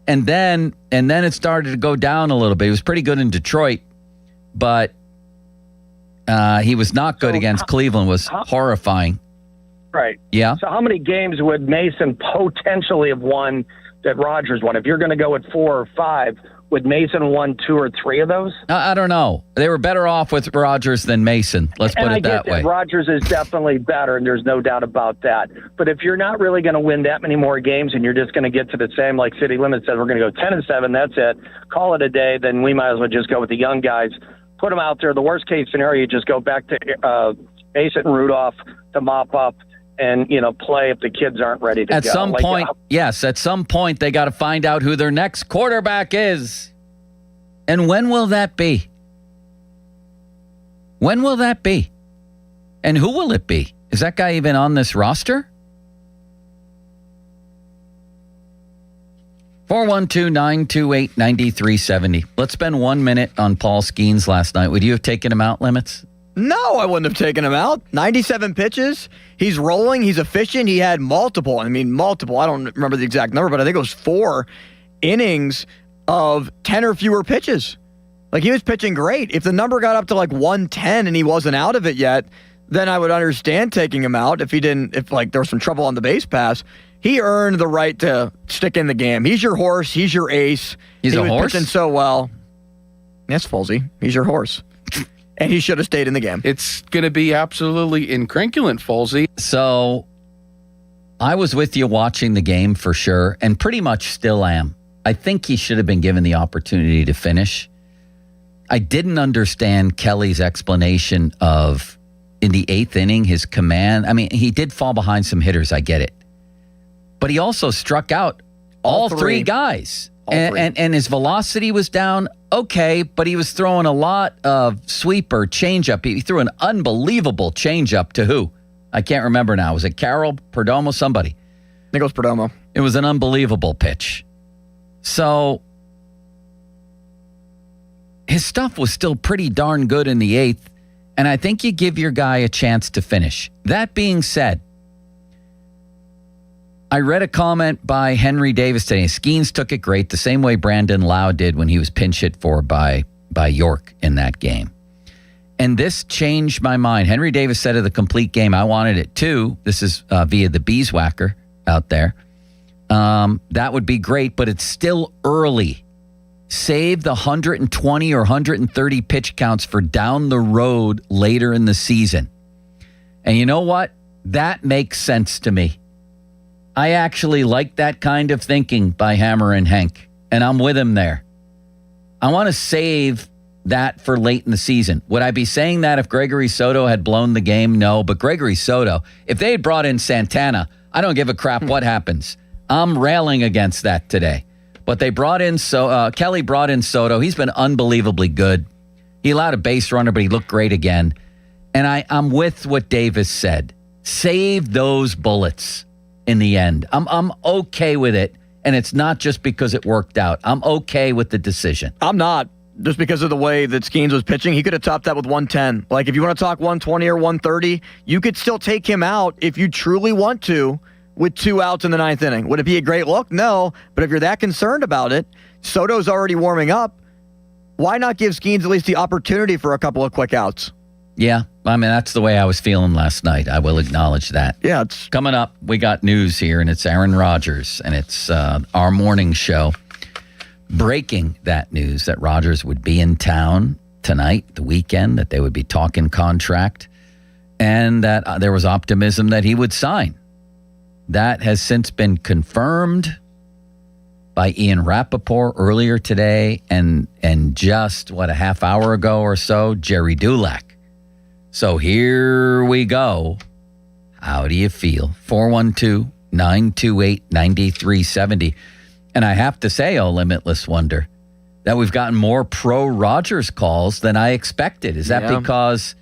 And then it started to go down a little bit. He was pretty good in Detroit, but he was not good against Cleveland. Was horrifying. Right. Yeah. So how many games would Mason potentially have won that Rodgers won? If you're going to go at 4 or 5, would Mason won 2 or 3 of those? I don't know. They were better off with Rodgers than Mason. Let's put it that way. Rodgers is definitely better, and there's no doubt about that. But if you're not really going to win that many more games and you're just going to get to the same, like City Limits said, we're going to go 10-7, that's it, call it a day, then we might as well just go with the young guys, put them out there. The worst case scenario, you just go back to Mason and Rudolph to mop up and, play if the kids aren't ready to go. At some point, they got to find out who their next quarterback is. And when will that be? When will that be? And who will it be? Is that guy even on this roster? 412-928-9370. Let's spend 1 minute on Paul Skeens last night. Would you have taken him out, Limits? No, I wouldn't have taken him out. 97 pitches. He's rolling. He's efficient. He had multiple. I don't remember the exact number, but I think it was 4 innings of 10 or fewer pitches. Like, he was pitching great. If the number got up to like 110 and he wasn't out of it yet, then I would understand taking him out if there was some trouble on the base pass. He earned the right to stick in the game. He's your horse. He's your ace. He was pitching so well. Yes, Folsey. He's your horse. And he should have stayed in the game. It's going to be absolutely incrinculant, Folsey. So I was with you watching the game for sure, and pretty much still am. I think he should have been given the opportunity to finish. I didn't understand Kelly's explanation of, in the 8th inning, his command. I mean, he did fall behind some hitters. I get it. But he also struck out all 3 guys. And his velocity was down, okay, but he was throwing a lot of sweeper changeup. He threw an unbelievable changeup to who? I can't remember now. Was it Carroll, Perdomo, somebody? I think it was Perdomo. It was an unbelievable pitch. So his stuff was still pretty darn good in the 8th, and I think you give your guy a chance to finish. That being said, I read a comment by Henry Davis today. Skeens took it great, the same way Brandon Lowe did when he was pinch hit for by York in that game. And this changed my mind. Henry Davis said of the complete game, I wanted it too. This is via the Beeswacker out there. That would be great, but it's still early. Save the 120 or 130 pitch counts for down the road later in the season. And you know what? That makes sense to me. I actually like that kind of thinking by Hammer and Hank, and I'm with him there. I want to save that for late in the season. Would I be saying that if Gregory Soto had blown the game? No, but Gregory Soto, if they had brought in Santana, I don't give a crap what happens. I'm railing against that today. But they brought in, Kelly brought in Soto. He's been unbelievably good. He allowed a base runner, but he looked great again. And I'm with what Davis said. Save those bullets in the end. I'm okay with it. And it's not just because it worked out. I'm okay with the decision. I'm not. Just because of the way that Skeens was pitching, he could have topped that with 110. Like, if you want to talk 120 or 130, you could still take him out if you truly want to with 2 outs in the 9th inning. Would it be a great look? No. But if you're that concerned about it, Soto's already warming up. Why not give Skeens at least the opportunity for a couple of quick outs? Yeah, I mean, that's the way I was feeling last night. I will acknowledge that. Yeah, it's coming up. We got news here, and it's Aaron Rodgers, and it's our morning show. Breaking that news that Rodgers would be in town tonight, the weekend, that they would be talking contract, and that there was optimism that he would sign. That has since been confirmed by Ian Rappaport earlier today, and just, a half hour ago or so, Jerry Dulac. So here we go. How do you feel? 412-928-9370. And I have to say, oh, Limitless Wonder, that we've gotten more pro-Rodgers calls than I expected. Is that because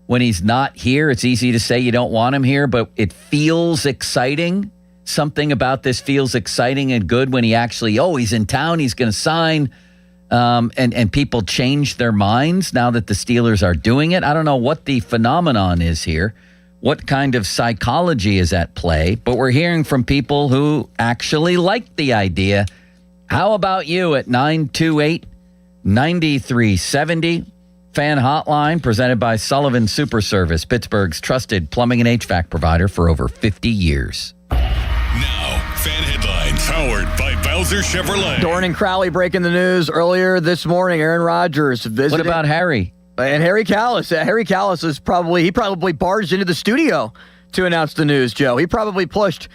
when he's not here, it's easy to say you don't want him here, but it feels exciting? Something about this feels exciting and good when he actually, he's in town, he's going to sign, and people change their minds now that the Steelers are doing it. I don't know what the phenomenon is here. What kind of psychology is at play? But we're hearing from people who actually like the idea. How about you at 928-9370? Fan Hotline presented by Sullivan Super Service, Pittsburgh's trusted plumbing and HVAC provider for over 50 years. Now, fan headlines powered by Bowser Chevrolet. Dorn and Crowley breaking the news earlier this morning. Aaron Rodgers visiting. What about Harry? And Harry Callis. Harry Callis is probably barged into the studio to announce the news, Joe. He probably pushed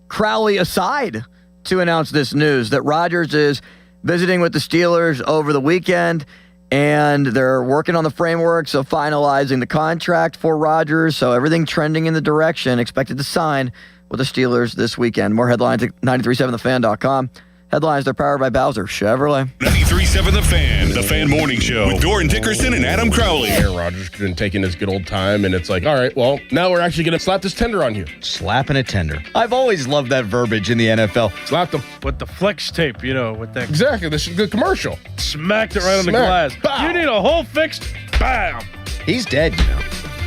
Crowley aside to announce this news that Rodgers is visiting with the Steelers over the weekend, and they're working on the frameworks of finalizing the contract for Rodgers, so everything trending in the direction, expected to sign with the Steelers this weekend. More headlines at 937thefan.com. Headlines, they're powered by Bowser Chevrolet. 93.7 The Fan Morning Show with Doran Dickerson and Adam Crowley. Aaron Rodgers could have taken his good old time, and it's like, all right, well, now we're actually going to slap this tender on you. Slapping a tender. I've always loved that verbiage in the NFL. Slapped them. With the flex tape, with that. Exactly. This is a good commercial. Smacked it right on the glass. Bow. You need a hole fixed? Bam. He's dead,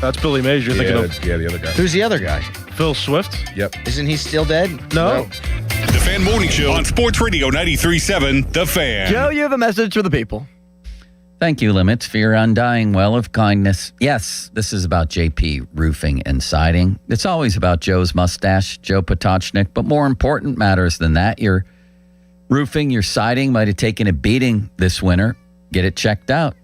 That's Billy Mays you're thinking of. Yeah, the other guy. Who's the other guy? Phil Swift? Yep. Isn't he still dead? No. The Fan Morning Show on Sports Radio 93.7 The Fan. Joe, you have a message for the people. Thank you, Limits, for your undying well of kindness. Yes, this is about JP Roofing and Siding. It's always about Joe's mustache, Joe Potocznik, but more important matters than that. Your roofing, your siding might have taken a beating this winter. Get it checked out.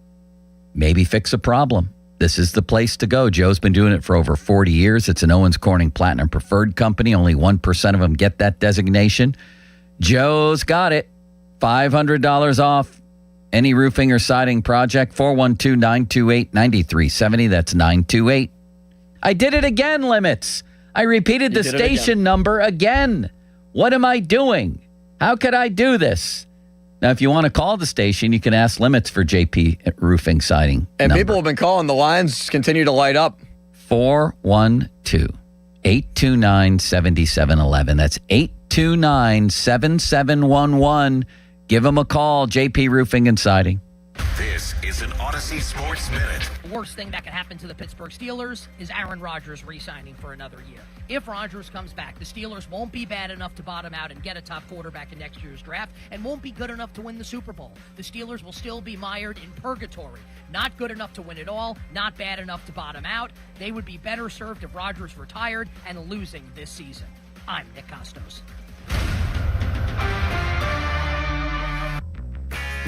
Maybe fix a problem. This is the place to go. Joe's been doing it for over 40 years. It's an Owens Corning Platinum Preferred company. Only 1% of them get that designation. Joe's got it. $500 off any roofing or siding project. 412-928-9370. That's 928. I did it again, Limits. I repeated the station number again. What am I doing? How could I do this? Now, if you want to call the station, you can ask Limits for JP Roofing Siding. And number. people have been calling. The lines continue to light up. 412-829-7711. That's 829-7711. Give them a call, JP Roofing and Siding. This is an Odyssey Sports Minute. The worst thing that could happen to the Pittsburgh Steelers is Aaron Rodgers re-signing for another year. If Rodgers comes back, the Steelers won't be bad enough to bottom out and get a top quarterback in next year's draft, and won't be good enough to win the Super Bowl. The Steelers will still be mired in purgatory. Not good enough to win it all, not bad enough to bottom out. They would be better served if Rodgers retired and losing this season. I'm Nick Costos.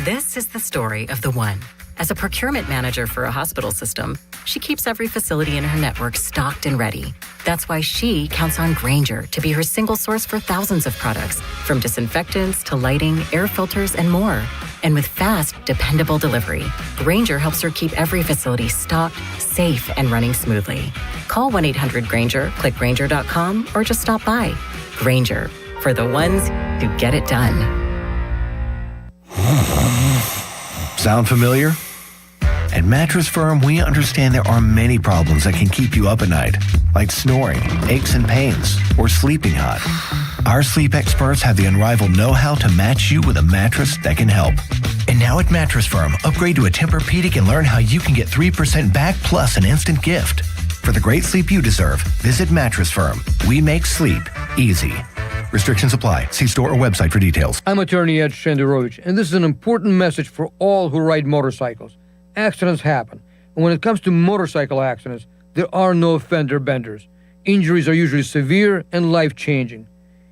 This is the story of the one. As a procurement manager for a hospital system, she keeps every facility in her network stocked and ready. That's why she counts on Grainger to be her single source for thousands of products, from disinfectants to lighting, air filters, and more. And with fast, dependable delivery, Grainger helps her keep every facility stocked, safe, and running smoothly. Call 1-800-GRAINGER, click Grainger.com, or just stop by. Grainger, for the ones who get it done. Sound familiar? At Mattress Firm, we understand there are many problems that can keep you up at night, like snoring, aches and pains, or sleeping hot. Our sleep experts have the unrivaled know-how to match you with a mattress that can help. And now at Mattress Firm, upgrade to a Tempur-Pedic and learn how you can get 3% back plus an instant gift. For the great sleep you deserve, visit Mattress Firm. We make sleep easy. Restrictions apply. See store or website for details. I'm attorney Ed Shenderovich, and this is an important message for all who ride motorcycles. Accidents happen, and when it comes to motorcycle accidents, there are no fender benders. Injuries are usually severe and life-changing.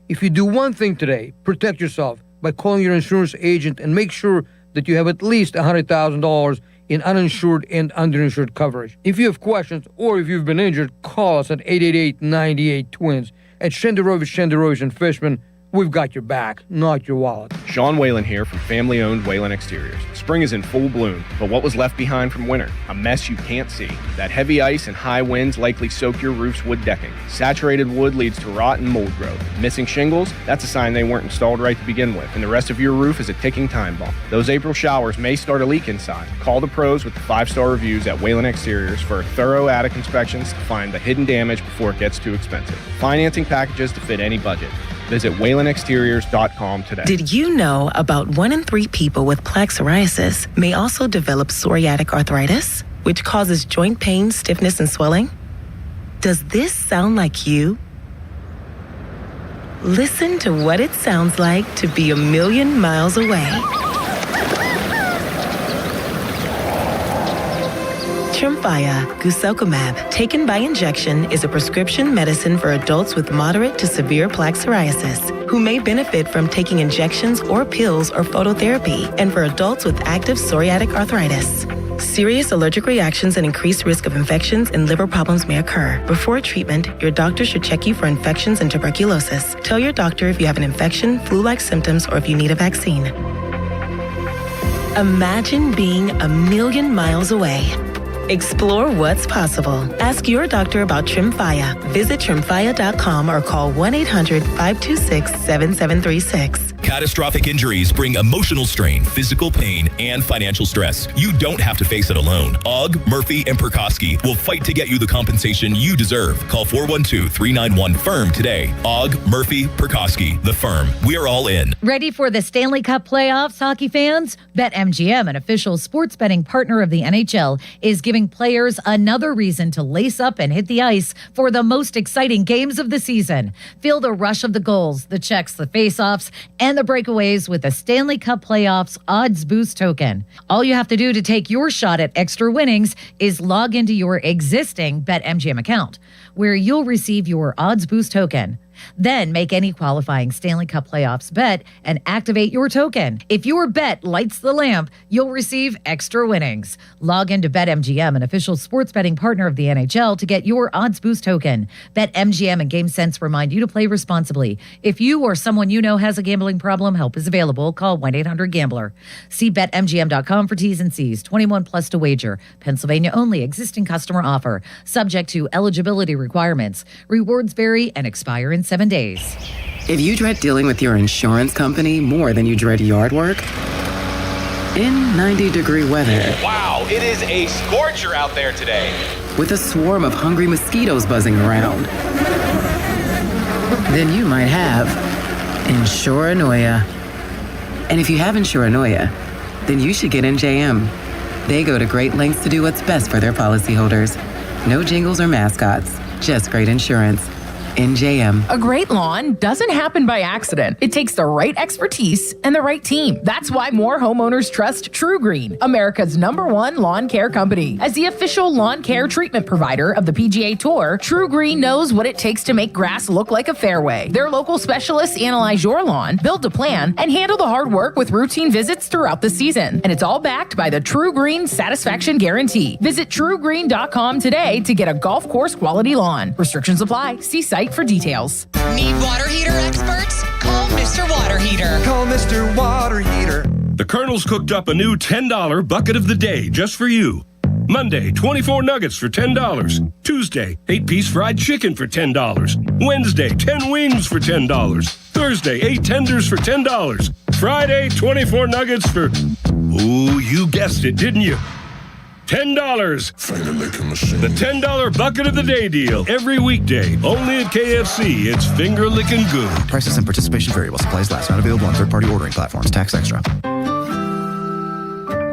If you do one thing today, protect yourself by calling your insurance agent and make sure that you have at least $100,000 in uninsured and underinsured coverage. If you have questions or if you've been injured, call us at 888-98-TWINS. At Shenderovich and Fishman, we've got your back, not your wallet. Sean Whalen here from family-owned Whalen Exteriors. Spring is in full bloom, but what was left behind from winter? A mess you can't see. That heavy ice and high winds likely soak your roof's wood decking. Saturated wood leads to rot and mold growth. Missing shingles? That's a sign they weren't installed right to begin with, and the rest of your roof is a ticking time bomb. Those April showers may start a leak inside. Call the pros with the 5-star reviews at Whalen Exteriors for thorough attic inspections to find the hidden damage before it gets too expensive. Financing packages to fit any budget. Visit WhalenExteriors.com today. Did you know about 1 in 3 people with plaque psoriasis may also develop psoriatic arthritis, which causes joint pain, stiffness, and swelling? Does this sound like you? Listen to what it sounds like to be a million miles away. Tremfya guselkumab, taken by injection, is a prescription medicine for adults with moderate to severe plaque psoriasis who may benefit from taking injections or pills or phototherapy, and for adults with active psoriatic arthritis. Serious allergic reactions and increased risk of infections and liver problems may occur. Before treatment, your doctor should check you for infections and tuberculosis. Tell your doctor if you have an infection, flu-like symptoms, or if you need a vaccine. Imagine being a million miles away. Explore what's possible. Ask your doctor about Tremfya. Visit Tremfya.com or call 1-800-526-7736. Catastrophic injuries bring emotional strain, physical pain, and financial stress. You don't have to face it alone. Ogg, Murphy, and Perkoski will fight to get you the compensation you deserve. Call 412-391-FIRM today. Ogg, Murphy, Perkoski, the firm. We're all in. Ready for the Stanley Cup playoffs, hockey fans? BetMGM, an official sports betting partner of the NHL, is giving players another reason to lace up and hit the ice for the most exciting games of the season. Feel the rush of the goals, the checks, the face-offs, and the breakaways with a Stanley Cup Playoffs Odds Boost token. All you have to do to take your shot at extra winnings is log into your existing BetMGM account, where you'll receive your Odds Boost token. Then make any qualifying Stanley Cup Playoffs bet and activate your token. If your bet lights the lamp, you'll receive extra winnings. Log into BetMGM, an official sports betting partner of the NHL, to get your Odds Boost token. BetMGM and GameSense remind you to play responsibly. If you or someone you know has a gambling problem, help is available. Call 1-800-GAMBLER. See BetMGM.com for T's and C's. 21 plus to wager. Pennsylvania only. Existing customer offer. Subject to eligibility requirements. Rewards vary and expire in 7 days. If you dread dealing with your insurance company more than you dread yard work, in 90-degree weather, wow, it is a scorcher out there today. with a swarm of hungry mosquitoes buzzing around, then you might have Insuranoia. And if you have Insuranoia, then you should get NJM. They go to great lengths to do what's best for their policyholders. No jingles or mascots, just great insurance. NJM. A great lawn doesn't happen by accident. It takes the right expertise and the right team. That's why more homeowners trust True Green, America's #1 lawn care company. As the official lawn care treatment provider of the PGA Tour, True Green knows what it takes to make grass look like a fairway. Their local specialists analyze your lawn, build a plan, and handle the hard work with routine visits throughout the season. And it's all backed by the True Green Satisfaction Guarantee. Visit truegreen.com today to get a golf course quality lawn. Restrictions apply. See site for details. Need water heater experts? Call Mr. Water Heater. Call Mr. Water Heater. The Colonel's cooked up a new $10 bucket of the day just for you. Monday, 24 nuggets for $10. Tuesday, 8-piece fried chicken for $10. Wednesday, 10 wings for $10. Thursday, 8 tenders for $10. Friday, 24 nuggets for... Ooh, you guessed it, didn't you? $10. Finger licking machine. The $10 bucket of the day deal. Every weekday. Only at KFC. It's finger licking good. Prices and participation vary while supplies last. Not available on third-party ordering platforms. Tax extra.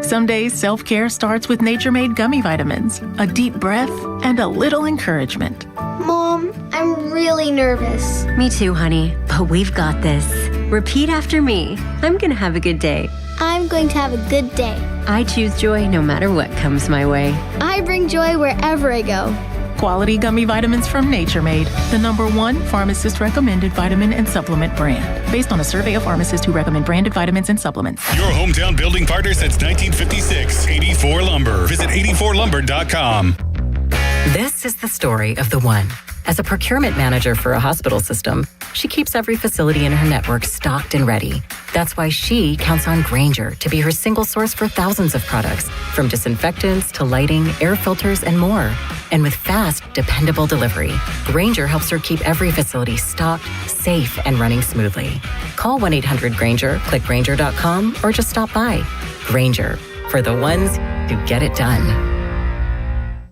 Some days, self-care starts with Nature-Made gummy vitamins, a deep breath, and a little encouragement. Mom, I'm really nervous. Me too, honey, but we've got this. Repeat after me. I'm going to have a good day. I'm going to have a good day. I choose joy no matter what comes my way. I bring joy wherever I go. Quality gummy vitamins from Nature Made, the #1 pharmacist-recommended vitamin and supplement brand, based on a survey of pharmacists who recommend branded vitamins and supplements. Your hometown building partner since 1956, 84 Lumber. Visit 84lumber.com. This is the story of the one. As a procurement manager for a hospital system, she keeps every facility in her network stocked and ready. That's why she counts on Grainger to be her single source for thousands of products, from disinfectants to lighting, air filters, and more. And with fast, dependable delivery, Grainger helps her keep every facility stocked, safe, and running smoothly. Call 1-800-GRAINGER, click Grainger.com, or just stop by. Grainger, for the ones who get it done.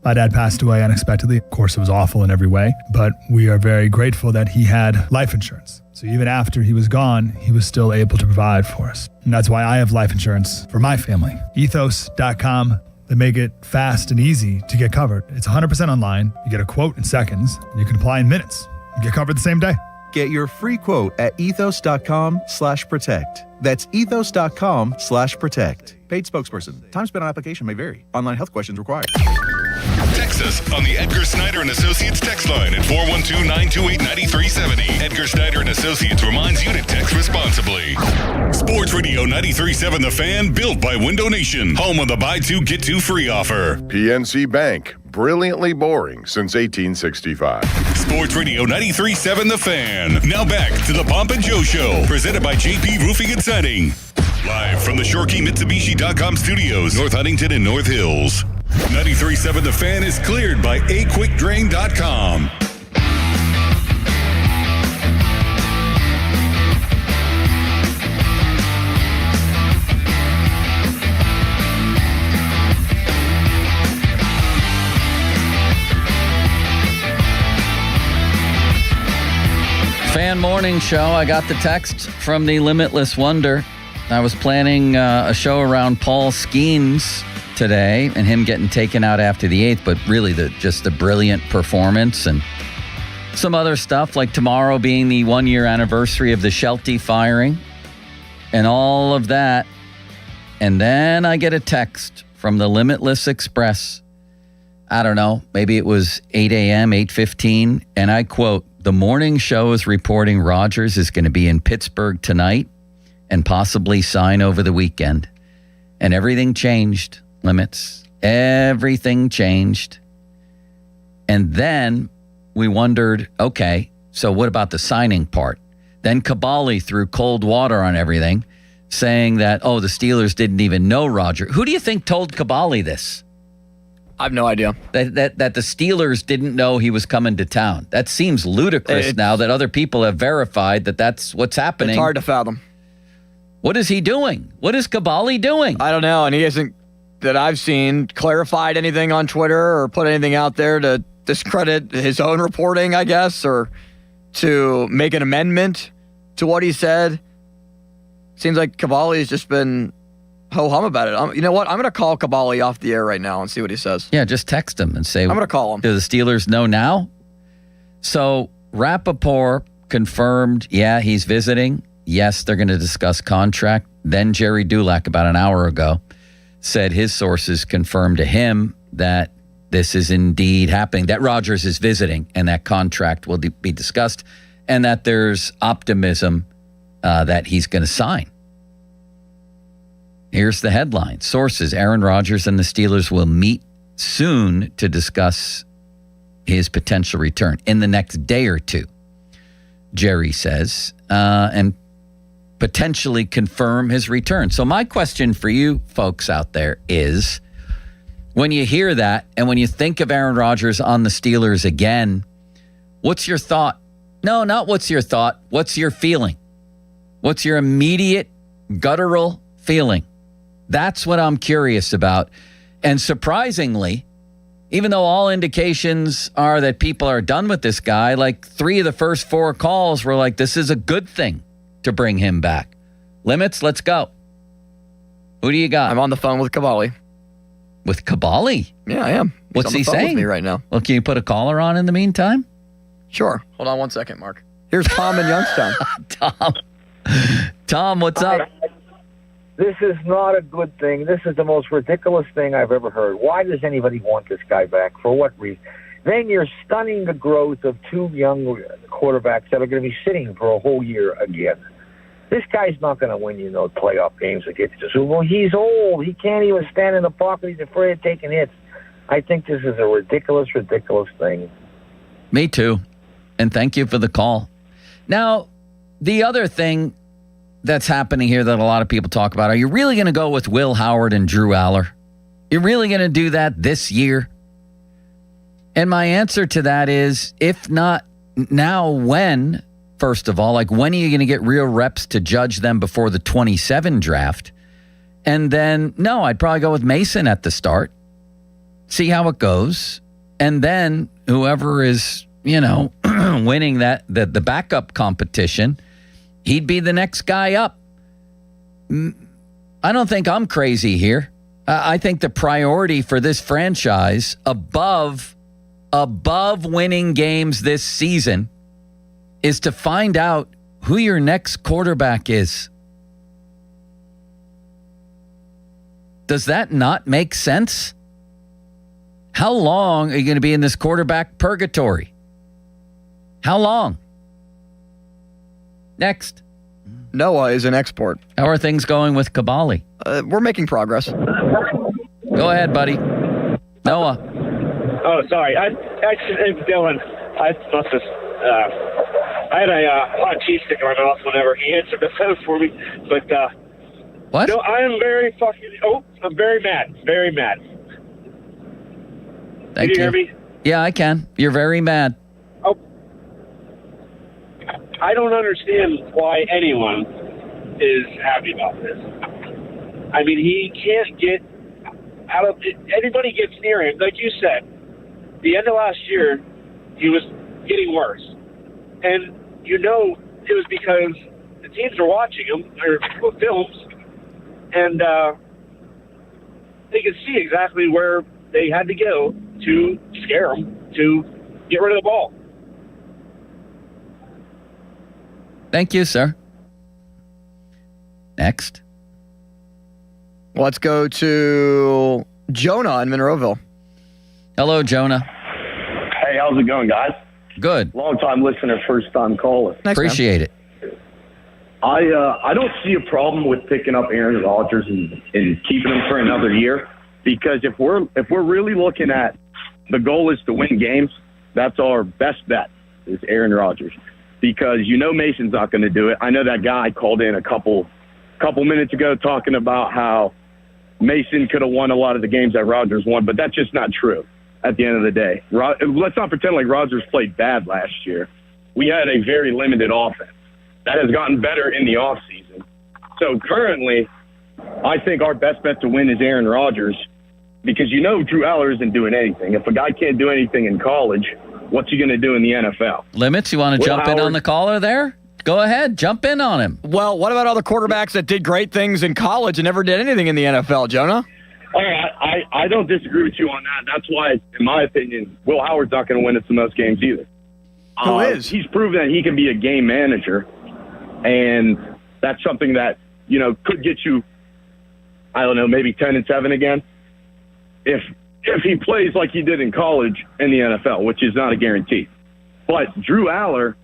My dad passed away unexpectedly. Of course, it was awful in every way, but we are very grateful that he had life insurance. So even after he was gone, he was still able to provide for us. And that's why I have life insurance for my family. Ethos.com. They make it fast and easy to get covered. It's 100% online. You get a quote in seconds, and you can apply in minutes. You get covered the same day. Get your free quote at ethos.com/protect. That's ethos.com/protect. Paid spokesperson. Time spent on application may vary. Online health questions required. Text us on the Edgar Snyder and Associates text line at 412-928-9370. Edgar Snyder and Associates reminds you to text responsibly. Sports Radio 93.7 The Fan, built by Window Nation. Home of the buy two, get two free offer. PNC Bank, brilliantly boring since 1865. Sports Radio 93.7 The Fan. Now back to the Pomp and Joe Show, presented by JP Roofing and Siding. Live from the ShoreKeyMitsubishi.com studios, North Huntington and North Hills. 93.7 The Fan is cleared by aquickdrain.com. Fan Morning Show. I got the text from the Limitless Wonder. I was planning a show around Paul Skeens today and him getting taken out after the 8th, but really just the brilliant performance and some other stuff, like tomorrow being the 1-year anniversary of the Sheltie firing and all of that. And then I get a text from the Limitless Express. I don't know, maybe it was 8 a.m., 8:15, and I quote, "The morning show is reporting Rodgers is going to be in Pittsburgh tonight and possibly sign over the weekend." And everything changed, Limits. Everything changed. And then we wondered, okay, so what about the signing part? Then Caballi threw cold water on everything, saying that, oh, the Steelers didn't even know Roger. Who do you think told Caballi this? I have no idea. That the Steelers didn't know he was coming to town. That seems ludicrous now that other people have verified that that's what's happening. It's hard to fathom. What is he doing? What is Caballi doing? I don't know, and he hasn't, that I've seen, clarified anything on Twitter or put anything out there to discredit his own reporting, I guess, or to make an amendment to what he said. Seems like Caballi has just been ho-hum about it. You know what? I'm going to call Caballi off the air right now and see what he says. Yeah, just text him and say, I'm going to call him. Do the Steelers know now? So Rappaport confirmed, yeah, he's visiting. Yes, they're going to discuss contract. Then Jerry Dulac, about an hour ago, said his sources confirmed to him that this is indeed happening, that Rodgers is visiting and that contract will be discussed and that there's optimism that he's going to sign. Here's the headline. Sources, Aaron Rodgers and the Steelers will meet soon to discuss his potential return in the next day or two, Jerry says, and potentially confirm his return. So my question for you folks out there is, when you hear that and when you think of Aaron Rodgers on the Steelers again, what's your thought? No, not what's your thought. What's your feeling? What's your immediate guttural feeling? That's what I'm curious about. And surprisingly, even though all indications are that people are done with this guy, like 3 of the first 4 calls were like, this is a good thing to bring him back. Limits, let's go. Who do you got? I'm on the phone with Cavalli. With Cavalli? Yeah, I am. What's he saying? With me right now. Well, can you put a caller on in the meantime? Sure. Hold on one second, Mark. Here's Tom in Youngstown. Tom, what's up? This is not a good thing. This is the most ridiculous thing I've ever heard. Why does anybody want this guy back? For what reason? Then you're stunning the growth of 2 young quarterbacks that are going to be sitting for a whole year again. This guy's not going to win you no playoff games to get to the Super Bowl. He's old. He can't even stand in the pocket. He's afraid of taking hits. I think this is a ridiculous, ridiculous thing. Me too. And thank you for the call. Now, the other thing that's happening here that a lot of people talk about, are you really going to go with Will Howard and Drew Aller? You're really going to do that this year? And my answer to that is, if not now, when? First of all, like, when are you going to get real reps to judge them before the 27 draft? And then, no, I'd probably go with Mason at the start. See how it goes. And then whoever is, winning the backup competition, he'd be the next guy up. I don't think I'm crazy here. I think the priority for this franchise above winning games this season is to find out who your next quarterback is. Does that not make sense? How long are you going to be in this quarterback purgatory? How long? Next. Noah is an export. How are things going with Cavalli? We're making progress. Go ahead, buddy. Noah. Oh, sorry. It's Dylan. I must have. I had a hot cheese stick on my mouth whenever he answered the phone for me. But what? No, I am very fucking. Oh, I'm very mad. Very mad. Thank you. Can you hear me? Yeah, I can. You're very mad. Oh. I don't understand why anyone is happy about this. I mean, he can't get out of it. Anybody gets near him, like you said, the end of last year, he was getting worse. And it was because the teams are watching him, or films, and they could see exactly where they had to go to scare him, to get rid of the ball. Thank you, sir. Next. Let's go to Jonah in Monroeville. Hello, Jonah. Hey, how's it going, guys? Good. Long-time listener, first-time caller. Appreciate it. I don't see a problem with picking up Aaron Rodgers and keeping him for another year, because if we're really looking at the goal is to win games, that's our best bet is Aaron Rodgers, because Mason's not going to do it. I know that guy called in a couple minutes ago talking about how Mason could have won a lot of the games that Rodgers won, but that's just not true at the end of the day. Let's not pretend like Rodgers played bad last year. We had a very limited offense. That has gotten better in the offseason. So currently, I think our best bet to win is Aaron Rodgers, because Drew Aller isn't doing anything. If a guy can't do anything in college, what's he going to do in the NFL? Limits, you want to jump in on the caller there? Go ahead, jump in on him. Well, what about all the quarterbacks that did great things in college and never did anything in the NFL, Jonah? I don't disagree with you on that. That's why, in my opinion, Will Howard's not going to win us the most games either. Who is? He's proven that he can be a game manager, and that's something that, could get you, I don't know, maybe 10-7 again. If he plays like he did in college in the NFL, which is not a guarantee. But Drew Aller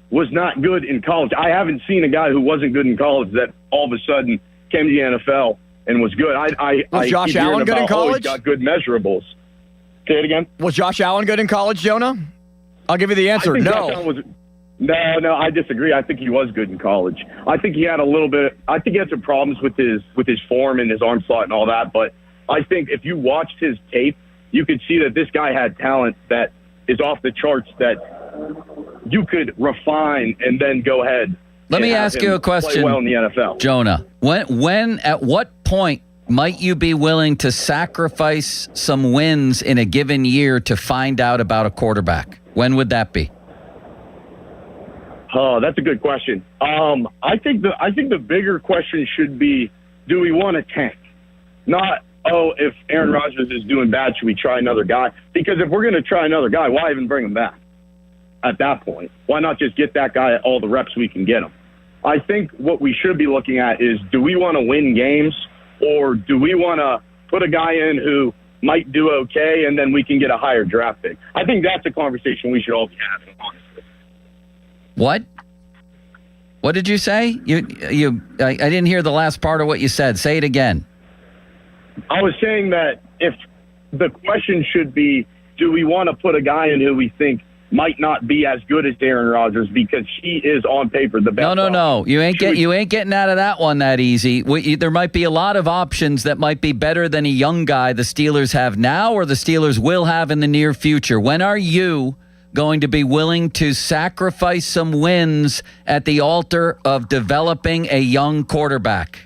was not good in college. I haven't seen a guy who wasn't good in college that all of a sudden came to the NFL and was good. Was Josh Allen good in college? He's got good measurables. Say it again. Was Josh Allen good in college, Jonah? I'll give you the answer. No. No, I disagree. I think he was good in college. I think he had some problems with his form and his arm slot and all that, but I think if you watched his tape, you could see that this guy had talent that is off the charts that you could refine and then go ahead. Let me ask you a question. Play well in the NFL. Jonah, at what point might you be willing to sacrifice some wins in a given year to find out about a quarterback? When would that be? Oh, that's a good question. I think the bigger question should be, do we want to tank? Not, if Aaron Rodgers is doing bad, should we try another guy? Because if we're going to try another guy, why even bring him back at that point? Why not just get that guy all the reps we can get him? I think what we should be looking at is, do we want to win games, or do we want to put a guy in who might do okay and then we can get a higher draft pick? I think that's a conversation we should all be having, honestly. What? What did you say? I didn't hear the last part of what you said. Say it again. I was saying that if the question should be, do we want to put a guy in who we think might not be as good as Aaron Rodgers because he is on paper the best? No. You ain't getting out of that one that easy. There might be a lot of options that might be better than a young guy the Steelers have now or the Steelers will have in the near future. When are you going to be willing to sacrifice some wins at the altar of developing a young quarterback?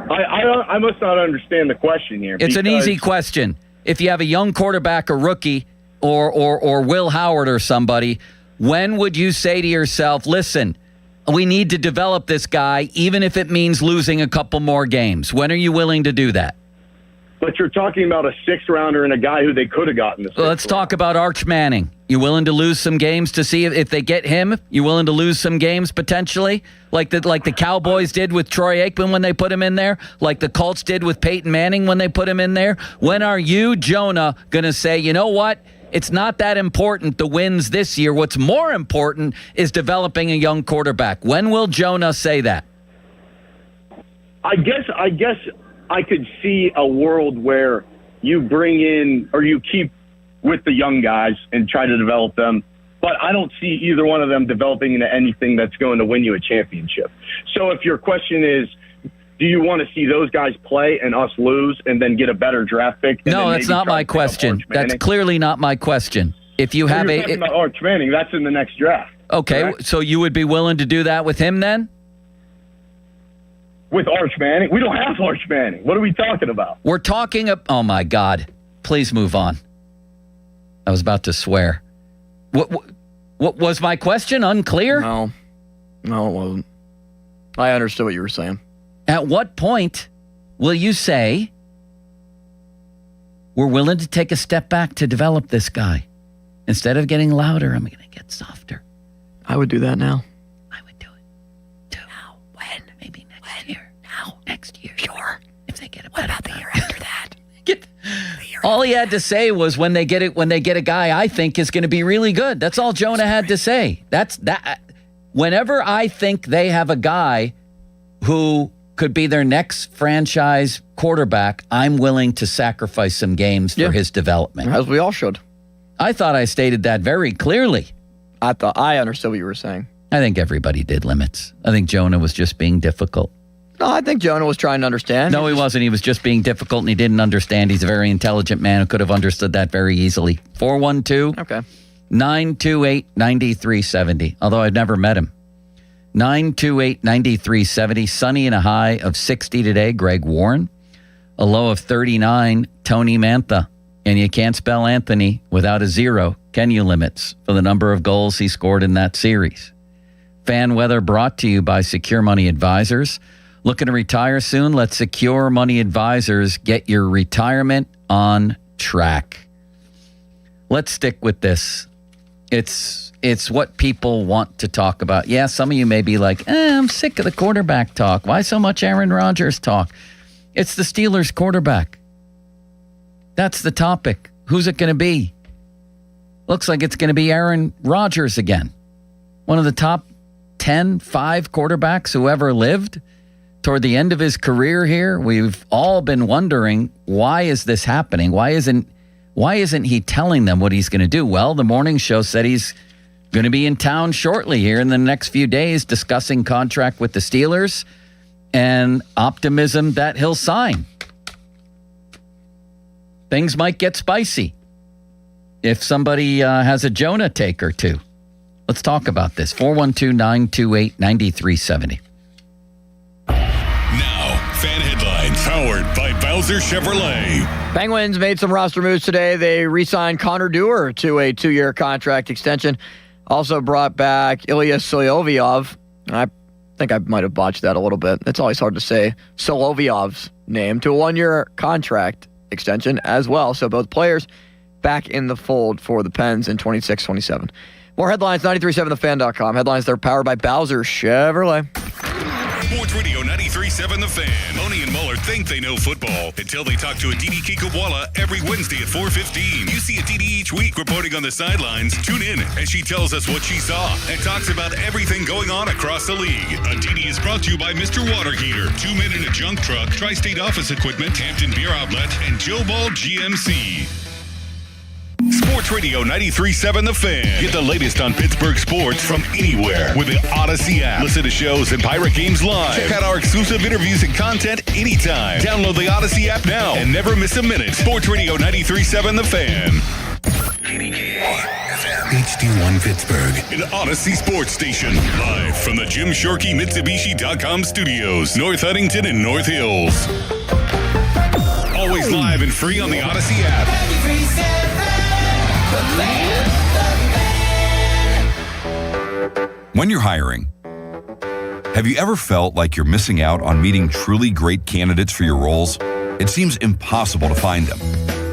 I must not understand the question here. It's an easy question. If you have a young quarterback, a rookie, or Will Howard or somebody, when would you say to yourself, listen, we need to develop this guy, even if it means losing a couple more games? When are you willing to do that? But you're talking about a sixth-rounder and a guy who they could have gotten. Let's talk about Arch Manning. You willing to lose some games to see if they get him? You willing to lose some games potentially, like the Cowboys did with Troy Aikman when they put him in there, like the Colts did with Peyton Manning when they put him in there? When are you, Jonah, going to say, you know what? It's not that important, the wins this year. What's more important is developing a young quarterback. When will Jonah say that? I guess I could see a world where you bring in or you keep with the young guys and try to develop them, but I don't see either one of them developing into anything that's going to win you a championship. So if your question is, do you want to see those guys play and us lose and then get a better draft pick? No, that's not my question. That's clearly not my question. If you have talking about Arch Manning, that's in the next draft. Okay, correct? So you would be willing to do that with him then? With Arch Manning? We don't have Arch Manning. What are we talking about? We're talking oh my God. Please move on. I was about to swear. What was my question unclear? No, it wasn't. I understood what you were saying. At what point will you say, we're willing to take a step back to develop this guy? Instead of getting louder, I'm going to get softer. I would do that now. I would do it too. Now, when? Maybe next year. Now, next year. Sure. If they get it. What about the year after that? All he had to say was when they get a guy I think is going to be really good. That's all Jonah had to say. That's that. Whenever I think they have a guy who could be their next franchise quarterback, I'm willing to sacrifice some games for his development. As we all should. I thought I stated that very clearly. I thought I understood what you were saying. I think everybody did limits. I think Jonah was just being difficult. No, I think Jonah was trying to understand. No, he wasn't. He was just being difficult and he didn't understand. He's a very intelligent man who could have understood that very easily. 412 Okay. 928-9370. Although I've never met him. 928-9370. Sunny and a high of 60 today, Greg Warren. A low of 39, Tony Mantha. And you can't spell Anthony without a zero, can you, Limits, for the number of goals he scored in that series. Fan weather brought to you by Secure Money Advisors. Looking to retire soon? Let Secure Money Advisors get your retirement on track. let's stick with this. It's what people want to talk about. Yeah, some of you may be like, I'm sick of the quarterback talk. Why so much Aaron Rodgers talk? It's the Steelers quarterback. That's the topic. Who's it going to be? Looks like it's going to be Aaron Rodgers again. One of the top 5 quarterbacks who ever lived. Toward the end of his career here, we've all been wondering, why is this happening? Why isn't he telling them what he's going to do? Well, the morning show said he's going to be in town shortly here in the next few days discussing contract with the Steelers and optimism that he'll sign. Things might get spicy if somebody has a Jonah take or two. Let's talk about this. 412-928-9370. Now, fan headlines powered by Bowser Chevrolet. Penguins made some roster moves today. They re-signed Connor Dewar to a 2-year contract extension. Also brought back Ilya Solovyov. I think I might have botched that a little bit. It's always hard to say Solovyov's name, to a 1-year contract extension as well. So both players back in the fold for the Pens in 26-27. More headlines, 937thefan.com. Headlines that are powered by Bowser Chevrolet. Sports Radio 93.7 The Fan. Boney and Muller think they know football until they talk to Aditi Kikawala every Wednesday at 4:15. You see Aditi each week reporting on the sidelines. Tune in as she tells us what she saw and talks about everything going on across the league. Aditi is brought to you by Mr. Water Heater, 2 Men in a Junk Truck, Tri-State Office Equipment, Hampton Beer Outlet, and Joe Ball GMC. Sports Radio 93.7 The Fan. Get the latest on Pittsburgh sports from anywhere with the Odyssey app. Listen to shows and Pirate Games live. Check out our exclusive interviews and content anytime. Download the Odyssey app now and never miss a minute. Sports Radio 93.7 The Fan. HD1 Pittsburgh, an Odyssey sports station. Live from the Jim Shorkey Mitsubishi.com studios, North Huntington and North Hills. Always live and free on the Odyssey app. When you're hiring, have you ever felt like you're missing out on meeting truly great candidates for your roles? It seems impossible to find them,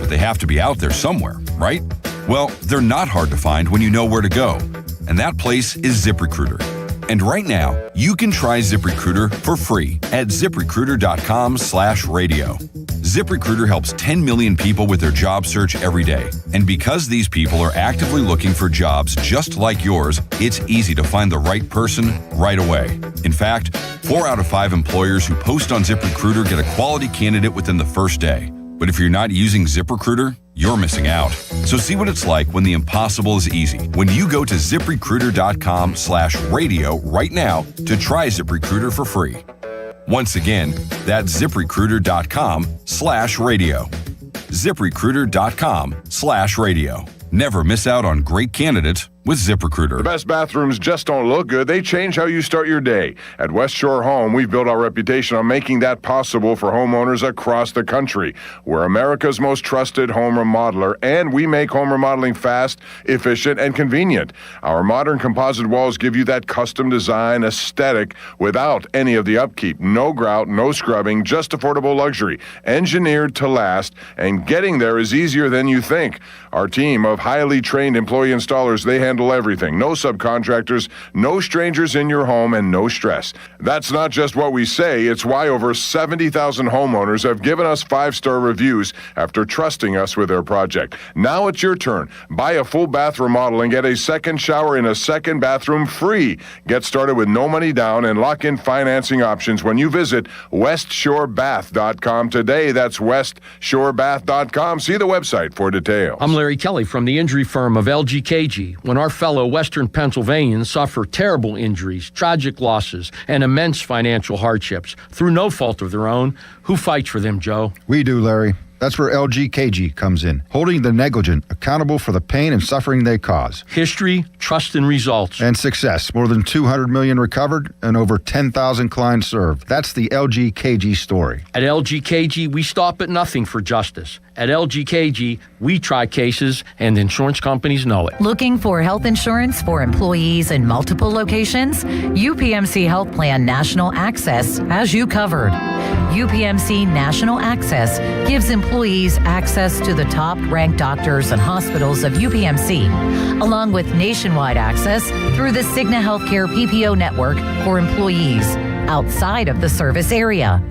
but they have to be out there somewhere, right? Well, they're not hard to find when you know where to go, and that place is ZipRecruiter. And right now, you can try ZipRecruiter for free at ZipRecruiter.com/radio. ZipRecruiter helps 10 million people with their job search every day. And because these people are actively looking for jobs just like yours, it's easy to find the right person right away. In fact, 4 out of 5 employers who post on ZipRecruiter get a quality candidate within the first day. But if you're not using ZipRecruiter, you're missing out. So see what it's like when the impossible is easy. When you go to ZipRecruiter.com/radio right now to try ZipRecruiter for free. Once again, that's ZipRecruiter.com/radio. ZipRecruiter.com/radio. Never miss out on great candidates with ZipRecruiter. The best bathrooms just don't look good. They change how you start your day. At West Shore Home, we've built our reputation on making that possible for homeowners across the country. We're America's most trusted home remodeler, and we make home remodeling fast, efficient, and convenient. Our modern composite walls give you that custom design aesthetic without any of the upkeep. No grout, no scrubbing, just affordable luxury. Engineered to last, and getting there is easier than you think. Our team of highly trained employee installers, they handle everything. No subcontractors, no strangers in your home, and no stress. That's not just what we say. It's why over 70,000 homeowners have given us 5-star reviews after trusting us with their project. Now it's your turn. Buy a full bath remodel and get a second shower in a second bathroom free. Get started with no money down and lock in financing options when you visit westshorebath.com today. That's westshorebath.com. See the website for details. I'm Larry Kelly from the injury firm of LGKG. When our fellow Western Pennsylvanians suffer terrible injuries, tragic losses, and immense financial hardships through no fault of their own, who fights for them, Joe? We do, Larry. That's where LGKG comes in, holding the negligent accountable for the pain and suffering they cause. History, trust, and results. And success. More than 200 million recovered and over 10,000 clients served. That's the LGKG story. At LGKG, we stop at nothing for justice. At LGKG, we try cases, and insurance companies know it. Looking for health insurance for employees in multiple locations? UPMC Health Plan National Access has you covered. UPMC National Access gives employees access to the top-ranked doctors and hospitals of UPMC, along with nationwide access through the Cigna Healthcare PPO network for employees outside of the service area.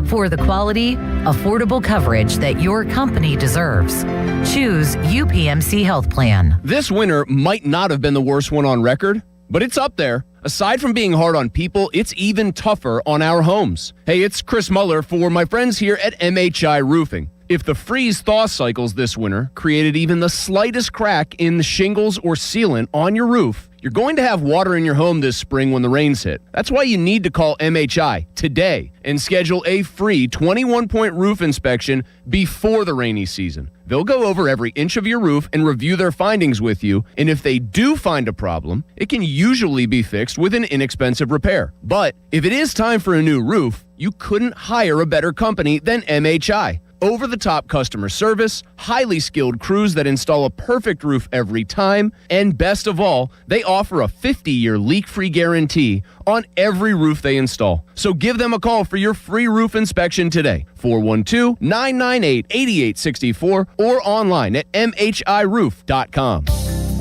For the quality, affordable coverage that your company deserves, choose UPMC Health Plan. This winter might not have been the worst one on record, but it's up there. Aside from being hard on people, it's even tougher on our homes. Hey, it's Chris Muller for my friends here at MHI Roofing. If the freeze-thaw cycles this winter created even the slightest crack in the shingles or sealant on your roof, you're going to have water in your home this spring when the rains hit. That's why you need to call MHI today and schedule a free 21-point roof inspection before the rainy season. They'll go over every inch of your roof and review their findings with you, and if they do find a problem, it can usually be fixed with an inexpensive repair. But if it is time for a new roof, you couldn't hire a better company than MHI. Over-the-top customer service, highly skilled crews that install a perfect roof every time, and best of all, they offer a 50-year leak-free guarantee on every roof they install. So give them a call for your free roof inspection today, 412-998-8864, or online at mhiroof.com.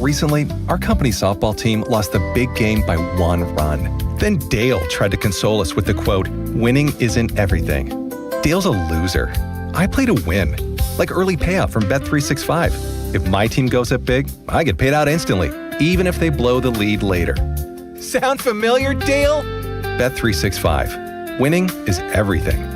Recently, our company softball team lost the big game by 1 run. Then Dale tried to console us with the quote, "Winning isn't everything." Dale's a loser. I play to win, like early payout from Bet365. If my team goes up big, I get paid out instantly, even if they blow the lead later. Sound familiar, Dale? Bet365. Winning is everything.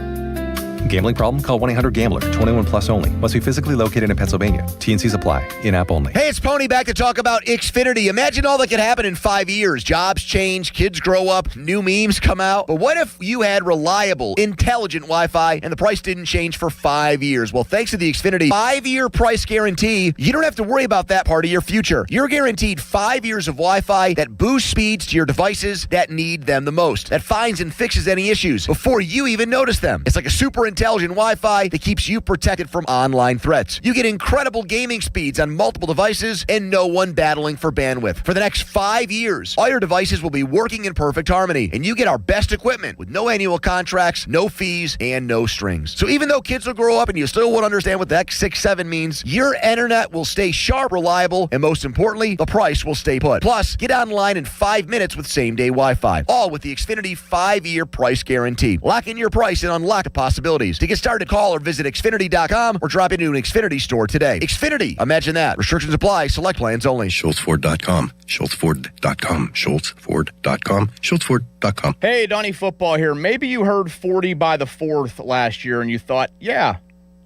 Gambling problem? Call 1-800-GAMBLER. 21 plus only. Must be physically located in Pennsylvania. T&Cs apply. In-app only. Hey, it's Pony back to talk about Xfinity. Imagine all that could happen in 5 years. Jobs change, kids grow up, new memes come out. But what if you had reliable, intelligent Wi-Fi and the price didn't change for 5 years? Well, thanks to the Xfinity 5-year price guarantee, you don't have to worry about that part of your future. You're guaranteed 5 years of Wi-Fi that boosts speeds to your devices that need them the most, that finds and fixes any issues before you even notice them. It's like a super intelligent Wi-Fi that keeps you protected from online threats. You get incredible gaming speeds on multiple devices and no one battling for bandwidth. For the next 5 years, all your devices will be working in perfect harmony, and you get our best equipment with no annual contracts, no fees, and no strings. So even though kids will grow up and you still won't understand what the X67 means, your internet will stay sharp, reliable, and most importantly, the price will stay put. Plus, get online in 5 minutes with same-day Wi-Fi, all with the Xfinity 5-year price guarantee. Lock in your price and unlock the possibilities. To get started, call or visit Xfinity.com or drop into an Xfinity store today. Xfinity, imagine that. Restrictions apply. Select plans only. SchultzFord.com. SchultzFord.com. SchultzFord.com. SchultzFord.com. Hey, Donnie Football here. Maybe you heard 40 by the 4th last year and you thought, yeah,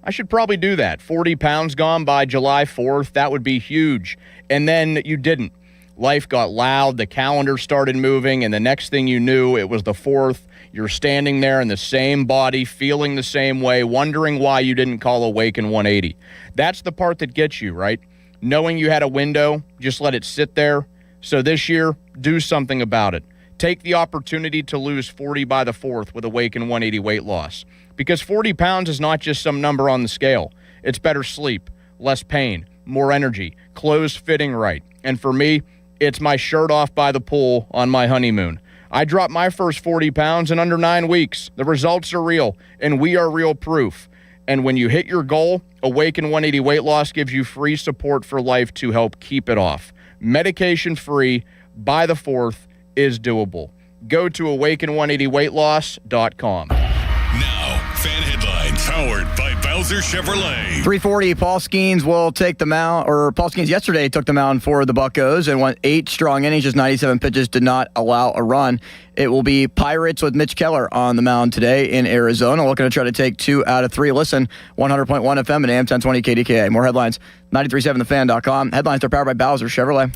I should probably do that. 40 pounds gone by July 4th. That would be huge. And then you didn't. Life got loud. The calendar started moving. And the next thing you knew, it was the 4th. You're standing there in the same body, feeling the same way, wondering why you didn't call Awaken 180. That's the part that gets you, right? Knowing you had a window, just let it sit there. So this year, do something about it. Take the opportunity to lose 40 by the 4th with Awaken 180 weight loss. Because 40 pounds is not just some number on the scale. It's better sleep, less pain, more energy, clothes fitting right. And for me, it's my shirt off by the pool on my honeymoon. I dropped my first 40 pounds in under 9 weeks. The results are real, and we are real proof. And when you hit your goal, Awaken 180 Weight Loss gives you free support for life to help keep it off. Medication-free, by the 4th, is doable. Go to awaken180weightloss.com. Now, fan headlines powered by Bowser Chevrolet. 340, Paul Skeens will take the mound, or Paul Skeens yesterday took the mound for the Buccos and went 8 strong innings, just 97 pitches, did not allow a run. It will be Pirates with Mitch Keller on the mound today in Arizona, looking to try to take 2 out of 3. Listen, 100.1 FM and AM 1020 KDKA. More headlines, 937thefan.com. Headlines are powered by Bowser Chevrolet.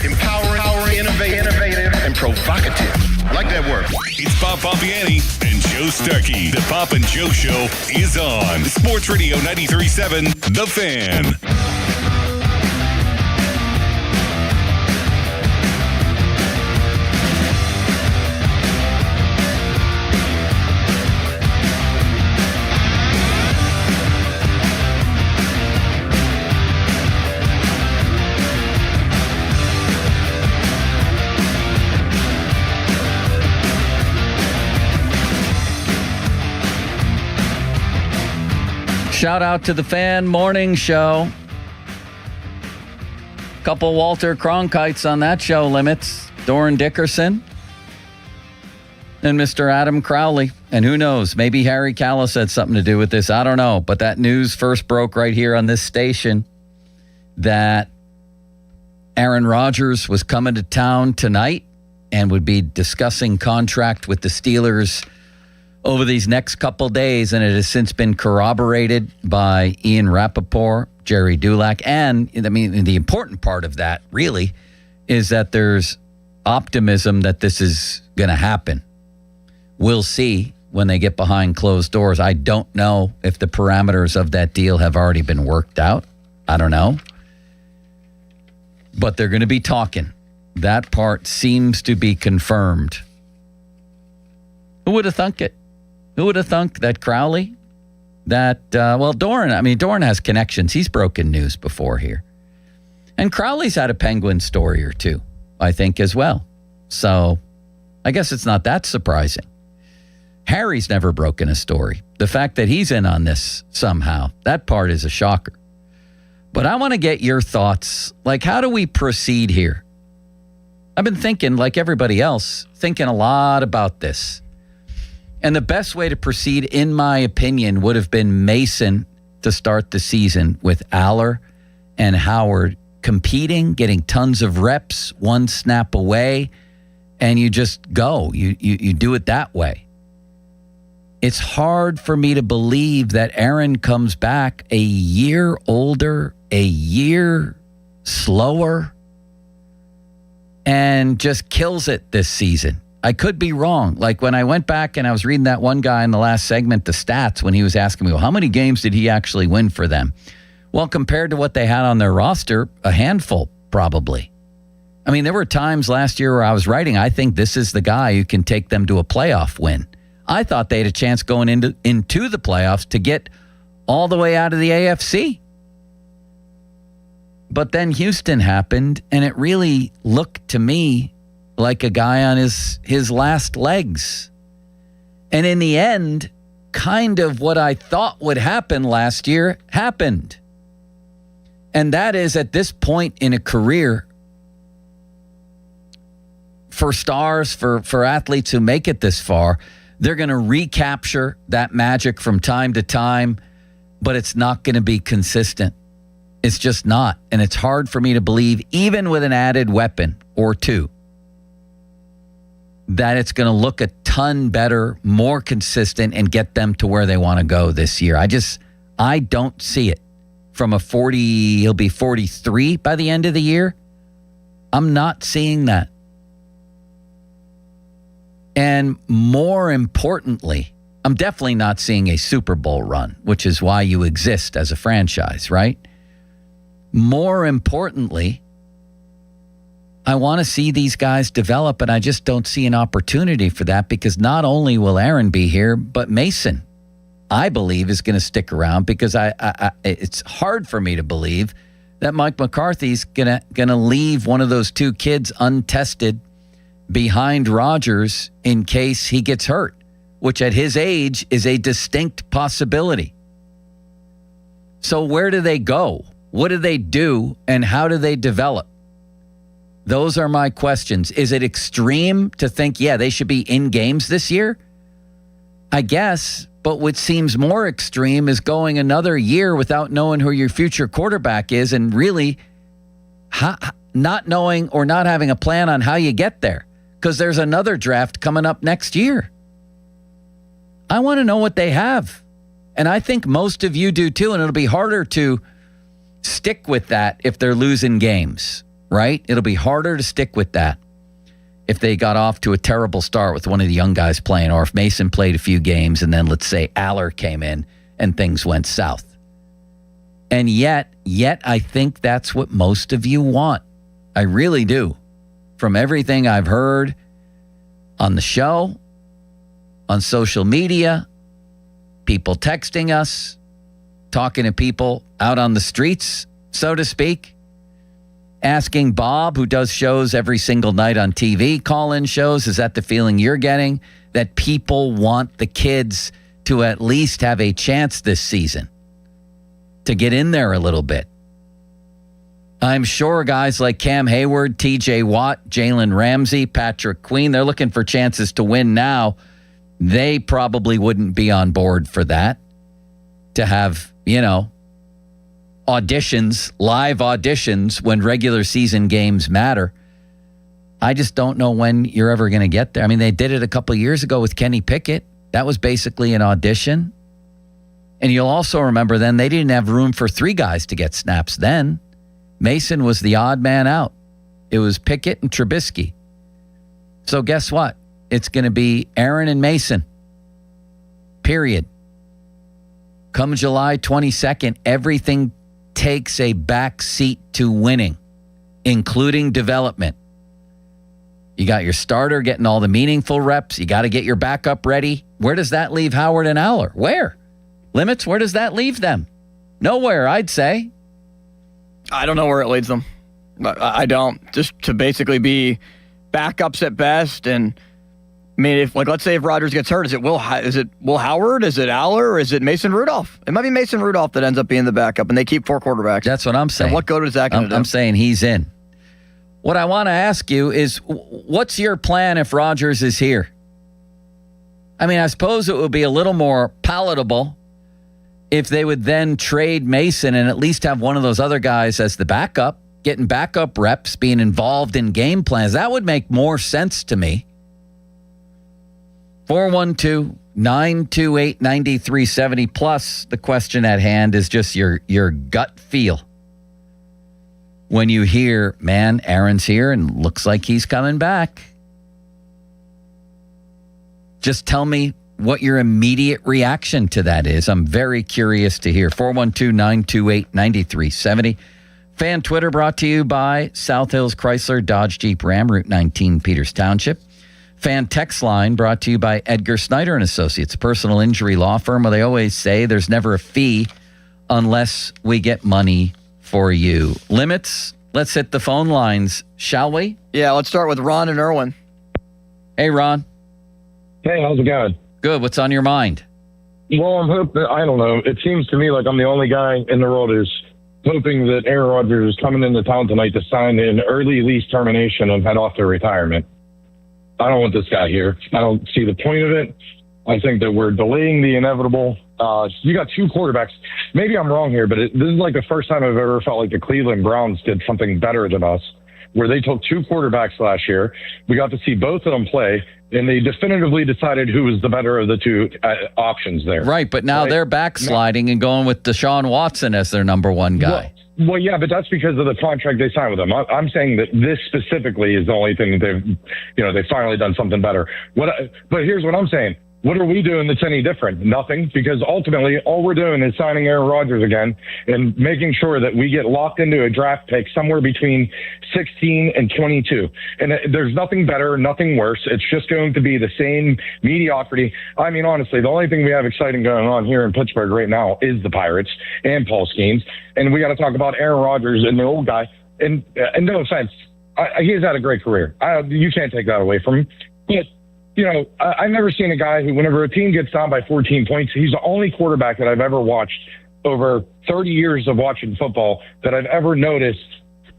Empowering, innovative, and provocative. I like that word. It's Bob Pompiani and Joe Starkey. The Pop and Joe Show is on Sports Radio 93.7, The Fan. Shout out to the Fan Morning Show. Couple Walter Cronkites on that show, Limits. Doran Dickerson and Mr. Adam Crowley. And who knows, maybe Harry Callis had something to do with this. I don't know. But that news first broke right here on this station that Aaron Rodgers was coming to town tonight and would be discussing contract with the Steelers over these next couple days. And it has since been corroborated by Ian Rappaport, Jerry Dulac. And I mean, the important part of that really is that there's optimism that this is going to happen. We'll see when they get behind closed doors. I don't know if the parameters of that deal have already been worked out. I don't know. But they're going to be talking. That part seems to be confirmed. Who would have thunk it? Who would have thunk that Crowley, Doran has connections. He's broken news before here. And Crowley's had a Penguin story or two, I think, as well. So I guess it's not that surprising. Harry's never broken a story. The fact that he's in on this somehow, that part is a shocker. But I want to get your thoughts. Like, how do we proceed here? I've been thinking, like everybody else, thinking a lot about this. And the best way to proceed, in my opinion, would have been Mason to start the season with Aller and Howard competing, getting tons of reps, one snap away, and you just go. You do it that way. It's hard for me to believe that Aaron comes back a year older, a year slower, and just kills it this season. I could be wrong. Like when I went back and I was reading that one guy in the last segment, the stats, when he was asking me, well, how many games did he actually win for them? Well, compared to what they had on their roster, a handful, probably. I mean, there were times last year where I was writing, I think this is the guy who can take them to a playoff win. I thought they had a chance going into the playoffs to get all the way out of the AFC. But then Houston happened, and it really looked to me like a guy on his last legs. And in the end, kind of what I thought would happen last year happened. And that is, at this point in a career, for stars, for athletes who make it this far, they're going to recapture that magic from time to time, but it's not going to be consistent. It's just not. And it's hard for me to believe, even with an added weapon or two, that it's going to look a ton better, more consistent, and get them to where they want to go this year. I don't see it. From he'll be 43 by the end of the year. I'm not seeing that. And more importantly, I'm definitely not seeing a Super Bowl run, which is why you exist as a franchise, right? More importantly, I want to see these guys develop, and I just don't see an opportunity for that because not only will Aaron be here, but Mason, I believe, is going to stick around because it's hard for me to believe that Mike McCarthy's gonna leave one of those two kids untested behind Rodgers in case he gets hurt, which at his age is a distinct possibility. So where do they go? What do they do? And how do they develop? Those are my questions. Is it extreme to think, they should be in games this year? I guess, but what seems more extreme is going another year without knowing who your future quarterback is and really not knowing or not having a plan on how you get there. Because there's another draft coming up next year. I want to know what they have. And I think most of you do too, and it'll be harder to stick with that if they're losing games, right? It'll be harder to stick with that if they got off to a terrible start with one of the young guys playing, or if Mason played a few games and then let's say Aller came in and things went south. And yet I think that's what most of you want. I really do. From everything I've heard on the show, on social media, people texting us, talking to people out on the streets, so to speak, asking Bob, who does shows every single night on TV, call-in shows, is that the feeling you're getting? That people want the kids to at least have a chance this season? to get in there a little bit. I'm sure guys like Cam Hayward, TJ Watt, Jalen Ramsey, Patrick Queen, they're looking for chances to win now. They probably wouldn't be on board for that. To have, auditions, live auditions when regular season games matter. I just don't know when you're ever going to get there. I mean, they did it a couple of years ago with Kenny Pickett. That was basically an audition. And you'll also remember then they didn't have room for 3 guys to get snaps then. Mason was the odd man out. It was Pickett and Trubisky. So guess what? It's going to be Aaron and Mason. Period. Come July 22nd, everything takes a back seat to winning, including development. You got your starter getting all the meaningful reps. You got to get your backup ready. Where does that leave Howard and Aller? Where? Limits, where does that leave them? Nowhere, I'd say. I don't know where it leads them. I don't. Just to basically be backups at best. And I mean, let's say if Rodgers gets hurt, is it Will Howard? Is it Aller? Or is it Mason Rudolph? It might be Mason Rudolph that ends up being the backup, and they keep 4 quarterbacks. That's what I'm saying. And what good is that going to do? I'm saying he's in. What I want to ask you is, what's your plan if Rodgers is here? I mean, I suppose it would be a little more palatable if they would then trade Mason and at least have one of those other guys as the backup, getting backup reps, being involved in game plans. That would make more sense to me. 412-928-9370. Plus, the question at hand is just your gut feel. When you hear, man, Aaron's here and looks like he's coming back. Just tell me what your immediate reaction to that is. I'm very curious to hear. 412-928-9370. Fan Twitter brought to you by South Hills Chrysler Dodge Jeep Ram, Route 19, Peters Township. Fan text line brought to you by Edgar Snyder and Associates, a personal injury law firm where they always say there's never a fee unless we get money for you. Limits, let's hit the phone lines, shall we? Yeah, let's start with Ron and Irwin. Hey, Ron. Hey, how's it going? Good. What's on your mind? Well, I'm hoping, I don't know. It seems to me like I'm the only guy in the world who's hoping that Aaron Rodgers is coming into town tonight to sign an early lease termination and head off to retirement. I don't want this guy here. I don't see the point of it. I think that we're delaying the inevitable. You got 2 quarterbacks. Maybe I'm wrong here, but this is like the first time I've ever felt like the Cleveland Browns did something better than us, where they took 2 quarterbacks last year. We got to see both of them play, and they definitively decided who was the better of the 2 options there. Right, but now they're backsliding and going with Deshaun Watson as their number 1 guy. Well, yeah, but that's because of the contract they signed with him. I'm saying that this specifically is the only thing that they've finally done something better. But here's what I'm saying. What are we doing that's any different? Nothing, because ultimately all we're doing is signing Aaron Rodgers again and making sure that we get locked into a draft pick somewhere between 16 and 22. And there's nothing better, nothing worse. It's just going to be the same mediocrity. I mean, honestly, the only thing we have exciting going on here in Pittsburgh right now is the Pirates and Paul Skeens. And we got to talk about Aaron Rodgers and the old guy. And no offense, he's had a great career. You can't take that away from him. But I've never seen a guy who, whenever a team gets down by 14 points, he's the only quarterback that I've ever watched over 30 years of watching football that I've ever noticed.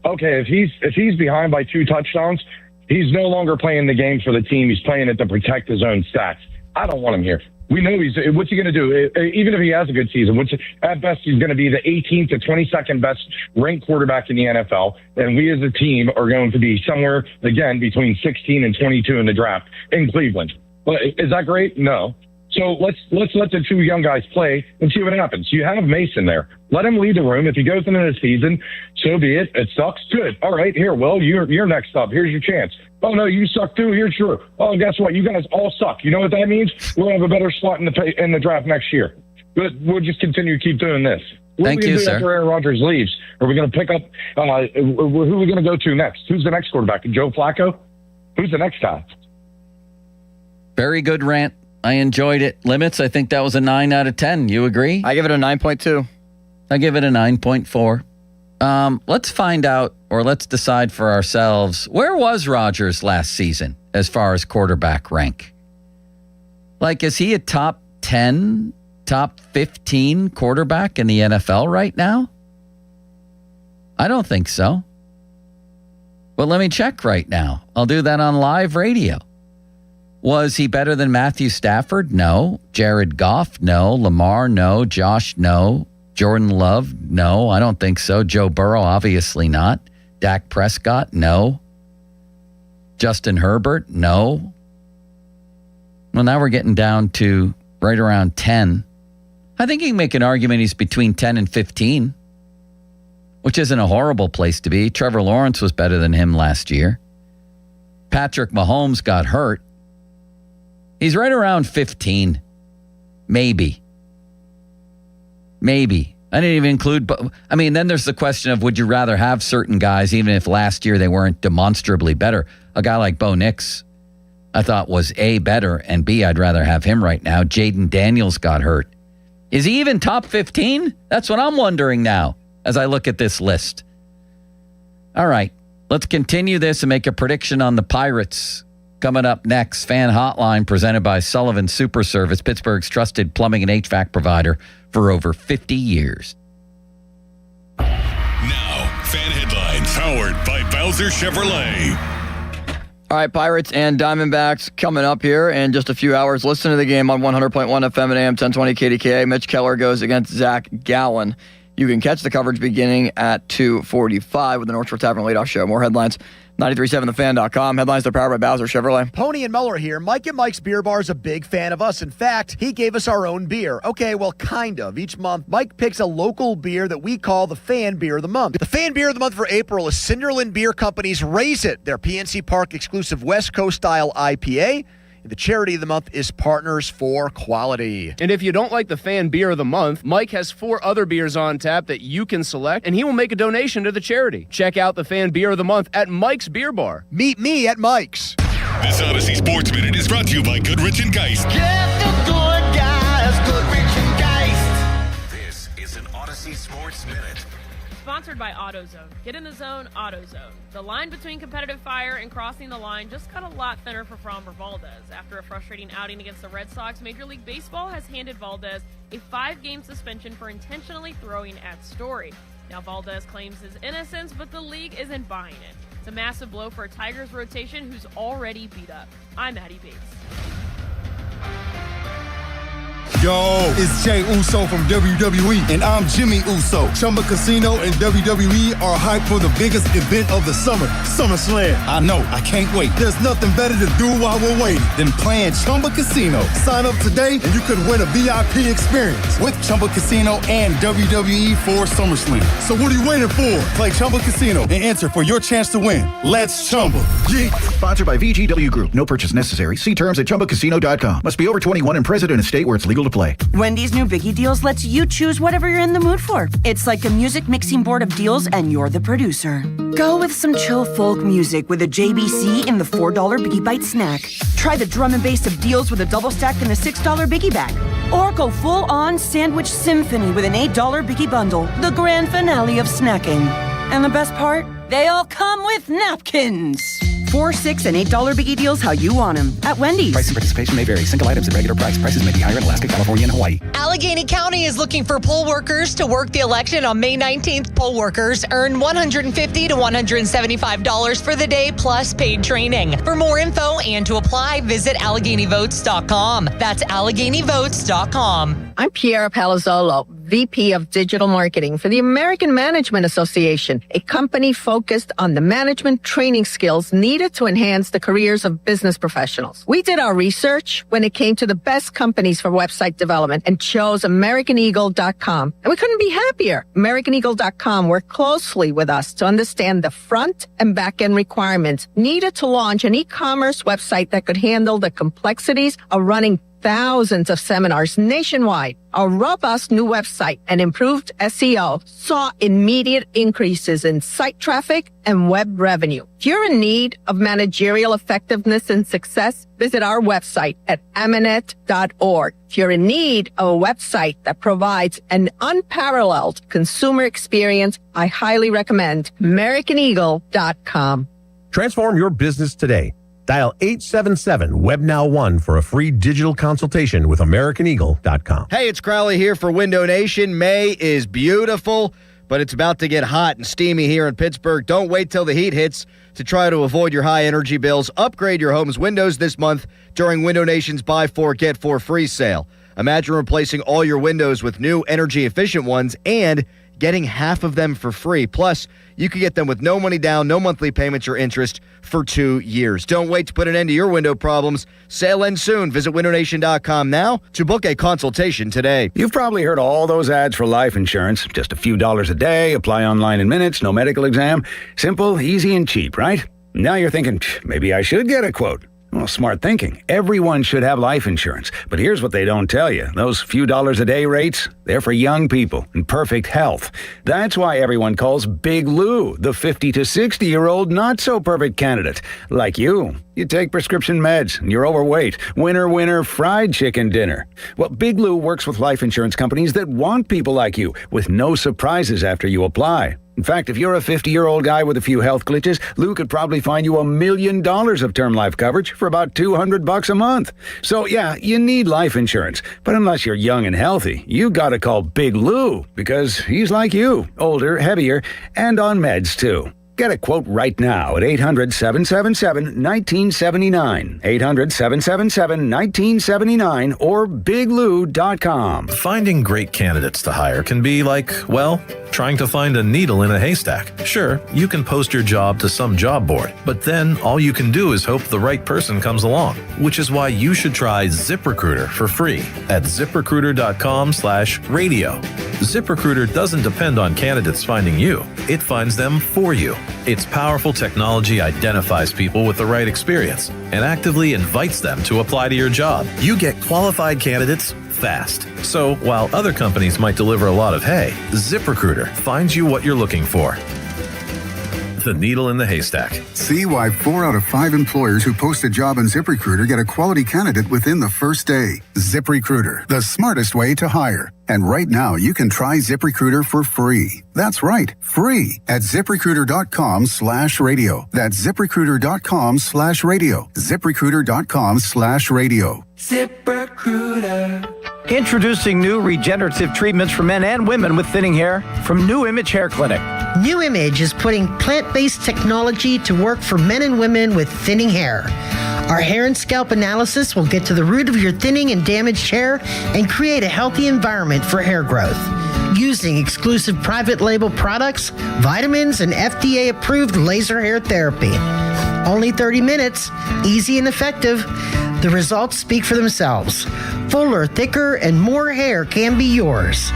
Okay, if he's behind by 2 touchdowns, he's no longer playing the game for the team. He's playing it to protect his own stats. I don't want him here. We know what's he going to do? Even if he has a good season, at best he's going to be the 18th to 22nd best ranked quarterback in the NFL. And we as a team are going to be somewhere, again, between 16 and 22 in the draft in Cleveland. But is that great? No. So let's let the 2 young guys play and see what happens. You have Mason there. Let him lead the room. If he goes into the season, so be it. It sucks. Good. All right, here, Will, you're next up. Here's your chance. Oh, no, you suck too. Here's your. Oh, guess what? You guys all suck. You know what that means? We'll have a better slot in the draft next year. But we'll just continue to keep doing this. Thank you, sir. After Aaron Rodgers leaves, are we going to pick up? Who are we going to go to next? Who's the next quarterback? Joe Flacco? Who's the next guy? Very good rant. I enjoyed it. Limits, I think that was a 9 out of 10. You agree? I give it a 9.2. I give it a 9.4. Let's find out, or let's decide for ourselves, where was Rodgers last season as far as quarterback rank? Like, is he a top 10 top 15 quarterback in the NFL right now? I don't think so. But let me check right now. I'll do that on live radio. Was he better than Matthew Stafford? No. Jared Goff? No. Lamar? No. Josh? No. Jordan Love? No, I don't think so. Joe Burrow? Obviously not. Dak Prescott? No. Justin Herbert? No. Well, now we're getting down to right around 10. I think you can make an argument he's between 10 and 15, which isn't a horrible place to be. Trevor Lawrence was better than him last year. Patrick Mahomes got hurt. He's right around 15. Maybe. I didn't even include, but I mean, then there's the question of would you rather have certain guys, even if last year they weren't demonstrably better? A guy like Bo Nix, I thought was A, better, and B, I'd rather have him right now. Jaden Daniels got hurt. Is he even top 15? That's what I'm wondering now as I look at this list. All right, let's continue this and make a prediction on the Pirates. Coming up next, Fan Hotline presented by Sullivan Super Service, Pittsburgh's trusted plumbing and HVAC provider for over 50 years. Now, Fan Headlines, powered by Bowser Chevrolet. All right, Pirates and Diamondbacks coming up here in just a few hours. Listen to the game on 100.1 FM and AM 1020 KDKA. Mitch Keller goes against Zach Gallen. You can catch the coverage beginning at 2:45 with the North Shore Tavern Leadoff Show. More headlines, 937thefan.com. Headlines are powered by Bowser Chevrolet. Pony and Muller here. Mike and Mike's Beer Bar is a big fan of us. In fact, he gave us our own beer. Okay, well, kind of. Each month, Mike picks a local beer that we call the Fan Beer of the Month. The Fan Beer of the Month for April is Cinderland Beer Company's Raise It, their PNC Park exclusive West Coast style IPA. The charity of the month is Partners for Quality. And if you don't like the Fan Beer of the Month, Mike has 4 other beers on tap that you can select, and he will make a donation to the charity. Check out the Fan Beer of the Month at Mike's Beer Bar. Meet me at Mike's. This Odyssey Sports Minute is brought to you by Goodrich & Geist. Get the good guys, Goodrich & Geist. This is an Odyssey Sports Minute. Sponsored by AutoZone. Get in the zone, AutoZone. The line between competitive fire and crossing the line just got a lot thinner for Framber Valdez. After a frustrating outing against the Red Sox, Major League Baseball has handed Valdez a 5-game suspension for intentionally throwing at Story. Now Valdez claims his innocence, but the league isn't buying it. It's a massive blow for a Tigers rotation who's already beat up. I'm Addie Bates. Yo, it's Jay Uso from WWE, and I'm Jimmy Uso. Chumba Casino and WWE are hyped for the biggest event of the summer, SummerSlam. I know, I can't wait. There's nothing better to do while we're waiting than playing Chumba Casino. Sign up today, and you could win a VIP experience with Chumba Casino and WWE for SummerSlam. So what are you waiting for? Play Chumba Casino and enter for your chance to win. Let's Chumba. Yeah. Sponsored by VGW Group. No purchase necessary. See terms at ChumbaCasino.com. Must be over 21 and present in a state where it's legal to play. Wendy's new Biggie Deals lets you choose whatever you're in the mood for. It's like a music mixing board of deals, and you're the producer. Go with some chill folk music with a JBC in the $4 Biggie Bite snack. Try the drum and bass of deals with a double stack in the $6 Biggie Bag. Or go full-on sandwich symphony with an $8 Biggie Bundle, the grand finale of snacking. And the best part? They all come with napkins. $4, $6, and $8 Biggie Deals how you want them at Wendy's. Price and participation may vary. Single items at regular price. Prices may be higher in Alaska, California, and Hawaii. Allegheny County is looking for poll workers to work the election on May 19th. Poll workers earn $150 to $175 for the day plus paid training. For more info and to apply, visit AlleghenyVotes.com. That's AlleghenyVotes.com. I'm Piera Palazzolo, VP of Digital Marketing for the American Management Association, a company focused on the management training skills needed to enhance the careers of business professionals. We did our research when it came to the best companies for website development and chose AmericanEagle.com. And we couldn't be happier. AmericanEagle.com worked closely with us to understand the front and back end requirements needed to launch an e-commerce website that could handle the complexities of running thousands of seminars nationwide. Our robust new website and improved SEO saw immediate increases in site traffic and web revenue. If you're in need of managerial effectiveness and success, visit our website at amanet.org. If you're in need of a website that provides an unparalleled consumer experience, I highly recommend AmericanEagle.com. Transform your business today. Dial 877-WEBNOW1 for a free digital consultation with AmericanEagle.com. Hey, it's Crowley here for Window Nation. May is beautiful, but it's about to get hot and steamy here in Pittsburgh. Don't wait till the heat hits to try to avoid your high energy bills. Upgrade your home's windows this month during Window Nation's Buy 4, Get 4 free sale. Imagine replacing all your windows with new energy efficient ones and getting half of them for free. Plus, you can get them with no money down, no monthly payments or interest for 2 years. Don't wait to put an end to your window problems. Sale ends soon. Visit windownation.com now to book a consultation today. You've probably heard all those ads for life insurance. Just a few dollars a day, apply online in minutes, no medical exam. Simple, easy, and cheap, right? Now you're thinking, maybe I should get a quote. Well, smart thinking. Everyone should have life insurance. But here's what they don't tell you. Those few dollars a day rates, they're for young people in perfect health. That's why everyone calls Big Lou the 50 to 60-year-old not-so-perfect candidate. Like you. You take prescription meds, and you're overweight. Winner, fried chicken dinner. Well, Big Lou works with life insurance companies that want people like you, with no surprises after you apply. In fact, if you're a 50-year-old guy with a few health glitches, Lou could probably find you $1 million of term life coverage for about $200 a month. So yeah, you need life insurance. But unless you're young and healthy, you gotta call Big Lou, because he's like you, older, heavier, and on meds too. Get a quote right now at 800-777-1979, 800-777-1979, or biglou.com. Finding great candidates to hire can be like, well, trying to find a needle in a haystack. Sure, you can post your job to some job board, but then all you can do is hope the right person comes along, which is why you should try ZipRecruiter for free at ZipRecruiter.com/radio. ZipRecruiter doesn't depend on candidates finding you. It finds them for you. Its powerful technology identifies people with the right experience and actively invites them to apply to your job. You get qualified candidates fast. So while other companies might deliver a lot of hay, ZipRecruiter finds you what you're looking for. The needle in the haystack. See why 4 out of 5 employers who post a job on ZipRecruiter get a quality candidate within the first day. ZipRecruiter, the smartest way to hire. And right now, you can try ZipRecruiter for free. That's right, free at ZipRecruiter.com/radio. That's ZipRecruiter.com/radio. ZipRecruiter.com/radio. ZipRecruiter. Introducing new regenerative treatments for men and women with thinning hair from New Image Hair Clinic. New Image is putting plant-based technology to work for men and women with thinning hair. Our hair and scalp analysis will get to the root of your thinning and damaged hair and create a healthy environment for hair growth. Using exclusive private label products, vitamins, and FDA-approved laser hair therapy. Only 30 minutes, easy and effective. The results speak for themselves. Fuller, thicker, and more hair can be yours.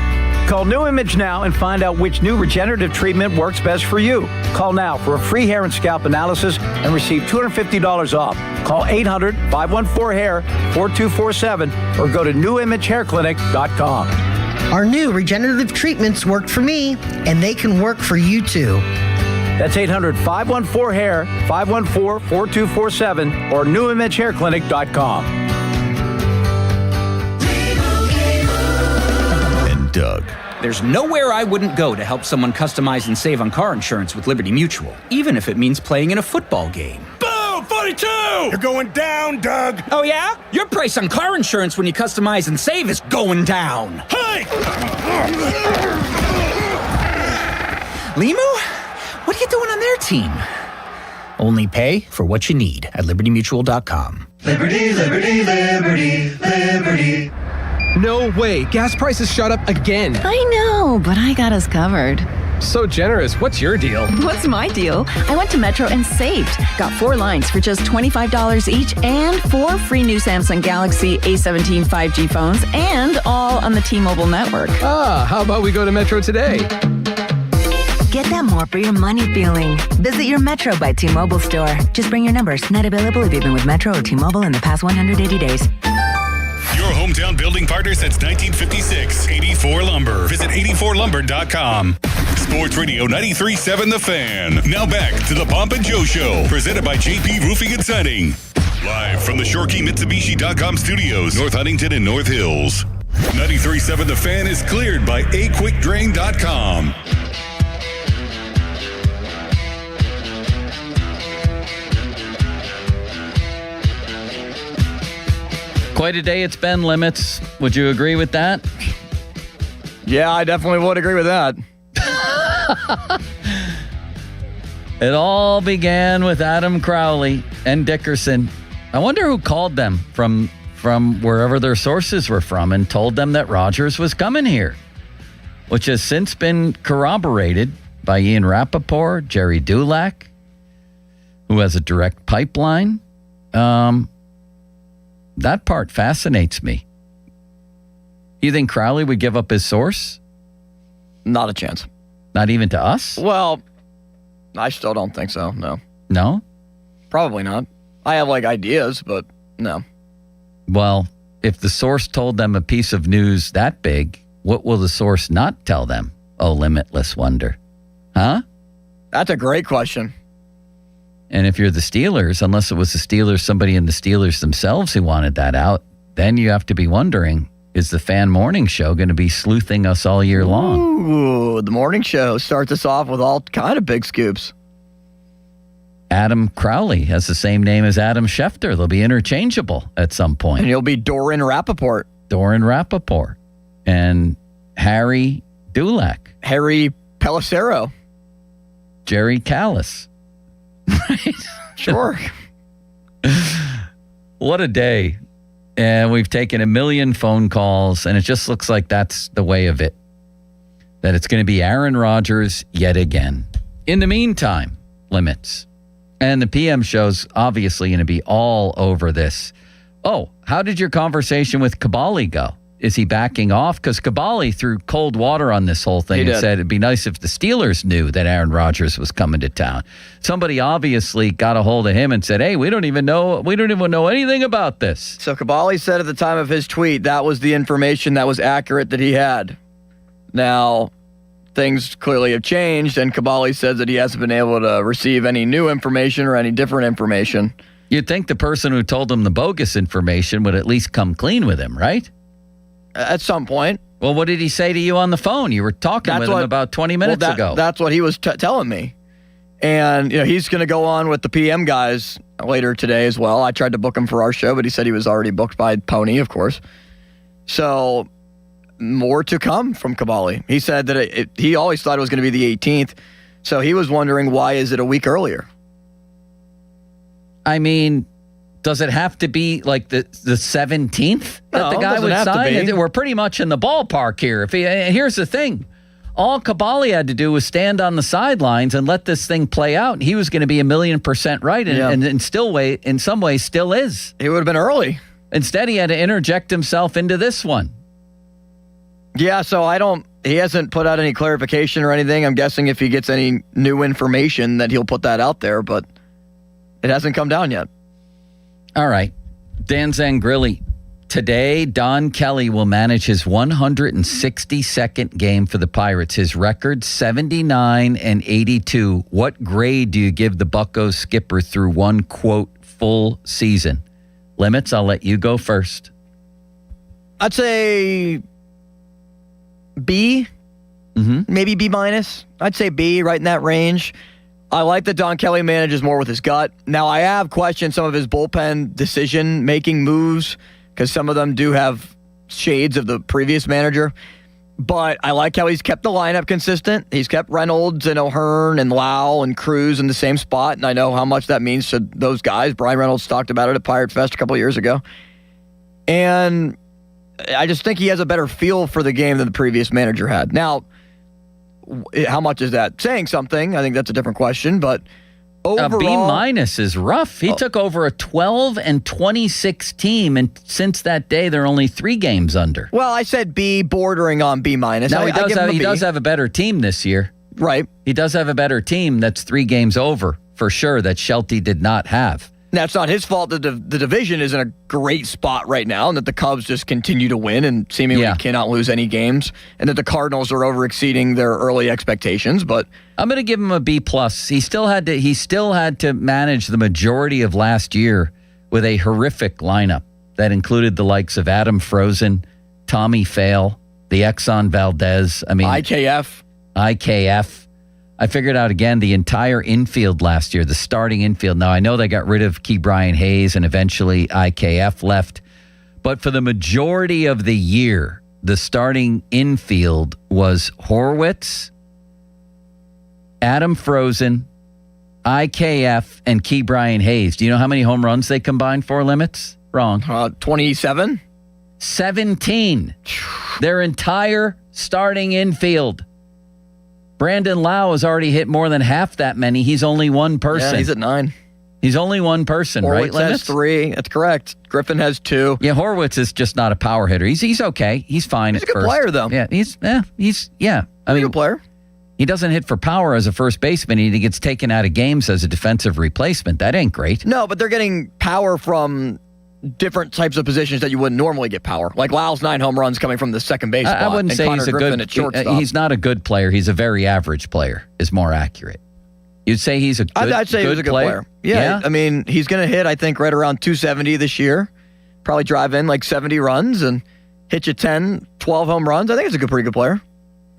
Call New Image now and find out which new regenerative treatment works best for you. Call now for a free hair and scalp analysis and receive $250 off. Call 800-514-HAIR 4247 or go to newimagehairclinic.com. Our new regenerative treatments worked for me, and they can work for you too. That's 800-514-HAIR 514-4247 or newimagehairclinic.com. Doug. There's nowhere I wouldn't go to help someone customize and save on car insurance with Liberty Mutual, even if it means playing in a football game. Boom! 42! You're going down, Doug! Oh, yeah? Your price on car insurance when you customize and save is going down. Hey! Limu? What are you doing on their team? Only pay for what you need at libertymutual.com. Liberty, liberty, liberty, liberty. No way. Gas prices shot up again. I know, but I got us covered. So generous. What's your deal? What's my deal? I went to Metro and saved. Got 4 lines for just $25 each and 4 free new Samsung Galaxy A17 5G phones and all on the T-Mobile network. How about we go to Metro today? Get that more for your money feeling. Visit your Metro by T-Mobile store. Just bring your numbers. Not available if you've been with Metro or T-Mobile in the past 180 days. Your hometown building partner since 1956. 84 Lumber. Visit 84lumber.com. Sports Radio 93.7 The Fan. Now back to the Pomp and Joe Show. Presented by JP Roofing and Siding. Live from the ShoreKeyMitsubishi.com studios. North Huntington and North Hills. 93.7 The Fan is cleared by aquickdrain.com. Quite a day it's been, Limits. Would you agree with that? Yeah, I definitely would agree with that. It all began with Adam Crowley and Dickerson. I wonder who called them from wherever their sources were from and told them that Rodgers was coming here, which has since been corroborated by Ian Rappaport, Jerry Dulac, who has a direct pipeline. That part fascinates me. You think Crowley would give up his source? Not a chance. Not even to us? Well, I still don't think so, no. No? Probably not. I have, ideas, but no. Well, if the source told them a piece of news that big, what will the source not tell them? Oh, limitless wonder. Huh? That's a great question. And if you're the Steelers, unless it was the Steelers, somebody in the Steelers themselves who wanted that out, then you have to be wondering, is the Fan Morning Show going to be sleuthing us all year long? Ooh, the morning show starts us off with all kind of big scoops. Adam Crowley has the same name as Adam Schefter. They'll be interchangeable at some point. And he'll be Doran Rappaport. Doran Rappaport. And Harry Dulac. Harry Pelissero. Jerry Callis. Right? Sure. What a day. And we've taken 1 million phone calls, and it just looks like that's the way of it. That it's going to be Aaron Rodgers yet again. In the meantime, Limits. And the PM show's obviously going to be all over this. Oh, how did your conversation with Kabali go? Is he backing off? Because Kabali threw cold water on this whole thing and said it'd be nice if the Steelers knew that Aaron Rodgers was coming to town. Somebody obviously got a hold of him and said, hey, we don't even know anything about this. So Kabali said at the time of his tweet that was the information that was accurate that he had. Now, things clearly have changed, and Kabali says that he hasn't been able to receive any new information or any different information. You'd think the person who told him the bogus information would at least come clean with him, right? At some point. Well, what did he say to you on the phone? You were talking with him about 20 minutes ago. That's what he was telling me. And he's going to go on with the PM guys later today as well. I tried to book him for our show, but he said he was already booked by Pony, of course. So more to come from Kabali. He said that he always thought it was going to be the 18th. So he was wondering, why is it a week earlier? I mean, does it have to be like the 17th that the guy would sign? We're pretty much in the ballpark here. Here's the thing. All Kabali had to do was stand on the sidelines and let this thing play out. And he was going to be 1,000,000% right and still in some ways still is. He would have been early. Instead, he had to interject himself into this one. Yeah, so he hasn't put out any clarification or anything. I'm guessing if he gets any new information that he'll put that out there, but it hasn't come down yet. All right. Dan Zangrilli. Today, Don Kelly will manage his 162nd game for the Pirates. His record, 79-82. What grade do you give the Buccos skipper through one, quote, full season? Limits, I'll let you go first. I'd say B, maybe B minus. I'd say B, right in that range. I like that Don Kelly manages more with his gut. Now, I have questioned some of his bullpen decision-making moves because some of them do have shades of the previous manager. But I like how he's kept the lineup consistent. He's kept Reynolds and O'Hearn and Lowe and Cruz in the same spot, and I know how much that means to those guys. Brian Reynolds talked about it at Pirate Fest a couple of years ago. And I just think he has a better feel for the game than the previous manager had. Now, how much is that saying something? I think that's a different question, but overall, a B minus is rough. He took over a 12-26 team, and since that day, they're only 3 games under. Well, I said B, bordering on B minus. No, he does have a better team this year. Right. He does have a better team that's 3 games over, for sure, that Shelty did not have. Now, it's not his fault that the division is in a great spot right now and that the Cubs just continue to win and seemingly cannot lose any games, and that the Cardinals are over-exceeding their early expectations, but I'm going to give him a B+. He still had to manage the majority of last year with a horrific lineup that included the likes of Adam Frozen, Tommy Fail, the Exxon Valdez, IKF. I figured out again the entire infield last year, the starting infield. Now, I know they got rid of Key Brian Hayes and eventually IKF left. But for the majority of the year, the starting infield was Horwitz, Adam Frozen, IKF, and Key Brian Hayes. Do you know how many home runs they combined for, Limits? Wrong. 27? 17. Their entire starting infield. Brandon Lowe has already hit more than half that many. He's only one person. Yeah, he's at 9. He's only one person, right, Horwitz Limits? has 3. That's correct. Griffin has 2. Yeah, Horwitz is just not a power hitter. He's okay. He's fine He's at a good first. player, though. Yeah, he's a good player. He doesn't hit for power as a first baseman. He gets taken out of games as a defensive replacement. That ain't great. No, but they're getting power from different types of positions that you wouldn't normally get power. Like Lyle's 9 home runs coming from the second base spot. I wouldn't and say Connor he's a Griffin good. at shortstop. He's not a good player. He's a very average player. Is more accurate. You'd say he's a good. I'd say he's a good player. Yeah, I mean, he's going to hit, I think, right around 270 this year. Probably drive in like 70 runs and hit you 10, 12 home runs. I think it's a pretty good player.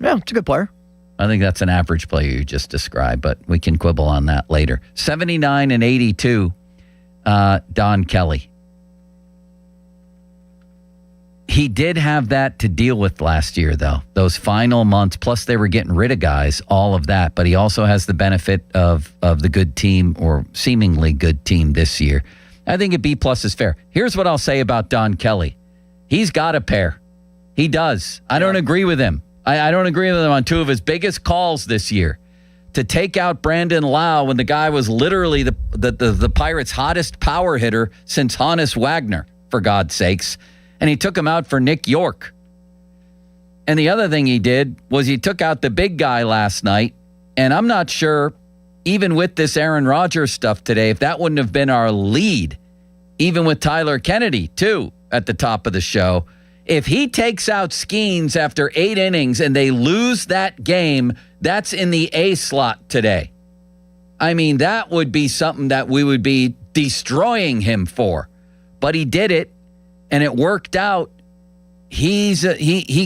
Yeah, it's a good player. I think that's an average player you just described, but we can quibble on that later. 79 and 82, Don Kelly. He did have that to deal with last year, though. Those final months, plus they were getting rid of guys, all of that. But he also has the benefit of the good team, or seemingly good team this year. I think a B+ is fair. Here's what I'll say about Don Kelly. He's got a pair. He does. I don't agree with him. I don't agree with him on 2 of his biggest calls this year. To take out Brandon Lowe when the guy was literally the Pirates' hottest power hitter since Honus Wagner, for God's sakes. And he took him out for Nick York. And the other thing he did was he took out the big guy last night. And I'm not sure, even with this Aaron Rodgers stuff today, if that wouldn't have been our lead, even with Tyler Kennedy, too, at the top of the show. If he takes out Skeens after 8 innings and they lose that game, that's in the A slot today. I mean, that would be something that we would be destroying him for. But he did it. And it worked out. He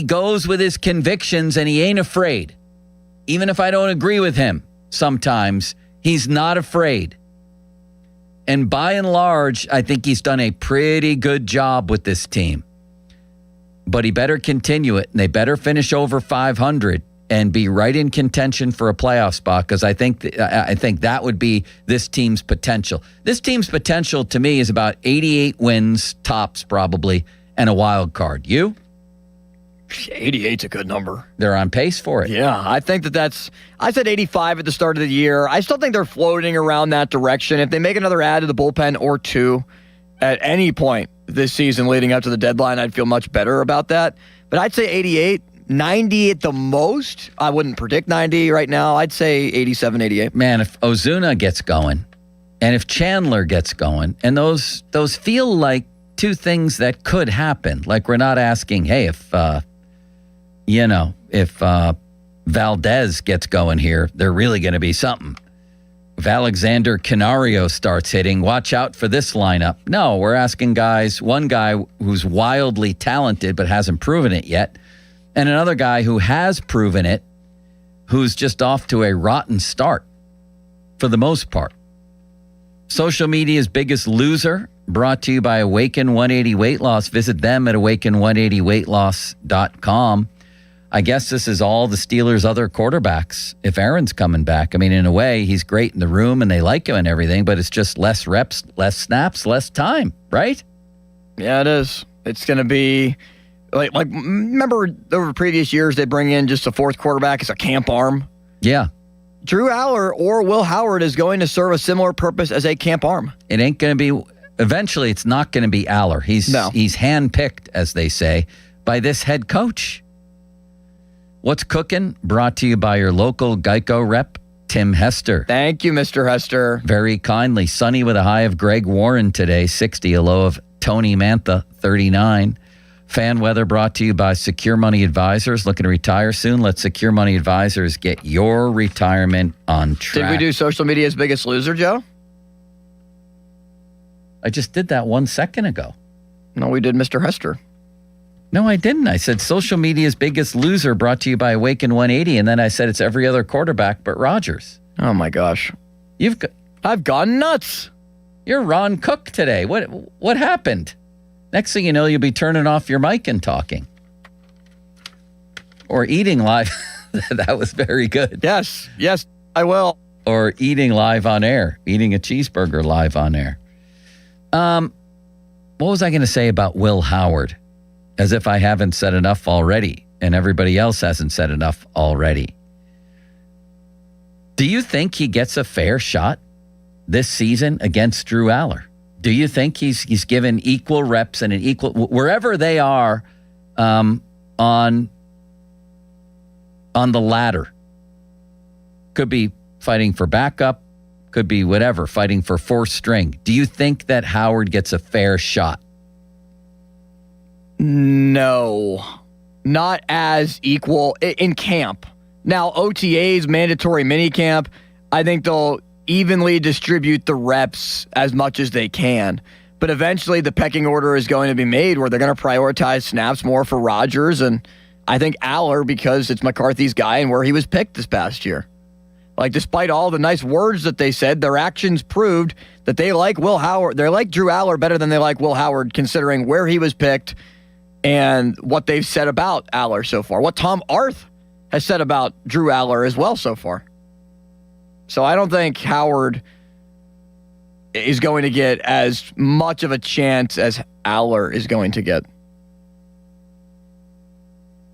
goes with his convictions and he ain't afraid. Even if I don't agree with him sometimes, he's not afraid. And by and large, I think he's done a pretty good job with this team. But he better continue it, and they better finish over 500 and be right in contention for a playoff spot, because I think that would be this team's potential. This team's potential to me is about 88 wins tops probably and a wild card. You? 88's a good number. They're on pace for it. Yeah, I think I said 85 at the start of the year. I still think they're floating around that direction. If they make another add to the bullpen or 2 at any point this season leading up to the deadline, I'd feel much better about that. But I'd say 88. 90 at the most. I wouldn't predict 90 right now. I'd say 87, 88. Man, if Ozuna gets going and if Chandler gets going, and those feel like 2 things that could happen. Like, we're not asking, hey, if Valdez gets going here, they're really going to be something. If Alexander Canario starts hitting, watch out for this lineup. No, we're asking guys, one guy who's wildly talented but hasn't proven it yet, and another guy who has proven it, who's just off to a rotten start for the most part. Social media's biggest loser, brought to you by Awaken 180 Weight Loss. Visit them at awaken180weightloss.com. I guess this is all the Steelers' other quarterbacks if Aaron's coming back. I mean, in a way, he's great in the room and they like him and everything, but it's just less reps, less snaps, less time, right? Yeah, it is. It's going to be... Like, remember over previous years, they bring in just a 4th quarterback as a camp arm? Yeah. Drew Aller or Will Howard is going to serve a similar purpose as a camp arm. It ain't going to be, eventually it's not going to be Aller. He's handpicked, as they say, by this head coach. What's cooking? Brought to you by your local Geico rep, Tim Hester. Thank you, Mr. Hester. Very kindly. Sunny with a high of Greg Warren today, 60, a low of Tony Mantha, 39. Fan weather brought to you by Secure Money Advisors. Looking to retire soon? Let Secure Money Advisors get your retirement on track. Did we do social media's biggest loser, Joe? I just did that 1 second ago. No, we did Mr. Hester. No, I didn't. I said social media's biggest loser brought to you by Awaken 180, and then I said it's every other quarterback but Rodgers. Oh, my gosh. I've gone nuts. You're Ron Cook today. What happened? Next thing you know, you'll be turning off your mic and talking. Or eating live. That was very good. Yes, I will. Or eating live on air. Eating a cheeseburger live on air. What was I going to say about Will Howard? As if I haven't said enough already, and everybody else hasn't said enough already. Do you think he gets a fair shot this season against Drew Aller? Do you think he's given equal reps and an equal wherever they are on the ladder? Could be fighting for backup, could be whatever, fighting for fourth string. Do you think that Howard gets a fair shot? No, not as equal in camp. Now, OTAs, mandatory minicamp, I think they'll evenly distribute the reps as much as they can. But eventually the pecking order is going to be made where they're going to prioritize snaps more for Rodgers. And I think Aller, because it's McCarthy's guy and where he was picked this past year. Like, despite all the nice words that they said, their actions proved that they like Will Howard. They like Drew Aller better than they like Will Howard, considering where he was picked and what they've said about Aller so far. What Tom Arth has said about Drew Aller as well so far. So I don't think Howard is going to get as much of a chance as Aller is going to get.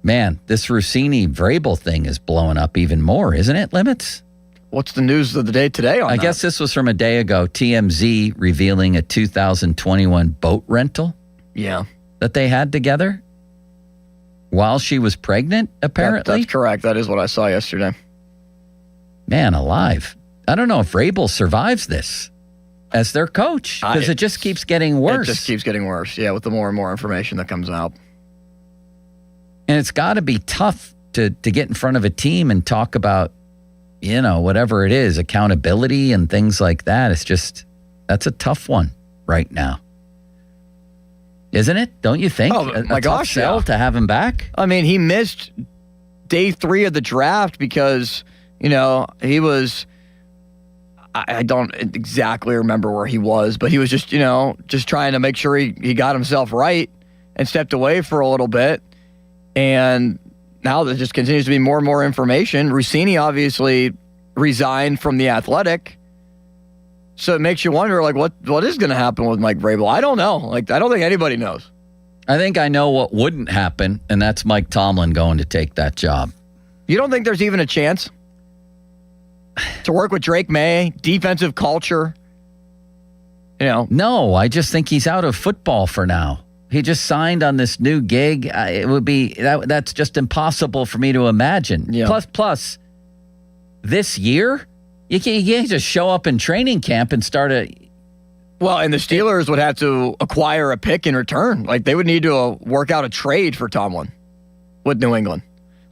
Man, this Rossini-Vrabel thing is blowing up even more, isn't it, Limits? What's the news of the day today on I that? guess this was from a day ago. TMZ revealing a 2021 boat rental. Yeah. That they had together while she was pregnant, apparently. That's correct. That is what I saw yesterday. Man alive. I don't know if Vrabel survives this as their coach because it just keeps getting worse. It just keeps getting worse, yeah, with the more and more information that comes out. And it's got to be tough to get in front of a team and talk about, whatever it is, accountability and things like that. It's just, that's a tough one right now. Isn't it? Don't you think? Oh, my gosh, tough sell yeah. to have him back? I mean, he missed day 3 of the draft because, he was, I don't exactly remember where he was, but he was just, just trying to make sure he got himself right and stepped away for a little bit. And now there just continues to be more and more information. Rossini obviously resigned from The Athletic. So it makes you wonder, what is going to happen with Mike Vrabel? I don't know. I don't think anybody knows. I think I know what wouldn't happen, and that's Mike Tomlin going to take that job. You don't think there's even a chance to work with Drake May, defensive culture? No, I just think he's out of football for now. He just signed on this new gig. It would be that's just impossible for me to imagine. Yeah. Plus, this year, you can't just show up in training camp and start Well, and the Steelers would have to acquire a pick in return. They would need to work out a trade for Tomlin with New England.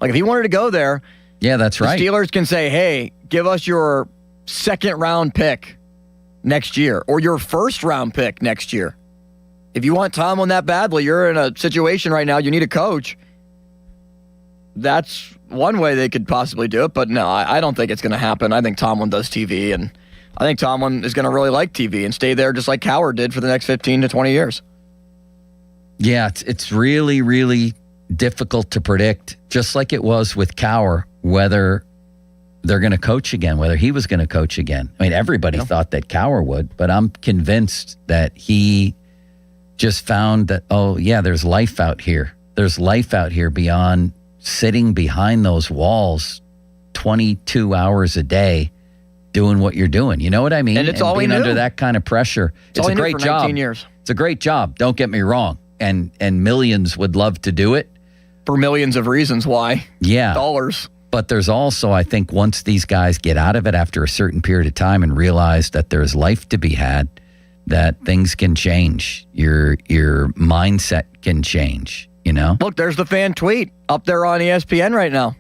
If he wanted to go there, yeah, that's right. The Steelers can say, hey, give us your second-round pick next year or your first-round pick next year. If you want Tomlin that badly, you're in a situation right now, you need a coach. That's one way they could possibly do it, but no, I don't think it's going to happen. I think Tomlin does TV, and I think Tomlin is going to really like TV and stay there just like Cowher did for the next 15 to 20 years. Yeah, it's really, really difficult to predict, just like it was with Cowher, whether they're going to coach again, whether he was going to coach again. I mean, everybody thought that Cowher would, but I'm convinced that he just found that, there's life out here. There's life out here beyond sitting behind those walls 22 hours a day doing what you're doing. You know what I mean? And it's all being he knew. under that kind of pressure. It's a great job. 19 years. It's a great job. Don't get me wrong. And millions would love to do it. For millions of reasons why. Yeah. Dollars. But there's also, I think, once these guys get out of it after a certain period of time and realize that there's life to be had, that things can change. Your mindset can change, Look, there's the fan tweet up there on ESPN right now.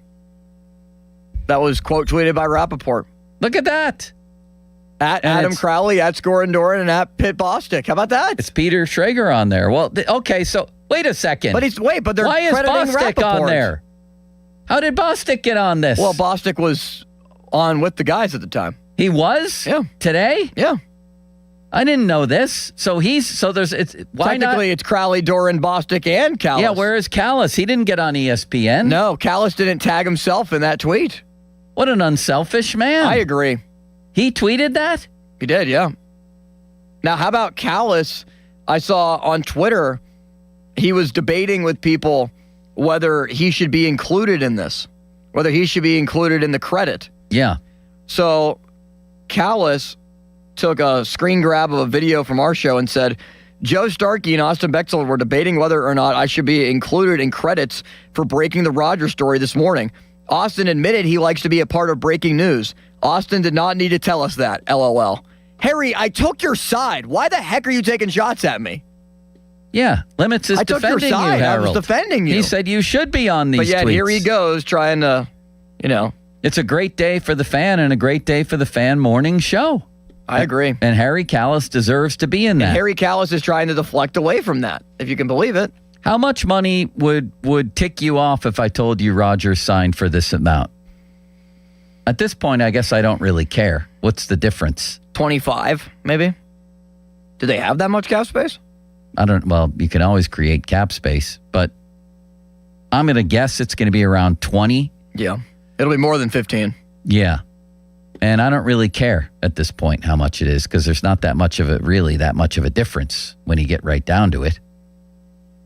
That was quote tweeted by Rappaport. Look at that. At Adam Crowley, at Scorin Doran, and at Pitt Bostic. How about that? It's Peter Schrager on there. Well, okay, so wait a second. But they're Why is crediting Bostic Rappaport on there? How did Bostic get on this? Well, Bostic was on with the guys at the time. He was? Yeah. Today? Yeah. I didn't know this. So Technically, it's Crowley, Doran, Bostic, and Callis. Yeah, where is Callis? He didn't get on ESPN. No, Callis didn't tag himself in that tweet. What an unselfish man. I agree. He tweeted that? He did, yeah. Now, how about Callis? I saw on Twitter, he was debating with people whether he should be included in this, whether he should be included in the credit. Yeah. So Callis took a screen grab of a video from our show and said, Joe Starkey and Austin Bechtel were debating whether or not I should be included in credits for breaking the Rogers story this morning. Austin admitted he likes to be a part of breaking news. Austin did not need to tell us that, LOL. Harry, I took your side. Why the heck are you taking shots at me? Yeah, Limits is defending took your side. you, Harold. I was defending you. He said you should be on these tweets. But yet, here he goes trying to, It's a great day for the Fan and a great day for the Fan morning show. I agree. And Harry Callis deserves to be in that. And Harry Callis is trying to deflect away from that, if you can believe it. How much money would tick you off if I told you Rogers signed for this amount? At this point, I guess I don't really care. What's the difference? 25, maybe? Do they have that much cap space? Well, you can always create cap space, but I'm going to guess it's going to be around 20. Yeah. It'll be more than 15. Yeah. And I don't really care at this point how much it is because there's not that much of a difference when you get right down to it.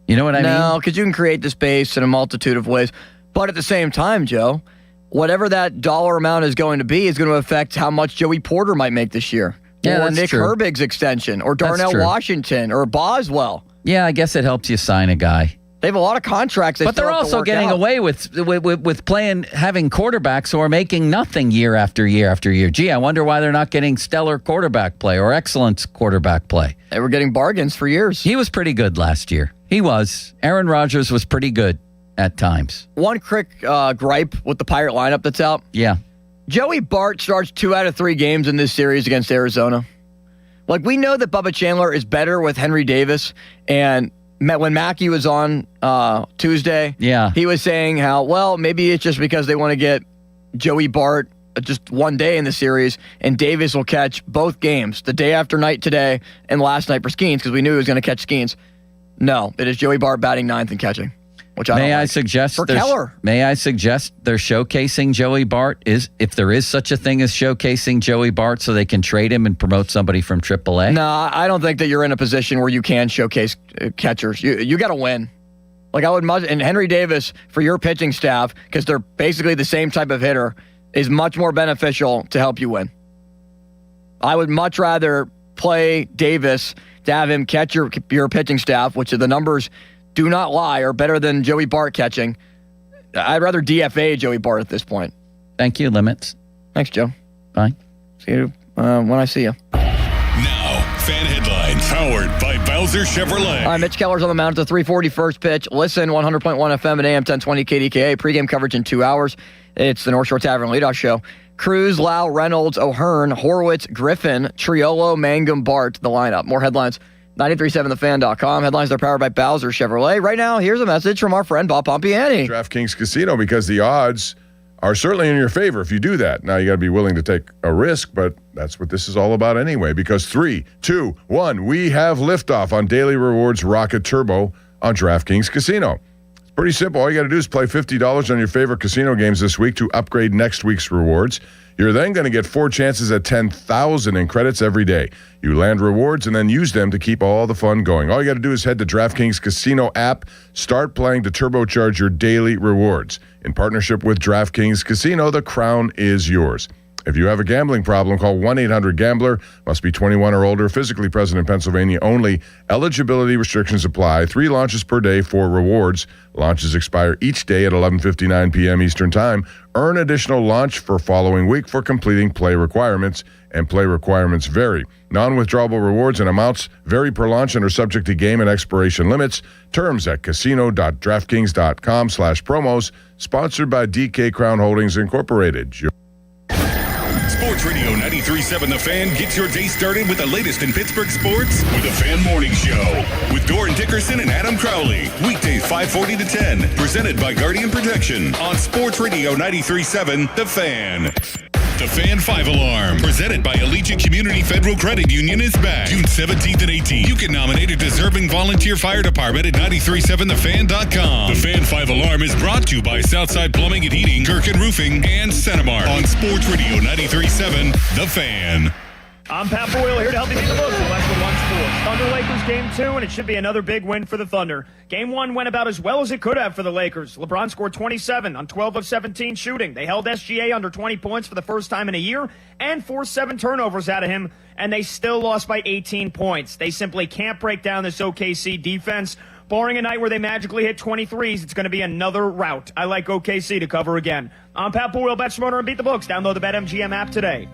You know what I mean? No, because you can create the space in a multitude of ways. But at the same time, Joe, whatever that dollar amount is going to affect how much Joey Porter might make this year. Yeah, or Nick Herbig's extension, or Darnell Washington, or Boswell. Yeah, I guess it helps you sign a guy. They have a lot of contracts. But they're also getting away with having quarterbacks who are making nothing year after year after year. Gee, I wonder why they're not getting stellar quarterback play or excellent quarterback play. They were getting bargains for years. He was pretty good last year. He was. Aaron Rodgers was pretty good at times. One quick gripe with the Pirate lineup that's out. Yeah. Joey Bart starts 2 out of 3 games in this series against Arizona. Like, we know that Bubba Chandler is better with Henry Davis, and when Mackey was on Tuesday, he was saying how, well, maybe it's just because they want to get Joey Bart just one day in the series, and Davis will catch both games, the day after night today and last night for Skeens, because we knew he was going to catch Skeens. No, it is Joey Bart batting 9th and catching. Which May I suggest they're showcasing Joey Bart? If there is such a thing as showcasing Joey Bart so they can trade him and promote somebody from AAA? No, I don't think that you're in a position where you can showcase catchers. You got to win. Like, I would and Henry Davis for your pitching staff, because they're basically the same type of hitter, is much more beneficial to help you win. I would much rather play Davis to have him catch your pitching staff, which the numbers do not lie, are better than Joey Bart catching. I'd rather DFA Joey Bart at this point. Thank you, Limits. Thanks, Joe. Bye. See you when I see you. Now, Fan Headlines, powered by Bowser Chevrolet. All right, Mitch Keller's on the mound at the 3:40 first pitch. Listen, 100.1 FM and AM 1020 KDKA. Pregame coverage in 2 hours. It's the North Shore Tavern Leadoff Show. Cruz, Lau, Reynolds, O'Hearn, Horwitz, Griffin, Triolo, Mangum, Bart, the lineup. More headlines, 937thefan.com. Headlines are powered by Bowser Chevrolet. Right now, here's a message from our friend Bob Pompiani. DraftKings Casino, because the odds are certainly in your favor if you do that. Now, you got to be willing to take a risk, but that's what this is all about anyway, because 3, 2, 1, we have liftoff on Daily Rewards Rocket Turbo on DraftKings Casino. It's pretty simple. All you got to do is play $50 on your favorite casino games this week to upgrade next week's rewards. You're then going to get 4 chances at 10,000 in credits every day. You land rewards and then use them to keep all the fun going. All you got to do is head to DraftKings Casino app, start playing to turbocharge your daily rewards. In partnership with DraftKings Casino, the crown is yours. If you have a gambling problem, call 1-800-GAMBLER. Must be 21 or older, physically present in Pennsylvania only. Eligibility restrictions apply. 3 launches per day for rewards. Launches expire each day at 11:59 p.m. Eastern Time. Earn additional launch for following week for completing play requirements, and play requirements vary. Non-withdrawable rewards and amounts vary per launch and are subject to game and expiration limits. Terms at casino.draftkings.com/promos. Sponsored by DK Crown Holdings Incorporated. Sports Radio 93.7 The Fan gets your day started with the latest in Pittsburgh sports with the Fan Morning Show with Doran Dickerson and Adam Crowley. Weekdays 5:40 to 10. Presented by Guardian Protection on Sports Radio 93.7 The Fan. The Fan 5 Alarm, presented by Allegiant Community Federal Credit Union, is back June 17th and 18th. You can nominate a deserving volunteer fire department at 937thefan.com. The Fan 5 Alarm is brought to you by Southside Plumbing and Heating, Gherkin Roofing, and Centimar on Sports Radio 93.7 The Fan. I'm Pat Boyle here to help you beat the books with Westwood One Sports. Thunder Lakers Game 2, and it should be another big win for the Thunder. Game 1 went about as well as it could have for the Lakers. LeBron scored 27 on 12 of 17 shooting. They held SGA under 20 points for the first time in a year and forced 7 turnovers out of him, and they still lost by 18 points. They simply can't break down this OKC defense. Barring a night where they magically hit 23s, it's going to be another rout. I like OKC to cover again. I'm Pat Boyle, Bet Smarter, and beat the books. Download the BetMGM app today.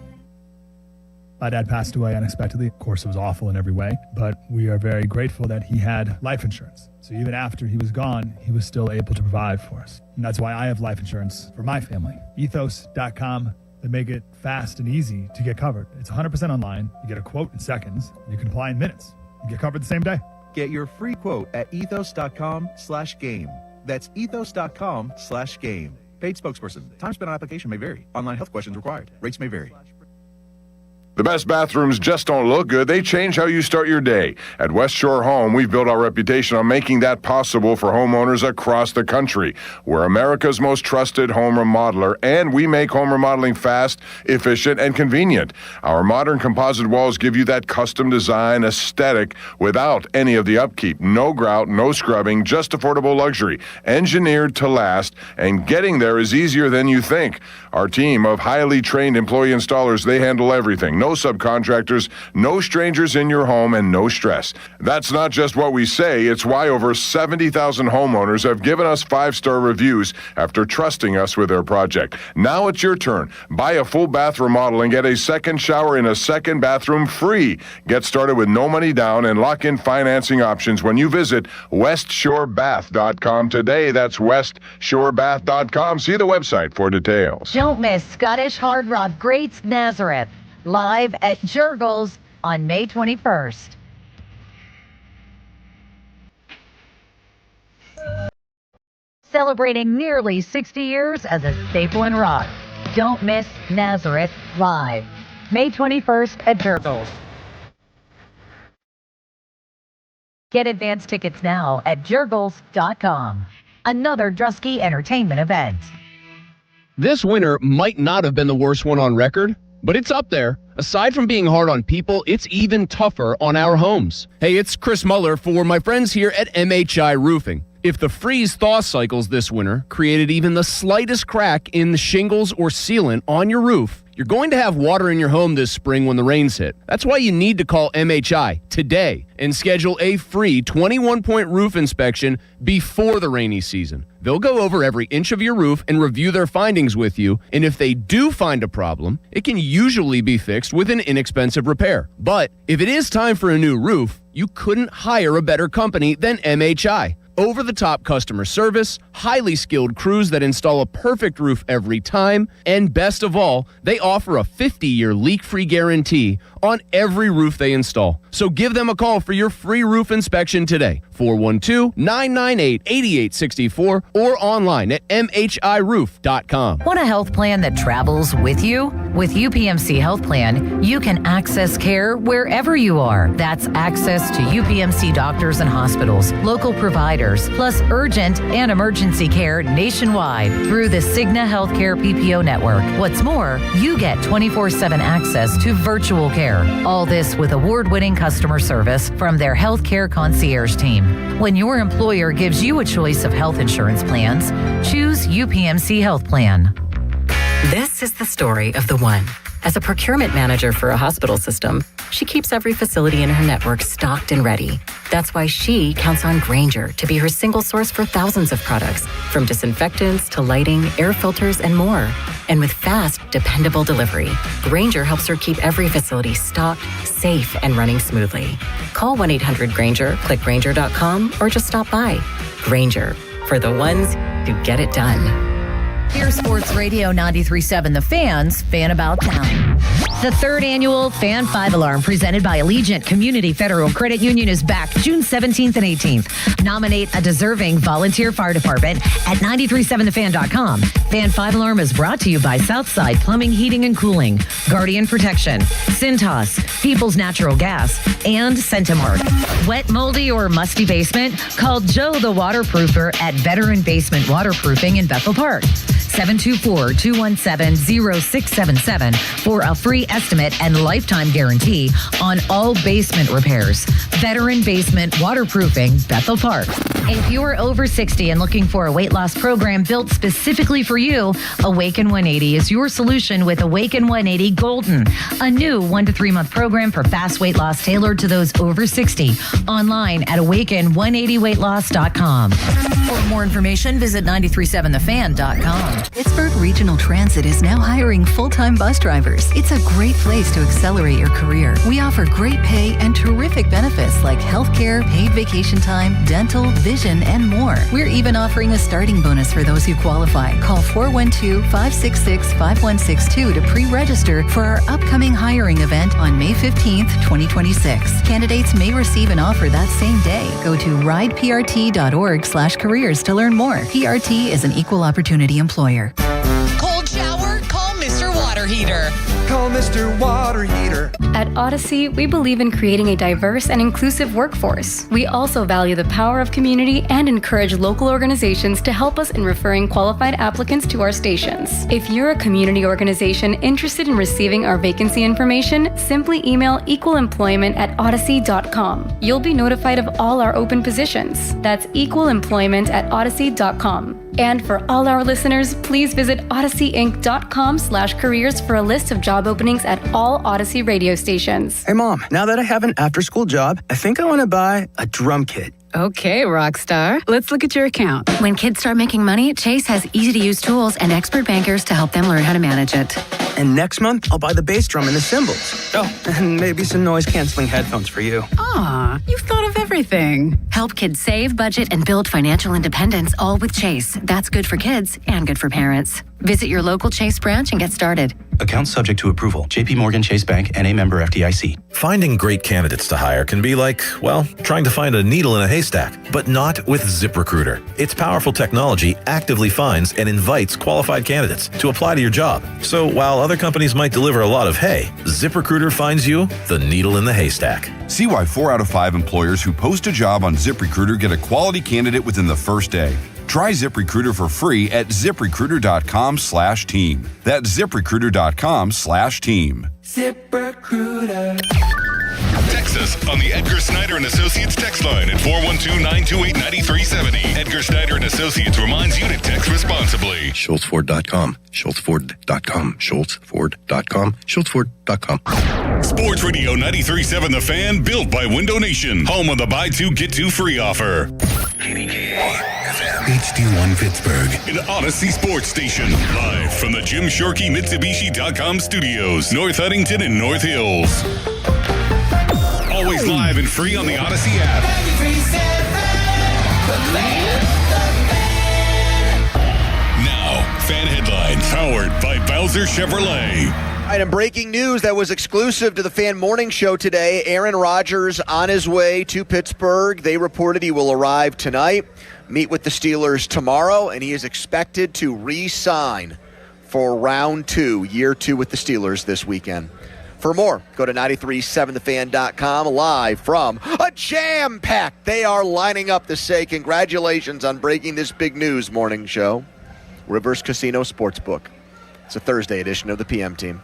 My dad passed away unexpectedly. Of course, it was awful in every way, but we are very grateful that he had life insurance. So even after he was gone, he was still able to provide for us. And that's why I have life insurance for my family. Ethos.com. They make it fast and easy to get covered. It's 100% online. You get a quote in seconds. You can apply in minutes. You get covered the same day. Get your free quote at ethos.com/game. That's ethos.com/game. Paid spokesperson. Time spent on application may vary. Online health questions required. Rates may vary. The best bathrooms just don't look good. They change how you start your day. At West Shore Home, we've built our reputation on making that possible for homeowners across the country. We're America's most trusted home remodeler, and we make home remodeling fast, efficient, and convenient. Our modern composite walls give you that custom design aesthetic without any of the upkeep. No grout, no scrubbing, just affordable luxury. Engineered to last, and getting there is easier than you think. Our team of highly trained employee installers, they handle everything. No subcontractors, no strangers in your home, and no stress. That's not just what we say, it's why over 70,000 homeowners have given us 5-star reviews after trusting us with their project. Now it's your turn. Buy a full bath remodel and get a second shower in a second bathroom free. Get started with no money down and lock in financing options when you visit westshorebath.com today. That's westshorebath.com. See the website for details. Don't miss Scottish Hard Rock Greats Nazareth, live at Jurgles on May 21st. Celebrating nearly 60 years as a staple in rock. Don't miss Nazareth live, May 21st at Jurgles. Get advance tickets now at jurgles.com. Another Drusky Entertainment event. This winter might not have been the worst one on record, but it's up there. Aside from being hard on people, it's even tougher on our homes. Hey, it's Chris Muller for my friends here at MHI Roofing. If the freeze-thaw cycles this winter created even the slightest crack in the shingles or sealant on your roof, you're going to have water in your home this spring when the rains hit. That's why you need to call MHI today and schedule a free 21-point roof inspection before the rainy season. They'll go over every inch of your roof and review their findings with you, and if they do find a problem, it can usually be fixed with an inexpensive repair. But if it is time for a new roof, you couldn't hire a better company than MHI. Over-the-top customer service, highly skilled crews that install a perfect roof every time, and best of all, they offer a 50-year leak-free guarantee on every roof they install. So give them a call for your free roof inspection today, 412-998-8864, or online at mhiroof.com. Want a health plan that travels with you? With UPMC Health Plan, you can access care wherever you are. That's access to UPMC doctors and hospitals, local providers, plus urgent and emergency care nationwide through the Cigna Healthcare PPO network. What's more, you get 24/7 access to virtual care. All this with award-winning customer service from their healthcare concierge team. When your employer gives you a choice of health insurance plans, choose UPMC Health Plan. This is the story of the one. As a procurement manager for a hospital system, she keeps every facility in her network stocked and ready. That's why she counts on Grainger to be her single source for thousands of products, from disinfectants to lighting, air filters, and more. And with fast, dependable delivery, Grainger helps her keep every facility stocked, safe, and running smoothly. Call 1-800-GRAINGER, click Grainger.com, or just stop by. Grainger, for the ones who get it done. Here's Sports Radio 93.7 The Fan's Fan About Town. The third annual Fan 5 Alarm presented by Allegiant Community Federal Credit Union is back June 17th and 18th. Nominate a deserving volunteer fire department at 937thefan.com. Fan 5 Alarm is brought to you by Southside Plumbing, Heating, and Cooling, Guardian Protection, Cintas, People's Natural Gas, and Centimark. Wet, moldy, or musty basement? Call Joe the Waterproofer at Veteran Basement Waterproofing in Bethel Park. 724-217-0677 for a free estimate and lifetime guarantee on all basement repairs. Veteran Basement Waterproofing, Bethel Park. If you're over 60 and looking for a weight loss program built specifically for you, Awaken 180 is your solution with Awaken 180 Golden, a new 1 to 3 month program for fast weight loss tailored to those over 60. Online at awaken180weightloss.com. For more information, visit 937thefan.com. Pittsburgh Regional Transit is now hiring full-time bus drivers. It's a great place to accelerate your career. We offer great pay and terrific benefits like healthcare, paid vacation time, dental, vision, and more. We're even offering a starting bonus for those who qualify. Call 412-566-5162 to pre-register for our upcoming hiring event on May 15th, 2026. Candidates may receive an offer that same day. Go to rideprt.org/careers to learn more. PRT is an equal opportunity employer. Cold shower? Call Mr. Water Heater. Call Mr. Water Heater. At Odyssey, we believe in creating a diverse and inclusive workforce. We also value the power of community and encourage local organizations to help us in referring qualified applicants to our stations. If you're a community organization interested in receiving our vacancy information, simply email equalemployment@odyssey.com. You'll be notified of all our open positions. That's equalemployment@odyssey.com. And for all our listeners, please visit odysseyinc.com/careers for a list of job openings at all Odyssey radio stations. Hey, Mom, now that I have an after-school job, I think I want to buy a drum kit. Okay, Rockstar. Let's look at your account. When kids start making money, Chase has easy-to-use tools and expert bankers to help them learn how to manage it. And next month, I'll buy the bass drum and the cymbals. Oh, and maybe some noise-canceling headphones for you. Aw, you've thought of everything. Help kids save, budget, and build financial independence, all with Chase. That's good for kids and good for parents. Visit your local Chase branch and get started. Account subject to approval. J.P. Morgan Chase Bank, N.A. member FDIC. Finding great candidates to hire can be like, well, trying to find a needle in a haystack, but not with ZipRecruiter. Its powerful technology actively finds and invites qualified candidates to apply to your job. So while other companies might deliver a lot of hay, ZipRecruiter finds you the needle in the haystack. See why 4 out of 5 employers who post a job on ZipRecruiter get a quality candidate within the first day. Try ZipRecruiter for free at ZipRecruiter.com/team. That's ZipRecruiter.com/team. ZipRecruiter. Text us on the Edgar Snyder and Associates text line at 412-928-9370. Edgar Snyder and Associates reminds you to text responsibly. SchultzFord.com. SchultzFord.com. SchultzFord.com. SchultzFord.com. Sports Radio 93.7 The Fan, built by Window Nation. Home of the buy two, get two free offer. HD1 Pittsburgh. An Odyssey Sports Station. Live from the Jim Shorkey Mitsubishi.com studios. North Huntington and North Hills. Always live and free on the Odyssey app. Now, fan headlines powered by Bowser Chevrolet. All right, and breaking news that was exclusive to the Fan Morning Show today. Aaron Rodgers on his way to Pittsburgh. They reported he will arrive tonight, meet with the Steelers tomorrow, and he is expected to re-sign for round 2, year 2 with the Steelers this weekend. For more, go to 937thefan.com, live from a jam-packed. They are lining up to say congratulations on breaking this big news morning show. Rivers Casino Sportsbook. It's a Thursday edition of the PM Team.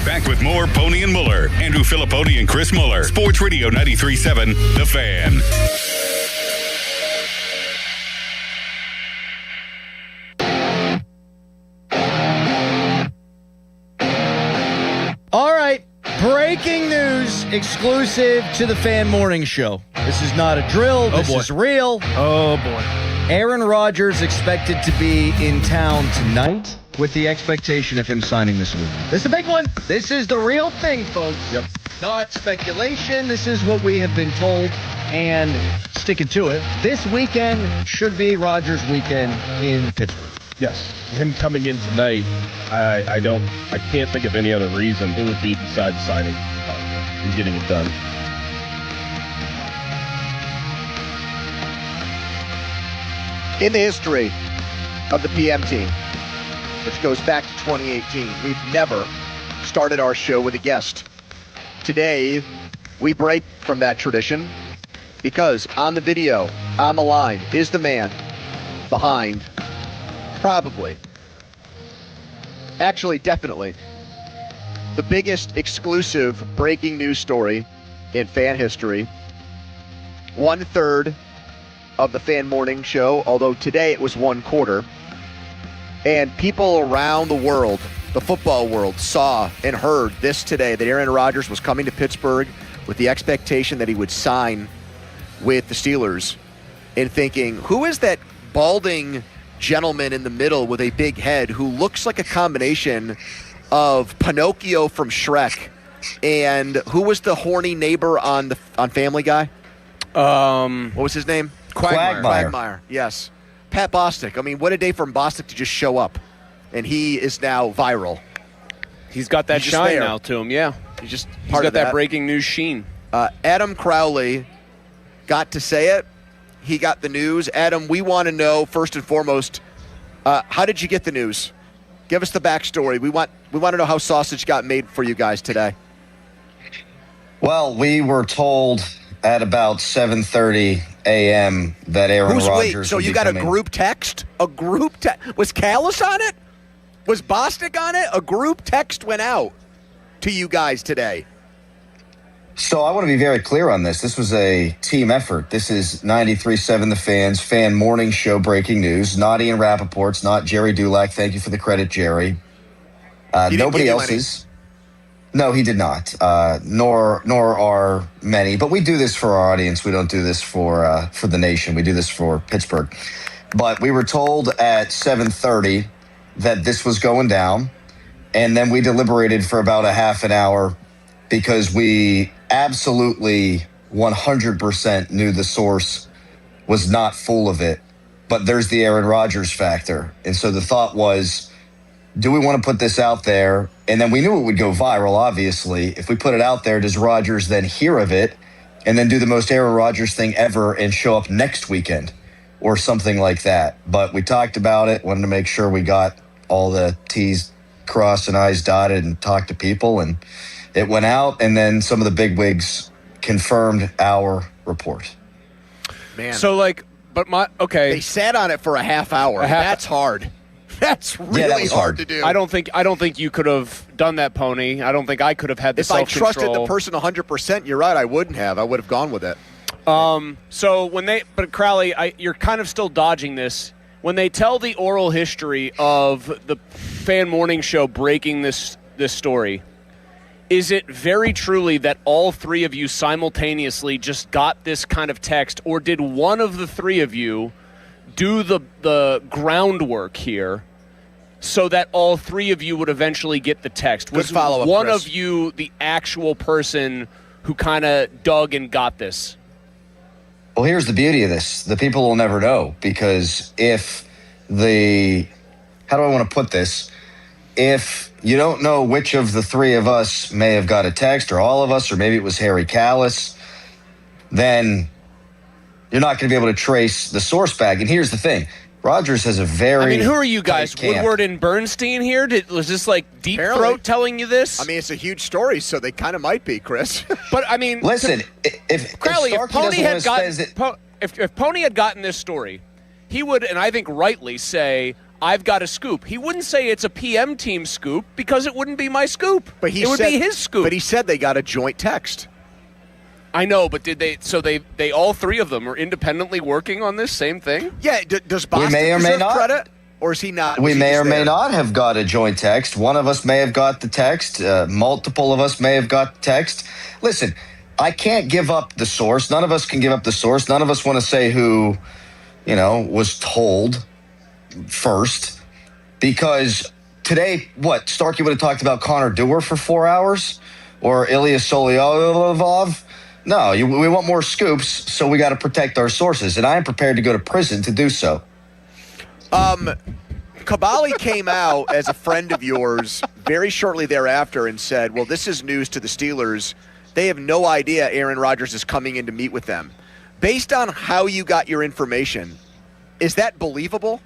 Back with more Pony and Muller. Andrew Filipponi and Chris Muller. Sports Radio 93.7 The Fan. All right, breaking news exclusive to the Fan Morning Show. This is not a drill. This is real. Oh, boy. Aaron Rodgers expected to be in town tonight with the expectation of him signing this week. This is a big one. This is the real thing, folks. Yep. Not speculation. This is what we have been told, and sticking to it. This weekend should be Rodgers' weekend in Pittsburgh. Yes. Him coming in tonight, I can't think of any other reason it would be besides signing and getting it done. In the history of the PM team, which goes back to 2018, we've never started our show with a guest. Today, we break from that tradition because on the video, on the line, is the man behind definitely, the biggest exclusive breaking news story in fan history. 1/3 of the fan morning show, although today it was 1/4. And people around the world, the football world, saw and heard this today, that Aaron Rodgers was coming to Pittsburgh with the expectation that he would sign with the Steelers, and thinking, who is that balding gentleman in the middle with a big head who looks like a combination of Pinocchio from Shrek and who was the horny neighbor on Family Guy? What was his name? Quagmire. Yes. Pat Bostic. I mean, what a day for Bostic to just show up. And he is now viral. He's got that shine now to him, yeah. He's got that breaking news sheen. Adam Crowley got to say it. He got the news. Adam, we want to know, first and foremost, how did you get the news? Give us the backstory. We want to know how sausage got made for you guys today. Well, we were told at about 7:30 a.m. that Aaron Rodgers so would you be got coming. a group text? A group text? Was Callis on it? Was Bostic on it? A group text went out to you guys today. So I want to be very clear on this. This was a team effort. This is 93.7 The Fans, fan morning show breaking news. Not Ian Rappaport's, not Jerry Dulac. Thank you for the credit, Jerry. Nobody else's. No, he did not. Nor are many. But we do this for our audience. We don't do this for the nation. We do this for Pittsburgh. But we were told at 7:30 that this was going down. And then we deliberated for about a half an hour because we absolutely 100% knew the source was not full of it. But there's the Aaron Rodgers factor. And so the thought was, do we want to put this out there? And then we knew it would go viral, obviously. If we put it out there, does Rodgers then hear of it and then do the most Aaron Rodgers thing ever and show up next weekend or something like that? But we talked about it, wanted to make sure we got all the T's crossed and I's dotted and talked to people. And it went out, and then some of the bigwigs confirmed our report. Man. So, They sat on it for a half hour. That's hard. That's really hard to do. I don't think you could have done that, Pony. I don't think I could have had the If I self-control. trusted the person 100%, you're right, I wouldn't have. I would have gone with it. But Crowley, you're kind of still dodging this. When they tell the oral history of the fan morning show breaking this story, is it very truly that all three of you simultaneously just got this kind of text, or did one of the three of you do the groundwork here so that all three of you would eventually get the text? Was one of you the actual person who kind of dug and got this? Well, here's the beauty of this. The people will never know, because how do I want to put this? If you don't know which of the three of us may have got a text, or all of us, or maybe it was Harry Callis, then you're not going to be able to trace the source back. And here's the thing. Rodgers has a very who are you guys? tight camp. Woodward and Bernstein here? Was this like Deep Throat telling you this? I mean, it's a huge story, so they kind of might be, Chris. But I mean, listen, if Crowley, if Pony had gotten if Pony had gotten this story, he would, and I think rightly, say, "I've got a scoop." He wouldn't say it's a PM team scoop because it wouldn't be my scoop. But it would be his scoop. But he said they got a joint text. I know, but did they? So they all three of them are independently working on this same thing. Yeah. Does Boston deserve credit, or is he not? We may or may not have got a joint text. One of us may have got the text. Multiple of us may have got the text. Listen, I can't give up the source. None of us can give up the source. None of us want to say who, was told first, because today, Starkey would have talked about Connor Dewar for 4 hours, or Ilya Solyovov. No, we want more scoops, so we got to protect our sources, and I am prepared to go to prison to do so. Cavalli came out as a friend of yours very shortly thereafter and said, well, this is news to the Steelers. They have no idea Aaron Rodgers is coming in to meet with them. Based on how you got your information, is that believable?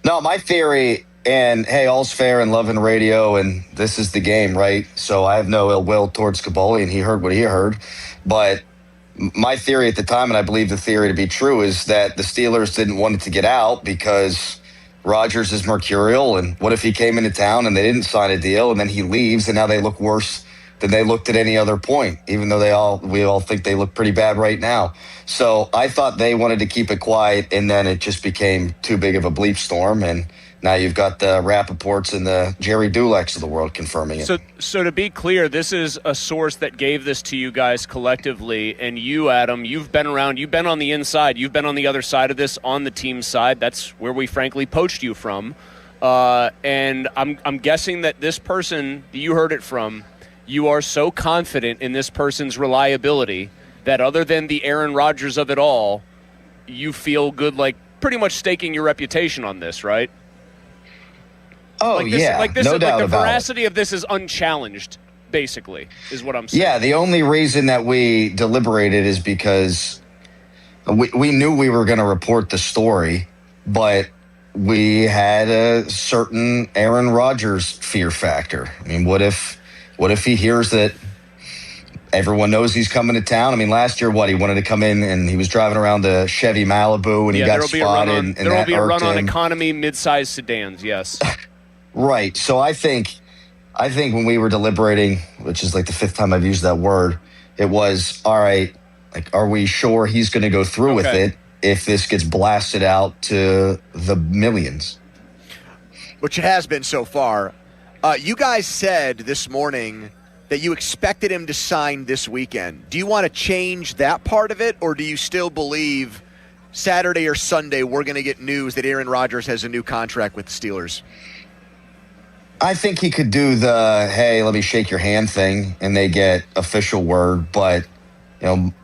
No, my theory, and hey, all's fair in love and radio, and this is the game, right? So I have no ill will towards Cavalli, and he heard what he heard. But my theory at the time, and I believe the theory to be true, is that the Steelers didn't want it to get out because Rodgers is mercurial, and what if he came into town and they didn't sign a deal, and then he leaves, and now they look worse than they looked at any other point, even though we all think they look pretty bad right now. So I thought they wanted to keep it quiet, and then it just became too big of a bleep storm, and now you've got the Rappaports and the Jerry Duleks of the world confirming it. So to be clear, this is a source that gave this to you guys collectively, and you, Adam, you've been around, you've been on the inside, you've been on the other side of this, on the team's side. That's where we frankly poached you from. And I'm guessing that this person that you heard it from, you are so confident in this person's reliability that other than the Aaron Rodgers of it all, you feel good, like pretty much staking your reputation on this, right? Oh, like this, yeah, like this, no like doubt the about veracity of this is unchallenged, basically, is what I'm saying. Yeah, the only reason that we deliberated is because we knew we were going to report the story, but we had a certain Aaron Rodgers fear factor. I mean, what if he hears that everyone knows he's coming to town? I mean, last year, he wanted to come in and he was driving around the Chevy Malibu and he got spotted. There will be a run on economy mid-sized sedans, yes. Right. So I think when we were deliberating, which is like the fifth time I've used that word, it was, all right, like, are we sure he's going to go through with it if this gets blasted out to the millions? Which it has been so far. You guys said this morning that you expected him to sign this weekend. Do you want to change that part of it, or do you still believe Saturday or Sunday we're going to get news that Aaron Rodgers has a new contract with the Steelers? I think he could do the, hey, let me shake your hand thing, and they get official word. But,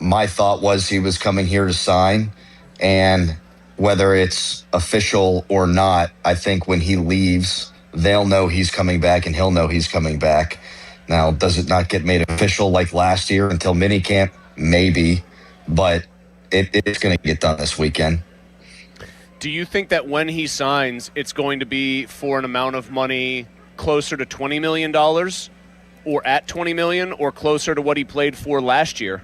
my thought was he was coming here to sign, and whether it's official or not, I think when he leaves, they'll know he's coming back, and he'll know he's coming back. Now, does it not get made official like last year until minicamp? Maybe, but it's going to get done this weekend. Do you think that when he signs, it's going to be for an amount of money closer to $20 million or at $20 million or closer to what he played for last year?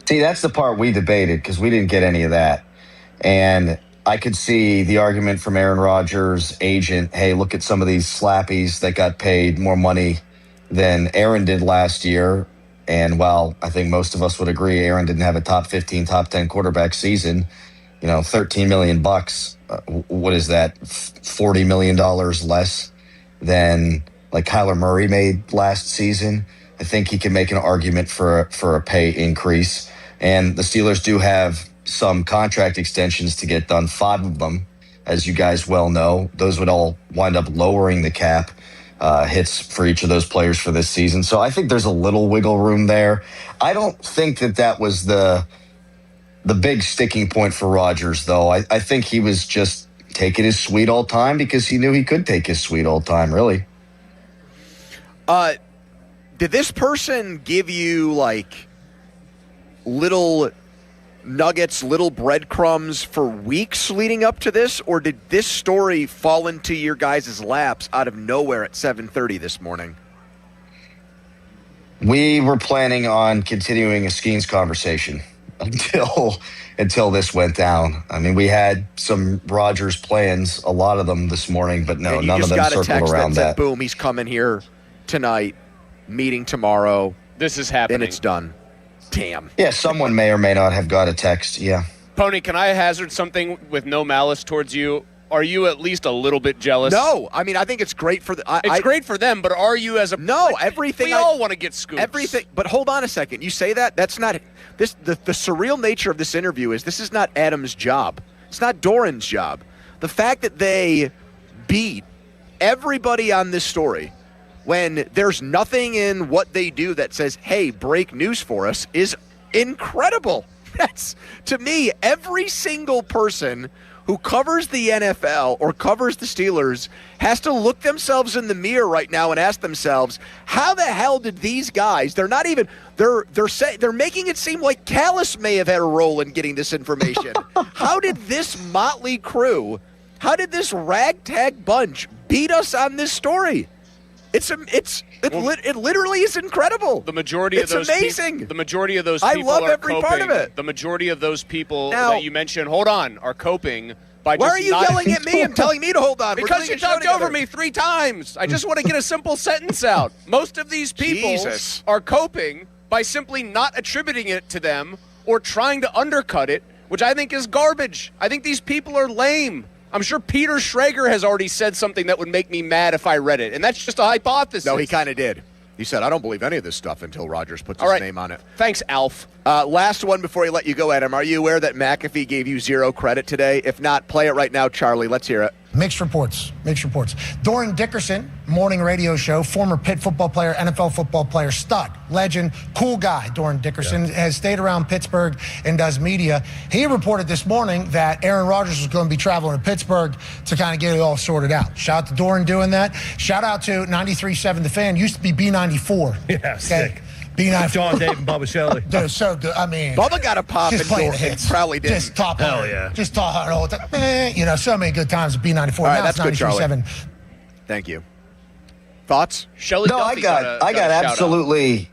See, that's the part we debated because we didn't get any of that. And I could see the argument from Aaron Rodgers' agent, hey, look at some of these slappies that got paid more money than Aaron did last year. And while I think most of us would agree Aaron didn't have a top 15, top 10 quarterback season, $13 million, what is that, $40 million less than like Kyler Murray made last season? I think he can make an argument for a pay increase. And the Steelers do have some contract extensions to get done, 5 of them, as you guys well know. Those would all wind up lowering the cap hits for each of those players for this season. So I think there's a little wiggle room there. I don't think that was the big sticking point for Rodgers, though. I think he was just taking his sweet old time because he knew he could take his sweet old time, really. Did this person give you, like, little nuggets, little breadcrumbs for weeks leading up to this, or did this story fall into your guys' laps out of nowhere at 7:30 this morning? We were planning on continuing a Skeens conversation until this went down. I mean, we had some Rodgers plans, a lot of them this morning, but no, none of them circled around that. Boom, he's coming here tonight, meeting tomorrow. This is happening. And it's done. Damn. Yeah, someone may or may not have got a text, yeah. Pony, can I hazard something with no malice towards you? Are you at least a little bit jealous? No, I mean, I think it's great for it's great for them, but are you as a... No, everything... We all want to get scoops. Everything, but hold on a second. You say that? That's not... The surreal nature of this interview is this is not Adam's job. It's not Doran's job. The fact that they beat everybody on this story when there's nothing in what they do that says, hey, break news for us, is incredible. That's, to me, every single person who who covers the NFL or covers the Steelers has to look themselves in the mirror right now and ask themselves, how the hell did these guys, they're making it seem like Callis may have had a role in getting this information. How did this motley crew, how did this ragtag bunch beat us on this story? It literally is incredible. The majority of those amazing. The majority of those people I love are every coping. part of it. The majority of those people Now, that you mentioned, are coping by why just are you not yelling at me and telling me to hold on? We're Because doing you a show talked over together. me 3 times. I just want to get a simple sentence out. Most of these people Jesus. are coping by simply not attributing it to them or trying to undercut it, which I think is garbage. I think these people are lame. I'm sure Peter Schrager has already said something that would make me mad if I read it, and that's just a hypothesis. No, he kind of did. He said, I don't believe any of this stuff until Rodgers puts his name on it. Thanks, Alf. Last one before he let you go, Adam. Are you aware that McAfee gave you 0 credit today? If not, play it right now, Charlie. Let's hear it. Mixed reports. Doran Dickerson, morning radio show, former Pitt football player, NFL football player, stud, legend, cool guy. Doran Dickerson has stayed around Pittsburgh and does media. He reported this morning that Aaron Rodgers was going to be traveling to Pittsburgh to kind of get it all sorted out. Shout out to Doran doing that. Shout out to 93.7 The Fan. Used to be B94. Yeah, sick. B94. John, Dave, and Bubba Shelley. Dude, so good. I mean, Bubba got a pop just and playing the Doran hits. probably did. Just top Hell 100. yeah. Just top 100 all the time. So many good times at B94. All right, now that's it's good, Charlie. 93.7. Thank you. Thoughts? Shelley No, I Duffy got a shout out. absolutely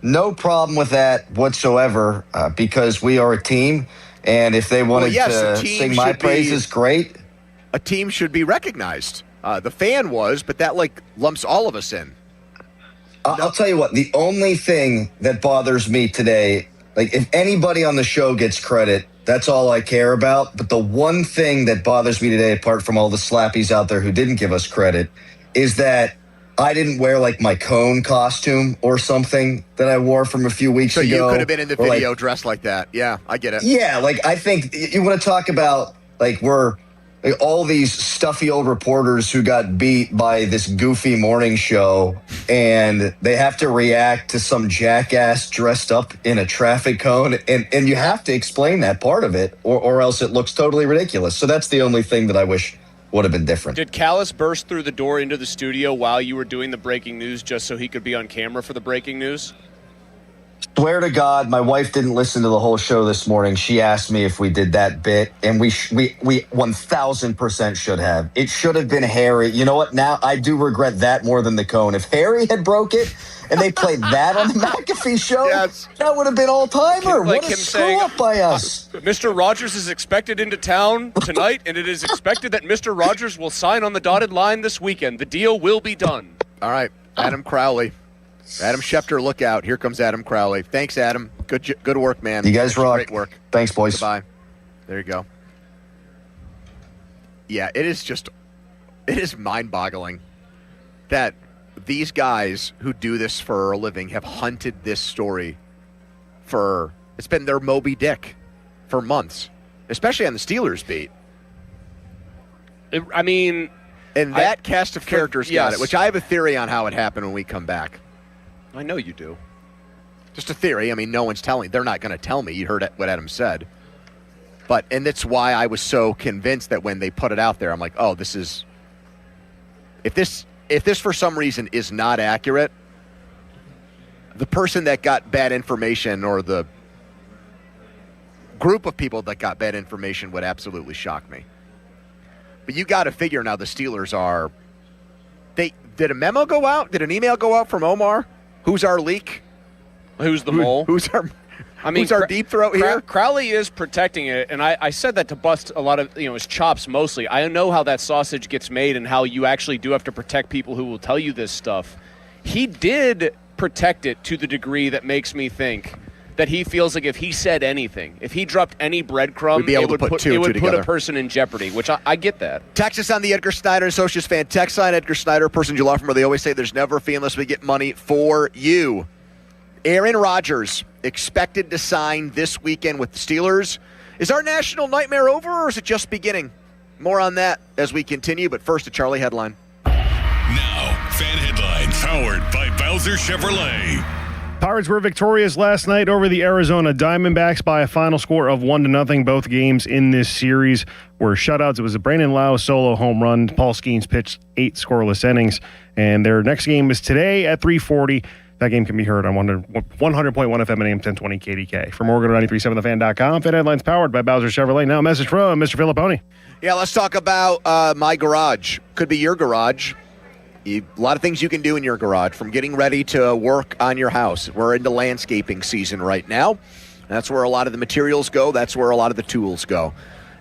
no problem with that whatsoever because we are a team, and if they wanted to sing my praises, great. A team should be recognized. The fan was, but that lumps all of us in. I'll tell you what, the only thing that bothers me today, if anybody on the show gets credit, that's all I care about. But the one thing that bothers me today, apart from all the slappies out there who didn't give us credit, is that I didn't wear my cone costume or something that I wore from a few weeks ago. So you could have been in the video dressed like that. Yeah, I get it. Yeah, I think you want to talk about we're all these stuffy old reporters who got beat by this goofy morning show, and they have to react to some jackass dressed up in a traffic cone, and you have to explain that part of it, or else it looks totally ridiculous. So that's the only thing that I wish would have been different. Did Callis burst through the door into the studio while you were doing the breaking news just so he could be on camera for the breaking news? Swear to God, my wife didn't listen to the whole show this morning. She asked me if we did that bit, and we 1000% should have. It should have been Harry. You know what? Now I do regret that more than the cone. If Harry had broke it and they played that on the McAfee show, that would have been all-timer. Like what a him saying, screw-up by us. Mr. Rogers is expected into town tonight, and it is expected that Mr. Rogers will sign on the dotted line this weekend. The deal will be done. All right, Adam Crowley. Adam Schefter, look out. Here comes Adam Crowley. Thanks, Adam. Good work, man. You guys rock. Great work. Thanks, boys. Goodbye. There you go. Yeah, it is mind-boggling that these guys who do this for a living have hunted this story it's been their Moby Dick for months, especially on the Steelers beat. And that cast of characters got it, which I have a theory on how it happened when we come back. I know you do. Just a theory. I mean, no one's telling. They're not going to tell me. You heard what Adam said. And that's why I was so convinced that when they put it out there, I'm like, oh, this is... If this for some reason is not accurate, the person that got bad information or the group of people that got bad information would absolutely shock me. But you got to figure now the Steelers are... Did a memo go out? Did an email go out from Omar? Who's our leak? Who's the mole? Who's our deep throat here? Crowley is protecting it, and I said that to bust a lot of his chops mostly. I know how that sausage gets made and how you actually do have to protect people who will tell you this stuff. He did protect it to the degree that makes me think that he feels like if he said anything, if he dropped any breadcrumb, it would put a person in jeopardy, which I get that. Text us on the Edgar Snyder Associates fan text line. Edgar Snyder, person you love from where they always say there's never a fee unless we get money for you. Aaron Rodgers expected to sign this weekend with the Steelers. Is our national nightmare over, or is it just beginning? More on that as we continue, but first a Charlie headline. Now, fan headlines powered by Bowser Chevrolet. Pirates were victorious last night over the Arizona Diamondbacks by a final score of 1-0. Both games in this series were shutouts. It was a Brandon Lowe solo home run. Paul Skeens pitched 8 scoreless innings. And their next game is today at 3:40. That game can be heard on 100.1 FM and AM 1020 KDK. For more, go to 937thefan.com. Fan Headlines powered by Bowser Chevrolet. Now a message from Mr. Filipponi. Yeah, let's talk about my garage. Could be your garage. A lot of things you can do in your garage, from getting ready to work on your house. We're into landscaping season right now. That's where a lot of the materials go. That's where a lot of the tools go.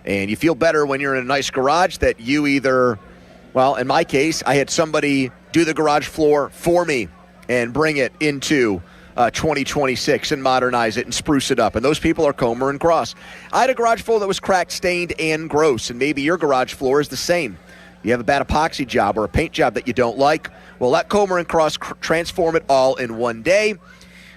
And you feel better when you're in a nice garage that you either, well, in my case, I had somebody do the garage floor for me and bring it into 2026 and modernize it and spruce it up. And those people are Comer and Cross. I had a garage floor that was cracked, stained, and gross, and maybe your garage floor is the same. You have a bad epoxy job or a paint job that you don't like, well, let Comer and Cross transform it all in one day.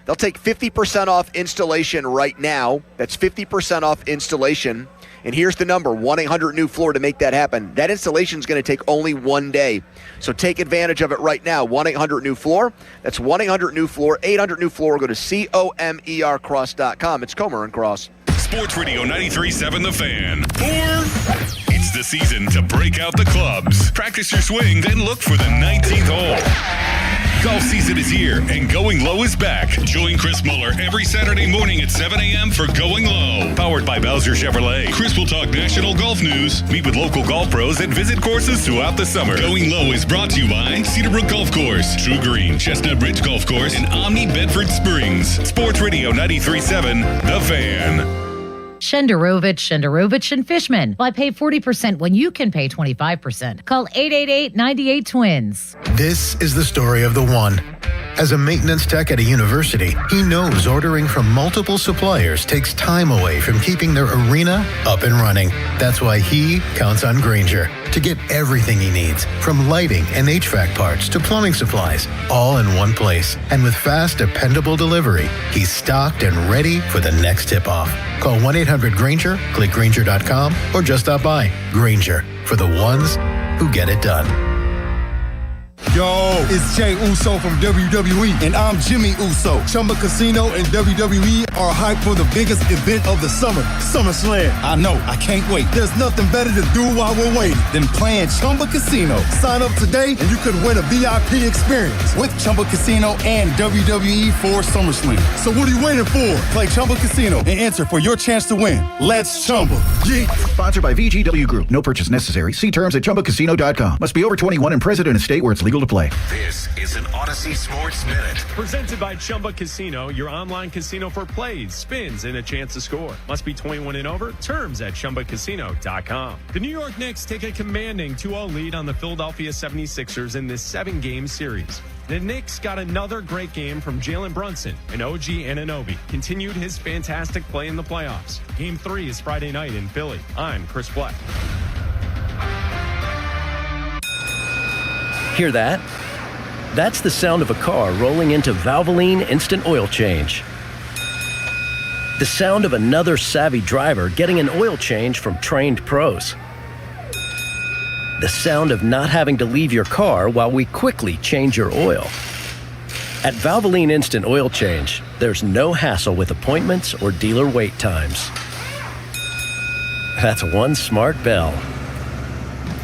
They'll take 50% off installation right now. That's 50% off installation. And here's the number, 1-800-NEW-FLOOR to make that happen. That installation is going to take only one day. So take advantage of it right now, 1-800-NEW-FLOOR. That's 1-800-NEW-FLOOR, 800-NEW-FLOOR. Go to COMERcross.com. It's Comer and Cross. Sports Radio 93.7 The Fan. It's the season to break out the clubs. Practice your swing, then look for the 19th hole. Golf season is here, and Going Low is back. Join Chris Muller every Saturday morning at 7 a.m. for Going Low. Powered by Bowser Chevrolet. Chris will talk national golf news, meet with local golf pros, and visit courses throughout the summer. Going Low is brought to you by Cedarbrook Golf Course, True Green, Chestnut Ridge Golf Course, and Omni Bedford Springs. Sports Radio 93.7 The Fan. Shenderovich, and Fishman. Why pay 40% when you can pay 25%? Call 888-98-TWINS. This is the story of the one. As a maintenance tech at a university, he knows ordering from multiple suppliers takes time away from keeping their arena up and running. That's why he counts on Grainger to get everything he needs, from lighting and HVAC parts to plumbing supplies, all in one place. And with fast, dependable delivery, he's stocked and ready for the next tip-off. Call 1-800-GRAINGER, click Grainger.com, or just stop by. Grainger, for the ones who get it done. Yo, it's Jay Uso from WWE, and I'm Jimmy Uso. Chumba Casino and WWE are hyped for the biggest event of the summer, SummerSlam. I know, I can't wait. There's nothing better to do while we're waiting than playing Chumba Casino. Sign up today and you could win a VIP experience with Chumba Casino and WWE for SummerSlam. So what are you waiting for? Play Chumba Casino and enter for your chance to win. Let's Chumba. Yeah. Sponsored by VGW Group. No purchase necessary. See terms at ChumbaCasino.com. Must be over 21 and present in a state where it's legal to play. This is an Odyssey Sports Minute. Presented by Chumba Casino, your online casino for plays, spins, and a chance to score. Must be 21 and over. Terms at ChumbaCasino.com. The New York Knicks take a commanding 2-0 lead on the Philadelphia 76ers in this 7-game series. The Knicks got another great game from Jalen Brunson, and OG Anunoby continued his fantastic play in the playoffs. Game 3 is Friday night in Philly. I'm Chris Black. Hear that? That's the sound of a car rolling into Valvoline Instant Oil Change. The sound of another savvy driver getting an oil change from trained pros. The sound of not having to leave your car while we quickly change your oil. At Valvoline Instant Oil Change, there's no hassle with appointments or dealer wait times. That's one smart bell.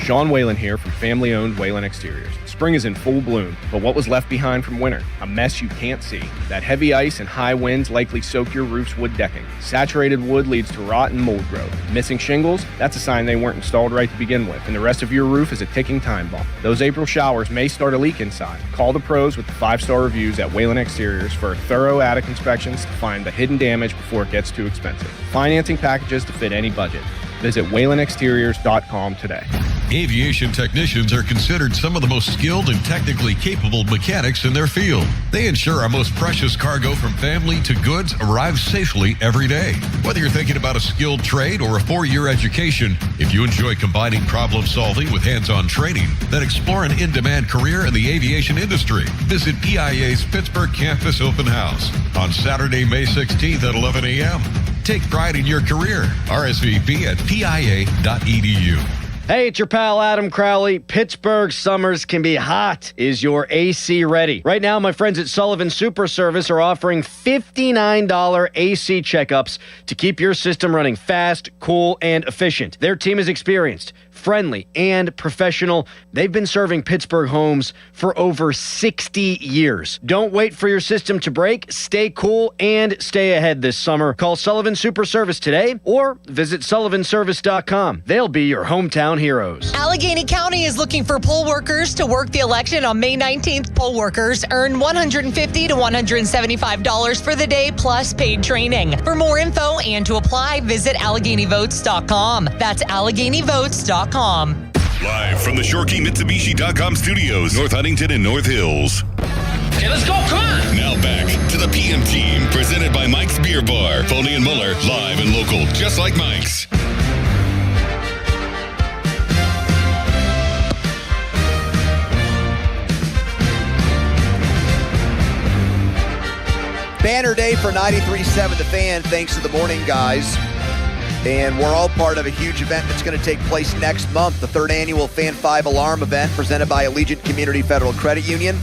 Sean Whalen here from family-owned Whalen Exteriors. Spring is in full bloom, but what was left behind from winter? A mess you can't see. That heavy ice and high winds likely soak your roof's wood decking. Saturated wood leads to rot and mold growth. Missing shingles? That's a sign they weren't installed right to begin with, and the rest of your roof is a ticking time bomb. Those April showers may start a leak inside. Call the pros with the 5-star reviews at Whalen Exteriors for thorough attic inspections to find the hidden damage before it gets too expensive. Financing packages to fit any budget. Visit WhalenExteriors.com today. Aviation technicians are considered some of the most skilled and technically capable mechanics in their field. They ensure our most precious cargo from family to goods arrives safely every day. Whether you're thinking about a skilled trade or a 4-year education, if you enjoy combining problem solving with hands-on training, then explore an in-demand career in the aviation industry. Visit PIA's Pittsburgh Campus Open House on Saturday, May 16th at 11 a.m. Take pride in your career. RSVP at PIA.edu. Hey, it's your pal Adam Crowley. Pittsburgh summers can be hot. Is your AC ready? Right now, my friends at Sullivan Super Service are offering $59 AC checkups to keep your system running fast, cool, and efficient. Their team is experienced, friendly, and professional. They've been serving Pittsburgh homes for over 60 years. Don't wait for your system to break. Stay cool and stay ahead this summer. Call Sullivan Super Service today or visit sullivanservice.com. They'll be your hometown heroes. Allegheny County is looking for poll workers to work the election on May 19th. Poll workers earn $150 to $175 for the day plus paid training. For more info and to apply, visit AlleghenyVotes.com. That's AlleghenyVotes.com. Live from the ShoreKeyMitsubishi.com studios, North Huntington and North Hills. Okay, let's go. Come on. Now back to the PM Team, presented by Mike's Beer Bar. Foley and Muller, live and local, just like Mike's. Banner day for 93.7 The Fan, thanks to the morning guys. And we're all part of a huge event that's going to take place next month, the third annual Fan 5 Alarm event presented by Allegiant Community Federal Credit Union,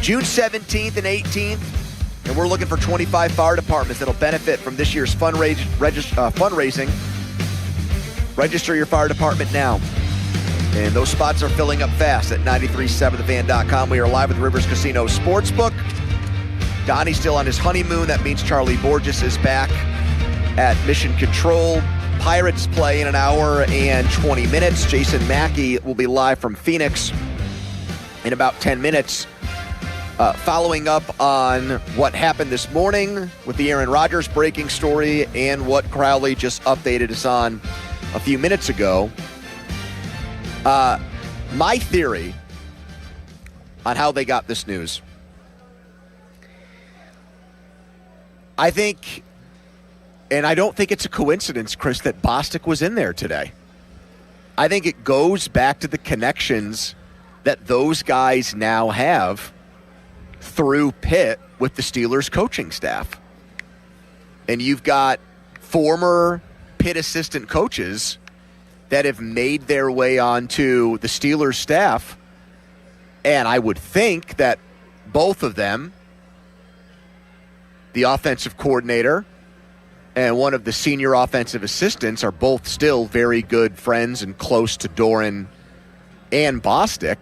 June 17th and 18th. And we're looking for 25 fire departments that'll benefit from this year's fundraising. Register your fire department now. And those spots are filling up fast at 937thefan.com. We are live with Rivers Casino Sportsbook. Donnie's still on his honeymoon. That means Charlie Borges is back at Mission Control. Pirates play in an hour and 20 minutes. Jason Mackey will be live from Phoenix in about 10 minutes. Following up on what happened this morning with the Aaron Rodgers breaking story and what Crowley just updated us on a few minutes ago. My theory on how they got this news. I think, and I don't think it's a coincidence, Chris, that Bostic was in there today. I think it goes back to the connections that those guys now have through Pitt with the Steelers coaching staff. And you've got former Pitt assistant coaches that have made their way onto the Steelers staff. And I would think that both of them, the offensive coordinator and one of the senior offensive assistants, are both still very good friends and close to Doran and Bostic.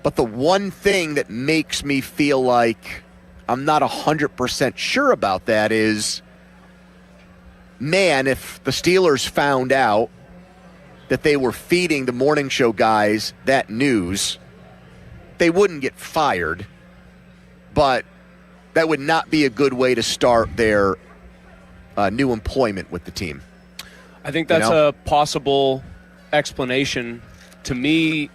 But the one thing that makes me feel like I'm not 100% sure about that is, man, if the Steelers found out that they were feeding the morning show guys that news, they wouldn't get fired, but that would not be a good way to start their new employment with the team. I think that's a possible explanation. To me,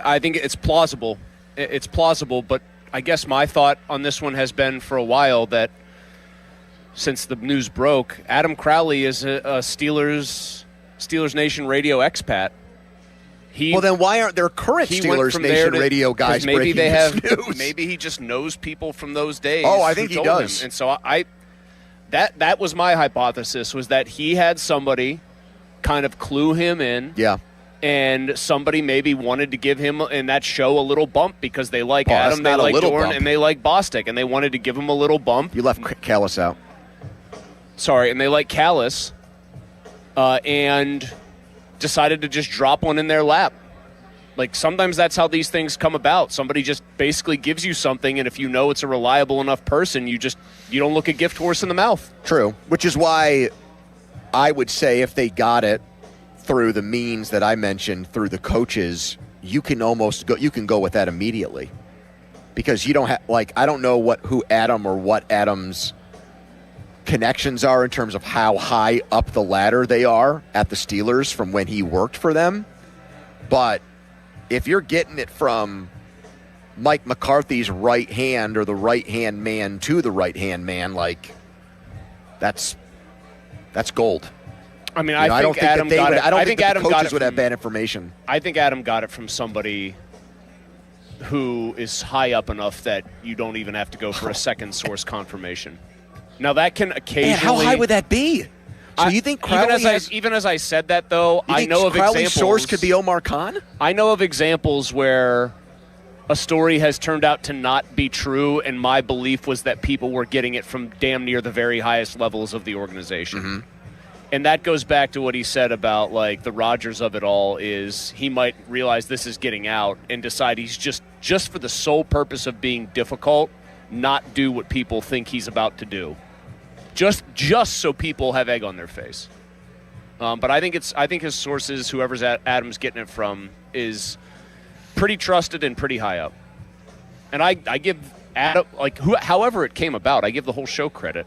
I think it's plausible. It's plausible, but I guess my thought on this one has been for a while that since the news broke, Adam Crowley is a Steelers Nation radio expat. Well, then why aren't there current Steelers Nation radio guys breaking this news? Maybe he just knows people from those days. Oh, I think he does. And so that was my hypothesis, was that he had somebody kind of clue him in. Yeah. And somebody maybe wanted to give him in that show a little bump because they like Adam, they like Dorn, and they like Bostic, and they wanted to give him a little bump. You left Callis out. Sorry, and they like Callis, and decided to just drop one in their lap. Like, sometimes that's how these things come about. Somebody just basically gives you something, and if you know it's a reliable enough person, you don't look a gift horse in the mouth. True, which is why I would say if they got it through the means that I mentioned, through the coaches, you can go with that immediately. Because you don't have, I don't know who Adam or what Adam's connections are in terms of how high up the ladder they are at the Steelers from when he worked for them. But if you're getting it from Mike McCarthy's right hand or the right-hand man to the right-hand man, that's gold. I mean, I think Adam got it. I don't think Adam coaches would have bad information. I think Adam got it from somebody who is high up enough that you don't even have to go for a second source confirmation. Now, that can occasionally... Man, how high would that be? So you think Crowley even as I said that, though, I know of Crowley's examples. source could be Omar Khan? I know of examples where a story has turned out to not be true, and my belief was that people were getting it from damn near the very highest levels of the organization. Mm-hmm. And that goes back to what he said about, like, the Rodgers of it all is he might realize this is getting out and decide he's just for the sole purpose of being difficult, not do what people think he's about to do. Just so people have egg on their face. But I think his sources, whoever's Adam's getting it from, is pretty trusted and pretty high up. And I give Adam, however it came about, I give the whole show credit.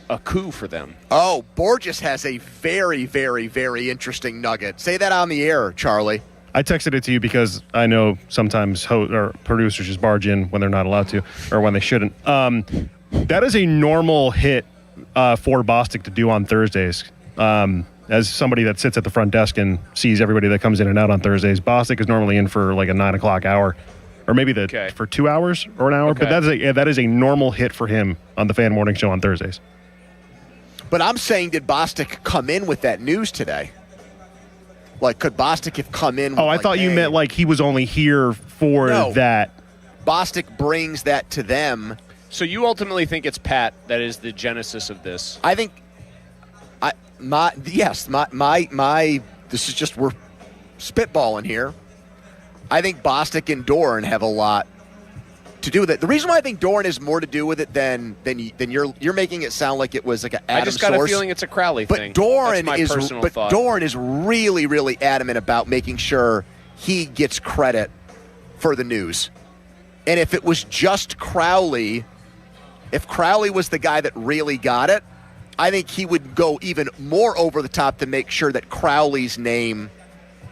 A coup for them. Oh, Borges has a very, very, very interesting nugget. Say that on the air, Charlie. I texted it to you because I know sometimes producers just barge in when they're not allowed to or when they shouldn't. That is a normal hit for Bostic to do on Thursdays. As somebody that sits at the front desk and sees everybody that comes in and out on Thursdays, Bostic is normally in for like a 9 o'clock hour. Or maybe for 2 hours or an hour. Okay. But that is a normal hit for him on the Fan Morning Show on Thursdays. But I'm saying, did Bostic come in with that news today? Like, could Bostic have come in with, I thought you meant like he was only here for that. Bostic brings that to them. So you ultimately think it's Pat that is the genesis of this? I think this is just, we're spitballing here. I think Bostic and Doran have a lot to do with it. The reason why I think Doran has more to do with it than you're making it sound like it was like an Adam I just got source. a feeling it's a Crowley thing. Doran That's my personal thought. Doran is really, really adamant about making sure he gets credit for the news. And if it was just Crowley, if Crowley was the guy that really got it, I think he would go even more over the top to make sure that Crowley's name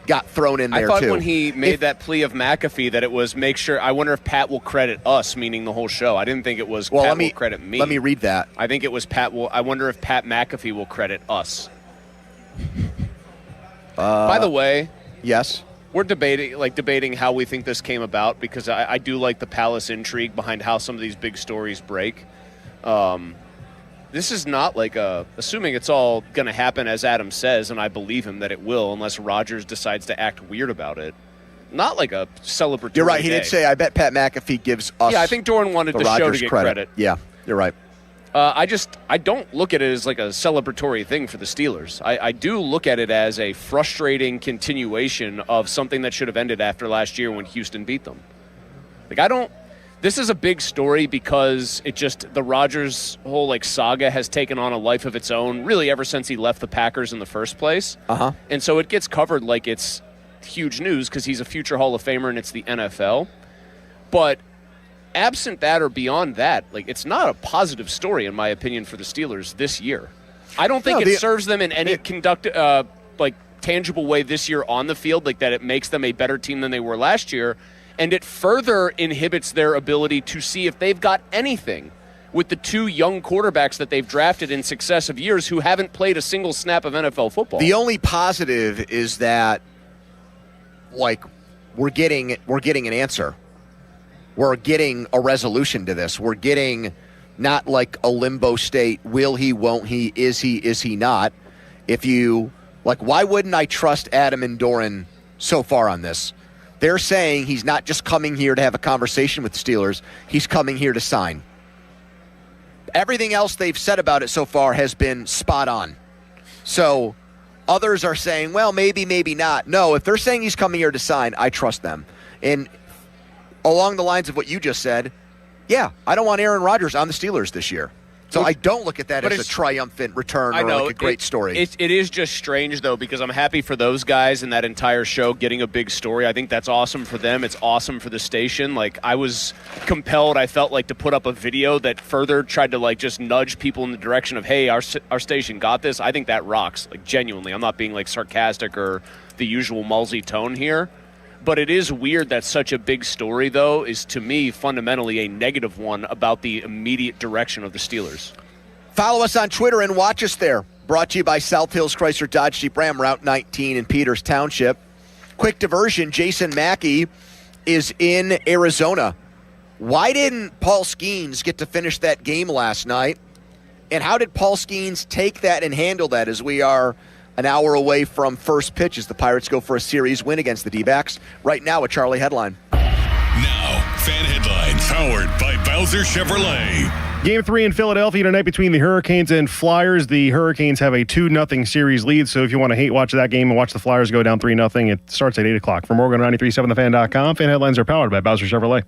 got thrown in there, I thought too. when he made that plea of McAfee that it was make sure, I wonder if Pat will credit us, meaning the whole show. I didn't think it was Pat will credit me. Let me read that. I think it was I wonder if Pat McAfee will credit us. By the way. Yes? We're debating how we think this came about because I do like the Palace intrigue behind how some of these big stories break. This is not like assuming it's all going to happen as Adam says, and I believe him that it will, unless Rodgers decides to act weird about it. Not like a celebratory You're right. He day. did say, I bet Pat McAfee gives us I think Doran wanted the show to get credit. Yeah, you're right. I don't look at it as like a celebratory thing for the Steelers. I do look at it as a frustrating continuation of something that should have ended after last year when Houston beat them. This is a big story because the Rodgers whole saga has taken on a life of its own really ever since he left the Packers in the first place. Uh-huh. And so it gets covered like it's huge news because he's a future Hall of Famer and it's the NFL. But absent that or beyond that, it's not a positive story in my opinion for the Steelers this year. I don't think it serves them in any tangible way this year on the field, that it makes them a better team than they were last year. And it further inhibits their ability to see if they've got anything with the two young quarterbacks that they've drafted in successive years who haven't played a single snap of NFL football. The only positive is that, we're getting an answer. We're getting a resolution to this. We're getting not like a limbo state. Will he, won't he, is he not? Why wouldn't I trust Adam and Doran so far on this? They're saying he's not just coming here to have a conversation with the Steelers. He's coming here to sign. Everything else they've said about it so far has been spot on. So others are saying, well, maybe, maybe not. No, if they're saying he's coming here to sign, I trust them. And along the lines of what you just said, yeah, I don't want Aaron Rodgers on the Steelers this year. So I don't look at that as a triumphant return or a great story. It is just strange, though, because I'm happy for those guys and that entire show getting a big story. I think that's awesome for them. It's awesome for the station. I was compelled, I felt to put up a video that further tried to just nudge people in the direction of, hey, our station got this. I think that rocks, genuinely. I'm not being sarcastic or the usual Mulsey tone here. But it is weird that such a big story, though, is to me fundamentally a negative one about the immediate direction of the Steelers. Follow us on Twitter and watch us there. Brought to you by South Hills Chrysler Dodge Jeep Ram, Route 19 in Peters Township. Quick diversion, Jason Mackey is in Arizona. Why didn't Paul Skeens get to finish that game last night? And how did Paul Skeens take that and handle that as we are an hour away from first pitch as the Pirates go for a series win against the D-backs? Right now, a Charlie headline. Now, fan headlines powered by Bowser Chevrolet. Game 3 in Philadelphia tonight between the Hurricanes and Flyers. The Hurricanes have a 2-0 series lead, so if you want to hate watch that game and watch the Flyers go down 3-0, it starts at 8 o'clock. For more, go to 937thefan.com. Fan headlines are powered by Bowser Chevrolet.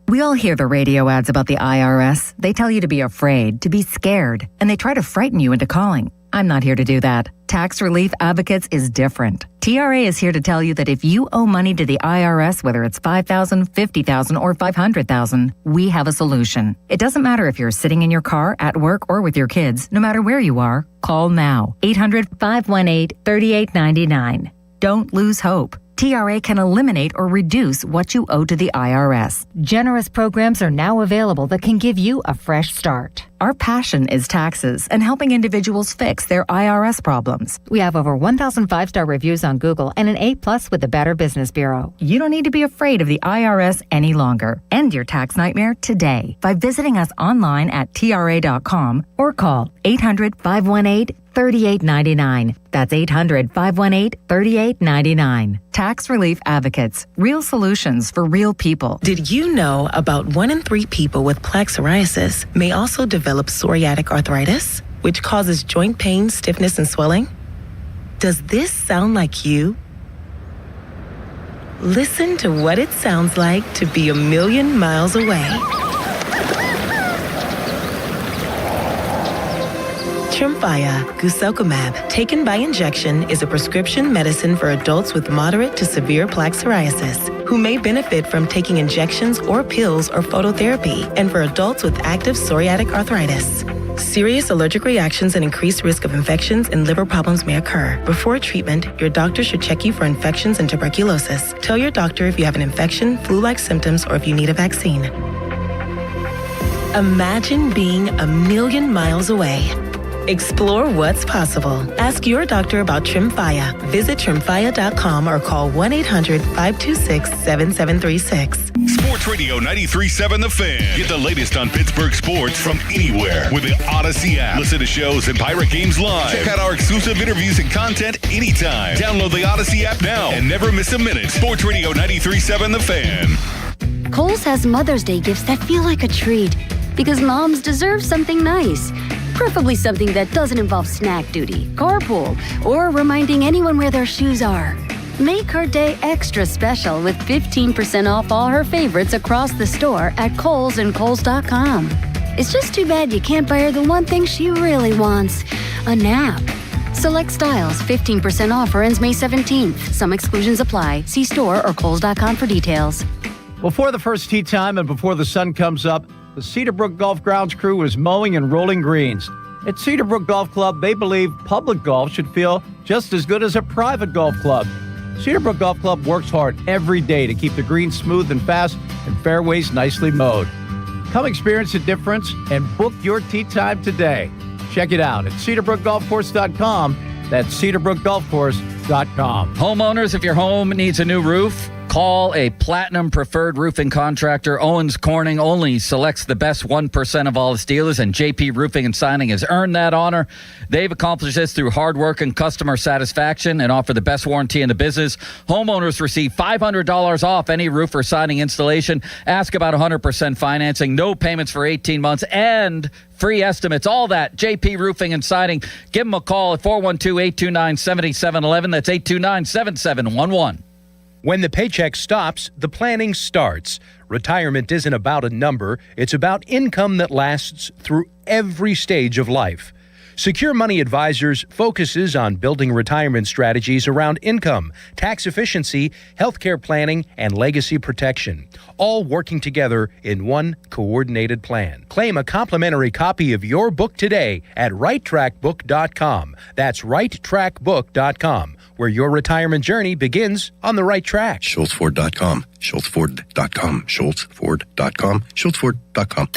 We all hear the radio ads about the IRS. They tell you to be afraid, to be scared, and they try to frighten you into calling. I'm not here to do that. Tax Relief Advocates is different. TRA is here to tell you that if you owe money to the IRS, whether it's $5,000, $50,000, or $500,000, we have a solution. It doesn't matter if you're sitting in your car, at work, or with your kids. No matter where you are, call now. 800-518-3899. Don't lose hope. TRA can eliminate or reduce what you owe to the IRS. Generous programs are now available that can give you a fresh start. Our passion is taxes and helping individuals fix their IRS problems. We have over 1,000 5-star reviews on Google and an A+ with the Better Business Bureau. You don't need to be afraid of the IRS any longer. End your tax nightmare today by visiting us online at TRA.com or call 800-518-3899. That's 800-518-3899. Tax Relief Advocates. Real solutions for real people. Did you know about 1 in 3 people with plaque psoriasis may also develop psoriatic arthritis, which causes joint pain, stiffness, and swelling? Does this sound like you? Listen to what it sounds like to be a million miles away. Tremfya guselkumab, taken by injection, is a prescription medicine for adults with moderate to severe plaque psoriasis who may benefit from taking injections or pills or phototherapy, and for adults with active psoriatic arthritis. Serious allergic reactions and increased risk of infections and liver problems may occur. Before treatment, your doctor should check you for infections and tuberculosis. Tell your doctor if you have an infection, flu-like symptoms, or if you need a vaccine. Imagine being a million miles away. Explore what's possible. Ask your doctor about Tremfya. Visit Tremfya.com or call 1-800-526-7736. Sports Radio 93.7 The Fan. Get the latest on Pittsburgh sports from anywhere with the Odyssey app. Listen to shows and Pirate games live. Check out our exclusive interviews and content anytime. Download the Odyssey app now and never miss a minute. Sports Radio 93.7 The Fan. Kohl's has Mother's Day gifts that feel like a treat because moms deserve something nice. Preferably something that doesn't involve snack duty, carpool, or reminding anyone where their shoes are. Make her day extra special with 15% off all her favorites across the store at Kohl's and Kohls.com. It's just too bad you can't buy her the one thing she really wants, a nap. Select styles, 15% offer ends May 17th. Some exclusions apply. See store or Kohls.com for details. Before the first tee time and before the sun comes up, the Cedarbrook Golf Grounds crew is mowing and rolling greens. At Cedarbrook Golf Club, they believe public golf should feel just as good as a private golf club. Cedarbrook Golf Club works hard every day to keep the greens smooth and fast and fairways nicely mowed. Come experience the difference and book your tee time today. Check it out at CedarbrookGolfCourse.com. That's CedarbrookGolfCourse.com. Homeowners, if your home needs a new roof, call a Platinum Preferred Roofing Contractor. Owens Corning only selects the best 1% of all its dealers, and JP Roofing and Signing has earned that honor. They've accomplished this through hard work and customer satisfaction and offer the best warranty in the business. Homeowners receive $500 off any roof or siding installation. Ask about 100% financing, no payments for 18 months, and free estimates. All that, JP Roofing and Siding. Give them a call at 412-829-7711. That's 829-7711. When the paycheck stops, the planning starts. Retirement isn't about a number. It's about income that lasts through every stage of life. Secure Money Advisors focuses on building retirement strategies around income, tax efficiency, healthcare planning, and legacy protection, all working together in one coordinated plan. Claim a complimentary copy of your book today at righttrackbook.com. That's righttrackbook.com, where your retirement journey begins on the right track. SchultzFord.com, SchultzFord.com, SchultzFord.com, SchultzFord.com.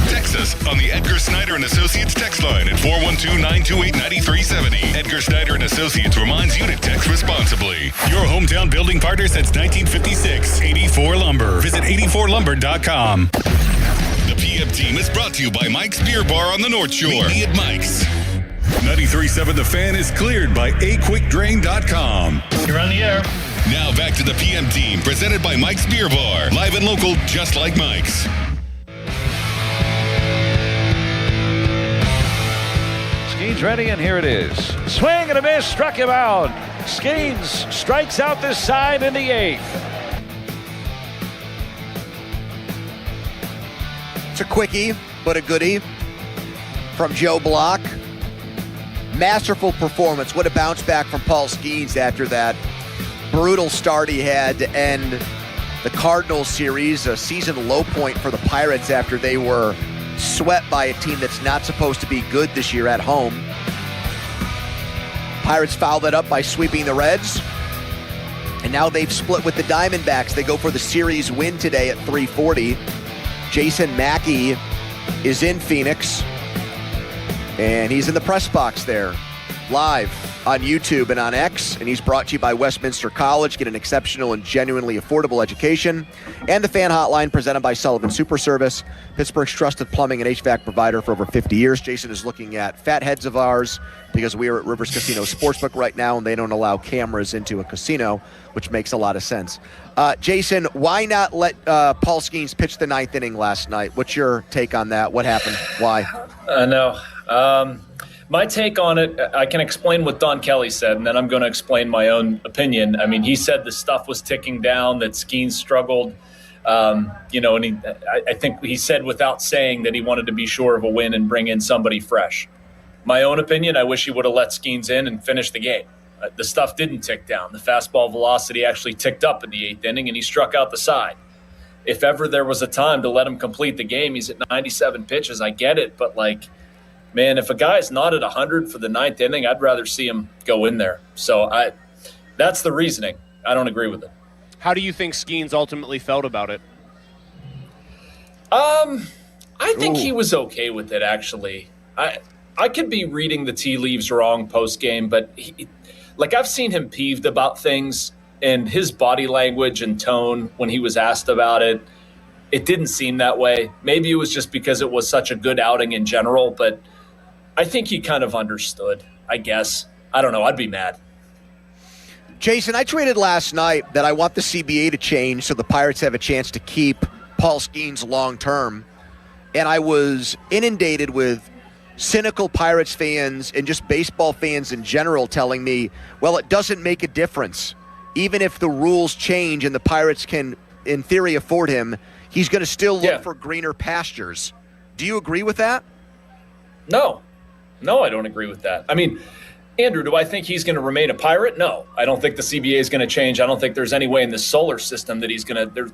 Text us on the Edgar Snyder & Associates text line at 412-928-9370. Edgar Snyder & Associates reminds you to text responsibly. Your hometown building partner since 1956. 84 Lumber. Visit 84lumber.com. The PM Team is brought to you by Mike's Beer Bar on the North Shore. Meet me at Mike's. 93.7 The Fan is cleared by aquickdrain.com. You're on the air. Now back to the PM Team, presented by Mike's Beer Bar. Live and local, just like Mike's. Skeens ready, and here it is. Swing and a miss, struck him out. Skeens strikes out this side in the 8th. It's a quickie, but a goodie from Joe Block. Masterful performance. What a bounce back from Paul Skeens after that brutal start he had to end the Cardinals series, a season low point for the Pirates after they were swept by a team that's not supposed to be good this year at home. Pirates fouled that up by sweeping the Reds, and now they've split with the Diamondbacks. They go for the series win today at 3:40. Jason Mackey is in Phoenix, and he's in the press box there, live on YouTube and on X, and he's brought to you by Westminster College. Get an exceptional and genuinely affordable education. And the Fan Hotline, presented by Sullivan Super Service, Pittsburgh's trusted plumbing and HVAC provider for over 50 years. Jason is looking at fat heads of ours because we are at Rivers Casino Sportsbook right now, and they don't allow cameras into a casino, which makes a lot of sense. Jason, why not let Paul Skeens pitch the 9th inning last night? What's your take on that? What happened? Why? No. My take on it, I can explain what Don Kelly said, and then I'm going to explain my own opinion. I mean, he said the stuff was ticking down, that Skeens struggled, and I think he said without saying that he wanted to be sure of a win and bring in somebody fresh. My own opinion, I wish he would have let Skeens in and finished the game. The stuff didn't tick down. The fastball velocity actually ticked up in the 8th inning, and he struck out the side. If ever there was a time to let him complete the game, he's at 97 pitches. I get it, but man, if a guy's not at 100 for the 9th inning, I'd rather see him go in there. So that's the reasoning. I don't agree with it. How do you think Skeens ultimately felt about it? I think he was okay with it, actually. I could be reading the tea leaves wrong post-game, but I've seen him peeved about things, and his body language and tone when he was asked about it, it didn't seem that way. Maybe it was just because it was such a good outing in general, but I think he kind of understood, I guess. I don't know. I'd be mad. Jason, I tweeted last night that I want the CBA to change so the Pirates have a chance to keep Paul Skeens long term. And I was inundated with cynical Pirates fans and just baseball fans in general telling me, well, it doesn't make a difference. Even if the rules change and the Pirates can, in theory, afford him, he's going to still look for greener pastures. Do you agree with that? No, I don't agree with that. I mean, Andrew, do I think he's going to remain a Pirate? No. I don't think the CBA is going to change. I don't think there's any way in the solar system that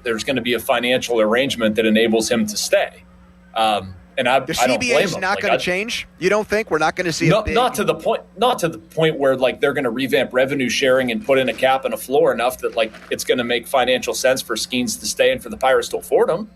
there's going to be a financial arrangement that enables him to stay. And the CBA is not going to change? You don't think? We're not going to see not to the point where they're going to revamp revenue sharing and put in a cap and a floor enough that it's going to make financial sense for Skeens to stay and for the Pirates to afford him.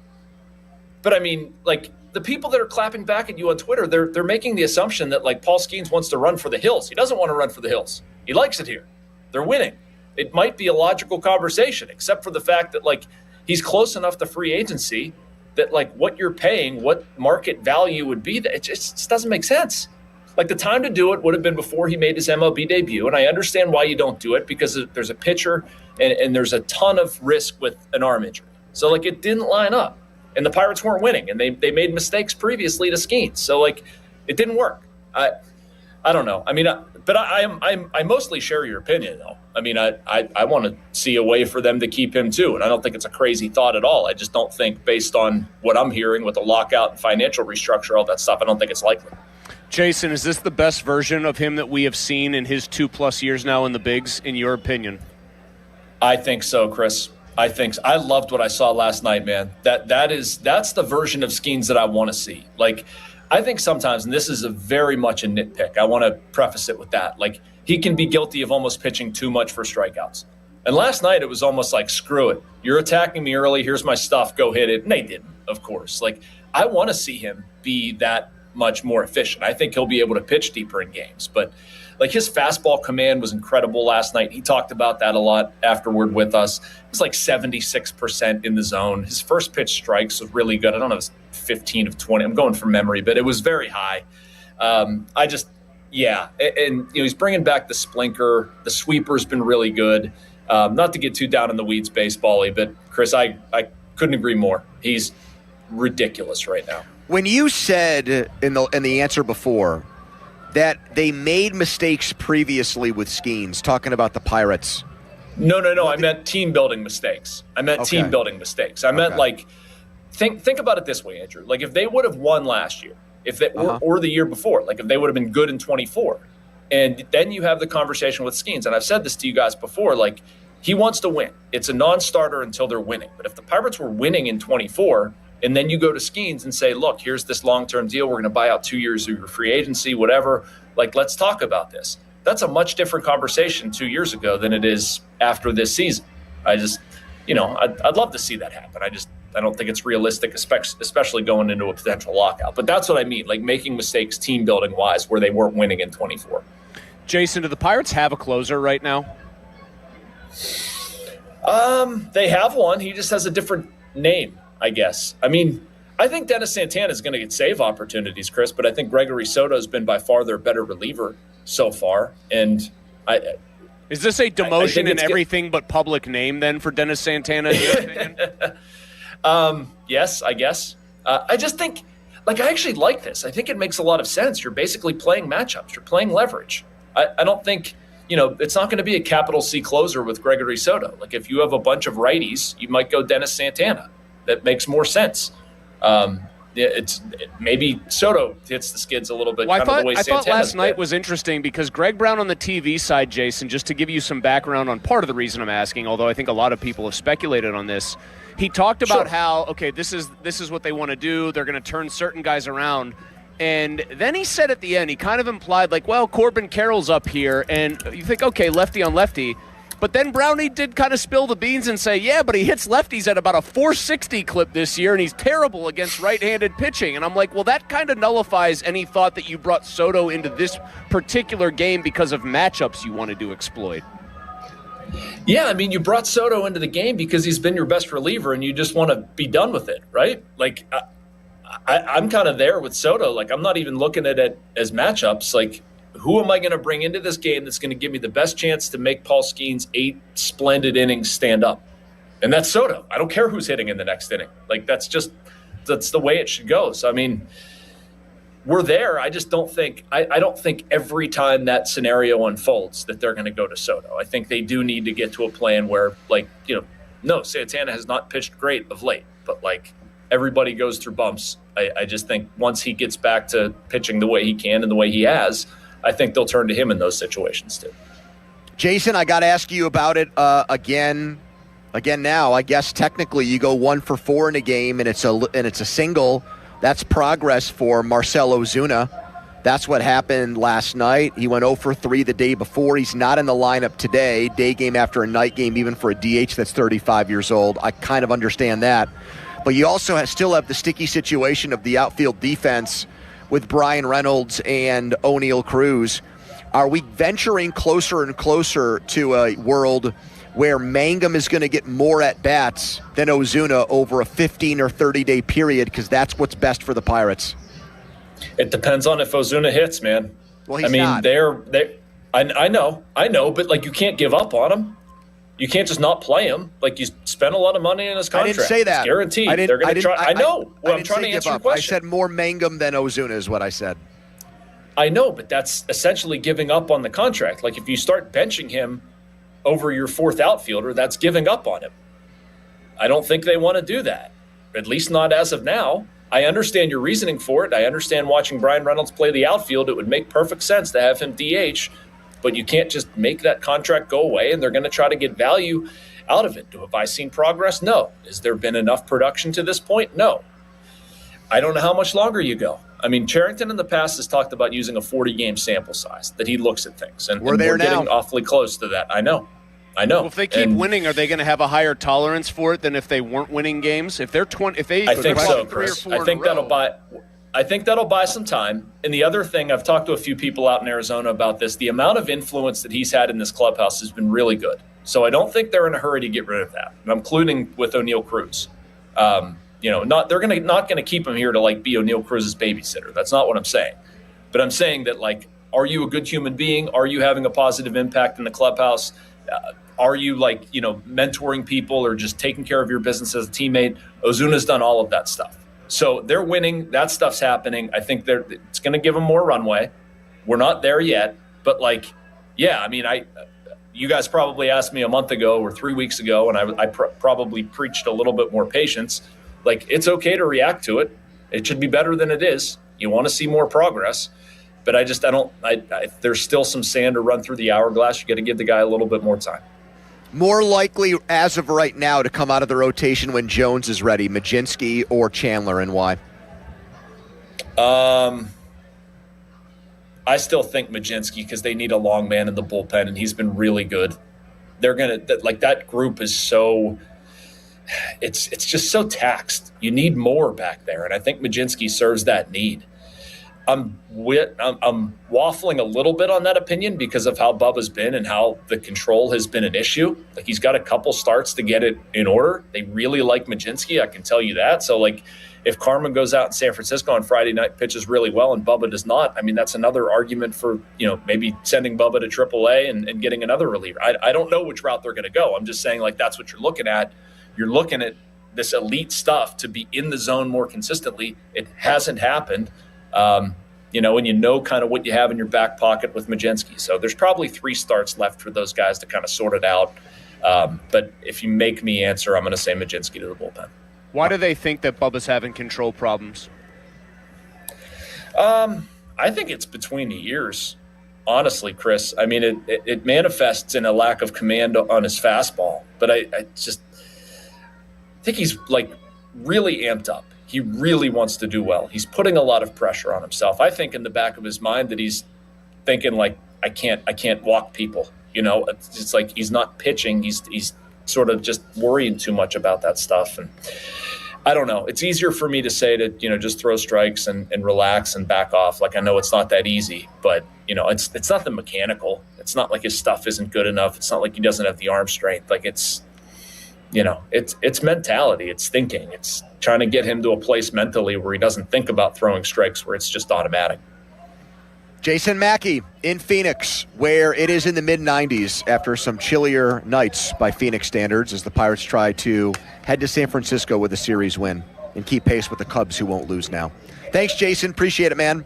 But I mean, the people that are clapping back at you on Twitter, they're making the assumption that Paul Skeens wants to run for the hills. He doesn't want to run for the hills. He likes it here. They're winning. It might be a logical conversation, except for the fact that he's close enough to free agency that what you're paying, what market value would be, that it just doesn't make sense. The time to do it would have been before he made his MLB debut, and I understand why you don't do it because there's a pitcher and there's a ton of risk with an arm injury. So it didn't line up. And the Pirates weren't winning, and they made mistakes previously to Skeens. So it didn't work. I don't know. I mean, but I mostly share your opinion though. I mean, I want to see a way for them to keep him too, and I don't think it's a crazy thought at all. I just don't think, based on what I'm hearing with the lockout and financial restructure, all that stuff, I don't think it's likely. Jason, is this the best version of him that we have seen in his 2+ years now in the bigs, in your opinion? I think so, Chris. I think so. I loved what I saw last night, man. That's the version of Skeens that I want to see. I think sometimes, and this is very much a nitpick, I want to preface it with that. He can be guilty of almost pitching too much for strikeouts. And last night it was almost screw it. You're attacking me early. Here's my stuff. Go hit it. And they didn't, of course. I want to see him be that much more efficient. I think he'll be able to pitch deeper in games. But like his fastball command was incredible last night. He talked about that a lot afterward with us. It was like 76% in the zone. His first pitch strikes was really good. I don't know if it was 15 of 20. I'm going from memory, but it was very high. And he's bringing back the splinker. The sweeper's been really good. Not to get too down in the weeds baseball-y, but Chris, I couldn't agree more. He's ridiculous right now. When you said in the answer before that they made mistakes previously with Skeens, talking about the Pirates. No. I meant team-building mistakes. I meant like think about it this way, Andrew. Like if they would have won last year, or the year before, like if they would have been good in 24, and then you have the conversation with Skeens, and I've said this to you guys before, like he wants to win. It's a non-starter until they're winning. But if the Pirates were winning in 24, and then you go to Skeens and say, look, here's this long-term deal. We're going to buy out 2 years of your free agency, whatever. Like, let's talk about this. That's a much different conversation 2 years ago than it is after this season. I'd love to see that happen. I don't think it's realistic, especially going into a potential lockout. But that's what I mean, like making mistakes team-building wise where they weren't winning in 24. Jason, do the Pirates have a closer right now? They have one. He just has a different name, I guess. I mean, I think Dennis Santana is going to get save opportunities, Chris, but I think Gregory Soto has been by far their better reliever so far. And is this a demotion in everything but public name then for Dennis Santana, in your opinion? Yes, I guess. I just think, I actually like this. I think it makes a lot of sense. You're basically playing matchups. You're playing leverage. I don't think, it's not going to be a capital C closer with Gregory Soto. Like if you have a bunch of righties, you might go Dennis Santana. That makes more sense. Maybe Soto hits the skids a little bit. Well, I thought last night was interesting because Greg Brown on the TV side, Jason, just to give you some background on part of the reason I'm asking, although I think a lot of people have speculated on this, he talked about how, okay, this is what they want to do. They're going to turn certain guys around. And then he said at the end, he kind of implied like, well, Corbin Carroll's up here. And you think, okay, lefty on lefty. But then Brownie did kind of spill the beans and say, yeah, but he hits lefties at about a 460 clip this year, and he's terrible against right-handed pitching. And I'm like, well, that kind of nullifies any thought that you brought Soto into this particular game because of matchups you wanted to exploit. Yeah, I mean, you brought Soto into the game because he's been your best reliever, and you just want to be done with it, right? Like, I'm kind of there with Soto. Like, I'm not even looking at it as matchups. Like, who am I going to bring into this game that's going to give me the best chance to make Paul Skeens 8 splendid innings stand up? And that's Soto. I don't care who's hitting in the next inning. Like, that's the way it should go. So, I mean, we're there. I just don't think I don't think every time that scenario unfolds that they're going to go to Soto. I think they do need to get to a plan where, no, Santana has not pitched great of late, but, everybody goes through bumps. I just think once he gets back to pitching the way he can and the way he has, I think they'll turn to him in those situations too. Jason, I got to ask you about it again now. I guess technically you go 1 for 4 in a game, and it's a single. That's progress for Marcell Ozuna. That's what happened last night. He went 0 for 3 the day before. He's not in the lineup today. Day game after a night game, even for a DH that's 35 years old. I kind of understand that. But you also still have the sticky situation of the outfield defense with Brian Reynolds and O'Neal Cruz. Are we venturing closer and closer to a world where Mangum is going to get more at-bats than Ozuna over a 15 or 30-day period because that's what's best for the Pirates? It depends on if Ozuna hits, man. Well, he's not. I know, but you can't give up on him. You can't just not play him. You spent a lot of money in his contract. I didn't say that. It's guaranteed. They're going to try. I know. I'm trying to answer your question. I said more Mangum than Ozuna is what I said. I know, but that's essentially giving up on the contract. If you start benching him over your fourth outfielder, that's giving up on him. I don't think they want to do that, at least not as of now. I understand your reasoning for it. I understand watching Brian Reynolds play the outfield. It would make perfect sense to have him DH. But you can't just make that contract go away, and they're going to try to get value out of it. Have I seen progress? No. Has there been enough production to this point? No. I don't know how much longer you go. I mean, Cherington in the past has talked about using a 40-game sample size, that he looks at things. And we're getting awfully close to that. I know. Well, if they keep winning, are they going to have a higher tolerance for it than if they weren't winning games? If they're 20, if they I think so, Chris. I think that'll buy. I think that'll buy some time. And the other thing, I've talked to a few people out in Arizona about this. The amount of influence that he's had in this clubhouse has been really good. So I don't think they're in a hurry to get rid of that. And I'm including with O'Neal Cruz. They're not going to keep him here to like be O'Neal Cruz's babysitter. That's not what I'm saying. But I'm saying that, like, are you a good human being? Are you having a positive impact in the clubhouse? Are you mentoring people or just taking care of your business as a teammate? Ozuna's done all of that stuff. So they're winning. That stuff's happening. I think it's going to give them more runway. We're not there yet, but you guys probably asked me a month ago or 3 weeks ago, and I probably preached a little bit more patience. Like, it's okay to react to it. It should be better than it is. You want to see more progress, but there's still some sand to run through the hourglass. You got to give the guy a little bit more time. More likely as of right now to come out of the rotation when Jones is ready, Majinski or Chandler, and why? I still think Majinski, because they need a long man in the bullpen, and he's been really good. They're that group is so it's just so taxed. You need more back there, and I think Majinski serves that need. I'm waffling a little bit on that opinion because of how Bubba's been and how the control has been an issue. Like, he's got a couple starts to get it in order. They really like Majinski, I can tell you that. So, if Carmen goes out in San Francisco on Friday night, pitches really well, and Bubba does not, that's another argument for, maybe sending Bubba to AAA and getting another reliever. I don't know which route they're going to go. I'm just saying, that's what you're looking at. You're looking at this elite stuff to be in the zone more consistently. It hasn't happened. And kind of what you have in your back pocket with Majinski. So there's probably 3 starts left for those guys to kind of sort it out. But if you make me answer, I'm going to say Majinski to the bullpen. Why do they think that Bubba's having control problems? I think it's between the ears, honestly, Chris. It manifests in a lack of command on his fastball. But I think he's really amped up. He really wants to do well. He's putting a lot of pressure on himself. I think in the back of his mind that he's thinking I can't walk people. It's like he's not pitching. He's sort of just worrying too much about that stuff. And I don't know. It's easier for me to say to, just throw strikes and relax and back off. I know it's not that easy, but it's nothing mechanical. It's not like his stuff isn't good enough. It's not like he doesn't have the arm strength. It's mentality. It's thinking. It's trying to get him to a place mentally where he doesn't think about throwing strikes, where it's just automatic. Jason Mackey in Phoenix, where it is in the mid-90s after some chillier nights by Phoenix standards as the Pirates try to head to San Francisco with a series win and keep pace with the Cubs, who won't lose now. Thanks, Jason. Appreciate it, man.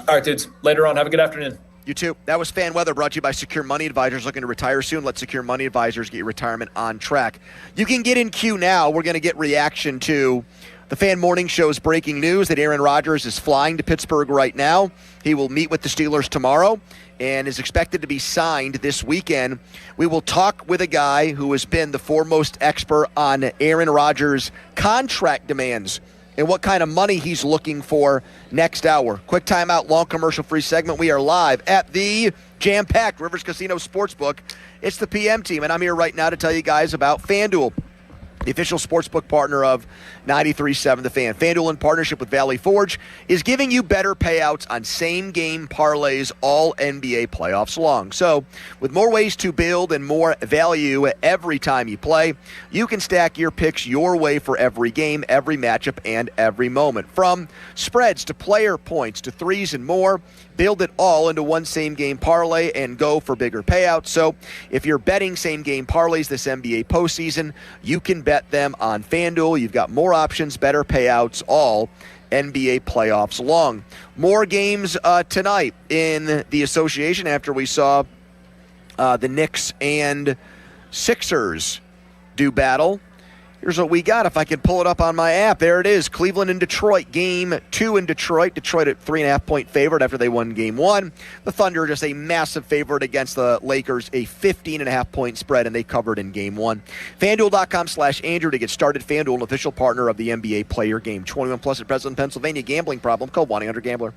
All right, dudes. Later on. Have a good afternoon. You too. That was Fan Weather, brought to you by Secure Money Advisors. Looking to retire soon? Let Secure Money Advisors get your retirement on track. You can get in queue now. We're going to get reaction to the Fan Morning Show's breaking news that Aaron Rodgers is flying to Pittsburgh right now. He will meet with the Steelers tomorrow and is expected to be signed this weekend. We will talk with a guy who has been the foremost expert on Aaron Rodgers' contract demands and what kind of money he's looking for next hour. Quick timeout, long commercial-free segment. We are live at the jam-packed Rivers Casino Sportsbook. It's the PM team, and I'm here right now to tell you guys about FanDuel, the official sportsbook partner of 93.7 The Fan. FanDuel, in partnership with Valley Forge, is giving you better payouts on same-game parlays all NBA playoffs long. So, with more ways to build and more value every time you play, you can stack your picks your way for every game, every matchup, and every moment. From spreads to player points to threes and more, build it all into one same-game parlay and go for bigger payouts. So if you're betting same-game parlays this NBA postseason, you can bet them on FanDuel. You've got more options, better payouts, all NBA playoffs long. More games tonight in the association after we saw the Knicks and Sixers do battle. Here's what we got. If I can pull it up on my app, there it is. Cleveland and Detroit, game 2 in Detroit. Detroit at 3.5-point favorite after they won game 1. The Thunder just a massive favorite against the Lakers, a 15.5-point spread, and they covered in game 1. FanDuel.com/Andrew to get started. FanDuel, an official partner of the NBA player game. 21 plus at present in Pennsylvania. Gambling problem? Call 1-800-GAMBLER.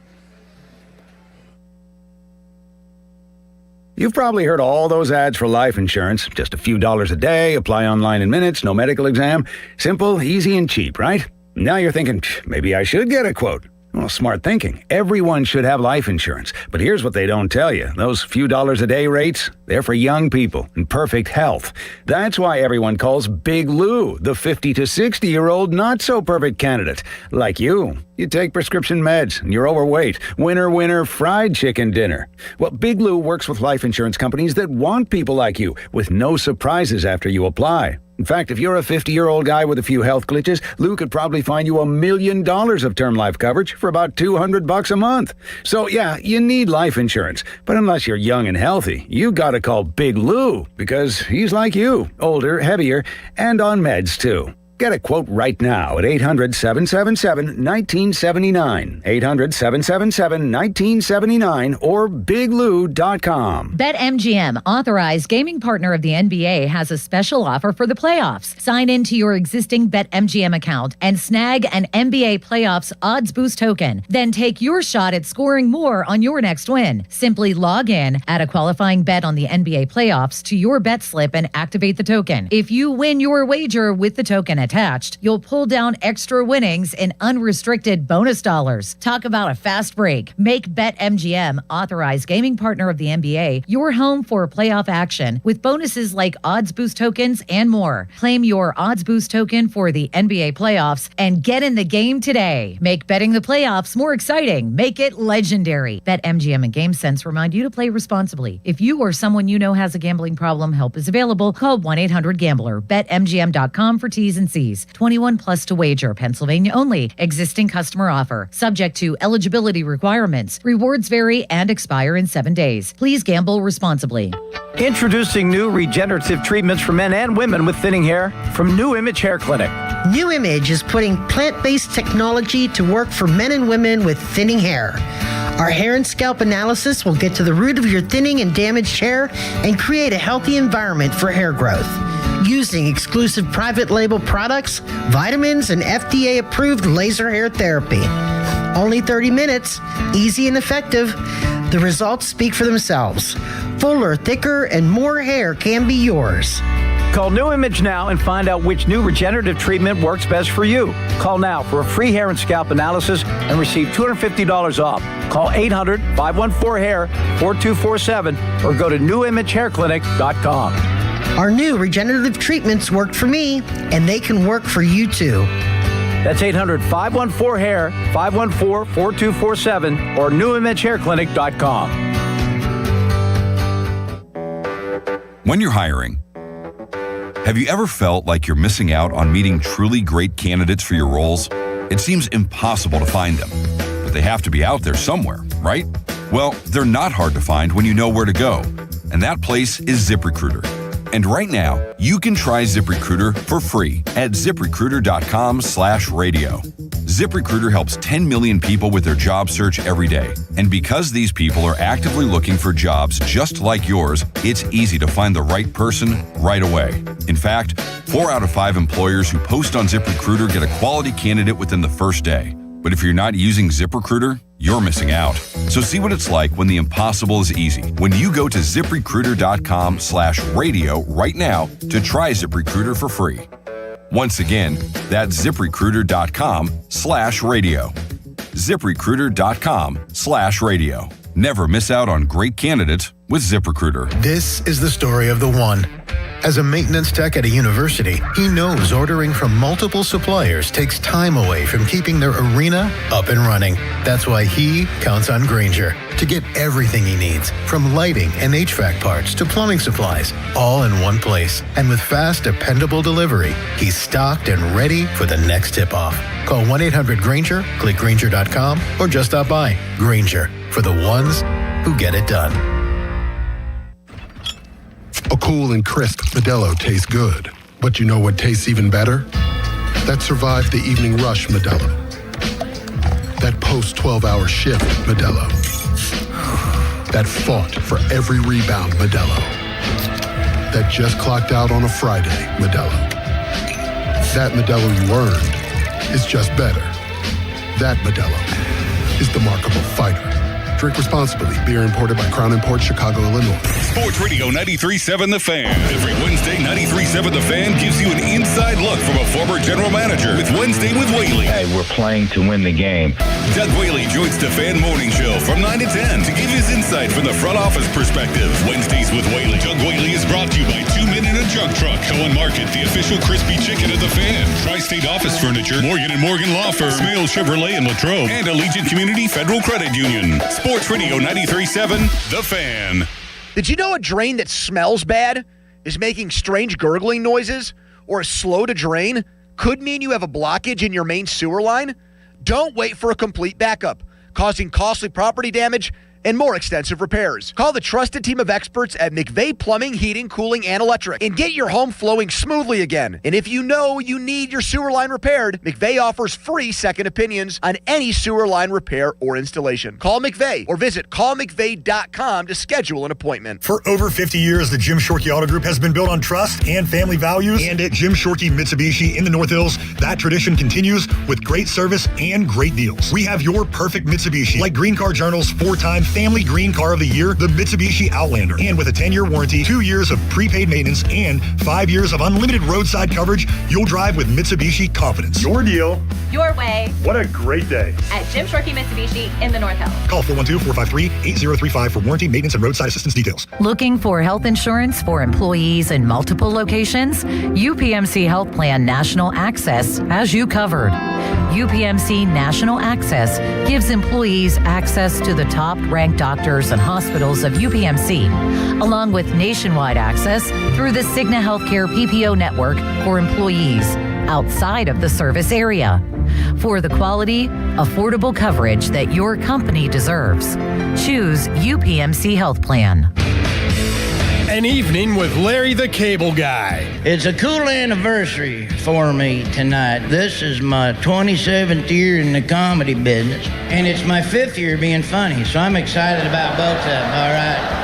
You've probably heard all those ads for life insurance. Just a few dollars a day, apply online in minutes, no medical exam. Simple, easy, and cheap, right? Now you're thinking, maybe I should get a quote. Well, smart thinking. Everyone should have life insurance. But here's what they don't tell you. Those few dollars a day rates, they're for young people in perfect health. That's why everyone calls Big Lou the 50 to 60-year-old not-so-perfect candidate. Like you. You take prescription meds, and you're overweight. Winner, fried chicken dinner. Well, Big Lou works with life insurance companies that want people like you, with no surprises after you apply. In fact, if you're a 50-year-old guy with a few health glitches, Lou could probably find you $1 million of term life coverage for about $200 a month. So yeah, you need life insurance. But unless you're young and healthy, you gotta call Big Lou, because he's like you, older, heavier, and on meds too. Get a quote right now at 800-777-1979, 800-777-1979, or biglou.com. BetMGM, authorized gaming partner of the NBA, has a special offer for the playoffs. Sign into your existing BetMGM account and snag an NBA playoffs odds boost token. Then take your shot at scoring more on your next win. Simply log in, add a qualifying bet on the NBA playoffs to your bet slip, and activate the token. If you win your wager with the token attached, you'll pull down extra winnings in unrestricted bonus dollars. Talk about a fast break. Make BetMGM, authorized gaming partner of the NBA, your home for playoff action with bonuses like odds boost tokens and more. Claim your odds boost token for the NBA playoffs and get in the game today. Make betting the playoffs more exciting. Make it legendary. BetMGM and GameSense remind you to play responsibly. If you or someone you know has a gambling problem, help is available. Call 1-800-GAMBLER. BetMGM.com for T's and C's. 21 plus to wager. Pennsylvania only. Existing customer offer. Subject to eligibility requirements. Rewards vary and expire in 7 days. Please gamble responsibly. Introducing new regenerative treatments for men and women with thinning hair from New Image Hair Clinic. New Image is putting plant-based technology to work for men and women with thinning hair. Our hair and scalp analysis will get to the root of your thinning and damaged hair and create a healthy environment for hair growth. Using exclusive private label products, vitamins, and FDA-approved laser hair therapy. Only 30 minutes, easy and effective. The results speak for themselves. Fuller, thicker, and more hair can be yours. Call New Image now and find out which new regenerative treatment works best for you. Call now for a free hair and scalp analysis and receive $250 off. Call 800-514-HAIR 4247 or go to newimagehairclinic.com. Our new regenerative treatments worked for me, and they can work for you too. That's 800-514-HAIR 514-4247 or newimagehairclinic.com. When you're hiring, have you ever felt like you're missing out on meeting truly great candidates for your roles? It seems impossible to find them, but they have to be out there somewhere, right? Well, they're not hard to find when you know where to go, and that place is ZipRecruiter. And right now, you can try ZipRecruiter for free at ZipRecruiter.com/radio. ZipRecruiter helps 10 million people with their job search every day. And because these people are actively looking for jobs just like yours, it's easy to find the right person right away. In fact, 4 out of 5 employers who post on ZipRecruiter get a quality candidate within the first day. But if you're not using ZipRecruiter, you're missing out. So see what it's like when the impossible is easy. When you go to ZipRecruiter.com/radio right now to try ZipRecruiter for free. Once again, that's ZipRecruiter.com/radio. ZipRecruiter.com/radio. Never miss out on great candidates with ZipRecruiter. This is the story of the one. As a maintenance tech at a university, he knows ordering from multiple suppliers takes time away from keeping their arena up and running. That's why he counts on Grainger to get everything he needs, from lighting and HVAC parts to plumbing supplies, all in one place. And with fast, dependable delivery, he's stocked and ready for the next tip-off. Call 1-800-GRAINGER, click Grainger.com, or just stop by. Grainger, for the ones who get it done. A cool and crisp Modelo tastes good. But you know what tastes even better? That survived the evening rush Modelo. That post-12-hour shift Modelo. That fought for every rebound Modelo. That just clocked out on a Friday Modelo. That Modelo you earned is just better. That Modelo is the markable fighter. Drink responsibly. Beer imported by Crown Imports, Chicago, Illinois. Sports Radio 93.7 The Fan. Every Wednesday, 93.7 The Fan gives you an inside look from a former general manager with Wednesday with Whaley. Hey, we're playing to win the game. Doug Whaley joins the Fan Morning Show from 9 to 10 to give his insight from the front office perspective. Wednesdays with Whaley. Doug Whaley is brought to you by 2 Men in a Junk Truck. Cohen Market, the official crispy chicken of the Fan. Tri-State Office Furniture, Morgan & Morgan Law Firm, Smale Chevrolet in Latrobe, and Allegiant Community Federal Credit Union. Sports Radio 93.7 The Fan. Did you know a drain that smells bad is making strange gurgling noises or is slow to drain could mean you have a blockage in your main sewer line? Don't wait for a complete backup, causing costly property damage and more extensive repairs. Call the trusted team of experts at McVeigh Plumbing, Heating, Cooling, and Electric and get your home flowing smoothly again. And if you know you need your sewer line repaired, McVeigh offers free second opinions on any sewer line repair or installation. Call McVeigh or visit callmcveigh.com to schedule an appointment. For over 50 years, the Jim Shorkey Auto Group has been built on trust and family values. And at Jim Shorkey Mitsubishi in the North Hills, that tradition continues with great service and great deals. We have your perfect Mitsubishi, like Green Car Journal's 4-time Family Green Car of the Year, the Mitsubishi Outlander. And with a 10-year warranty, 2 years of prepaid maintenance, and 5 years of unlimited roadside coverage, you'll drive with Mitsubishi confidence. Your deal. Your way. What a great day. At Jim Shorkey Mitsubishi in the North Hills. Call 412-453-8035 for warranty, maintenance, and roadside assistance details. Looking for health insurance for employees in multiple locations? UPMC Health Plan National Access has you covered. UPMC National Access gives employees access to the top-ranked doctors and hospitals of UPMC, along with nationwide access through the Cigna Healthcare PPO network for employees outside of the service area. For the quality, affordable coverage that your company deserves, choose UPMC Health Plan. An evening with Larry the Cable Guy. It's a cool anniversary for me tonight. This is my 27th year in the comedy business, and it's my 5th year being funny, so I'm excited about both of them, all right?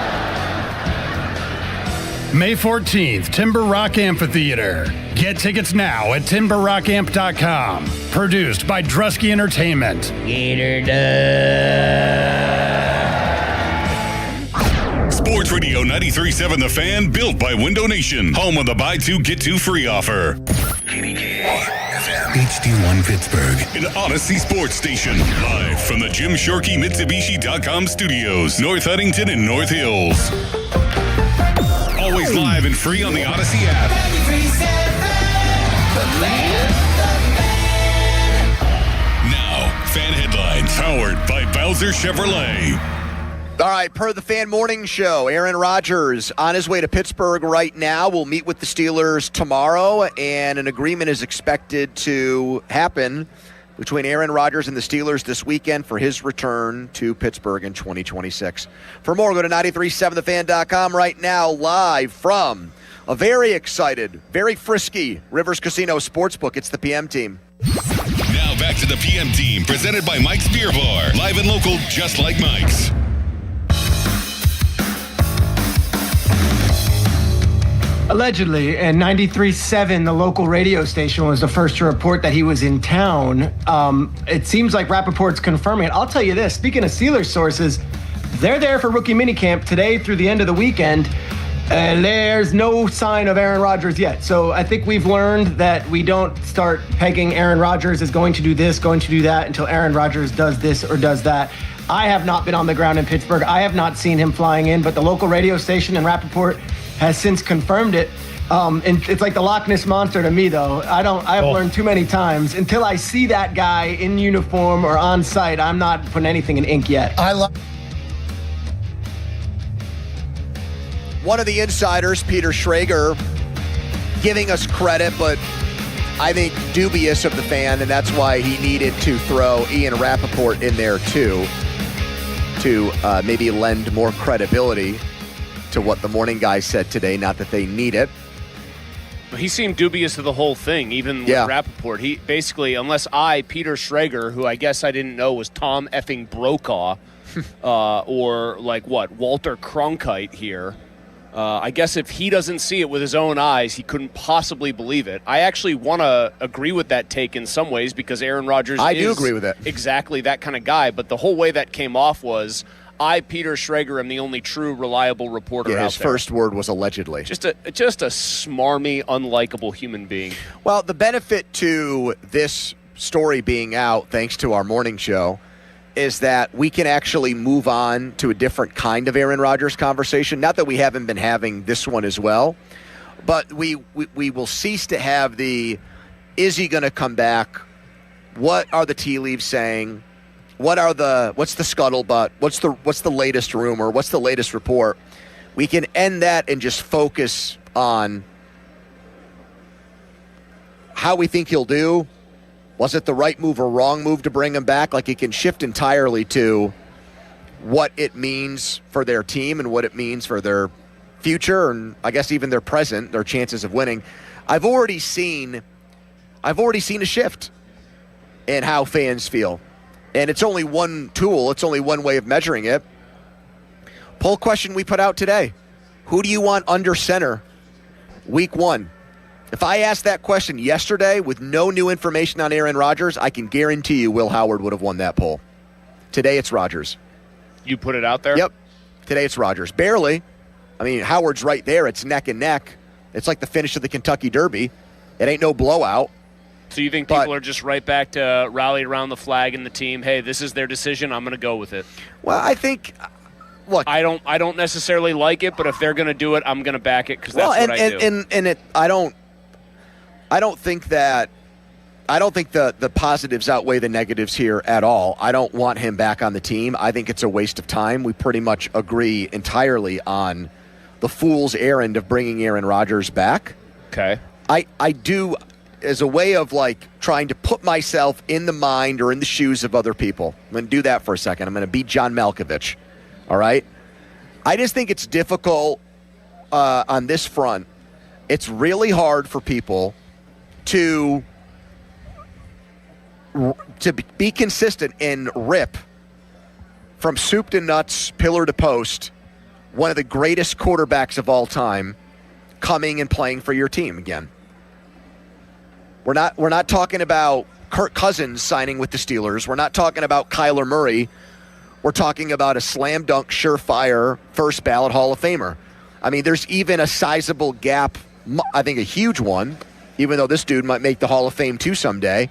May 14th, Timber Rock Amphitheater. Get tickets now at timberrockamp.com. Produced by Drusky Entertainment. Get her done. Sports Radio 93.7 The Fan, built by Window Nation. Home of the buy two, get two free offer. HD1 Pittsburgh. An Odyssey sports station. Live from the Jim Shorkey Mitsubishi.com studios. North Huntington and North Hills. Always live and free on the Odyssey app. 93.7 The Fan. Now, fan headlines powered by Bowser Chevrolet. All right, per the Fan Morning Show, Aaron Rodgers on his way to Pittsburgh right now. We'll meet with the Steelers tomorrow, and an agreement is expected to happen between Aaron Rodgers and the Steelers this weekend for his return to Pittsburgh in 2026. For more, go to 937thefan.com right now, live from a very excited, very frisky Rivers Casino Sportsbook. It's the PM team. Now back to the PM team, presented by Mike's Beer Bar. Live and local, just like Mike's. Allegedly, and 93.7, the local radio station, was the first to report that he was in town. It seems like Rappaport's confirming it. I'll tell you this, speaking of Steelers sources, they're there for rookie minicamp today through the end of the weekend, and there's no sign of Aaron Rodgers yet. So I think we've learned that we don't start pegging Aaron Rodgers as going to do this, going to do that, until Aaron Rodgers does this or does that. I have not been on the ground in Pittsburgh. I have not seen him flying in, but the local radio station in Rappaport has since confirmed it. And it's like the Loch Ness Monster to me, though. I've learned too many times. Until I see that guy in uniform or on site, I'm not putting anything in ink yet. One of the insiders, Peter Schrager, giving us credit, but I think dubious of the Fan, and that's why he needed to throw Ian Rappaport in there, too, to maybe lend more credibility to what the morning guy said today, not that they need it. He seemed dubious of the whole thing, even with Rappaport. He basically, unless Peter Schrager, who I guess I didn't know was Tom effing Brokaw, or Walter Cronkite here, I guess if he doesn't see it with his own eyes, he couldn't possibly believe it. I actually want to agree with that take in some ways because Aaron Rodgers do agree with it. Exactly that kind of guy, but the whole way that came off was, I, Peter Schrager, am the only true reliable reporter out there. His first word was allegedly. Just a smarmy, unlikable human being. Well, the benefit to this story being out, thanks to our morning show, is that we can actually move on to a different kind of Aaron Rodgers conversation. Not that we haven't been having this one as well, but we will cease to have the, is he going to come back? What are the tea leaves saying? What's the scuttlebutt? What's the latest rumor? What's the latest report? We can end that and just focus on how we think he'll do. Was it the right move or wrong move to bring him back? Like, it can shift entirely to what it means for their team and what it means for their future and I guess even their present, their chances of winning. I've already seen a shift in how fans feel. And it's only one tool. It's only one way of measuring it. Poll question we put out today. Who do you want under center week 1? If I asked that question yesterday with no new information on Aaron Rodgers, I can guarantee you Will Howard would have won that poll. Today it's Rodgers. You put it out there? Yep. Today it's Rodgers. Barely. I mean, Howard's right there. It's neck and neck. It's like the finish of the Kentucky Derby. It ain't no blowout. So you think people are just right back to rally around the flag and the team? Hey, this is their decision. I'm going to go with it. Well, I think, look, I don't necessarily like it, but if they're going to do it, I'm going to back it because that's what I do. I don't think the positives outweigh the negatives here at all. I don't want him back on the team. I think it's a waste of time. We pretty much agree entirely on the fool's errand of bringing Aaron Rodgers back. Okay. I do, as a way of like trying to put myself in the mind or in the shoes of other people. I'm going to do that for a second. I'm going to be John Malkovich. All right? I just think it's difficult on this front. It's really hard for people to be consistent and rip from soup to nuts, pillar to post, one of the greatest quarterbacks of all time coming and playing for your team again. We're not talking about Kirk Cousins signing with the Steelers. We're not talking about Kyler Murray. We're talking about a slam dunk, surefire, first ballot Hall of Famer. I mean, there's even a sizable gap, I think a huge one, even though this dude might make the Hall of Fame too someday,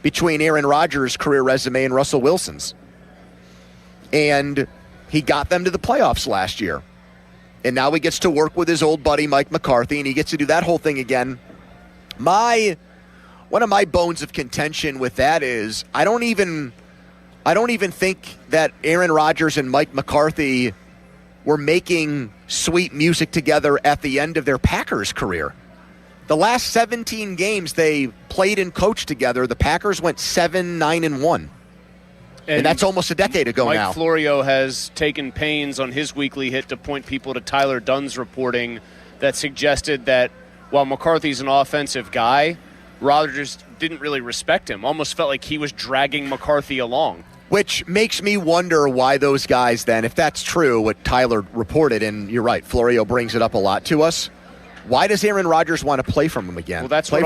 between Aaron Rodgers' career resume and Russell Wilson's. And he got them to the playoffs last year. And now he gets to work with his old buddy Mike McCarthy, and he gets to do that whole thing again. One of my bones of contention with that is I don't even think that Aaron Rodgers and Mike McCarthy were making sweet music together at the end of their Packers career. The last 17 games they played and coached together, the Packers went 7-9-1. And that's almost a decade ago now. Mike Florio has taken pains on his weekly hit to point people to Tyler Dunn's reporting that suggested that while McCarthy's an offensive guy, Rodgers didn't really respect him. Almost felt like he was dragging McCarthy along. Which makes me wonder why those guys then, if that's true, what Tyler reported, and you're right, Florio brings it up a lot to us, why does Aaron Rodgers want to play from him again? Well, that's what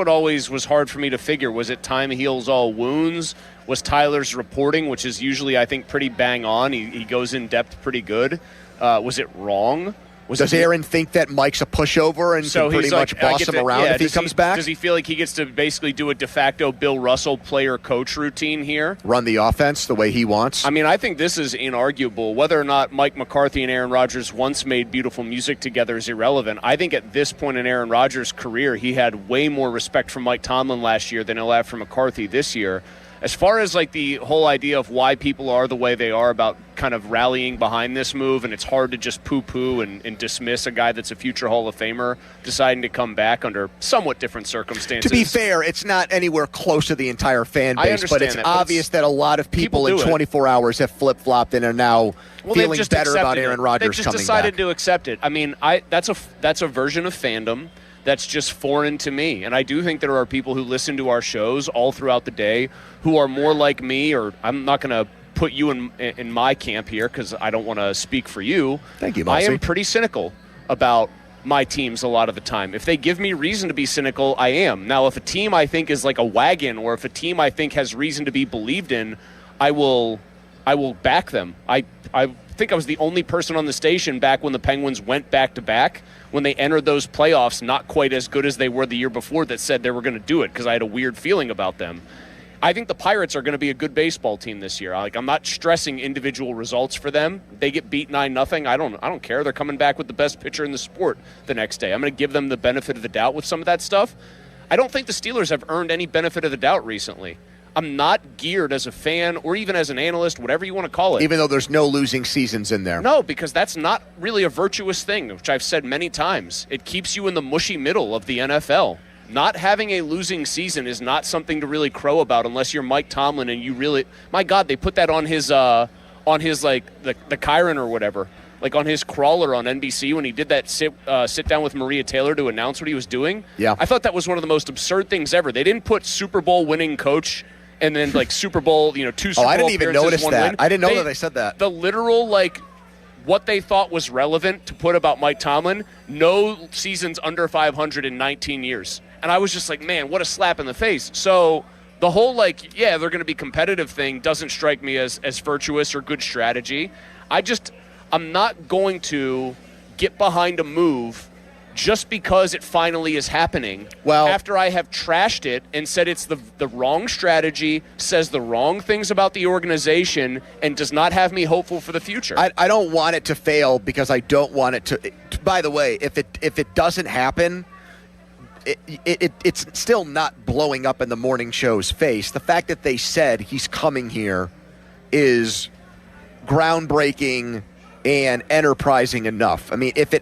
always was hard for me to figure. Was it time heals all wounds? Was Tyler's reporting, which is usually, I think, pretty bang on, he goes in depth pretty good, was it wrong? Does Aaron think that Mike's a pushover and can pretty much boss him around if he comes back? Does he feel like he gets to basically do a de facto Bill Russell player-coach routine here? Run the offense the way he wants? I mean, I think this is inarguable. Whether or not Mike McCarthy and Aaron Rodgers once made beautiful music together is irrelevant. I think at this point in Aaron Rodgers' career, he had way more respect for Mike Tomlin last year than he'll have for McCarthy this year. As far as like the whole idea of why people are the way they are about kind of rallying behind this move, and it's hard to just poo-poo and dismiss a guy that's a future Hall of Famer deciding to come back under somewhat different circumstances. To be fair, it's not anywhere close to the entire fan base, but it's obvious that a lot of people in 24 hours have flip-flopped and are now feeling better about Aaron Rodgers coming back. They've just decided to accept it. I mean, that's a version of fandom that's just foreign to me. And I do think there are people who listen to our shows all throughout the day who are more like me, or I'm not going to put you in my camp here because I don't want to speak for you. Thank you, I Mossy. am pretty cynical about my teams a lot of the time. If they give me reason to be cynical, I am. Now, if a team I think is like a wagon, or if a team I think has reason to be believed in, I will I will back them. I think I was the only person on the station back when the Penguins went back-to-back, when they entered those playoffs not quite as good as they were the year before, that said they were going to do it because I had a weird feeling about them. I think the Pirates are going to be a good baseball team this year. I'm not stressing individual results for them. They get beat 9-0. I don't care. They're coming back with the best pitcher in the sport the next day. I'm going to give them the benefit of the doubt with some of that stuff. I don't think the Steelers have earned any benefit of the doubt recently. I'm not geared as a fan or even as an analyst, whatever you want to call it. Even though there's no losing seasons in there. No, because that's not really a virtuous thing, which I've said many times. It keeps you in the mushy middle of the NFL. Not having a losing season is not something to really crow about unless you're Mike Tomlin and you really, my God, they put that on his like the Chiron or whatever, like on his crawler on NBC when he did that sit down with Maria Taylor to announce what he was doing. Yeah, I thought that was one of the most absurd things ever. They didn't put Super Bowl winning coach and then like Super Bowl, 2 Super Bowl I didn't even notice that. Win. I didn't know that they said that. The literal what they thought was relevant to put about Mike Tomlin, no seasons under 500 in 19 years. And I was just like, man, what a slap in the face. So the whole they're going to be competitive thing doesn't strike me as virtuous or good strategy. I'm not going to get behind a move just because it finally is happening. Well, after I have trashed it and said it's the wrong strategy, says the wrong things about the organization, and does not have me hopeful for the future. I don't want it to fail because I don't want it to. By the way, if it doesn't happen, it's still not blowing up in the morning show's face. The fact that they said he's coming here is groundbreaking and enterprising enough. I mean, if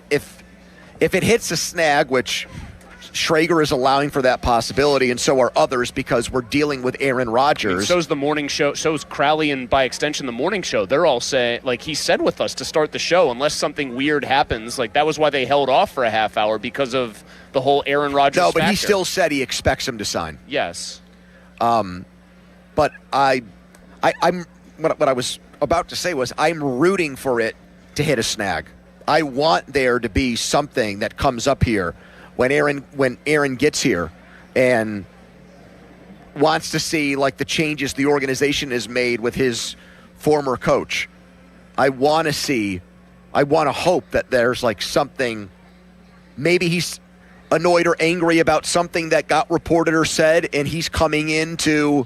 it hits a snag, which Schrager is allowing for that possibility, and so are others because we're dealing with Aaron Rodgers. I mean, so's the morning show, so's Crowley, and by extension the morning show. They're all saying, he said with us to start the show, unless something weird happens, that was why they held off for a half hour because of the whole Aaron Rodgers No, but factor. he still said he expects him to sign. Yes. But I'm what I was about to say was I'm rooting for it to hit a snag. I want there to be something that comes up here when Aaron gets here and wants to see the changes the organization has made with his former coach. I want to hope that there's something, maybe he's annoyed or angry about something that got reported or said, and he's coming in to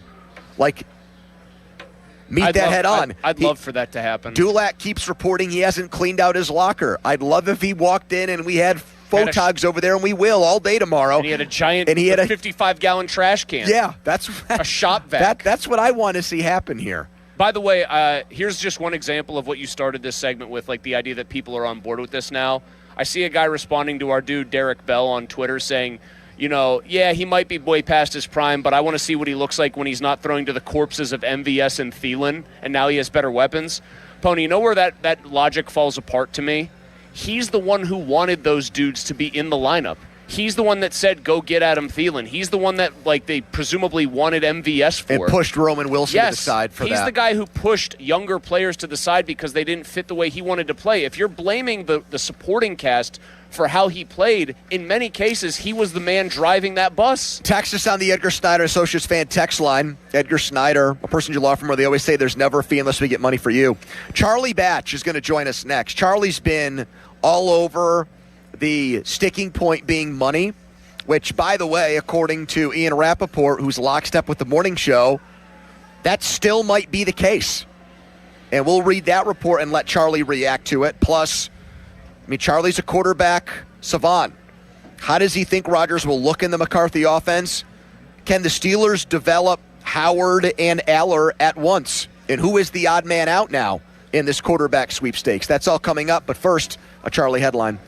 meet that head on. I'd love for that to happen. Dulac keeps reporting he hasn't cleaned out his locker. I'd love if he walked in and we had photogs over there, and we will all day tomorrow. And he had a giant 55-gallon trash can. Yeah, that's a shop vac. That's what I want to see happen here. By the way, here's just one example of what you started this segment with, the idea that people are on board with this now. I see a guy responding to our dude Derek Bell on Twitter saying, he might be way past his prime, but I want to see what he looks like when he's not throwing to the corpses of MVS and Thielen, and now he has better weapons. Pony, you know where that logic falls apart to me? He's the one who wanted those dudes to be in the lineup. He's the one that said, go get Adam Thielen. He's the one that, they presumably wanted MVS for. And pushed Roman Wilson to the side for that. He's the guy who pushed younger players to the side because they didn't fit the way he wanted to play. If you're blaming the supporting cast for how he played, in many cases, he was the man driving that bus. Text us on the Edgar Snyder Associates fan text line. Edgar Snyder, a person you law firm where they always say there's never a fee unless we get money for you. Charlie Batch is going to join us next. Charlie's been all over the sticking point being money, which, by the way, according to Ian Rappaport, who's lockstep with the morning show, that still might be the case. And we'll read that report and let Charlie react to it. Plus, Charlie's a quarterback savant. How does he think Rodgers will look in the McCarthy offense? Can the Steelers develop Howard and Aller at once? And who is the odd man out now in this quarterback sweepstakes? That's all coming up. But first, a Charlie headline.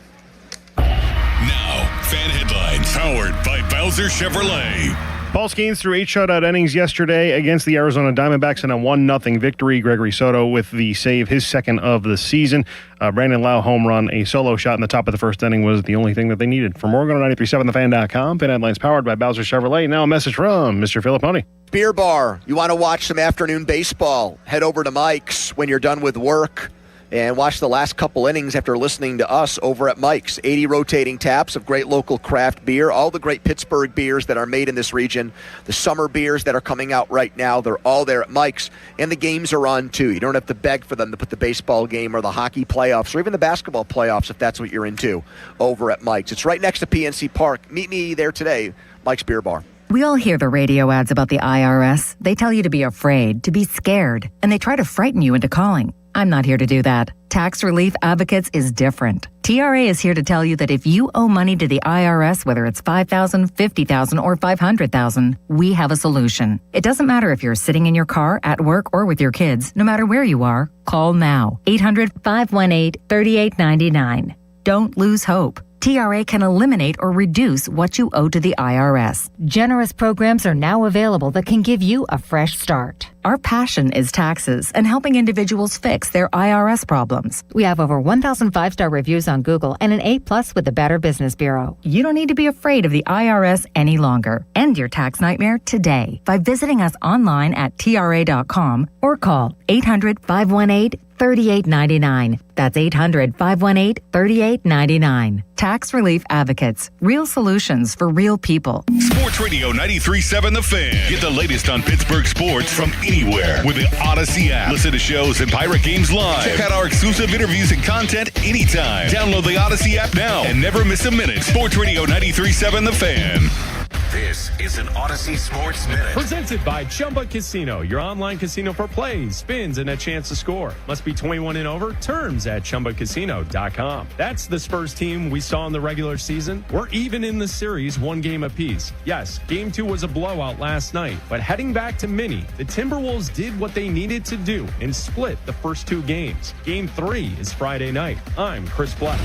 Now, fan headlines powered by Bowser Chevrolet. Paul Skeens threw 8 shutout innings yesterday against the Arizona Diamondbacks in a 1-0 victory. Gregory Soto with the save, his second of the season. Brandon Lowe home run, a solo shot in the top of the first inning was the only thing that they needed. For more, go to 937thefan.com. Fan headlines powered by Bowser Chevrolet. Now a message from Mr. Filipponi. Beer Bar. You want to watch some afternoon baseball? Head over to Mike's when you're done with work. and watch the last couple innings after listening to us over at Mike's. 80 rotating taps of great local craft beer, all the great Pittsburgh beers that are made in this region, the summer beers that are coming out right now, they're all there at Mike's, and the games are on too. You don't have to beg for them to put the baseball game or the hockey playoffs or even the basketball playoffs if that's what you're into over at Mike's. It's right next to PNC Park. Meet me there today, Mike's Beer Bar. We all hear the radio ads about the IRS. They tell you to be afraid, to be scared, and they try to frighten you into calling. I'm not here to do that. Tax Relief Advocates is different. TRA is here to tell you that if you owe money to the IRS, whether it's $5,000, $50,000, or $500,000, we have a solution. It doesn't matter if you're sitting in your car, at work, or with your kids. No matter where you are, call now. 800-518-3899. Don't lose hope. TRA can eliminate or reduce what you owe to the IRS. Generous programs are now available that can give you a fresh start. Our passion is taxes and helping individuals fix their IRS problems. We have over 1,000 5-star reviews on Google and an A+ with the Better Business Bureau. You don't need to be afraid of the IRS any longer. End your tax nightmare today by visiting us online at TRA.com or call 800-518-3899. That's 800-518-3899. Tax Relief Advocates. Real solutions for real people. Sports Radio 93.7 The Fan. Get the latest on Pittsburgh sports from anywhere with the Odyssey app. Listen to shows and Pirate games live. Check out our exclusive interviews and content anytime. Download the Odyssey app now and never miss a minute. Sports Radio 93.7 The Fan. This is an Odyssey Sports Minute. Presented by Chumba Casino, your online casino for plays, spins, and a chance to score. Must be 21 and over. Terms at ChumbaCasino.com. That's the Spurs team we saw in the regular season. We're even in the series, 1 game apiece. Yes, Game 2 was a blowout last night, but heading back to Minnie, the Timberwolves did what they needed to do and split the first 2 games. Game 3 is Friday night. I'm Chris Black.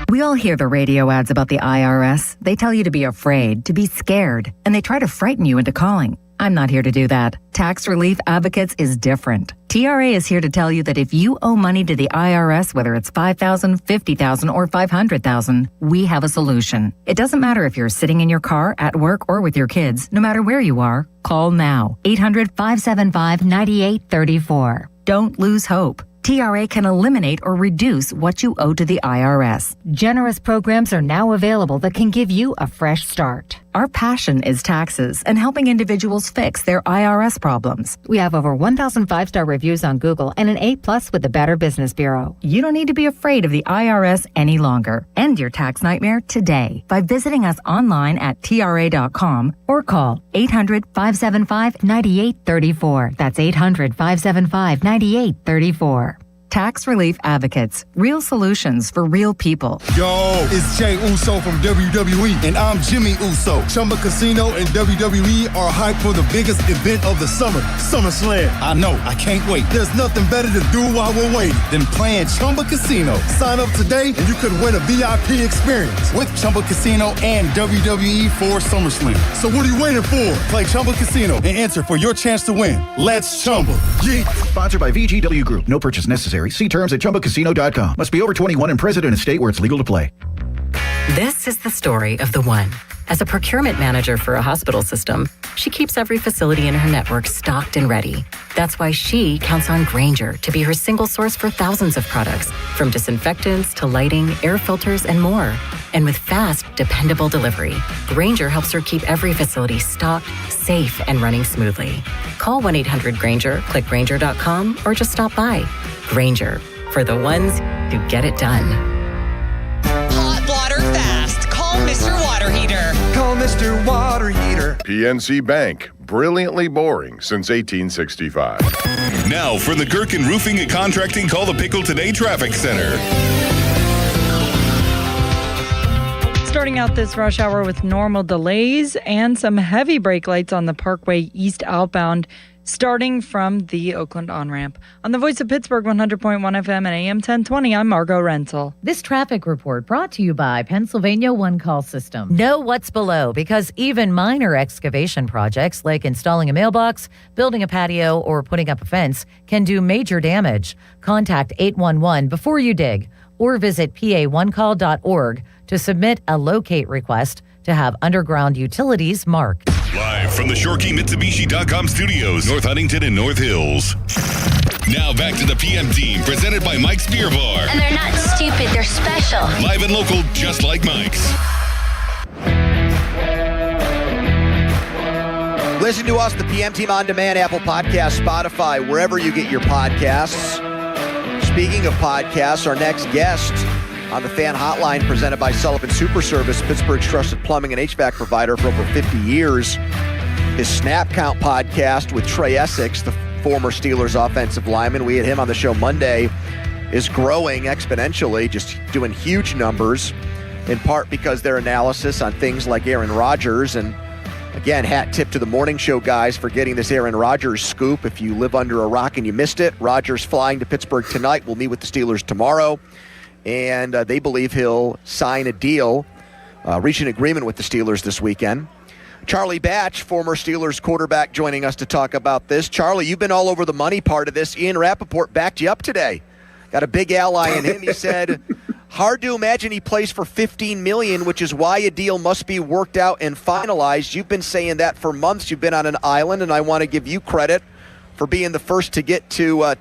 We all hear the radio ads about the IRS. They tell you to be afraid, to be scared, and they try to frighten you into calling. I'm not here to do that. Tax Relief Advocates is different. TRA is here to tell you that if you owe money to the IRS, whether it's $5,000, $50,000, or $500,000, we have a solution. It doesn't matter if you're sitting in your car, at work, or with your kids. No matter where you are, call now. 800-575-9834. Don't lose hope. TRA can eliminate or reduce what you owe to the IRS. Generous programs are now available that can give you a fresh start. Our passion is taxes and helping individuals fix their IRS problems. We have over 1,000 5-star reviews on Google and an A+ with the Better Business Bureau. You don't need to be afraid of the IRS any longer. End your tax nightmare today by visiting us online at TRA.com or call 800-575-9834. That's 800-575-9834. Tax Relief Advocates. Real solutions for real people. Yo, it's Jay Uso from WWE, and I'm Jimmy Uso. Chumba Casino and WWE are hyped for the biggest event of the summer, SummerSlam. I know, I can't wait. There's nothing better to do while we're waiting than playing Chumba Casino. Sign up today and you could win a VIP experience with Chumba Casino and WWE for SummerSlam. So what are you waiting for? Play Chumba Casino and enter for your chance to win. Let's Chumba. Yeah. Sponsored by VGW Group. No purchase necessary. See terms at ChumbaCasino.com. Must be over 21 and present in a state where it's legal to play. This is the story of the one. As a procurement manager for a hospital system, she keeps every facility in her network stocked and ready. That's why she counts on Grainger to be her single source for thousands of products, from disinfectants to lighting, air filters, and more. And with fast, dependable delivery, Grainger helps her keep every facility stocked, safe, and running smoothly. Call 1-800-GRAINGER, click Grainger.com, or just stop by. Grainger, for the ones who get it done. Hot water fast. Call Mr. Water Heater. Call Mr. Water Heater. PNC Bank. Brilliantly boring since 1865. Now for the Gherkin Roofing and Contracting Call the Pickle Today Traffic Center. Starting out this rush hour with normal delays and some heavy brake lights on the Parkway East outbound, starting from the Oakland on-ramp. On the Voice of Pittsburgh, 100.1 FM and AM 1020, I'm Margot Rental. This traffic report brought to you by Pennsylvania One Call System. Know what's below, because even minor excavation projects like installing a mailbox, building a patio, or putting up a fence can do major damage. Contact 811 before you dig, or visit pa1call.org to submit a locate request to have underground utilities marked. Live from the ShoreKeyMitsubishi.com studios, North Huntington and North Hills. Now back to the PM Team, presented by Mike's Beer Bar. And they're not stupid, they're special. Live and local, just like Mike's. Listen to us, the PM Team On Demand, Apple Podcasts, Spotify, wherever you get your podcasts. Speaking of podcasts, our next guest on the Fan Hotline, presented by Sullivan Super Service, Pittsburgh's trusted plumbing and HVAC provider for over 50 years. His Snap Count podcast with Trey Essex, the former Steelers offensive lineman. We had him on the show Monday, is growing exponentially, just doing huge numbers, in part because their analysis on things like Aaron Rodgers. And again, hat tip to the morning show guys for getting this Aaron Rodgers scoop. If you live under a rock and you missed it, Rodgers flying to Pittsburgh tonight. We'll meet with the Steelers tomorrow. And they believe he'll sign a deal, reach an agreement with the Steelers this weekend. Charlie Batch, former Steelers quarterback, joining us to talk about this. Charlie, you've been all over the money part of this. Ian Rappaport backed you up today. Got a big ally in him. He said, hard to imagine he plays for $15 million, which is why a deal must be worked out and finalized. You've been saying that for months. You've been on an island, and I want to give you credit for being the first to get to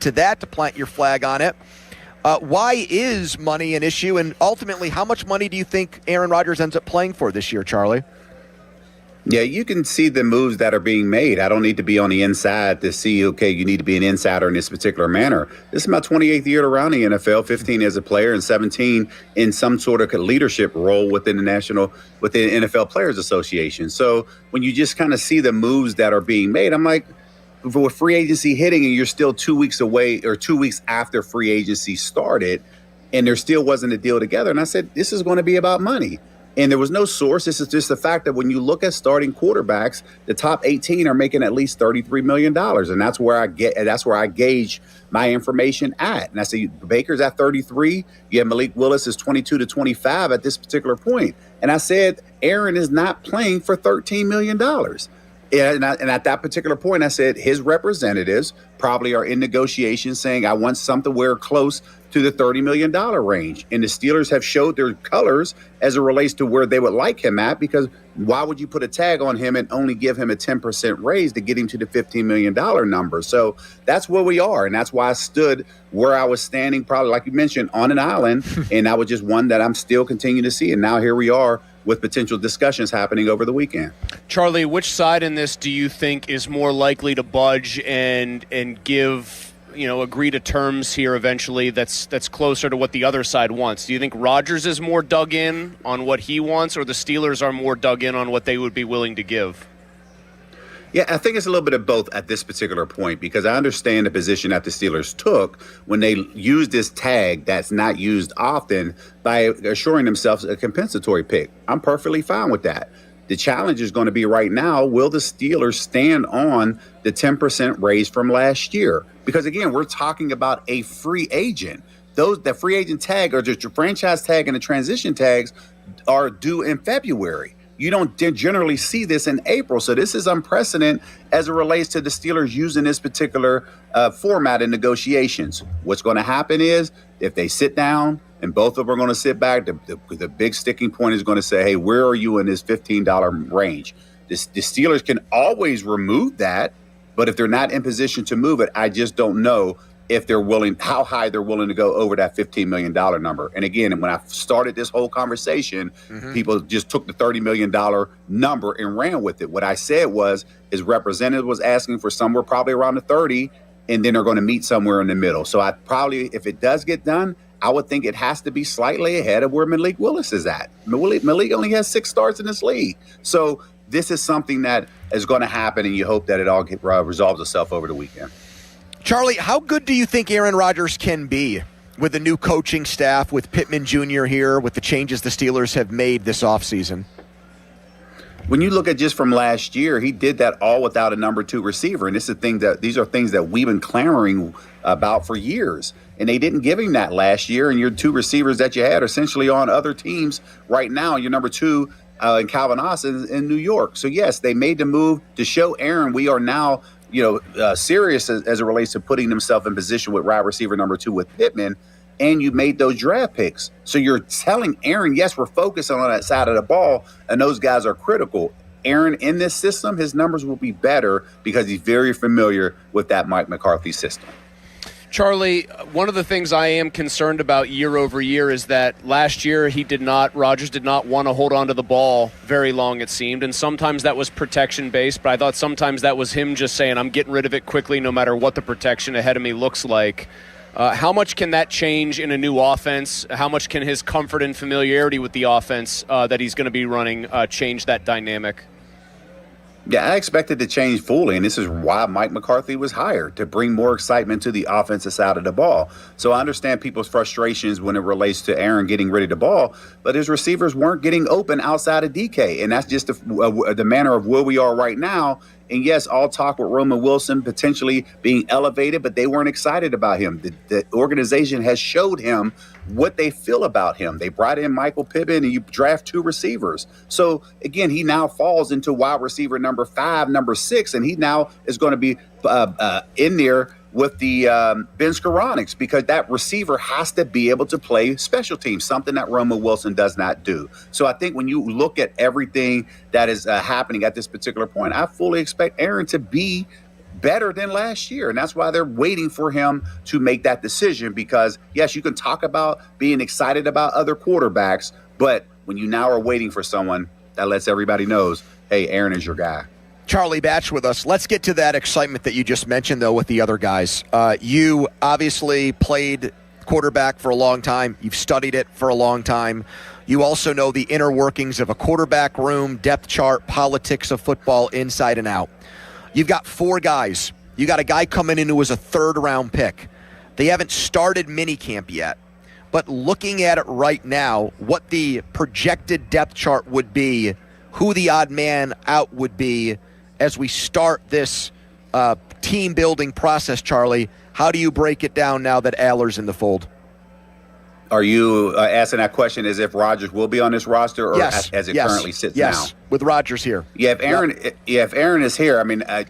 plant your flag on it. Why is money an issue, and ultimately, how much money do you think Aaron Rodgers ends up playing for this year, Charlie? Yeah, you can see the moves that are being made. I don't need to be on the inside to see, okay, you need to be an insider in this particular manner. This is my 28th year around the NFL, 15 as a player and 17 in some sort of leadership role within the NFL Players Association. So when you just kind of see the moves that are being made, I'm like, with free agency hitting and you're still 2 weeks away or 2 weeks after free agency started and there still wasn't a deal together. And I said, this is going to be about money. And there was no source. This is just the fact that when you look at starting quarterbacks, the top 18 are making at least $33 million. And that's where I gauge my information at. And I say Baker's at 33. You have Malik Willis is 22 to 25 at this particular point. And I said, Aaron is not playing for $13 million. And at that particular point, I said his representatives probably are in negotiations saying, I want something where close to the $30 million range. And the Steelers have showed their colors as it relates to where they would like him at, because why would you put a tag on him and only give him a 10% raise to get him to the $15 million number? So that's where we are. And that's why I stood where I was standing, probably like you mentioned, on an island. And that was just one that I'm still continuing to see. And now here we are with potential discussions happening over the weekend. Charlie, which side in this do you think is more likely to budge and give, agree to terms here eventually that's closer to what the other side wants? Do you think Rodgers is more dug in on what he wants, or the Steelers are more dug in on what they would be willing to give? Yeah, I think it's a little bit of both at this particular point, because I understand the position that the Steelers took when they used this tag that's not used often by assuring themselves a compensatory pick. I'm perfectly fine with that. The challenge is going to be right now, will the Steelers stand on the 10% raise from last year? Because, again, we're talking about a free agent. The free agent tag or just your franchise tag and the transition tags are due in February. You don't generally see this in April. So this is unprecedented as it relates to the Steelers using this particular format in negotiations. What's going to happen is if they sit down and both of them are going to sit back, the big sticking point is going to say, hey, where are you in this $15 range? The Steelers can always remove that, but if they're not in position to move it, I just don't know if they're willing, how high they're willing to go over that $15 million number. And again, when I started this whole conversation, people just took the $30 million number and ran with it. What I said was his representative was asking for somewhere probably around the 30, and then they're going to meet somewhere in the middle. So I probably, if it does get done, I would think it has to be slightly ahead of where Malik Willis is at. Malik only has 6 starts in this league. So this is something that is going to happen, and you hope that it all resolves itself over the weekend. Charlie, how good do you think Aaron Rodgers can be with the new coaching staff, with Pittman Jr. here, with the changes the Steelers have made this offseason? When you look at just from last year, he did that all without a number 2 receiver. And these are things that we've been clamoring about for years. And they didn't give him that last year. And your 2 receivers that you had are essentially on other teams right now. Your number 2 in Calvin Austin in New York. So, yes, they made the move to show Aaron we are now serious as it relates to putting himself in position with wide receiver number 2 with Pittman, and you made those draft picks. So you're telling Aaron, yes, we're focusing on that side of the ball, and those guys are critical. Aaron, in this system, his numbers will be better because he's very familiar with that Mike McCarthy system. Charlie, one of the things I am concerned about year over year is that last year Rodgers did not want to hold on to the ball very long, it seemed, and sometimes that was protection-based, but I thought sometimes that was him just saying, I'm getting rid of it quickly no matter what the protection ahead of me looks like. How much can that change in a new offense? How much can his comfort and familiarity with the offense that he's going to be running change that dynamic? Yeah, I expect it to change fully, and this is why Mike McCarthy was hired, to bring more excitement to the offensive side of the ball. So I understand people's frustrations when it relates to Aaron getting rid of the ball, but his receivers weren't getting open outside of DK, and that's just the manner of where we are right now. And yes, all talk with Roman Wilson potentially being elevated, but they weren't excited about him. The organization has showed him what they feel about him. They brought in Michael Pittman, and you draft 2 receivers. So again, he now falls into wide receiver number 5, number 6, and he now is going to be in there with the Ben Skoronix, because that receiver has to be able to play special teams, something that Roman Wilson does not do. So I think when you look at everything that is happening at this particular point, I fully expect Aaron to be better than last year. And that's why they're waiting for him to make that decision, because, yes, you can talk about being excited about other quarterbacks, but when you now are waiting for someone, that lets everybody knows, hey, Aaron is your guy. Charlie Batch with us. Let's get to that excitement that you just mentioned, though, with the other guys. You obviously played quarterback for a long time. You've studied it for a long time. You also know the inner workings of a quarterback room, depth chart, politics of football inside and out. You've got 4 guys. You got a guy coming in who was a 3rd-round pick. They haven't started minicamp yet. But looking at it right now, what the projected depth chart would be, who the odd man out would be, as we start this team-building process, Charlie, how do you break it down now that Aller's in the fold? Are you asking that question as if Rodgers will be on this roster, or yes. as it currently sits now? Yes, with Rodgers here. Yeah, if Aaron is here, I mean, I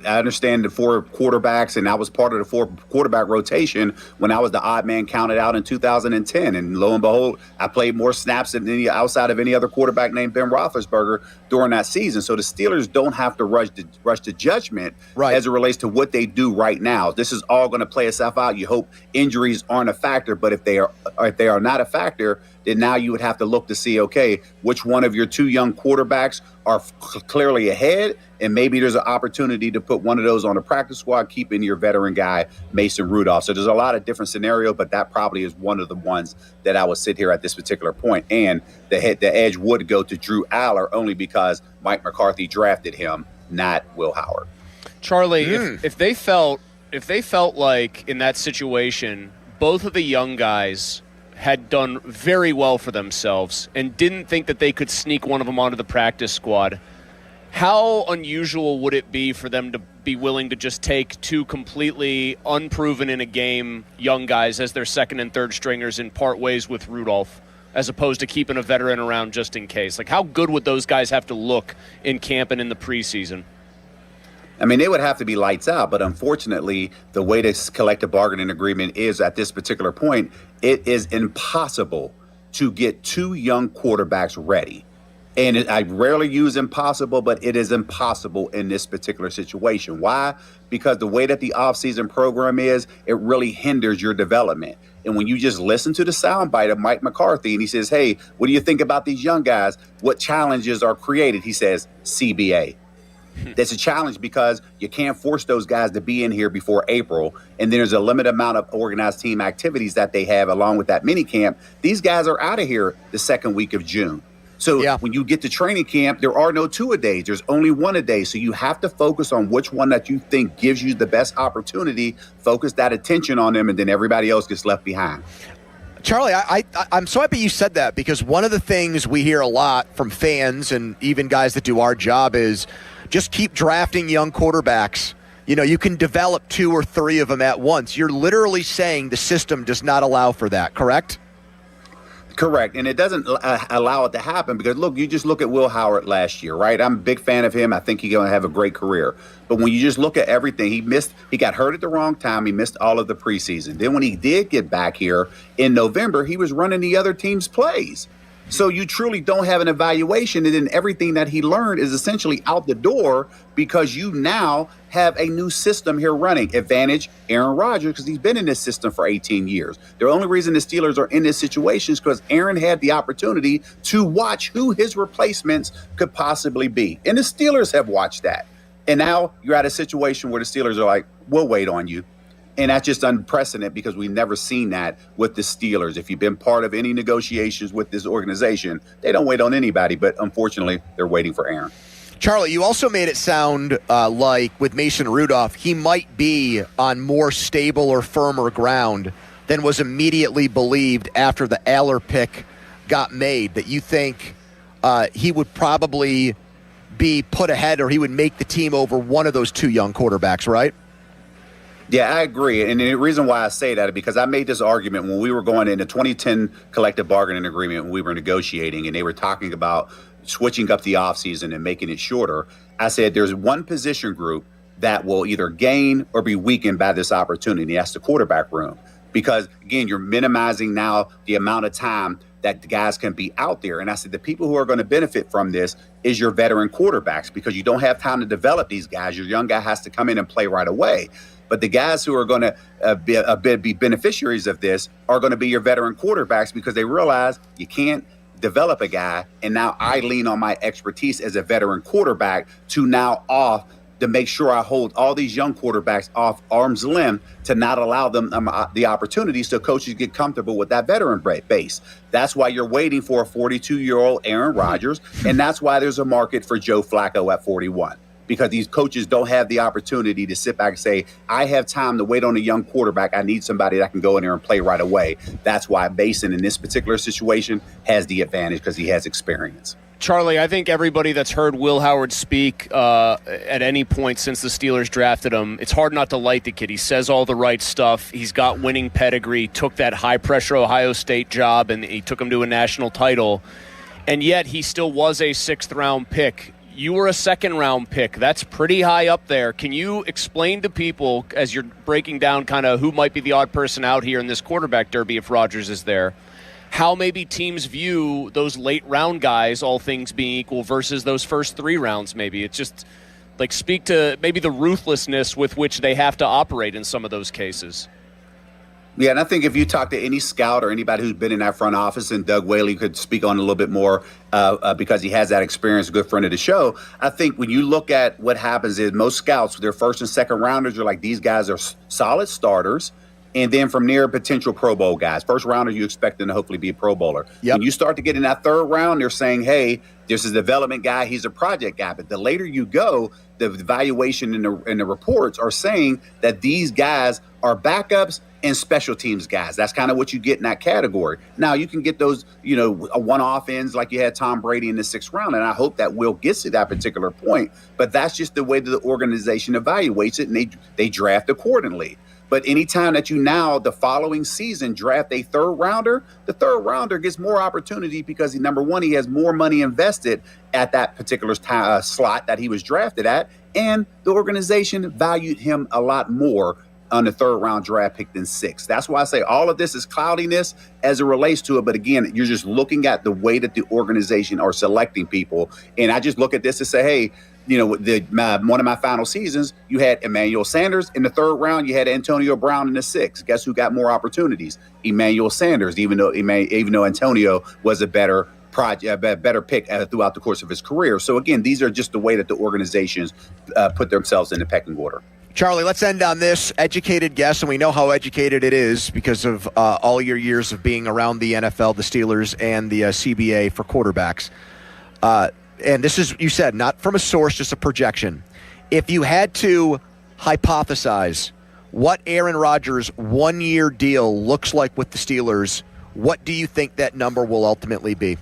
understand the 4 quarterbacks, and I was part of the 4 quarterback rotation when I was the odd man counted out in 2010. And lo and behold, I played more snaps than outside of any other quarterback named Ben Roethlisberger during that season. So the Steelers don't have to rush to judgment as it relates to what they do right now. This is all going to play itself out. You hope injuries aren't a factor, but if they are not a factor, then now you would have to look to see, okay, which one of your 2 young quarterbacks are clearly ahead, and maybe there's an opportunity to put one of those on the practice squad, keeping your veteran guy, Mason Rudolph. So there's a lot of different scenarios, but that probably is one of the ones that I would sit here at this particular point. And the edge would go to Drew Aller only because Mike McCarthy drafted him, not Will Howard. Charlie, if they felt like in that situation, both of the young guys had done very well for themselves and didn't think that they could sneak one of them onto the practice squad, how unusual would it be for them to be willing to just take 2 completely unproven in a game young guys as their 2nd and 3rd stringers and part ways with Rudolph, as opposed to keeping a veteran around just in case? Like, how good would those guys have to look in camp and in the preseason? I mean, they would have to be lights out, but unfortunately, the way this collective bargaining agreement is at this particular point, it is impossible to get 2 young quarterbacks ready. And I rarely use impossible, but it is impossible in this particular situation. Why? Because the way that the offseason program is, it really hinders your development. And when you just listen to the soundbite of Mike McCarthy and he says, hey, what do you think about these young guys? What challenges are created? He says, CBA. That's a challenge because you can't force those guys to be in here before April. And then there's a limited amount of organized team activities that they have along with that mini camp. These guys are out of here the 2nd week of June. So when you get to training camp, there are no 2-a-days. There's only 1-a-day. So you have to focus on which one that you think gives you the best opportunity, focus that attention on them, and then everybody else gets left behind. Charlie, I'm so happy you said that, because one of the things we hear a lot from fans and even guys that do our job is just keep drafting young quarterbacks. You know, you can develop 2 or 3 of them at once. You're literally saying the system does not allow for that, correct? Correct. And it doesn't allow it to happen because, look, you just look at Will Howard last year, right? I'm a big fan of him. I think he's going to have a great career. But when you just look at everything, he got hurt at the wrong time. He missed all of the preseason. Then when he did get back here in November, he was running the other team's plays. So you truly don't have an evaluation, and then everything that he learned is essentially out the door because you now have a new system here running. Advantage Aaron Rodgers because he's been in this system for 18 years. The only reason the Steelers are in this situation is because Aaron had the opportunity to watch who his replacements could possibly be. And the Steelers have watched that. And now you're at a situation where the Steelers are like, we'll wait on you. And that's just unprecedented because we've never seen that with the Steelers. If you've been part of any negotiations with this organization, they don't wait on anybody. But unfortunately, they're waiting for Aaron. Charlie, you also made it sound like with Mason Rudolph, he might be on more stable or firmer ground than was immediately believed after the Aller pick got made, that you think he would probably be put ahead or he would make the team over one of those two young quarterbacks, right? Yeah, I agree. And the reason why I say that is because I made this argument when we were going in the 2010 collective bargaining agreement when we were negotiating and they were talking about switching up the offseason and making it shorter. I said there's one position group that will either gain or be weakened by this opportunity. That's the quarterback room. Because, again, you're minimizing now the amount of time that the guys can be out there. And I said the people who are going to benefit from this is your veteran quarterbacks because you don't have time to develop these guys. Your young guy has to come in and play right away. But the guys who are going to be beneficiaries of this are going to be your veteran quarterbacks because they realize you can't develop a guy. And now I lean on my expertise as a veteran quarterback to make sure I hold all these young quarterbacks off arm's length to not allow them the opportunities so coaches get comfortable with that veteran base. That's why you're waiting for a 42-year-old Aaron Rodgers, and that's why there's a market for Joe Flacco at 41. Because these coaches don't have the opportunity to sit back and say, I have time to wait on a young quarterback. I need somebody that can go in there and play right away. That's why Mason in this particular situation has the advantage because he has experience. Charlie, I think everybody that's heard Will Howard speak at any point since the Steelers drafted him, it's hard not to like the kid. He says all the right stuff. He's got winning pedigree, took that high-pressure Ohio State job, and he took him to a national title. And yet he still was a sixth-round pick. You were a second-round pick. That's pretty high up there. Can you explain to people, as you're breaking down kind of who might be the odd person out here in this quarterback derby if Rodgers is there, how maybe teams view those late-round guys, all things being equal, versus those first 3 rounds maybe? It's just, like, speak to maybe the ruthlessness with which they have to operate in some of those cases. Yeah, and I think if you talk to any scout or anybody who's been in that front office, and Doug Whaley could speak on a little bit more because he has that experience, a good friend of the show. I think when you look at what happens is most scouts, their first and second rounders are like, these guys are solid starters. And then from there, potential Pro Bowl guys. First rounder, you expect them to hopefully be a Pro Bowler. Yep. When you start to get in that third round, they're saying, hey, this is a development guy, he's a project guy. But the later you go, the evaluation in the reports are saying that these guys are backups and special teams guys. That's kind of what you get in that category. Now, you can get those, one-off ends like you had Tom Brady in the 6th round, and I hope that Will gets to that particular point. But that's just the way that the organization evaluates it, and they draft accordingly. But anytime that you now, the following season, draft a third rounder, the third rounder gets more opportunity because, number one, he has more money invested at that particular slot that he was drafted at, and the organization valued him a lot more on the third round draft pick than 6. That's why I say all of this is cloudiness as it relates to it. But again, you're just looking at the way that the organization are selecting people. And I just look at this and say, hey, one of my final seasons, you had Emmanuel Sanders in the 3rd round. You had Antonio Brown in the 6th. Guess who got more opportunities? Emmanuel Sanders, even though Antonio was a better pick throughout the course of his career. So again, these are just the way that the organizations put themselves in the pecking order. Charlie, let's end on this educated guess, and we know how educated it is because of all your years of being around the NFL, the Steelers, and the CBA for quarterbacks. And this is, you said, not from a source, just a projection. If you had to hypothesize what Aaron Rodgers' 1-year deal looks like with the Steelers, what do you think that number will ultimately be?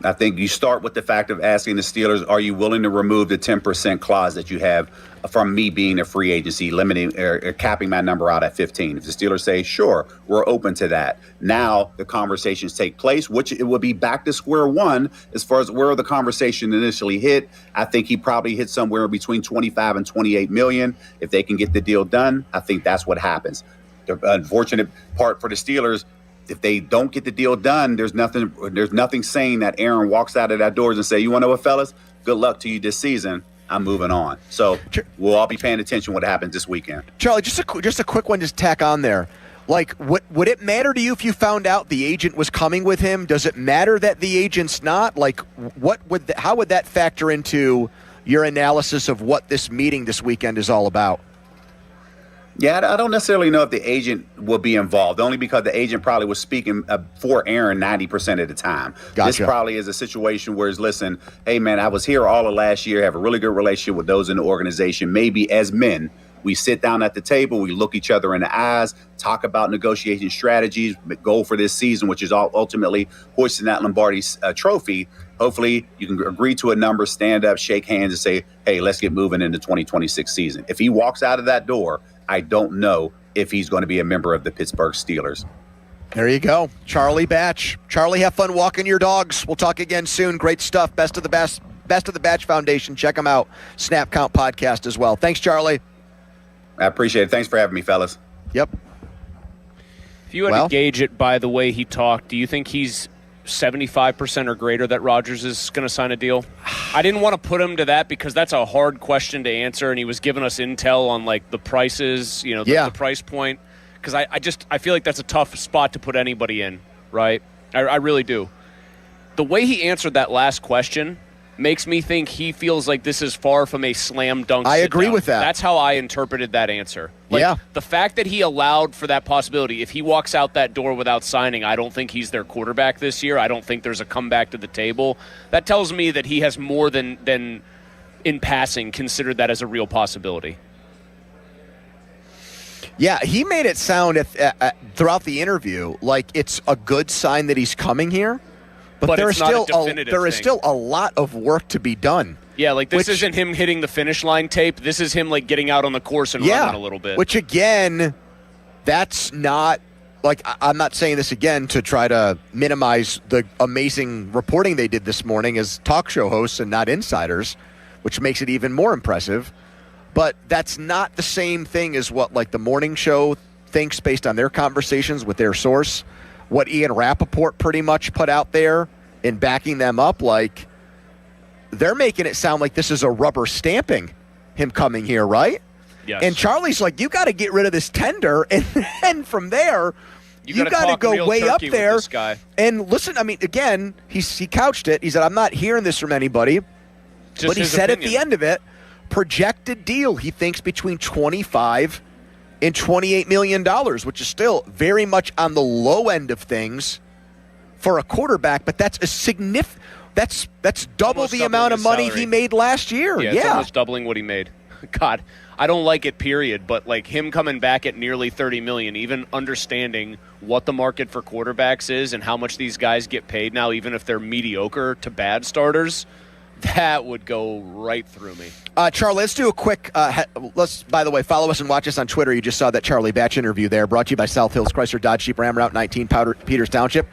I think you start with the fact of asking the Steelers, are you willing to remove the 10% clause that you have from me being a free agency, limiting or capping my number out at 15? If the Steelers say, sure, we're open to that. Now the conversations take place, which it will be back to square one as far as where the conversation initially hit. I think he probably hit somewhere between 25 and 28 million. If they can get the deal done, I think that's what happens. The unfortunate part for the Steelers, if they don't get the deal done, there's nothing saying that Aaron walks out of that doors and say, you want to know what, fellas? Good luck to you this season. I'm moving on. So we'll all be paying attention what happens this weekend. Charlie, just a quick one, just tack on there. Like, would it matter to you if you found out the agent was coming with him? Does it matter that the agent's not? Like, how would that factor into your analysis of what this meeting this weekend is all about? Yeah, I don't necessarily know if the agent will be involved, only because the agent probably was speaking for Aaron 90% of the time. Gotcha. This probably is a situation where it's, listen, hey, man, I was here all of last year, have a really good relationship with those in the organization. Maybe as men, we sit down at the table, we look each other in the eyes, talk about negotiation strategies, goal for this season, which is ultimately hoisting that Lombardi trophy. Hopefully you can agree to a number, stand up, shake hands, and say, hey, let's get moving into 2026 season. If he walks out of that door, I don't know if he's going to be a member of the Pittsburgh Steelers. There you go. Charlie Batch. Charlie, have fun walking your dogs. We'll talk again soon. Great stuff. Best of the Batch Foundation. Check them out. Snap Count Podcast as well. Thanks, Charlie. I appreciate it. Thanks for having me, fellas. Yep. If you had to gauge it by the way he talked, do you think he's 75% or greater that Rodgers is going to sign a deal? I didn't want to put him to that because that's a hard question to answer, and he was giving us intel on like the prices, the price point. Because I feel like that's a tough spot to put anybody in, right? I really do. The way he answered that last question makes me think he feels like this is far from a slam dunk. I agree with that. That's how I interpreted that answer. The fact that he allowed for that possibility, if he walks out that door without signing, I don't think he's their quarterback this year. I don't think there's a comeback to the table. That tells me that he has more than in passing considered that as a real possibility. Yeah, he made it sound throughout the interview like it's a good sign that he's coming here. But there is still a lot of work to be done. Yeah, like this isn't him hitting the finish line tape. This is him like getting out on the course and running a little bit. Which again, that's not like I'm not saying this again to try to minimize the amazing reporting they did this morning as talk show hosts and not insiders, which makes it even more impressive. But that's not the same thing as what like the morning show thinks based on their conversations with their source. What Ian Rappaport pretty much put out there in backing them up, like they're making it sound like this is a rubber stamping him coming here, right? Yes. And Charlie's like, you got to get rid of this tender, and then from there, you got to go way up there. And listen, I mean, again, he couched it. He said, I'm not hearing this from anybody, but he said opinion. At the end of it, projected deal, he thinks between $25 and $28 million, which is still very much on the low end of things for a quarterback, but that's a significant. That's double the amount of money he made last year. Yeah, it's almost doubling what he made. God, I don't like it, period. But like him coming back at nearly $30 million, even understanding what the market for quarterbacks is and how much these guys get paid now, even if they're mediocre to bad starters, that would go right through me. Charlie, let's do a quick, by the way, follow us and watch us on Twitter. You just saw that Charlie Batch interview there, brought to you by South Hills Chrysler Dodge Jeep Ram Route 19, Peters Township.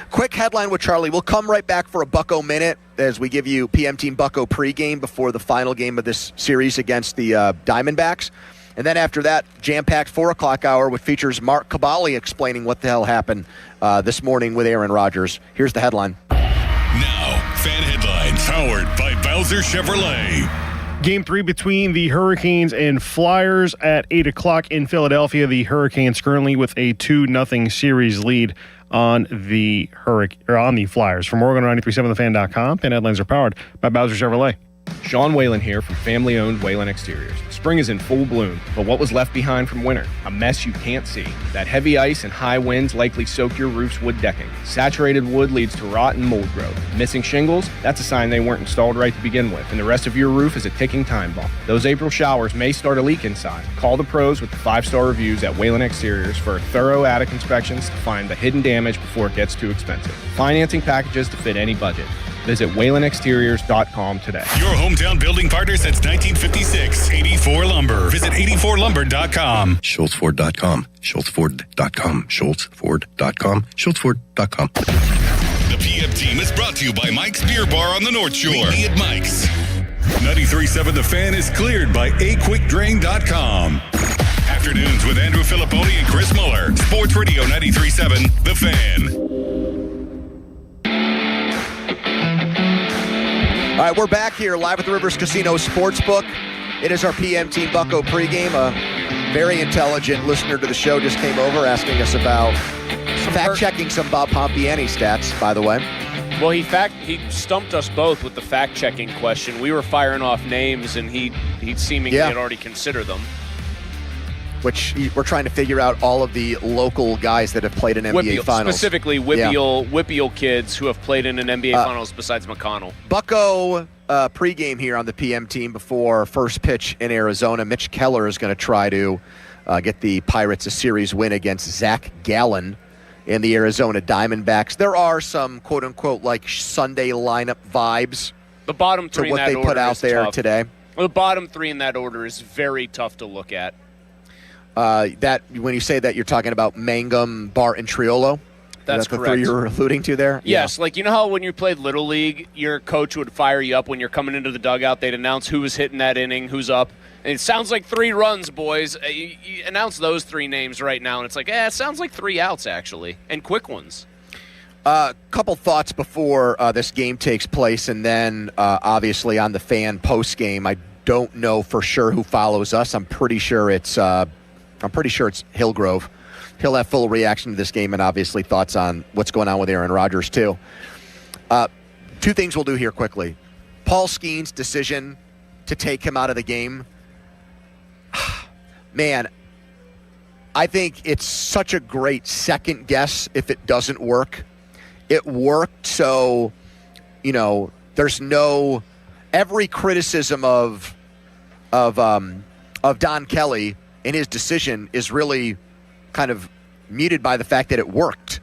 Quick headline with Charlie. We'll come right back for a Bucko Minute as we give you PM Team Bucko pregame before the final game of this series against the Diamondbacks. And then after that, jam-packed 4 o'clock hour, which features Mark Cabali explaining what the hell happened this morning with Aaron Rodgers. Here's the headline. Now, fan headlines powered by Bowser Chevrolet. Game 3 between the Hurricanes and Flyers at 8 o'clock in Philadelphia. The Hurricanes currently with a 2-0 series lead on the Flyers. From Oregon 93.7thefan.com, fan headlines are powered by Bowser Chevrolet. Sean Whalen here from family-owned Whalen Exteriors. Spring is in full bloom, but what was left behind from winter? A mess you can't see. That heavy ice and high winds likely soaked your roof's wood decking. Saturated wood leads to rot and mold growth. Missing shingles? That's a sign they weren't installed right to begin with, and the rest of your roof is a ticking time bomb. Those April showers may start a leak inside. Call the pros with the 5-star reviews at Whalen Exteriors for thorough attic inspections to find the hidden damage before it gets too expensive. Financing packages to fit any budget. Visit WhalenExteriors.com today. Your hometown building partner since 1956. 84 Lumber. Visit 84lumber.com. SchultzFord.com. SchultzFord.com. SchultzFord.com. SchultzFord.com. The PM Team is brought to you by Mike's Beer Bar on the North Shore. Meet me at Mike's. 93.7 The Fan is cleared by AQuickDrain.com. Afternoons with Andrew Filipponi and Chris Muller. Sports Radio 93.7, The Fan. All right, we're back here live at the Rivers Casino Sportsbook. It is our PM Team Bucko pregame. A very intelligent listener to the show just came over asking us about fact-checking some Bob Pompiani stats, by the way. Well, he stumped us both with the fact-checking question. We were firing off names, and he seemingly had already considered them. Which we're trying to figure out all of the local guys that have played in NBA Finals. Specifically, Whippeal kids who have played in an NBA Finals besides McConnell. Bucko pregame here on the PM Team before first pitch in Arizona. Mitch Keller is going to try to get the Pirates a series win against Zach Gallen in the Arizona Diamondbacks. There are some quote-unquote like Sunday lineup vibes. The bottom three to what in that they order put out is there tough. today. The bottom three in that order is very tough to look at. That when you say that, you're talking about Mangum, Bart, and Triolo. That's the correct. three you're alluding to there. Yes, like you know how when you played Little League, your coach would fire you up when you're coming into the dugout. They'd announce who was hitting that inning, who's up. And it sounds like 3 runs, boys. You announce those 3 names right now, and it's like, it sounds like 3 outs, actually, and quick ones. Couple thoughts before this game takes place, and then obviously on the Fan post game. I don't know for sure who follows us. I'm pretty sure it's Hillgrove. He'll have full reaction to this game and obviously thoughts on what's going on with Aaron Rodgers too. 2 things we'll do here quickly. Paul Skeens' decision to take him out of the game. Man, I think it's such a great second guess if it doesn't work. It worked, so, there's no... Every criticism of Don Kelly and his decision is really kind of muted by the fact that it worked.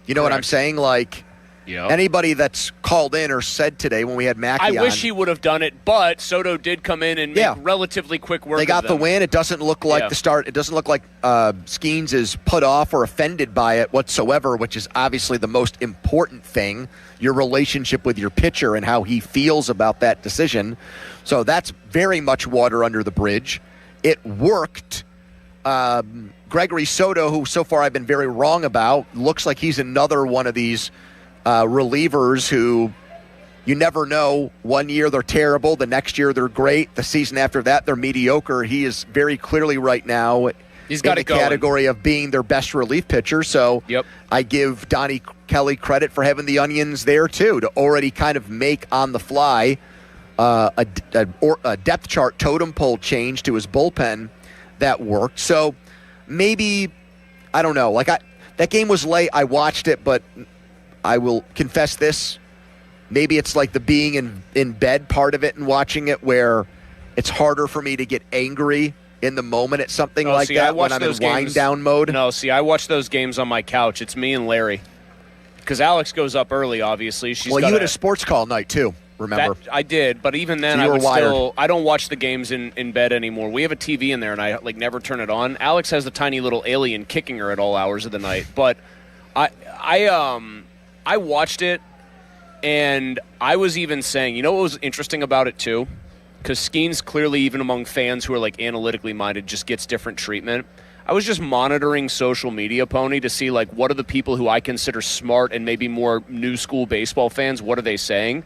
You know what I'm saying? Like, anybody that's called in or said today when we had Mackey I wish he would have done it, but Soto did come in and make relatively quick work. They got the win. It doesn't look like the start. It doesn't look like Skeens is put off or offended by it whatsoever, which is obviously the most important thing, your relationship with your pitcher and how he feels about that decision. So that's very much water under the bridge. It worked. Gregory Soto, who so far I've been very wrong about, looks like he's another one of these relievers who you never know. One year they're terrible, the next year they're great, the season after that they're mediocre. He is very clearly right now he's got in the category of being their best relief pitcher. So I give Donnie Kelly credit for having the onions there too, to already kind of make on the fly a depth chart totem pole change to his bullpen that worked. So maybe, I don't know, that game was late. I watched it, but I will confess this. Maybe it's like the being in bed part of it and watching it where it's harder for me to get angry in the moment at something that when I'm in wind down mode. No, I watch those games on my couch. It's me and Larry. Because Alex goes up early, obviously. You had a sports call night too, remember? I did, but even then I don't watch the games in bed anymore. We have a TV in there and I never turn it on. Alex has the tiny little alien kicking her at all hours of the night. But I watched it, and I was even saying, you know what was interesting about it too? Because Skeens clearly, even among fans who are analytically minded, just gets different treatment. I was just monitoring social media, Pony, to see what are the people who I consider smart and maybe more new school baseball fans, what are they saying?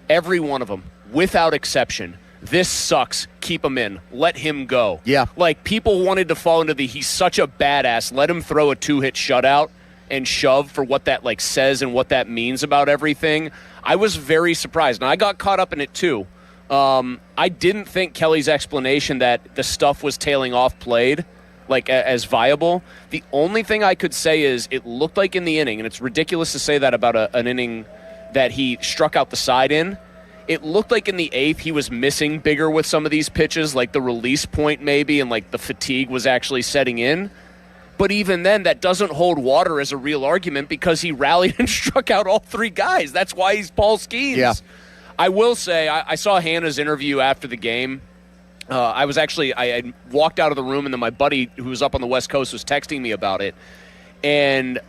Every one of them, without exception, this sucks, keep him in, let him go. Yeah. People wanted to fall into he's such a badass, let him throw a 2-hit shutout and shove for what that says and what that means about everything. I was very surprised. Now, I got caught up in it too. I didn't think Kelly's explanation that the stuff was tailing off played as viable. The only thing I could say is it looked like in the inning, and it's ridiculous to say that about an inning that he struck out the side in. It looked like in the 8th he was missing bigger with some of these pitches, like the release point maybe, and the fatigue was actually setting in. But even then, that doesn't hold water as a real argument because he rallied and struck out all 3 guys. That's why he's Paul Skeens. Yeah. I will say, I saw Hannah's interview after the game. I had walked out of the room, and then my buddy who was up on the West Coast was texting me about it. And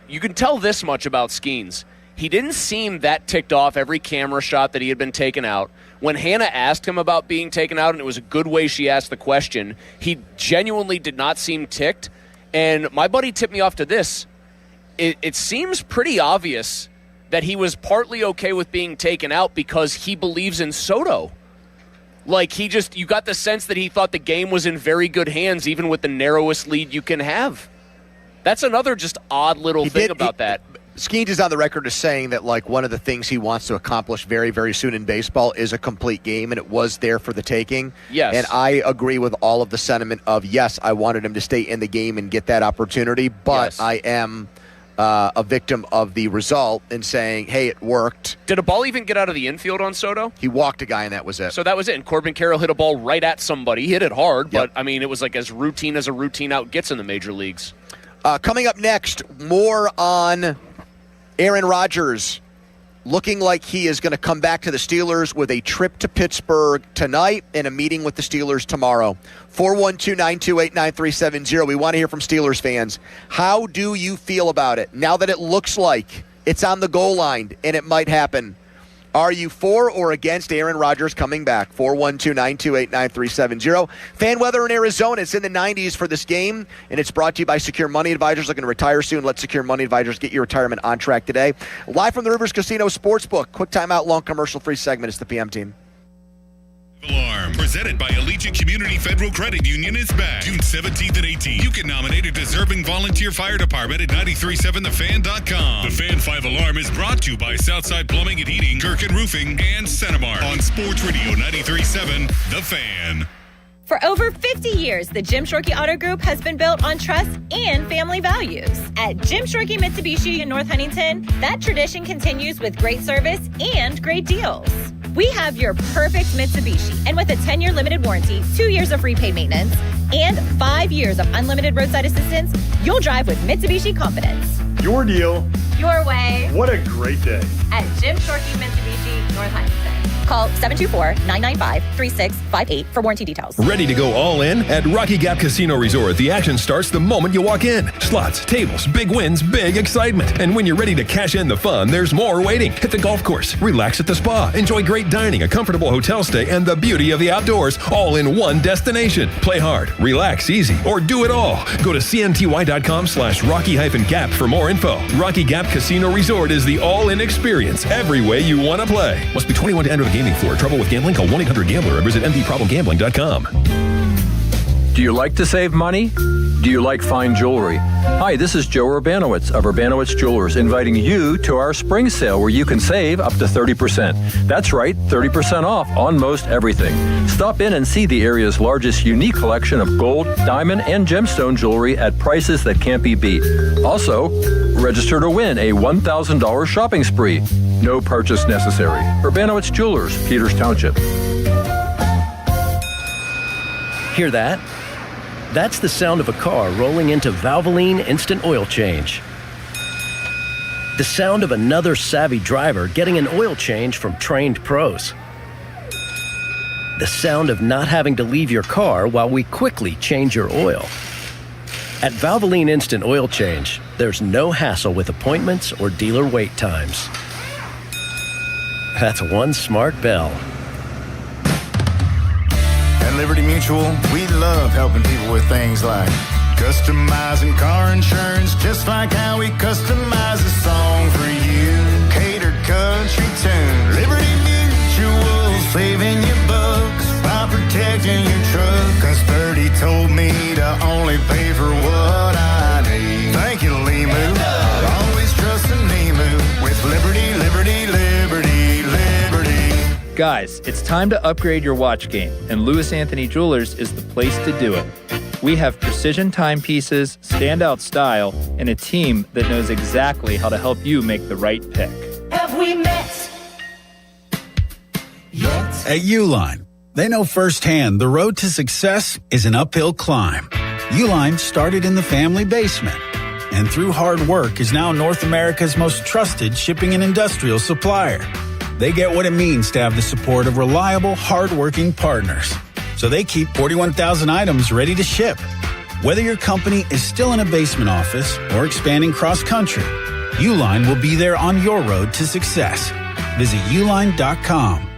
you can tell this much about Skeens. He didn't seem that ticked off every camera shot that he had been taken out. When Hannah asked him about being taken out, and it was a good way she asked the question, he genuinely did not seem ticked. And my buddy tipped me off to this. It seems pretty obvious that he was partly okay with being taken out because he believes in Soto. Like, you got the sense that he thought the game was in very good hands, even with the narrowest lead you can have. That's another just odd little thing about that. Skeens is on the record as saying that, like, one of the things he wants to accomplish very, very soon in baseball is a complete game, and it was there for the taking. Yes. And I agree with all of the sentiment of, yes, I wanted him to stay in the game and get that opportunity, but I am a victim of the result in saying, hey, it worked. Did a ball even get out of the infield on Soto? He walked a guy, and that was it. So that was it. And Corbin Carroll hit a ball right at somebody. He hit it hard, but, I mean, it was like as routine as a routine out gets in the major leagues. Coming up next, more on Aaron Rodgers looking like he is going to come back to the Steelers with a trip to Pittsburgh tonight and a meeting with the Steelers tomorrow. 412-928-9370. We want to hear from Steelers fans. How do you feel about it now that it looks like it's on the goal line and it might happen? Are you for or against Aaron Rodgers coming back? 412-928-9370. Fan weather in Arizona. It's in the 90s for this game, and it's brought to you by Secure Money Advisors. Looking to retire soon? Let Secure Money Advisors get your retirement on track today. Live from the Rivers Casino Sportsbook. Quick timeout, long commercial-free segment. It's the PM team. Alarm, presented by Allegiant Community Federal Credit Union, is back June 17th and 18th. You can nominate a deserving volunteer fire department at 937thefan.com. The Fan 5 Alarm is brought to you by Southside Plumbing and Heating, Kirkin Roofing, and Centimar on Sports Radio 93.7 The Fan. For over 50 years, the Jim Shorkey Auto Group has been built on trust and family values. At Jim Shorkey Mitsubishi in North Huntington, that tradition continues with great service and great deals. We have your perfect Mitsubishi, and with a 10-year limited warranty, 2 years of free paid maintenance, and 5 years of unlimited roadside assistance, you'll drive with Mitsubishi confidence. Your deal. Your way. What a great day. At Jim Shorkey Mitsubishi, North Huntington. Call 724-995-3658 for warranty details. Ready to go all in? At Rocky Gap Casino Resort, the action starts the moment you walk in. Slots, tables, big wins, big excitement. And when you're ready to cash in the fun, there's more waiting. Hit the golf course, relax at the spa, enjoy great dining, a comfortable hotel stay, and the beauty of the outdoors, all in one destination. Play hard, relax easy, or do it all. Go to cnty.com/Rocky-Gap for more info. Rocky Gap Casino Resort is the all-in experience every way you want to play. Must be 21 to enter the gaming floor. Trouble with gambling? Call 1-800-GAMBLER or visit mdproblemgambling.com. Do you like to save money? Do you like fine jewelry? Hi, this is Joe Urbanowitz of Urbanowitz Jewelers, inviting you to our spring sale where you can save up to 30%. That's right, 30% off on most everything. Stop in and see the area's largest unique collection of gold, diamond, and gemstone jewelry at prices that can't be beat. Also, register to win a $1,000 shopping spree. No purchase necessary. Urbanowitz Jewelers, Peters Township. Hear that? That's the sound of a car rolling into Valvoline Instant Oil Change. The sound of another savvy driver getting an oil change from trained pros. The sound of not having to leave your car while we quickly change your oil. At Valvoline Instant Oil Change, there's no hassle with appointments or dealer wait times. That's one smart bell. At Liberty Mutual, we love helping people with things like customizing car insurance, just like how we customize a song for you. Catered country tune. Liberty Mutual, saving you bucks by protecting your truck. Cause 30 told me to only pay for what I need. Thank you, Limu. Always trust in Limu with Liberty, Liberty, Liberty, Liberty. Guys, it's time to upgrade your watch game, and Louis Anthony Jewelers is the place to do it. We have precision timepieces, standout style, and a team that knows exactly how to help you make the right pick. Have we met yet? At Uline, they know firsthand the road to success is an uphill climb. Uline started in the family basement, and through hard work is now North America's most trusted shipping and industrial supplier. They get what it means to have the support of reliable, hard-working partners. So they keep 41,000 items ready to ship. Whether your company is still in a basement office or expanding cross-country, Uline will be there on your road to success. Visit uline.com.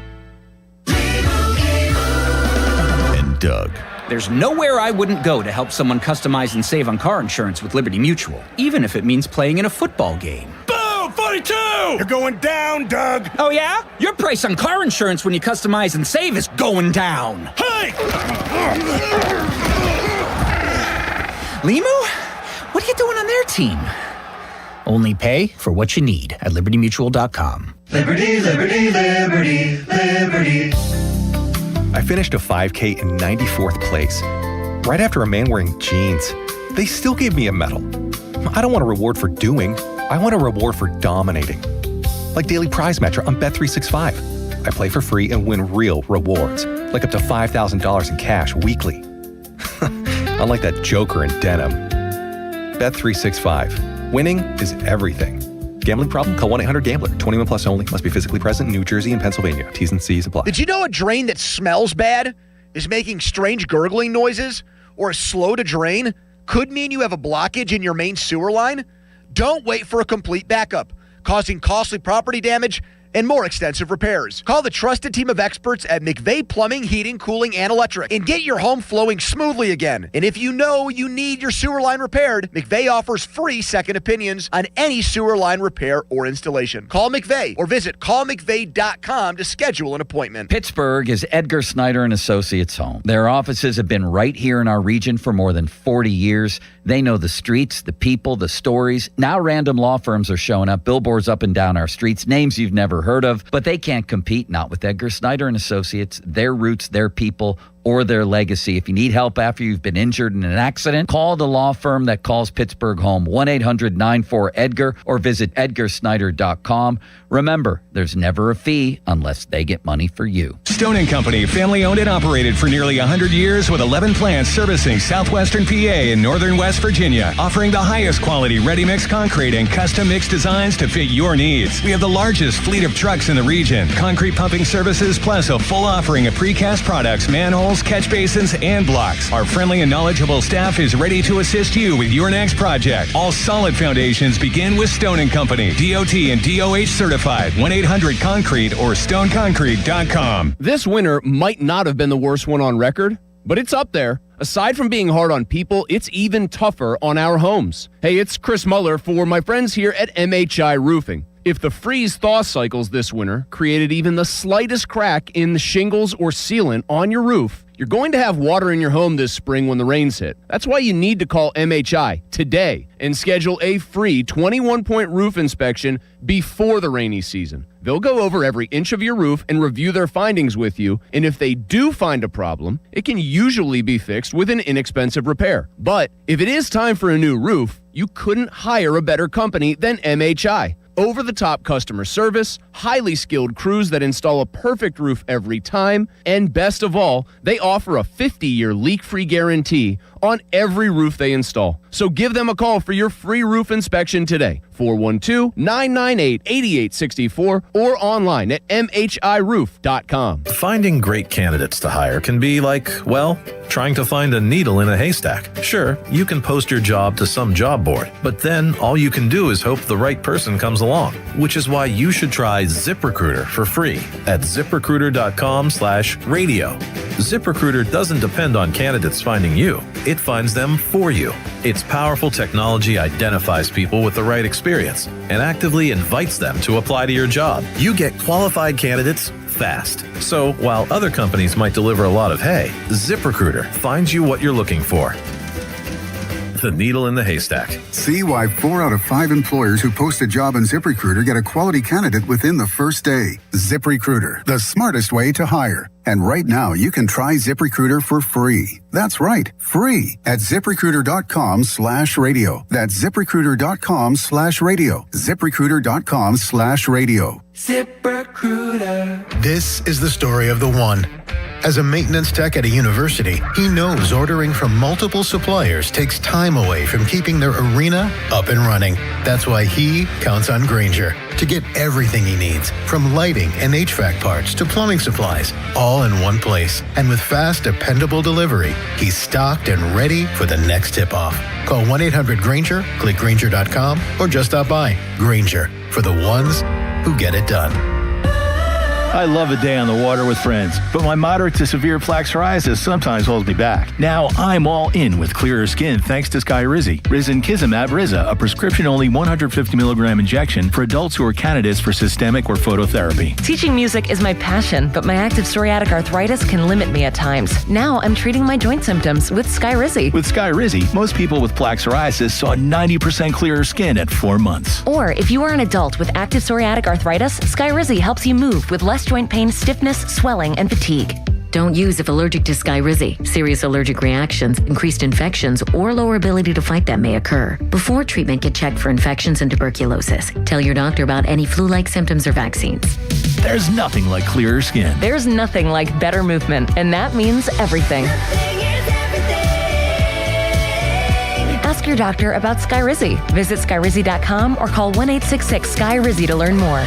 Doug. There's nowhere I wouldn't go to help someone customize and save on car insurance with Liberty Mutual, even if it means playing in a football game. Boom! 42! You're going down, Doug! Oh, yeah? Your price on car insurance when you customize and save is going down. Hey! Limu? What are you doing on their team? Only pay for what you need at libertymutual.com. Liberty, liberty, liberty, liberty. I finished a 5K in 94th place, right after a man wearing jeans. They still gave me a medal. I don't want a reward for doing, I want a reward for dominating. Like Daily Prize Matcher on Bet365. I play for free and win real rewards, like up to $5,000 in cash weekly. Unlike that joker in denim. Bet365. Winning is everything. Gambling problem? Call 1-800-GAMBLER. 21 plus only. Must be physically present in New Jersey and Pennsylvania. T's and C's apply. Did you know a drain that smells bad is making strange gurgling noises or is slow to drain could mean you have a blockage in your main sewer line? Don't wait for a complete backup, causing costly property damage and more extensive repairs. Call the trusted team of experts at McVeigh Plumbing, Heating, Cooling, and Electric and get your home flowing smoothly again. And if you know you need your sewer line repaired, McVeigh offers free second opinions on any sewer line repair or installation. Call McVeigh or visit callmcveigh.com to schedule an appointment. Pittsburgh is Edgar Snyder and Associates' home. Their offices have been right here in our region for more than 40 years. They know the streets, the people, the stories. Now random law firms are showing up, billboards up and down our streets, names you've never heard of, but they can't compete, not with Edgar Snyder and Associates, their roots, their people, or their legacy. If you need help after you've been injured in an accident, call the law firm that calls Pittsburgh home, 1-800-94-EDGAR, or visit edgarsnyder.com. Remember, there's never a fee unless they get money for you. Stone & Company, family owned and operated for nearly 100 years with 11 plants servicing southwestern PA and northern West Virginia, offering the highest quality ready-mix concrete and custom mix designs to fit your needs. We have the largest fleet of trucks in the region, concrete pumping services, plus a full offering of precast products, manholes, catch basins, and blocks. Our friendly and knowledgeable staff is ready to assist you with your next project. All solid foundations begin with Stone & Company, DOT and DOH certified. 1-800-CONCRETE or stoneconcrete.com. This winter might not have been the worst one on record, but it's up there. Aside from being hard on people, it's even tougher on our homes. Hey, it's Chris Muller for my friends here at MHI Roofing. If the freeze-thaw cycles this winter created even the slightest crack in the shingles or sealant on your roof, you're going to have water in your home this spring when the rains hit. That's why you need to call MHI today and schedule a free 21-point roof inspection before the rainy season. They'll go over every inch of your roof and review their findings with you, and if they do find a problem, it can usually be fixed with an inexpensive repair. But if it is time for a new roof, you couldn't hire a better company than MHI. Over-the-top customer service, highly skilled crews that install a perfect roof every time, and best of all, they offer a 50-year leak-free guarantee on every roof they install. So give them a call for your free roof inspection today, 412-998-8864, or online at mhiroof.com. Finding great candidates to hire can be like, well, trying to find a needle in a haystack. Sure, you can post your job to some job board, but then all you can do is hope the right person comes along, which is why you should try ZipRecruiter for free at ZipRecruiter.com/radio. ZipRecruiter doesn't depend on candidates finding you. It finds them for you. Its powerful technology identifies people with the right experience and actively invites them to apply to your job. You get qualified candidates fast. So while other companies might deliver a lot of hay, ZipRecruiter finds you what you're looking for. The needle in the haystack. See why 4 out of 5 employers who post a job on ZipRecruiter get a quality candidate within the first day. ZipRecruiter, the smartest way to hire. And right now, you can try ZipRecruiter for free. That's right, free at ZipRecruiter.com/radio. That's ZipRecruiter.com/radio. ZipRecruiter.com/radio. ZipRecruiter. This is the story of the one. As a maintenance tech at a university, he knows ordering from multiple suppliers takes time away from keeping their arena up and running. That's why he counts on Grainger to get everything he needs, from lighting and HVAC parts to plumbing supplies, all in one place. And with fast, dependable delivery, he's stocked and ready for the next tip-off. Call 1-800-GRAINGER, click Grainger.com, or just stop by. Grainger, for the ones who get it done. I love a day on the water with friends, but my moderate to severe plaque psoriasis sometimes holds me back. Now I'm all in with clearer skin thanks to Skyrizi. Risankizumab Riza, a prescription-only 150 milligram injection for adults who are candidates for systemic or phototherapy. Teaching music is my passion, but my active psoriatic arthritis can limit me at times. Now I'm treating my joint symptoms with Skyrizi. With Skyrizi, most people with plaque psoriasis saw 90% clearer skin at 4 months. Or if you are an adult with active psoriatic arthritis, Skyrizi helps you move with less joint pain, stiffness, swelling, and fatigue. Don't use if allergic to Skyrizi. Serious allergic reactions, increased infections, or lower ability to fight them may occur. Before treatment, get checked for infections and tuberculosis. Tell your doctor about any flu-like symptoms or vaccines. There's nothing like clearer skin. There's nothing like better movement, and that means everything. Ask your doctor about Skyrizi. Visit Skyrizi.com or call 1-866-SKY-RIZZI to learn more.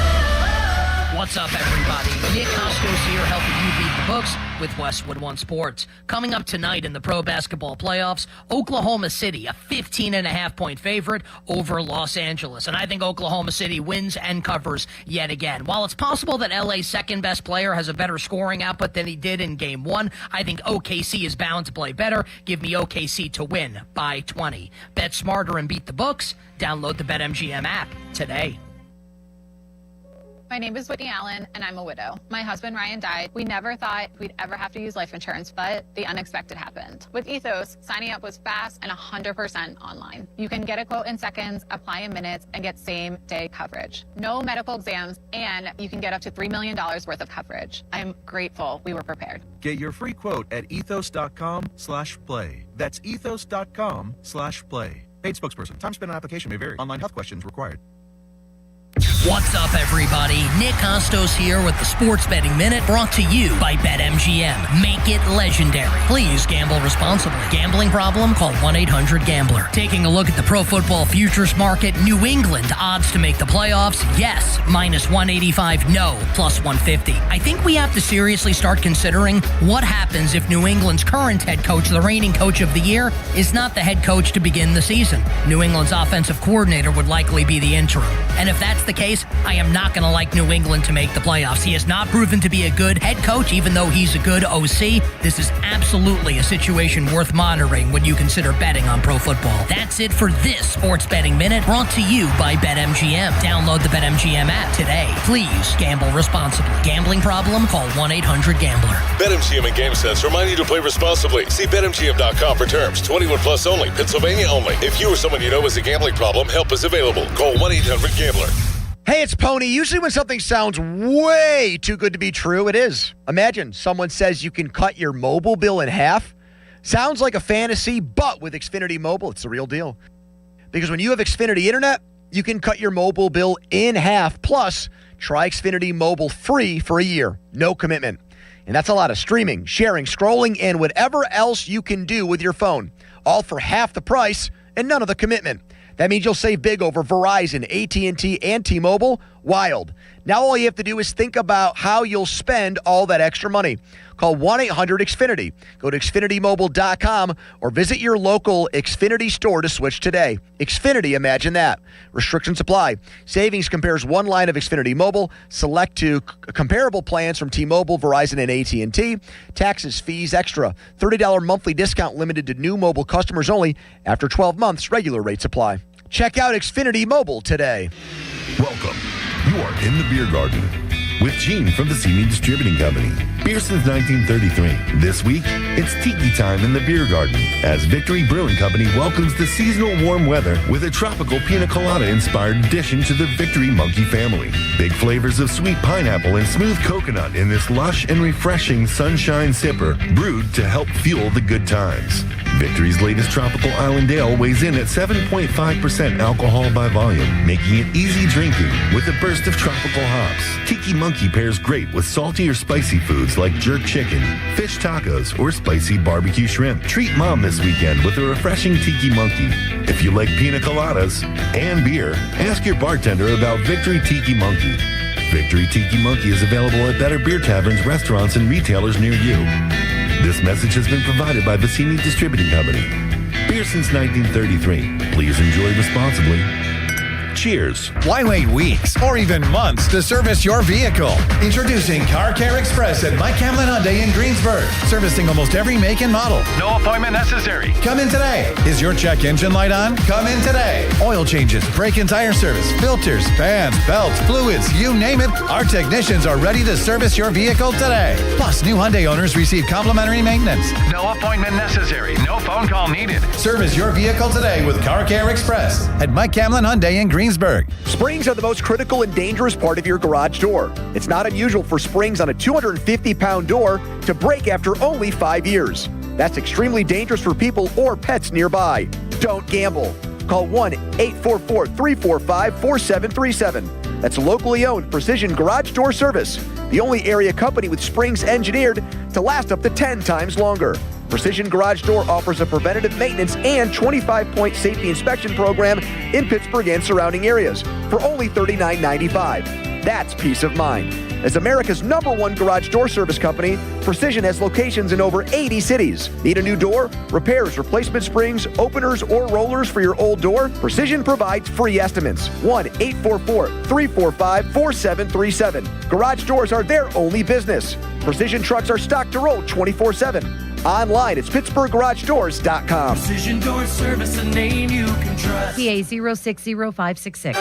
What's up, everybody? Nick Costos here, helping you beat the books with Westwood One Sports. Coming up tonight in the pro basketball playoffs, Oklahoma City, a 15.5-point favorite over Los Angeles. And I think Oklahoma City wins and covers yet again. While it's possible that LA's second-best player has a better scoring output than he did in Game 1, I think OKC is bound to play better. Give me OKC to win by 20. Bet smarter and beat the books. Download the BetMGM app today. My name is Whitney Allen, and I'm a widow. My husband, Ryan, died. We never thought we'd ever have to use life insurance, but the unexpected happened. With Ethos, signing up was fast and 100% online. You can get a quote in seconds, apply in minutes, and get same-day coverage. No medical exams, and you can get up to $3 million worth of coverage. I'm grateful we were prepared. Get your free quote at ethos.com/play. That's ethos.com/play. Paid spokesperson. Time spent on application may vary. Online health questions required. What's up, everybody? Nick Costos here with the Sports Betting Minute, brought to you by BetMGM. Make it legendary. Please gamble responsibly. Gambling problem? Call 1-800-GAMBLER. Taking a look at the pro football futures market, New England odds to make the playoffs? Yes, -185. No, +150. I think we have to seriously start considering what happens if New England's current head coach, the reigning coach of the year, is not the head coach to begin the season. New England's offensive coordinator would likely be the interim. And if that's the case, I am not going to like New England to make the playoffs. He has not proven to be a good head coach, even though he's a good OC. This is absolutely a situation worth monitoring when you consider betting on pro football. That's it for this Sports Betting Minute, brought to you by BetMGM. Download the BetMGM app today. Please gamble responsibly. Gambling problem? Call 1-800-GAMBLER. BetMGM and GameSense remind you to play responsibly. See BetMGM.com for terms. 21 plus only. Pennsylvania only. If you or someone you know has a gambling problem, help is available. Call 1-800-GAMBLER. Hey, it's Pony. Usually when something sounds way too good to be true, it is. Imagine someone says you can cut your mobile bill in half. Sounds like a fantasy, but with Xfinity Mobile, it's the real deal. Because when you have Xfinity Internet, you can cut your mobile bill in half. Plus, try Xfinity Mobile free for a year. No commitment. And that's a lot of streaming, sharing, scrolling, and whatever else you can do with your phone. All for half the price and none of the commitment. That means you'll save big over Verizon, AT&T, and T-Mobile. Wild. Now all you have to do is think about how you'll spend all that extra money. Call 1-800-XFINITY. Go to XfinityMobile.com or visit your local Xfinity store to switch today. Xfinity, imagine that. Restrictions apply. Savings compares one line of Xfinity Mobile. Select to comparable plans from T-Mobile, Verizon, and AT&T. Taxes, fees, extra. $30 monthly discount limited to new mobile customers only. After 12 months, regular rates apply. Check out Xfinity Mobile today. Welcome. You are in the beer garden with Gene from the Simi Distributing Company. Beer since 1933. This week, it's tiki time in the beer garden as Victory Brewing Company welcomes the seasonal warm weather with a tropical pina colada-inspired addition to the Victory Monkey family. Big flavors of sweet pineapple and smooth coconut in this lush and refreshing sunshine sipper brewed to help fuel the good times. Victory's latest tropical island ale weighs in at 7.5% alcohol by volume, making it easy drinking with a burst of tropical hops. Tiki Monkey pairs great with salty or spicy foods like jerk chicken, fish tacos, or spicy barbecue shrimp. Treat mom this weekend with a refreshing Tiki Monkey. If you like pina coladas and beer, ask your bartender about Victory Tiki Monkey. Victory Tiki Monkey is available at better beer taverns, restaurants, and retailers near you. This message has been provided by Vicini Distributing Company. Beer since 1933. Please enjoy responsibly. Cheers. Why wait weeks or even months to service your vehicle? Introducing Car Care Express at Mike Hamlin Hyundai in Greensburg. Servicing almost every make and model. No appointment necessary. Come in today. Is your check engine light on? Come in today. Oil changes, brake and tire service, filters, fans, belts, fluids, you name it. Our technicians are ready to service your vehicle today. Plus, new Hyundai owners receive complimentary maintenance. No appointment necessary. No phone call needed. Service your vehicle today with Car Care Express at Mike Hamlin Hyundai in Greensburg. Springs are the most critical and dangerous part of your garage door. It's not unusual for springs on a 250-pound door to break after only 5 years. That's extremely dangerous for people or pets nearby. Don't gamble. Call 1-844-345-4737. That's locally owned Precision Garage Door Service, the only area company with springs engineered to last up to 10 times longer. Precision Garage Door offers a preventative maintenance and 25-point safety inspection program in Pittsburgh and surrounding areas for only $39.95. That's peace of mind. As America's #1 garage door service company, Precision has locations in over 80 cities. Need a new door? Repairs, replacement springs, openers, or rollers for your old door? Precision provides free estimates. 1-844-345-4737. Garage doors are their only business. Precision trucks are stocked to roll 24/7. Online, it's PittsburghGarageDoors.com. Precision Door Service, a name you can trust. PA 060566.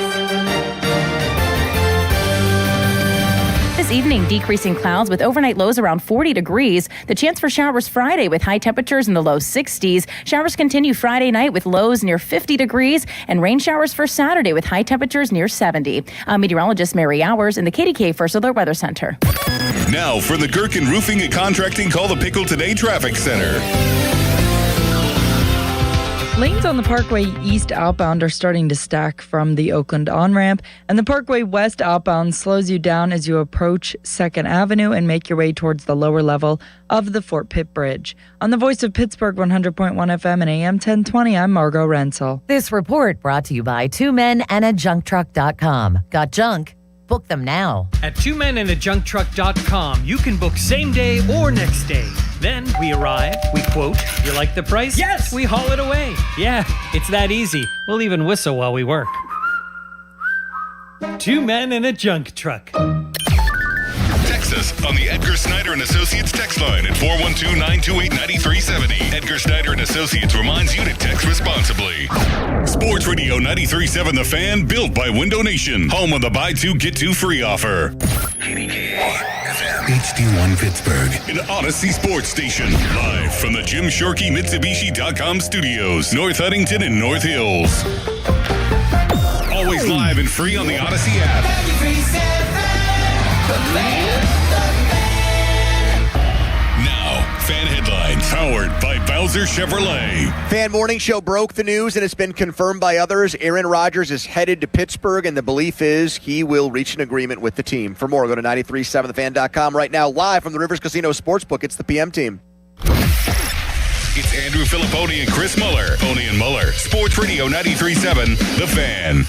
This evening, decreasing clouds with overnight lows around 40 degrees. The chance for showers Friday with high temperatures in the low 60s. Showers continue Friday night with lows near 50 degrees. And rain showers for Saturday with high temperatures near 70. I'm meteorologist Mary Hours in the KDK First Alert Weather Center. Now for the Gherkin Roofing and Contracting Call the Pickle Today Traffic Center. Lanes on the Parkway East outbound are starting to stack from the Oakland on-ramp, and the Parkway West outbound slows you down as you approach 2nd Avenue and make your way towards the lower level of the Fort Pitt Bridge. On the Voice of Pittsburgh 100.1 FM and AM 1020, I'm Margot Renzel. This report brought to you by 2menandajuncktruck.com. Got junk? Book them now. At 2menandajuncktruck.com, you can book same day or next day. Then we arrive, we quote, "You like the price?" Yes! We haul it away. Yeah, it's that easy. We'll even whistle while we work. 2 men in a junk truck. Text us on the Edgar Snyder and Associates text line at 412-928-9370. Edgar Snyder and Associates reminds you to text responsibly. Sports Radio 93.7 The Fan, built by Window Nation, home of the buy two get two free offer. HD1 Pittsburgh, an Odyssey sports station, live from the Jim Shorkey Mitsubishi.com studios, North Huntington and North Hills. Always live and free on the Odyssey app. Now, fan headlines powered by Bowser Chevrolet. Fan Morning Show broke the news, and it's been confirmed by others. Aaron Rodgers is headed to Pittsburgh, and the belief is he will reach an agreement with the team. For more, go to 937thefan.com right now, live from the Rivers Casino Sportsbook. It's the PM team. It's Andrew Filipponi and Chris Muller. Pony and Muller. Sports Radio 93.7 The Fan.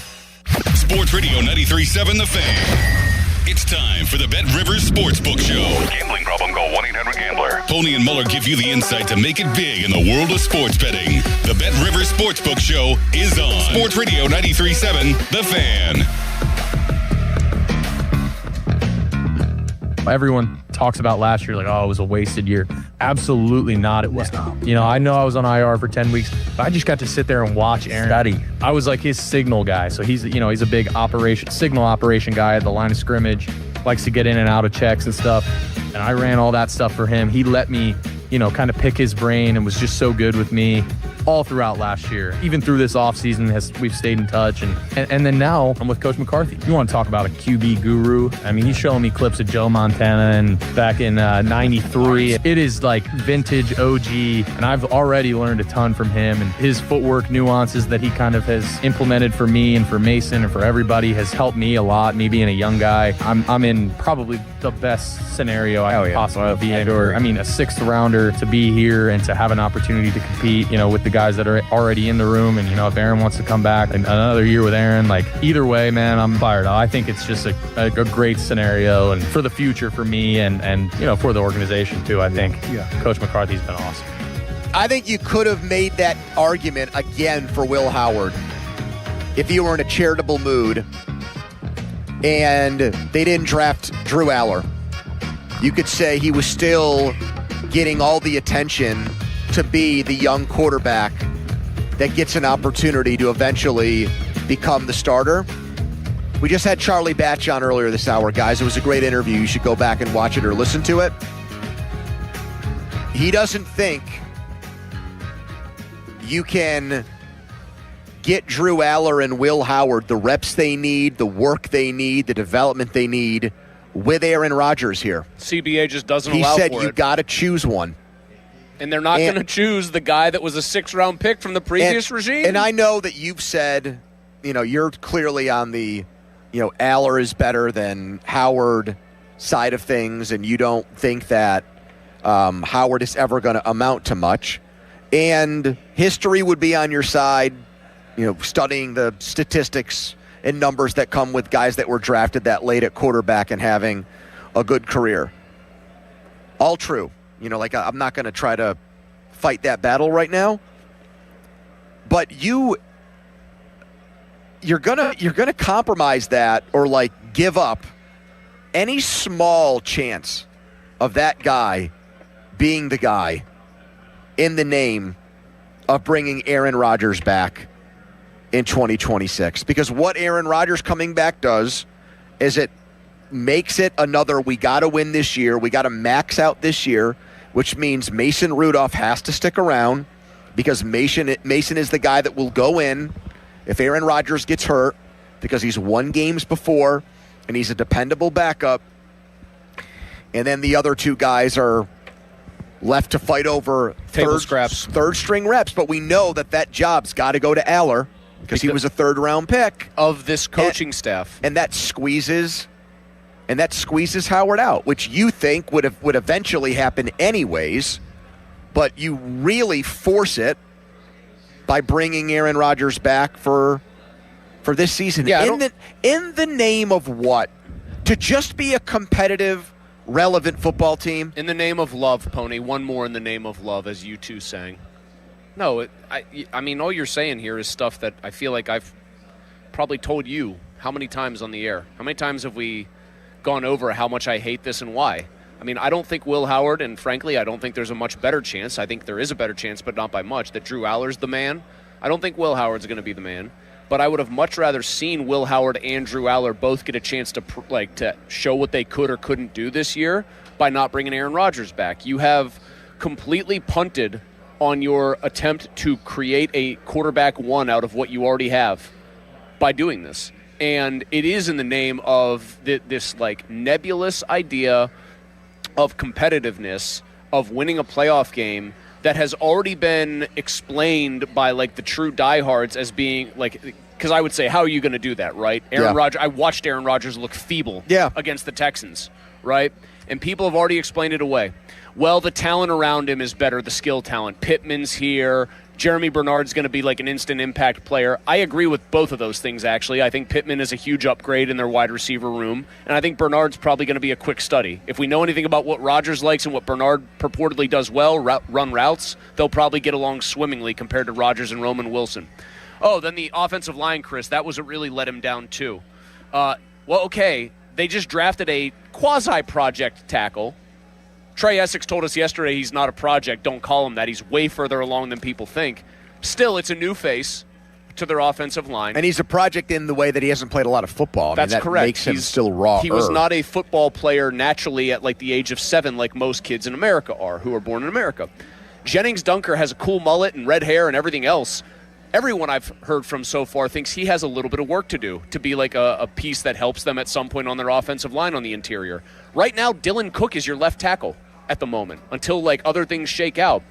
Sports Radio 93.7 The Fan. It's time for the Bet Rivers Sportsbook Show. Gambling problem? Call 1-800-GAMBLER. Pony and Muller give you the insight to make it big in the world of sports betting. The Bet Rivers Sportsbook Show is on Sports Radio 93.7 The Fan. Everyone talks about last year like, oh, it was a wasted year. Absolutely not. It was not. You know, I know I was on IR for 10 weeks, but I just got to sit there and watch Aaron. Study. I was like his signal guy. So he's a big signal operation guy at the line of scrimmage, likes to get in and out of checks and stuff. And I ran all that stuff for him. He let me, kind of pick his brain and was just so good with me all throughout last year. Even through this offseason, we've stayed in touch. And then now I'm with Coach McCarthy. You want to talk about a QB guru? I mean, he's showing me clips of Joe Montana and back in 93. It is like vintage OG. And I've already learned a ton from him. And his footwork nuances that he kind of has implemented for me and for Mason and for everybody has helped me a lot, me being a young guy. I'm in probably the best scenario I could possibly be in. I mean, a 6th rounder to be here and to have an opportunity to compete, with the guys that are already in the room. And, if Aaron wants to come back and another year with Aaron, like either way, man, I'm fired up. I think it's just a great scenario and for the future for me and for the organization too. I think Coach McCarthy's been awesome. I think you could have made that argument again for Will Howard. if you were in a charitable mood and they didn't draft Drew Aller, you could say he was still getting all the attention to be the young quarterback that gets an opportunity to eventually become the starter. We just had Charlie Batch on earlier this hour, guys. It was a great interview. You should go back and watch it or listen to it. He doesn't think you can get Drew Aller and Will Howard the reps they need, the work they need, the development they need with Aaron Rodgers here. CBA just doesn't allow for it. He said you got to choose one. And they're not going to choose the guy that was a 6th-round pick from the previous regime. And I know that you've said, you're clearly on the, Aller is better than Howard side of things, and you don't think that Howard is ever going to amount to much. And history would be on your side, studying the statistics and numbers that come with guys that were drafted that late at quarterback and having a good career. All true. I'm not going to try to fight that battle right now. But you're gonna compromise that or give up any small chance of that guy being the guy in the name of bringing Aaron Rodgers back in 2026. Because what Aaron Rodgers coming back does is it makes it another, we got to win this year. We got to max out this year, which means Mason Rudolph has to stick around because Mason is the guy that will go in if Aaron Rodgers gets hurt because he's won games before and he's a dependable backup. And then the other two guys are left to fight over third-string reps. But we know that job's got to go to Aller because he was a third-round pick of this coaching staff. And that squeezes Howard out, which you think would eventually happen anyways, but you really force it by bringing Aaron Rodgers back for this season. Yeah, in the name of what? To just be a competitive, relevant football team? In the name of love, Pony. One more in the name of love, as you two sang. No, I mean, all you're saying here is stuff that I feel like I've probably told you how many times on the air. How many times have we gone over how much I hate this and why? I mean, I don't think Will Howard, and frankly, I don't think there's a much better chance. I think there is a better chance, but not by much, that Drew Aller's the man. I don't think Will Howard's going to be the man, but I would have much rather seen Will Howard and Drew Aller both get a chance to show what they could or couldn't do this year by not bringing Aaron Rodgers back. You have completely punted on your attempt to create a quarterback one out of what you already have by doing this. And it is in the name of this nebulous idea of competitiveness, of winning a playoff game that has already been explained by the true diehards as being because I would say, how are you going to do that, right? Rodgers. I watched Aaron Rodgers look feeble against the Texans, right? And people have already explained it away. Well, the talent around him is better, the skill talent. Pittman's here. Jeremy Bernard's going to be an instant impact player. I agree with both of those things, actually. I think Pittman is a huge upgrade in their wide receiver room, and I think Bernard's probably going to be a quick study. If we know anything about what Rodgers likes and what Bernard purportedly does well, run routes, they'll probably get along swimmingly compared to Rodgers and Roman Wilson. Oh, then the offensive line, Chris, that was what really let him down too. Okay, they just drafted a quasi-project tackle. Trey Essex told us yesterday he's not a project. Don't call him that. He's way further along than people think. Still, it's a new face to their offensive line. And he's a project in the way that he hasn't played a lot of football. That's that correct. Makes him still raw. He was not a football player naturally at the age of 7 like most kids in America are who are born in America. Jennings Dunker has a cool mullet and red hair and everything else. Everyone I've heard from so far thinks he has a little bit of work to do to be a piece that helps them at some point on their offensive line on the interior. Right now, Dylan Cook is your left tackle at the moment until other things shake out.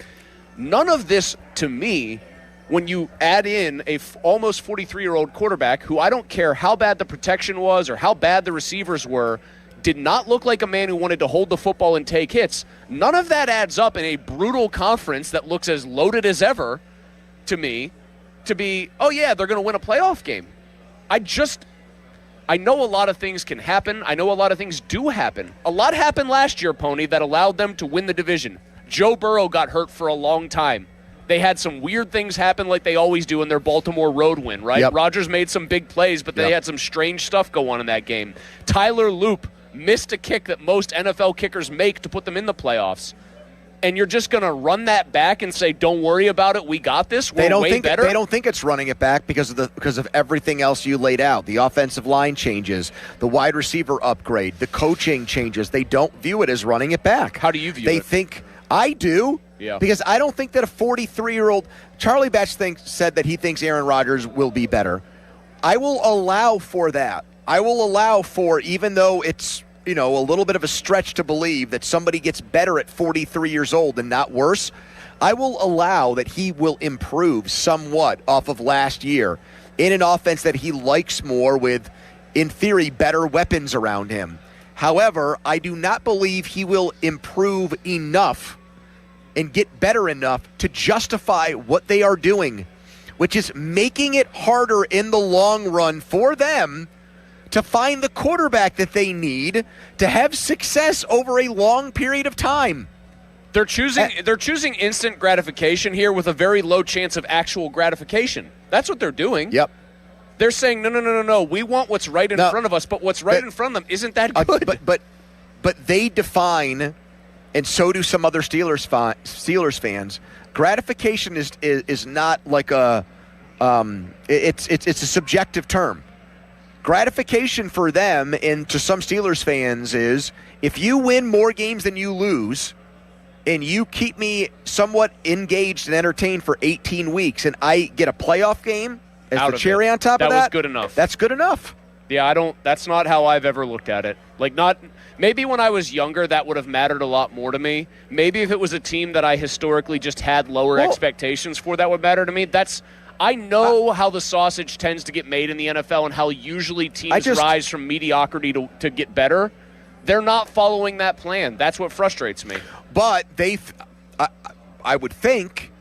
None of this, to me, when you add in a almost 43-year-old quarterback who I don't care how bad the protection was or how bad the receivers were, did not look like a man who wanted to hold the football and take hits. None of that adds up in a brutal conference that looks as loaded as ever to me to be, oh yeah, they're going to win a playoff game. I know a lot of things can happen. I know a lot of things do happen. A lot happened last year, Pony, that allowed them to win the division. Joe Burrow got hurt for a long time. They had some weird things happen like they always do in their Baltimore road win, right? Yep. Rodgers made some big plays, but they had some strange stuff go on in that game. Tyler Loop missed a kick that most NFL kickers make to put them in the playoffs. And you're just going to run that back and say, don't worry about it, we got this, we're way better? They don't think it's running it back because of everything else you laid out. The offensive line changes, the wide receiver upgrade, the coaching changes. They don't view it as running it back. How do you view it? They think, I do. Yeah. Because I don't think that a 43-year-old Charlie Batch said that he thinks Aaron Rodgers will be better. I will allow for that. I will allow for, even though it's a little bit of a stretch to believe that somebody gets better at 43 years old and not worse, I will allow that he will improve somewhat off of last year in an offense that he likes more with, in theory, better weapons around him. However, I do not believe he will improve enough and get better enough to justify what they are doing, which is making it harder in the long run for them to find the quarterback that they need to have success over a long period of time. They're choosing instant gratification here with a very low chance of actual gratification. That's what they're doing. Yep. They're saying, no. We want what's right in front of us, but what's right in front of them isn't that good. But they define, and so do some other Steelers fans. Gratification is not like it's a subjective term. Gratification for them and to some Steelers fans is if you win more games than you lose and you keep me somewhat engaged and entertained for 18 weeks and I get a playoff game as the cherry on top of that. That was good enough. That's good enough. Yeah, that's not how I've ever looked at it. Maybe when I was younger that would have mattered a lot more to me. Maybe if it was a team that I historically just had lower expectations for, that would matter to me. I know how the sausage tends to get made in the NFL and how usually teams rise from mediocrity to get better. They're not following that plan. That's what frustrates me. But I would think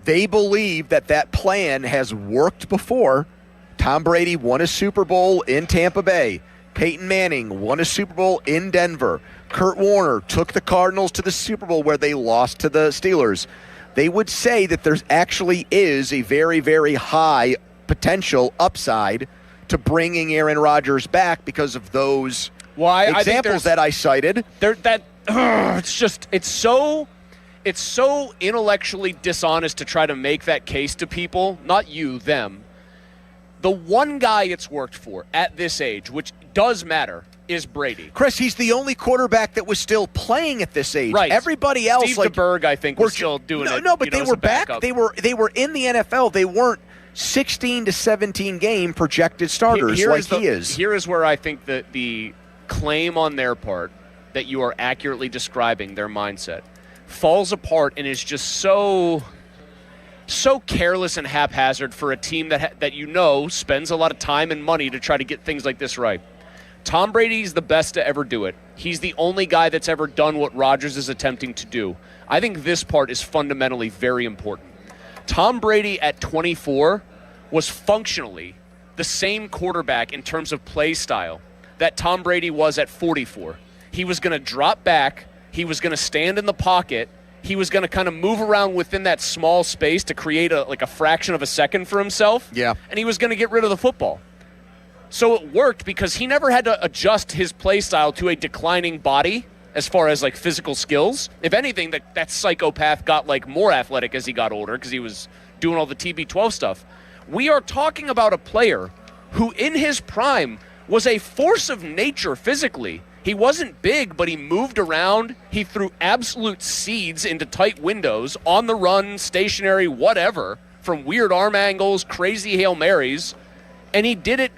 they believe that plan has worked before. Tom Brady won a Super Bowl in Tampa Bay. Peyton Manning won a Super Bowl in Denver. Kurt Warner took the Cardinals to the Super Bowl where they lost to the Steelers. They would say that there actually is a very, very high potential upside to bringing Aaron Rodgers back because of those examples that I cited. It's so intellectually dishonest to try to make that case to people, not you, them. The one guy it's worked for at this age, which does matter, is Brady. Chris, he's the only quarterback that was still playing at this age. Right. Everybody else, Steve DeBerg, I think, was still doing it. No, but they were back. They were in the NFL. They weren't 16 to 17 game projected starters he is. Here is where I think that the claim on their part that you are accurately describing their mindset falls apart and is just so careless and haphazard for a team that spends a lot of time and money to try to get things like this right. Tom Brady's the best to ever do it. He's the only guy that's ever done what Rodgers is attempting to do. I think this part is fundamentally very important. Tom Brady at 24 was functionally the same quarterback in terms of play style that Tom Brady was at 44. He was going to drop back. He was going to stand in the pocket. He was going to kind of move around within that small space to create a fraction of a second for himself. Yeah. And he was going to get rid of the football. So it worked because he never had to adjust his play style to a declining body as far as physical skills. If anything, that psychopath got more athletic as he got older because he was doing all the TB12 stuff. We are talking about a player who in his prime was a force of nature physically. He wasn't big, but he moved around. He threw absolute seeds into tight windows, on the run, stationary, whatever, from weird arm angles, crazy Hail Marys, and he did it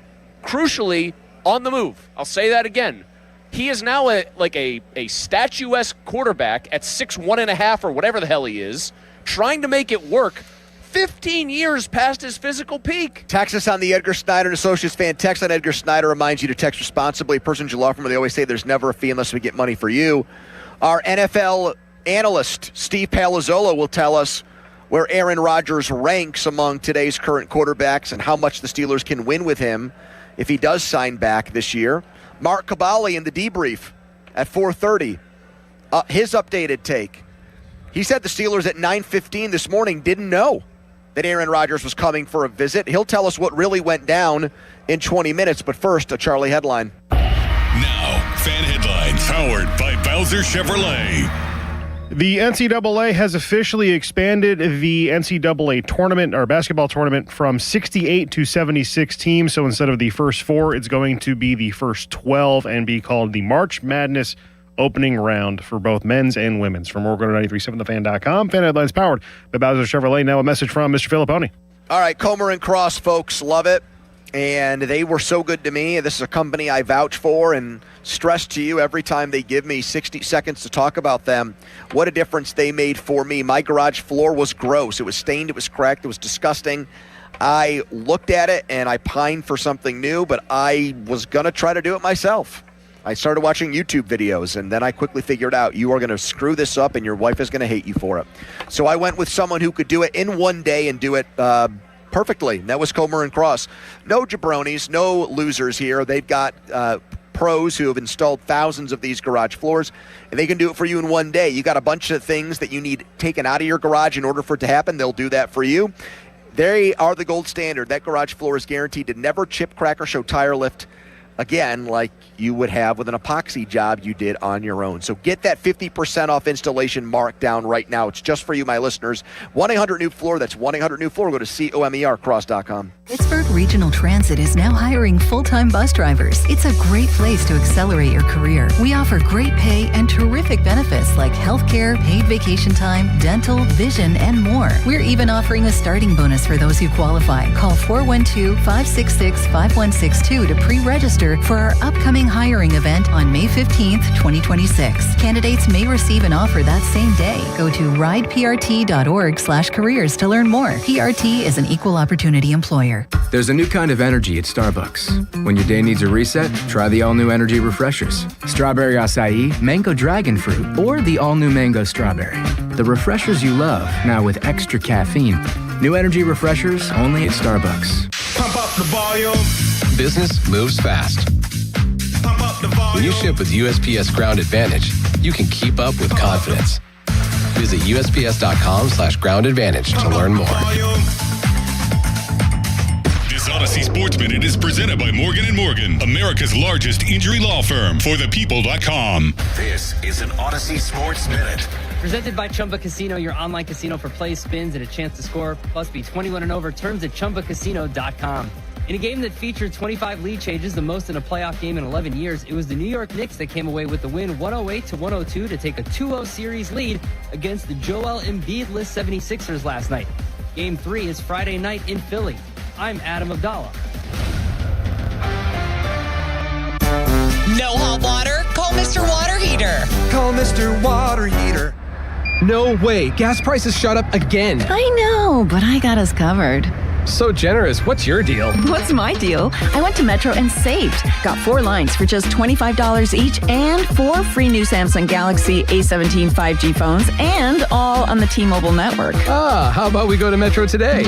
crucially on the move. I'll say that again. He is now a statuesque quarterback at 6'1.5" or whatever the hell he is, trying to make it work 15 years past his physical peak. Text us on the Edgar Snyder and Associates fan. Text on Edgar Snyder reminds you to text responsibly. Persons you law firm, they always say there's never a fee unless we get money for you. Our NFL analyst, Steve Palazzolo, will tell us where Aaron Rodgers ranks among today's current quarterbacks and how much the Steelers can win with him if he does sign back this year. Mark Cabali in the debrief at 4:30. His updated take. He said the Steelers at 9:15 this morning didn't know that Aaron Rodgers was coming for a visit. He'll tell us what really went down in 20 minutes, but first, a Charlie headline. Now, fan headlines powered by Bowser Chevrolet. The NCAA has officially expanded the NCAA tournament, or basketball tournament, from 68 to 76 teams. So instead of the first 4, it's going to be the first 12 and be called the March Madness opening round for both men's and women's. For more, go to 937thefan.com. Fan headlines powered by Bowser Chevrolet. Now a message from Mr. Filipponi. All right, Comer and Cross folks love it. And they were so good to me. This is a company I vouch for and stress to you every time they give me 60 seconds to talk about them. What a difference they made for me. My garage floor was gross. It was stained. It was cracked. It was disgusting. I looked at it and I pined for something new, but I was going to try to do it myself. I started watching YouTube videos, and then I quickly figured out you are going to screw this up and your wife is going to hate you for it. So I went with someone who could do it in one day and do it perfectly. That was Comer and Cross. No jabronis, no losers here. They've got pros who have installed thousands of these garage floors, and they can do it for you in one day. You got a bunch of things that you need taken out of your garage in order for it to happen. They'll do that for you. They are the gold standard. That garage floor is guaranteed to never chip, crack, or show tire lift again like you would have with an epoxy job you did on your own. So get that 50% off installation markdown right now. It's just for you, my listeners. 1-800-NEW-FLOOR. That's 1-800-NEW-FLOOR. Go to COMERcross.com. Pittsburgh Regional Transit is now hiring full-time bus drivers. It's a great place to accelerate your career. We offer great pay and terrific benefits like healthcare, paid vacation time, dental, vision, and more. We're even offering a starting bonus for those who qualify. Call 412-566-5162 to pre-register for our upcoming hiring event on May 15th, 2026. Candidates may receive an offer that same day. Go to rideprt.org/careers to learn more. PRT is an equal opportunity employer. There's a new kind of energy at Starbucks. When your day needs a reset, try the all-new energy refreshers. Strawberry acai, mango dragon fruit, or the all-new mango strawberry. The refreshers you love, now with extra caffeine. New energy refreshers only at Starbucks. Pump up the volume. Business moves fast. Pump up the volume. When you ship with USPS Ground Advantage, you can keep up with confidence. Visit USPS.com/Ground Advantage to learn more. This Odyssey Sports Minute is presented by Morgan & Morgan, America's largest injury law firm, forthepeople.com. This is an Odyssey Sports Minute. Presented by Chumba Casino, your online casino for plays, spins, and a chance to score. Plus, be 21 and over. Terms at ChumbaCasino.com. In a game that featured 25 lead changes, the most in a playoff game in 11 years, it was the New York Knicks that came away with the win 108-102 to take a 2-0 series lead against the Joel Embiid-less 76ers last night. Game 3 is Friday night in Philly. I'm Adam Abdallah. No hot water? Call Mr. Water Heater. Call Mr. Water Heater. No way. Gas prices shot up again. I know, but I got us covered. So generous. What's your deal? What's my deal? I went to Metro and saved. Got 4 lines for just $25 each and 4 free new Samsung Galaxy A17 5G phones and all on the T-Mobile network. How about we go to Metro today?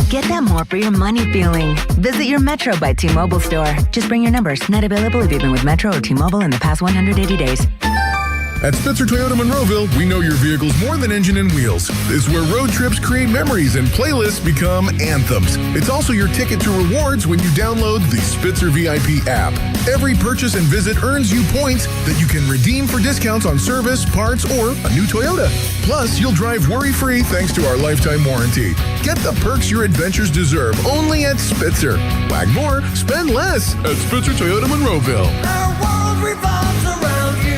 Get that more for your money feeling. Visit your Metro by T-Mobile store. Just bring your numbers. Not available if you've been with Metro or T-Mobile in the past 180 days. At Spitzer Toyota Monroeville, we know your vehicle's more than engine and wheels. It's where road trips create memories and playlists become anthems. It's also your ticket to rewards when you download the Spitzer VIP app. Every purchase and visit earns you points that you can redeem for discounts on service, parts, or a new Toyota. Plus, you'll drive worry-free thanks to our lifetime warranty. Get the perks your adventures deserve only at Spitzer. Wag more, spend less at Spitzer Toyota Monroeville. Our world revolves around you.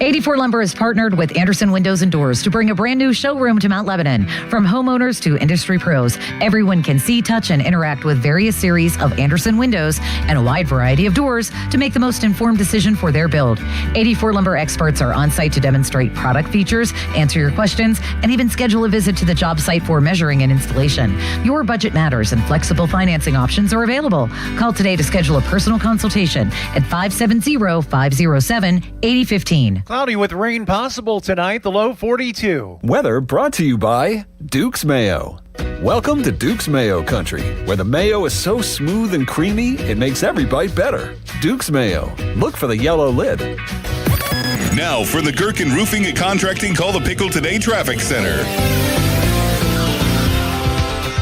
84 Lumber has partnered with Anderson Windows and Doors to bring a brand new showroom to Mount Lebanon. From homeowners to industry pros, everyone can see, touch, and interact with various series of Anderson windows and a wide variety of doors to make the most informed decision for their build. 84 Lumber experts are on site to demonstrate product features, answer your questions, and even schedule a visit to the job site for measuring and installation. Your budget matters and flexible financing options are available. Call today to schedule a personal consultation at 570-507-8015. Cloudy with rain possible tonight, the low 42. Weather brought to you by Duke's Mayo. Welcome to Duke's Mayo Country, where the mayo is so smooth and creamy, it makes every bite better. Duke's Mayo. Look for the yellow lid. Now for the Gherkin Roofing and Contracting Call the Pickle Today Traffic Center.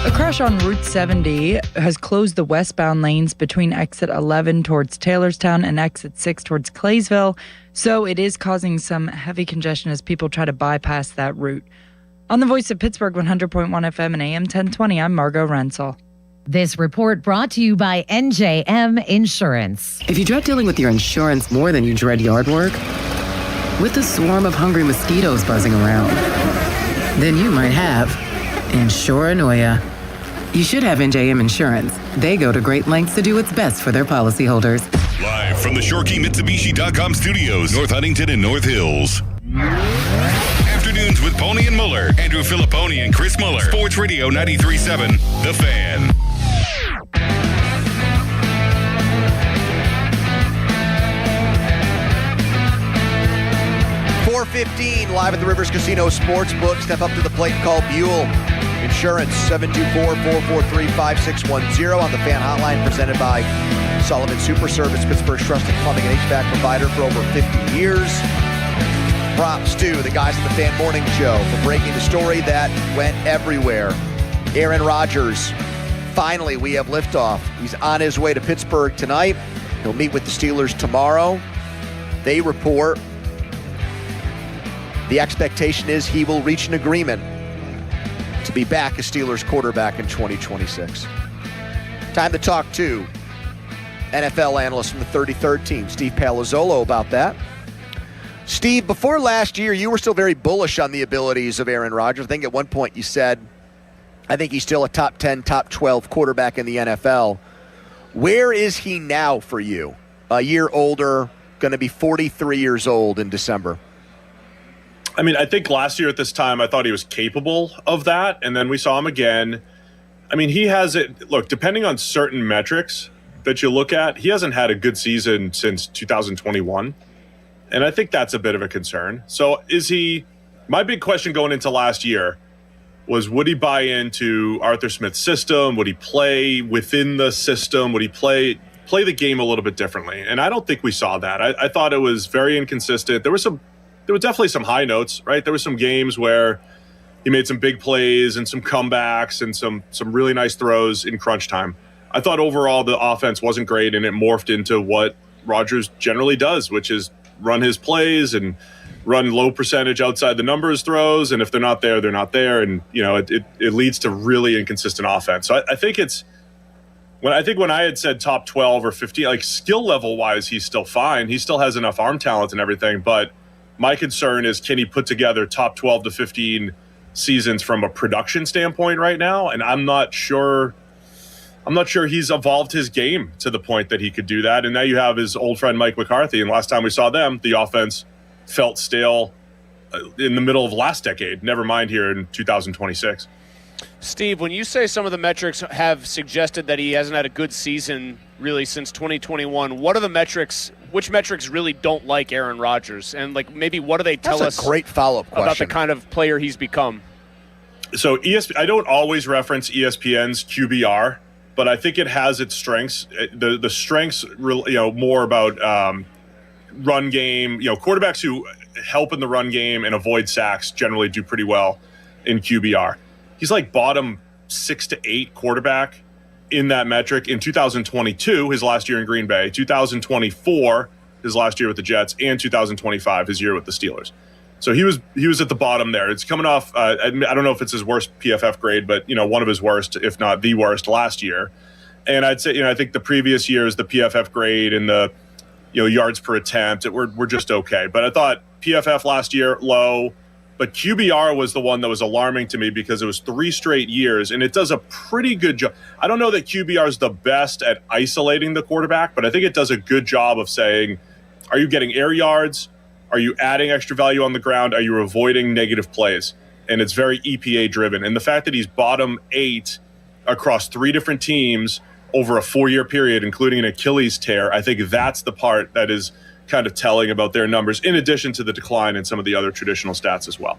A crash on Route 70 has closed the westbound lanes between exit 11 towards Taylorstown and exit 6 towards Claysville, so it is causing some heavy congestion as people try to bypass that route. On the Voice of Pittsburgh 100.1 FM and AM 1020, I'm Margot Rensel. This report brought to you by NJM Insurance. If you dread dealing with your insurance more than you dread yard work, with the swarm of hungry mosquitoes buzzing around, then you might have Insuranoia. You should have NJM Insurance. They go to great lengths to do what's best for their policyholders. Live from the ShoreKeyMitsubishi.com studios, North Huntington and North Hills. Afternoons with Pony and Muller, Andrew Filipponi and Chris Muller. Sports Radio 93.7, The Fan. .415 live at the Rivers Casino Sportsbook. Step up to the plate and call Buell Insurance, 724-443-5610 on the Fan Hotline, presented by Sullivan Super Service, Pittsburgh's trusted plumbing and HVAC provider for over 50 years. Props to the guys at the Fan Morning Show for breaking the story that went everywhere. Aaron Rodgers, finally we have liftoff. He's on his way to Pittsburgh tonight. He'll meet with the Steelers tomorrow. They report the expectation is he will reach an agreement to be back as Steelers quarterback in 2026. Time to talk to NFL analyst from the 33rd team, Steve Palazzolo, about that. Steve, before last year, you were still very bullish on the abilities of Aaron Rodgers. I think at one point you said, I think he's still a top 10, top 12 quarterback in the NFL. Where is he now for you? A year older, going to be 43 years old in December. I mean, I think last year at this time, I thought he was capable of that, and then we saw him again. I mean, he has it. Look, depending on certain metrics that you look at, he hasn't had a good season since 2021, and I think that's a bit of a concern. So is he – my big question going into last year was, would he buy into Arthur Smith's system? Would he play within the system? Would he play the game a little bit differently? And I don't think we saw that. I thought it was very inconsistent. There were definitely some high notes, right? There were some games where he made some big plays and some comebacks and some really nice throws in crunch time. I thought overall the offense wasn't great, and it morphed into what Rodgers generally does, which is run his plays and run low percentage outside the numbers throws. And if they're not there, they're not there. And, you know, it leads to really inconsistent offense. So I think when I had said top 12 or 15, like skill level wise, he's still fine. He still has enough arm talent and everything, but my concern is, can he put together top 12 to 15 seasons from a production standpoint right now? And I'm not sure he's evolved his game to the point that he could do that. And now you have his old friend Mike McCarthy. And last time we saw them, the offense felt stale in the middle of last decade, never mind here in 2026. Steve, when you say some of the metrics have suggested that he hasn't had a good season really since 2021, what are the metrics? Which metrics really don't like Aaron Rodgers? And like maybe what do they tell us? That's a great follow-up question about the kind of player he's become. So I don't always reference ESPN's QBR, but I think it has its strengths. The strengths, more about run game. Quarterbacks who help in the run game and avoid sacks generally do pretty well in QBR. He's like bottom 6 to 8 quarterback in that metric in 2022, his last year in Green Bay, 2024, his last year with the Jets, and 2025, his year with the Steelers. So he was at the bottom there. It's coming off, I don't know if it's his worst PFF grade, but one of his worst, if not the worst, last year. And I'd say, I think the previous years, the PFF grade and the yards per attempt, we're just okay. But I thought PFF last year, low. But QBR was the one that was alarming to me because it was 3 straight years, and it does a pretty good job. I don't know that QBR is the best at isolating the quarterback, but I think it does a good job of saying, are you getting air yards? Are you adding extra value on the ground? Are you avoiding negative plays? And it's very EPA driven. And the fact that he's bottom 8 across 3 different teams over a 4-year period, including an Achilles tear, I think that's the part that is kind of telling about their numbers, in addition to the decline in some of the other traditional stats as well.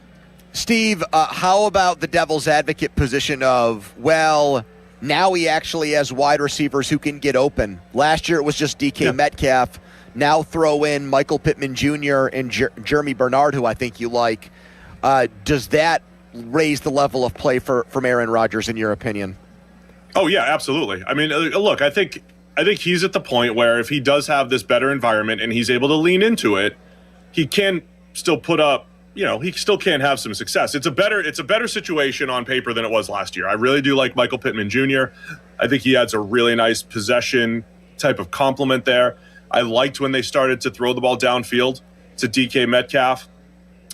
Steve, how about the devil's advocate position of, well, now he actually has wide receivers who can get open. Last year it was just DK Metcalf. Now throw in Michael Pittman Jr. and Jeremy Bernard, who I think you like. Does that raise the level of play from Aaron Rodgers, in your opinion? Oh, yeah, absolutely. I mean, look, I think he's at the point where if he does have this better environment and he's able to lean into it, he can still put up, he still can have some success. It's a better situation on paper than it was last year. I really do like Michael Pittman Jr. I think he adds a really nice possession type of complement there. I liked when they started to throw the ball downfield to DK Metcalf,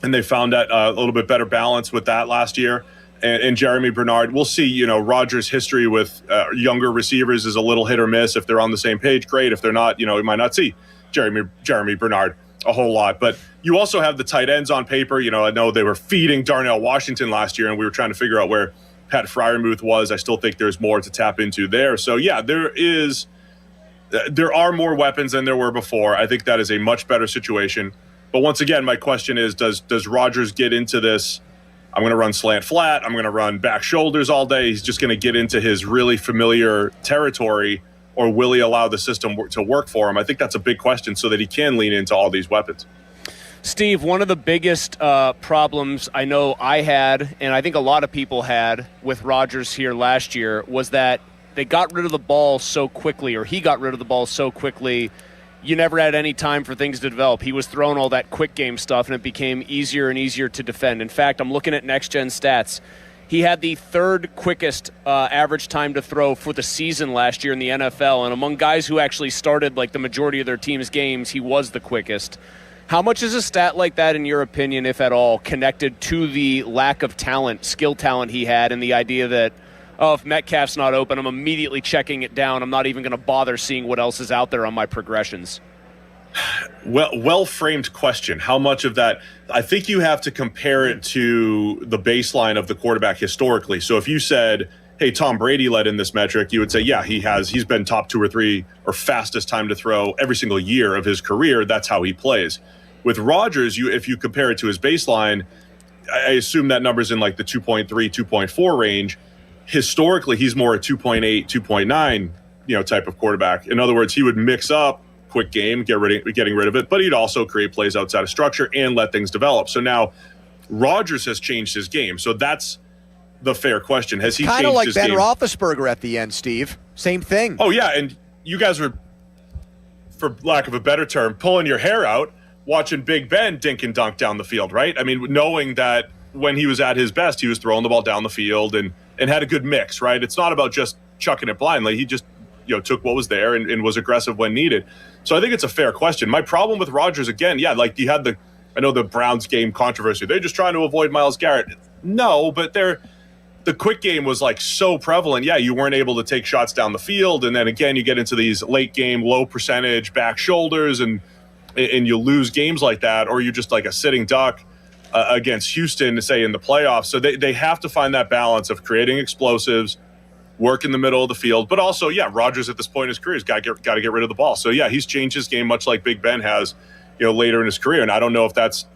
and they found that a little bit better balance with that last year. And Jeremy Bernard, we'll see, Rodgers' history with younger receivers is a little hit or miss. If they're on the same page, great. If they're not, we might not see Jeremy Bernard a whole lot. But you also have the tight ends on paper. I know they were feeding Darnell Washington last year, and we were trying to figure out where Pat Freiermuth was. I still think there's more to tap into there. So, yeah, there are more weapons than there were before. I think that is a much better situation. But once again, my question is, does Rodgers get into this, I'm going to run slant flat, I'm going to run back shoulders all day, he's just going to get into his really familiar territory, or will he allow the system to work for him? I think that's a big question so that he can lean into all these weapons. Steve, one of the biggest problems I know I had, and I think a lot of people had with Rodgers here last year, was that they got rid of the ball so quickly, or he got rid of the ball so quickly, you never had any time for things to develop. He was throwing all that quick game stuff, and it became easier and easier to defend. In fact, I'm looking at next-gen stats. He had the third quickest average time to throw for the season last year in the NFL, and among guys who actually started like the majority of their team's games, he was the quickest. How much is a stat like that, in your opinion, if at all, connected to the lack of talent, skill talent he had, and the idea that, if Metcalf's not open, I'm immediately checking it down. I'm not even going to bother seeing what else is out there on my progressions? Well-framed question. How much of that? I think you have to compare it to the baseline of the quarterback historically. So if you said, hey, Tom Brady led in this metric, you would say, yeah, he's been top 2 or 3 or fastest time to throw every single year of his career. That's how he plays. With Rodgers, if you compare it to his baseline, I assume that number's in like the 2.3, 2.4 range. Historically, he's more a 2.8, 2.9, type of quarterback. In other words, he would mix up quick game, getting rid of it, but he'd also create plays outside of structure and let things develop. So now Rodgers has changed his game. So that's the fair question. Has he kind changed of like his Ben game? Roethlisberger at the end, Steve? Same thing. Oh, yeah, and you guys were, for lack of a better term, pulling your hair out watching Big Ben dink and dunk down the field, right? I mean, knowing that when he was at his best, he was throwing the ball down the field and had a good mix, right? It's not about just chucking it blindly. He just took what was there and was aggressive when needed. So I think it's a fair question. My problem with Rodgers, again, like you had I know the Browns game controversy. They're just trying to avoid Myles Garrett. No, but the quick game was like so prevalent. Yeah, you weren't able to take shots down the field. And then again, you get into these late game, low percentage back shoulders and you lose games like that, or you're just like a sitting duck against Houston, say in the playoffs. So they have to find that balance of creating explosives, work in the middle of the field, but also, Rodgers at this point in his career has got to get rid of the ball. So he's changed his game much like Big Ben has, later in his career. And I don't know if that's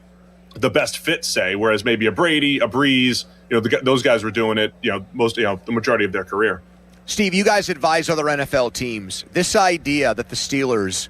the best fit, say, whereas maybe a Brady, a Breeze, those guys were doing it, the majority of their career. Steve, you guys advise other NFL teams. This idea that the Steelers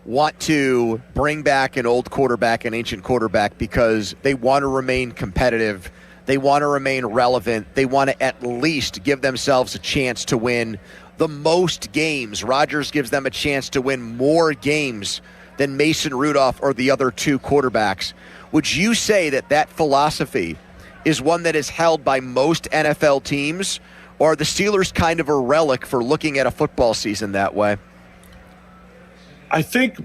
want to bring back an old quarterback, an ancient quarterback, because they want to remain competitive. They want to remain relevant. They want to at least give themselves a chance to win the most games. Rodgers gives them a chance to win more games than Mason Rudolph or the other 2 quarterbacks. Would you say that philosophy is one that is held by most NFL teams, or are the Steelers kind of a relic for looking at a football season that way? I think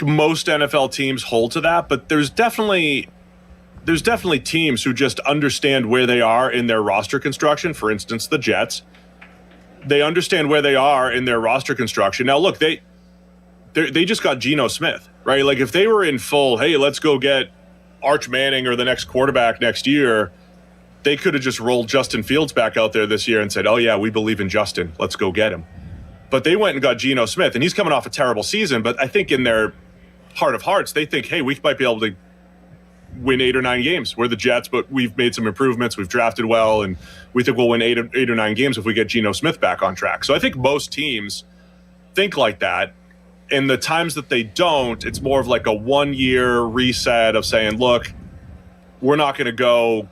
most NFL teams hold to that, but there's definitely teams who just understand where they are in their roster construction. For instance, the Jets. They understand where they are in their roster construction. Now, look, they just got Geno Smith, right? Like if they were in full, hey, let's go get Arch Manning or the next quarterback next year, they could have just rolled Justin Fields back out there this year and said, oh, yeah, we believe in Justin. Let's go get him. But they went and got Geno Smith, and he's coming off a terrible season. But I think in their heart of hearts, they think, hey, we might be able to win 8 or 9 games. We're the Jets, but we've made some improvements. We've drafted well, and we think we'll win 8 or 9 games if we get Geno Smith back on track. So I think most teams think like that. In the times that they don't, it's more of like a 1-year reset of saying, look, we're not going to go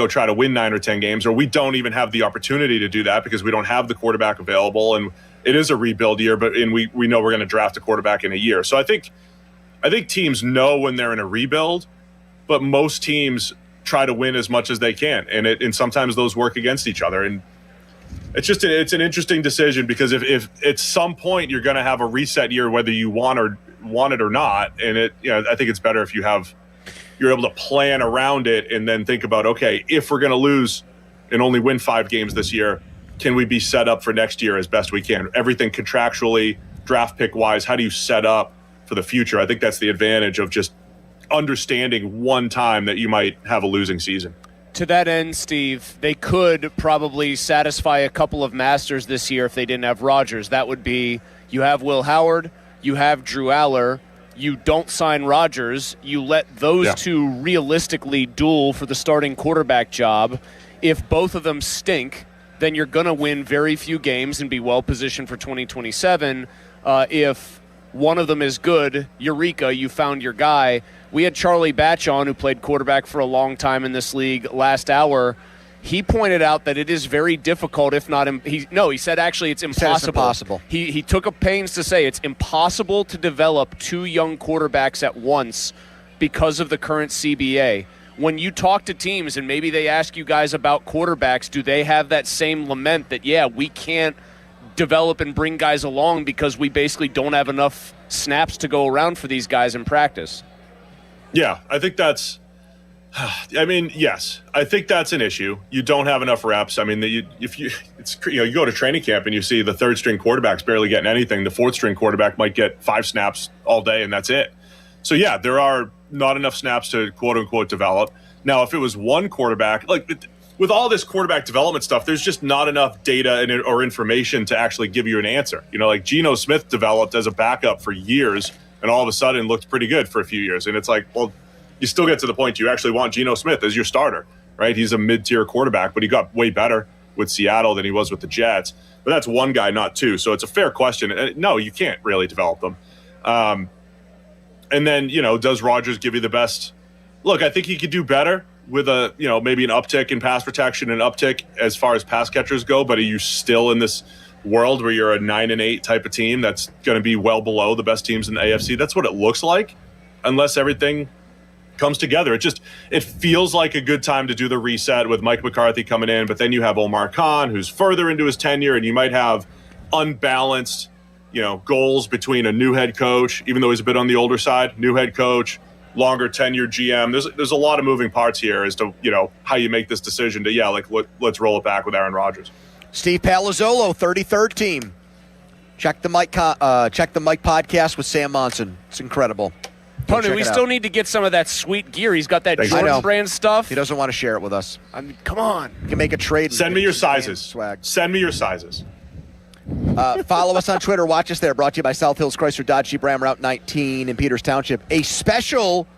try to win 9 or 10 games, or we don't even have the opportunity to do that because we don't have the quarterback available. And it is a rebuild year, and we know we're going to draft a quarterback in a year. So I think teams know when they're in a rebuild, but most teams try to win as much as they can. And sometimes those work against each other. And it's an interesting decision because if at some point you're going to have a reset year, whether you want it or not, and I think it's better if you're able to plan around it and then think about, okay, if we're going to lose and only win 5 games this year, can we be set up for next year as best we can? Everything contractually, draft pick wise, how do you set up for the future? I think that's the advantage of just understanding one time that you might have a losing season. To that end, Steve, they could probably satisfy a couple of masters this year if they didn't have Rodgers. That would be, you have Will Howard, you have Drew Aller, you don't sign Rodgers, you let those two realistically duel for the starting quarterback job. If both of them stink, then you're going to win very few games and be well-positioned for 2027. If one of them is good, eureka, you found your guy. We had Charlie Batch on, who played quarterback for a long time in this league, last hour. He pointed out that it is very difficult, if not he said actually it's impossible. It's impossible. He took a pains to say it's impossible to develop 2 young quarterbacks at once because of the current CBA. When you talk to teams and maybe they ask you guys about quarterbacks, do they have that same lament that, we can't develop and bring guys along because we basically don't have enough snaps to go around for these guys in practice? Yeah, I think that's yes, I think that's an issue. You don't have enough reps. I mean, you go to training camp and you see the 3rd string quarterback's barely getting anything. The 4th string quarterback might get 5 snaps all day and that's it. So yeah, there are not enough snaps to quote unquote develop. Now, if it was one quarterback, like with all this quarterback development stuff, there's just not enough data or information to actually give you an answer. Like Geno Smith developed as a backup for years and all of a sudden looked pretty good for a few years. And it's like, well, you still get to the point you actually want Geno Smith as your starter, right? He's a mid-tier quarterback, but he got way better with Seattle than he was with the Jets. But that's one guy, not 2. So it's a fair question. No, you can't really develop them. And then, does Rodgers give you the best? Look, I think he could do better with maybe an uptick in pass protection, an uptick as far as pass catchers go. But are you still in this world where you're a 9-8 type of team that's going to be well below the best teams in the AFC? That's what it looks like, unless everything comes together. It feels like a good time to do the reset with Mike McCarthy coming in, but then you have Omar Khan, who's further into his tenure, and you might have unbalanced, goals between a new head coach, even though he's a bit on the older side, new head coach, longer tenured GM. There's a lot of moving parts here as to, how you make this decision to, let's roll it back with Aaron Rodgers. Steve Palazzolo, 33rd team. Check the Mike podcast with Sam Monson. It's incredible. Tony, we still need to get some of that sweet gear. He's got that Jordan brand stuff. He doesn't want to share it with us. I mean, come on. You can make a trade. Send me your sizes. Swag. Send me your sizes. Follow us on Twitter. Watch us there. Brought to you by South Hills Chrysler Dodge Jeep Ram Route 19 in Peters Township. A special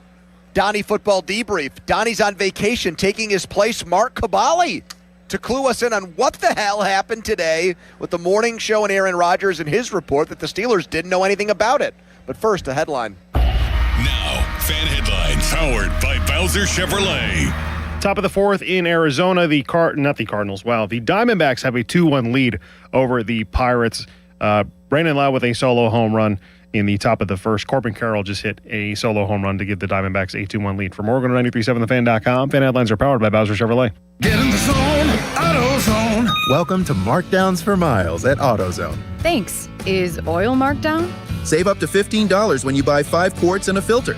Donnie football debrief. Donnie's on vacation, taking his place, Mark Cabali, to clue us in on what the hell happened today with the morning show and Aaron Rodgers and his report that the Steelers didn't know anything about it. But first, a headline. Now, fan headlines powered by Bowser Chevrolet. Top of the 4th in Arizona, the Diamondbacks have a 2-1 lead over the Pirates. Brandon Lowe with a solo home run in the top of the 1st. Corbin Carroll just hit a solo home run to give the Diamondbacks a 2-1 lead. For more, go to 937thefan.com. Fan headlines are powered by Bowser Chevrolet. Get in the zone, AutoZone. Welcome to Markdowns for Miles at AutoZone. Thanks. Is oil marked down? Save up to $15 when you buy 5 quarts and a filter.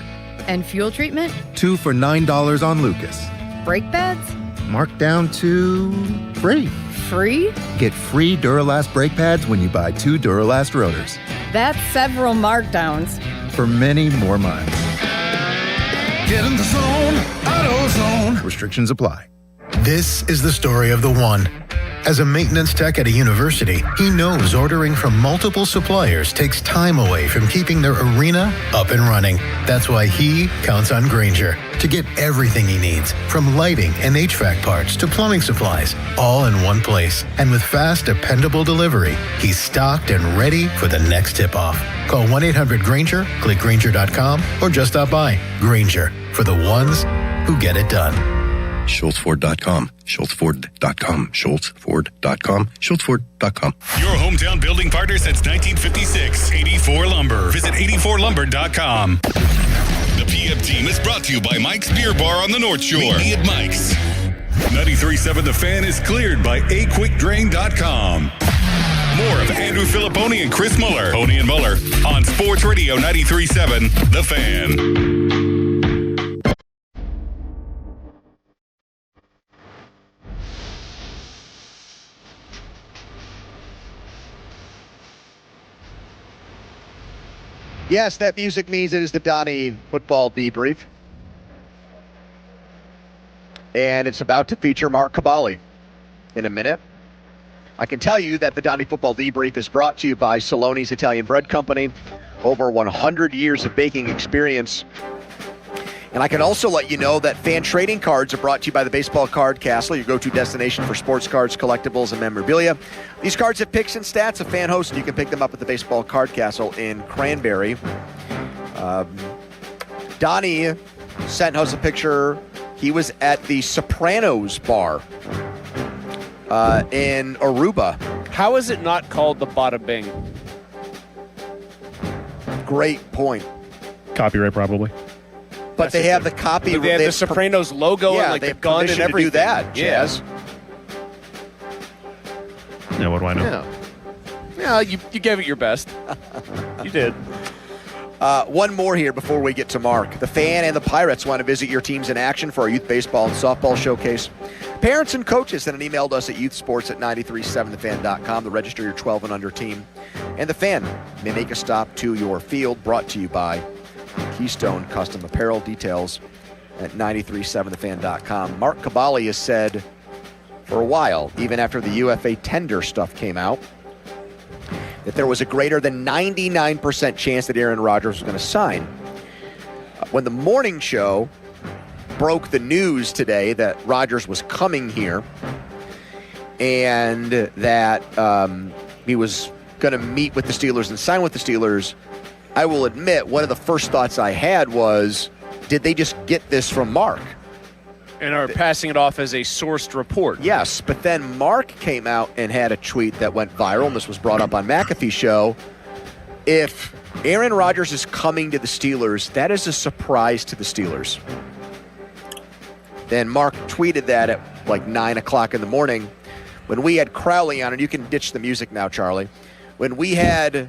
And fuel treatment? 2 for $9 on Lucas. Brake pads? Marked down to free. Free? Get free Duralast brake pads when you buy 2 Duralast rotors. That's several markdowns. For many more miles. Get in the zone, AutoZone. Restrictions apply. This is the story of the one. As a maintenance tech at a university, he knows ordering from multiple suppliers takes time away from keeping their arena up and running. That's why he counts on Grainger to get everything he needs, from lighting and HVAC parts to plumbing supplies, all in one place. And with fast, dependable delivery, he's stocked and ready for the next tip-off. Call 1-800-GRAINGER, click Grainger.com, or just stop by. Grainger, for the ones who get it done. SchultzFord.com, SchultzFord.com, SchultzFord.com, SchultzFord.com. Your hometown building partner since 1956. 84 Lumber. Visit 84lumber.com. The PM team is brought to you by Mike's Beer Bar on the North Shore. Meet me at Mike's. 93.7 The Fan is cleared by aquickdrain.com. More of Andrew Filipponi and Chris Muller. Pony and Muller on Sports Radio 93.7 The Fan. Yes, that music means it is the Donnie football debrief. And it's about to feature Mark Caballi in a minute. I can tell you that the Donnie football debrief is brought to you by Saloni's Italian Bread Company. Over 100 years of baking experience. And I can also let you know that fan trading cards are brought to you by the Baseball Card Castle, your go-to destination for sports cards, collectibles, and memorabilia. These cards have picks and stats of fan hosts, and you can pick them up at the Baseball Card Castle in Cranberry. Donnie sent us a picture. He was at the Sopranos bar in Aruba. How is it not called the Bada Bing? Great point. Copyright, probably. But they have the copy. They have the Sopranos logo and like the gun and everything. To do that, Jazz. Yeah, what do I know? Yeah, you gave it your best. You did. One more here before we get to Mark. The Fan and the Pirates want to visit your teams in action for our youth baseball and softball showcase. Parents and coaches sent an email to us at youthsports@937thefan.com to register your 12 and under team. And the Fan may make a stop to your field, brought to you by Keystone Custom Apparel. Details at 937thefan.com. Mark Caballi has said for a while, even after the UFA tender stuff came out, that there was a greater than 99% chance that Aaron Rodgers was going to sign. When the morning show broke the news today that Rodgers was coming here and that he was going to meet with the Steelers and sign with the Steelers, I will admit, one of the first thoughts I had was, did they just get this from Mark? And are passing it off as a sourced report. Yes, but then Mark came out and had a tweet that went viral, and this was brought up on McAfee's show. If Aaron Rodgers is coming to the Steelers, that is a surprise to the Steelers. Then Mark tweeted that at like 9 o'clock in the morning when we had Crowley on, and you can ditch the music now, Charlie. When we had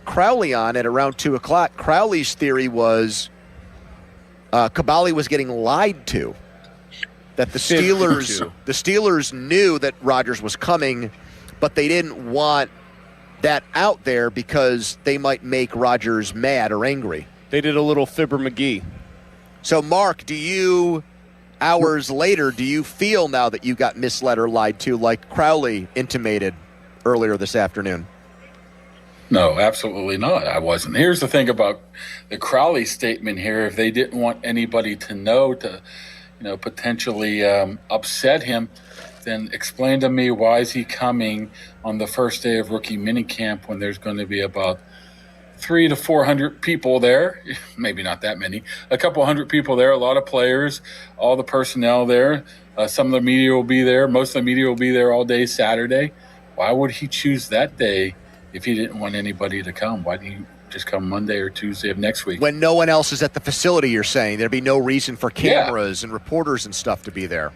Crowley on at around 2 o'clock, Crowley's theory was Caballi was getting lied to. That the Steelers knew that Rodgers was coming, but they didn't want that out there because they might make Rodgers mad or angry. They did a little Fibber McGee. So, Mark, hours later, do you feel now that you got misled or lied to like Crowley intimated earlier this afternoon? No, absolutely not. I wasn't. Here's the thing about the Crowley statement here. If they didn't want anybody to know to, potentially upset him, then explain to me, why is he coming on the first day of rookie minicamp when there's going to be about 300 to 400 people there? Maybe not that many. A couple hundred people there, a lot of players, all the personnel there. Some of the media will be there. Most of the media will be there all day Saturday. Why would he choose that day if he didn't want anybody to come? Why didn't you just come Monday or Tuesday of next week? When no one else is at the facility, you're saying there'd be no reason for cameras and reporters and stuff to be there.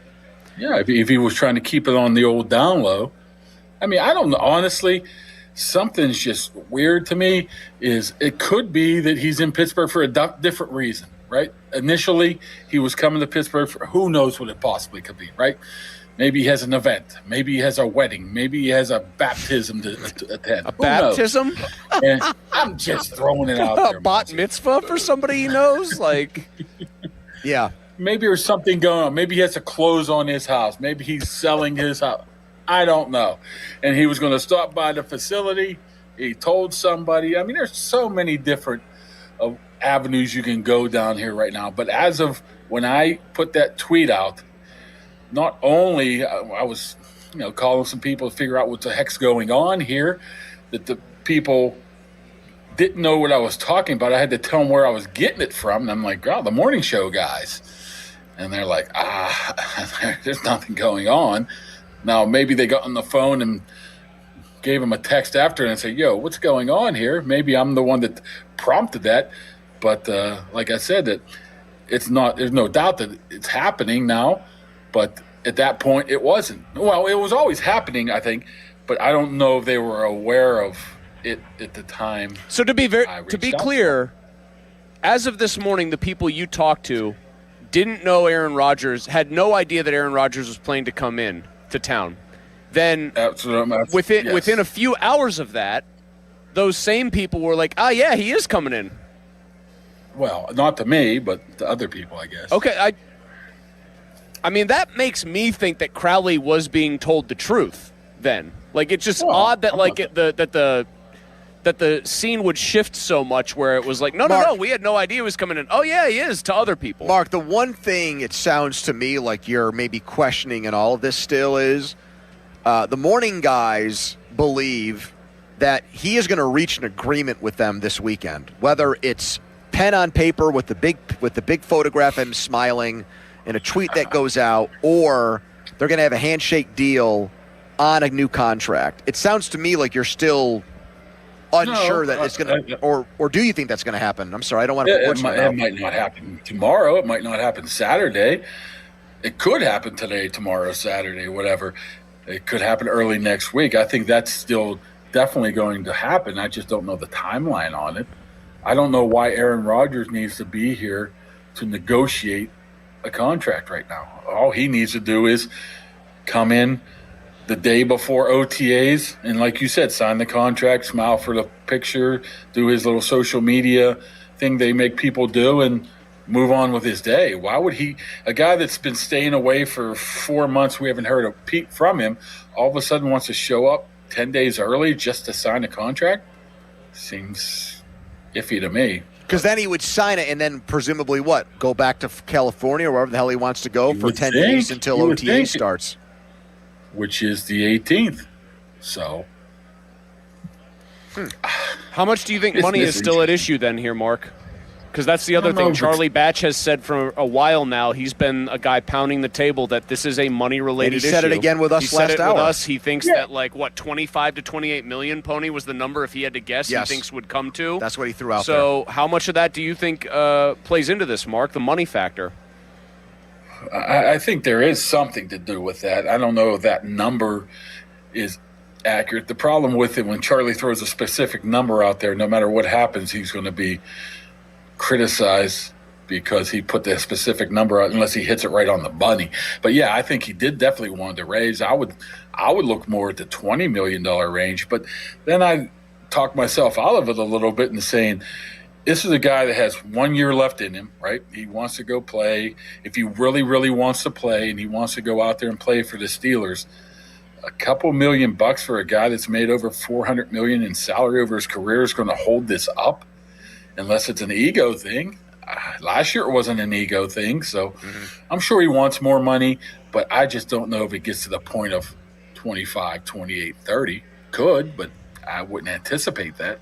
Yeah, if he was trying to keep it on the old down low. I mean, I don't know. Honestly, something's just weird to me. It could be that he's in Pittsburgh for a different reason, right? Initially, he was coming to Pittsburgh for who knows what it possibly could be, right? Maybe he has an event. Maybe he has a wedding. Maybe he has a baptism to attend. A baptism? And I'm just throwing it out there. A bat mitzvah for somebody he knows? Yeah. Maybe there's something going on. Maybe he has to close on his house. Maybe he's selling his house. I don't know. And he was going to stop by the facility. He told somebody. I mean, there's so many different avenues you can go down here right now. But as of when I put that tweet out, not only I was, calling some people to figure out what the heck's going on here, that the people didn't know what I was talking about. I had to tell them where I was getting it from. And I'm like, oh, the morning show guys. And they're like, there's nothing going on. Now, maybe they got on the phone and gave him a text after and said, yo, what's going on here? Maybe I'm the one that prompted that. But like I said, that it's not. There's no doubt that it's happening now. But at that point, it wasn't. Well, it was always happening, I think. But I don't know if they were aware of it at the time. So to be clear, as of this morning, the people you talked to didn't know Aaron Rodgers, had no idea that Aaron Rodgers was planning to come in to town. Then within a few hours of that, those same people were like, oh, yeah, he is coming in. Well, not to me, but to other people, I guess. Okay, I mean, that makes me think that Crowley was being told the truth then. Like, it's just odd that, that the scene would shift so much where it was like, no, we had no idea he was coming in. Oh, yeah, he is, to other people. Mark, the one thing it sounds to me like you're maybe questioning in all of this still is the morning guys believe that he is going to reach an agreement with them this weekend, whether it's pen on paper with the big photograph of him smiling and a tweet that goes out, or they're going to have a handshake deal on a new contract. It sounds to me like you're still unsure that it's going to, or do you think that's going to happen? I'm sorry, I don't want to. It might not happen tomorrow. It might not happen Saturday. It could happen today, tomorrow, Saturday, whatever. It could happen early next week. I think that's still definitely going to happen. I just don't know the timeline on it. I don't know why Aaron Rodgers needs to be here to negotiate a contract right now. All he needs to do is come in the day before OTAs and, like you said, sign the contract, smile for the picture, do his little social media thing they make people do, and move on with his day. Why would a guy that's been staying away for 4 months, we haven't heard a peep from him, all of a sudden wants to show up 10 days early just to sign a contract? Seems iffy to me. Because then he would sign it and then presumably go back to California or wherever the hell he wants to go for 10 days until OTA starts. Which is the 18th. So. How much do you think money is still at issue then here, Mark? Because that's the other thing. Charlie Batch has said for a while now, he's been a guy pounding the table that this is a money-related issue. He said it again with us last hour. He thinks that, 25 to 28 million, Pony, was the number, if he had to guess, he thinks would come to. That's what he threw out there. So how much of that do you think plays into this, Mark, the money factor? I think there is something to do with that. I don't know if that number is accurate. The problem with it, when Charlie throws a specific number out there, no matter what happens, he's going to be criticized because he put that specific number out unless he hits it right on the money. But yeah, I think he did definitely want to raise. I would look more at the $20 million range. But then I talked myself out of it a little bit and saying, this is a guy that has 1 year left in him, right? He wants to go play. If he really, really wants to play and he wants to go out there and play for the Steelers, a couple $1 million for a guy that's made over $400 million in salary over his career is going to hold this up, unless it's an ego thing. Last year it wasn't an ego thing, so I'm sure he wants more money, but I just don't know if it gets to the point of 25, 28, 30. Could, but I wouldn't anticipate that.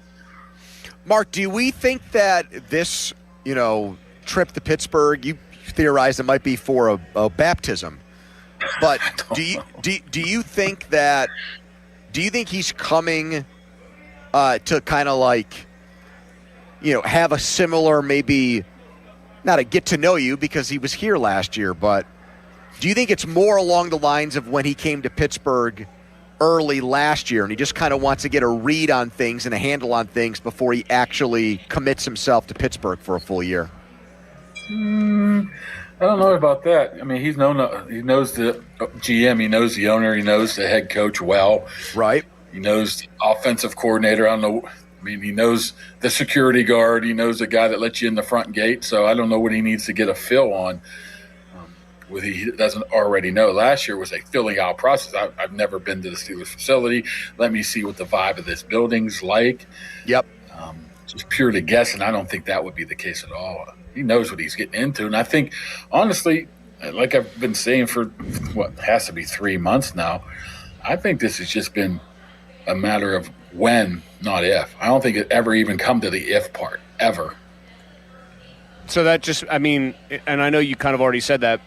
Mark, do we think that this, trip to Pittsburgh, you theorized it might be for a baptism, but do you think he's coming to kind of have a similar, maybe not a get to know you because he was here last year, but do you think it's more along the lines of when he came to Pittsburgh early last year and he just kind of wants to get a read on things and a handle on things before he actually commits himself to Pittsburgh for a full year? I don't know about that. I mean, he knows the GM, he knows the owner, he knows the head coach well. Right. He knows the offensive coordinator. I don't know. I mean, he knows the security guard. He knows the guy that lets you in the front gate. So I don't know what he needs to get a feel on. what he doesn't already know. Last year was a filling out process. I've never been to the Steelers facility. Let me see what the vibe of this building's like. Yep. Just purely guessing. I don't think that would be the case at all. He knows what he's getting into. And I think, honestly, like I've been saying for what has to be 3 months now, I think this has just been a matter of when, not if. I don't think it ever even come to the if part, ever. So that just, I mean, and I know you kind of already said that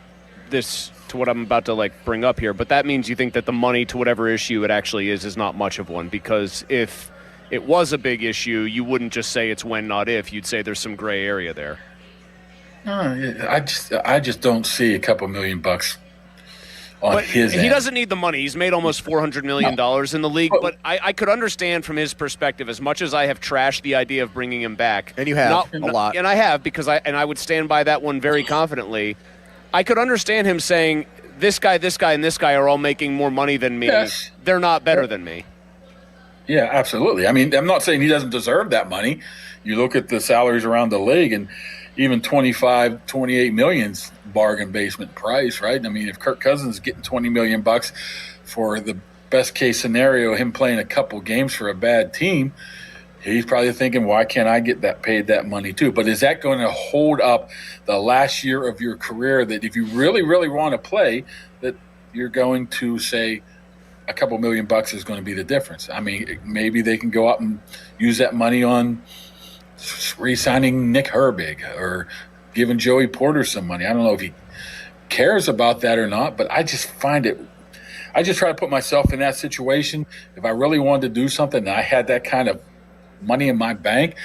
this to what I'm about to like bring up here, but that means you think that the money to whatever issue it actually is not much of one, because if it was a big issue, you wouldn't just say it's when, not if. You'd say there's some gray area there. I just don't see a couple $1 million on but his he end. doesn't need the money. He's made almost $400 million in the league, but I could understand from his perspective, as much as I have trashed the idea of bringing him back. And you have a lot. And I have, because I would stand by that one very confidently. I could understand him saying, this guy, and this guy are all making more money than me. Yes. They're not better than me. Yeah, absolutely. I mean, I'm not saying he doesn't deserve that money. You look at the salaries around the league, and even 25, 28 million's bargain basement price, right? I mean, if Kirk Cousins is getting $20 million for the best case scenario, him playing a couple games for a bad team, he's probably thinking, why can't I get paid that money too? But is that going to hold up the last year of your career, that if you really, really want to play, that you're going to say a couple $1 million is going to be the difference? I mean, maybe they can go out and use that money on re-signing Nick Herbig or giving Joey Porter some money. I don't know if he cares about that or not, but I just find it – I just try to put myself in that situation. If I really wanted to do something and I had that kind of money in my bank,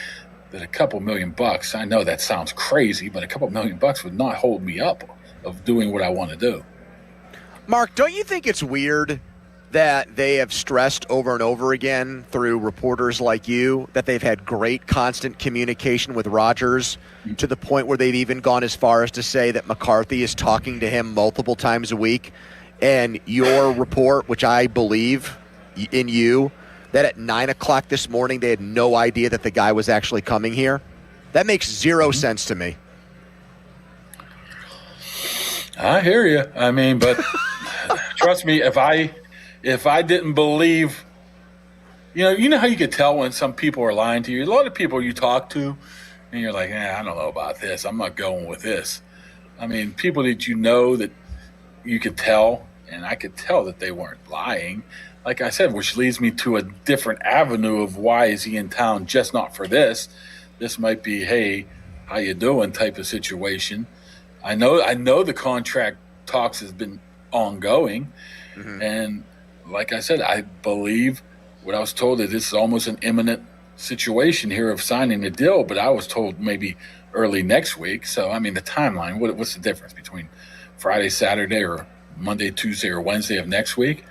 that a couple $1 million, I know that sounds crazy, but a couple $1 million would not hold me up of doing what I want to do. Mark, don't you think it's weird that they have stressed over and over again through reporters like you that they've had great constant communication with Rodgers, to the point where they've even gone as far as to say that McCarthy is talking to him multiple times a week, and your report, which I believe in you, that at 9 o'clock this morning they had no idea that the guy was actually coming here? That makes zero sense to me. I hear you. I mean, but trust me, if I didn't believe, you know how you could tell when some people are lying to you? A lot of people you talk to, and you're like, I don't know about this. I'm not going with this. I mean, people that you know that you could tell, and I could tell that they weren't lying. Like I said, which leads me to a different avenue of why is he in town, just not for this. This might be, hey, how you doing type of situation. I know the contract talks has been ongoing, and like I said, I believe what I was told, that this is almost an imminent situation here of signing the deal, but I was told maybe early next week. So, I mean, the timeline, what's the difference between Friday, Saturday, or Monday, Tuesday, or Wednesday of next week?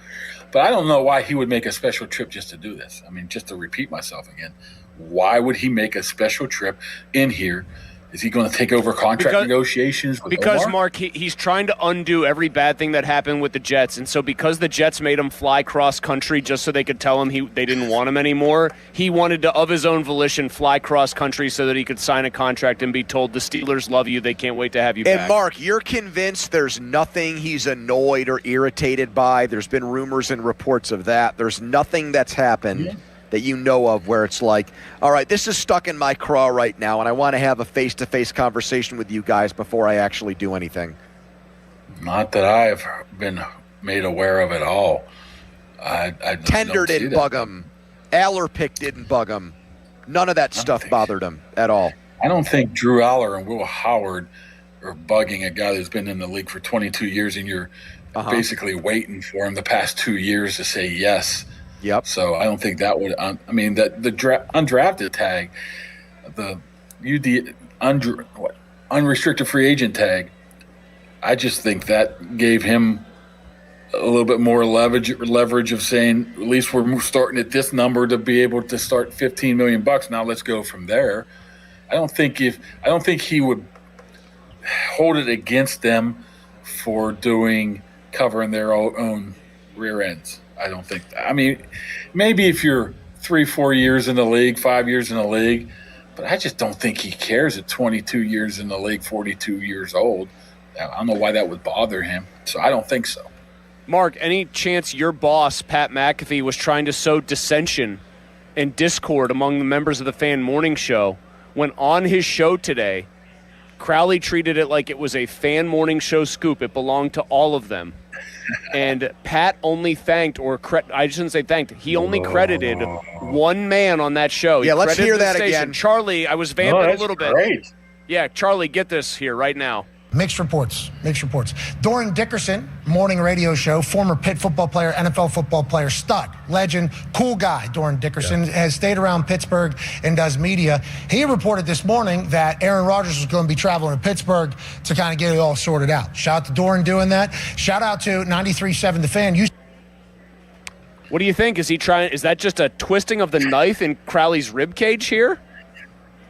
But I don't know why he would make a special trip just to do this. I mean, just to repeat myself again, why would he make a special trip in here? Is he going to take over contract negotiations with Because, Omar? Mark, he's trying to undo every bad thing that happened with the Jets. And so because the Jets made him fly cross-country just so they could tell him they didn't want him anymore, he wanted to, of his own volition, fly cross-country so that he could sign a contract and be told, the Steelers love you, they can't wait to have you back. And, Mark, you're convinced there's nothing he's annoyed or irritated by? There's been rumors and reports of that. There's nothing that's happened that you know of where it's like, all right, this is stuck in my craw right now, and I want to have a face-to-face conversation with you guys before I actually do anything. Not that I've been made aware of at all. Tender didn't bug him. Allerpick didn't bug him. None of that stuff bothered him at all. I don't think Drew Aller and Will Howard are bugging a guy that's been in the league for 22 years, and you're basically waiting for him the past 2 years to say yes. Yep. So I don't think that would. I mean, the undrafted tag, the unrestricted free agent tag. I just think that gave him a little bit more leverage of saying, at least we're starting at this number to be able to start $15 million. Now let's go from there. I don't think he would hold it against them for covering their own rear ends. I don't think that. I mean, maybe if you're 3-4 years in the league, 5 years in the league, but I just don't think he cares at 22 years in the league, 42 years old. I don't know why that would bother him. So I don't think so. Mark, any chance your boss, Pat McAfee, was trying to sow dissension and discord among the members of the Fan Morning Show when on his show today, Crowley treated it like it was a Fan Morning Show scoop. It belonged to all of them. And Pat only thanked, I shouldn't say thanked, he only credited one man on that show. Yeah, He let's credited hear the that station. again. Charlie, I was vamping a little bit. Great. Yeah, Charlie, get this here right now. Mixed reports. Doran Dickerson, morning radio show, former Pitt football player, NFL football player, stud, legend, cool guy. Doran Dickerson has stayed around Pittsburgh and does media. He reported this morning that Aaron Rodgers was going to be traveling to Pittsburgh to kind of get it all sorted out. Shout out to Doran doing that. Shout out to 93.7 The Fan. What do you think? Is that just a twisting of the knife in Crowley's rib cage here?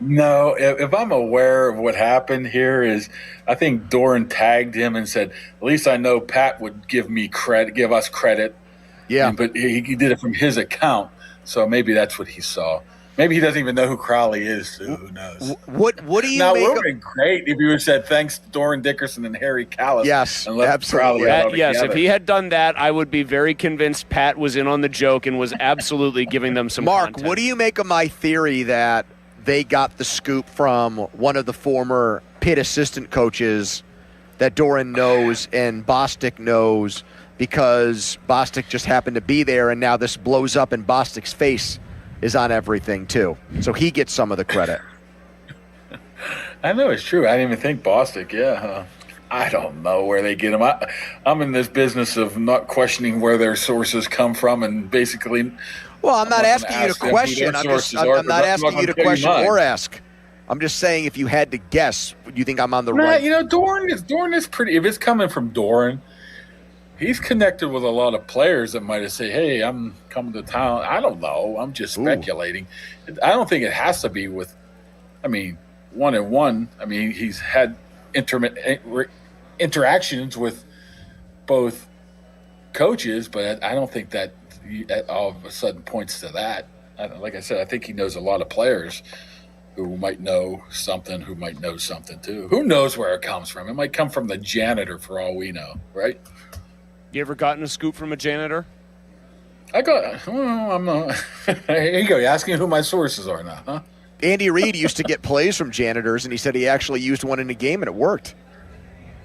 No, if I'm aware of what happened here is I think Doran tagged him and said, at least I know Pat would give us credit. Yeah. But he did it from his account. So maybe that's what he saw. Maybe he doesn't even know who Crowley is. So who knows? What do you now, make it would have been great if you would have said thanks to Doran Dickerson and Harry Callis. Yes, and left absolutely. Crowley Yes, if together. he had done that, I would be very convinced Pat was in on the joke and was absolutely giving them some Mark, content. what do you make of my theory that they got the scoop from one of the former Pitt assistant coaches that Doran knows and Bostic knows because Bostic just happened to be there, and now this blows up and Bostic's face is on everything too. So he gets some of the credit. I know it's true. I didn't even think Bostic. Yeah. I don't know where they get them. I'm in this business of not questioning where their sources come from and basically. Well, I'm not asking you to ask them who question. their I'm sources not are, but I'm asking not you to gonna tell you question mine. or ask. I'm just saying if you had to guess, do you think I'm on the Nah, right? Doran is pretty. If it's coming from Doran, he's connected with a lot of players that might have said, "Hey, I'm coming to town." I don't know. I'm just speculating. I don't think it has to be with. I mean, 1-on-1. I mean, he's had interactions with both coaches, but I don't think that all of a sudden points to that. Like I said, I think he knows a lot of players who might know something, who might know something too. Who knows where it comes from? It might come from the janitor for all we know, right? You ever gotten a scoop from a janitor? I'm not. Here you go. You're asking who my sources are now, huh? Andy Reid used to get plays from janitors, and he said he actually used one in a game, and it worked.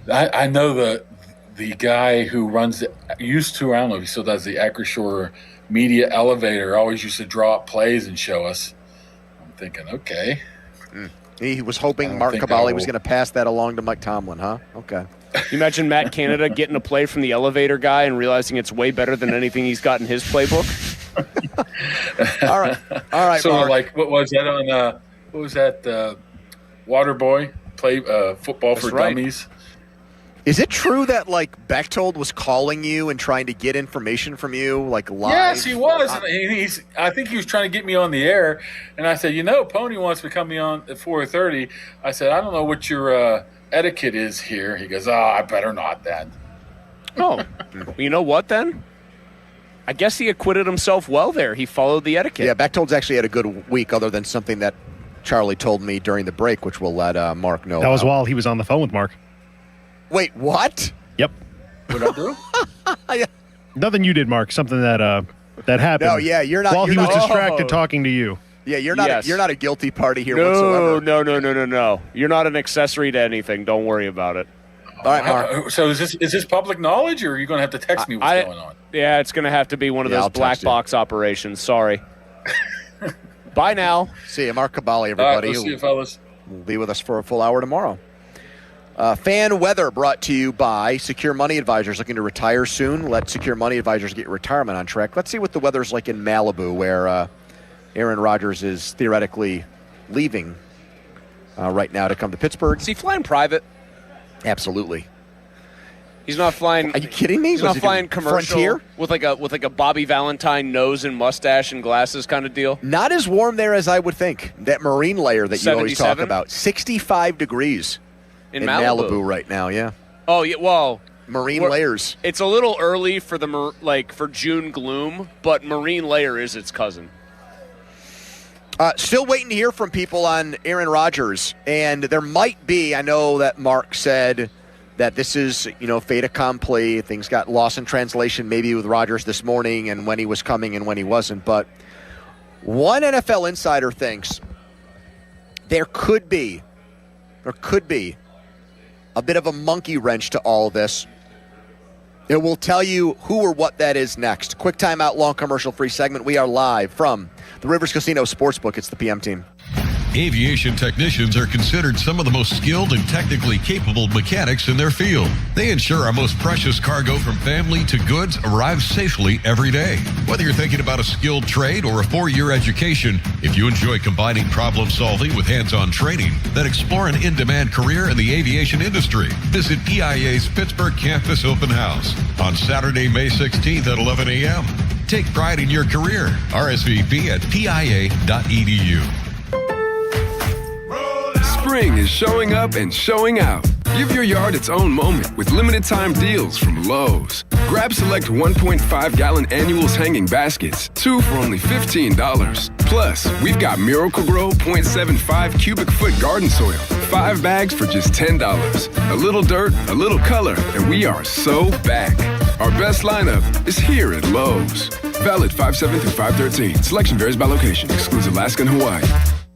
I know the guy who runs used to. I don't know if he still does the Acrisure Media Elevator. Always used to draw up plays and show us. I'm thinking, okay. He was hoping Mark Caballi was going to pass that along to Mike Tomlin, huh? Okay. You imagine Matt Canada getting a play from the elevator guy and realizing it's way better than anything he's got in his playbook? All right. So, Mark. like, what was that on? What was that? Waterboy play football That's for right. dummies. Is it true that like Bechtold was calling you and trying to get information from you, like live? Yes, he was. And I think he was trying to get me on the air, and I said, Pony wants to come me on at 4:30. I said, I don't know what your etiquette is here. He goes, I better not then. Oh, you know what then? I guess he acquitted himself well there. He followed the etiquette. Yeah, Bechtold's actually had a good week, other than something that Charlie told me during the break, which we'll let Mark know. That was about. while he was on the phone with Mark. Wait, what? Yep. What did I do? Nothing you did, Mark. Something that happened. No, yeah, you're not. While you're he was not, distracted talking to you. Yeah, you're not. Yes. You're not a guilty party here whatsoever. No. You're not an accessory to anything. Don't worry about it. All right, Mark. So is this public knowledge, or are you going to have to text me what's going on? Yeah, it's going to have to be one of Yeah, those I'll black text you. box operations. Sorry. Bye now. See you, Mark Caballi, All right, everybody. we'll see you, fellas. Will be with us for a full hour tomorrow. Fan weather brought to you by Secure Money Advisors. Looking to retire soon? Let Secure Money Advisors get your retirement on track. Let's see what the weather's like in Malibu, where Aaron Rodgers is theoretically leaving right now to come to Pittsburgh. Is he flying private? Absolutely. He's not flying. Are you kidding me? He's Was not he flying doing commercial Frontier? with like a Bobby Valentine nose and mustache and glasses kind of deal. Not as warm there as I would think. That marine layer that you always talk 77? about. 65 degrees In Malibu. right now, yeah. Oh yeah, well, Marine we're- layers. It's a little early for for June gloom, but marine layer is its cousin. Still waiting to hear from people on Aaron Rodgers, and there might be. I know that Mark said that this is, fait accompli. Things got lost in translation maybe with Rodgers this morning and when he was coming and when he wasn't. But one NFL insider thinks there could be a bit of a monkey wrench to all this. It will tell you who or what that is next. Quick timeout, long commercial-free segment. We are live from the Rivers Casino Sportsbook. It's the PM team. Aviation technicians are considered some of the most skilled and technically capable mechanics in their field. They ensure our most precious cargo from family to goods arrives safely every day. Whether you're thinking about a skilled trade or a 4-year education, if you enjoy combining problem solving with hands-on training, then explore an in-demand career in the aviation industry. Visit PIA's Pittsburgh Campus Open House on Saturday, May 16th at 11 a.m. Take pride in your career. RSVP at pia.edu. Spring is showing up and showing out. Give your yard its own moment with limited time deals from Lowe's. Grab select 1.5-gallon annuals hanging baskets, 2 for only $15. Plus, we've got Miracle-Gro 0.75 cubic foot garden soil, 5 bags for just $10. A little dirt, a little color, and we are so back. Our best lineup is here at Lowe's. Valid 5/7 through 5/13. Selection varies by location. Excludes Alaska and Hawaii.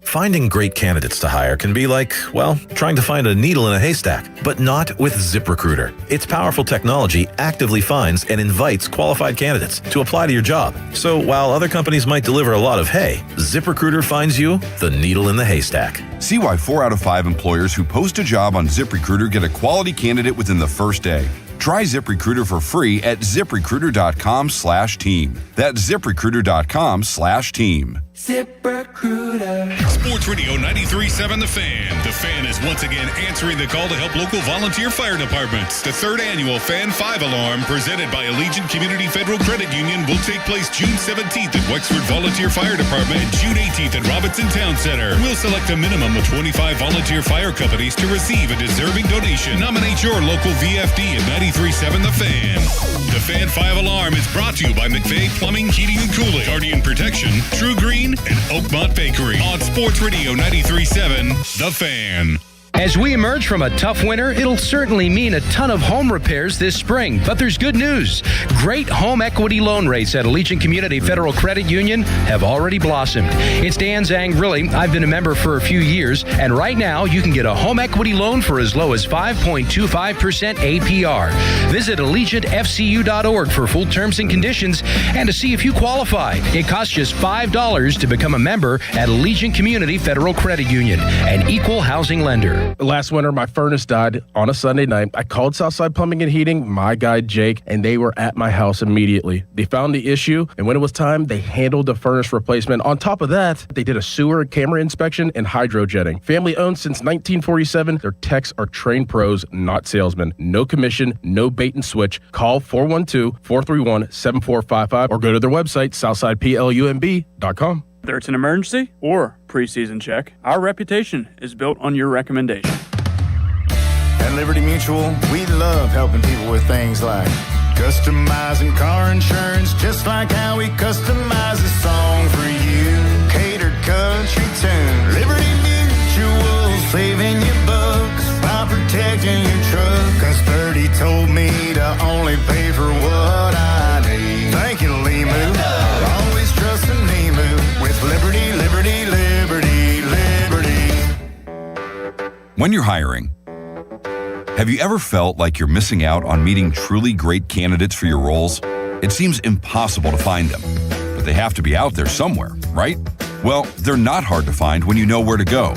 Finding great candidates to hire can be like, well, trying to find a needle in a haystack, but not with ZipRecruiter. Its powerful technology actively finds and invites qualified candidates to apply to your job. So while other companies might deliver a lot of hay, ZipRecruiter finds you the needle in the haystack. See why 4 out of 5 employers who post a job on ZipRecruiter get a quality candidate within the first day. Try ZipRecruiter for free at ZipRecruiter.com/team. That's ZipRecruiter.com/team. ZipRecruiter. Sports Radio 93.7 The Fan. The Fan is once again answering the call to help local volunteer fire departments. The 3rd annual Fan 5 Alarm, presented by Allegiant Community Federal Credit Union, will take place June 17th at Wexford Volunteer Fire Department and June 18th at Robinson Town Center. We'll select a minimum of 25 volunteer fire companies to receive a deserving donation. Nominate your local VFD at 93.7 The Fan. The Fan 5 Alarm is brought to you by McVeigh Plumbing, Heating, and Cooling, Guardian Protection, True Green, and Oakmont Bakery on Sports Radio 93.7 The Fan. As we emerge from a tough winter, it'll certainly mean a ton of home repairs this spring. But there's good news. Great home equity loan rates at Allegiant Community Federal Credit Union have already blossomed. It's Dan Zangrilli. I've been a member for a few years, and right now you can get a home equity loan for as low as 5.25% APR. Visit AllegiantFCU.org for full terms and conditions and to see if you qualify. It costs just $5 to become a member at Allegiant Community Federal Credit Union, an equal housing lender. Last winter, my furnace died on a Sunday night. I called Southside Plumbing and Heating, my guy Jake, and they were at my house immediately. They found the issue, and when it was time, they handled the furnace replacement. On top of that, they did a sewer camera inspection and hydrojetting. Family owned since 1947, their techs are trained pros, not salesmen. No commission, no bait and switch. Call 412-431-7455 or go to their website, southsideplumb.com. Whether it's an emergency or preseason check, our reputation is built on your recommendation. At Liberty Mutual, we love helping people with things like customizing car insurance, just like how we customize a song for you. Catered country tune. Liberty Mutual, saving you bucks by protecting your truck. 'Cause 30 told me to only pay for what I need. Thank you, Limu. Always trusting Limu. With Liberty, Liberty, Liberty, Liberty. When you're hiring, have you ever felt like you're missing out on meeting truly great candidates for your roles? It seems impossible to find them, but they have to be out there somewhere, right? Well, they're not hard to find when you know where to go,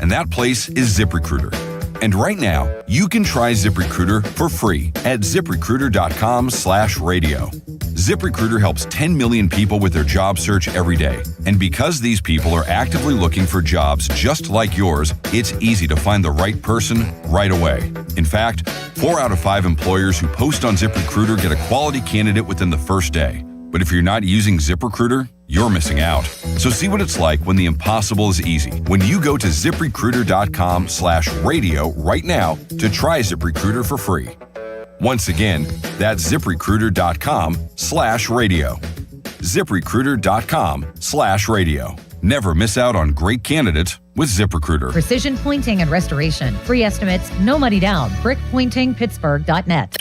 and that place is ZipRecruiter. And right now, you can try ZipRecruiter for free at ZipRecruiter.com/radio. ZipRecruiter helps 10 million people with their job search every day. And because these people are actively looking for jobs just like yours, it's easy to find the right person right away. In fact, 4 out of 5 employers who post on ZipRecruiter get a quality candidate within the first day. But if you're not using ZipRecruiter, you're missing out. So see what it's like when the impossible is easy. When you go to ZipRecruiter.com/radio right now to try ZipRecruiter for free. Once again, that's ZipRecruiter.com/radio. ZipRecruiter.com/radio. Never miss out on great candidates with ZipRecruiter. Precision Pointing and Restoration. Free estimates, no money down. BrickPointingPittsburgh.net.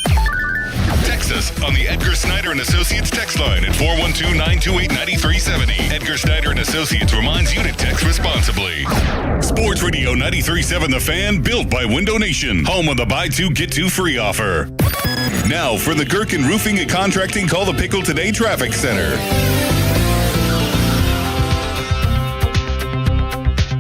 Text us on the Edgar Snyder and Associates text line at 412-928-9370. Edgar Snyder and Associates reminds you to text responsibly. Sports Radio 93.7 The Fan, built by Window Nation, home of the buy two get two free offer. Now for the Gherkin Roofing and Contracting Call the Pickle Today Traffic Center.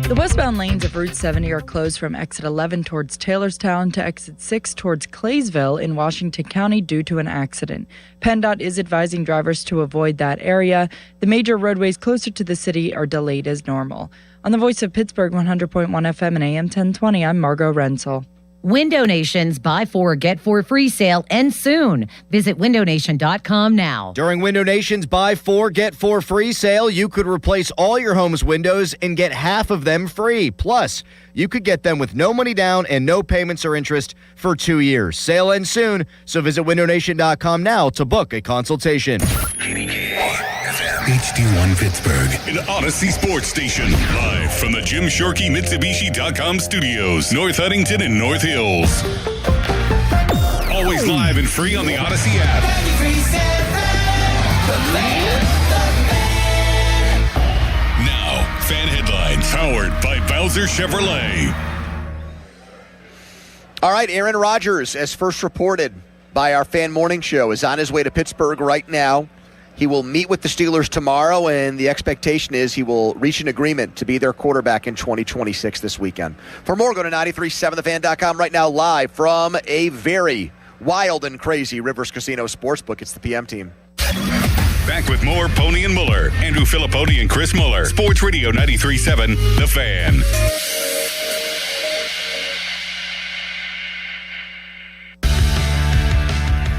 The westbound lanes of Route 70 are closed from exit 11 towards Taylorstown to exit 6 towards Claysville in Washington County due to an accident. PennDOT is advising drivers to avoid that area. The major roadways closer to the city are delayed as normal. On the Voice of Pittsburgh 100.1 FM and AM 1020, I'm Margot Renzel. Window Nation's Buy 4, Get 4 free sale ends soon. Visit windownation.com now. During Window Nation's Buy 4, Get 4 free sale, you could replace all your home's windows and get half of them free. Plus, you could get them with no money down and no payments or interest for 2 years. Sale ends soon, so visit windownation.com now to book a consultation. HD1 Pittsburgh. An Odyssey Sports Station. Live from the Jim Shorkey Mitsubishi.com studios. North Huntington and North Hills. Always live and free on the Odyssey app. Now, fan headlines powered by Bowser Chevrolet. All right, Aaron Rodgers, as first reported by our Fan Morning Show, is on his way to Pittsburgh right now. He will meet with the Steelers tomorrow, and the expectation is he will reach an agreement to be their quarterback in 2026 this weekend. For more, go to 937thefan.com right now, live from a very wild and crazy Rivers Casino Sportsbook. It's the PM team. Back with more Pony and Muller. Andrew Filipponi and Chris Muller. Sports Radio 93.7, The Fan.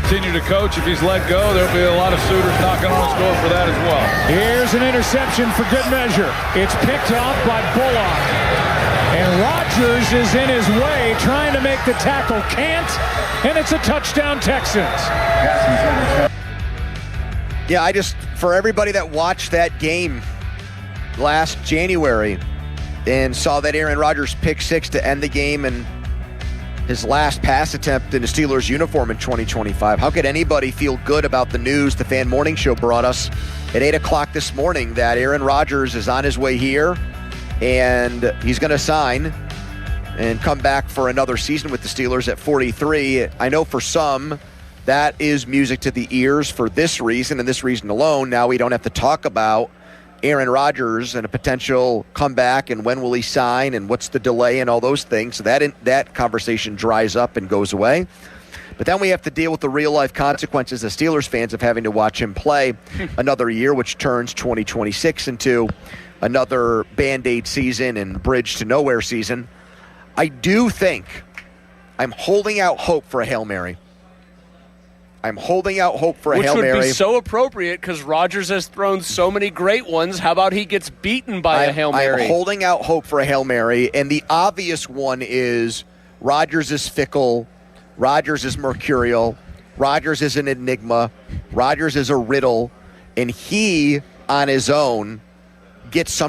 Continue to coach. If he's let go, there'll be a lot of suitors knocking on his door for that as well. Here's an interception for good measure. It's picked off by Bullock. And Rodgers is in his way, trying to make the tackle. Can't. And it's a touchdown, Texans. Yeah, for everybody that watched that game last January and saw that Aaron Rodgers pick six to end the game and his last pass attempt in the Steelers uniform in 2025. How could anybody feel good about the news the Fan Morning Show brought us at 8 o'clock this morning that Aaron Rodgers is on his way here and he's going to sign and come back for another season with the Steelers at 43. I know for some that is music to the ears for this reason and this reason alone. Now we don't have to talk about Aaron Rodgers and a potential comeback and when will he sign and what's the delay and all those things. So that conversation dries up and goes away. But then we have to deal with the real-life consequences as Steelers fans of having to watch him play another year, which turns 2026 into another Band-Aid season and bridge to nowhere season. I do think I'm holding out hope for a Hail Mary. Which would be so appropriate because Rodgers has thrown so many great ones. How about he gets beaten by a Hail Mary? I'm holding out hope for a Hail Mary, and the obvious one is Rodgers is fickle, Rodgers is mercurial, Rodgers is an enigma, Rodgers is a riddle, and he, on his own, gets some